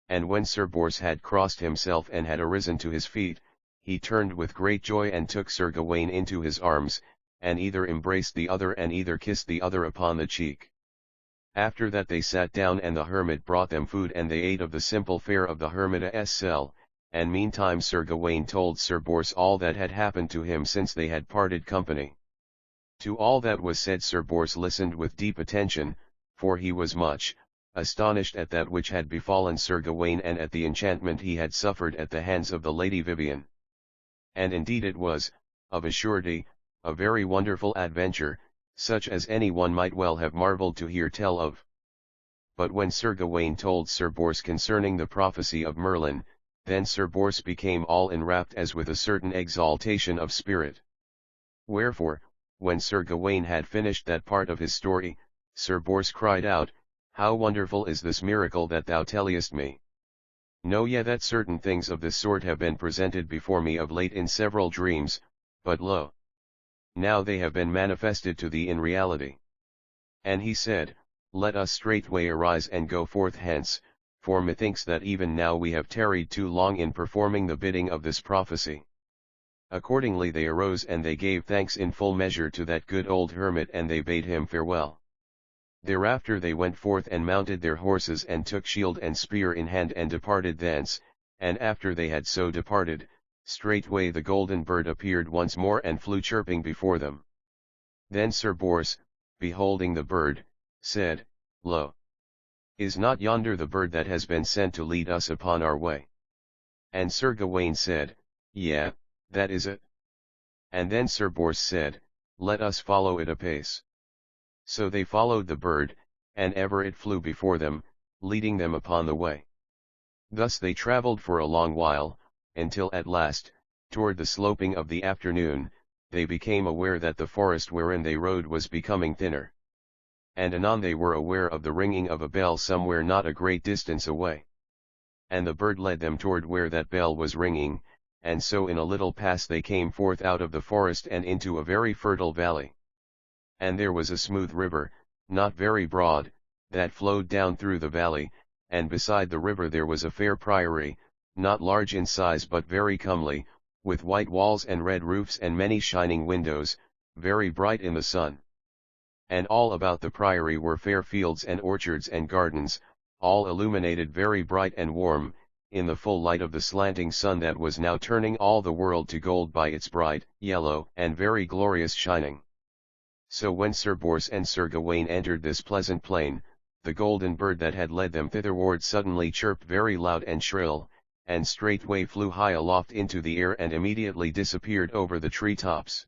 And when Sir Bors had crossed himself and had arisen to his feet, he turned with great joy and took Sir Gawain into his arms, and either embraced the other and either kissed the other upon the cheek. After that they sat down and the hermit brought them food and they ate of the simple fare of the hermit's cell, and meantime Sir Gawain told Sir Bors all that had happened to him since they had parted company. To all that was said Sir Bors listened with deep attention, for he was much astonished at that which had befallen Sir Gawain and at the enchantment he had suffered at the hands of the Lady Vivien. And indeed it was, of a surety, a very wonderful adventure, such as any one might well have marvelled to hear tell of. But when Sir Gawain told Sir Bors concerning the prophecy of Merlin, then Sir Bors became all enrapt as with a certain exaltation of spirit. Wherefore, when Sir Gawain had finished that part of his story, Sir Bors cried out, How wonderful is this miracle that thou tellest me! Know ye that certain things of this sort have been presented before me of late in several dreams, but lo! Now they have been manifested to thee in reality. And he said, Let us straightway arise and go forth hence, for methinks that even now we have tarried too long in performing the bidding of this prophecy. Accordingly they arose and they gave thanks in full measure to that good old hermit and they bade him farewell. Thereafter they went forth and mounted their horses and took shield and spear in hand and departed thence, and after they had so departed, straightway the golden bird appeared once more and flew chirping before them. Then Sir Bors, beholding the bird, said, Lo! Is not yonder the bird that has been sent to lead us upon our way? And Sir Gawain said, Yea, that is it. And then Sir Bors said, Let us follow it apace. So they followed the bird, and ever it flew before them, leading them upon the way. Thus they travelled for a long while, until at last, toward the sloping of the afternoon, they became aware that the forest wherein they rode was becoming thinner. And anon they were aware of the ringing of a bell somewhere not a great distance away. And the bird led them toward where that bell was ringing, and so in a little pass they came forth out of the forest and into a very fertile valley. And there was a smooth river, not very broad, that flowed down through the valley, and beside the river there was a fair priory, not large in size but very comely, with white walls and red roofs and many shining windows, very bright in the sun. And all about the priory were fair fields and orchards and gardens, all illuminated very bright and warm, in the full light of the slanting sun that was now turning all the world to gold by its bright, yellow, and very glorious shining. So when Sir Bors and Sir Gawain entered this pleasant plain, the golden bird that had led them thitherward suddenly chirped very loud and shrill, and straightway flew high aloft into the air and immediately disappeared over the tree tops.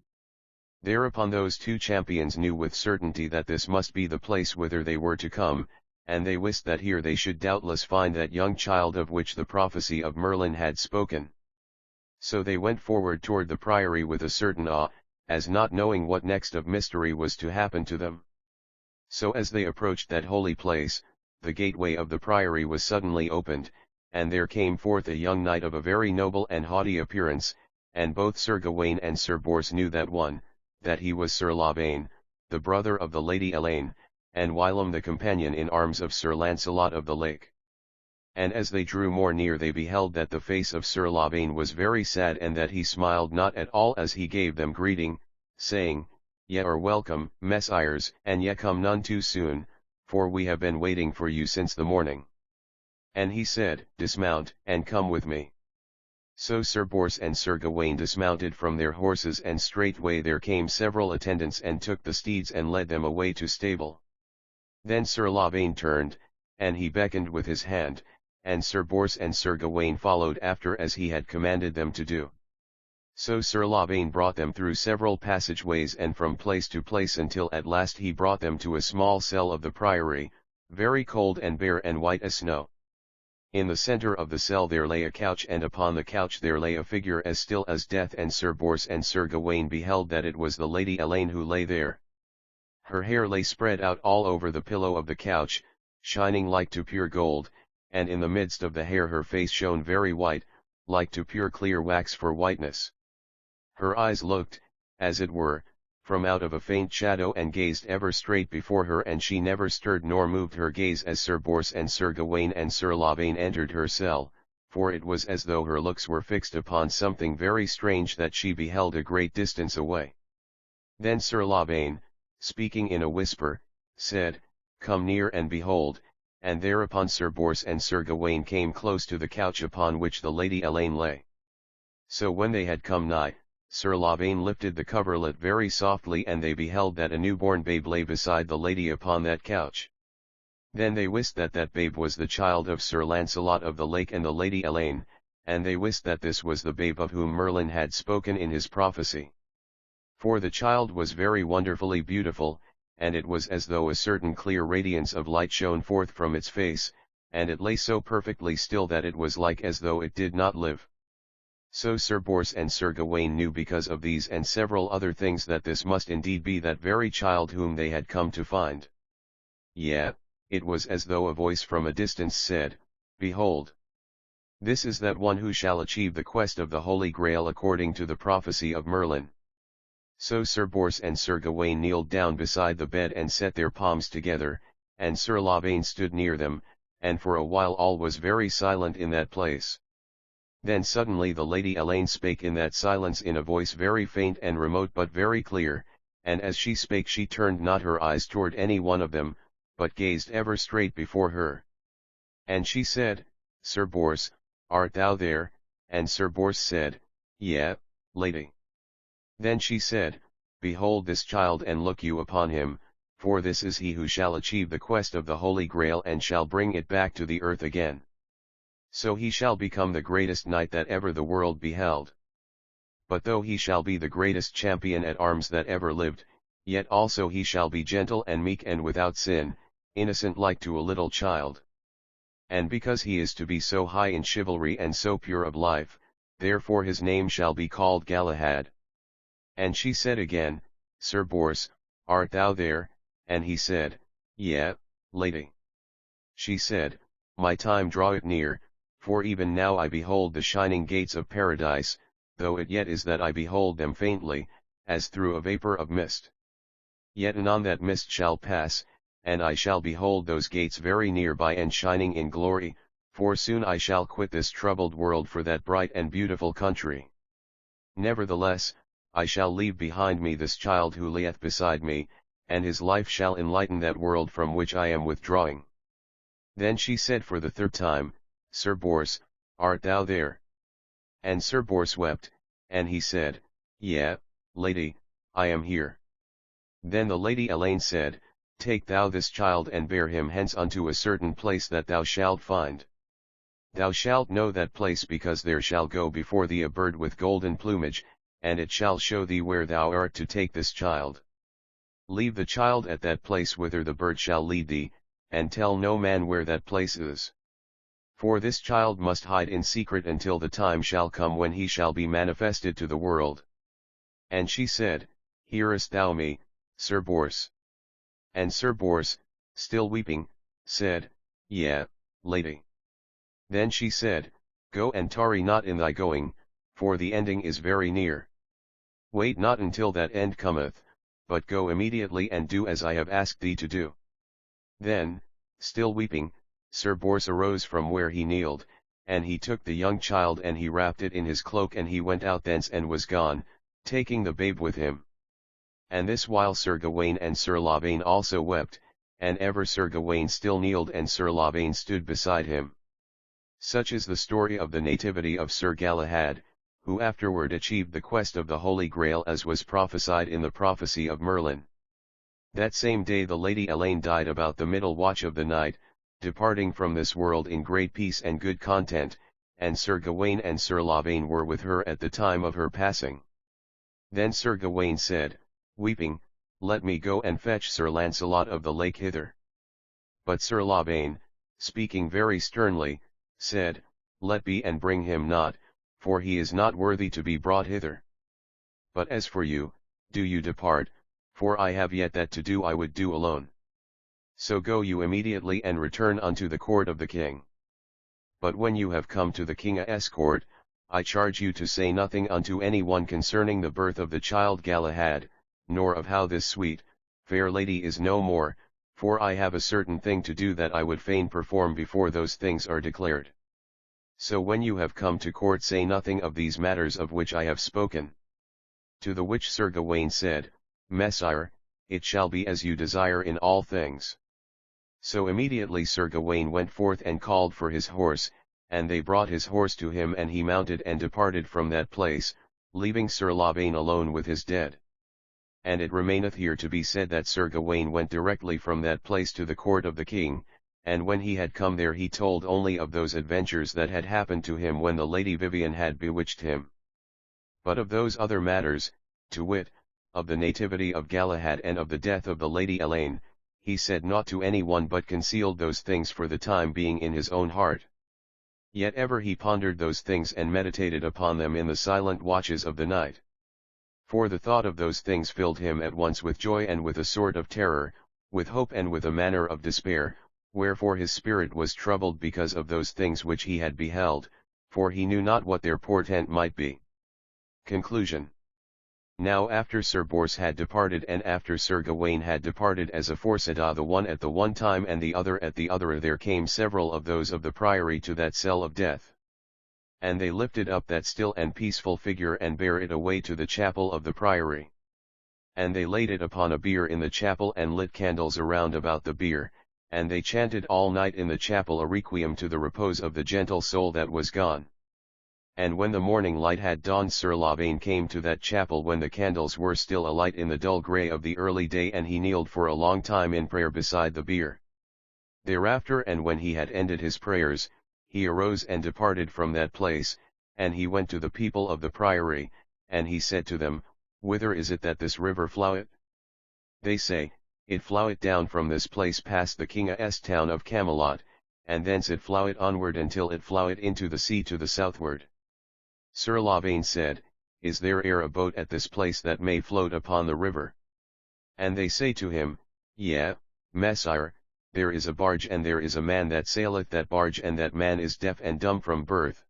Thereupon those two champions knew with certainty that this must be the place whither they were to come, and they wist that here they should doubtless find that young child of which the prophecy of Merlin had spoken. So they went forward toward the priory with a certain awe, as not knowing what next of mystery was to happen to them. So as they approached that holy place, the gateway of the priory was suddenly opened, and there came forth a young knight of a very noble and haughty appearance, and both Sir Gawain and Sir Bors knew that he was Sir Lavaine, the brother of the Lady Elaine, and whilom the companion in arms of Sir Launcelot of the Lake. And as they drew more near they beheld that the face of Sir Lavaine was very sad and that he smiled not at all as he gave them greeting, saying, Ye are welcome, messires, and ye come none too soon, for we have been waiting for you since the morning. And he said, Dismount, and come with me. So Sir Bors and Sir Gawain dismounted from their horses and straightway there came several attendants and took the steeds and led them away to stable. Then Sir Lavaine turned, and he beckoned with his hand, and Sir Bors and Sir Gawain followed after as he had commanded them to do. So Sir Lavaine brought them through several passageways and from place to place until at last he brought them to a small cell of the priory, very cold and bare and white as snow. In the center of the cell there lay a couch and upon the couch there lay a figure as still as death and Sir Bors and Sir Gawain beheld that it was the Lady Elaine who lay there. Her hair lay spread out all over the pillow of the couch, shining like to pure gold, and in the midst of the hair her face shone very white, like to pure clear wax for whiteness. Her eyes looked, as it were, from out of a faint shadow and gazed ever straight before her and she never stirred nor moved her gaze as Sir Bors and Sir Gawain and Sir Lavaine entered her cell, for it was as though her looks were fixed upon something very strange that she beheld a great distance away. Then Sir Lavaine, speaking in a whisper, said, Come near and behold, and thereupon Sir Bors and Sir Gawain came close to the couch upon which the Lady Elaine lay. So when they had come nigh, Sir Lavaine lifted the coverlet very softly and they beheld that a newborn babe lay beside the lady upon that couch. Then they wist that that babe was the child of Sir Launcelot of the Lake and the Lady Elaine, and they wist that this was the babe of whom Merlin had spoken in his prophecy. For the child was very wonderfully beautiful, and it was as though a certain clear radiance of light shone forth from its face, and it lay so perfectly still that it was like as though it did not live. So Sir Bors and Sir Gawain knew because of these and several other things that this must indeed be that very child whom they had come to find. Yea, it was as though a voice from a distance said, Behold! This is that one who shall achieve the quest of the Holy Grail according to the prophecy of Merlin. So Sir Bors and Sir Gawain kneeled down beside the bed and set their palms together, and Sir Lavaine stood near them, and for a while all was very silent in that place. Then suddenly the Lady Elaine spake in that silence in a voice very faint and remote but very clear, and as she spake she turned not her eyes toward any one of them, but gazed ever straight before her. And she said, Sir Bors, art thou there? And Sir Bors said, Yea, lady. Then she said, Behold this child and look you upon him, for this is he who shall achieve the quest of the Holy Grail and shall bring it back to the earth again. So he shall become the greatest knight that ever the world beheld. But though he shall be the greatest champion at arms that ever lived, yet also he shall be gentle and meek and without sin, innocent like to a little child. And because he is to be so high in chivalry and so pure of life, therefore his name shall be called Galahad. And she said again, Sir Bors, art thou there? And he said, Yea, lady. She said, My time draweth near, for even now I behold the shining gates of paradise, though it yet is that I behold them faintly, as through a vapour of mist. Yet anon that mist shall pass, and I shall behold those gates very near by and shining in glory, for soon I shall quit this troubled world for that bright and beautiful country. Nevertheless, I shall leave behind me this child who lieth beside me, and his life shall enlighten that world from which I am withdrawing. Then she said for the third time, Sir Bors, art thou there? And Sir Bors wept, and he said, Yea, lady, I am here. Then the Lady Elaine said, Take thou this child and bear him hence unto a certain place that thou shalt find. Thou shalt know that place because there shall go before thee a bird with golden plumage, and it shall show thee where thou art to take this child. Leave the child at that place whither the bird shall lead thee, and tell no man where that place is. For this child must hide in secret until the time shall come when he shall be manifested to the world. And she said, Hearest thou me, Sir Bors? And Sir Bors, still weeping, said, Yea, lady. Then she said, Go and tarry not in thy going, for the ending is very near. Wait not until that end cometh, but go immediately and do as I have asked thee to do. Then, still weeping, Sir Bors arose from where he kneeled, and he took the young child and he wrapped it in his cloak and he went out thence and was gone, taking the babe with him. And this while Sir Gawain and Sir Lavaine also wept, and ever Sir Gawain still kneeled and Sir Lavaine stood beside him. Such is the story of the nativity of Sir Galahad, who afterward achieved the quest of the Holy Grail as was prophesied in the prophecy of Merlin. That same day the Lady Elaine died about the middle watch of the night, departing from this world in great peace and good content, and Sir Gawain and Sir Lavaine were with her at the time of her passing. Then Sir Gawain said, weeping, Let me go and fetch Sir Launcelot of the lake hither. But Sir Lavaine, speaking very sternly, said, Let be and bring him not, for he is not worthy to be brought hither. But as for you, do you depart, for I have yet that to do I would do alone. So go you immediately and return unto the court of the king. But when you have come to the king's court, I charge you to say nothing unto any one concerning the birth of the child Galahad, nor of how this sweet, fair lady is no more, for I have a certain thing to do that I would fain perform before those things are declared. So when you have come to court say nothing of these matters of which I have spoken. To the which Sir Gawain said, Messire, it shall be as you desire in all things. So immediately Sir Gawain went forth and called for his horse, and they brought his horse to him and he mounted and departed from that place, leaving Sir Lavaine alone with his dead. And it remaineth here to be said that Sir Gawain went directly from that place to the court of the king, and when he had come there he told only of those adventures that had happened to him when the Lady Vivian had bewitched him. But of those other matters, to wit, of the nativity of Galahad and of the death of the Lady Elaine, he said naught to any one but concealed those things for the time being in his own heart. Yet ever he pondered those things and meditated upon them in the silent watches of the night. For the thought of those things filled him at once with joy and with a sort of terror, with hope and with a manner of despair, wherefore his spirit was troubled because of those things which he had beheld, for he knew not what their portent might be. Conclusion. Now after Sir Bors had departed and after Sir Gawain had departed as aforesaid, the one at the one time and the other at the other, there came several of those of the priory to that cell of death. And they lifted up that still and peaceful figure and bare it away to the chapel of the priory. And they laid it upon a bier in the chapel and lit candles around about the bier, and they chanted all night in the chapel a requiem to the repose of the gentle soul that was gone. And when the morning light had dawned, Sir Lavaine came to that chapel when the candles were still alight in the dull grey of the early day, and he kneeled for a long time in prayer beside the bier. Thereafter, and when he had ended his prayers, he arose and departed from that place, and he went to the people of the priory, and he said to them, Whither is it that this river floweth? They say, It floweth down from this place past the king's town of Camelot, and thence it floweth onward until it floweth into the sea to the southward. Sir Lavaine said, Is there e'er a boat at this place that may float upon the river? And they say to him, Yea, Messire, there is a barge, and there is a man that saileth that barge, and that man is deaf and dumb from birth.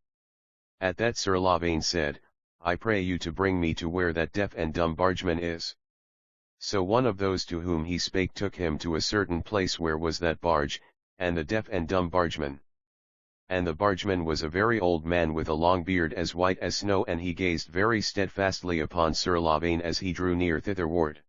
At that Sir Lavaine said, I pray you to bring me to where that deaf and dumb bargeman is. So one of those to whom he spake took him to a certain place where was that barge, and the deaf and dumb bargeman. And the bargeman was a very old man with a long beard as white as snow, and he gazed very steadfastly upon Sir Lavaine as he drew near thitherward.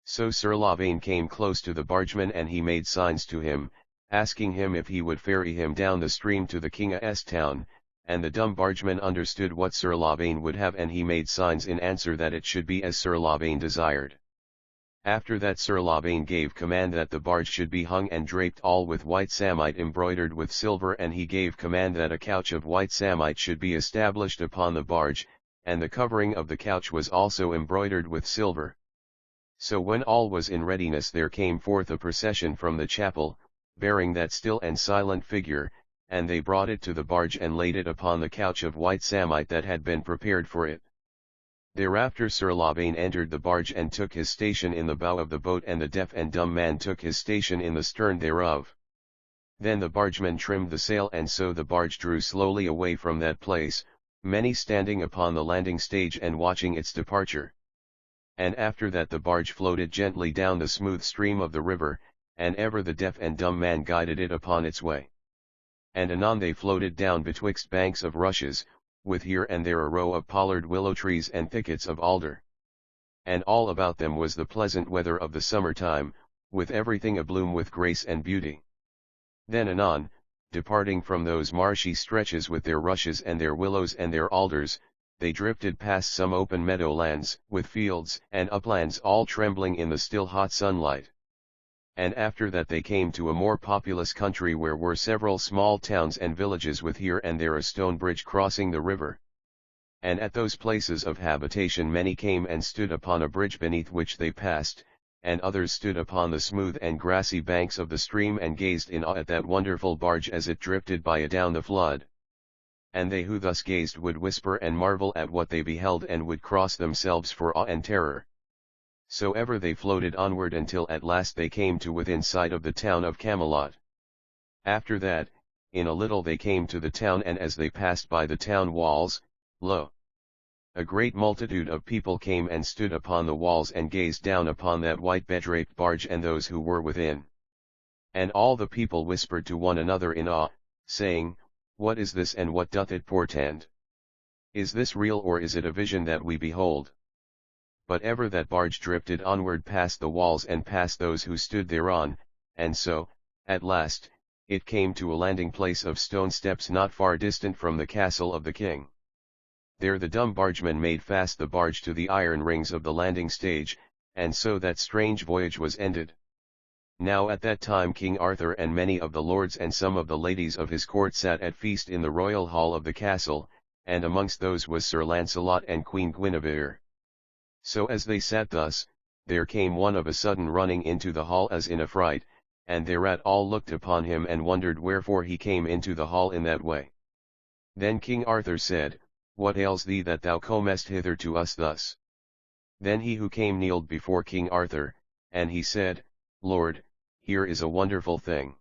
So Sir Lavaine came close to the bargeman, and he made signs to him, asking him if he would ferry him down the stream to the king's town, and the dumb bargeman understood what Sir Lavaine would have, and he made signs in answer that it should be as Sir Lavaine desired. After that Sir Lavaine gave command that the barge should be hung and draped all with white samite embroidered with silver, and he gave command that a couch of white samite should be established upon the barge, and the covering of the couch was also embroidered with silver. So when all was in readiness, there came forth a procession from the chapel, bearing that still and silent figure, and they brought it to the barge and laid it upon the couch of white samite that had been prepared for it. Thereafter Sir Lavaine entered the barge and took his station in the bow of the boat, and the deaf and dumb man took his station in the stern thereof. Then the bargeman trimmed the sail, and so the barge drew slowly away from that place, many standing upon the landing stage and watching its departure. And after that the barge floated gently down the smooth stream of the river, and ever the deaf and dumb man guided it upon its way. And anon they floated down betwixt banks of rushes, with here and there a row of pollard willow trees and thickets of alder. And all about them was the pleasant weather of the summer time, with everything abloom with grace and beauty. Then anon, departing from those marshy stretches with their rushes and their willows and their alders, they drifted past some open meadowlands, with fields and uplands all trembling in the still hot sunlight. And after that they came to a more populous country where were several small towns and villages, with here and there a stone bridge crossing the river. And at those places of habitation many came and stood upon a bridge beneath which they passed, and others stood upon the smooth and grassy banks of the stream and gazed in awe at that wonderful barge as it drifted by adown the flood. And they who thus gazed would whisper and marvel at what they beheld, and would cross themselves for awe and terror. So ever they floated onward until at last they came to within sight of the town of Camelot. After that, in a little they came to the town, and as they passed by the town walls, lo! A great multitude of people came and stood upon the walls and gazed down upon that white bed-draped barge and those who were within. And all the people whispered to one another in awe, saying, What is this, and what doth it portend? Is this real, or is it a vision that we behold? But ever that barge drifted onward past the walls and past those who stood thereon, and so, at last, it came to a landing place of stone steps not far distant from the castle of the king. There the dumb bargeman made fast the barge to the iron rings of the landing stage, and so that strange voyage was ended. Now at that time King Arthur and many of the lords and some of the ladies of his court sat at feast in the royal hall of the castle, and amongst those was Sir Launcelot and Queen Guinevere. So as they sat thus, there came one of a sudden running into the hall as in a fright, and thereat all looked upon him and wondered wherefore he came into the hall in that way. Then King Arthur said, What ails thee that thou comest hither to us thus? Then he who came kneeled before King Arthur, and he said, Lord, here is a wonderful thing.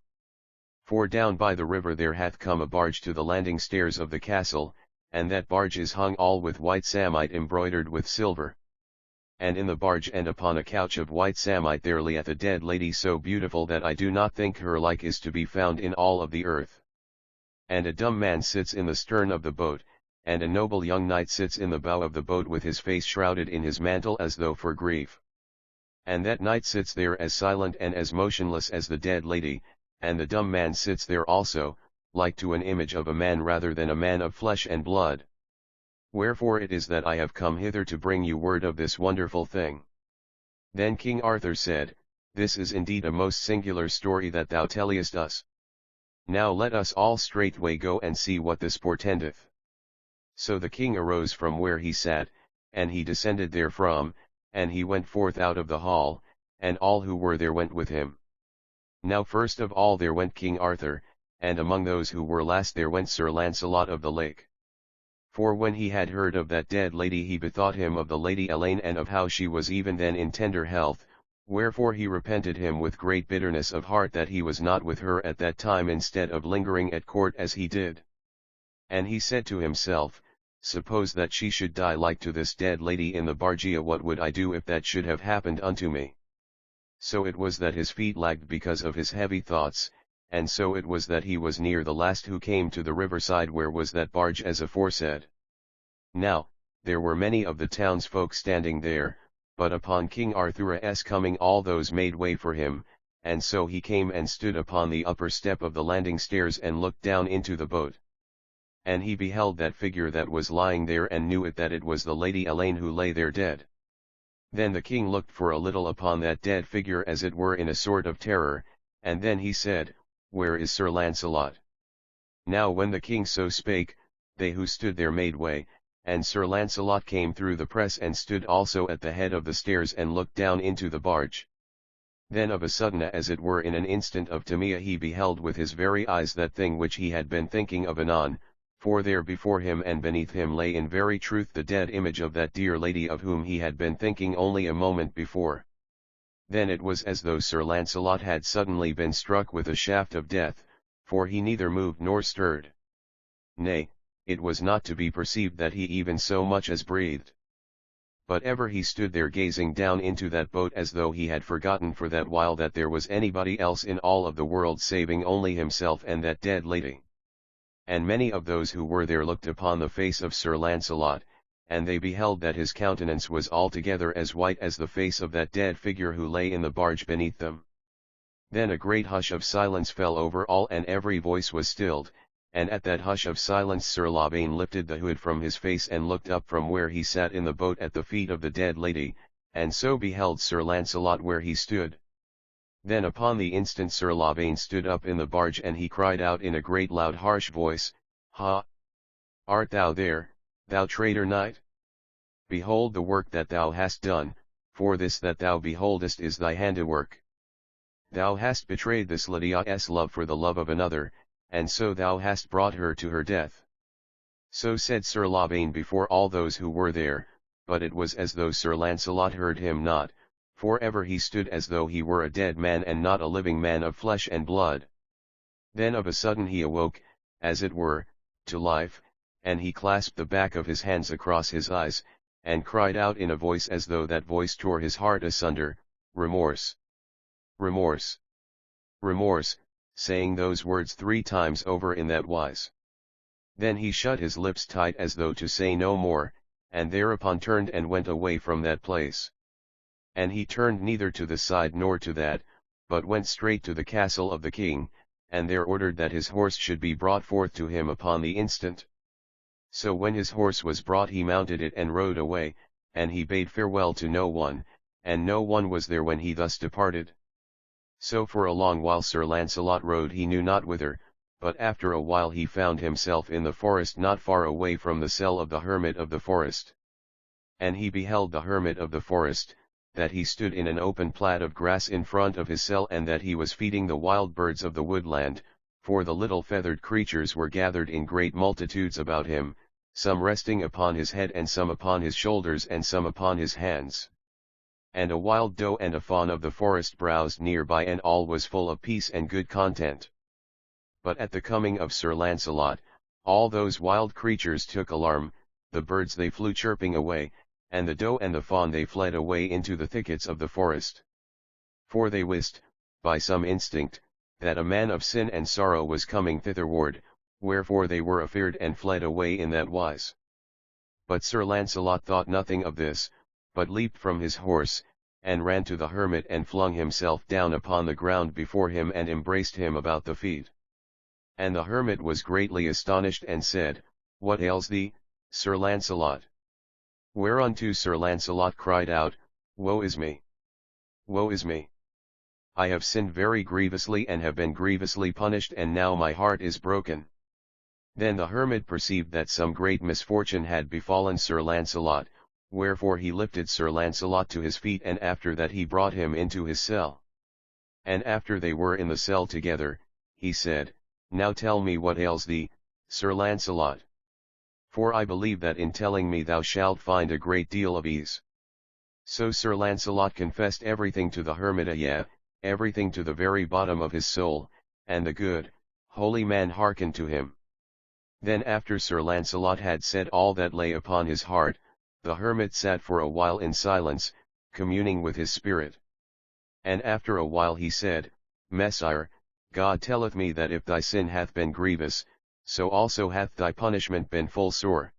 For down by the river there hath come a barge to the landing stairs of the castle, and that barge is hung all with white samite embroidered with silver. And in the barge and upon a couch of white samite there lieth a dead lady so beautiful that I do not think her like is to be found in all of the earth. And a dumb man sits in the stern of the boat, and a noble young knight sits in the bow of the boat with his face shrouded in his mantle as though for grief. And that knight sits there as silent and as motionless as the dead lady, and the dumb man sits there also, like to an image of a man rather than a man of flesh and blood. Wherefore it is that I have come hither to bring you word of this wonderful thing. Then King Arthur said, This is indeed a most singular story that thou tellest us. Now let us all straightway go and see what this portendeth. So the king arose from where he sat, and he descended therefrom, and he went forth out of the hall, and all who were there went with him. Now first of all there went King Arthur, and among those who were last there went Sir Launcelot of the Lake. For when he had heard of that dead lady he bethought him of the Lady Elaine and of how she was even then in tender health, wherefore he repented him with great bitterness of heart that he was not with her at that time instead of lingering at court as he did. And he said to himself, Suppose that she should die like to this dead lady in the Bargia, what would I do if that should have happened unto me? So it was that his feet lagged because of his heavy thoughts, and so it was that he was near the last who came to the riverside where was that barge as aforesaid. Now, there were many of the townsfolk standing there, but upon King Arthur's coming all those made way for him, and so he came and stood upon the upper step of the landing stairs and looked down into the boat. And he beheld that figure that was lying there and knew it that it was the Lady Elaine who lay there dead. Then the king looked for a little upon that dead figure as it were in a sort of terror, and then he said, Where is Sir Launcelot? Now when the king so spake, they who stood there made way, and Sir Launcelot came through the press and stood also at the head of the stairs and looked down into the barge. Then of a sudden as it were in an instant of Timea he beheld with his very eyes that thing which he had been thinking of anon, for there before him and beneath him lay in very truth the dead image of that dear lady of whom he had been thinking only a moment before. Then it was as though Sir Launcelot had suddenly been struck with a shaft of death, for he neither moved nor stirred. Nay, it was not to be perceived that he even so much as breathed. But ever he stood there gazing down into that boat as though he had forgotten for that while that there was anybody else in all of the world saving only himself and that dead lady. And many of those who were there looked upon the face of Sir Launcelot, and they beheld that his countenance was altogether as white as the face of that dead figure who lay in the barge beneath them. Then a great hush of silence fell over all and every voice was stilled, and at that hush of silence Sir Lavaine lifted the hood from his face and looked up from where he sat in the boat at the feet of the dead lady, and so beheld Sir Launcelot where he stood. Then upon the instant Sir Lavaine stood up in the barge and he cried out in a great loud harsh voice, Ha! Art thou there, thou traitor knight? Behold the work that thou hast done, for this that thou beholdest is thy handiwork. Thou hast betrayed this Lydia's love for the love of another, and so thou hast brought her to her death. So said Sir Lavaine before all those who were there, but it was as though Sir Launcelot heard him not, for ever he stood as though he were a dead man and not a living man of flesh and blood. Then of a sudden he awoke, as it were, to life, and he clasped the back of his hands across his eyes, and cried out in a voice as though that voice tore his heart asunder, Remorse! Remorse! Remorse! Saying those words 3 times over in that wise. Then he shut his lips tight as though to say no more, and thereupon turned and went away from that place. And he turned neither to the side nor to that, but went straight to the castle of the king, and there ordered that his horse should be brought forth to him upon the instant. So when his horse was brought he mounted it and rode away, and he bade farewell to no one, and no one was there when he thus departed. So for a long while Sir Launcelot rode he knew not whither, but after a while he found himself in the forest not far away from the cell of the hermit of the forest. And he beheld the hermit of the forest, that he stood in an open plat of grass in front of his cell and that he was feeding the wild birds of the woodland, for the little feathered creatures were gathered in great multitudes about him, some resting upon his head and some upon his shoulders and some upon his hands. And a wild doe and a fawn of the forest browsed nearby and all was full of peace and good content. But at the coming of Sir Launcelot, all those wild creatures took alarm, the birds they flew chirping away, and the doe and the fawn they fled away into the thickets of the forest. For they wist, by some instinct, that a man of sin and sorrow was coming thitherward, wherefore they were afeard and fled away in that wise. But Sir Launcelot thought nothing of this, but leaped from his horse, and ran to the hermit and flung himself down upon the ground before him and embraced him about the feet. And the hermit was greatly astonished and said, What ails thee, Sir Launcelot. Whereunto Sir Launcelot cried out, Woe is me! Woe is me! I have sinned very grievously and have been grievously punished, and now my heart is broken. Then the hermit perceived that some great misfortune had befallen Sir Launcelot, wherefore he lifted Sir Launcelot to his feet, and after that he brought him into his cell. And after they were in the cell together, he said, Now tell me what ails thee, Sir Launcelot. For I believe that in telling me thou shalt find a great deal of ease. So Sir Launcelot confessed everything to the hermit, yea, everything to the very bottom of his soul, and the good, holy man hearkened to him. Then after Sir Launcelot had said all that lay upon his heart, the hermit sat for a while in silence, communing with his spirit. And after a while he said, Messire, God telleth me that if thy sin hath been grievous, so also hath thy punishment been full sore.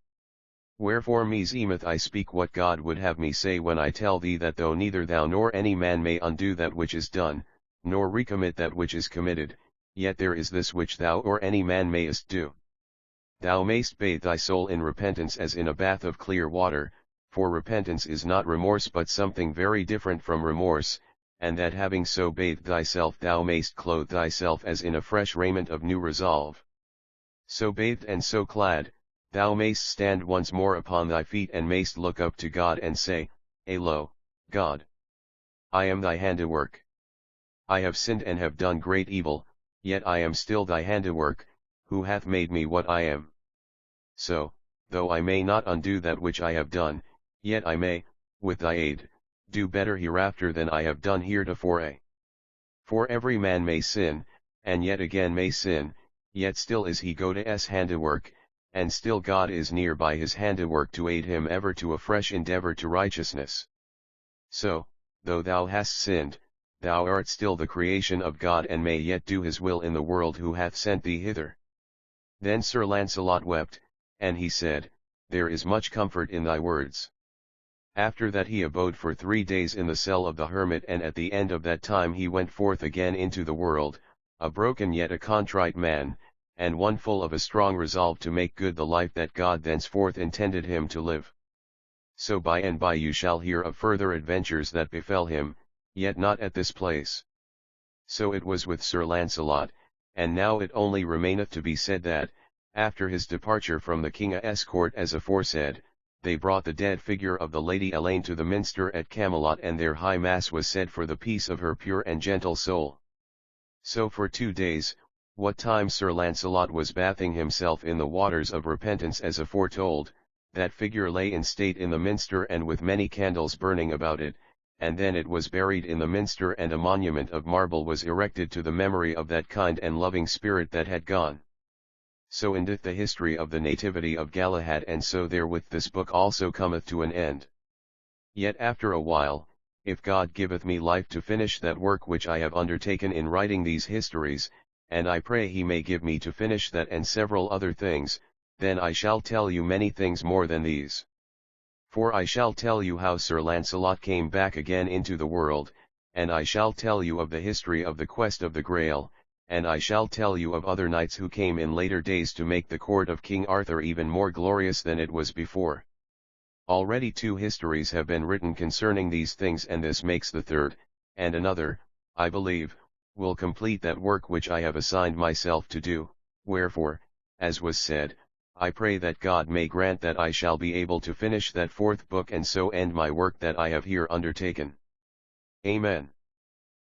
Wherefore meseemeth I speak what God would have me say when I tell thee that though neither thou nor any man may undo that which is done, nor recommit that which is committed, yet there is this which thou or any man mayest do. Thou mayst bathe thy soul in repentance as in a bath of clear water, for repentance is not remorse but something very different from remorse, and that having so bathed thyself thou mayst clothe thyself as in a fresh raiment of new resolve. So bathed and so clad, thou mayst stand once more upon thy feet and mayst look up to God and say, Alo, God! I am thy handiwork. I have sinned and have done great evil, yet I am still thy handiwork, who hath made me what I am. So, though I may not undo that which I have done, yet I may, with thy aid, do better hereafter than I have done heretofore. For every man may sin, and yet again may sin, yet still is he God's handiwork, and still God is near by his handiwork to aid him ever to a fresh endeavor to righteousness. So, though thou hast sinned, thou art still the creation of God and may yet do his will in the world who hath sent thee hither. Then Sir Launcelot wept, and he said, There is much comfort in thy words. After that he abode for 3 days in the cell of the hermit, and at the end of that time he went forth again into the world, a broken yet a contrite man, and one full of a strong resolve to make good the life that God thenceforth intended him to live. So by and by you shall hear of further adventures that befell him, yet not at this place. So it was with Sir Launcelot, and now it only remaineth to be said that, after his departure from the king's court as aforesaid, they brought the dead figure of the Lady Elaine to the minster at Camelot, and there high mass was said for the peace of her pure and gentle soul. So for 2 days, what time Sir Launcelot was bathing himself in the waters of repentance as aforetold, that figure lay in state in the minster and with many candles burning about it, and then it was buried in the minster, and a monument of marble was erected to the memory of that kind and loving spirit that had gone. So endeth the history of the nativity of Galahad, and so therewith this book also cometh to an end. Yet after a while, if God giveth me life to finish that work which I have undertaken in writing these histories, and I pray he may give me to finish that and several other things, then I shall tell you many things more than these. For I shall tell you how Sir Launcelot came back again into the world, and I shall tell you of the history of the quest of the Grail, and I shall tell you of other knights who came in later days to make the court of King Arthur even more glorious than it was before. Already 2 histories have been written concerning these things, and this makes the 3rd, and another, I believe, will complete that work which I have assigned myself to do, wherefore, as was said, I pray that God may grant that I shall be able to finish that 4th book and so end my work that I have here undertaken. Amen.